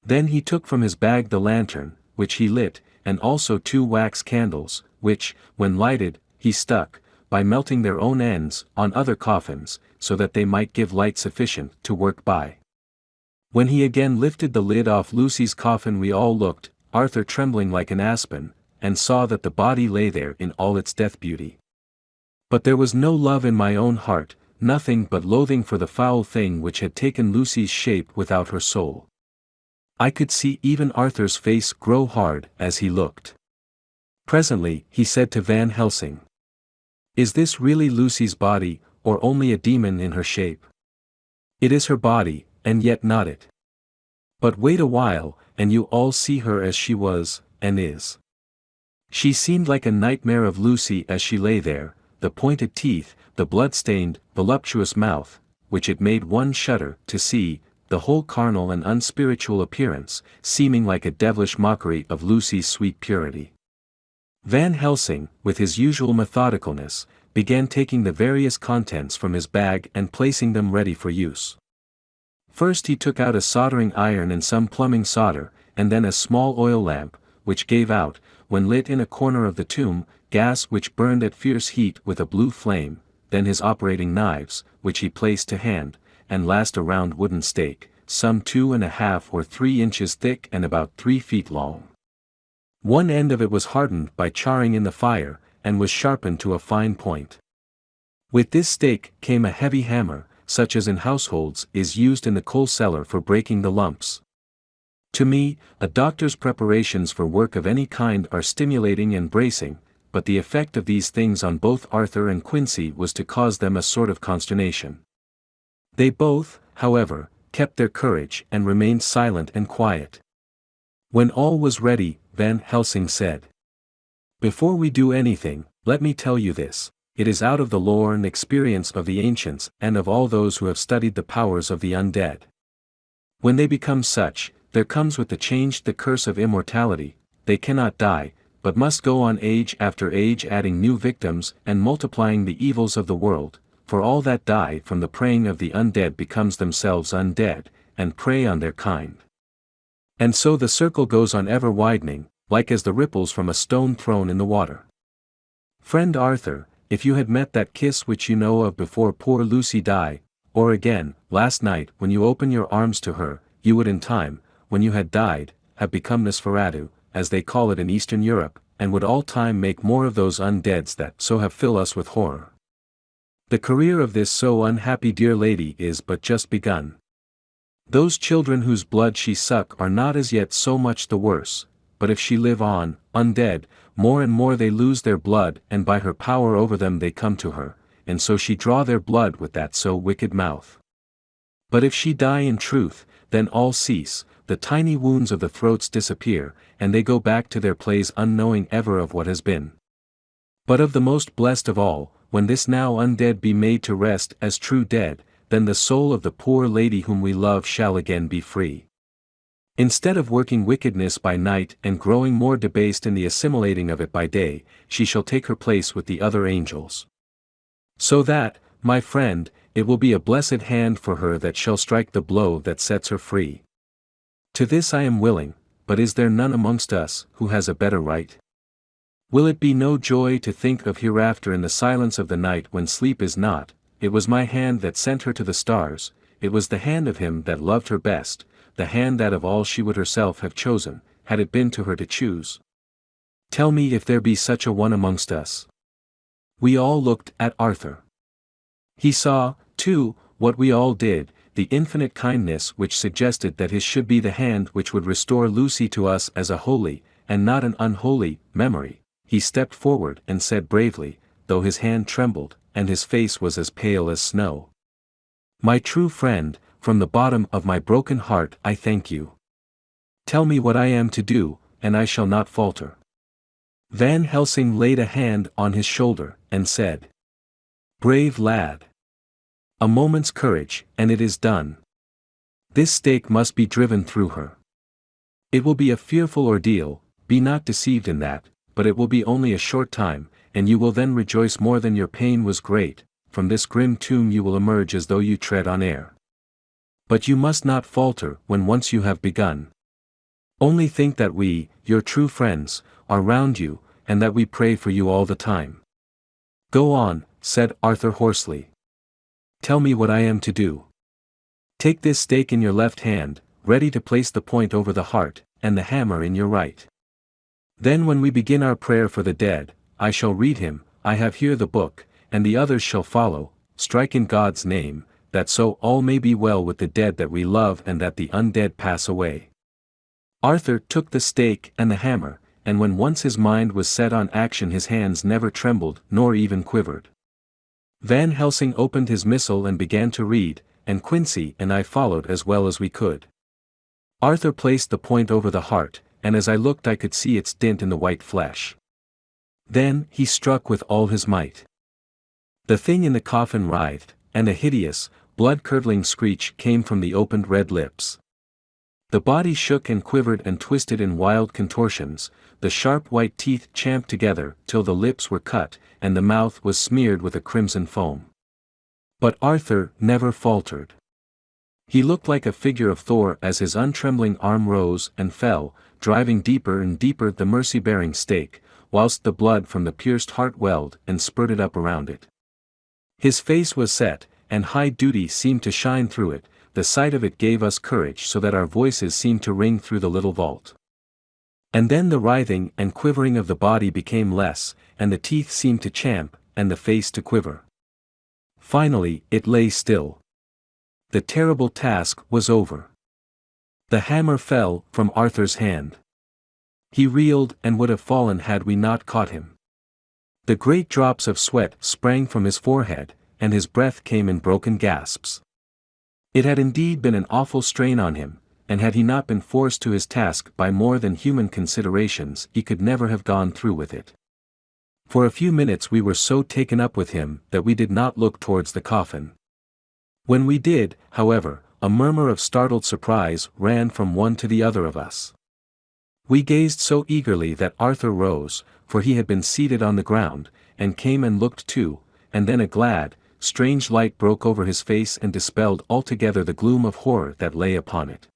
Then he took from his bag the lantern, which he lit, and also 2 wax candles, which, when lighted, he stuck, by melting their own ends, on other coffins, so that they might give light sufficient to work by. When he again lifted the lid off Lucy's coffin we all looked, Arthur trembling like an aspen, and saw that the body lay there in all its death beauty. But there was no love in my own heart, nothing but loathing for the foul thing which had taken Lucy's shape without her soul. I could see even Arthur's face grow hard as he looked. Presently he said to Van Helsing, "Is this really Lucy's body, or only a demon in her shape?" "It is her body, and yet not it. But wait a while, and you all see her as she was, and is. She seemed like a nightmare of Lucy as she lay there, the pointed teeth, the blood-stained, voluptuous mouth, which it made one shudder to see, the whole carnal and unspiritual appearance, seeming like a devilish mockery of Lucy's sweet purity." Van Helsing, with his usual methodicalness, began taking the various contents from his bag and placing them ready for use. First he took out a soldering iron and some plumbing solder, and then a small oil lamp, which gave out, when lit in a corner of the tomb, gas which burned at fierce heat with a blue flame, then his operating knives, which he placed to hand, and last a round wooden stake, some 2½ or 3 inches thick and about 3 feet long. One end of it was hardened by charring in the fire, and was sharpened to a fine point. With this stake came a heavy hammer, such as in households is used in the coal cellar for breaking the lumps. To me, a doctor's preparations for work of any kind are stimulating and bracing, but the effect of these things on both Arthur and Quincy was to cause them a sort of consternation. They both, however, kept their courage and remained silent and quiet. When all was ready, Van Helsing said, "Before we do anything, let me tell you this. It is out of the lore and experience of the ancients and of all those who have studied the powers of the undead. When they become such, there comes with the change the curse of immortality. They cannot die, but must go on age after age adding new victims and multiplying the evils of the world, for all that die from the preying of the undead becomes themselves undead, and prey on their kind. And so the circle goes on ever widening, like as the ripples from a stone thrown in the water. Friend Arthur, if you had met that kiss which you know of before poor Lucy died, or again, last night when you opened your arms to her, you would in time, when you had died, have become Nosferatu, as they call it in Eastern Europe, and would all time make more of those undeads that so have filled us with horror. The career of this so unhappy dear lady is but just begun. Those children whose blood she suck are not as yet so much the worse, but if she live on, undead, more and more they lose their blood, and by her power over them they come to her, and so she draw their blood with that so wicked mouth. But if she die in truth, then all cease, the tiny wounds of the throats disappear, and they go back to their place unknowing ever of what has been. But of the most blessed of all, when this now undead be made to rest as true dead, then the soul of the poor lady whom we love shall again be free. Instead of working wickedness by night and growing more debased in the assimilating of it by day, she shall take her place with the other angels. So that, my friend, it will be a blessed hand for her that shall strike the blow that sets her free. To this I am willing, but is there none amongst us who has a better right? Will it be no joy to think of hereafter in the silence of the night when sleep is not, it was my hand that sent her to the stars, it was the hand of him that loved her best, the hand that of all she would herself have chosen, had it been to her to choose. Tell me if there be such a one amongst us. We all looked at Arthur. He saw, too, what we all did, the infinite kindness which suggested that his should be the hand which would restore Lucy to us as a holy, and not an unholy, memory. He stepped forward and said bravely, though his hand trembled, and his face was as pale as snow. My true friend, from the bottom of my broken heart I thank you. Tell me what I am to do, and I shall not falter. Van Helsing laid a hand on his shoulder, and said, Brave lad! A moment's courage, and it is done. This stake must be driven through her. It will be a fearful ordeal, be not deceived in that, but it will be only a short time, and you will then rejoice more than your pain was great, from this grim tomb you will emerge as though you tread on air. But you must not falter when once you have begun. Only think that we, your true friends, are round you, and that we pray for you all the time. Go on, said Arthur hoarsely. Tell me what I am to do. Take this stake in your left hand, ready to place the point over the heart, and the hammer in your right. Then when we begin our prayer for the dead, I shall read him, I have here the book, and the others shall follow, strike in God's name, that so all may be well with the dead that we love and that the undead pass away. Arthur took the stake and the hammer, and when once his mind was set on action his hands never trembled nor even quivered. Van Helsing opened his missal and began to read, and Quincy and I followed as well as we could. Arthur placed the point over the heart, and as I looked I could see its dint in the white flesh. Then he struck with all his might. The thing in the coffin writhed, and a hideous, blood-curdling screech came from the opened red lips. The body shook and quivered and twisted in wild contortions, the sharp white teeth champed together till the lips were cut, and the mouth was smeared with a crimson foam. But Arthur never faltered. He looked like a figure of Thor as his untrembling arm rose and fell, driving deeper and deeper the mercy-bearing stake, whilst the blood from the pierced heart welled and spurted up around it. His face was set, and high duty seemed to shine through it. The sight of it gave us courage so that our voices seemed to ring through the little vault. And then the writhing and quivering of the body became less, and the teeth seemed to champ, and the face to quiver. Finally, it lay still. The terrible task was over. The hammer fell from Arthur's hand. He reeled and would have fallen had we not caught him. The great drops of sweat sprang from his forehead, and his breath came in broken gasps. It had indeed been an awful strain on him, and had he not been forced to his task by more than human considerations he could never have gone through with it. For a few minutes we were so taken up with him that we did not look towards the coffin. When we did, however, a murmur of startled surprise ran from one to the other of us. We gazed so eagerly that Arthur rose, for he had been seated on the ground, and came and looked too, and then a glad, strange light broke over his face and dispelled altogether the gloom of horror that lay upon it.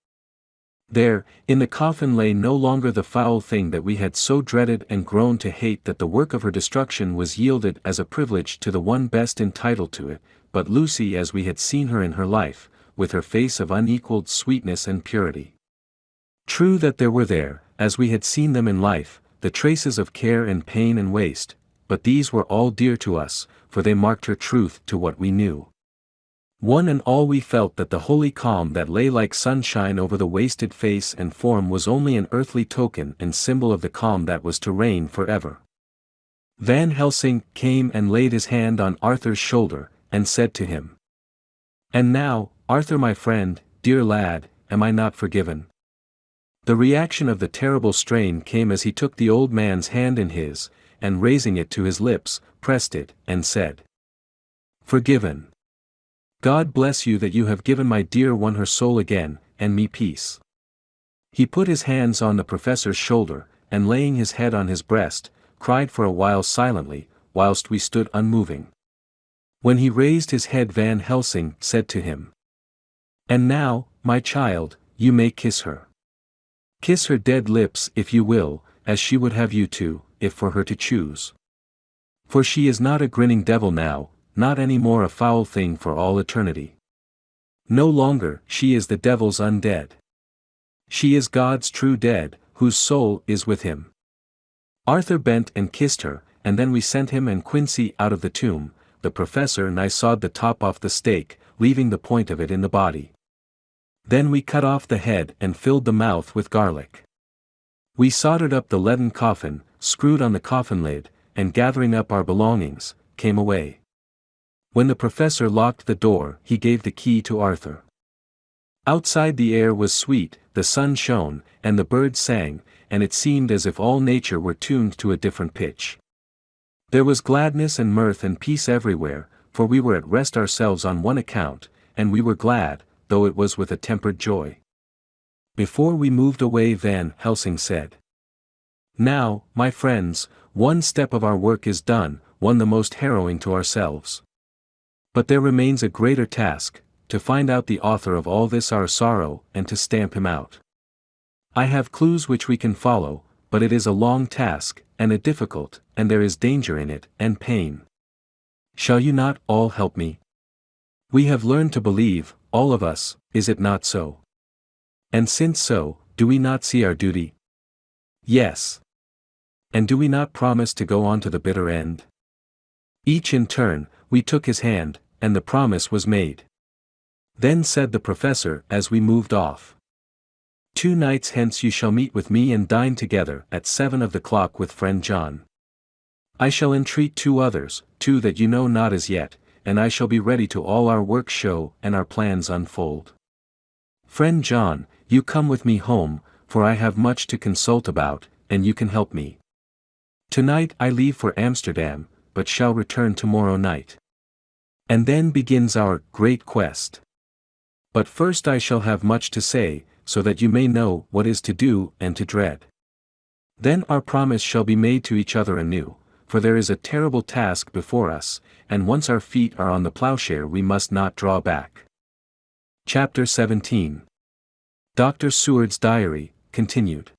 There, in the coffin lay no longer the foul thing that we had so dreaded and grown to hate, that the work of her destruction was yielded as a privilege to the one best entitled to it, but Lucy as we had seen her in her life, with her face of unequalled sweetness and purity. True that there were there, as we had seen them in life, the traces of care and pain and waste, but these were all dear to us, for they marked her truth to what we knew. One and all we felt that the holy calm that lay like sunshine over the wasted face and form was only an earthly token and symbol of the calm that was to reign forever. Van Helsing came and laid his hand on Arthur's shoulder, and said to him, "And now, Arthur my friend, dear lad, am I not forgiven?" The reaction of the terrible strain came as he took the old man's hand in his, and raising it to his lips, pressed it, and said, "Forgiven. God bless you that you have given my dear one her soul again, and me peace." He put his hands on the professor's shoulder, and laying his head on his breast, cried for a while silently, whilst we stood unmoving. When he raised his head Van Helsing said to him, "And now, my child, you may kiss her. Kiss her dead lips if you will, as she would have you to, if for her to choose. For she is not a grinning devil now, not any more a foul thing for all eternity. No longer she is the devil's undead. She is God's true dead, whose soul is with him." Arthur bent and kissed her, and then we sent him and Quincy out of the tomb. The professor and I sawed the top off the stake, leaving the point of it in the body. Then we cut off the head and filled the mouth with garlic. We soldered up the leaden coffin, screwed on the coffin lid, and gathering up our belongings, came away. When the professor locked the door, he gave the key to Arthur. Outside the air was sweet, the sun shone, and the birds sang, and it seemed as if all nature were tuned to a different pitch. There was gladness and mirth and peace everywhere, for we were at rest ourselves on one account, and we were glad, though it was with a tempered joy. Before we moved away Van Helsing said, "Now, my friends, one step of our work is done, one the most harrowing to ourselves. But there remains a greater task, to find out the author of all this our sorrow and to stamp him out. I have clues which we can follow, but it is a long task, and a difficult, and there is danger in it, and pain. Shall you not all help me? We have learned to believe, all of us, is it not so? And since so, do we not see our duty? Yes. And do we not promise to go on to the bitter end?" Each in turn, we took his hand, and the promise was made. Then said the professor as we moved off, "2 nights hence you shall meet with me and dine together at 7 of the clock with friend John. I shall entreat 2 others, 2 that you know not as yet, and I shall be ready to all our work show and our plans unfold. Friend John, you come with me home, for I have much to consult about, and you can help me. Tonight I leave for Amsterdam, but shall return tomorrow night. And then begins our great quest. But first I shall have much to say, so that you may know what is to do and to dread. Then our promise shall be made to each other anew, for there is a terrible task before us, and once our feet are on the plowshare we must not draw back." Chapter 17. Dr. Seward's Diary, continued.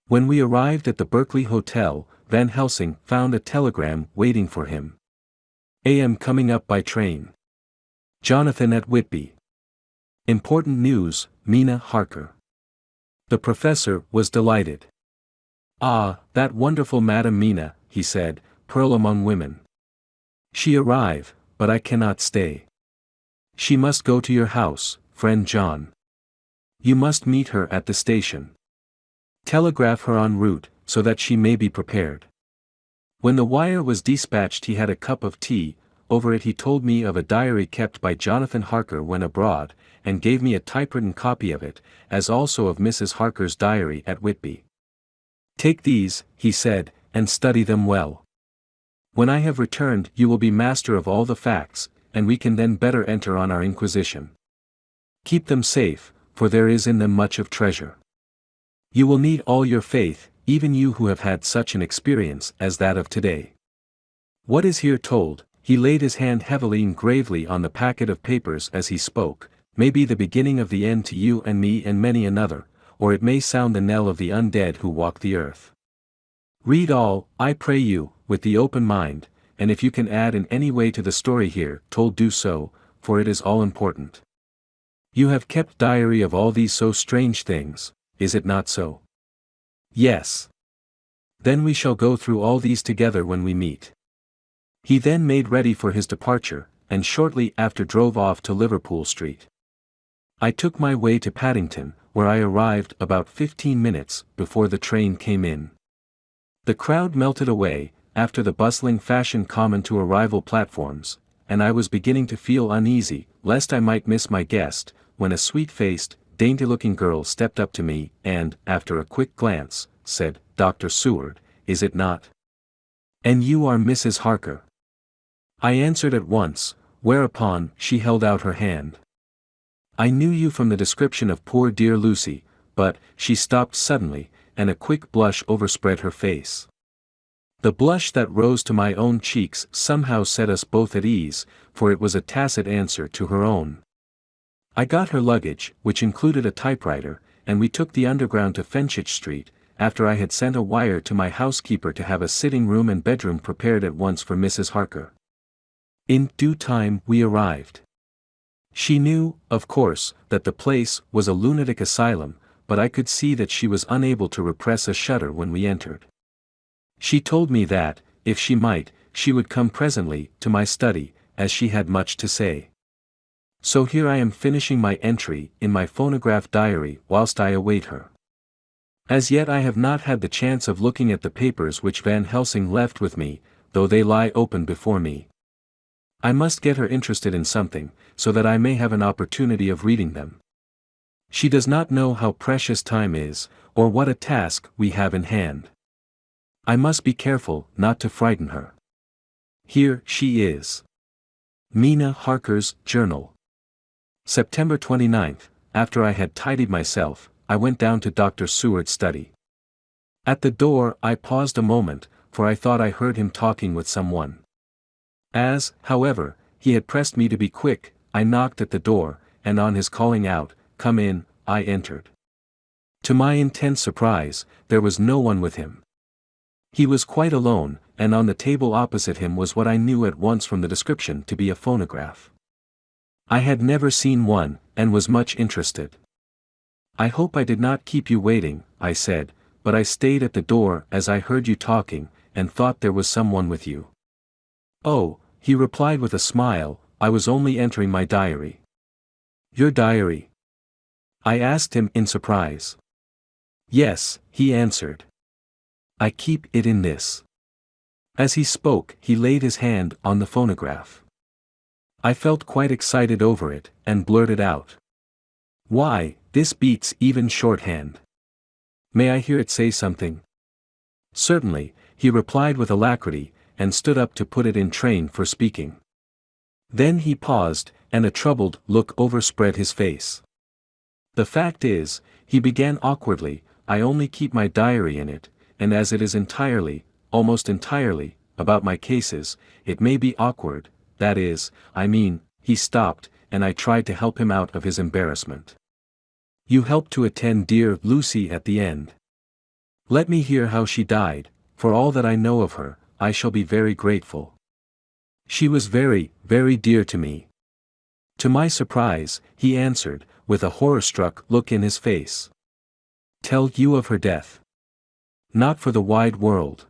When we arrived at the Berkeley Hotel, Van Helsing found a telegram waiting for him. "A.M. coming up by train. Jonathan at Whitby. Important news, Mina Harker." The professor was delighted. "Ah, that wonderful Madam Mina," he said, "pearl among women. She arrive, but I cannot stay. She must go to your house, friend John. You must meet her at the station. Telegraph her en route, so that she may be prepared." When the wire was dispatched he had a cup of tea. Over it he told me of a diary kept by Jonathan Harker when abroad, and gave me a typewritten copy of it, as also of Mrs. Harker's diary at Whitby. "Take these," he said, "and study them well. When I have returned you will be master of all the facts, and we can then better enter on our inquisition. Keep them safe, for there is in them much of treasure. You will need all your faith, even you who have had such an experience as that of today. What is here told," he laid his hand heavily and gravely on the packet of papers as he spoke, "may be the beginning of the end to you and me and many another, or it may sound the knell of the undead who walk the earth. Read all, I pray you, with the open mind, and if you can add in any way to the story here told do so, for it is all important. You have kept diary of all these so strange things, is it not so?" "Yes. Then we shall go through all these together when we meet. He then made ready for his departure, and shortly after drove off to Liverpool Street. I took my way to Paddington, where I arrived about 15 minutes before the train came in. The crowd melted away, after the bustling fashion common to arrival platforms, and I was beginning to feel uneasy, lest I might miss my guest, when a sweet-faced, dainty-looking girl stepped up to me and, after a quick glance, said, "Dr. Seward, is it not? And you are Mrs. Harker?" I answered at once, whereupon she held out her hand. "I knew you from the description of poor dear Lucy," but, she stopped suddenly, and a quick blush overspread her face. The blush that rose to my own cheeks somehow set us both at ease, for it was a tacit answer to her own. I got her luggage, which included a typewriter, and we took the Underground to Fenchurch Street, after I had sent a wire to my housekeeper to have a sitting room and bedroom prepared at once for Mrs. Harker. In due time we arrived. She knew, of course, that the place was a lunatic asylum, but I could see that she was unable to repress a shudder when we entered. She told me that, if she might, she would come presently to my study, as she had much to say. So here I am finishing my entry in my phonograph diary whilst I await her. As yet I have not had the chance of looking at the papers which Van Helsing left with me, though they lie open before me. I must get her interested in something, so that I may have an opportunity of reading them. She does not know how precious time is, or what a task we have in hand. I must be careful not to frighten her. Here she is. Mina Harker's Journal. September 29th, after I had tidied myself, I went down to Dr. Seward's study. At the door I paused a moment, for I thought I heard him talking with someone. As, however, he had pressed me to be quick, I knocked at the door, and on his calling out, "Come in," I entered. To my intense surprise, there was no one with him. He was quite alone, and on the table opposite him was what I knew at once from the description to be a phonograph. I had never seen one, and was much interested. "I hope I did not keep you waiting," I said, "but I stayed at the door as I heard you talking, and thought there was someone with you." "Oh," he replied with a smile, "I was only entering my diary." "Your diary?" I asked him in surprise. "Yes," he answered. "I keep it in this." As he spoke, he laid his hand on the phonograph. I felt quite excited over it, and blurted out, "Why, this beats even shorthand. May I hear it say something?" "Certainly," he replied with alacrity, and stood up to put it in train for speaking. Then he paused, and a troubled look overspread his face. "The fact is," he began awkwardly, "I only keep my diary in it, and as it is entirely, almost entirely, about my cases, it may be awkward, that is, I mean," he stopped, and I tried to help him out of his embarrassment. "You helped to attend dear Lucy at the end. Let me hear how she died, for all that I know of her, I shall be very grateful. She was very, very dear to me." To my surprise, he answered, with a horror-struck look in his face. "Tell you of her death? Not for the wide world."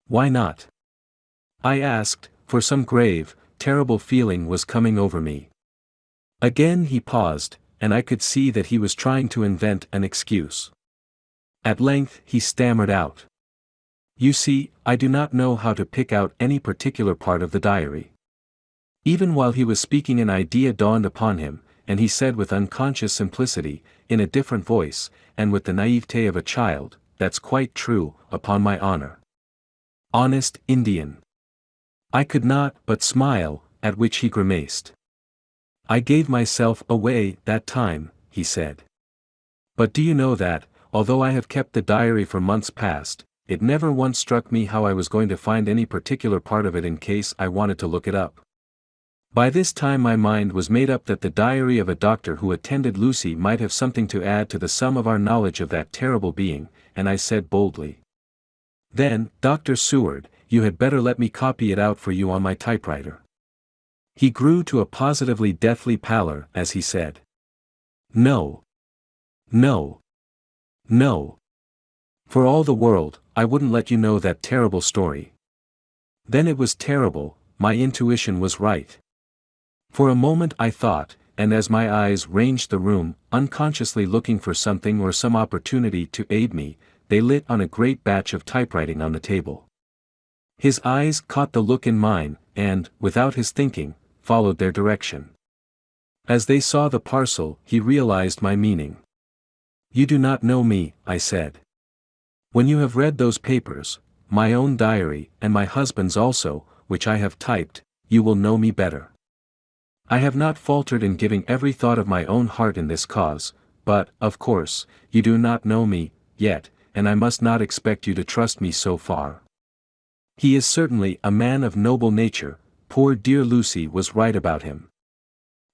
"Why not?" I asked, for some grave, terrible feeling was coming over me. Again he paused, and I could see that he was trying to invent an excuse. At length he stammered out, "You see, I do not know how to pick out any particular part of the diary." Even while he was speaking an idea dawned upon him, and he said with unconscious simplicity, in a different voice, and with the naivete of a child, "That's quite true, upon my honor." Honest Indian. I could not but smile, at which he grimaced. "I gave myself away that time," he said. "But do you know that, although I have kept the diary for months past, it never once struck me how I was going to find any particular part of it in case I wanted to look it up. By this time my mind was made up that the diary of a doctor who attended Lucy might have something to add to the sum of our knowledge of that terrible being, and I said boldly, "Then, Dr. Seward, you had better let me copy it out for you on my typewriter." He grew to a positively deathly pallor as he said, "No. No. No. For all the world, I wouldn't let you know that terrible story. Then it was terrible, my intuition was right. For a moment I thought, and as my eyes ranged the room, unconsciously looking for something or some opportunity to aid me, they lit on a great batch of typewriting on the table. His eyes caught the look in mine, and, without his thinking, followed their direction. As they saw the parcel, he realized my meaning. "You do not know me," I said. "When you have read those papers, my own diary, and my husband's also, which I have typed, you will know me better. I have not faltered in giving every thought of my own heart in this cause, but, of course, you do not know me, yet, and I must not expect you to trust me so far. He is certainly a man of noble nature, poor dear Lucy was right about him."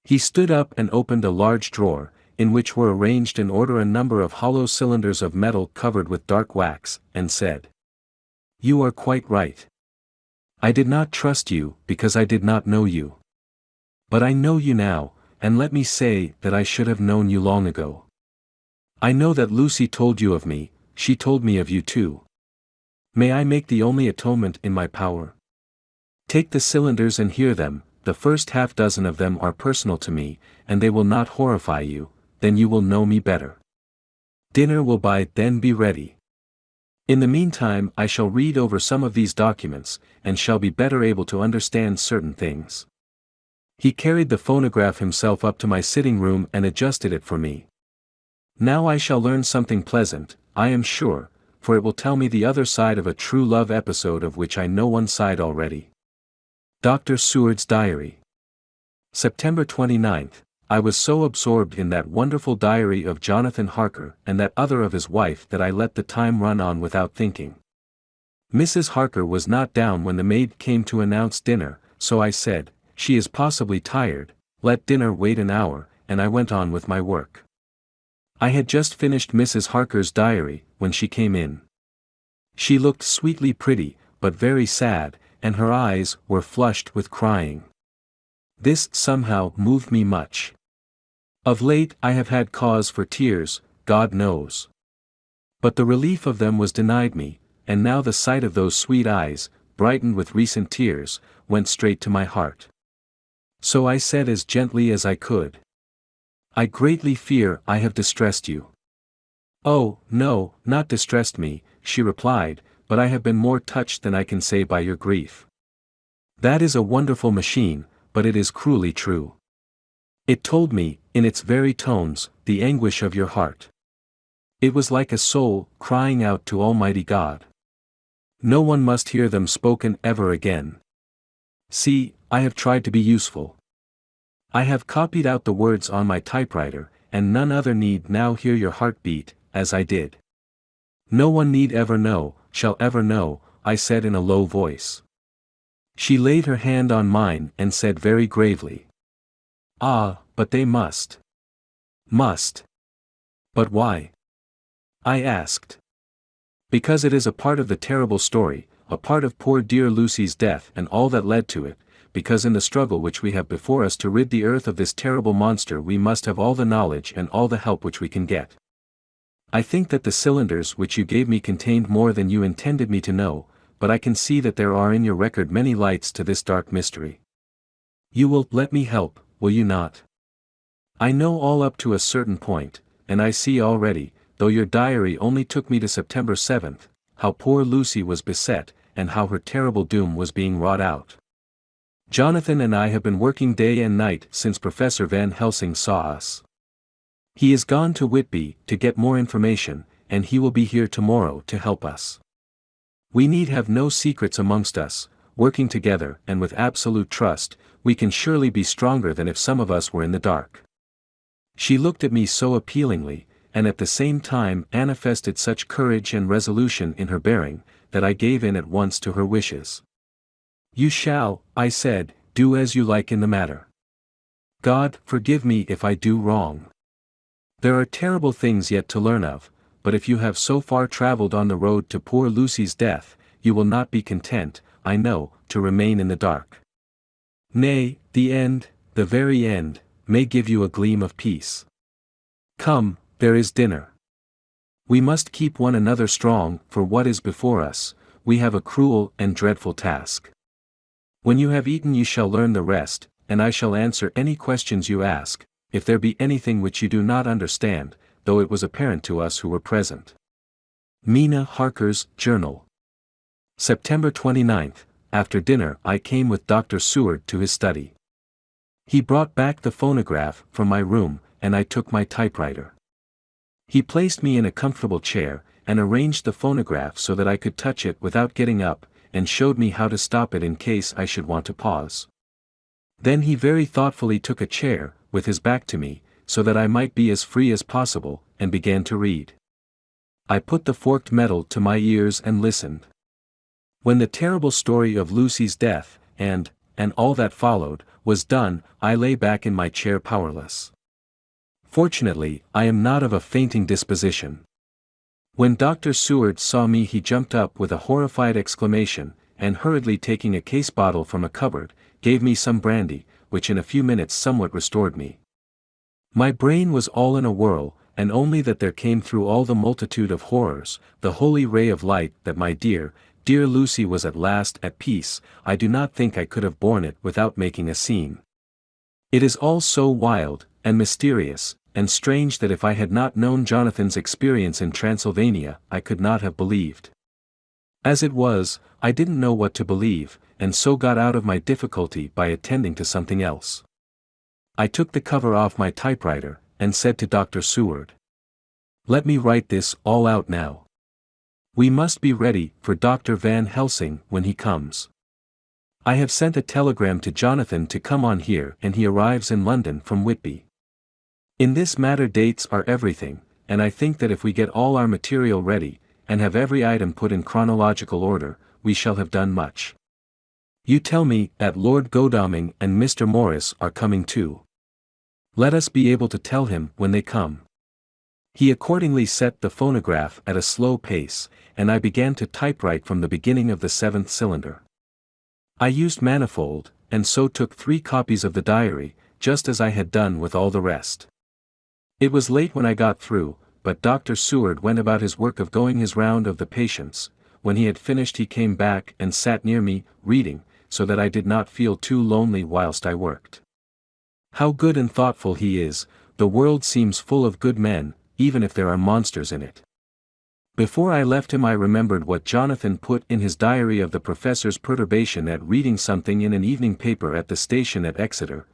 He stood up and opened a large drawer, in which were arranged in order a number of hollow cylinders of metal covered with dark wax, and said, "You are quite right. I did not trust you because I did not know you. But I know you now, and let me say that I should have known you long ago. I know that Lucy told you of me, she told me of you too. May I make the only atonement in my power? Take the cylinders and hear them, the first half dozen of them are personal to me, and they will not horrify you, then you will know me better. Dinner will by then be ready. In the meantime I shall read over some of these documents, and shall be better able to understand certain things." He carried the phonograph himself up to my sitting room and adjusted it for me. "Now I shall learn something pleasant, I am sure, for it will tell me the other side of a true love episode of which I know one side already." Dr. Seward's Diary. September 29th. I was so absorbed in that wonderful diary of Jonathan Harker and that other of his wife that I let the time run on without thinking. Mrs. Harker was not down when the maid came to announce dinner, so I said, "She is possibly tired, let dinner wait an hour," and I went on with my work. I had just finished Mrs. Harker's diary, when she came in. She looked sweetly pretty, but very sad, and her eyes were flushed with crying. This somehow moved me much. Of late I have had cause for tears, God knows. But the relief of them was denied me, and now the sight of those sweet eyes, brightened with recent tears, went straight to my heart. So I said as gently as I could, "I greatly fear I have distressed you." "Oh, no, not distressed me," she replied, "but I have been more touched than I can say by your grief." That is a wonderful machine, but it is cruelly true. It told me, in its very tones, the anguish of your heart. It was like a soul, crying out to Almighty God. No one must hear them spoken ever again. See, I have tried to be useful. I have copied out the words on my typewriter, and none other need now hear your heart beat, as I did. No one need ever know, shall ever know, I said in a low voice. She laid her hand on mine and said very gravely, "Ah, but they must." "Must? But why?" I asked. "Because it is a part of the terrible story, a part of poor dear Lucy's death and all that led to it, because in the struggle which we have before us to rid the earth of this terrible monster we must have all the knowledge and all the help which we can get. I think that the cylinders which you gave me contained more than you intended me to know, but I can see that there are in your record many lights to this dark mystery. You will let me help, will you not? I know all up to a certain point, and I see already, though your diary only took me to September 7th, how poor Lucy was beset, and how her terrible doom was being wrought out. Jonathan and I have been working day and night since Professor Van Helsing saw us. He is gone to Whitby to get more information, and he will be here tomorrow to help us. We need have no secrets amongst us, working together and with absolute trust, we can surely be stronger than if some of us were in the dark." She looked at me so appealingly, and at the same time manifested such courage and resolution in her bearing, that I gave in at once to her wishes. "You shall," I said, "do as you like in the matter. God forgive me if I do wrong. There are terrible things yet to learn of, but if you have so far traveled on the road to poor Lucy's death, you will not be content, I know, to remain in the dark. Nay, the end, the very end, may give you a gleam of peace. Come, there is dinner. We must keep one another strong for what is before us. We have a cruel and dreadful task. When you have eaten you shall learn the rest, and I shall answer any questions you ask, if there be anything which you do not understand, though it was apparent to us who were present. Mina Harker's Journal. September 29th, after dinner I came with Dr. Seward to his study. He brought back the phonograph from my room, and I took my typewriter. He placed me in a comfortable chair, and arranged the phonograph so that I could touch it without getting up, and showed me how to stop it in case I should want to pause. Then he very thoughtfully took a chair, with his back to me, so that I might be as free as possible, and began to read. I put the forked metal to my ears and listened. When the terrible story of Lucy's death, and all that followed, was done, I lay back in my chair powerless. Fortunately, I am not of a fainting disposition. When Dr. Seward saw me he jumped up with a horrified exclamation, and hurriedly taking a case bottle from a cupboard, gave me some brandy, which in a few minutes somewhat restored me. My brain was all in a whirl, and only that there came through all the multitude of horrors, the holy ray of light that my dear Lucy was at last at peace. I do not think I could have borne it without making a scene. It is all so wild, and mysterious, and strange that if I had not known Jonathan's experience in Transylvania, I could not have believed. As it was, I didn't know what to believe, and so got out of my difficulty by attending to something else. I took the cover off my typewriter, and said to Dr. Seward, "Let me write this all out now. We must be ready for Dr. Van Helsing when he comes. I have sent a telegram to Jonathan to come on here and he arrives in London from Whitby. In this matter dates are everything, and I think that if we get all our material ready, and have every item put in chronological order, we shall have done much. You tell me that Lord Godalming and Mr. Morris are coming too. Let us be able to tell him when they come." He accordingly set the phonograph at a slow pace, and I began to typewrite from the beginning of the 7th cylinder. I used manifold, and so took 3 copies of the diary, just as I had done with all the rest. It was late when I got through, but Dr. Seward went about his work of going his round of the patients. When he had finished he came back and sat near me, reading, so that I did not feel too lonely whilst I worked. How good and thoughtful he is. The world seems full of good men, even if there are monsters in it. Before I left him I remembered what Jonathan put in his diary of the professor's perturbation at reading something in an evening paper at the station at Exeter.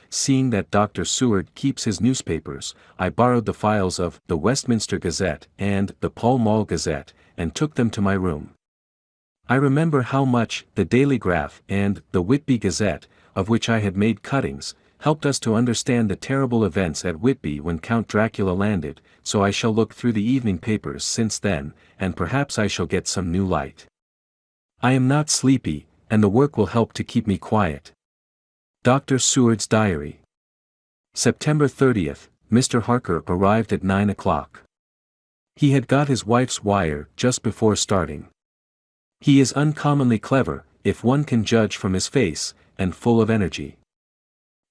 Seeing that Dr. Seward keeps his newspapers, I borrowed the files of the Westminster Gazette and the Pall Mall Gazette, and took them to my room. I remember how much the Daily Graph and the Whitby Gazette, of which I had made cuttings, helped us to understand the terrible events at Whitby when Count Dracula landed, so I shall look through the evening papers since then, and perhaps I shall get some new light. I am not sleepy, and the work will help to keep me quiet. Dr. Seward's Diary. September 30th, Mr. Harker arrived at 9 o'clock. He had got his wife's wire just before starting. He is uncommonly clever, if one can judge from his face, and full of energy.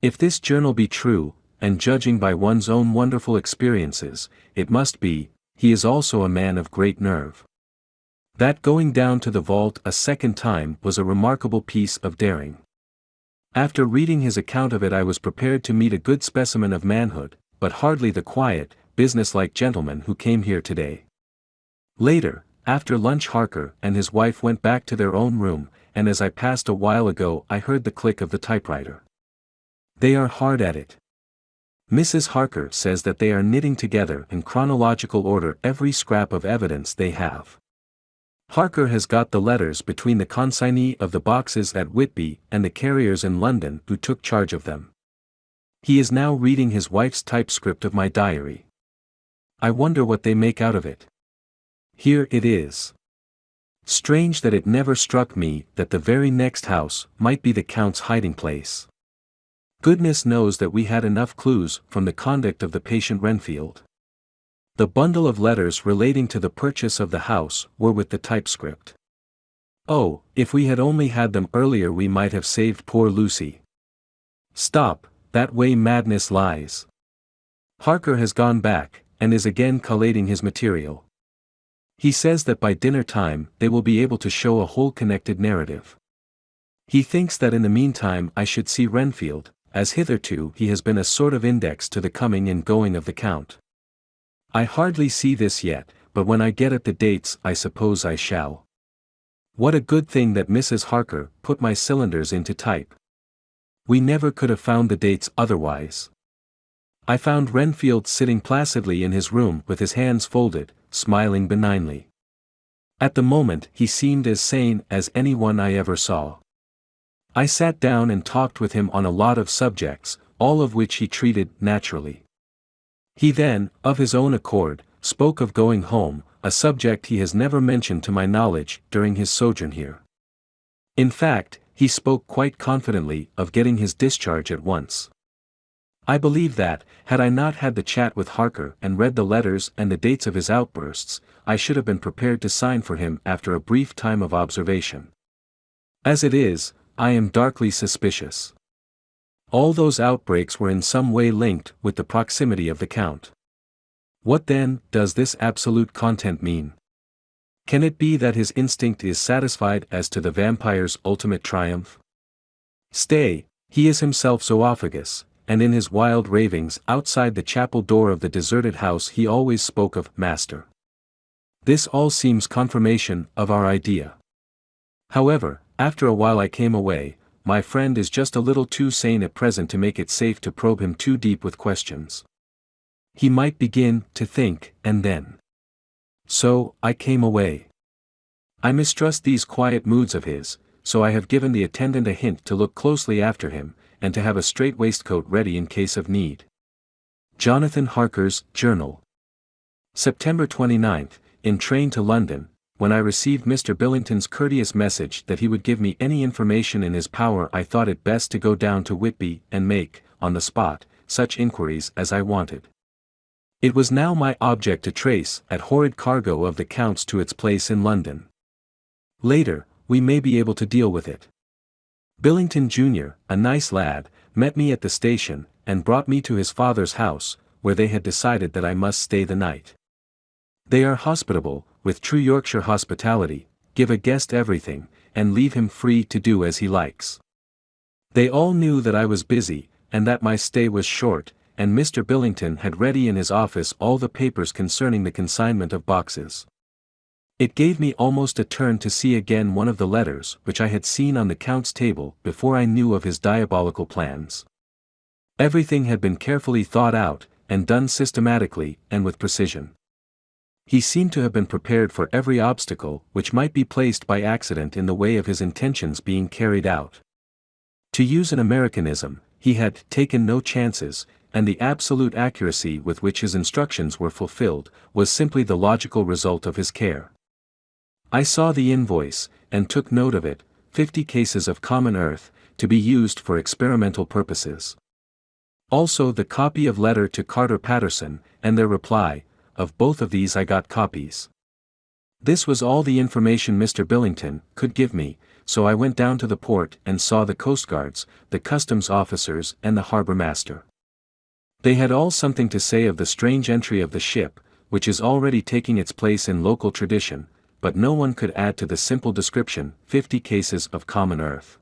If this journal be true, and judging by one's own wonderful experiences, it must be, he is also a man of great nerve. That going down to the vault a second time was a remarkable piece of daring. After reading his account of it I was prepared to meet a good specimen of manhood, but hardly the quiet, businesslike gentleman who came here today. Later, after lunch Harker and his wife went back to their own room, and as I passed a while ago I heard the click of the typewriter. They are hard at it. Mrs. Harker says that they are knitting together in chronological order every scrap of evidence they have. Harker has got the letters between the consignee of the boxes at Whitby and the carriers in London who took charge of them. He is now reading his wife's typescript of my diary. I wonder what they make out of it. Here it is. Strange that it never struck me that the very next house might be the Count's hiding place. Goodness knows that we had enough clues from the conduct of the patient Renfield. The bundle of letters relating to the purchase of the house were with the typescript. Oh, if we had only had them earlier we might have saved poor Lucy. Stop, that way madness lies. Harker has gone back, and is again collating his material. He says that by dinner time they will be able to show a whole connected narrative. He thinks that in the meantime I should see Renfield, as hitherto he has been a sort of index to the coming and going of the Count. I hardly see this yet, but when I get at the dates I suppose I shall. What a good thing that Mrs. Harker put my cylinders into type. We never could have found the dates otherwise. I found Renfield sitting placidly in his room with his hands folded, smiling benignly. At the moment he seemed as sane as anyone I ever saw. I sat down and talked with him on a lot of subjects, all of which he treated naturally. He then, of his own accord, spoke of going home, a subject he has never mentioned to my knowledge during his sojourn here. In fact, he spoke quite confidently of getting his discharge at once. I believe that, had I not had the chat with Harker and read the letters and the dates of his outbursts, I should have been prepared to sign for him after a brief time of observation. As it is, I am darkly suspicious. All those outbreaks were in some way linked with the proximity of the Count. What then does this absolute content mean? Can it be that his instinct is satisfied as to the vampire's ultimate triumph? Stay, he is himself zoophagous, and in his wild ravings outside the chapel door of the deserted house he always spoke of Master. This all seems confirmation of our idea. However, after a while I came away. My friend is just a little too sane at present to make it safe to probe him too deep with questions. He might begin to think, and then. So, I came away. I mistrust these quiet moods of his, so I have given the attendant a hint to look closely after him, and to have a strait waistcoat ready in case of need. Jonathan Harker's Journal. September 29th, in train to London, when I received Mr. Billington's courteous message that he would give me any information in his power, I thought it best to go down to Whitby and make, on the spot, such inquiries as I wanted. It was now my object to trace that horrid cargo of the Count's to its place in London. Later, we may be able to deal with it. Billington Jr., a nice lad, met me at the station, and brought me to his father's house, where they had decided that I must stay the night. They are hospitable, with true Yorkshire hospitality, give a guest everything, and leave him free to do as he likes. They all knew that I was busy, and that my stay was short, and Mr. Billington had ready in his office all the papers concerning the consignment of boxes. It gave me almost a turn to see again one of the letters which I had seen on the Count's table before I knew of his diabolical plans. Everything had been carefully thought out, and done systematically and with precision. He seemed to have been prepared for every obstacle which might be placed by accident in the way of his intentions being carried out. To use an Americanism, he had taken no chances, and the absolute accuracy with which his instructions were fulfilled was simply the logical result of his care. I saw the invoice, and took note of it, 50 cases of common earth, to be used for experimental purposes. Also the copy of letter to Carter Patterson, and their reply. Of both of these I got copies. This was all the information Mr. Billington could give me, so I went down to the port and saw the coastguards, the customs officers and the harbour master. They had all something to say of the strange entry of the ship, which is already taking its place in local tradition, but no one could add to the simple description, 50 cases of common earth.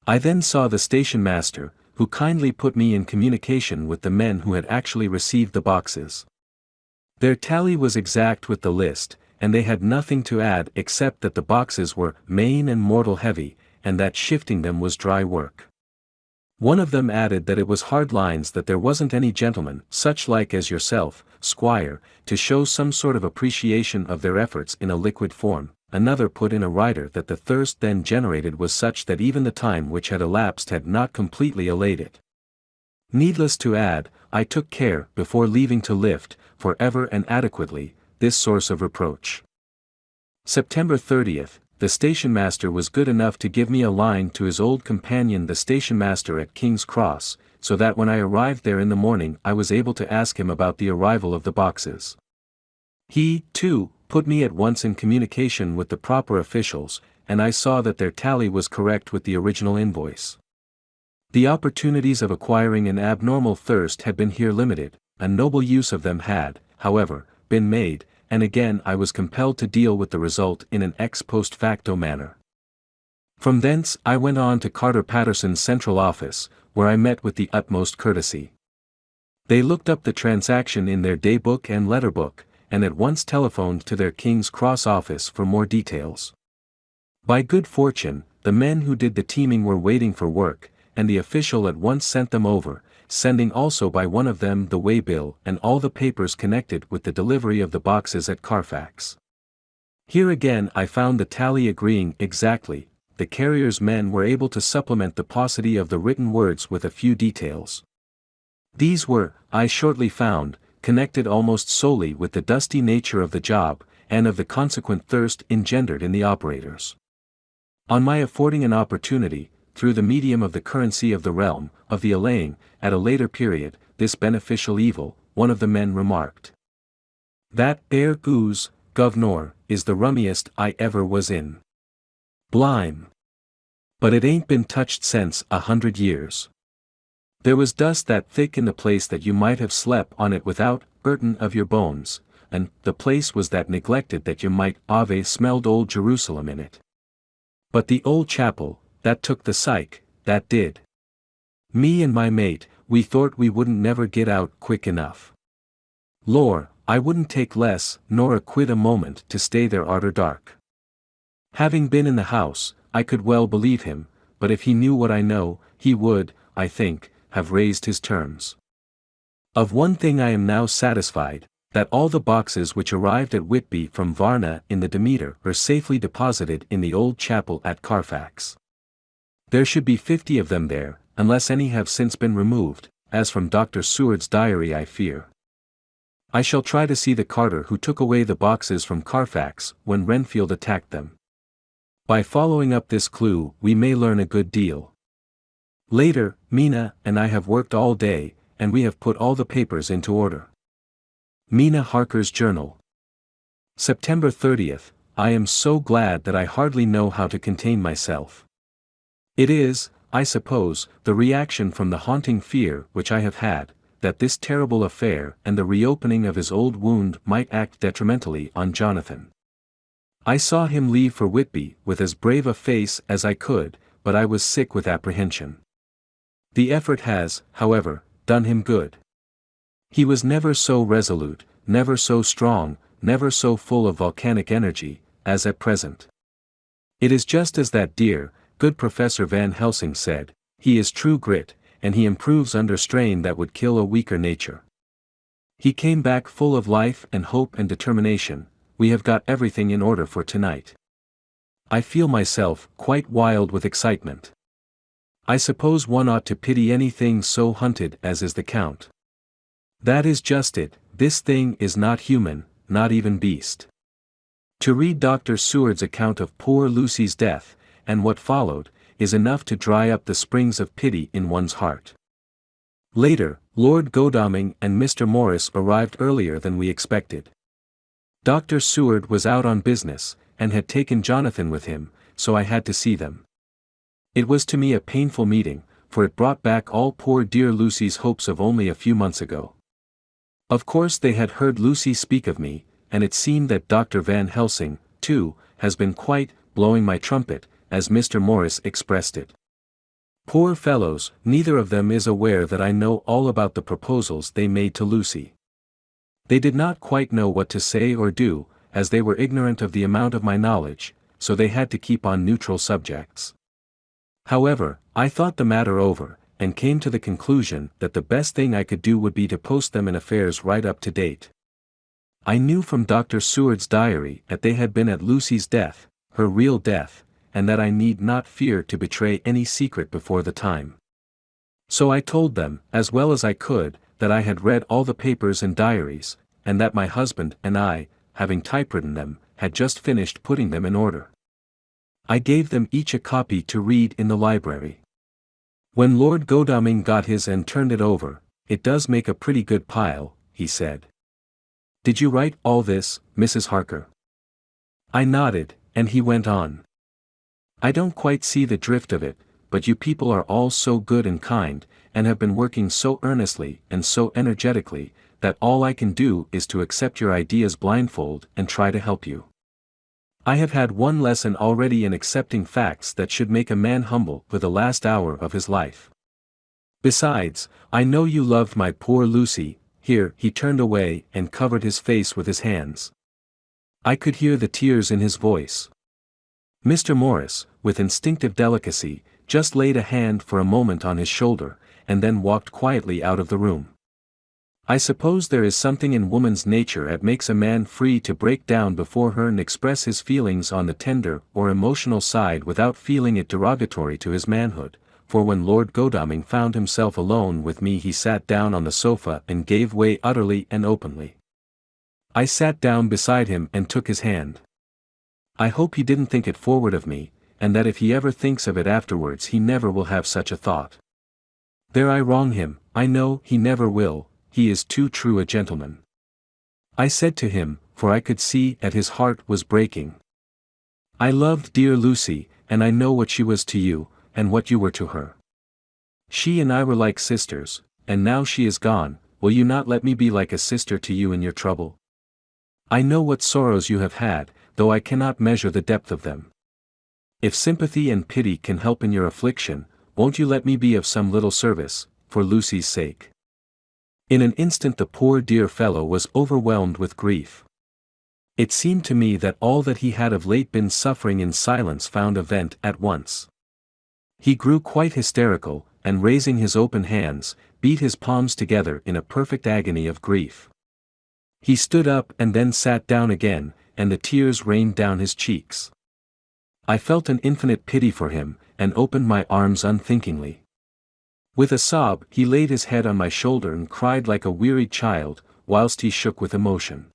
I then saw the station master, who kindly put me in communication with the men who had actually received the boxes. Their tally was exact with the list, and they had nothing to add except that the boxes were main and mortal heavy, and that shifting them was dry work. One of them added that it was hard lines, that there wasn't any gentleman, such like as yourself, squire, to show some sort of appreciation of their efforts in a liquid form. Another put in a writer that the thirst then generated was such that even the time which had elapsed had not completely allayed it. Needless to add, I took care, before leaving, to lift, for ever and adequately, this source of reproach. September 30th, the station master was good enough to give me a line to his old companion the station master at King's Cross, so that when I arrived there in the morning I was able to ask him about the arrival of the boxes. He, too, put me at once in communication with the proper officials, and I saw that their tally was correct with the original invoice. The opportunities of acquiring an abnormal thirst had been here limited, a noble use of them had, however, been made, and again I was compelled to deal with the result in an ex post facto manner. From thence I went on to Carter Patterson's central office, where I met with the utmost courtesy. They looked up the transaction in their daybook and letterbook, and at once telephoned to their King's Cross office for more details. By good fortune, the men who did the teaming were waiting for work, and the official at once sent them over, sending also by one of them the waybill and all the papers connected with the delivery of the boxes at Carfax. Here again I found the tally agreeing exactly. The carrier's men were able to supplement the paucity of the written words with a few details. These were, I shortly found, connected almost solely with the dusty nature of the job, and of the consequent thirst engendered in the operators. On my affording an opportunity, through the medium of the currency of the realm, of the allaying, at a later period, this beneficial evil, one of the men remarked. "That there ooze, governor, is the rummiest I ever was in. Blime. But it ain't been touched since 100 years. There was dust that thick in the place that you might have slept on it without hurtin' of your bones, and the place was that neglected that you might ave smelled old Jerusalem in it. But the old chapel, that took the psych, that did. Me and my mate, we thort we wouldn't never get out quick enough. Lor, I wouldn't take less nor a quid a moment to stay there arter dark." Having been in the house, I could well believe him, but if he knew what I know, he would, I think, have raised his terms. Of one thing I am now satisfied, that all the boxes which arrived at Whitby from Varna in the Demeter are safely deposited in the old chapel at Carfax. There should be 50 of them there, unless any have since been removed, as from Dr. Seward's diary I fear. I shall try to see the carter who took away the boxes from Carfax when Renfield attacked them. By following up this clue we may learn a good deal. Later, Mina and I have worked all day, and we have put all the papers into order. Mina Harker's Journal. September 30th, I am so glad that I hardly know how to contain myself. It is, I suppose, the reaction from the haunting fear which I have had, that this terrible affair and the reopening of his old wound might act detrimentally on Jonathan. I saw him leave for Whitby with as brave a face as I could, but I was sick with apprehension. The effort has, however, done him good. He was never so resolute, never so strong, never so full of volcanic energy, as at present. It is just as that dear, good Professor Van Helsing said, he is true grit, and he improves under strain that would kill a weaker nature. He came back full of life and hope and determination. We have got everything in order for tonight. I feel myself quite wild with excitement. I suppose one ought to pity anything so hunted as is the Count. That is just it, this thing is not human, not even beast. To read Dr. Seward's account of poor Lucy's death, and what followed, is enough to dry up the springs of pity in one's heart. Later, Lord Godalming and Mr. Morris arrived earlier than we expected. Dr. Seward was out on business, and had taken Jonathan with him, so I had to see them. It was to me a painful meeting, for it brought back all poor dear Lucy's hopes of only a few months ago. Of course they had heard Lucy speak of me, and it seemed that Dr. Van Helsing, too, has been quite blowing my trumpet, as Mr. Morris expressed it. Poor fellows, neither of them is aware that I know all about the proposals they made to Lucy. They did not quite know what to say or do, as they were ignorant of the amount of my knowledge, so they had to keep on neutral subjects. However, I thought the matter over, and came to the conclusion that the best thing I could do would be to post them in affairs right up to date. I knew from Dr. Seward's diary that they had been at Lucy's death, her real death, and that I need not fear to betray any secret before the time. So I told them, as well as I could, that I had read all the papers and diaries, and that my husband and I, having typewritten them, had just finished putting them in order. I gave them each a copy to read in the library. When Lord Godalming got his and turned it over, "It does make a pretty good pile," he said. "Did you write all this, Mrs. Harker?" I nodded, and he went on. "I don't quite see the drift of it, but you people are all so good and kind, and have been working so earnestly and so energetically, that all I can do is to accept your ideas blindfold and try to help you. I have had one lesson already in accepting facts that should make a man humble for the last hour of his life. Besides, I know you loved my poor Lucy." Here he turned away and covered his face with his hands. I could hear the tears in his voice. Mr. Morris, with instinctive delicacy, just laid a hand for a moment on his shoulder, and then walked quietly out of the room. I suppose there is something in woman's nature that makes a man free to break down before her and express his feelings on the tender or emotional side without feeling it derogatory to his manhood, for when Lord Godalming found himself alone with me he sat down on the sofa and gave way utterly and openly. I sat down beside him and took his hand. I hope he didn't think it forward of me, and that if he ever thinks of it afterwards he never will have such a thought. There I wrong him, I know he never will, he is too true a gentleman. I said to him, for I could see that his heart was breaking. I loved dear Lucy, and I know what she was to you, and what you were to her. She and I were like sisters, and now she is gone, will you not let me be like a sister to you in your trouble? I know what sorrows you have had, though I cannot measure the depth of them. If sympathy and pity can help in your affliction, won't you let me be of some little service, for Lucy's sake?" In an instant the poor dear fellow was overwhelmed with grief. It seemed to me that all that he had of late been suffering in silence found a vent at once. He grew quite hysterical, and raising his open hands, beat his palms together in a perfect agony of grief. He stood up and then sat down again, and the tears rained down his cheeks. I felt an infinite pity for him, and opened my arms unthinkingly. With a sob he laid his head on my shoulder and cried like a wearied child, whilst he shook with emotion.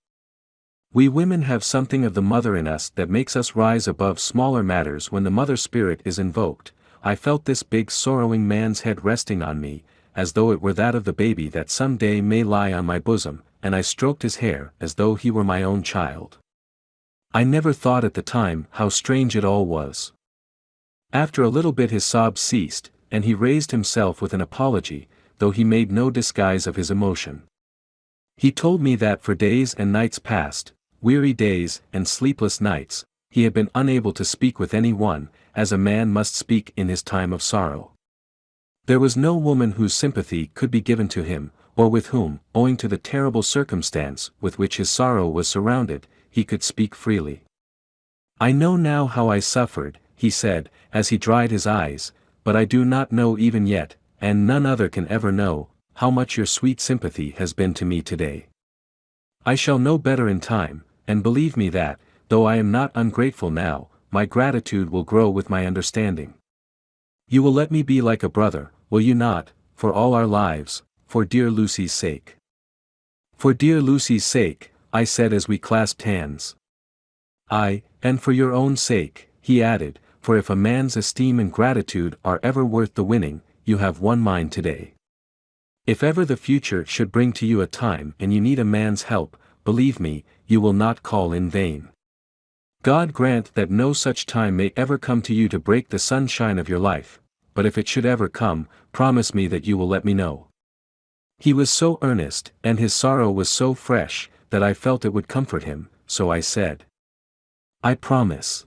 We women have something of the mother in us that makes us rise above smaller matters when the mother spirit is invoked. I felt this big sorrowing man's head resting on me, as though it were that of the baby that some day may lie on my bosom, and I stroked his hair as though he were my own child. I never thought at the time how strange it all was. After a little bit his sobs ceased, and he raised himself with an apology, though he made no disguise of his emotion. He told me that for days and nights past, weary days and sleepless nights, he had been unable to speak with any one, as a man must speak in his time of sorrow. There was no woman whose sympathy could be given to him, or with whom, owing to the terrible circumstance with which his sorrow was surrounded, he could speak freely. "I know now how I suffered," he said, as he dried his eyes, "but I do not know even yet, and none other can ever know, how much your sweet sympathy has been to me today. I shall know better in time, and believe me that, though I am not ungrateful now, my gratitude will grow with my understanding. You will let me be like a brother, will you not, for all our lives, for dear Lucy's sake?" "For dear Lucy's sake," I said as we clasped hands. "Aye, and for your own sake," he added, "for if a man's esteem and gratitude are ever worth the winning, you have won mine today. If ever the future should bring to you a time and you need a man's help, believe me, you will not call in vain. God grant that no such time may ever come to you to break the sunshine of your life, but if it should ever come, promise me that you will let me know." He was so earnest, and his sorrow was so fresh, that I felt it would comfort him, so I said, "I promise."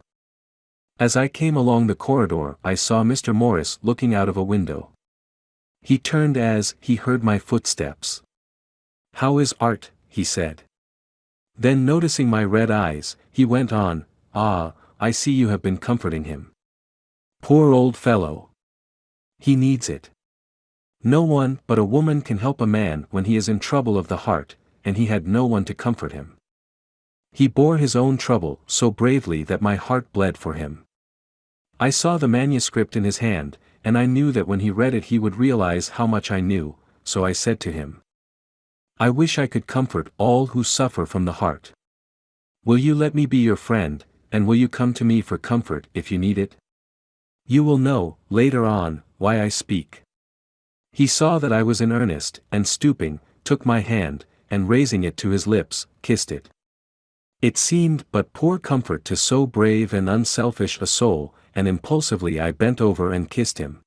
As I came along the corridor I saw Mr. Morris looking out of a window. He turned as he heard my footsteps. "How is Art?" he said. Then noticing my red eyes, he went on, "Ah, I see you have been comforting him. Poor old fellow. He needs it. No one but a woman can help a man when he is in trouble of the heart, and he had no one to comfort him. He bore his own trouble so bravely that my heart bled for him. I saw the manuscript in his hand, and I knew that when he read it he would realize how much I knew, so I said to him, I wish I could comfort all who suffer from the heart. Will you let me be your friend, and will you come to me for comfort if you need it? You will know, later on, why I speak." He saw that I was in earnest, and stooping, took my hand, and raising it to his lips, kissed it. It seemed but poor comfort to so brave and unselfish a soul, and impulsively I bent over and kissed him.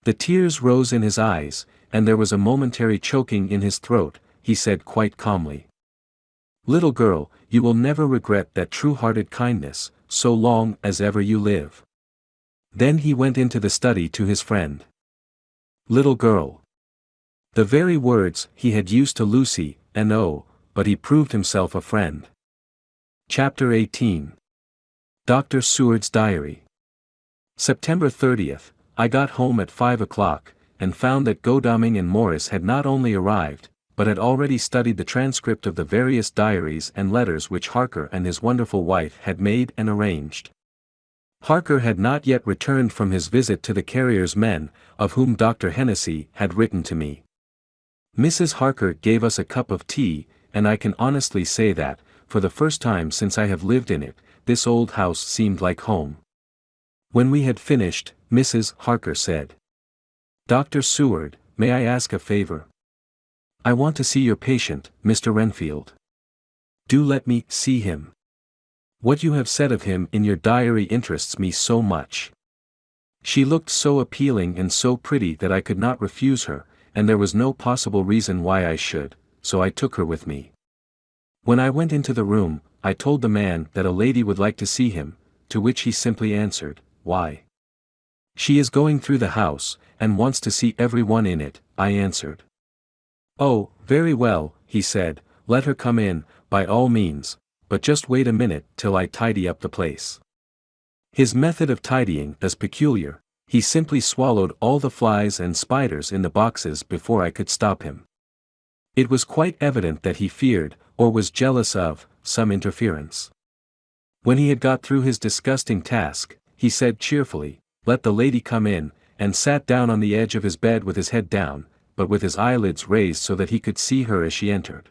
The tears rose in his eyes, and there was a momentary choking in his throat. he said quite calmly. Little girl, you will never regret that true-hearted kindness, so long as ever you live. Then he went into the study to his friend. Little girl. The very words he had used to Lucy, and oh, but he proved himself a friend. Chapter 18. Dr. Seward's Diary. September 30th, I got home at 5 o'clock, and found that Godalming and Morris had not only arrived, but had already studied the transcript of the various diaries and letters which Harker and his wonderful wife had made and arranged. Harker had not yet returned from his visit to the carrier's men, of whom Dr. Hennessy had written to me. Mrs. Harker gave us a cup of tea, and I can honestly say that, for the first time since I have lived in it, this old house seemed like home. When we had finished, Mrs. Harker said, "Dr. Seward, may I ask a favor? I want to see your patient, Mr. Renfield. Do let me see him. What you have said of him in your diary interests me so much." She looked so appealing and so pretty that I could not refuse her, and there was no possible reason why I should, so I took her with me. When I went into the room, I told the man that a lady would like to see him, to which he simply answered, "Why?" "She is going through the house, and wants to see everyone in it," I answered. "Oh, very well," he said, "let her come in, by all means, but just wait a minute till I tidy up the place." His method of tidying is peculiar. He simply swallowed all the flies and spiders in the boxes before I could stop him. It was quite evident that he feared, or was jealous of, some interference. When he had got through his disgusting task, he said cheerfully, "Let the lady come in," and sat down on the edge of his bed with his head down, but with his eyelids raised so that he could see her as she entered.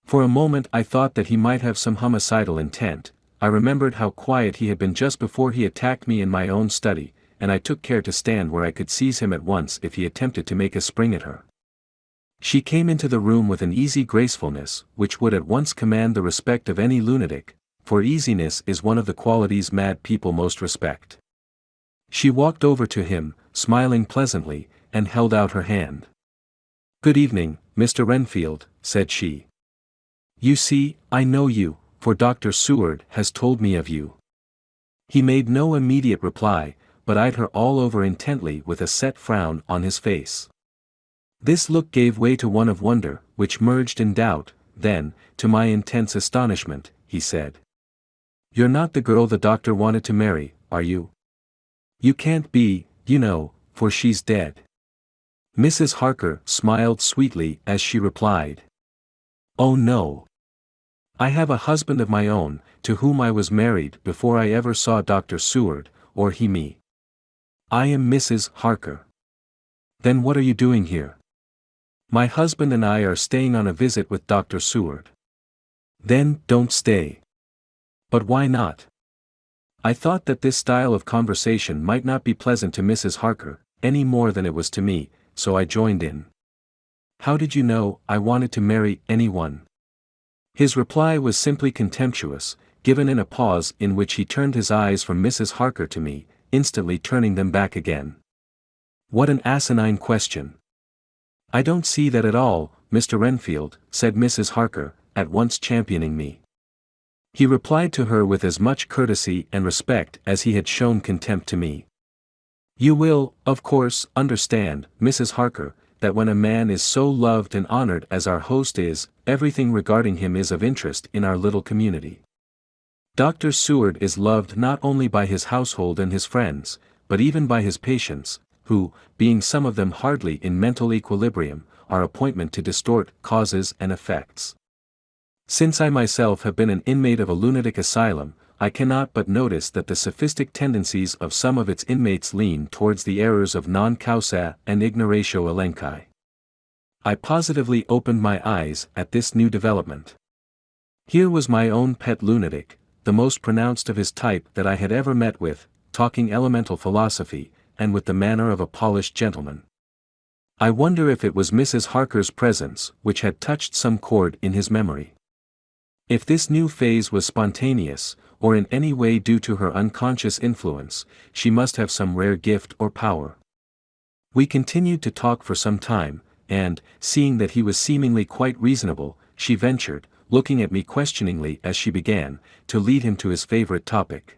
For a moment I thought that he might have some homicidal intent. I remembered how quiet he had been just before he attacked me in my own study, and I took care to stand where I could seize him at once if he attempted to make a spring at her. She came into the room with an easy gracefulness which would at once command the respect of any lunatic, for easiness is one of the qualities mad people most respect. She walked over to him, smiling pleasantly, and held out her hand. "Good evening, Mr. Renfield," said she. "You see, I know you, for Dr. Seward has told me of you." He made no immediate reply, but eyed her all over intently with a set frown on his face. This look gave way to one of wonder, which merged in doubt. Then, to my intense astonishment, he said, "You're not the girl the doctor wanted to marry, are you? You can't be, you know, for she's dead." Mrs. Harker smiled sweetly as she replied, "Oh no. I have a husband of my own, to whom I was married before I ever saw Dr. Seward, or he me. I am Mrs. Harker." "Then what are you doing here?" "My husband and I are staying on a visit with Dr. Seward." "Then, don't stay." "But why not?" I thought that this style of conversation might not be pleasant to Mrs. Harker, any more than it was to me, so I joined in. "How did you know I wanted to marry anyone?" His reply was simply contemptuous, given in a pause in which he turned his eyes from Mrs. Harker to me, instantly turning them back again. "What an asinine question!" "I don't see that at all, Mr. Renfield," said Mrs. Harker, at once championing me. He replied to her with as much courtesy and respect as he had shown contempt to me. "You will, of course, understand, Mrs. Harker, that when a man is so loved and honored as our host is, everything regarding him is of interest in our little community. Dr. Seward is loved not only by his household and his friends, but even by his patients, who, being some of them hardly in mental equilibrium, are appointment to distort causes and effects. Since I myself have been an inmate of a lunatic asylum, I cannot but notice that the sophistic tendencies of some of its inmates lean towards the errors of non causa and ignoratio elenchi. I positively opened my eyes at this new development. Here was my own pet lunatic, the most pronounced of his type that I had ever met with, talking elemental philosophy, and with the manner of a polished gentleman. I wonder if it was Mrs. Harker's presence which had touched some chord in his memory. If this new phase was spontaneous, or in any way due to her unconscious influence, she must have some rare gift or power. We continued to talk for some time, and, seeing that he was seemingly quite reasonable, she ventured, looking at me questioningly as she began, to lead him to his favorite topic.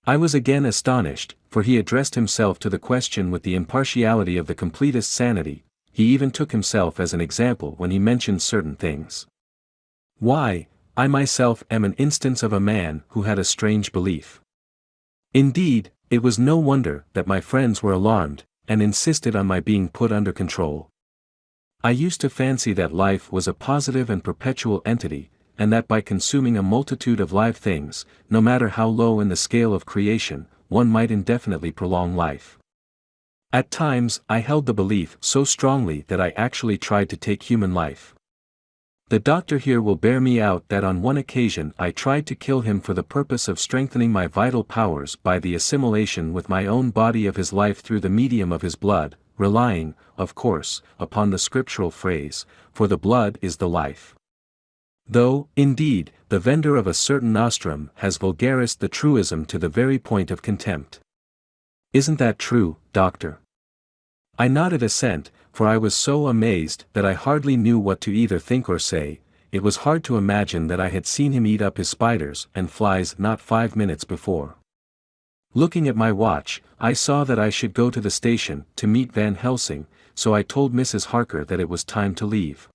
I was again astonished, for he addressed himself to the question with the impartiality of the completest sanity. He even took himself as an example when he mentioned certain things. Why, I myself am an instance of a man who had a strange belief. Indeed, it was no wonder that my friends were alarmed, and insisted on my being put under control. I used to fancy that life was a positive and perpetual entity, and that by consuming a multitude of live things, no matter how low in the scale of creation, one might indefinitely prolong life. At times I held the belief so strongly that I actually tried to take human life. The doctor here will bear me out that on one occasion I tried to kill him for the purpose of strengthening my vital powers by the assimilation with my own body of his life through the medium of his blood, relying, of course, upon the scriptural phrase, "For the blood is the life." Though, indeed, the vendor of a certain nostrum has vulgarised the truism to the very point of contempt. Isn't that true, doctor? I nodded assent, for I was so amazed that I hardly knew what to either think or say. It was hard to imagine that I had seen him eat up his spiders and flies not 5 minutes before. Looking at my watch, I saw that I should go to the station to meet Van Helsing, so I told Mrs. Harker that it was time to leave.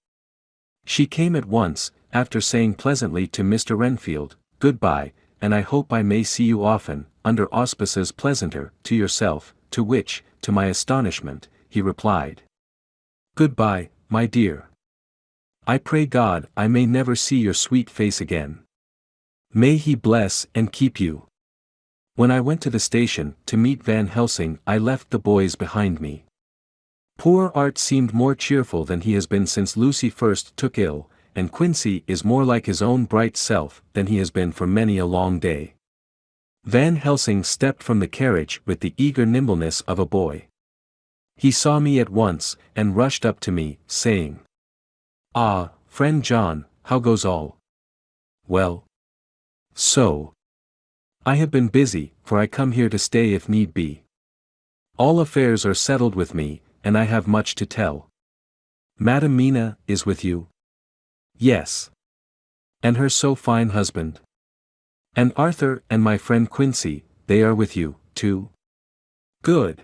She came at once, after saying pleasantly to Mr. Renfield, "Goodbye, and I hope I may see you often, under auspices pleasanter to yourself," to which, to my astonishment, he replied, "Goodbye, my dear. I pray God I may never see your sweet face again. May He bless and keep you." When I went to the station to meet Van Helsing, I left the boys behind me. Poor Art seemed more cheerful than he has been since Lucy first took ill, and Quincy is more like his own bright self than he has been for many a long day. Van Helsing stepped from the carriage with the eager nimbleness of a boy. He saw me at once, and rushed up to me, saying, "Ah, friend John, how goes all?" "Well. So. I have been busy, for I come here to stay if need be. All affairs are settled with me, and I have much to tell." "Madam Mina is with you?" "Yes." "And her so fine husband?" "And Arthur and my friend Quincy, they are with you, too?" "Good."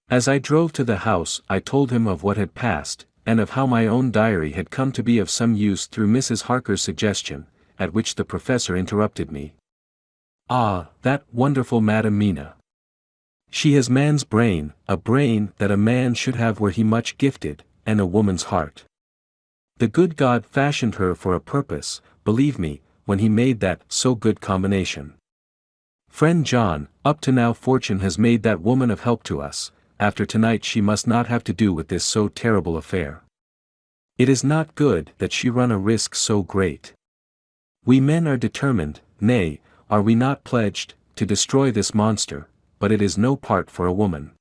As I drove to the house I told him of what had passed, and of how my own diary had come to be of some use through Mrs. Harker's suggestion, at which the professor interrupted me. "Ah, that wonderful Madam Mina. She has man's brain, a brain that a man should have were he much gifted, and a woman's heart. The good God fashioned her for a purpose, believe me, when he made that so good combination. Friend John, up to now fortune has made that woman of help to us. After tonight she must not have to do with this so terrible affair. It is not good that she run a risk so great. We men are determined, nay, are we not pledged, to destroy this monster, but it is no part for a woman.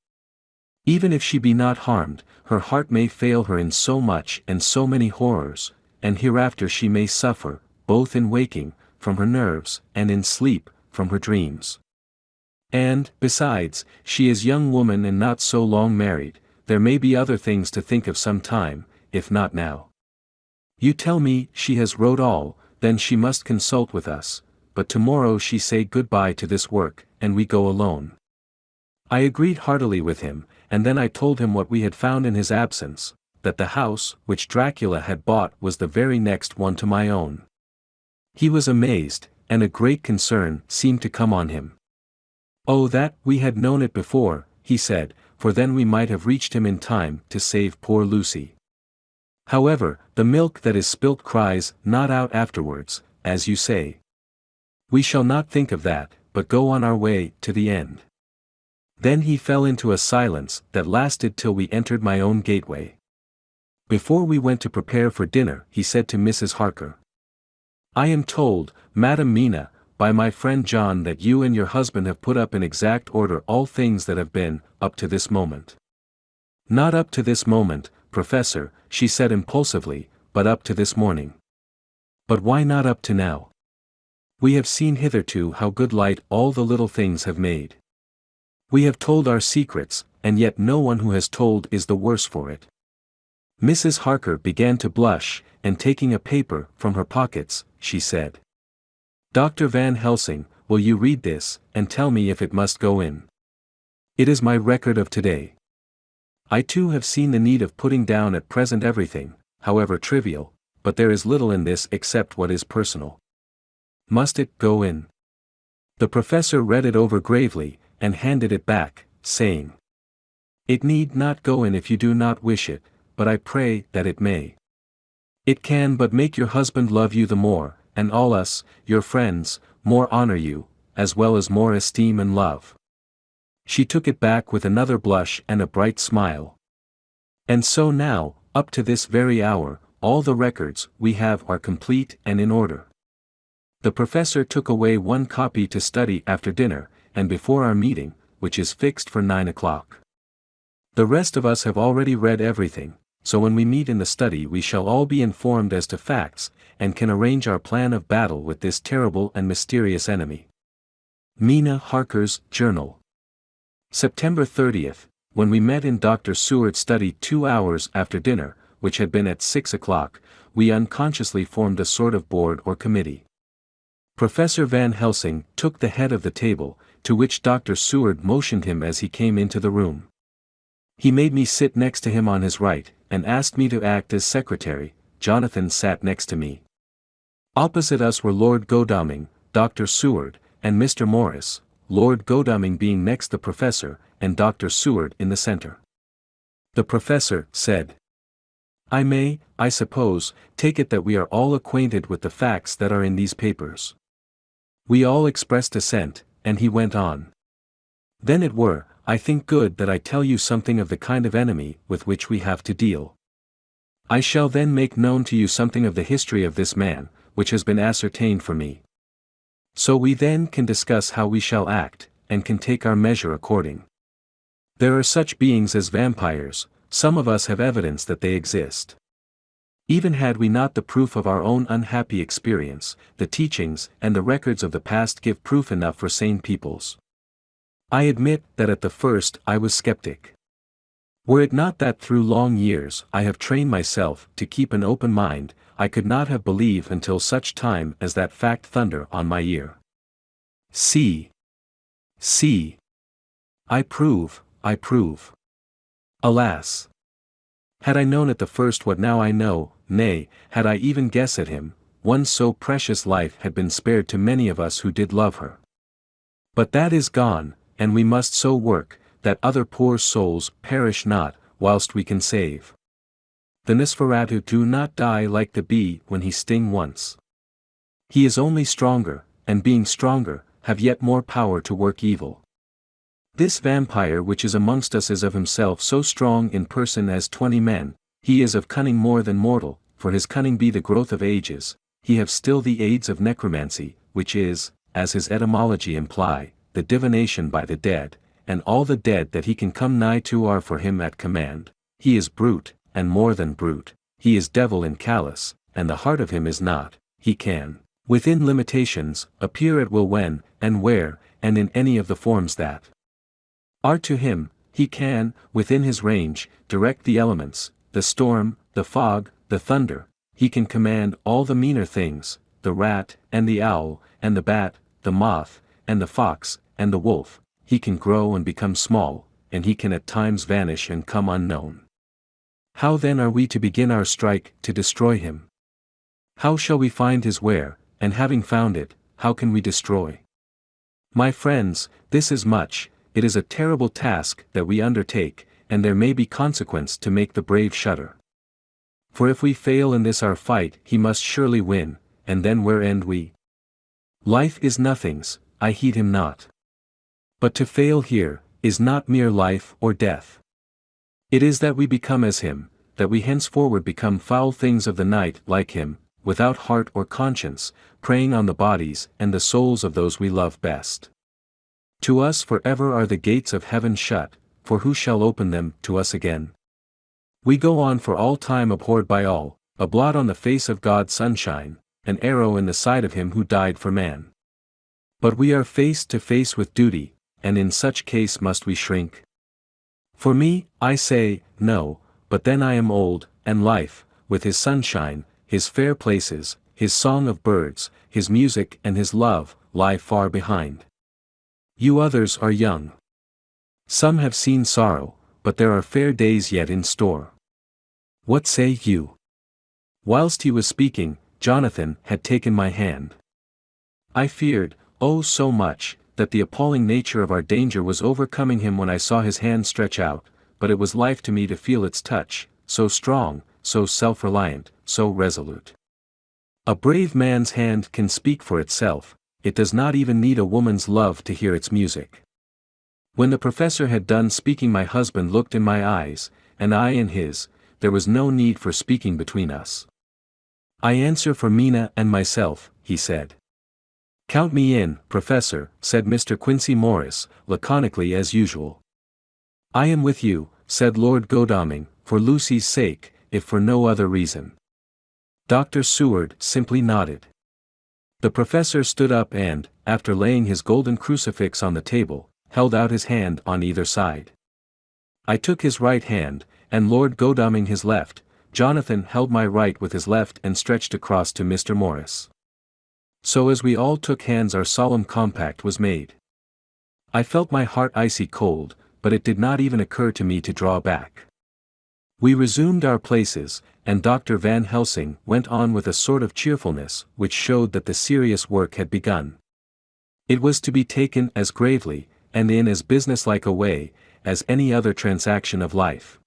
Even if she be not harmed, her heart may fail her in so much and so many horrors, and hereafter she may suffer, both in waking, from her nerves, and in sleep, from her dreams. And, besides, she is young woman and not so long married, there may be other things to think of some time, if not now. You tell me she has wrote all, then she must consult with us, but tomorrow she say goodbye to this work, and we go alone." I agreed heartily with him, and then I told him what we had found in his absence, that the house which Dracula had bought was the very next one to my own. He was amazed, and a great concern seemed to come on him. "Oh, that we had known it before," he said, "for then we might have reached him in time to save poor Lucy. However, the milk that is spilt cries not out afterwards, as you say. We shall not think of that, but go on our way to the end." Then he fell into a silence that lasted till we entered my own gateway. Before we went to prepare for dinner, he said to Mrs. Harker, "I am told, Madam Mina, by my friend John that you and your husband have put up in exact order all things that have been, up to this moment." "Not up to this moment, Professor," she said impulsively, "but up to this morning." "But why not up to now? We have seen hitherto how good light all the little things have made. We have told our secrets, and yet no one who has told is the worse for it. Mrs. Harker began to blush, and taking a paper from her pockets, she said, "Dr. Van Helsing, will you read this, and tell me if it must go in? It is my record of today. I too have seen the need of putting down at present everything, however trivial, but there is little in this except what is personal. Must it go in?" The professor read it over gravely, and handed it back, saying, "It need not go in if you do not wish it, but I pray that it may. It can but make your husband love you the more, and all us, your friends, more honor you, as well as more esteem and love." She took it back with another blush and a bright smile. "And so now, up to this very hour, all the records we have are complete and in order. The professor took away one copy to study after dinner, and before our meeting, which is fixed for 9 o'clock. The rest of us have already read everything, so when we meet in the study we shall all be informed as to facts, and can arrange our plan of battle with this terrible and mysterious enemy." Mina Harker's Journal. September 30th, when we met in Dr. Seward's study 2 hours after dinner, which had been at 6 o'clock, we unconsciously formed a sort of board or committee. Professor Van Helsing took the head of the table, to which Dr. Seward motioned him as he came into the room. He made me sit next to him on his right, and asked me to act as secretary. Jonathan sat next to me. Opposite us were Lord Godalming, Dr. Seward, and Mr. Morris, Lord Godalming being next the professor, and Dr. Seward in the center. The professor said, "I may, I suppose, take it that we are all acquainted with the facts that are in these papers." We all expressed assent, and he went on. "Then it were, I think, good that I tell you something of the kind of enemy with which we have to deal. I shall then make known to you something of the history of this man, which has been ascertained for me. So we then can discuss how we shall act, and can take our measure according. There are such beings as vampires, some of us have evidence that they exist. Even had we not the proof of our own unhappy experience, the teachings and the records of the past give proof enough for sane peoples. I admit that at the first I was skeptic. Were it not that through long years I have trained myself to keep an open mind, I could not have believed until such time as that fact thunder on my ear. See. I prove. Alas! Had I known at the first what now I know, nay, had I even guessed at him, one so precious life had been spared to many of us who did love her. But that is gone, and we must so work, that other poor souls perish not, whilst we can save. The Nosferatu do not die like the bee when he sting once. He is only stronger, and being stronger, have yet more power to work evil. This vampire which is amongst us is of himself so strong in person as 20 men, he is of cunning more than mortal, for his cunning be the growth of ages, he have still the aids of necromancy, which is, as his etymology imply, the divination by the dead, and all the dead that he can come nigh to are for him at command. He is brute, and more than brute, he is devil in callous, and the heart of him is not, he can, within limitations, appear at will when, and where, and in any of the forms that are to him. He can, within his range, direct the elements, the storm, the fog, the thunder. He can command all the meaner things, the rat, and the owl, and the bat, the moth, and the fox, and the wolf. He can grow and become small, and he can at times vanish and come unknown. How then are we to begin our strike to destroy him? How shall we find his where, and having found it, how can we destroy? My friends, this is much. It is a terrible task that we undertake, and there may be consequence to make the brave shudder. For if we fail in this our fight he must surely win, and then where end we? Life is nothing's, I heed him not. But to fail here, is not mere life or death. It is that we become as him, that we henceforward become foul things of the night like him, without heart or conscience, preying on the bodies and the souls of those we love best. To us forever are the gates of heaven shut, for who shall open them to us again? We go on for all time abhorred by all, a blot on the face of God's sunshine, an arrow in the side of him who died for man. But we are face to face with duty, and in such case must we shrink? For me, I say, no, but then I am old, and life, with his sunshine, his fair places, his song of birds, his music and his love, lie far behind. You others are young. Some have seen sorrow, but there are fair days yet in store. What say you? Whilst he was speaking, Jonathan had taken my hand. I feared, oh so much, that the appalling nature of our danger was overcoming him when I saw his hand stretch out, but it was life to me to feel its touch, so strong, so self-reliant, so resolute. A brave man's hand can speak for itself, it does not even need a woman's love to hear its music. When the professor had done speaking, my husband looked in my eyes, and I in his. There was no need for speaking between us. I answer for Mina and myself, he said. Count me in, Professor, said Mr. Quincy Morris, laconically as usual. I am with you, said Lord Godalming, for Lucy's sake, if for no other reason. Dr. Seward simply nodded. The professor stood up and, after laying his golden crucifix on the table, held out his hand on either side. I took his right hand, and Lord Godalming his left. Jonathan held my right with his left and stretched across to Mr. Morris. So as we all took hands our solemn compact was made. I felt my heart icy cold, but it did not even occur to me to draw back. We resumed our places, and Dr. Van Helsing went on with a sort of cheerfulness which showed that the serious work had begun. It was to be taken as gravely, and in as businesslike a way, as any other transaction of life.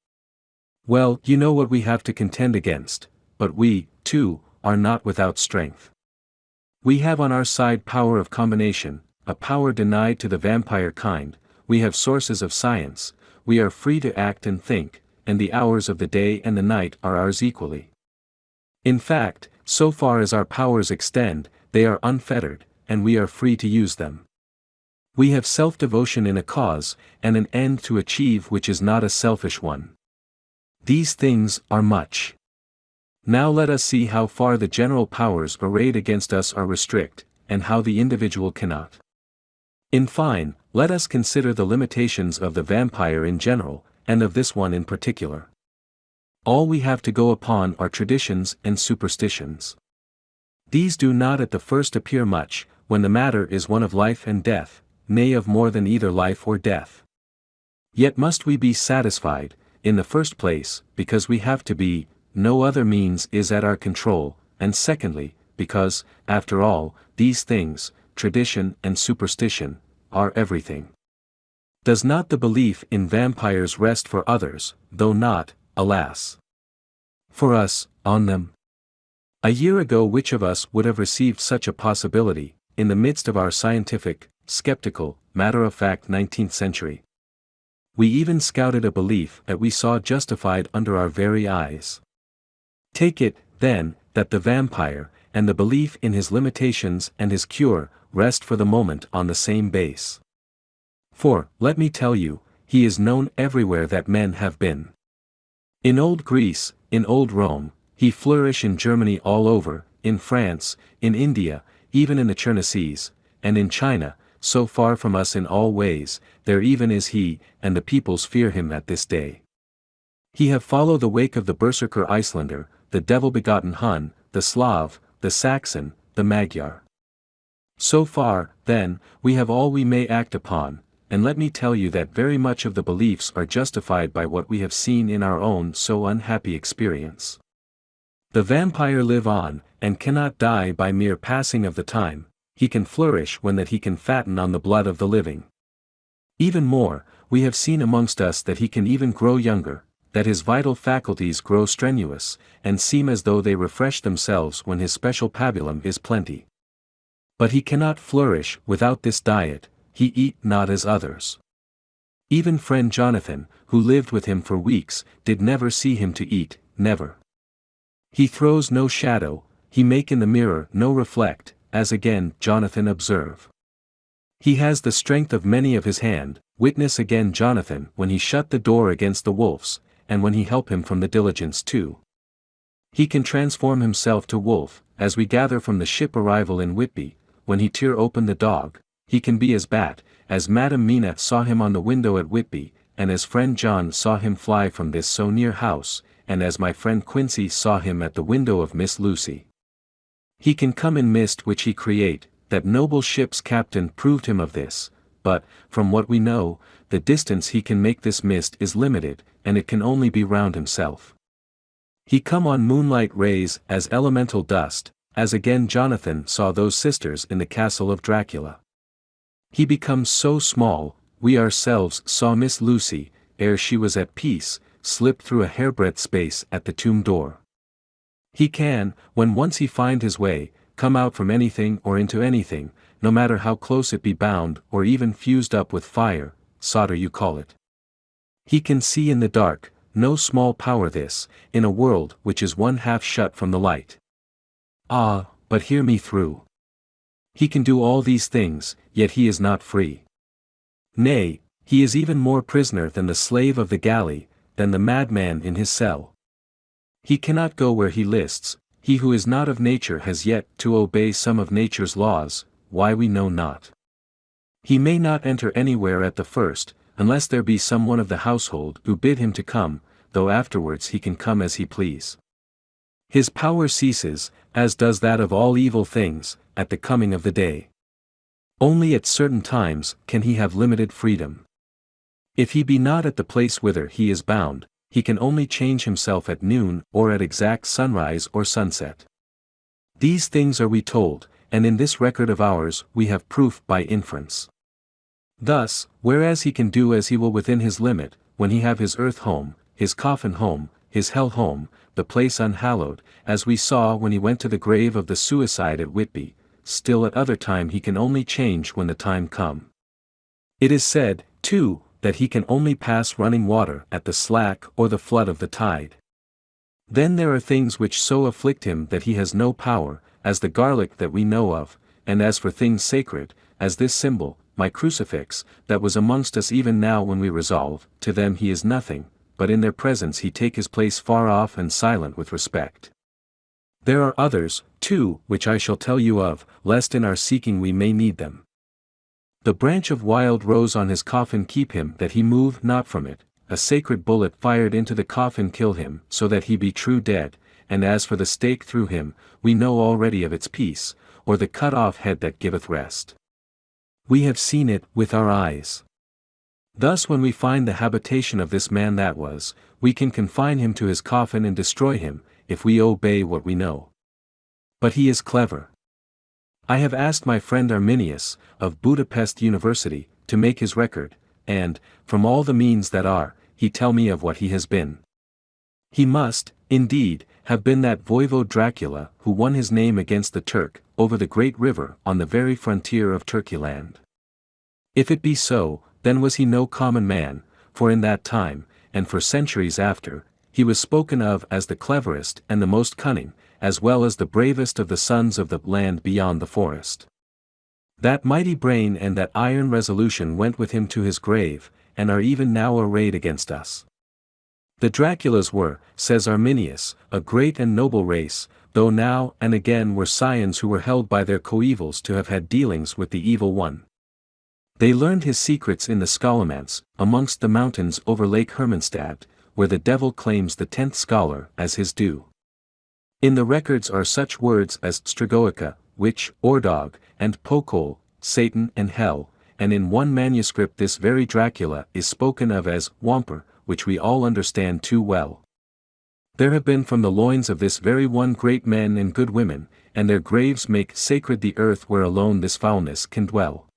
Well, you know what we have to contend against, but we, too, are not without strength. We have on our side power of combination, a power denied to the vampire kind, we have sources of science, we are free to act and think, and the hours of the day and the night are ours equally. In fact, so far as our powers extend, they are unfettered, and we are free to use them. We have self-devotion in a cause, and an end to achieve which is not a selfish one. These things are much. Now let us see how far the general powers arrayed against us are restrict, and how the individual cannot. In fine, let us consider the limitations of the vampire in general, and of this one in particular. All we have to go upon are traditions and superstitions. These do not at the first appear much, when the matter is one of life and death, nay of more than either life or death. Yet must we be satisfied, in the first place, because we have to be, no other means is at our control, and secondly, because, after all, these things, tradition and superstition, are everything. Does not the belief in vampires rest for others, though not, alas, for us, on them? A year ago which of us would have received such a possibility, in the midst of our scientific, skeptical, matter-of-fact 19th century? We even scouted a belief that we saw justified under our very eyes. Take it, then, that the vampire, and the belief in his limitations and his cure, rest for the moment on the same base. For, let me tell you, he is known everywhere that men have been. In old Greece, in old Rome, he flourished in Germany all over, in France, in India, even in the Chernassees, and in China, so far from us in all ways, there even is he, and the peoples fear him at this day. He have followed the wake of the Berserker Icelander, the devil-begotten Hun, the Slav, the Saxon, the Magyar. So far, then, we have all we may act upon, and let me tell you that very much of the beliefs are justified by what we have seen in our own so unhappy experience. The vampire live on, and cannot die by mere passing of the time, he can flourish when that he can fatten on the blood of the living. Even more, we have seen amongst us that he can even grow younger, that his vital faculties grow strenuous, and seem as though they refresh themselves when his special pabulum is plenty. But he cannot flourish without this diet, he eat not as others. Even friend Jonathan, who lived with him for weeks, did never see him to eat, never. He throws no shadow, he make in the mirror no reflect, as again Jonathan observe. He has the strength of many of his hand, witness again Jonathan when he shut the door against the wolves, and when he help him from the diligence too. He can transform himself to wolf, as we gather from the ship arrival in Whitby, when he tear open the dog, he can be as bat, as Madam Mina saw him on the window at Whitby, and as friend John saw him fly from this so near house, and as my friend Quincy saw him at the window of Miss Lucy. He can come in mist which he create, that noble ship's captain proved him of this, but, from what we know, the distance he can make this mist is limited, and it can only be round himself. He come on moonlight rays as elemental dust, as again Jonathan saw those sisters in the castle of Dracula. He becomes so small, we ourselves saw Miss Lucy, ere she was at peace, slip through a hairbreadth space at the tomb door. He can, when once he find his way, come out from anything or into anything, no matter how close it be bound or even fused up with fire, solder you call it. He can see in the dark, no small power this, in a world which is one half shut from the light. Ah, but hear me through. He can do all these things, yet he is not free. Nay, he is even more prisoner than the slave of the galley, than the madman in his cell. He cannot go where he lists, he who is not of nature has yet to obey some of nature's laws, why we know not. He may not enter anywhere at the first, unless there be some one of the household who bid him to come, though afterwards he can come as he please. His power ceases, as does that of all evil things, at the coming of the day. Only at certain times can he have limited freedom. If he be not at the place whither he is bound, he can only change himself at noon or at exact sunrise or sunset. These things are we told, and in this record of ours we have proof by inference. Thus, whereas he can do as he will within his limit, when he have his earth home, his coffin home, his hell home, the place unhallowed, as we saw when he went to the grave of the suicide at Whitby, still at other time he can only change when the time come. It is said, too, that he can only pass running water at the slack or the flood of the tide. Then there are things which so afflict him that he has no power, as the garlic that we know of, and as for things sacred, as this symbol, my crucifix, that was amongst us even now when we resolve, to them he is nothing, but in their presence he take his place far off and silent with respect. There are others, too, which I shall tell you of, lest in our seeking we may need them. The branch of wild rose on his coffin keep him that he move not from it, a sacred bullet fired into the coffin kill him so that he be true dead, and as for the stake through him, we know already of its peace, or the cut off head that giveth rest. We have seen it with our eyes. Thus when we find the habitation of this man that was, we can confine him to his coffin and destroy him, if we obey what we know. But he is clever. I have asked my friend Arminius, of Budapest University, to make his record, and, from all the means that are, he tell me of what he has been. He must, indeed, have been that voivode Dracula who won his name against the Turk, over the great river on the very frontier of Turkeyland. If it be so, then was he no common man, for in that time, and for centuries after, he was spoken of as the cleverest and the most cunning, as well as the bravest of the sons of the land beyond the forest. That mighty brain and that iron resolution went with him to his grave, and are even now arrayed against us. The Draculas were, says Arminius, a great and noble race, though now and again were scions who were held by their coevals to have had dealings with the evil one. They learned his secrets in the Scholomance, amongst the mountains over Lake Hermanstadt, where the devil claims the 10th scholar as his due. In the records are such words as Stragoica, witch, or dog, and Pokol, Satan and hell, and in one manuscript this very Dracula is spoken of as Wamper, which we all understand too well. There have been from the loins of this very one great men and good women, and their graves make sacred the earth where alone this foulness can dwell.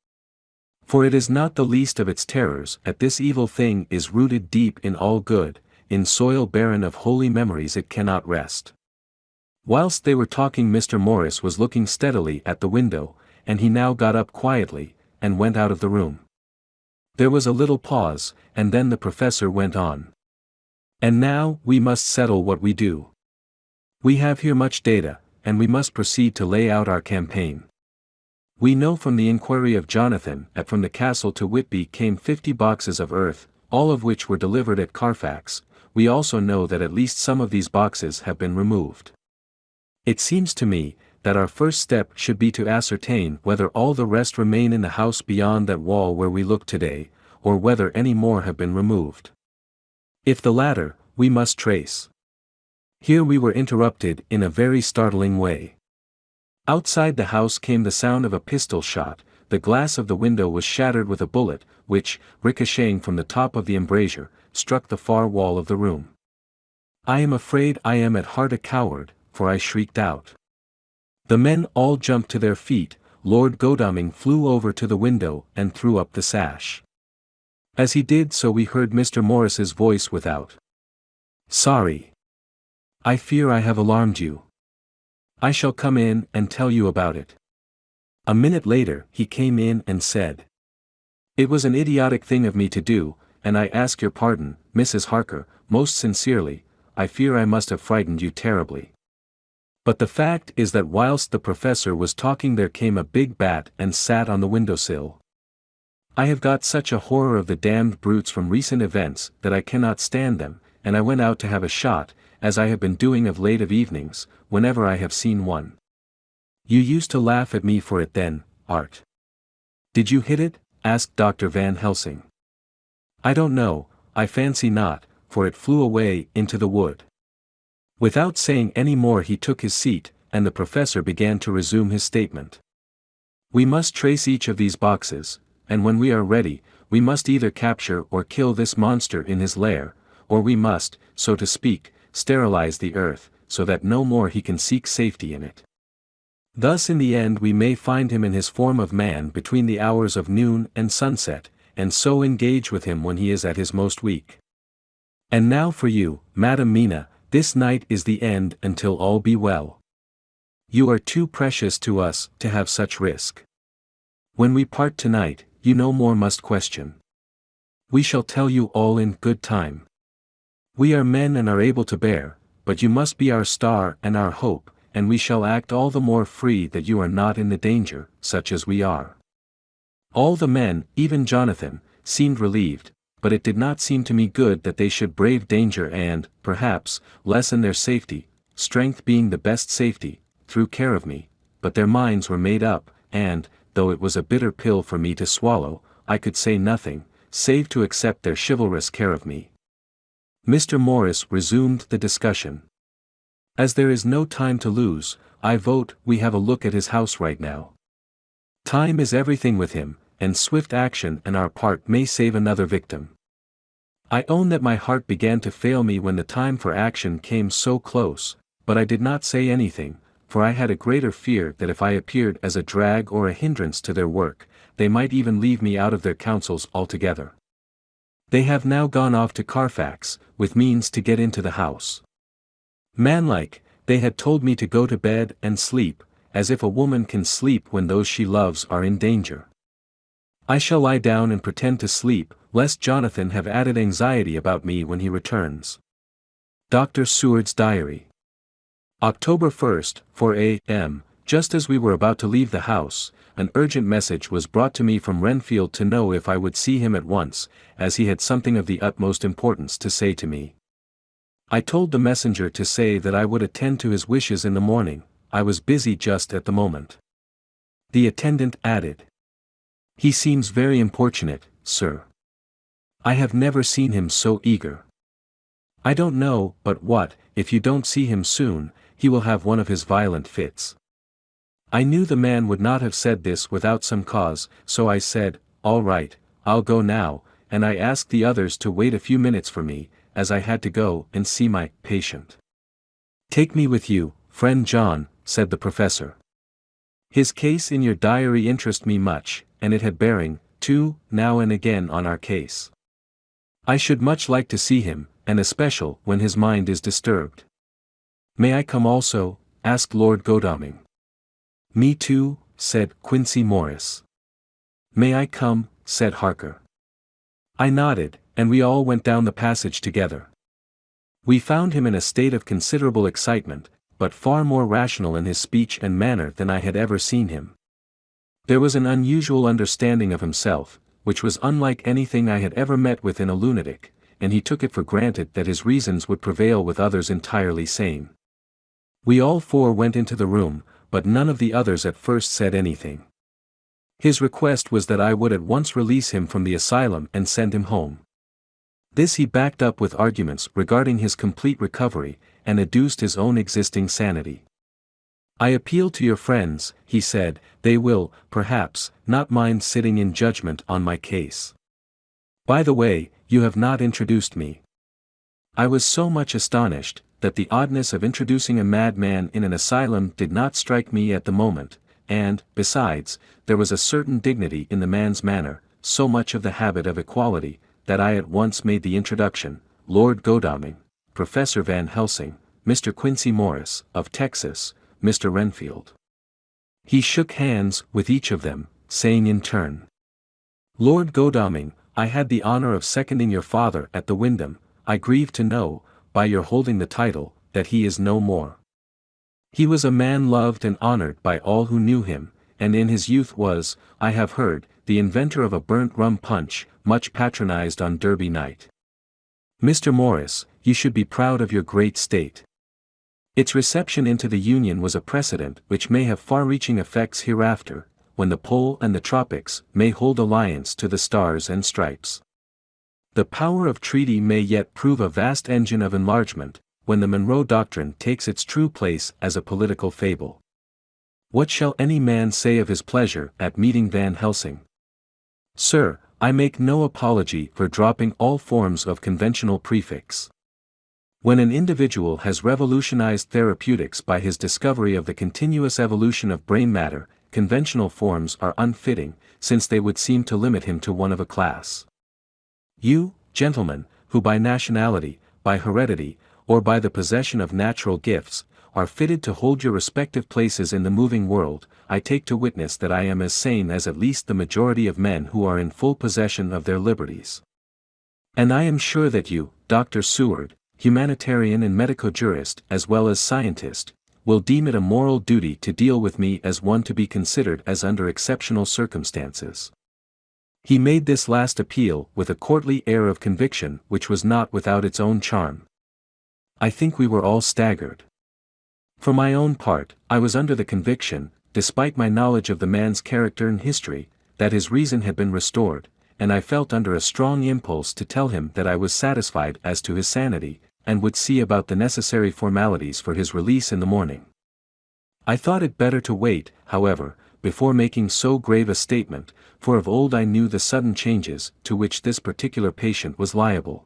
For it is not the least of its terrors that this evil thing is rooted deep in all good, in soil barren of holy memories it cannot rest. Whilst they were talking Mr. Morris was looking steadily at the window, and he now got up quietly, and went out of the room. There was a little pause, and then the professor went on. And now we must settle what we do. We have here much data, and we must proceed to lay out our campaign. We know from the inquiry of Jonathan that from the castle to Whitby came 50 boxes of earth, all of which were delivered at Carfax. We also know that at least some of these boxes have been removed. It seems to me that our first step should be to ascertain whether all the rest remain in the house beyond that wall where we look today, or whether any more have been removed. If the latter, we must trace. Here we were interrupted in a very startling way. Outside the house came the sound of a pistol shot. The glass of the window was shattered with a bullet, which, ricocheting from the top of the embrasure, struck the far wall of the room. I am afraid I am at heart a coward, for I shrieked out. The men all jumped to their feet. Lord Godalming flew over to the window and threw up the sash. As he did so we heard Mr. Morris's voice without. "Sorry. I fear I have alarmed you. I shall come in and tell you about it." A minute later he came in and said, "It was an idiotic thing of me to do, and I ask your pardon, Mrs. Harker, most sincerely. I fear I must have frightened you terribly. But the fact is that whilst the professor was talking there came a big bat and sat on the windowsill. I have got such a horror of the damned brutes from recent events that I cannot stand them, and I went out to have a shot, as I have been doing of late of evenings, whenever I have seen one. You used to laugh at me for it then, Art. Did you hit it?" asked Dr. Van Helsing. "I don't know, I fancy not, for it flew away into the wood." Without saying any more he took his seat, and the professor began to resume his statement. "We must trace each of these boxes, and when we are ready, we must either capture or kill this monster in his lair, or we must, so to speak, sterilize the earth, so that no more he can seek safety in it. Thus in the end we may find him in his form of man between the hours of noon and sunset, and so engage with him when he is at his most weak. And now for you, Madam Mina, this night is the end until all be well. You are too precious to us to have such risk. When we part tonight, you no more must question. We shall tell you all in good time. We are men and are able to bear, but you must be our star and our hope, and we shall act all the more free that you are not in the danger, such as we are." All the men, even Jonathan, seemed relieved, but it did not seem to me good that they should brave danger and, perhaps, lessen their safety, strength being the best safety, through care of me, but their minds were made up, and, though it was a bitter pill for me to swallow, I could say nothing, save to accept their chivalrous care of me. Mr. Morris resumed the discussion. "As there is no time to lose, I vote we have a look at his house right now. Time is everything with him, and swift action on our part may save another victim." I own that my heart began to fail me when the time for action came so close, but I did not say anything, for I had a greater fear that if I appeared as a drag or a hindrance to their work, they might even leave me out of their counsels altogether. They have now gone off to Carfax, with means to get into the house. Manlike, they had told me to go to bed and sleep, as if a woman can sleep when those she loves are in danger. I shall lie down and pretend to sleep, lest Jonathan have added anxiety about me when he returns. Dr. Seward's Diary. October 1st, 4 a.m., just as we were about to leave the house, an urgent message was brought to me from Renfield to know if I would see him at once, as he had something of the utmost importance to say to me. I told the messenger to say that I would attend to his wishes in the morning. I was busy just at the moment. The attendant added, "He seems very importunate, sir. I have never seen him so eager. I don't know but what, if you don't see him soon, he will have one of his violent fits." I knew the man would not have said this without some cause, so I said, "All right, I'll go now," and I asked the others to wait a few minutes for me, as I had to go and see my patient. "Take me with you, friend John," said the professor. "His case in your diary interests me much, and it had bearing, too, now and again on our case. I should much like to see him, and especially when his mind is disturbed." "May I come also?" asked Lord Godalming. "Me too," said Quincy Morris. "May I come?" said Harker. I nodded, and we all went down the passage together. We found him in a state of considerable excitement, but far more rational in his speech and manner than I had ever seen him. There was an unusual understanding of himself, which was unlike anything I had ever met with in a lunatic, and he took it for granted that his reasons would prevail with others entirely sane. We all four went into the room, but none of the others at first said anything. His request was that I would at once release him from the asylum and send him home. This he backed up with arguments regarding his complete recovery, and adduced his own existing sanity. "I appeal to your friends," he said, "they will, perhaps, not mind sitting in judgment on my case. By the way, you have not introduced me." I was so much astonished, that the oddness of introducing a madman in an asylum did not strike me at the moment, and, besides, there was a certain dignity in the man's manner, so much of the habit of equality, that I at once made the introduction: Lord Godalming, Professor Van Helsing, Mr. Quincy Morris, of Texas, Mr. Renfield. He shook hands with each of them, saying in turn, "Lord Godalming, I had the honor of seconding your father at the Wyndham. I grieve to know, by your holding the title, that he is no more. He was a man loved and honored by all who knew him, and in his youth was, I have heard, the inventor of a burnt rum punch, much patronized on Derby night. Mr. Morris, you should be proud of your great state. Its reception into the Union was a precedent which may have far-reaching effects hereafter, when the pole and the tropics may hold alliance to the stars and stripes. The power of treaty may yet prove a vast engine of enlargement, when the Monroe Doctrine takes its true place as a political fable. What shall any man say of his pleasure at meeting Van Helsing? Sir, I make no apology for dropping all forms of conventional prefix. When an individual has revolutionized therapeutics by his discovery of the continuous evolution of brain matter, conventional forms are unfitting, since they would seem to limit him to one of a class. You, gentlemen, who by nationality, by heredity, or by the possession of natural gifts, are fitted to hold your respective places in the moving world, I take to witness that I am as sane as at least the majority of men who are in full possession of their liberties. And I am sure that you, Dr. Seward, humanitarian and medico-jurist as well as scientist, will deem it a moral duty to deal with me as one to be considered as under exceptional circumstances. He made this last appeal with a courtly air of conviction which was not without its own charm. I think we were all staggered. For my own part, I was under the conviction, despite my knowledge of the man's character and history, that his reason had been restored, and I felt under a strong impulse to tell him that I was satisfied as to his sanity, and would see about the necessary formalities for his release in the morning. I thought it better to wait, however, before making so grave a statement, for of old I knew the sudden changes to which this particular patient was liable.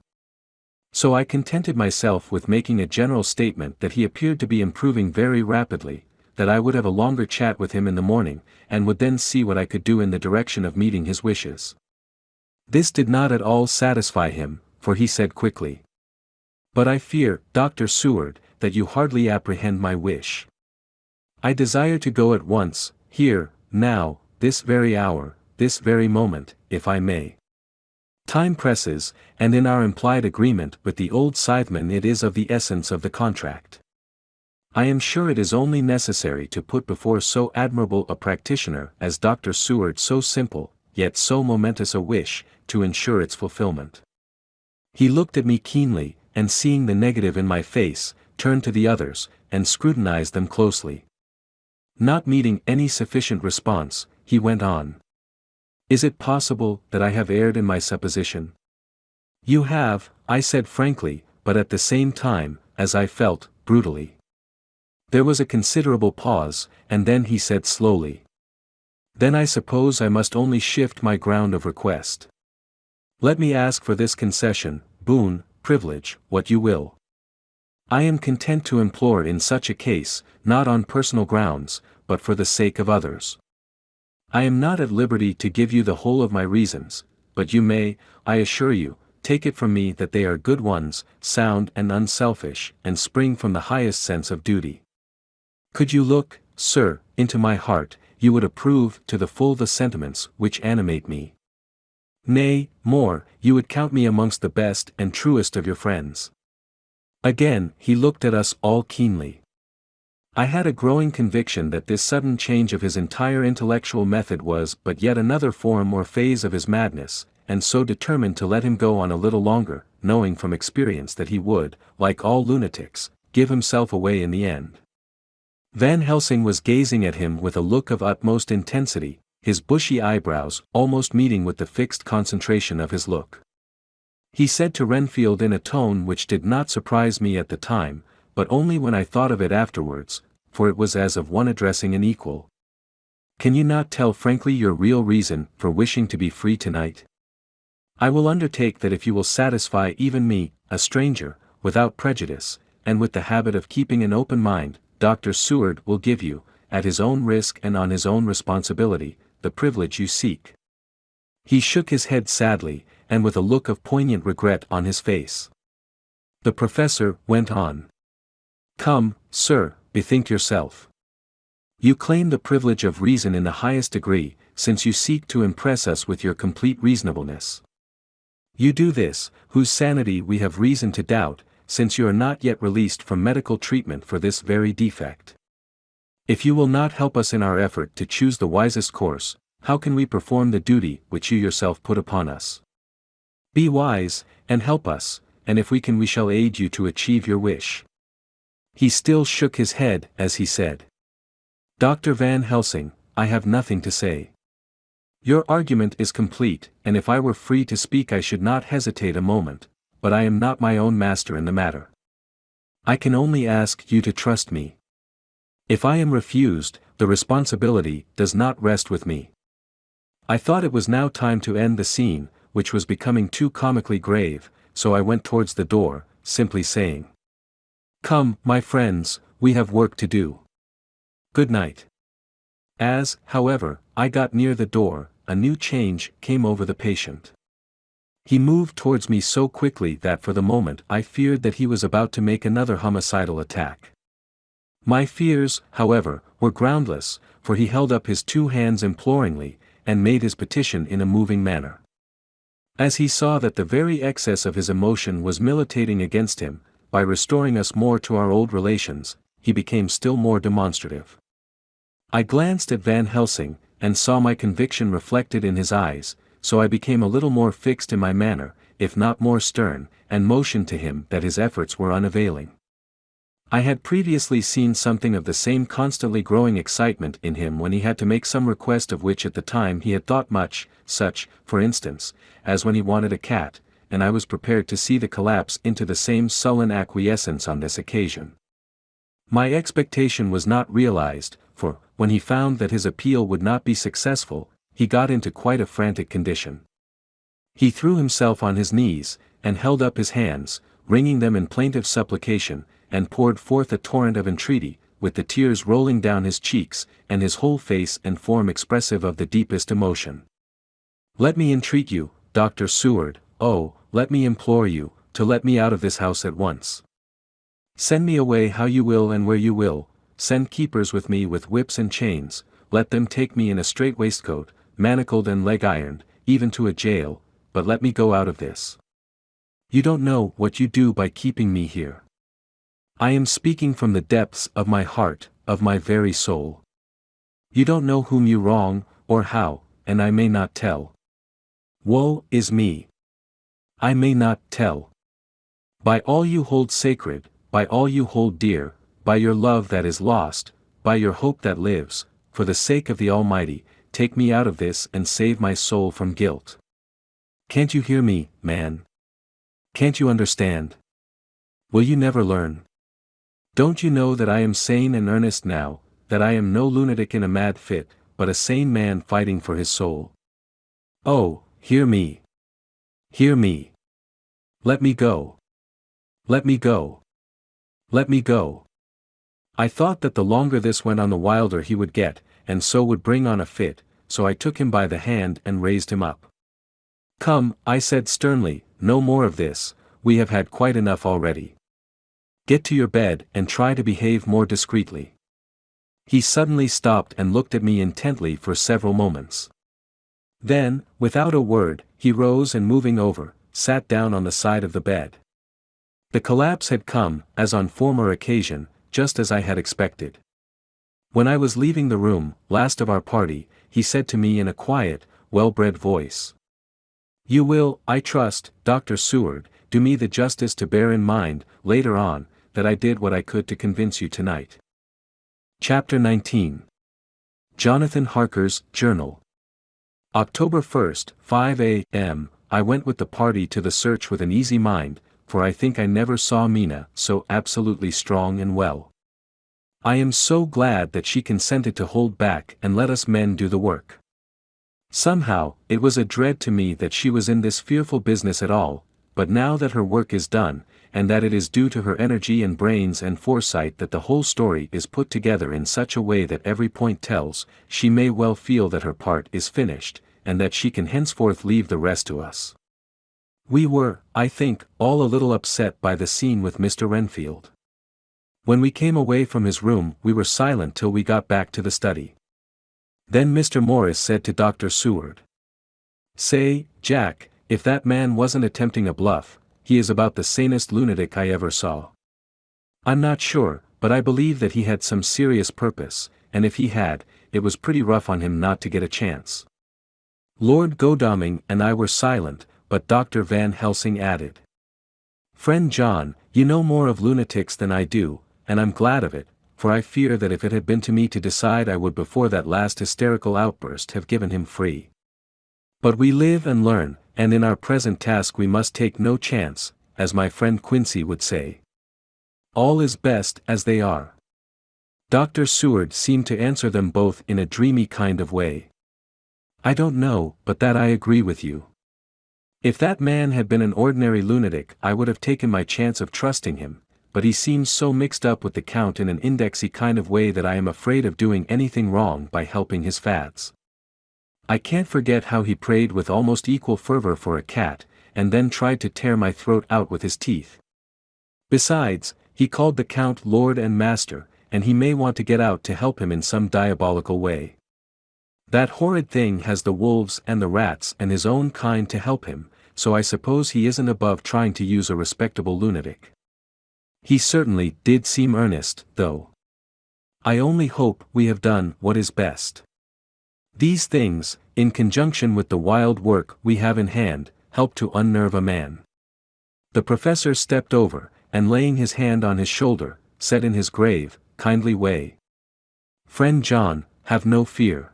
So I contented myself with making a general statement that he appeared to be improving very rapidly, that I would have a longer chat with him in the morning, and would then see what I could do in the direction of meeting his wishes. This did not at all satisfy him, for he said quickly, "But I fear, Dr. Seward, that you hardly apprehend my wish. I desire to go at once, here, now, this very hour, this very moment, if I may. Time presses, and in our implied agreement with the old scytheman it is of the essence of the contract. I am sure it is only necessary to put before so admirable a practitioner as Dr. Seward so simple, yet so momentous a wish, to ensure its fulfillment." He looked at me keenly, and seeing the negative in my face, turned to the others, and scrutinized them closely. Not meeting any sufficient response, he went on. "Is it possible that I have erred in my supposition?" "You have," I said frankly, but at the same time, as I felt, brutally. There was a considerable pause, and then he said slowly, "Then I suppose I must only shift my ground of request. Let me ask for this concession, boon, privilege, what you will. I am content to implore in such a case, not on personal grounds, but for the sake of others. I am not at liberty to give you the whole of my reasons, but you may, I assure you, take it from me that they are good ones, sound and unselfish, and spring from the highest sense of duty. Could you look, sir, into my heart, you would approve to the full the sentiments which animate me. Nay, more, you would count me amongst the best and truest of your friends." Again, he looked at us all keenly. I had a growing conviction that this sudden change of his entire intellectual method was but yet another form or phase of his madness, and so determined to let him go on a little longer, knowing from experience that he would, like all lunatics, give himself away in the end. Van Helsing was gazing at him with a look of utmost intensity, his bushy eyebrows almost meeting with the fixed concentration of his look. He said to Renfield in a tone which did not surprise me at the time, but only when I thought of it afterwards, for it was as of one addressing an equal. Can you not tell frankly your real reason for wishing to be free tonight? I will undertake that if you will satisfy even me, a stranger, without prejudice, and with the habit of keeping an open mind, Dr. Seward will give you, at his own risk and on his own responsibility, the privilege you seek. He shook his head sadly, and with a look of poignant regret on his face. The professor went on. Come, sir, bethink yourself. You claim the privilege of reason in the highest degree, since you seek to impress us with your complete reasonableness. You do this, whose sanity we have reason to doubt, since you are not yet released from medical treatment for this very defect. If you will not help us in our effort to choose the wisest course, how can we perform the duty which you yourself put upon us? Be wise, and help us, and if we can we shall aid you to achieve your wish. He still shook his head as he said. Dr. Van Helsing, I have nothing to say. Your argument is complete, and if I were free to speak I should not hesitate a moment, but I am not my own master in the matter. I can only ask you to trust me. If I am refused, the responsibility does not rest with me. I thought it was now time to end the scene, which was becoming too comically grave, so I went towards the door, simply saying, Come, my friends, we have work to do. Good night. As, however, I got near the door, a new change came over the patient. He moved towards me so quickly that for the moment I feared that he was about to make another homicidal attack. My fears, however, were groundless, for he held up his two hands imploringly, and made his petition in a moving manner. As he saw that the very excess of his emotion was militating against him, by restoring us more to our old relations, he became still more demonstrative. I glanced at Van Helsing, and saw my conviction reflected in his eyes, so I became a little more fixed in my manner, if not more stern, and motioned to him that his efforts were unavailing. I had previously seen something of the same constantly growing excitement in him when he had to make some request of which at the time he had thought much, such, for instance, as when he wanted a cat, and I was prepared to see the collapse into the same sullen acquiescence on this occasion. My expectation was not realized, for, when he found that his appeal would not be successful, he got into quite a frantic condition. He threw himself on his knees, and held up his hands, wringing them in plaintive supplication, and poured forth a torrent of entreaty, with the tears rolling down his cheeks, and his whole face and form expressive of the deepest emotion. Let me entreat you, Dr. Seward, oh, let me implore you, to let me out of this house at once. Send me away how you will and where you will, send keepers with me with whips and chains, let them take me in a strait waistcoat, manacled and leg-ironed, even to a jail, but let me go out of this. You don't know what you do by keeping me here. I am speaking from the depths of my heart, of my very soul. You don't know whom you wrong, or how, and I may not tell. Woe is me! I may not tell. By all you hold sacred, by all you hold dear, by your love that is lost, by your hope that lives, for the sake of the Almighty, take me out of this and save my soul from guilt. Can't you hear me, man? Can't you understand? Will you never learn? Don't you know that I am sane and earnest now, that I am no lunatic in a mad fit, but a sane man fighting for his soul? Oh, hear me! Hear me! Let me go! Let me go! Let me go! I thought that the longer this went on the wilder he would get, and so would bring on a fit, so I took him by the hand and raised him up. Come, I said sternly, no more of this, we have had quite enough already. Get to your bed and try to behave more discreetly. He suddenly stopped and looked at me intently for several moments. Then, without a word, he rose and moving over, sat down on the side of the bed. The collapse had come, as on former occasion, just as I had expected. When I was leaving the room, last of our party, he said to me in a quiet, well-bred voice. You will, I trust, Dr. Seward, do me the justice to bear in mind, later on, that I did what I could to convince you tonight. Chapter 19. Jonathan Harker's Journal. October 1st, 5 a.m., I went with the party to the search with an easy mind, for I think I never saw Mina so absolutely strong and well. I am so glad that she consented to hold back and let us men do the work. Somehow, it was a dread to me that she was in this fearful business at all, but now that her work is done, and that it is due to her energy and brains and foresight that the whole story is put together in such a way that every point tells, she may well feel that her part is finished, and that she can henceforth leave the rest to us. We were, I think, all a little upset by the scene with Mr. Renfield. When we came away from his room we were silent till we got back to the study. Then Mr. Morris said to Dr. Seward, "Say, Jack, if that man wasn't attempting a bluff, he is about the sanest lunatic I ever saw. I'm not sure, but I believe that he had some serious purpose, and if he had, it was pretty rough on him not to get a chance." Lord Godalming and I were silent, but Dr. Van Helsing added, "Friend John, you know more of lunatics than I do, and I'm glad of it, for I fear that if it had been to me to decide I would before that last hysterical outburst have given him free. But we live and learn, and in our present task we must take no chance, as my friend Quincy would say. All is best as they are." Dr. Seward seemed to answer them both in a dreamy kind of way. "I don't know, but that I agree with you. If that man had been an ordinary lunatic I would have taken my chance of trusting him, but he seems so mixed up with the Count in an indexy kind of way that I am afraid of doing anything wrong by helping his fads. I can't forget how he prayed with almost equal fervor for a cat, and then tried to tear my throat out with his teeth. Besides, he called the Count Lord and Master, and he may want to get out to help him in some diabolical way. That horrid thing has the wolves and the rats and his own kind to help him, so I suppose he isn't above trying to use a respectable lunatic. He certainly did seem earnest, though. I only hope we have done what is best. These things, in conjunction with the wild work we have in hand, help to unnerve a man." The professor stepped over, and laying his hand on his shoulder, said in his grave, kindly way, "Friend John, have no fear.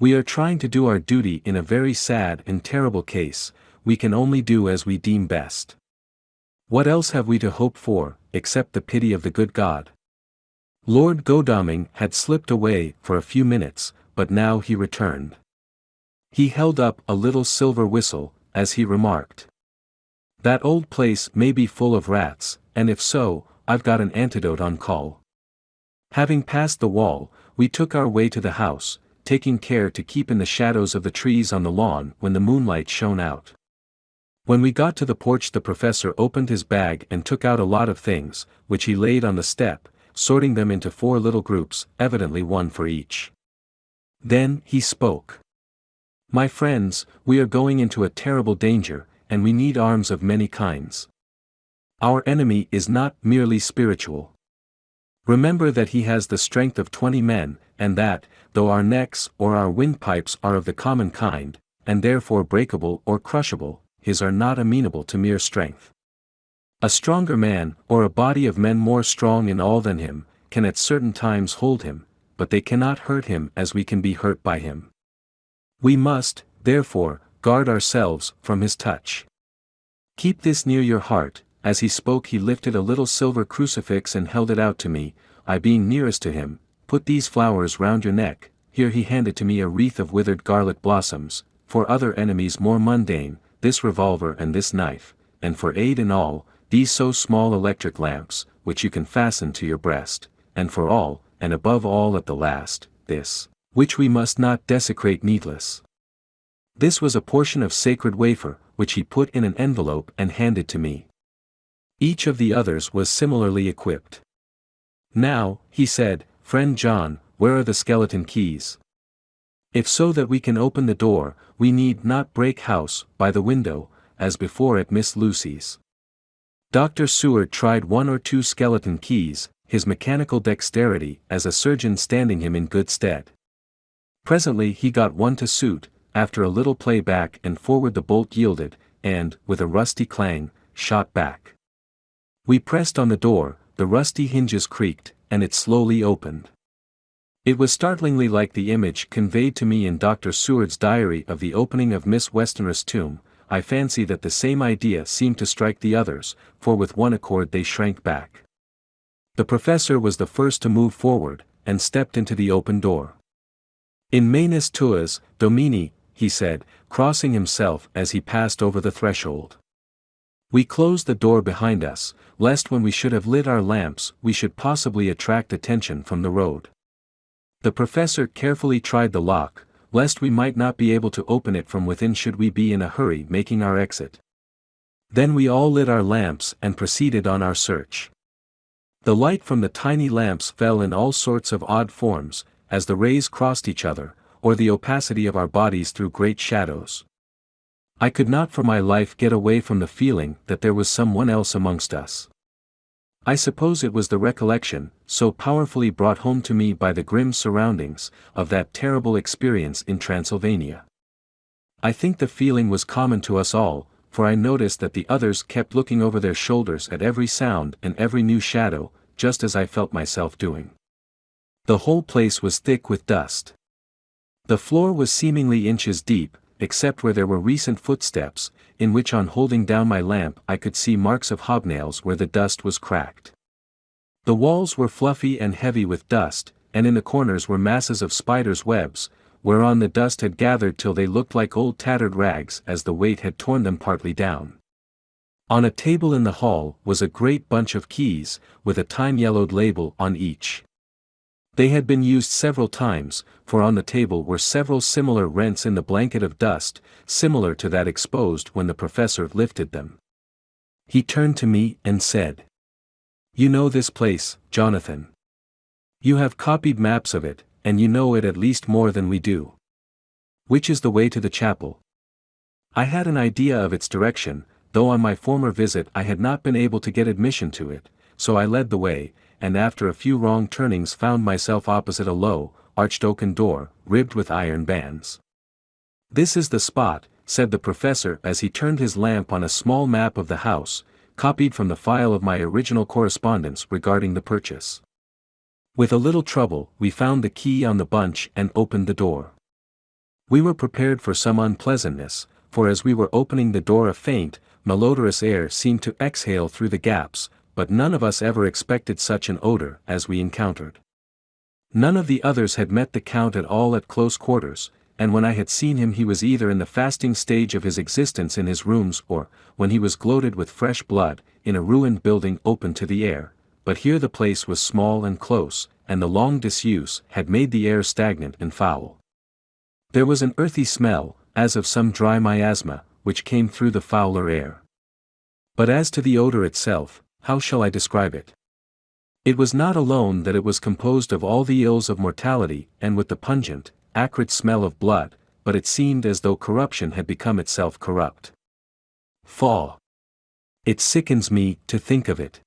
We are trying to do our duty in a very sad and terrible case. We can only do as we deem best. What else have we to hope for, except the pity of the good God?" Lord Godalming had slipped away for a few minutes, but now he returned. He held up a little silver whistle, as he remarked, "That old place may be full of rats, and if so, I've got an antidote on call." Having passed the wall, we took our way to the house, taking care to keep in the shadows of the trees on the lawn when the moonlight shone out. When we got to the porch the professor opened his bag and took out a lot of things, which he laid on the step, sorting them into 4 little groups, evidently one for each. Then he spoke. "My friends, we are going into a terrible danger, and we need arms of many kinds. Our enemy is not merely spiritual. Remember that he has the strength of 20 men, and that, though our necks or our windpipes are of the common kind, and therefore breakable or crushable, his are not amenable to mere strength. A stronger man, or a body of men more strong in all than him, can at certain times hold him, but they cannot hurt him as we can be hurt by him. We must, therefore, guard ourselves from his touch. Keep this near your heart." As he spoke he lifted a little silver crucifix and held it out to me. I being nearest to him, "Put these flowers round your neck." Here he handed to me a wreath of withered garlic blossoms, "For other enemies more mundane, this revolver and this knife, and for aid in all, these so small electric lamps, which you can fasten to your breast, and for all, and above all at the last, this, which we must not desecrate needless." This was a portion of sacred wafer, which he put in an envelope and handed to me. Each of the others was similarly equipped. "Now," he said, "Friend John, where are the skeleton keys? If so that we can open the door, we need not break house by the window, as before at Miss Lucy's." Dr. Seward tried 1 or 2 skeleton keys, his mechanical dexterity as a surgeon standing him in good stead. Presently he got one to suit. After a little play back and forward the bolt yielded, and, with a rusty clang, shot back. We pressed on the door, the rusty hinges creaked, and it slowly opened. It was startlingly like the image conveyed to me in Dr. Seward's diary of the opening of Miss Westenra's tomb, I fancy that the same idea seemed to strike the others, for with one accord they shrank back. The professor was the first to move forward, and stepped into the open door. In manus tuas, Domini, he said, crossing himself as he passed over the threshold. We closed the door behind us, lest when we should have lit our lamps we should possibly attract attention from the road. The professor carefully tried the lock, lest we might not be able to open it from within should we be in a hurry making our exit. Then we all lit our lamps and proceeded on our search. The light from the tiny lamps fell in all sorts of odd forms, as the rays crossed each other, or the opacity of our bodies threw great shadows. I could not for my life get away from the feeling that there was someone else amongst us. I suppose it was the recollection, so powerfully brought home to me by the grim surroundings, of that terrible experience in Transylvania. I think the feeling was common to us all, for I noticed that the others kept looking over their shoulders at every sound and every new shadow, just as I felt myself doing. The whole place was thick with dust. The floor was seemingly inches deep, except where there were recent footsteps, in which on holding down my lamp I could see marks of hobnails where the dust was cracked. The walls were fluffy and heavy with dust, and in the corners were masses of spiders' webs, whereon the dust had gathered till they looked like old tattered rags as the weight had torn them partly down. On a table in the hall was a great bunch of keys, with a time-yellowed label on each. They had been used several times, for on the table were several similar rents in the blanket of dust, similar to that exposed when the professor lifted them. He turned to me and said, "You know this place, Jonathan. You have copied maps of it, and you know it at least more than we do. Which is the way to the chapel?" I had an idea of its direction, though on my former visit I had not been able to get admission to it, so I led the way, and after a few wrong turnings found myself opposite a low, arched oaken door, ribbed with iron bands. "This is the spot," said the professor as he turned his lamp on a small map of the house, copied from the file of my original correspondence regarding the purchase. With a little trouble we found the key on the bunch and opened the door. We were prepared for some unpleasantness, for as we were opening the door a faint, malodorous air seemed to exhale through the gaps, but none of us ever expected such an odor as we encountered. None of the others had met the Count at all at close quarters, and when I had seen him he was either in the fasting stage of his existence in his rooms or, when he was gloated with fresh blood, in a ruined building open to the air, but here the place was small and close, and the long disuse had made the air stagnant and foul. There was an earthy smell, as of some dry miasma, which came through the fouler air. But as to the odor itself, how shall I describe it? It was not alone that it was composed of all the ills of mortality and with the pungent, acrid smell of blood, but it seemed as though corruption had become itself corrupt. Faugh! It sickens me to think of it.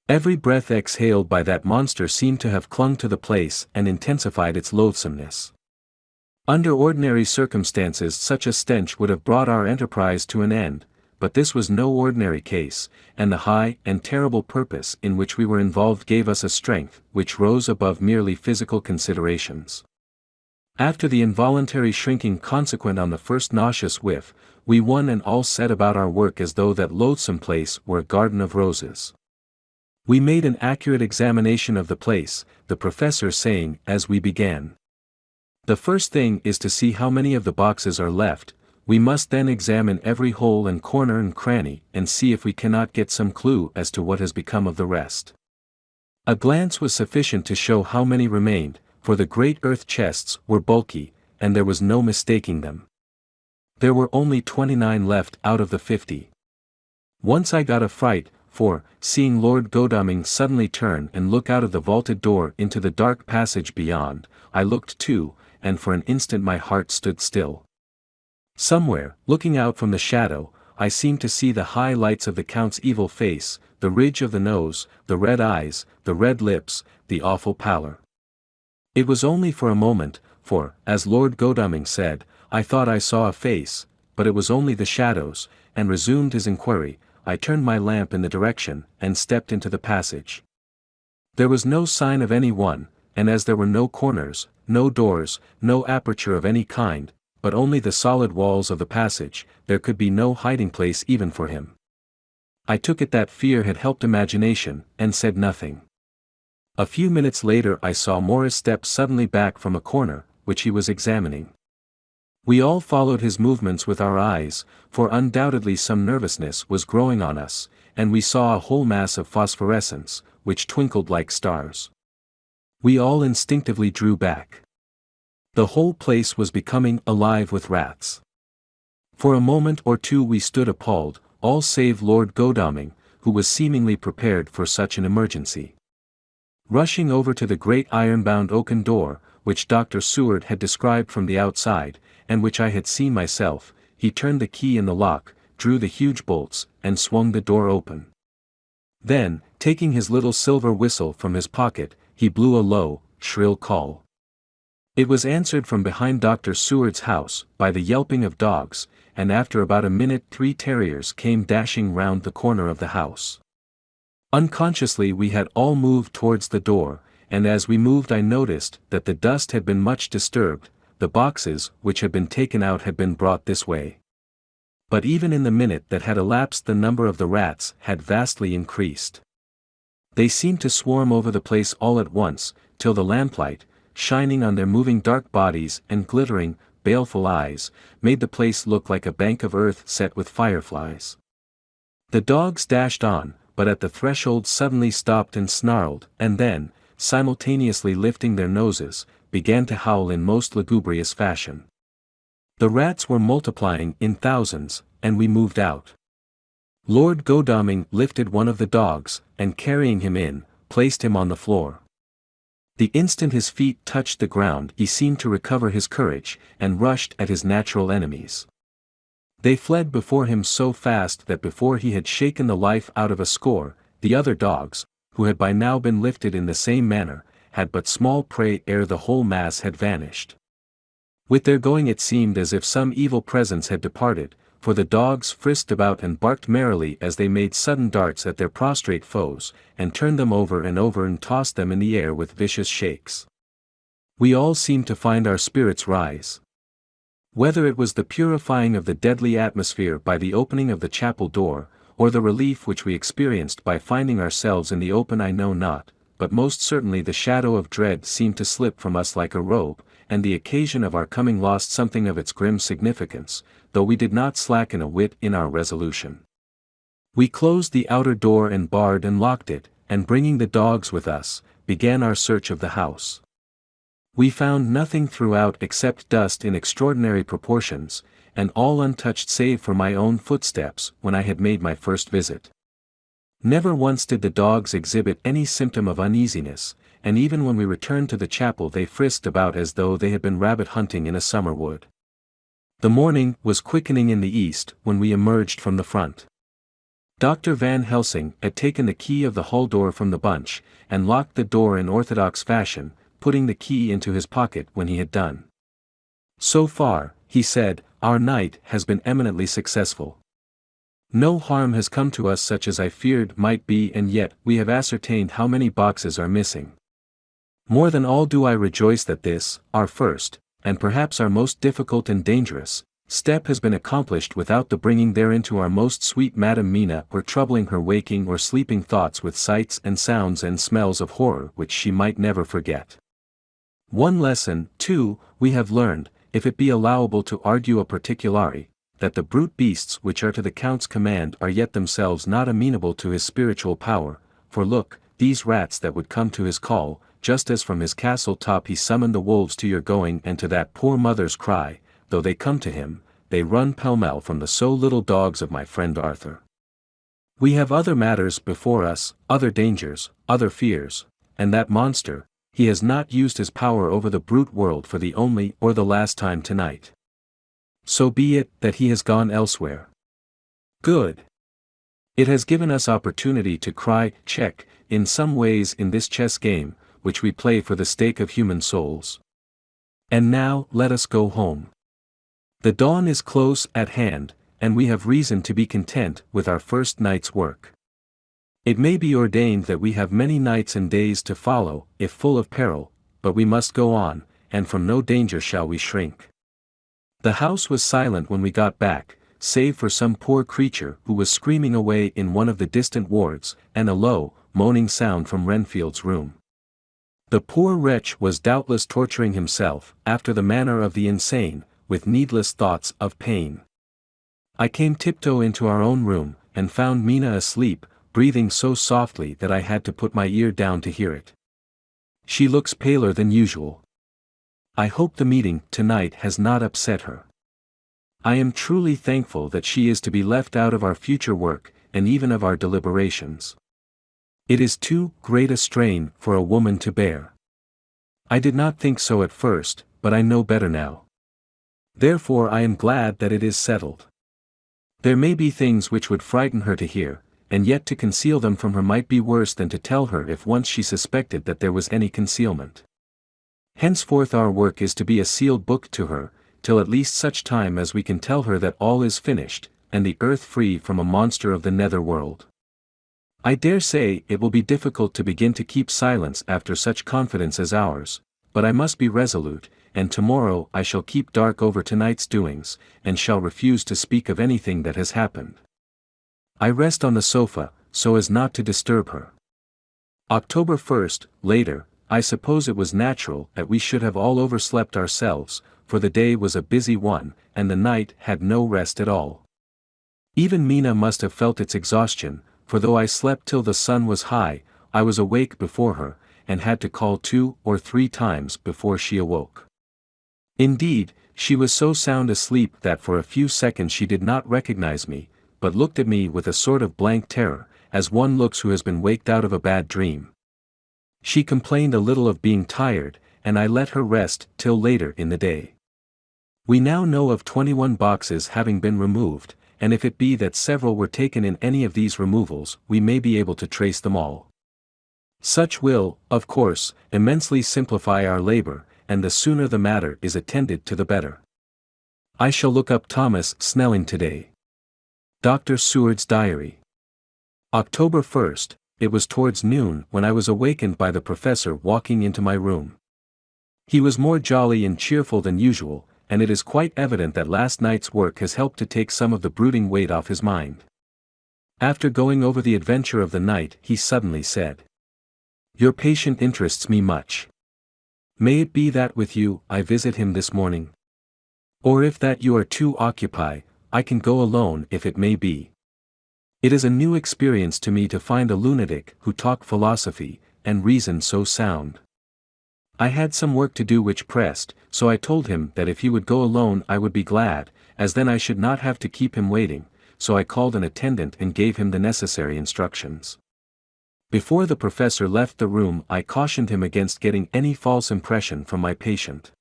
Every breath exhaled by that monster seemed to have clung to the place and intensified its loathsomeness. Under ordinary circumstances such a stench would have brought our enterprise to an end, but this was no ordinary case, and the high and terrible purpose in which we were involved gave us a strength which rose above merely physical considerations. After the involuntary shrinking consequent on the first nauseous whiff, we one and all set about our work as though that loathsome place were a garden of roses. We made an accurate examination of the place, the professor saying as we began, "The first thing is to see how many of the boxes are left. We must then examine every hole and corner and cranny and see if we cannot get some clue as to what has become of the rest." A glance was sufficient to show how many remained, for the great earth chests were bulky, and there was no mistaking them. There were only 29 left out of the 50. Once I got a fright, for, seeing Lord Godalming suddenly turn and look out of the vaulted door into the dark passage beyond, I looked too, and for an instant my heart stood still. Somewhere, looking out from the shadow, I seemed to see the high lights of the Count's evil face, the ridge of the nose, the red eyes, the red lips, the awful pallor. It was only for a moment, for, as Lord Godalming said, I thought I saw a face, but it was only the shadows, and resumed his inquiry. I turned my lamp in the direction, and stepped into the passage. There was no sign of any one, and as there were no corners, no doors, no aperture of any kind, but only the solid walls of the passage. There could be no hiding place even for him. I took it that fear had helped imagination, and said nothing. A few minutes later I saw Morris step suddenly back from a corner, which he was examining. We all followed his movements with our eyes, for undoubtedly some nervousness was growing on us, and we saw a whole mass of phosphorescence, which twinkled like stars. We all instinctively drew back. The whole place was becoming alive with rats. For a moment or two we stood appalled, all save Lord Godalming, who was seemingly prepared for such an emergency. Rushing over to the great iron-bound oaken door, which Dr. Seward had described from the outside, and which I had seen myself, he turned the key in the lock, drew the huge bolts, and swung the door open. Then, taking his little silver whistle from his pocket, he blew a low, shrill call. It was answered from behind Dr. Seward's house, by the yelping of dogs, and after about a minute 3 terriers came dashing round the corner of the house. Unconsciously we had all moved towards the door, and as we moved I noticed that the dust had been much disturbed. The boxes which had been taken out had been brought this way. But even in the minute that had elapsed the number of the rats had vastly increased. They seemed to swarm over the place all at once, till the lamplight, shining on their moving dark bodies and glittering, baleful eyes, made the place look like a bank of earth set with fireflies. The dogs dashed on, but at the threshold suddenly stopped and snarled, and then, simultaneously lifting their noses, began to howl in most lugubrious fashion. The rats were multiplying in thousands, and we moved out. Lord Godalming lifted one of the dogs, and carrying him in, placed him on the floor. The instant his feet touched the ground he seemed to recover his courage, and rushed at his natural enemies. They fled before him so fast that before he had shaken the life out of a score, the other dogs, who had by now been lifted in the same manner, had but small prey ere the whole mass had vanished. With their going it seemed as if some evil presence had departed, for the dogs frisked about and barked merrily as they made sudden darts at their prostrate foes, and turned them over and tossed them in the air with vicious shakes. We all seemed to find our spirits rise. Whether it was the purifying of the deadly atmosphere by the opening of the chapel door, or the relief which we experienced by finding ourselves in the open I know not, but most certainly the shadow of dread seemed to slip from us like a robe, and the occasion of our coming lost something of its grim significance, though we did not slacken a whit in our resolution. We closed the outer door and barred and locked it, and bringing the dogs with us, began our search of the house. We found nothing throughout except dust in extraordinary proportions, and all untouched save for my own footsteps when I had made my first visit. Never once did the dogs exhibit any symptom of uneasiness, and even when we returned to the chapel they frisked about as though they had been rabbit hunting in a summer wood. The morning was quickening in the east when we emerged from the front. Dr. Van Helsing had taken the key of the hall door from the bunch, and locked the door in orthodox fashion, putting the key into his pocket when he had done. So far, he said, our night has been eminently successful. No harm has come to us such as I feared might be, and yet we have ascertained how many boxes are missing. More than all do I rejoice that this, our first, and perhaps our most difficult and dangerous, step has been accomplished without the bringing thereinto our most sweet Madam Mina or troubling her waking or sleeping thoughts with sights and sounds and smells of horror which she might never forget. One lesson, too, we have learned, if it be allowable to argue a particulari, that the brute beasts which are to the Count's command are yet themselves not amenable to his spiritual power, for look, these rats that would come to his call, just as from his castle top he summoned the wolves to your going and to that poor mother's cry, though they come to him, they run pell-mell from the so little dogs of my friend Arthur. We have other matters before us, other dangers, other fears, and that monster, he has not used his power over the brute world for the only or the last time tonight. So be it that he has gone elsewhere. Good. It has given us opportunity to cry, check, in some ways in this chess game, which we play for the stake of human souls. And now let us go home. The dawn is close at hand, and we have reason to be content with our first night's work. It may be ordained that we have many nights and days to follow, if full of peril, but we must go on, and from no danger shall we shrink. The house was silent when we got back, save for some poor creature who was screaming away in one of the distant wards, and a low, moaning sound from Renfield's room. The poor wretch was doubtless torturing himself, after the manner of the insane, with needless thoughts of pain. I came tiptoe into our own room, and found Mina asleep, breathing so softly that I had to put my ear down to hear it. She looks paler than usual. I hope the meeting tonight has not upset her. I am truly thankful that she is to be left out of our future work, and even of our deliberations. It is too great a strain for a woman to bear. I did not think so at first, but I know better now. Therefore I am glad that it is settled. There may be things which would frighten her to hear, and yet to conceal them from her might be worse than to tell her if once she suspected that there was any concealment. Henceforth our work is to be a sealed book to her, till at least such time as we can tell her that all is finished, and the earth free from a monster of the nether world. I dare say it will be difficult to begin to keep silence after such confidence as ours, but I must be resolute, and tomorrow I shall keep dark over tonight's doings, and shall refuse to speak of anything that has happened. I rest on the sofa, so as not to disturb her. October 1st, later, I suppose it was natural that we should have all overslept ourselves, for the day was a busy one, and the night had no rest at all. Even Mina must have felt its exhaustion, for though I slept till the sun was high, I was awake before her, and had to call 2 or 3 times before she awoke. Indeed, she was so sound asleep that for a few seconds she did not recognize me, but looked at me with a sort of blank terror, as one looks who has been waked out of a bad dream. She complained a little of being tired, and I let her rest till later in the day. We now know of 21 boxes having been removed, and if it be that several were taken in any of these removals, we may be able to trace them all. Such will, of course, immensely simplify our labor, and the sooner the matter is attended to the better. I shall look up Thomas Snelling today. Dr. Seward's Diary. October 1st, it was towards noon when I was awakened by the professor walking into my room. He was more jolly and cheerful than usual, and it is quite evident that last night's work has helped to take some of the brooding weight off his mind. After going over the adventure of the night, he suddenly said, "Your patient interests me much. May it be that with you I visit him this morning? Or if that you are too occupied, I can go alone if it may be. It is a new experience to me to find a lunatic who talk philosophy, and reason so sound. I had some work to do which pressed, so I told him that if he would go alone I would be glad, as then I should not have to keep him waiting, so I called an attendant and gave him the necessary instructions. Before the professor left the room I cautioned him against getting any false impression from my patient.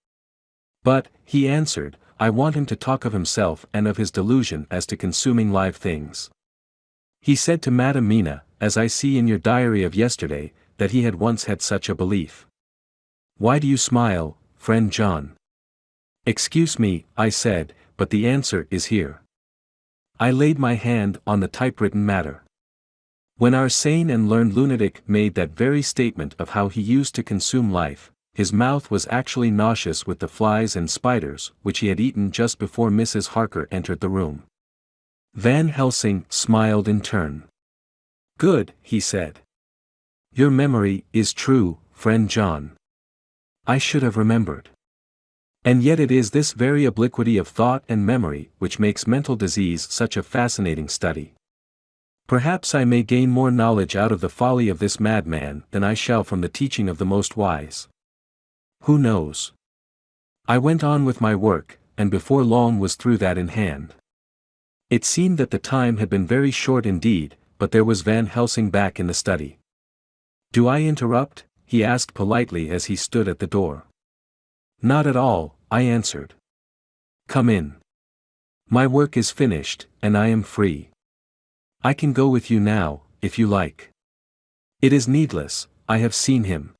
But, he answered, I want him to talk of himself and of his delusion as to consuming live things. He said to Madam Mina, as I see in your diary of yesterday, that he had once had such a belief. Why do you smile, friend John? Excuse me, I said, but the answer is here. I laid my hand on the typewritten matter. When our sane and learned lunatic made that very statement of how he used to consume life, his mouth was actually nauseous with the flies and spiders which he had eaten just before Mrs. Harker entered the room. Van Helsing smiled in turn. Good, he said. Your memory is true, friend John. I should have remembered. And yet it is this very obliquity of thought and memory which makes mental disease such a fascinating study. Perhaps I may gain more knowledge out of the folly of this madman than I shall from the teaching of the most wise. Who knows? I went on with my work, and before long was through that in hand. It seemed that the time had been very short indeed, but there was Van Helsing back in the study. Do I interrupt? He asked politely as he stood at the door. Not at all, I answered. Come in. My work is finished, and I am free. I can go with you now, if you like. It is needless, I have seen him.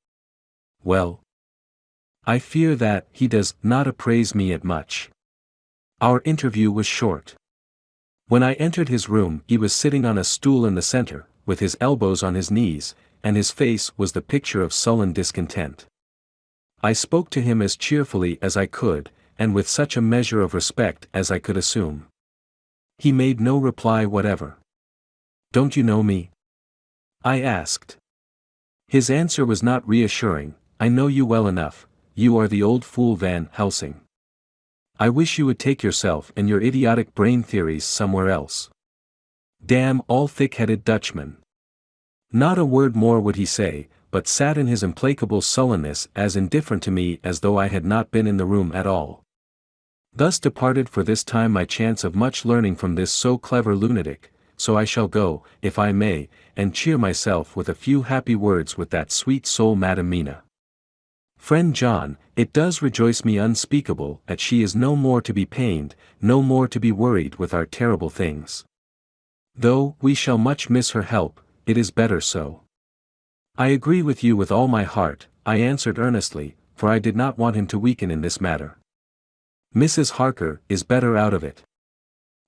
Well? I fear that he does not appraise me at much. Our interview was short. When I entered his room he was sitting on a stool in the center, with his elbows on his knees, and his face was the picture of sullen discontent. I spoke to him as cheerfully as I could, and with such a measure of respect as I could assume. He made no reply whatever. "Don't you know me?" I asked. His answer was not reassuring. "I know you well enough, you are the old fool Van Helsing. I wish you would take yourself and your idiotic brain theories somewhere else." Damn all thick-headed Dutchman. Not a word more would he say, but sat in his implacable sullenness as indifferent to me as though I had not been in the room at all. Thus departed for this time my chance of much learning from this so clever lunatic, so I shall go, if I may, and cheer myself with a few happy words with that sweet soul Madam Mina. Friend John, it does rejoice me unspeakable that she is no more to be pained, no more to be worried with our terrible things. Though we shall much miss her help, it is better so. I agree with you with all my heart, I answered earnestly, for I did not want him to weaken in this matter. Mrs. Harker is better out of it.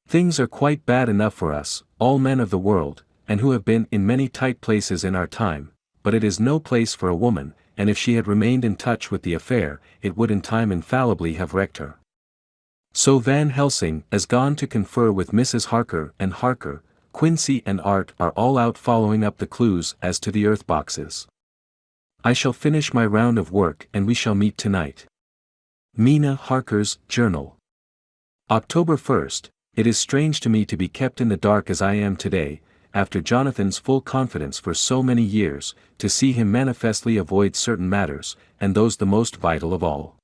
Things are quite bad enough for us, all men of the world, and who have been in many tight places in our time, but it is no place for a woman, and if she had remained in touch with the affair, it would in time infallibly have wrecked her. So Van Helsing has gone to confer with Mrs. Harker, and Harker, Quincy and Art are all out following up the clues as to the earth boxes. I shall finish my round of work and we shall meet tonight. Mina Harker's Journal. October 1st. It is strange to me to be kept in the dark as I am today, after Jonathan's full confidence for so many years, to see him manifestly avoid certain matters, and those the most vital of all.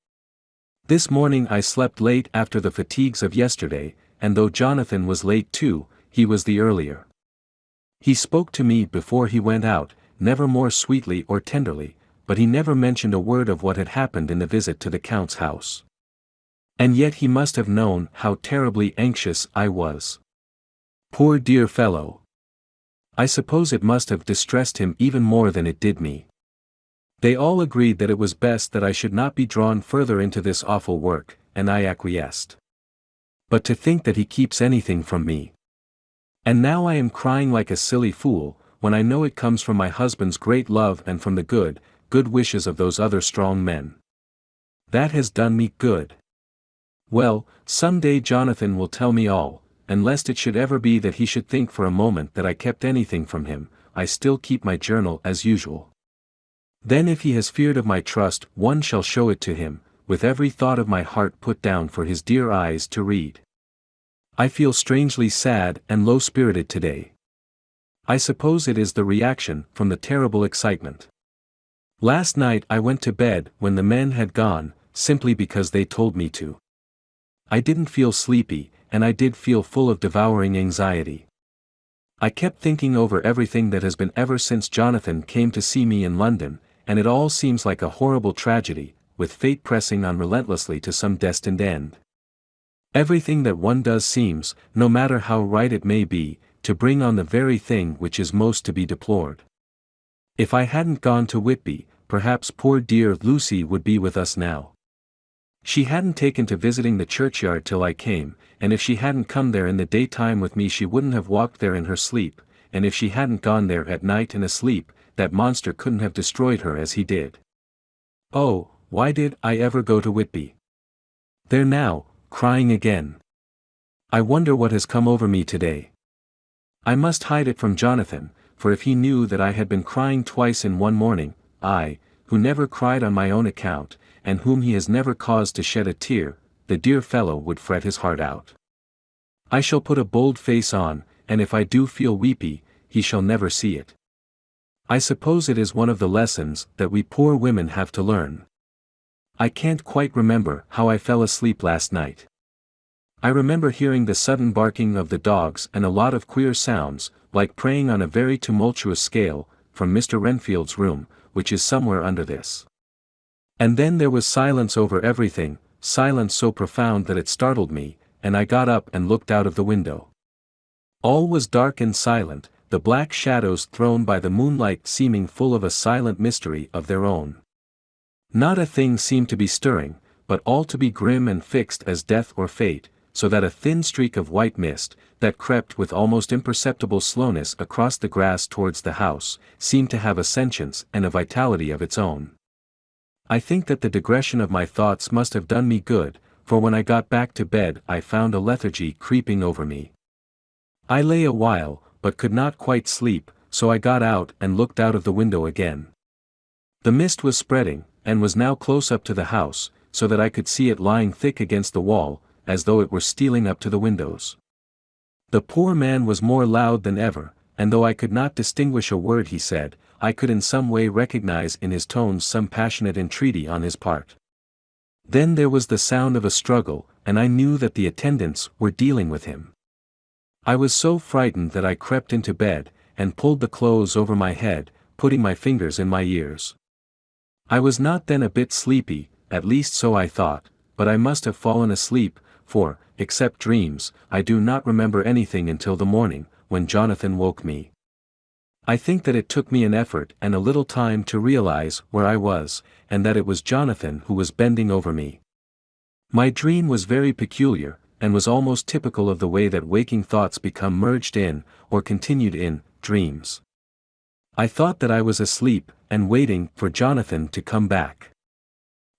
This morning I slept late after the fatigues of yesterday, and though Jonathan was late too, he was the earlier. He spoke to me before he went out, never more sweetly or tenderly, but he never mentioned a word of what had happened in the visit to the Count's house. And yet he must have known how terribly anxious I was. Poor dear fellow! I suppose it must have distressed him even more than it did me. They all agreed that it was best that I should not be drawn further into this awful work, and I acquiesced. But to think that he keeps anything from me! And now I am crying like a silly fool, when I know it comes from my husband's great love and from the good wishes of those other strong men. That has done me good. Well, some day Jonathan will tell me all, and lest it should ever be that he should think for a moment that I kept anything from him, I still keep my journal as usual. Then if he has feared of my trust, one shall show it to him, with every thought of my heart put down for his dear eyes to read. I feel strangely sad and low-spirited today. I suppose it is the reaction from the terrible excitement. Last night I went to bed when the men had gone, simply because they told me to. I didn't feel sleepy, and I did feel full of devouring anxiety. I kept thinking over everything that has been ever since Jonathan came to see me in London, and it all seems like a horrible tragedy, with fate pressing on relentlessly to some destined end. Everything that one does seems, no matter how right it may be, to bring on the very thing which is most to be deplored. If I hadn't gone to Whitby, perhaps poor dear Lucy would be with us now. She hadn't taken to visiting the churchyard till I came, and if she hadn't come there in the daytime with me she wouldn't have walked there in her sleep, and if she hadn't gone there at night and asleep, that monster couldn't have destroyed her as he did. Oh, why did I ever go to Whitby? There now, crying again. I wonder what has come over me today. I must hide it from Jonathan, for if he knew that I had been crying twice in one morning, I, who never cried on my own account, and whom he has never caused to shed a tear, the dear fellow would fret his heart out. I shall put a bold face on, and if I do feel weepy, he shall never see it. I suppose it is one of the lessons that we poor women have to learn. I can't quite remember how I fell asleep last night. I remember hearing the sudden barking of the dogs and a lot of queer sounds, like praying on a very tumultuous scale, from Mr. Renfield's room, which is somewhere under this. And then there was silence over everything, silence so profound that it startled me, and I got up and looked out of the window. All was dark and silent, the black shadows thrown by the moonlight seeming full of a silent mystery of their own. Not a thing seemed to be stirring, but all to be grim and fixed as death or fate, so that a thin streak of white mist, that crept with almost imperceptible slowness across the grass towards the house, seemed to have a sentience and a vitality of its own. I think that the digression of my thoughts must have done me good, for when I got back to bed I found a lethargy creeping over me. I lay a while, but could not quite sleep, so I got out and looked out of the window again. The mist was spreading, and was now close up to the house, so that I could see it lying thick against the wall, as though it were stealing up to the windows. The poor man was more loud than ever, and though I could not distinguish a word he said, I could in some way recognize in his tones some passionate entreaty on his part. Then there was the sound of a struggle, and I knew that the attendants were dealing with him. I was so frightened that I crept into bed, and pulled the clothes over my head, putting my fingers in my ears. I was not then a bit sleepy, at least so I thought, but I must have fallen asleep, for, except dreams, I do not remember anything until the morning, when Jonathan woke me. I think that it took me an effort and a little time to realize where I was, and that it was Jonathan who was bending over me. My dream was very peculiar, and was almost typical of the way that waking thoughts become merged in, or continued in, dreams. I thought that I was asleep, and waiting for Jonathan to come back.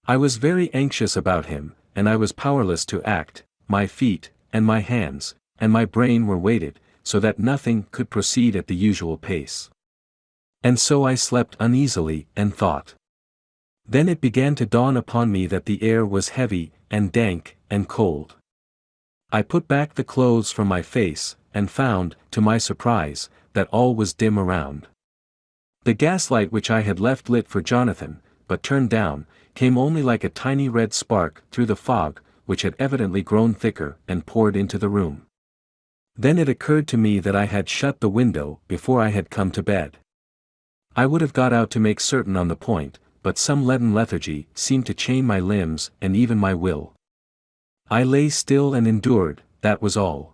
I was very anxious about him, and I was powerless to act. My feet, and my hands, and my brain were weighted, so that nothing could proceed at the usual pace. And so I slept uneasily, and thought. Then it began to dawn upon me that the air was heavy, and dank, and cold. I put back the clothes from my face, and found, to my surprise, that all was dim around. The gaslight which I had left lit for Jonathan, but turned down, came only like a tiny red spark through the fog, which had evidently grown thicker and poured into the room. Then it occurred to me that I had shut the window before I had come to bed. I would have got out to make certain on the point, but some leaden lethargy seemed to chain my limbs and even my will. I lay still and endured, that was all.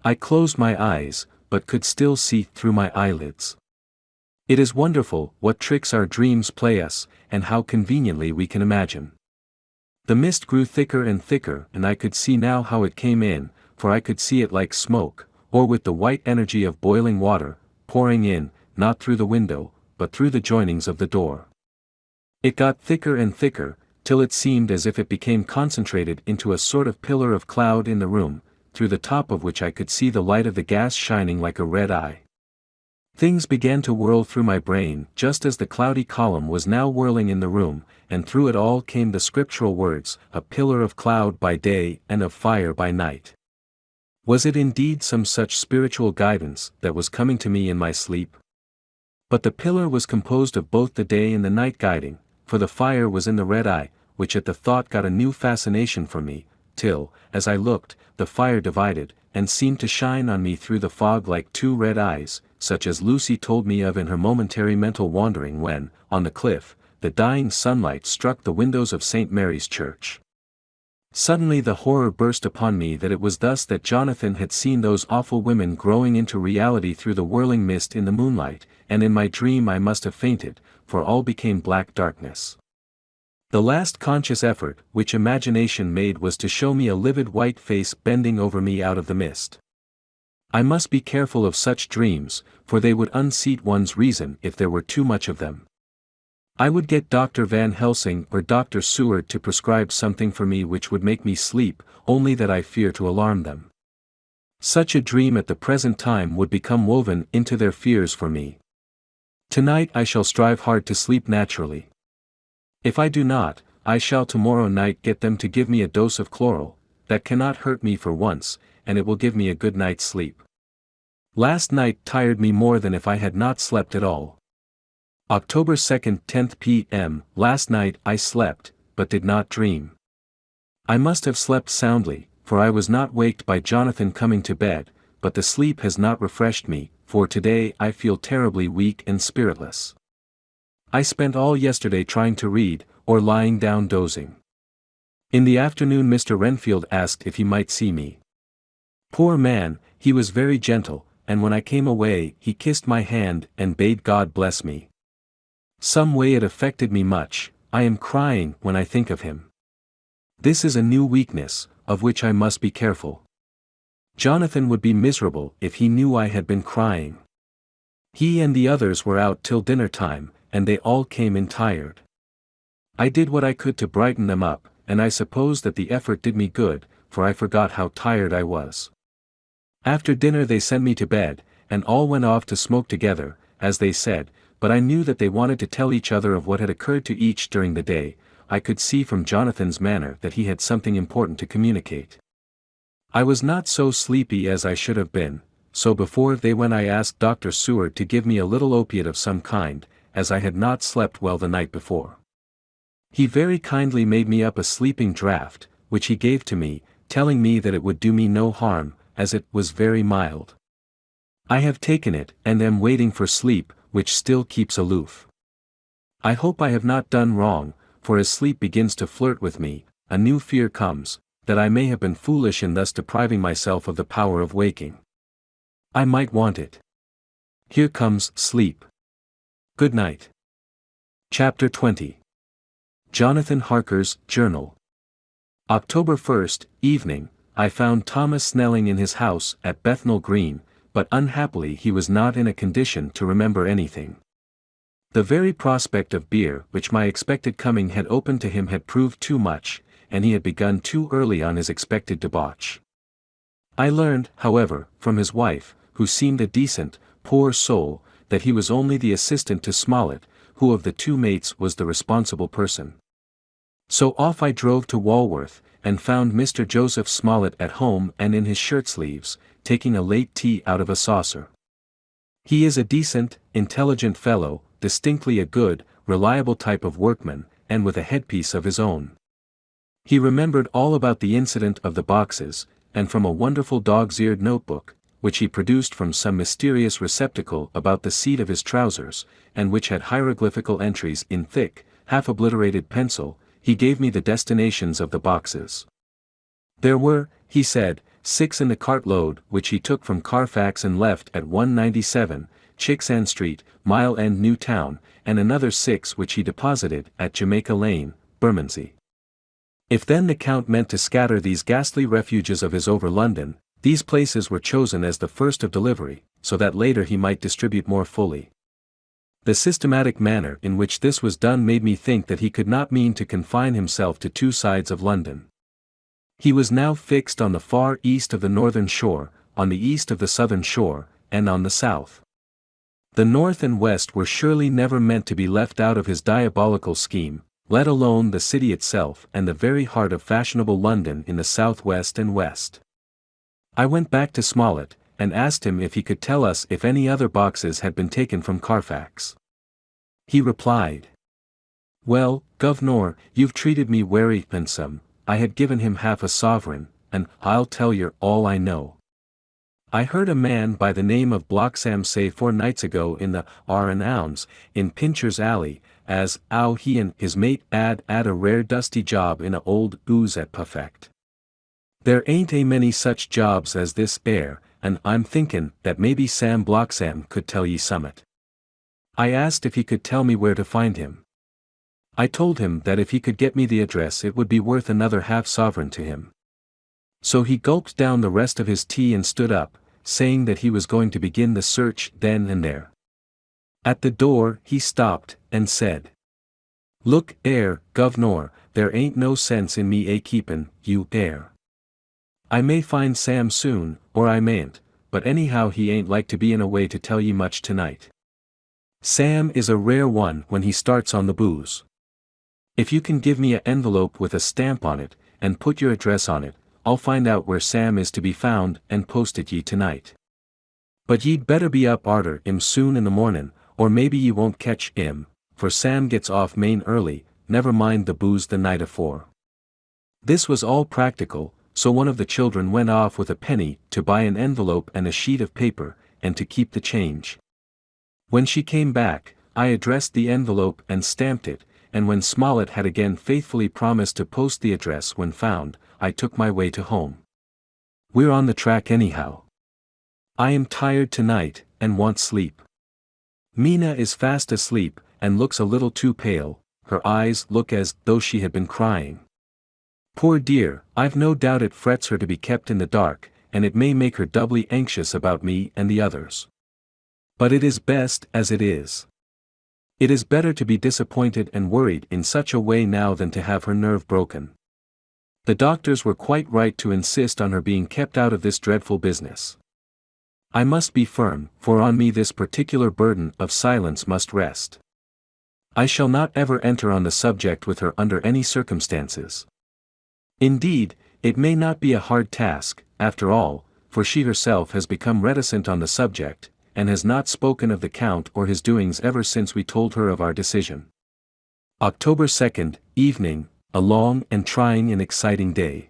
I closed my eyes, but could still see through my eyelids. It is wonderful what tricks our dreams play us, and how conveniently we can imagine. The mist grew thicker and thicker, and I could see now how it came in, for I could see it like smoke, or with the white energy of boiling water, pouring in, not through the window, but through the joinings of the door. It got thicker and thicker, till it seemed as if it became concentrated into a sort of pillar of cloud in the room, through the top of which I could see the light of the gas shining like a red eye. Things began to whirl through my brain just as the cloudy column was now whirling in the room, and through it all came the scriptural words, a pillar of cloud by day and of fire by night. Was it indeed some such spiritual guidance that was coming to me in my sleep? But the pillar was composed of both the day and the night guiding, for the fire was in the red eye, which at the thought got a new fascination for me, till, as I looked, the fire divided, and seemed to shine on me through the fog like two red eyes, such as Lucy told me of in her momentary mental wandering when, on the cliff, the dying sunlight struck the windows of St. Mary's Church. Suddenly the horror burst upon me that it was thus that Jonathan had seen those awful women growing into reality through the whirling mist in the moonlight, and in my dream I must have fainted, for all became black darkness. The last conscious effort which imagination made was to show me a livid white face bending over me out of the mist. I must be careful of such dreams, for they would unseat one's reason if there were too much of them. I would get Dr. Van Helsing or Dr. Seward to prescribe something for me which would make me sleep, only that I fear to alarm them. Such a dream at the present time would become woven into their fears for me. Tonight I shall strive hard to sleep naturally. If I do not, I shall tomorrow night get them to give me a dose of chloral, that cannot hurt me for once, and it will give me a good night's sleep. Last night tired me more than if I had not slept at all. October 2nd, 10 p.m. Last night I slept, but did not dream. I must have slept soundly, for I was not waked by Jonathan coming to bed, but the sleep has not refreshed me, for today I feel terribly weak and spiritless. I spent all yesterday trying to read, or lying down dozing. In the afternoon Mr. Renfield asked if he might see me. Poor man, he was very gentle, and when I came away he kissed my hand and bade God bless me. Some way it affected me much. I am crying when I think of him. This is a new weakness, of which I must be careful. Jonathan would be miserable if he knew I had been crying. He and the others were out till dinner time, and they all came in tired. I did what I could to brighten them up, and I suppose that the effort did me good, for I forgot how tired I was. After dinner they sent me to bed, and all went off to smoke together, as they said, but I knew that they wanted to tell each other of what had occurred to each during the day. I could see from Jonathan's manner that he had something important to communicate. I was not so sleepy as I should have been, so before they went I asked Dr. Seward to give me a little opiate of some kind, as I had not slept well the night before. He very kindly made me up a sleeping draught, which he gave to me, telling me that it would do me no harm, as it was very mild. I have taken it, and am waiting for sleep, which still keeps aloof. I hope I have not done wrong, for as sleep begins to flirt with me, a new fear comes, that I may have been foolish in thus depriving myself of the power of waking. I might want it. Here comes sleep. Good night. Chapter 20. Jonathan Harker's Journal. October 1st, evening, I found Thomas Snelling in his house at Bethnal Green, but unhappily he was not in a condition to remember anything. The very prospect of beer which my expected coming had opened to him had proved too much, and he had begun too early on his expected debauch. I learned, however, from his wife, who seemed a decent, poor soul, that he was only the assistant to Smollett, who of the two mates was the responsible person. So off I drove to Walworth, and found Mr. Joseph Smollett at home and in his shirt-sleeves, taking a late tea out of a saucer. He is a decent, intelligent fellow, distinctly a good, reliable type of workman, and with a headpiece of his own. He remembered all about the incident of the boxes, and from a wonderful dog's-eared notebook, which he produced from some mysterious receptacle about the seat of his trousers, and which had hieroglyphical entries in thick, half-obliterated pencil, he gave me the destinations of the boxes. There were, he said, 6 in the cartload which he took from Carfax and left at 197, Chicksand Street, Mile End New Town, and another 6 which he deposited at Jamaica Lane, Bermondsey. If then the Count meant to scatter these ghastly refuges of his over London, these places were chosen as the first of delivery, so that later he might distribute more fully. The systematic manner in which this was done made me think that he could not mean to confine himself to 2 sides of London. He was now fixed on the far east of the northern shore, on the east of the southern shore, and on the south. The north and west were surely never meant to be left out of his diabolical scheme, let alone the city itself and the very heart of fashionable London in the southwest and west. I went back to Smollett, and asked him if he could tell us if any other boxes had been taken from Carfax. He replied, "Well, governor, you've treated me wery handsome. I had given him half a sovereign, and I'll tell yer all I know. I heard a man by the name of Bloxham say 4 nights ago in the R&Ounds, in Pincher's Alley, as 'ow he and his mate 'ad a rare dusty job in a old ooze at Perfect. There ain't a many such jobs as this 'ere, and I'm thinkin' that maybe Sam Bloxham could tell ye summat.' I asked if he could tell me where to find him. I told him that if he could get me the address it would be worth another half-sovereign to him. So he gulped down the rest of his tea and stood up, saying that he was going to begin the search then and there. At the door he stopped, and said, 'Look 'ere, governor, there ain't no sense in me keepin' you 'ere. I may find Sam soon, or I mayn't, but anyhow he ain't like to be in a way to tell ye much tonight. Sam is a rare one when he starts on the booze. If you can give me a envelope with a stamp on it, and put your address on it, I'll find out where Sam is to be found and post it ye tonight. But ye'd better be up arter 'im soon in the mornin', or maybe ye won't catch 'im, for Sam gets off main early, never mind the booze the night afore.' This was all practical, so one of the children went off with a penny to buy an envelope and a sheet of paper, and to keep the change. When she came back, I addressed the envelope and stamped it, and when Smollett had again faithfully promised to post the address when found, I took my way to home. We're on the track anyhow. I am tired tonight, and want sleep. Mina is fast asleep, and looks a little too pale, her eyes look as though she had been crying. Poor dear, I've no doubt it frets her to be kept in the dark, and it may make her doubly anxious about me and the others. But it is best as it is. It is better to be disappointed and worried in such a way now than to have her nerve broken. The doctors were quite right to insist on her being kept out of this dreadful business. I must be firm, for on me this particular burden of silence must rest. I shall not ever enter on the subject with her under any circumstances. Indeed, it may not be a hard task, after all, for she herself has become reticent on the subject, and has not spoken of the Count or his doings ever since we told her of our decision. October 2nd, evening, a long and trying and exciting day.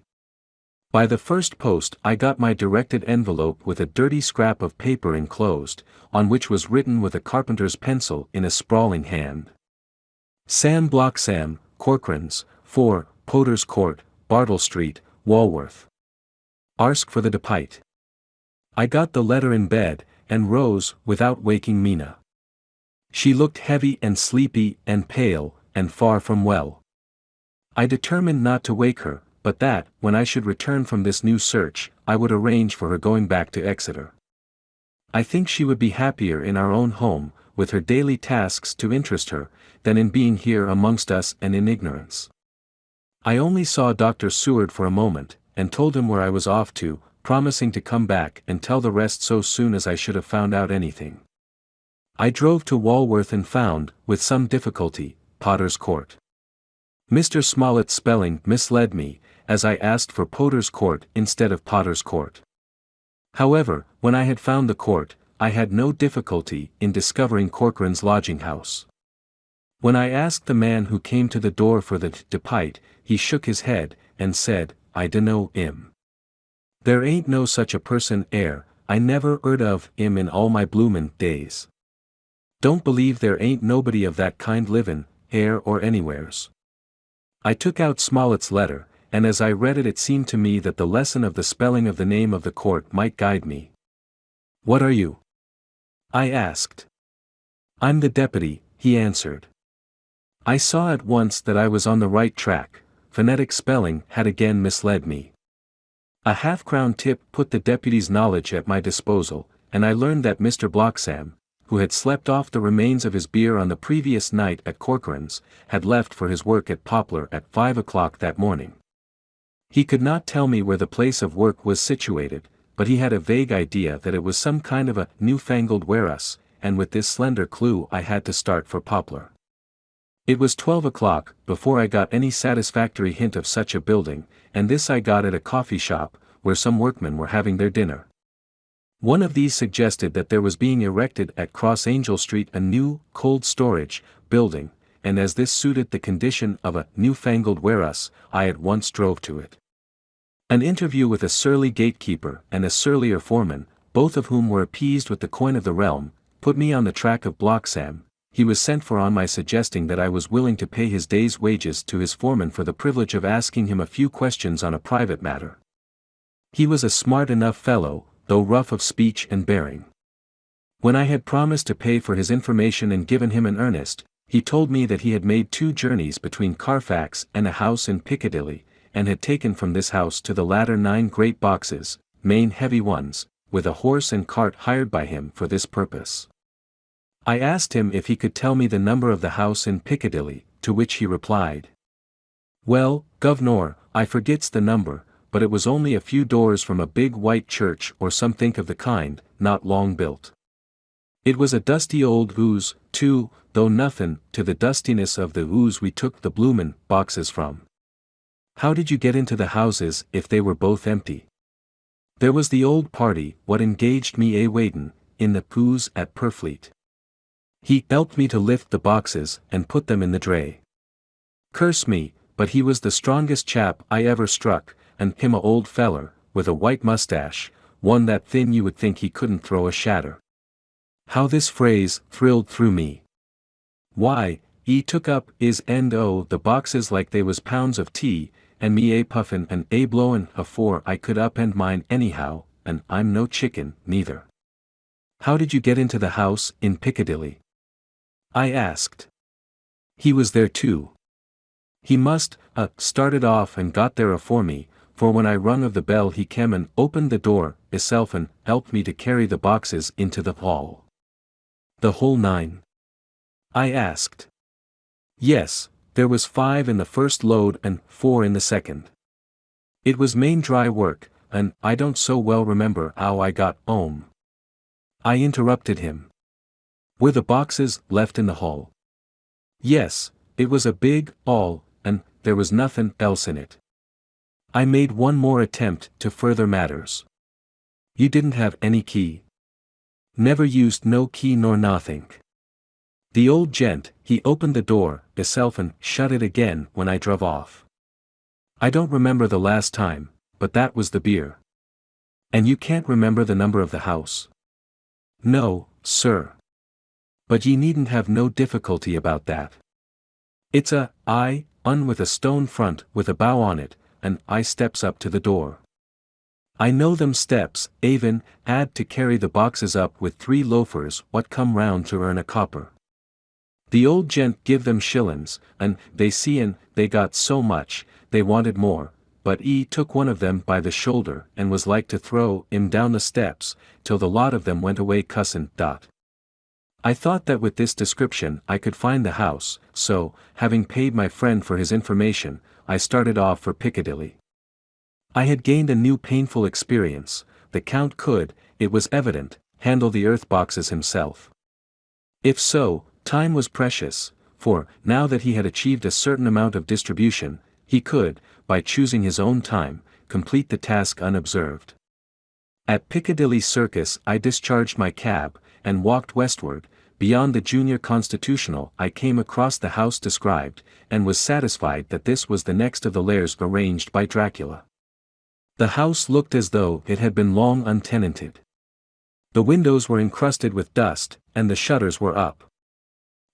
By the first post I got my directed envelope with a dirty scrap of paper enclosed, on which was written with a carpenter's pencil in a sprawling hand. Sam Bloxam, Corcoran's, 4, Potter's Court, Bartle Street, Walworth. Ask for the Depite. I got the letter in bed, and rose, without waking Mina. She looked heavy and sleepy and pale, and far from well. I determined not to wake her, but that, when I should return from this new search, I would arrange for her going back to Exeter. I think she would be happier in our own home, with her daily tasks to interest her, than in being here amongst us and in ignorance. I only saw Dr. Seward for a moment, and told him where I was off to, promising to come back and tell the rest so soon as I should have found out anything. I drove to Walworth and found, with some difficulty, Potter's Court. Mr. Smollett's spelling misled me, as I asked for Potter's Court instead of Potter's Court. However, when I had found the court, I had no difficulty in discovering Corcoran's lodging-house. When I asked the man who came to the door for the Depite, he shook his head, and said, "I dunno 'im. There ain't no such a person 'ere, I never 'eard of 'im in all my bloomin' days. Don't believe there ain't nobody of that kind livin', 'ere or anywheres." I took out Smollett's letter, and as I read it seemed to me that the lesson of the spelling of the name of the court might guide me. "What are you?" I asked. "I'm the deputy," he answered. I saw at once that I was on the right track. Phonetic spelling had again misled me. A half-crown tip put the deputy's knowledge at my disposal, and I learned that Mr. Bloxam, who had slept off the remains of his beer on the previous night at Corcoran's, had left for his work at Poplar at 5 o'clock that morning. He could not tell me where the place of work was situated, but he had a vague idea that it was some kind of a newfangled warehouse, and with this slender clue I had to start for Poplar. It was 12 o'clock before I got any satisfactory hint of such a building, and this I got at a coffee shop, where some workmen were having their dinner. One of these suggested that there was being erected at Cross Angel Street a new, cold storage, building, and as this suited the condition of a newfangled warehouse, I at once drove to it. An interview with a surly gatekeeper and a surlier foreman, both of whom were appeased with the coin of the realm, put me on the track of Bloxam. He was sent for on my suggesting that I was willing to pay his day's wages to his foreman for the privilege of asking him a few questions on a private matter. He was a smart enough fellow, though rough of speech and bearing. When I had promised to pay for his information and given him an earnest, he told me that he had made 2 journeys between Carfax and a house in Piccadilly, and had taken from this house to the latter 9 great boxes, main heavy ones, with a horse and cart hired by him for this purpose. I asked him if he could tell me the number of the house in Piccadilly, to which he replied, "Well, governor, I forgets the number, but it was only a few doors from a big white church or something of the kind, not long built. It was a dusty old ooze, too, though nothin' to the dustiness of the ooze we took the bloomin' boxes from." "How did you get into the houses if they were both empty?" "There was the old party what engaged me a waitin' in the ooze at Purfleet. He helped me to lift the boxes and put them in the dray. Curse me, but he was the strongest chap I ever struck, and him a old feller, with a white mustache, one that thin you would think he couldn't throw a shatter." How this phrase thrilled through me. Why, he took up his end o' the boxes like they was pounds of tea, and me a puffin' and a blowin' afore I could upend mine anyhow, and I'm no chicken, neither. "How did you get into the house in Piccadilly?" I asked. "He was there too. He must started off and got there afore me, for when I rung of the bell he came and opened the door hisself and helped me to carry the boxes into the hall." "The whole 9? I asked. "Yes, there was 5 in the first load and 4 in the second." It was main dry work, and I don't so well remember how I got home. I interrupted him. Were the boxes left in the hall? Yes, it was a big hall, and there was nothing else in it. I made one more attempt to further matters. You didn't have any key? Never used no key nor nothing. The old gent, he opened the door, hisself and shut it again when I drove off. I don't remember the last time, but that was the beer. And you can't remember the number of the house? No, sir. But ye needn't have no difficulty about that. It's a un with a stone front with a bow on it, and I steps up to the door. I know them steps, even, had to carry the boxes up with 3 loafers what come round to earn a copper. The old gent give them shillin's, and they seein' they got so much, they wanted more, but he took one of them by the shoulder and was like to throw him down the steps, till the lot of them went away cussin'. I thought that with this description I could find the house, so, having paid my friend for his information, I started off for Piccadilly. I had gained a new painful experience. The Count could, it was evident, handle the earth boxes himself. If so, time was precious, for, now that he had achieved a certain amount of distribution, he could, by choosing his own time, complete the task unobserved. At Piccadilly Circus I discharged my cab, and walked westward. Beyond the Junior Constitutional I came across the house described, and was satisfied that this was the next of the lairs arranged by Dracula. The house looked as though it had been long untenanted. The windows were encrusted with dust, and the shutters were up.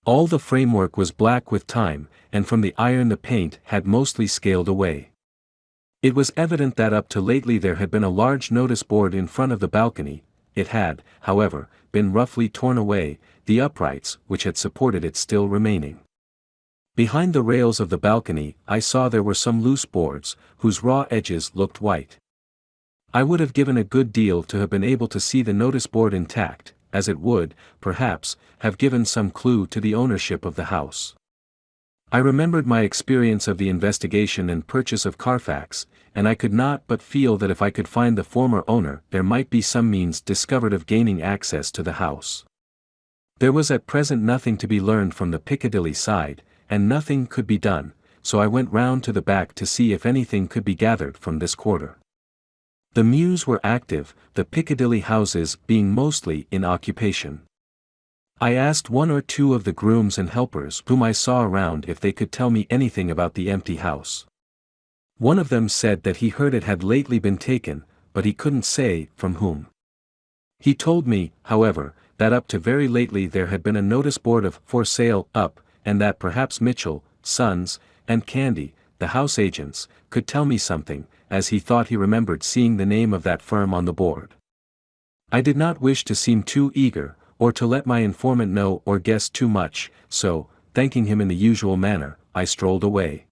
All the framework was black with time, and from the iron the paint had mostly scaled away. It was evident that up to lately there had been a large notice board in front of the balcony. It had, however, been roughly torn away, the uprights which had supported it still remaining. Behind the rails of the balcony I saw there were some loose boards, whose raw edges looked white. I would have given a good deal to have been able to see the notice board intact, as it would, perhaps, have given some clue to the ownership of the house. I remembered my experience of the investigation and purchase of Carfax, and I could not but feel that if I could find the former owner there might be some means discovered of gaining access to the house. There was at present nothing to be learned from the Piccadilly side, and nothing could be done, so I went round to the back to see if anything could be gathered from this quarter. The mews were active, the Piccadilly houses being mostly in occupation. I asked 1 or 2 of the grooms and helpers whom I saw around if they could tell me anything about the empty house. One of them said that he heard it had lately been taken, but he couldn't say from whom. He told me, however, that up to very lately there had been a notice board of "For Sale" up, and that perhaps Mitchell, Sons, and Candy, the house agents, could tell me something, as he thought he remembered seeing the name of that firm on the board. I did not wish to seem too eager, or to let my informant know or guess too much, so, thanking him in the usual manner, I strolled away.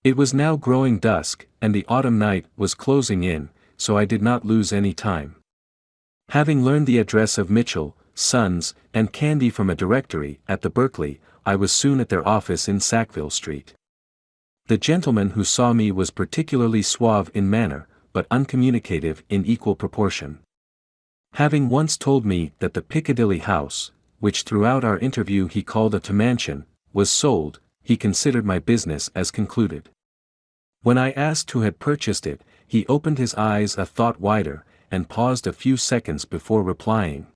It was now growing dusk, and the autumn night was closing in, so I did not lose any time. Having learned the address of Mitchell, Sons, and Candy from a directory at the Berkeley, I was soon at their office in Sackville Street. The gentleman who saw me was particularly suave in manner, but uncommunicative in equal proportion. Having once told me that the Piccadilly house, which throughout our interview he called a mansion, was sold, he considered my business as concluded. When I asked who had purchased it, he opened his eyes a thought wider, and paused a few seconds before replying.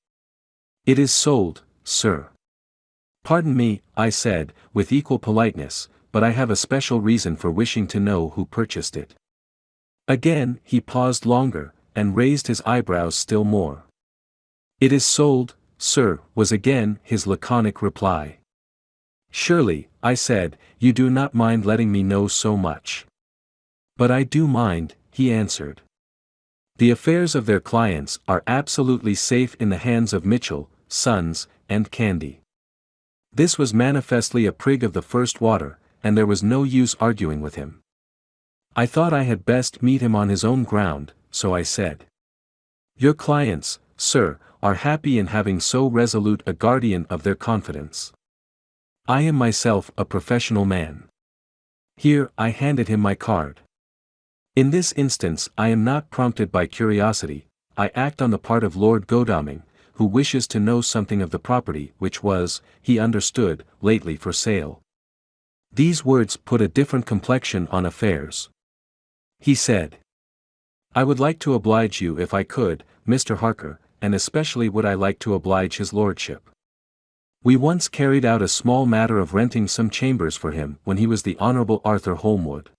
"It is sold, sir." "Pardon me," I said, with equal politeness, "but I have a special reason for wishing to know who purchased it." Again he paused longer, and raised his eyebrows still more. "It is sold, sir," was again his laconic reply. "Surely," I said, "you do not mind letting me know so much." "But I do mind," he answered. "The affairs of their clients are absolutely safe in the hands of Mitchell, Sons, and Candy." This was manifestly a prig of the first water, and there was no use arguing with him. I thought I had best meet him on his own ground, so I said, "Your clients, sir, are happy in having so resolute a guardian of their confidence. I am myself a professional man." Here I handed him my card. In this instance I am not prompted by curiosity, I act on the part of Lord Godalming, who wishes to know something of the property which was, he understood, lately for sale. These words put a different complexion on affairs. He said, "I would like to oblige you if I could, Mr. Harker, and especially would I like to oblige his lordship. We once carried out a small matter of renting some chambers for him when he was the Honourable Arthur Holmwood.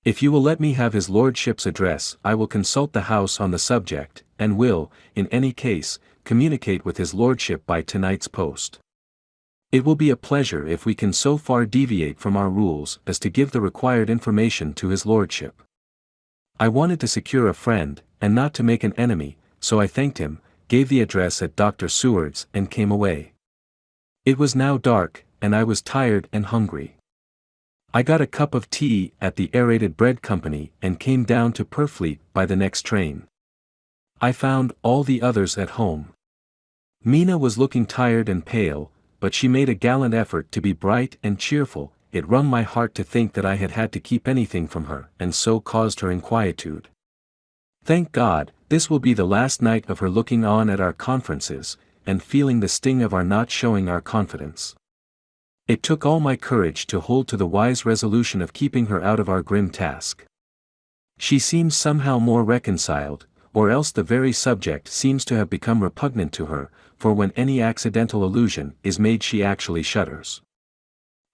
If you will let me have his lordship's address I will consult the house on the subject, and will, in any case, communicate with his lordship by tonight's post. It will be a pleasure if we can so far deviate from our rules as to give the required information to his lordship." I wanted to secure a friend, and not to make an enemy, so I thanked him, gave the address at Dr. Seward's and came away. It was now dark, and I was tired and hungry. I got a cup of tea at the Aerated Bread Company and came down to Purfleet by the next train. I found all the others at home. Mina was looking tired and pale, but she made a gallant effort to be bright and cheerful. It wrung my heart to think that I had had to keep anything from her and so caused her inquietude. Thank God, this will be the last night of her looking on at our conferences, and feeling the sting of our not showing our confidence. It took all my courage to hold to the wise resolution of keeping her out of our grim task. She seems somehow more reconciled, or else the very subject seems to have become repugnant to her, for when any accidental allusion is made she actually shudders.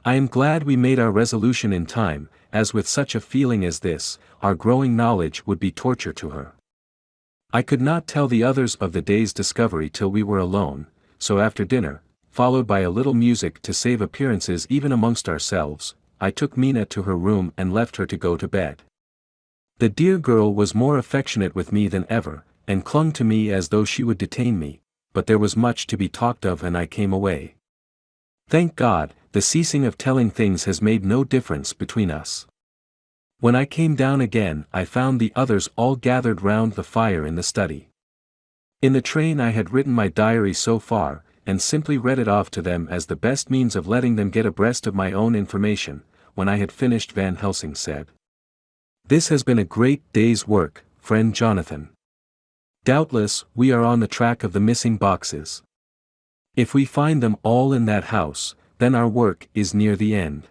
I am glad we made our resolution in time, as with such a feeling as this, our growing knowledge would be torture to her. I could not tell the others of the day's discovery till we were alone, so after dinner, followed by a little music to save appearances even amongst ourselves, I took Mina to her room and left her to go to bed. The dear girl was more affectionate with me than ever, and clung to me as though she would detain me, but there was much to be talked of and I came away. Thank God, the ceasing of telling things has made no difference between us. When I came down again I found the others all gathered round the fire in the study. In the train I had written my diary so far, and simply read it off to them as the best means of letting them get abreast of my own information. When I had finished, Van Helsing said, "This has been a great day's work, friend Jonathan. Doubtless, we are on the track of the missing boxes. If we find them all in that house, then our work is near the end.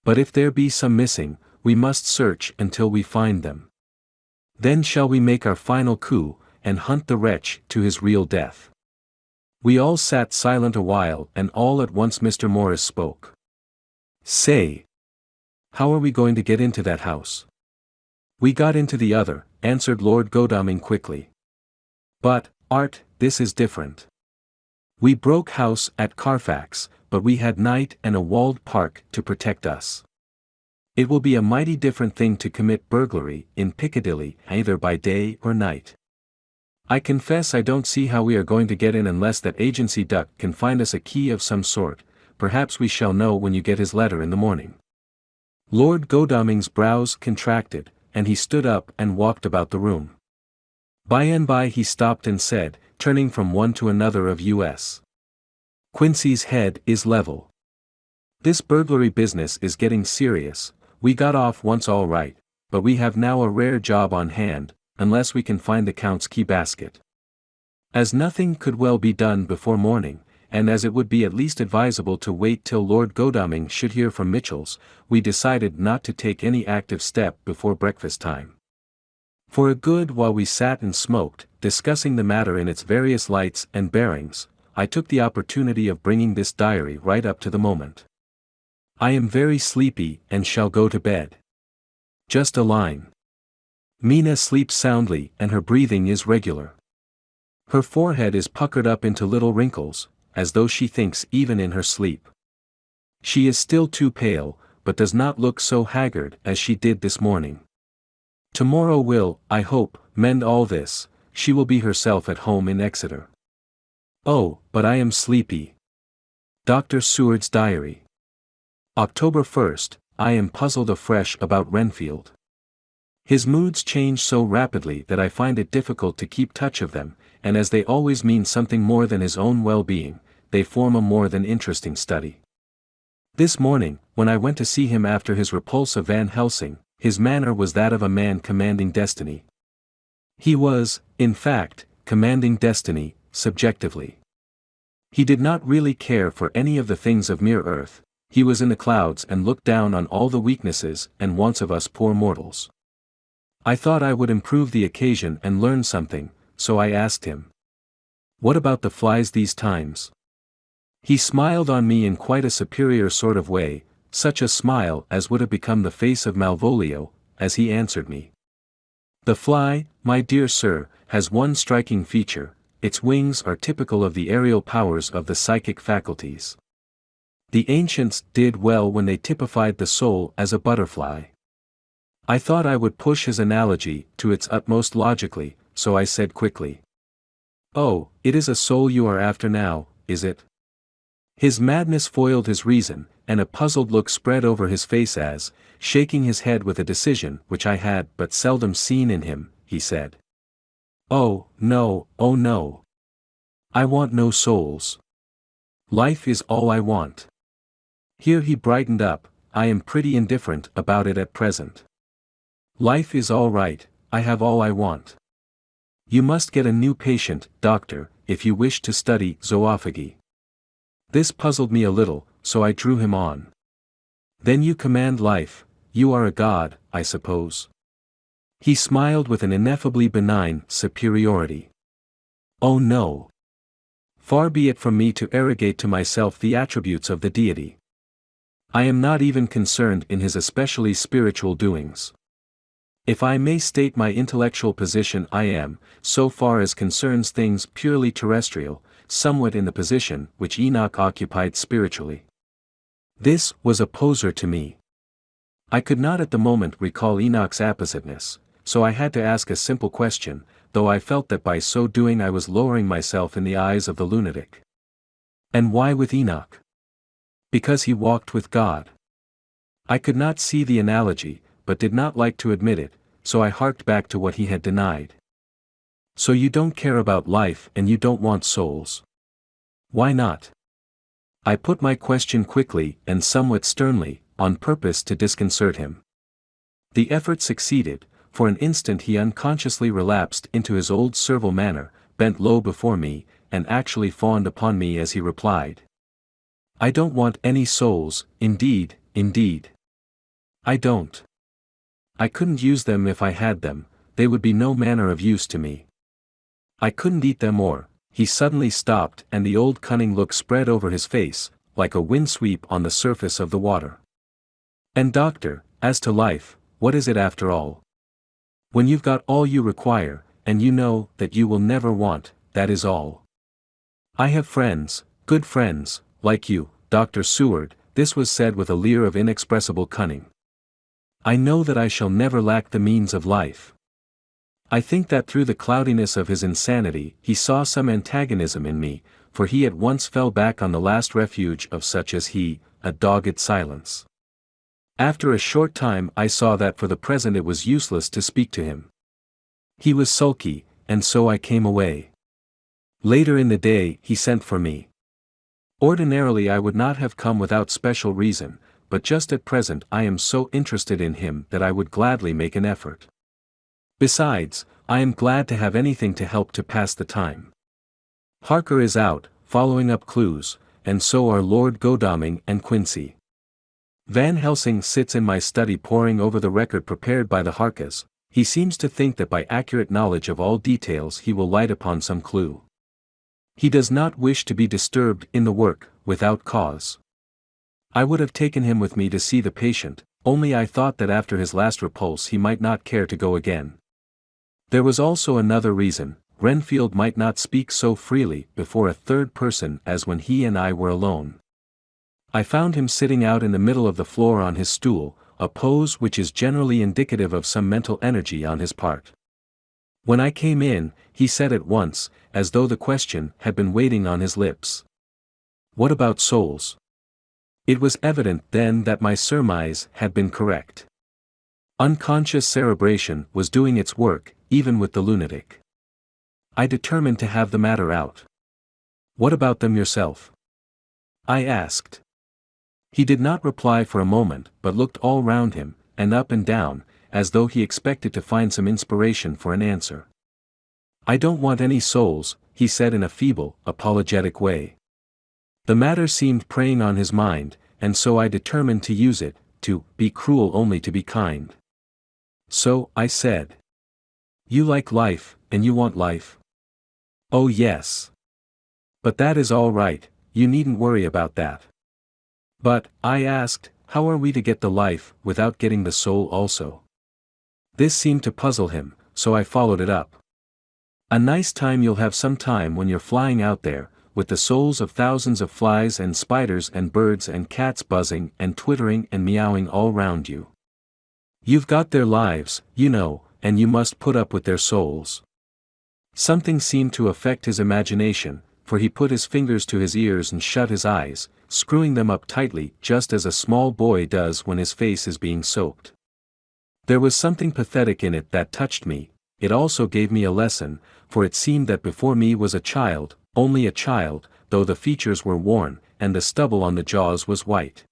But if there be some missing, we must search until we find them. Then shall we make our final coup, and hunt the wretch to his real death." We all sat silent a while, and all at once Mr. Morris spoke. "Say, how are we going to get into that house?" "We got into the other," answered Lord Godalming quickly. "But, Art, this is different. We broke house at Carfax, but we had night and a walled park to protect us. It will be a mighty different thing to commit burglary in Piccadilly either by day or night. I confess I don't see how we are going to get in unless that agency duck can find us a key of some sort. Perhaps we shall know when you get his letter in the morning." Lord Godalming's brows contracted, and he stood up and walked about the room. By and by he stopped and said, turning from one to another of us. "Quincy's head is level. This burglary business is getting serious. We got off once all right, but we have now a rare job on hand, unless we can find the Count's key basket. As nothing could well be done before morning, and as it would be at least advisable to wait till Lord Godalming should hear from Mitchell's, we decided not to take any active step before breakfast time. For a good while we sat and smoked, discussing the matter in its various lights and bearings. I took the opportunity of bringing this diary right up to the moment. I am very sleepy and shall go to bed. Just a line. Mina sleeps soundly and her breathing is regular. Her forehead is puckered up into little wrinkles, as though she thinks even in her sleep. She is still too pale, but does not look so haggard as she did this morning. Tomorrow will, I hope, mend all this. She will be herself at home in Exeter. Oh, but I am sleepy. Dr. Seward's Diary. October 1st, I am puzzled afresh about Renfield. His moods change so rapidly that I find it difficult to keep touch of them, and as they always mean something more than his own well-being, they form a more than interesting study. This morning, when I went to see him after his repulse of Van Helsing, his manner was that of a man commanding destiny. He was, in fact, commanding destiny, subjectively. He did not really care for any of the things of mere earth, he was in the clouds and looked down on all the weaknesses and wants of us poor mortals. I thought I would improve the occasion and learn something, so I asked him, "What about the flies these times?" He smiled on me in quite a superior sort of way, such a smile as would have become the face of Malvolio, as he answered me. "The fly, my dear sir, has one striking feature: its wings are typical of the aerial powers of the psychic faculties. The ancients did well when they typified the soul as a butterfly." I thought I would push his analogy to its utmost logically, so I said quickly, "Oh, it is a soul you are after now, is it?" His madness foiled his reason, and a puzzled look spread over his face as, shaking his head with a decision which I had but seldom seen in him, he said, "Oh no, oh no. I want no souls. Life is all I want." Here he brightened up. "I am pretty indifferent about it at present. Life is all right, I have all I want. You must get a new patient, doctor, if you wish to study zoophagy." This puzzled me a little, so I drew him on. "Then you command life, you are a god, I suppose?" He smiled with an ineffably benign superiority. "Oh no. Far be it from me to arrogate to myself the attributes of the deity. I am not even concerned in his especially spiritual doings. If I may state my intellectual position, I am, so far as concerns things purely terrestrial, somewhat in the position which Enoch occupied spiritually." This was a poser to me. I could not at the moment recall Enoch's appositeness, so I had to ask a simple question, though I felt that by so doing I was lowering myself in the eyes of the lunatic. "And why with Enoch?" "Because he walked with God." I could not see the analogy, but did not like to admit it, so I harked back to what he had denied. "So you don't care about life and you don't want souls? Why not?" I put my question quickly and somewhat sternly, on purpose to disconcert him. The effort succeeded. For an instant he unconsciously relapsed into his old servile manner, bent low before me, and actually fawned upon me as he replied, "I don't want any souls, indeed, indeed. I don't. I couldn't use them if I had them, they would be no manner of use to me. I couldn't eat them or—" He suddenly stopped and the old cunning look spread over his face, like a windsweep on the surface of the water. "And doctor, as to life, what is it after all? When you've got all you require, and you know that you will never want, that is all. I have friends, good friends, like you, Dr. Seward," this was said with a leer of inexpressible cunning. "I know that I shall never lack the means of life." I think that through the cloudiness of his insanity he saw some antagonism in me, for he at once fell back on the last refuge of such as he, a dogged silence. After a short time I saw that for the present it was useless to speak to him. He was sulky, and so I came away. Later in the day he sent for me. Ordinarily I would not have come without special reason, but just at present I am so interested in him that I would gladly make an effort. Besides, I am glad to have anything to help to pass the time. Harker is out, following up clues, and so are Lord Godalming and Quincy. Van Helsing sits in my study poring over the record prepared by the Harkas. He seems to think that by accurate knowledge of all details he will light upon some clue. He does not wish to be disturbed in the work, without cause. I would have taken him with me to see the patient, only I thought that after his last repulse he might not care to go again. There was also another reason: Renfield might not speak so freely before a third person as when he and I were alone. I found him sitting out in the middle of the floor on his stool, a pose which is generally indicative of some mental energy on his part. When I came in, he said at once, as though the question had been waiting on his lips, "What about souls?" It was evident then that my surmise had been correct. Unconscious cerebration was doing its work, even with the lunatic. I determined to have the matter out. "What about them yourself?" I asked. He did not reply for a moment, but looked all round him, and up and down, as though he expected to find some inspiration for an answer. "I don't want any souls," he said in a feeble, apologetic way. The matter seemed preying on his mind, and so I determined to use it, to be cruel only to be kind. "So," I said, "you like life, and you want life?" "Oh yes. But that is all right, you needn't worry about that." "But," I asked, "how are we to get the life, without getting the soul also?" This seemed to puzzle him, so I followed it up. "A nice time you'll have some time when you're flying out there, with the souls of thousands of flies and spiders and birds and cats buzzing and twittering and meowing all round you. You've got their lives, you know, and you must put up with their souls." Something seemed to affect his imagination, for he put his fingers to his ears and shut his eyes, screwing them up tightly just as a small boy does when his face is being soaped. There was something pathetic in it that touched me. It also gave me a lesson, for it seemed that before me was a child, only a child, though the features were worn, and the stubble on the jaws was white.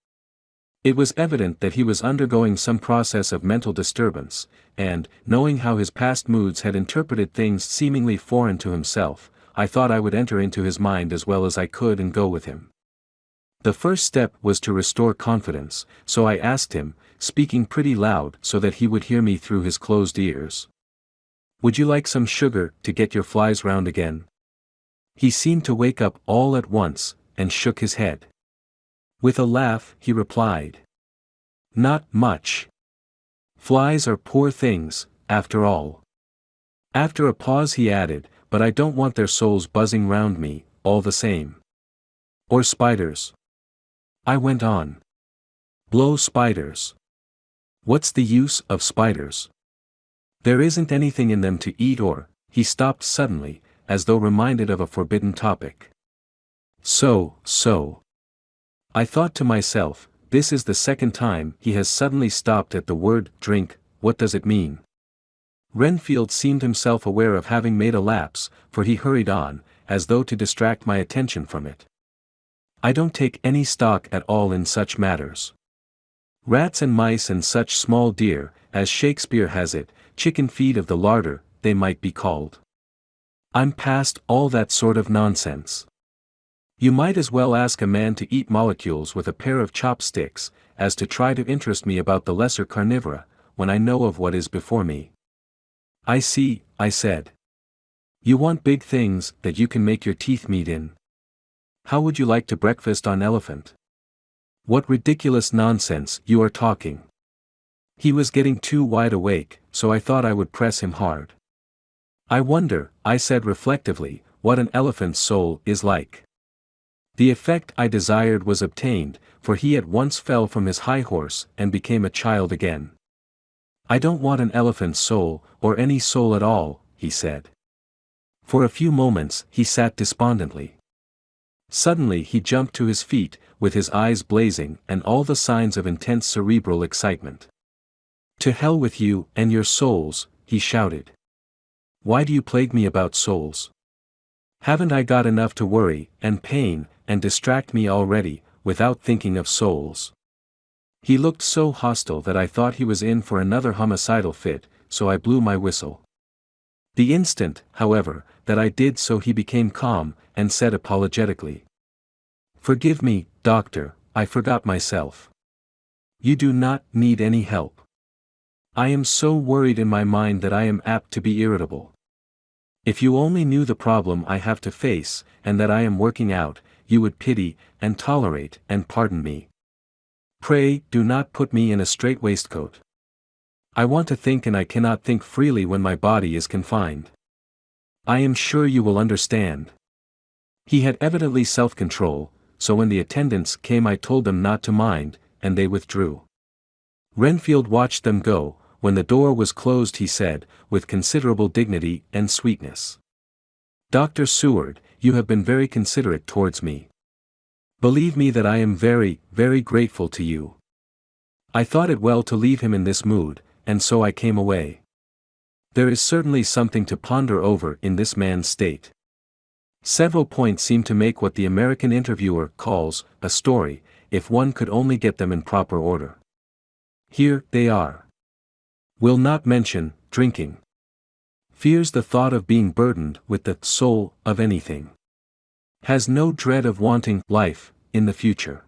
It was evident that he was undergoing some process of mental disturbance, and, knowing how his past moods had interpreted things seemingly foreign to himself, I thought I would enter into his mind as well as I could and go with him. The first step was to restore confidence, so I asked him, speaking pretty loud so that he would hear me through his closed ears, "Would you like some sugar to get your flies round again?" He seemed to wake up all at once, and shook his head. With a laugh, he replied, "Not much. Flies are poor things, after all." After a pause he added, "But I don't want their souls buzzing round me, all the same." "Or spiders?" I went on. "Blow spiders. What's the use of spiders? There isn't anything in them to eat or—" He stopped suddenly, as though reminded of a forbidden topic. So. I thought to myself, this is the second time he has suddenly stopped at the word drink. What does it mean? Renfield seemed himself aware of having made a lapse, for he hurried on, as though to distract my attention from it. "I don't take any stock at all in such matters. Rats and mice and such small deer, as Shakespeare has it, chicken feed of the larder, they might be called. I'm past all that sort of nonsense. You might as well ask a man to eat molecules with a pair of chopsticks, as to try to interest me about the lesser carnivora, when I know of what is before me." "I see," I said. "You want big things that you can make your teeth meet in. How would you like to breakfast on elephant?" "What ridiculous nonsense you are talking." He was getting too wide awake, so I thought I would press him hard. "I wonder," I said reflectively, "what an elephant's soul is like." The effect I desired was obtained, for he at once fell from his high horse and became a child again. "I don't want an elephant's soul, or any soul at all," he said. For a few moments he sat despondently. Suddenly he jumped to his feet, with his eyes blazing and all the signs of intense cerebral excitement. "To hell with you and your souls," he shouted. "Why do you plague me about souls? Haven't I got enough to worry, and pain, and distract me already, without thinking of souls?" He looked so hostile that I thought he was in for another homicidal fit, so I blew my whistle. The instant, however, that I did so he became calm, and said apologetically, "Forgive me, doctor, I forgot myself. You do not need any help. I am so worried in my mind that I am apt to be irritable. If you only knew the problem I have to face, and that I am working out, you would pity, and tolerate, and pardon me. Pray do not put me in a strait waistcoat. I want to think and I cannot think freely when my body is confined. I am sure you will understand." He had evidently self-control, so when the attendants came I told them not to mind, and they withdrew. Renfield watched them go. When the door was closed he said, with considerable dignity and sweetness, "Dr. Seward, you have been very considerate towards me. Believe me that I am very, very grateful to you. I thought it well to leave him in this mood, and so I came away. There is certainly something to ponder over in this man's state. Several points seem to make what the American interviewer calls a story, if one could only get them in proper order. Here they are. Will not mention drinking. Fears the thought of being burdened with the soul of anything. Has no dread of wanting life in the future.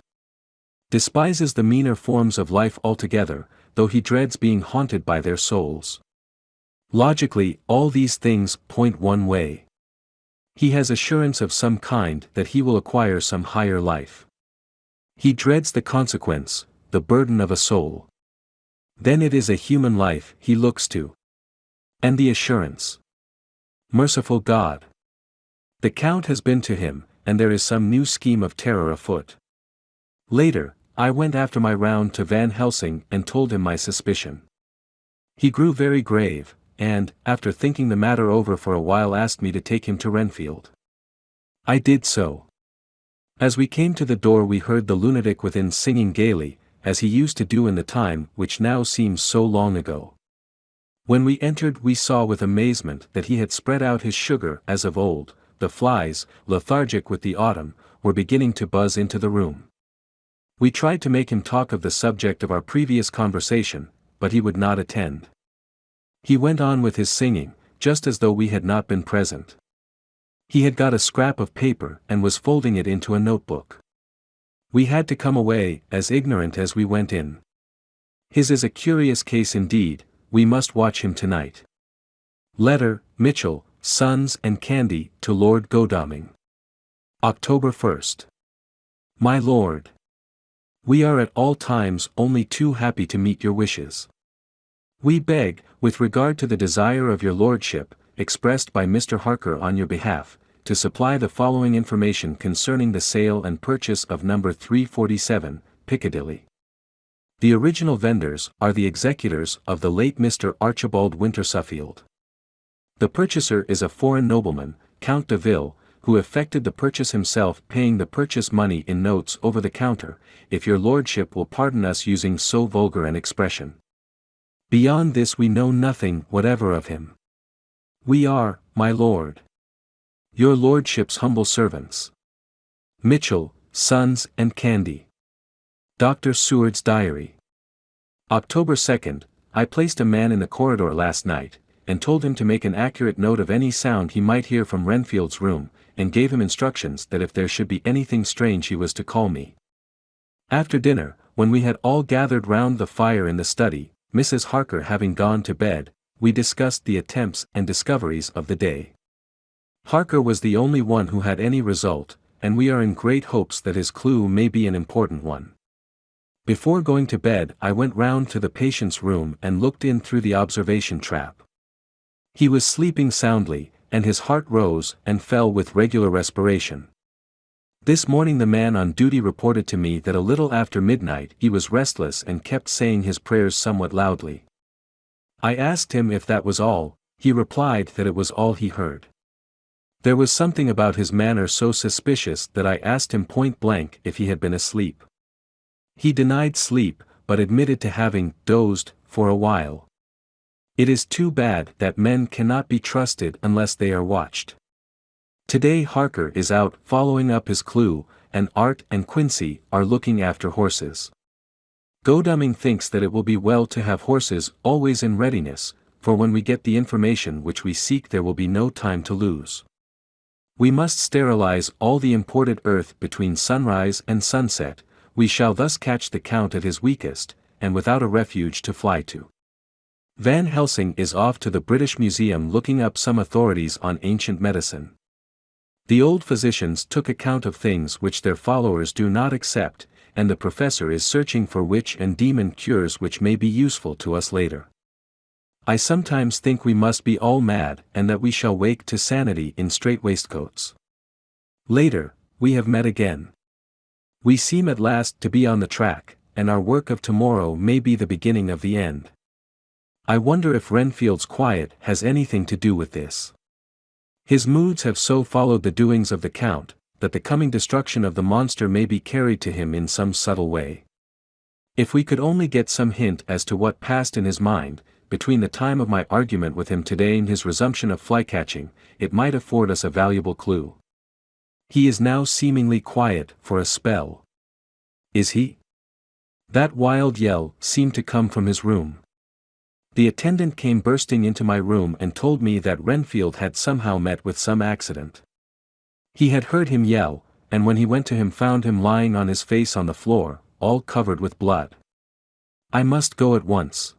Despises the meaner forms of life altogether, though he dreads being haunted by their souls. Logically, all these things point one way. He has assurance of some kind that he will acquire some higher life. He dreads the consequence, the burden of a soul. Then it is a human life he looks to. And the assurance. Merciful God! The Count has been to him, and there is some new scheme of terror afoot. Later, I went after my round to Van Helsing and told him my suspicion. He grew very grave, and, after thinking the matter over for a while, asked me to take him to Renfield. I did so. As we came to the door we heard the lunatic within singing gaily, as he used to do in the time which now seems so long ago. When we entered we saw with amazement that he had spread out his sugar as of old. The flies, lethargic with the autumn, were beginning to buzz into the room. We tried to make him talk of the subject of our previous conversation, but he would not attend. He went on with his singing, just as though we had not been present. He had got a scrap of paper and was folding it into a notebook. We had to come away as ignorant as we went in. His is a curious case indeed. We must watch him tonight. Letter, Mitchell, Sons and Candy, to Lord Godalming. October 1st. My Lord. We are at all times only too happy to meet your wishes. We beg, with regard to the desire of your Lordship, expressed by Mr. Harker on your behalf, to supply the following information concerning the sale and purchase of number 347, Piccadilly. The original vendors are the executors of the late Mr. Archibald Winter Suffield. The purchaser is a foreign nobleman, Count de Ville, who effected the purchase himself, paying the purchase money in notes over the counter, if your Lordship will pardon us using so vulgar an expression. Beyond this we know nothing whatever of him. We are, my lord, your Lordship's humble servants. Mitchell, Sons and Candy. Dr. Seward's Diary. October 2nd, I placed a man in the corridor last night, and told him to make an accurate note of any sound he might hear from Renfield's room, and gave him instructions that if there should be anything strange he was to call me. After dinner, when we had all gathered round the fire in the study, Mrs. Harker having gone to bed, we discussed the attempts and discoveries of the day. Harker was the only one who had any result, and we are in great hopes that his clue may be an important one. Before going to bed I went round to the patient's room and looked in through the observation trap. He was sleeping soundly, and his heart rose and fell with regular respiration. This morning the man on duty reported to me that a little after midnight he was restless and kept saying his prayers somewhat loudly. I asked him if that was all. He replied that it was all he heard. There was something about his manner so suspicious that I asked him point blank if he had been asleep. He denied sleep, but admitted to having dozed for a while. It is too bad that men cannot be trusted unless they are watched. Today Harker is out following up his clue, and Art and Quincy are looking after horses. Godalming thinks that it will be well to have horses always in readiness, for when we get the information which we seek there will be no time to lose. We must sterilize all the imported earth between sunrise and sunset. We shall thus catch the Count at his weakest, and without a refuge to fly to. Van Helsing is off to the British Museum looking up some authorities on ancient medicine. The old physicians took account of things which their followers do not accept, and the professor is searching for witch and demon cures which may be useful to us later. I sometimes think we must be all mad and that we shall wake to sanity in strait waistcoats. Later, we have met again. We seem at last to be on the track, and our work of tomorrow may be the beginning of the end. I wonder if Renfield's quiet has anything to do with this. His moods have so followed the doings of the Count, that the coming destruction of the monster may be carried to him in some subtle way. If we could only get some hint as to what passed in his mind, between the time of my argument with him today and his resumption of fly-catching, it might afford us a valuable clue. He is now seemingly quiet for a spell. Is he? That wild yell seemed to come from his room. The attendant came bursting into my room and told me that Renfield had somehow met with some accident. He had heard him yell, and when he went to him found him lying on his face on the floor, all covered with blood. I must go at once.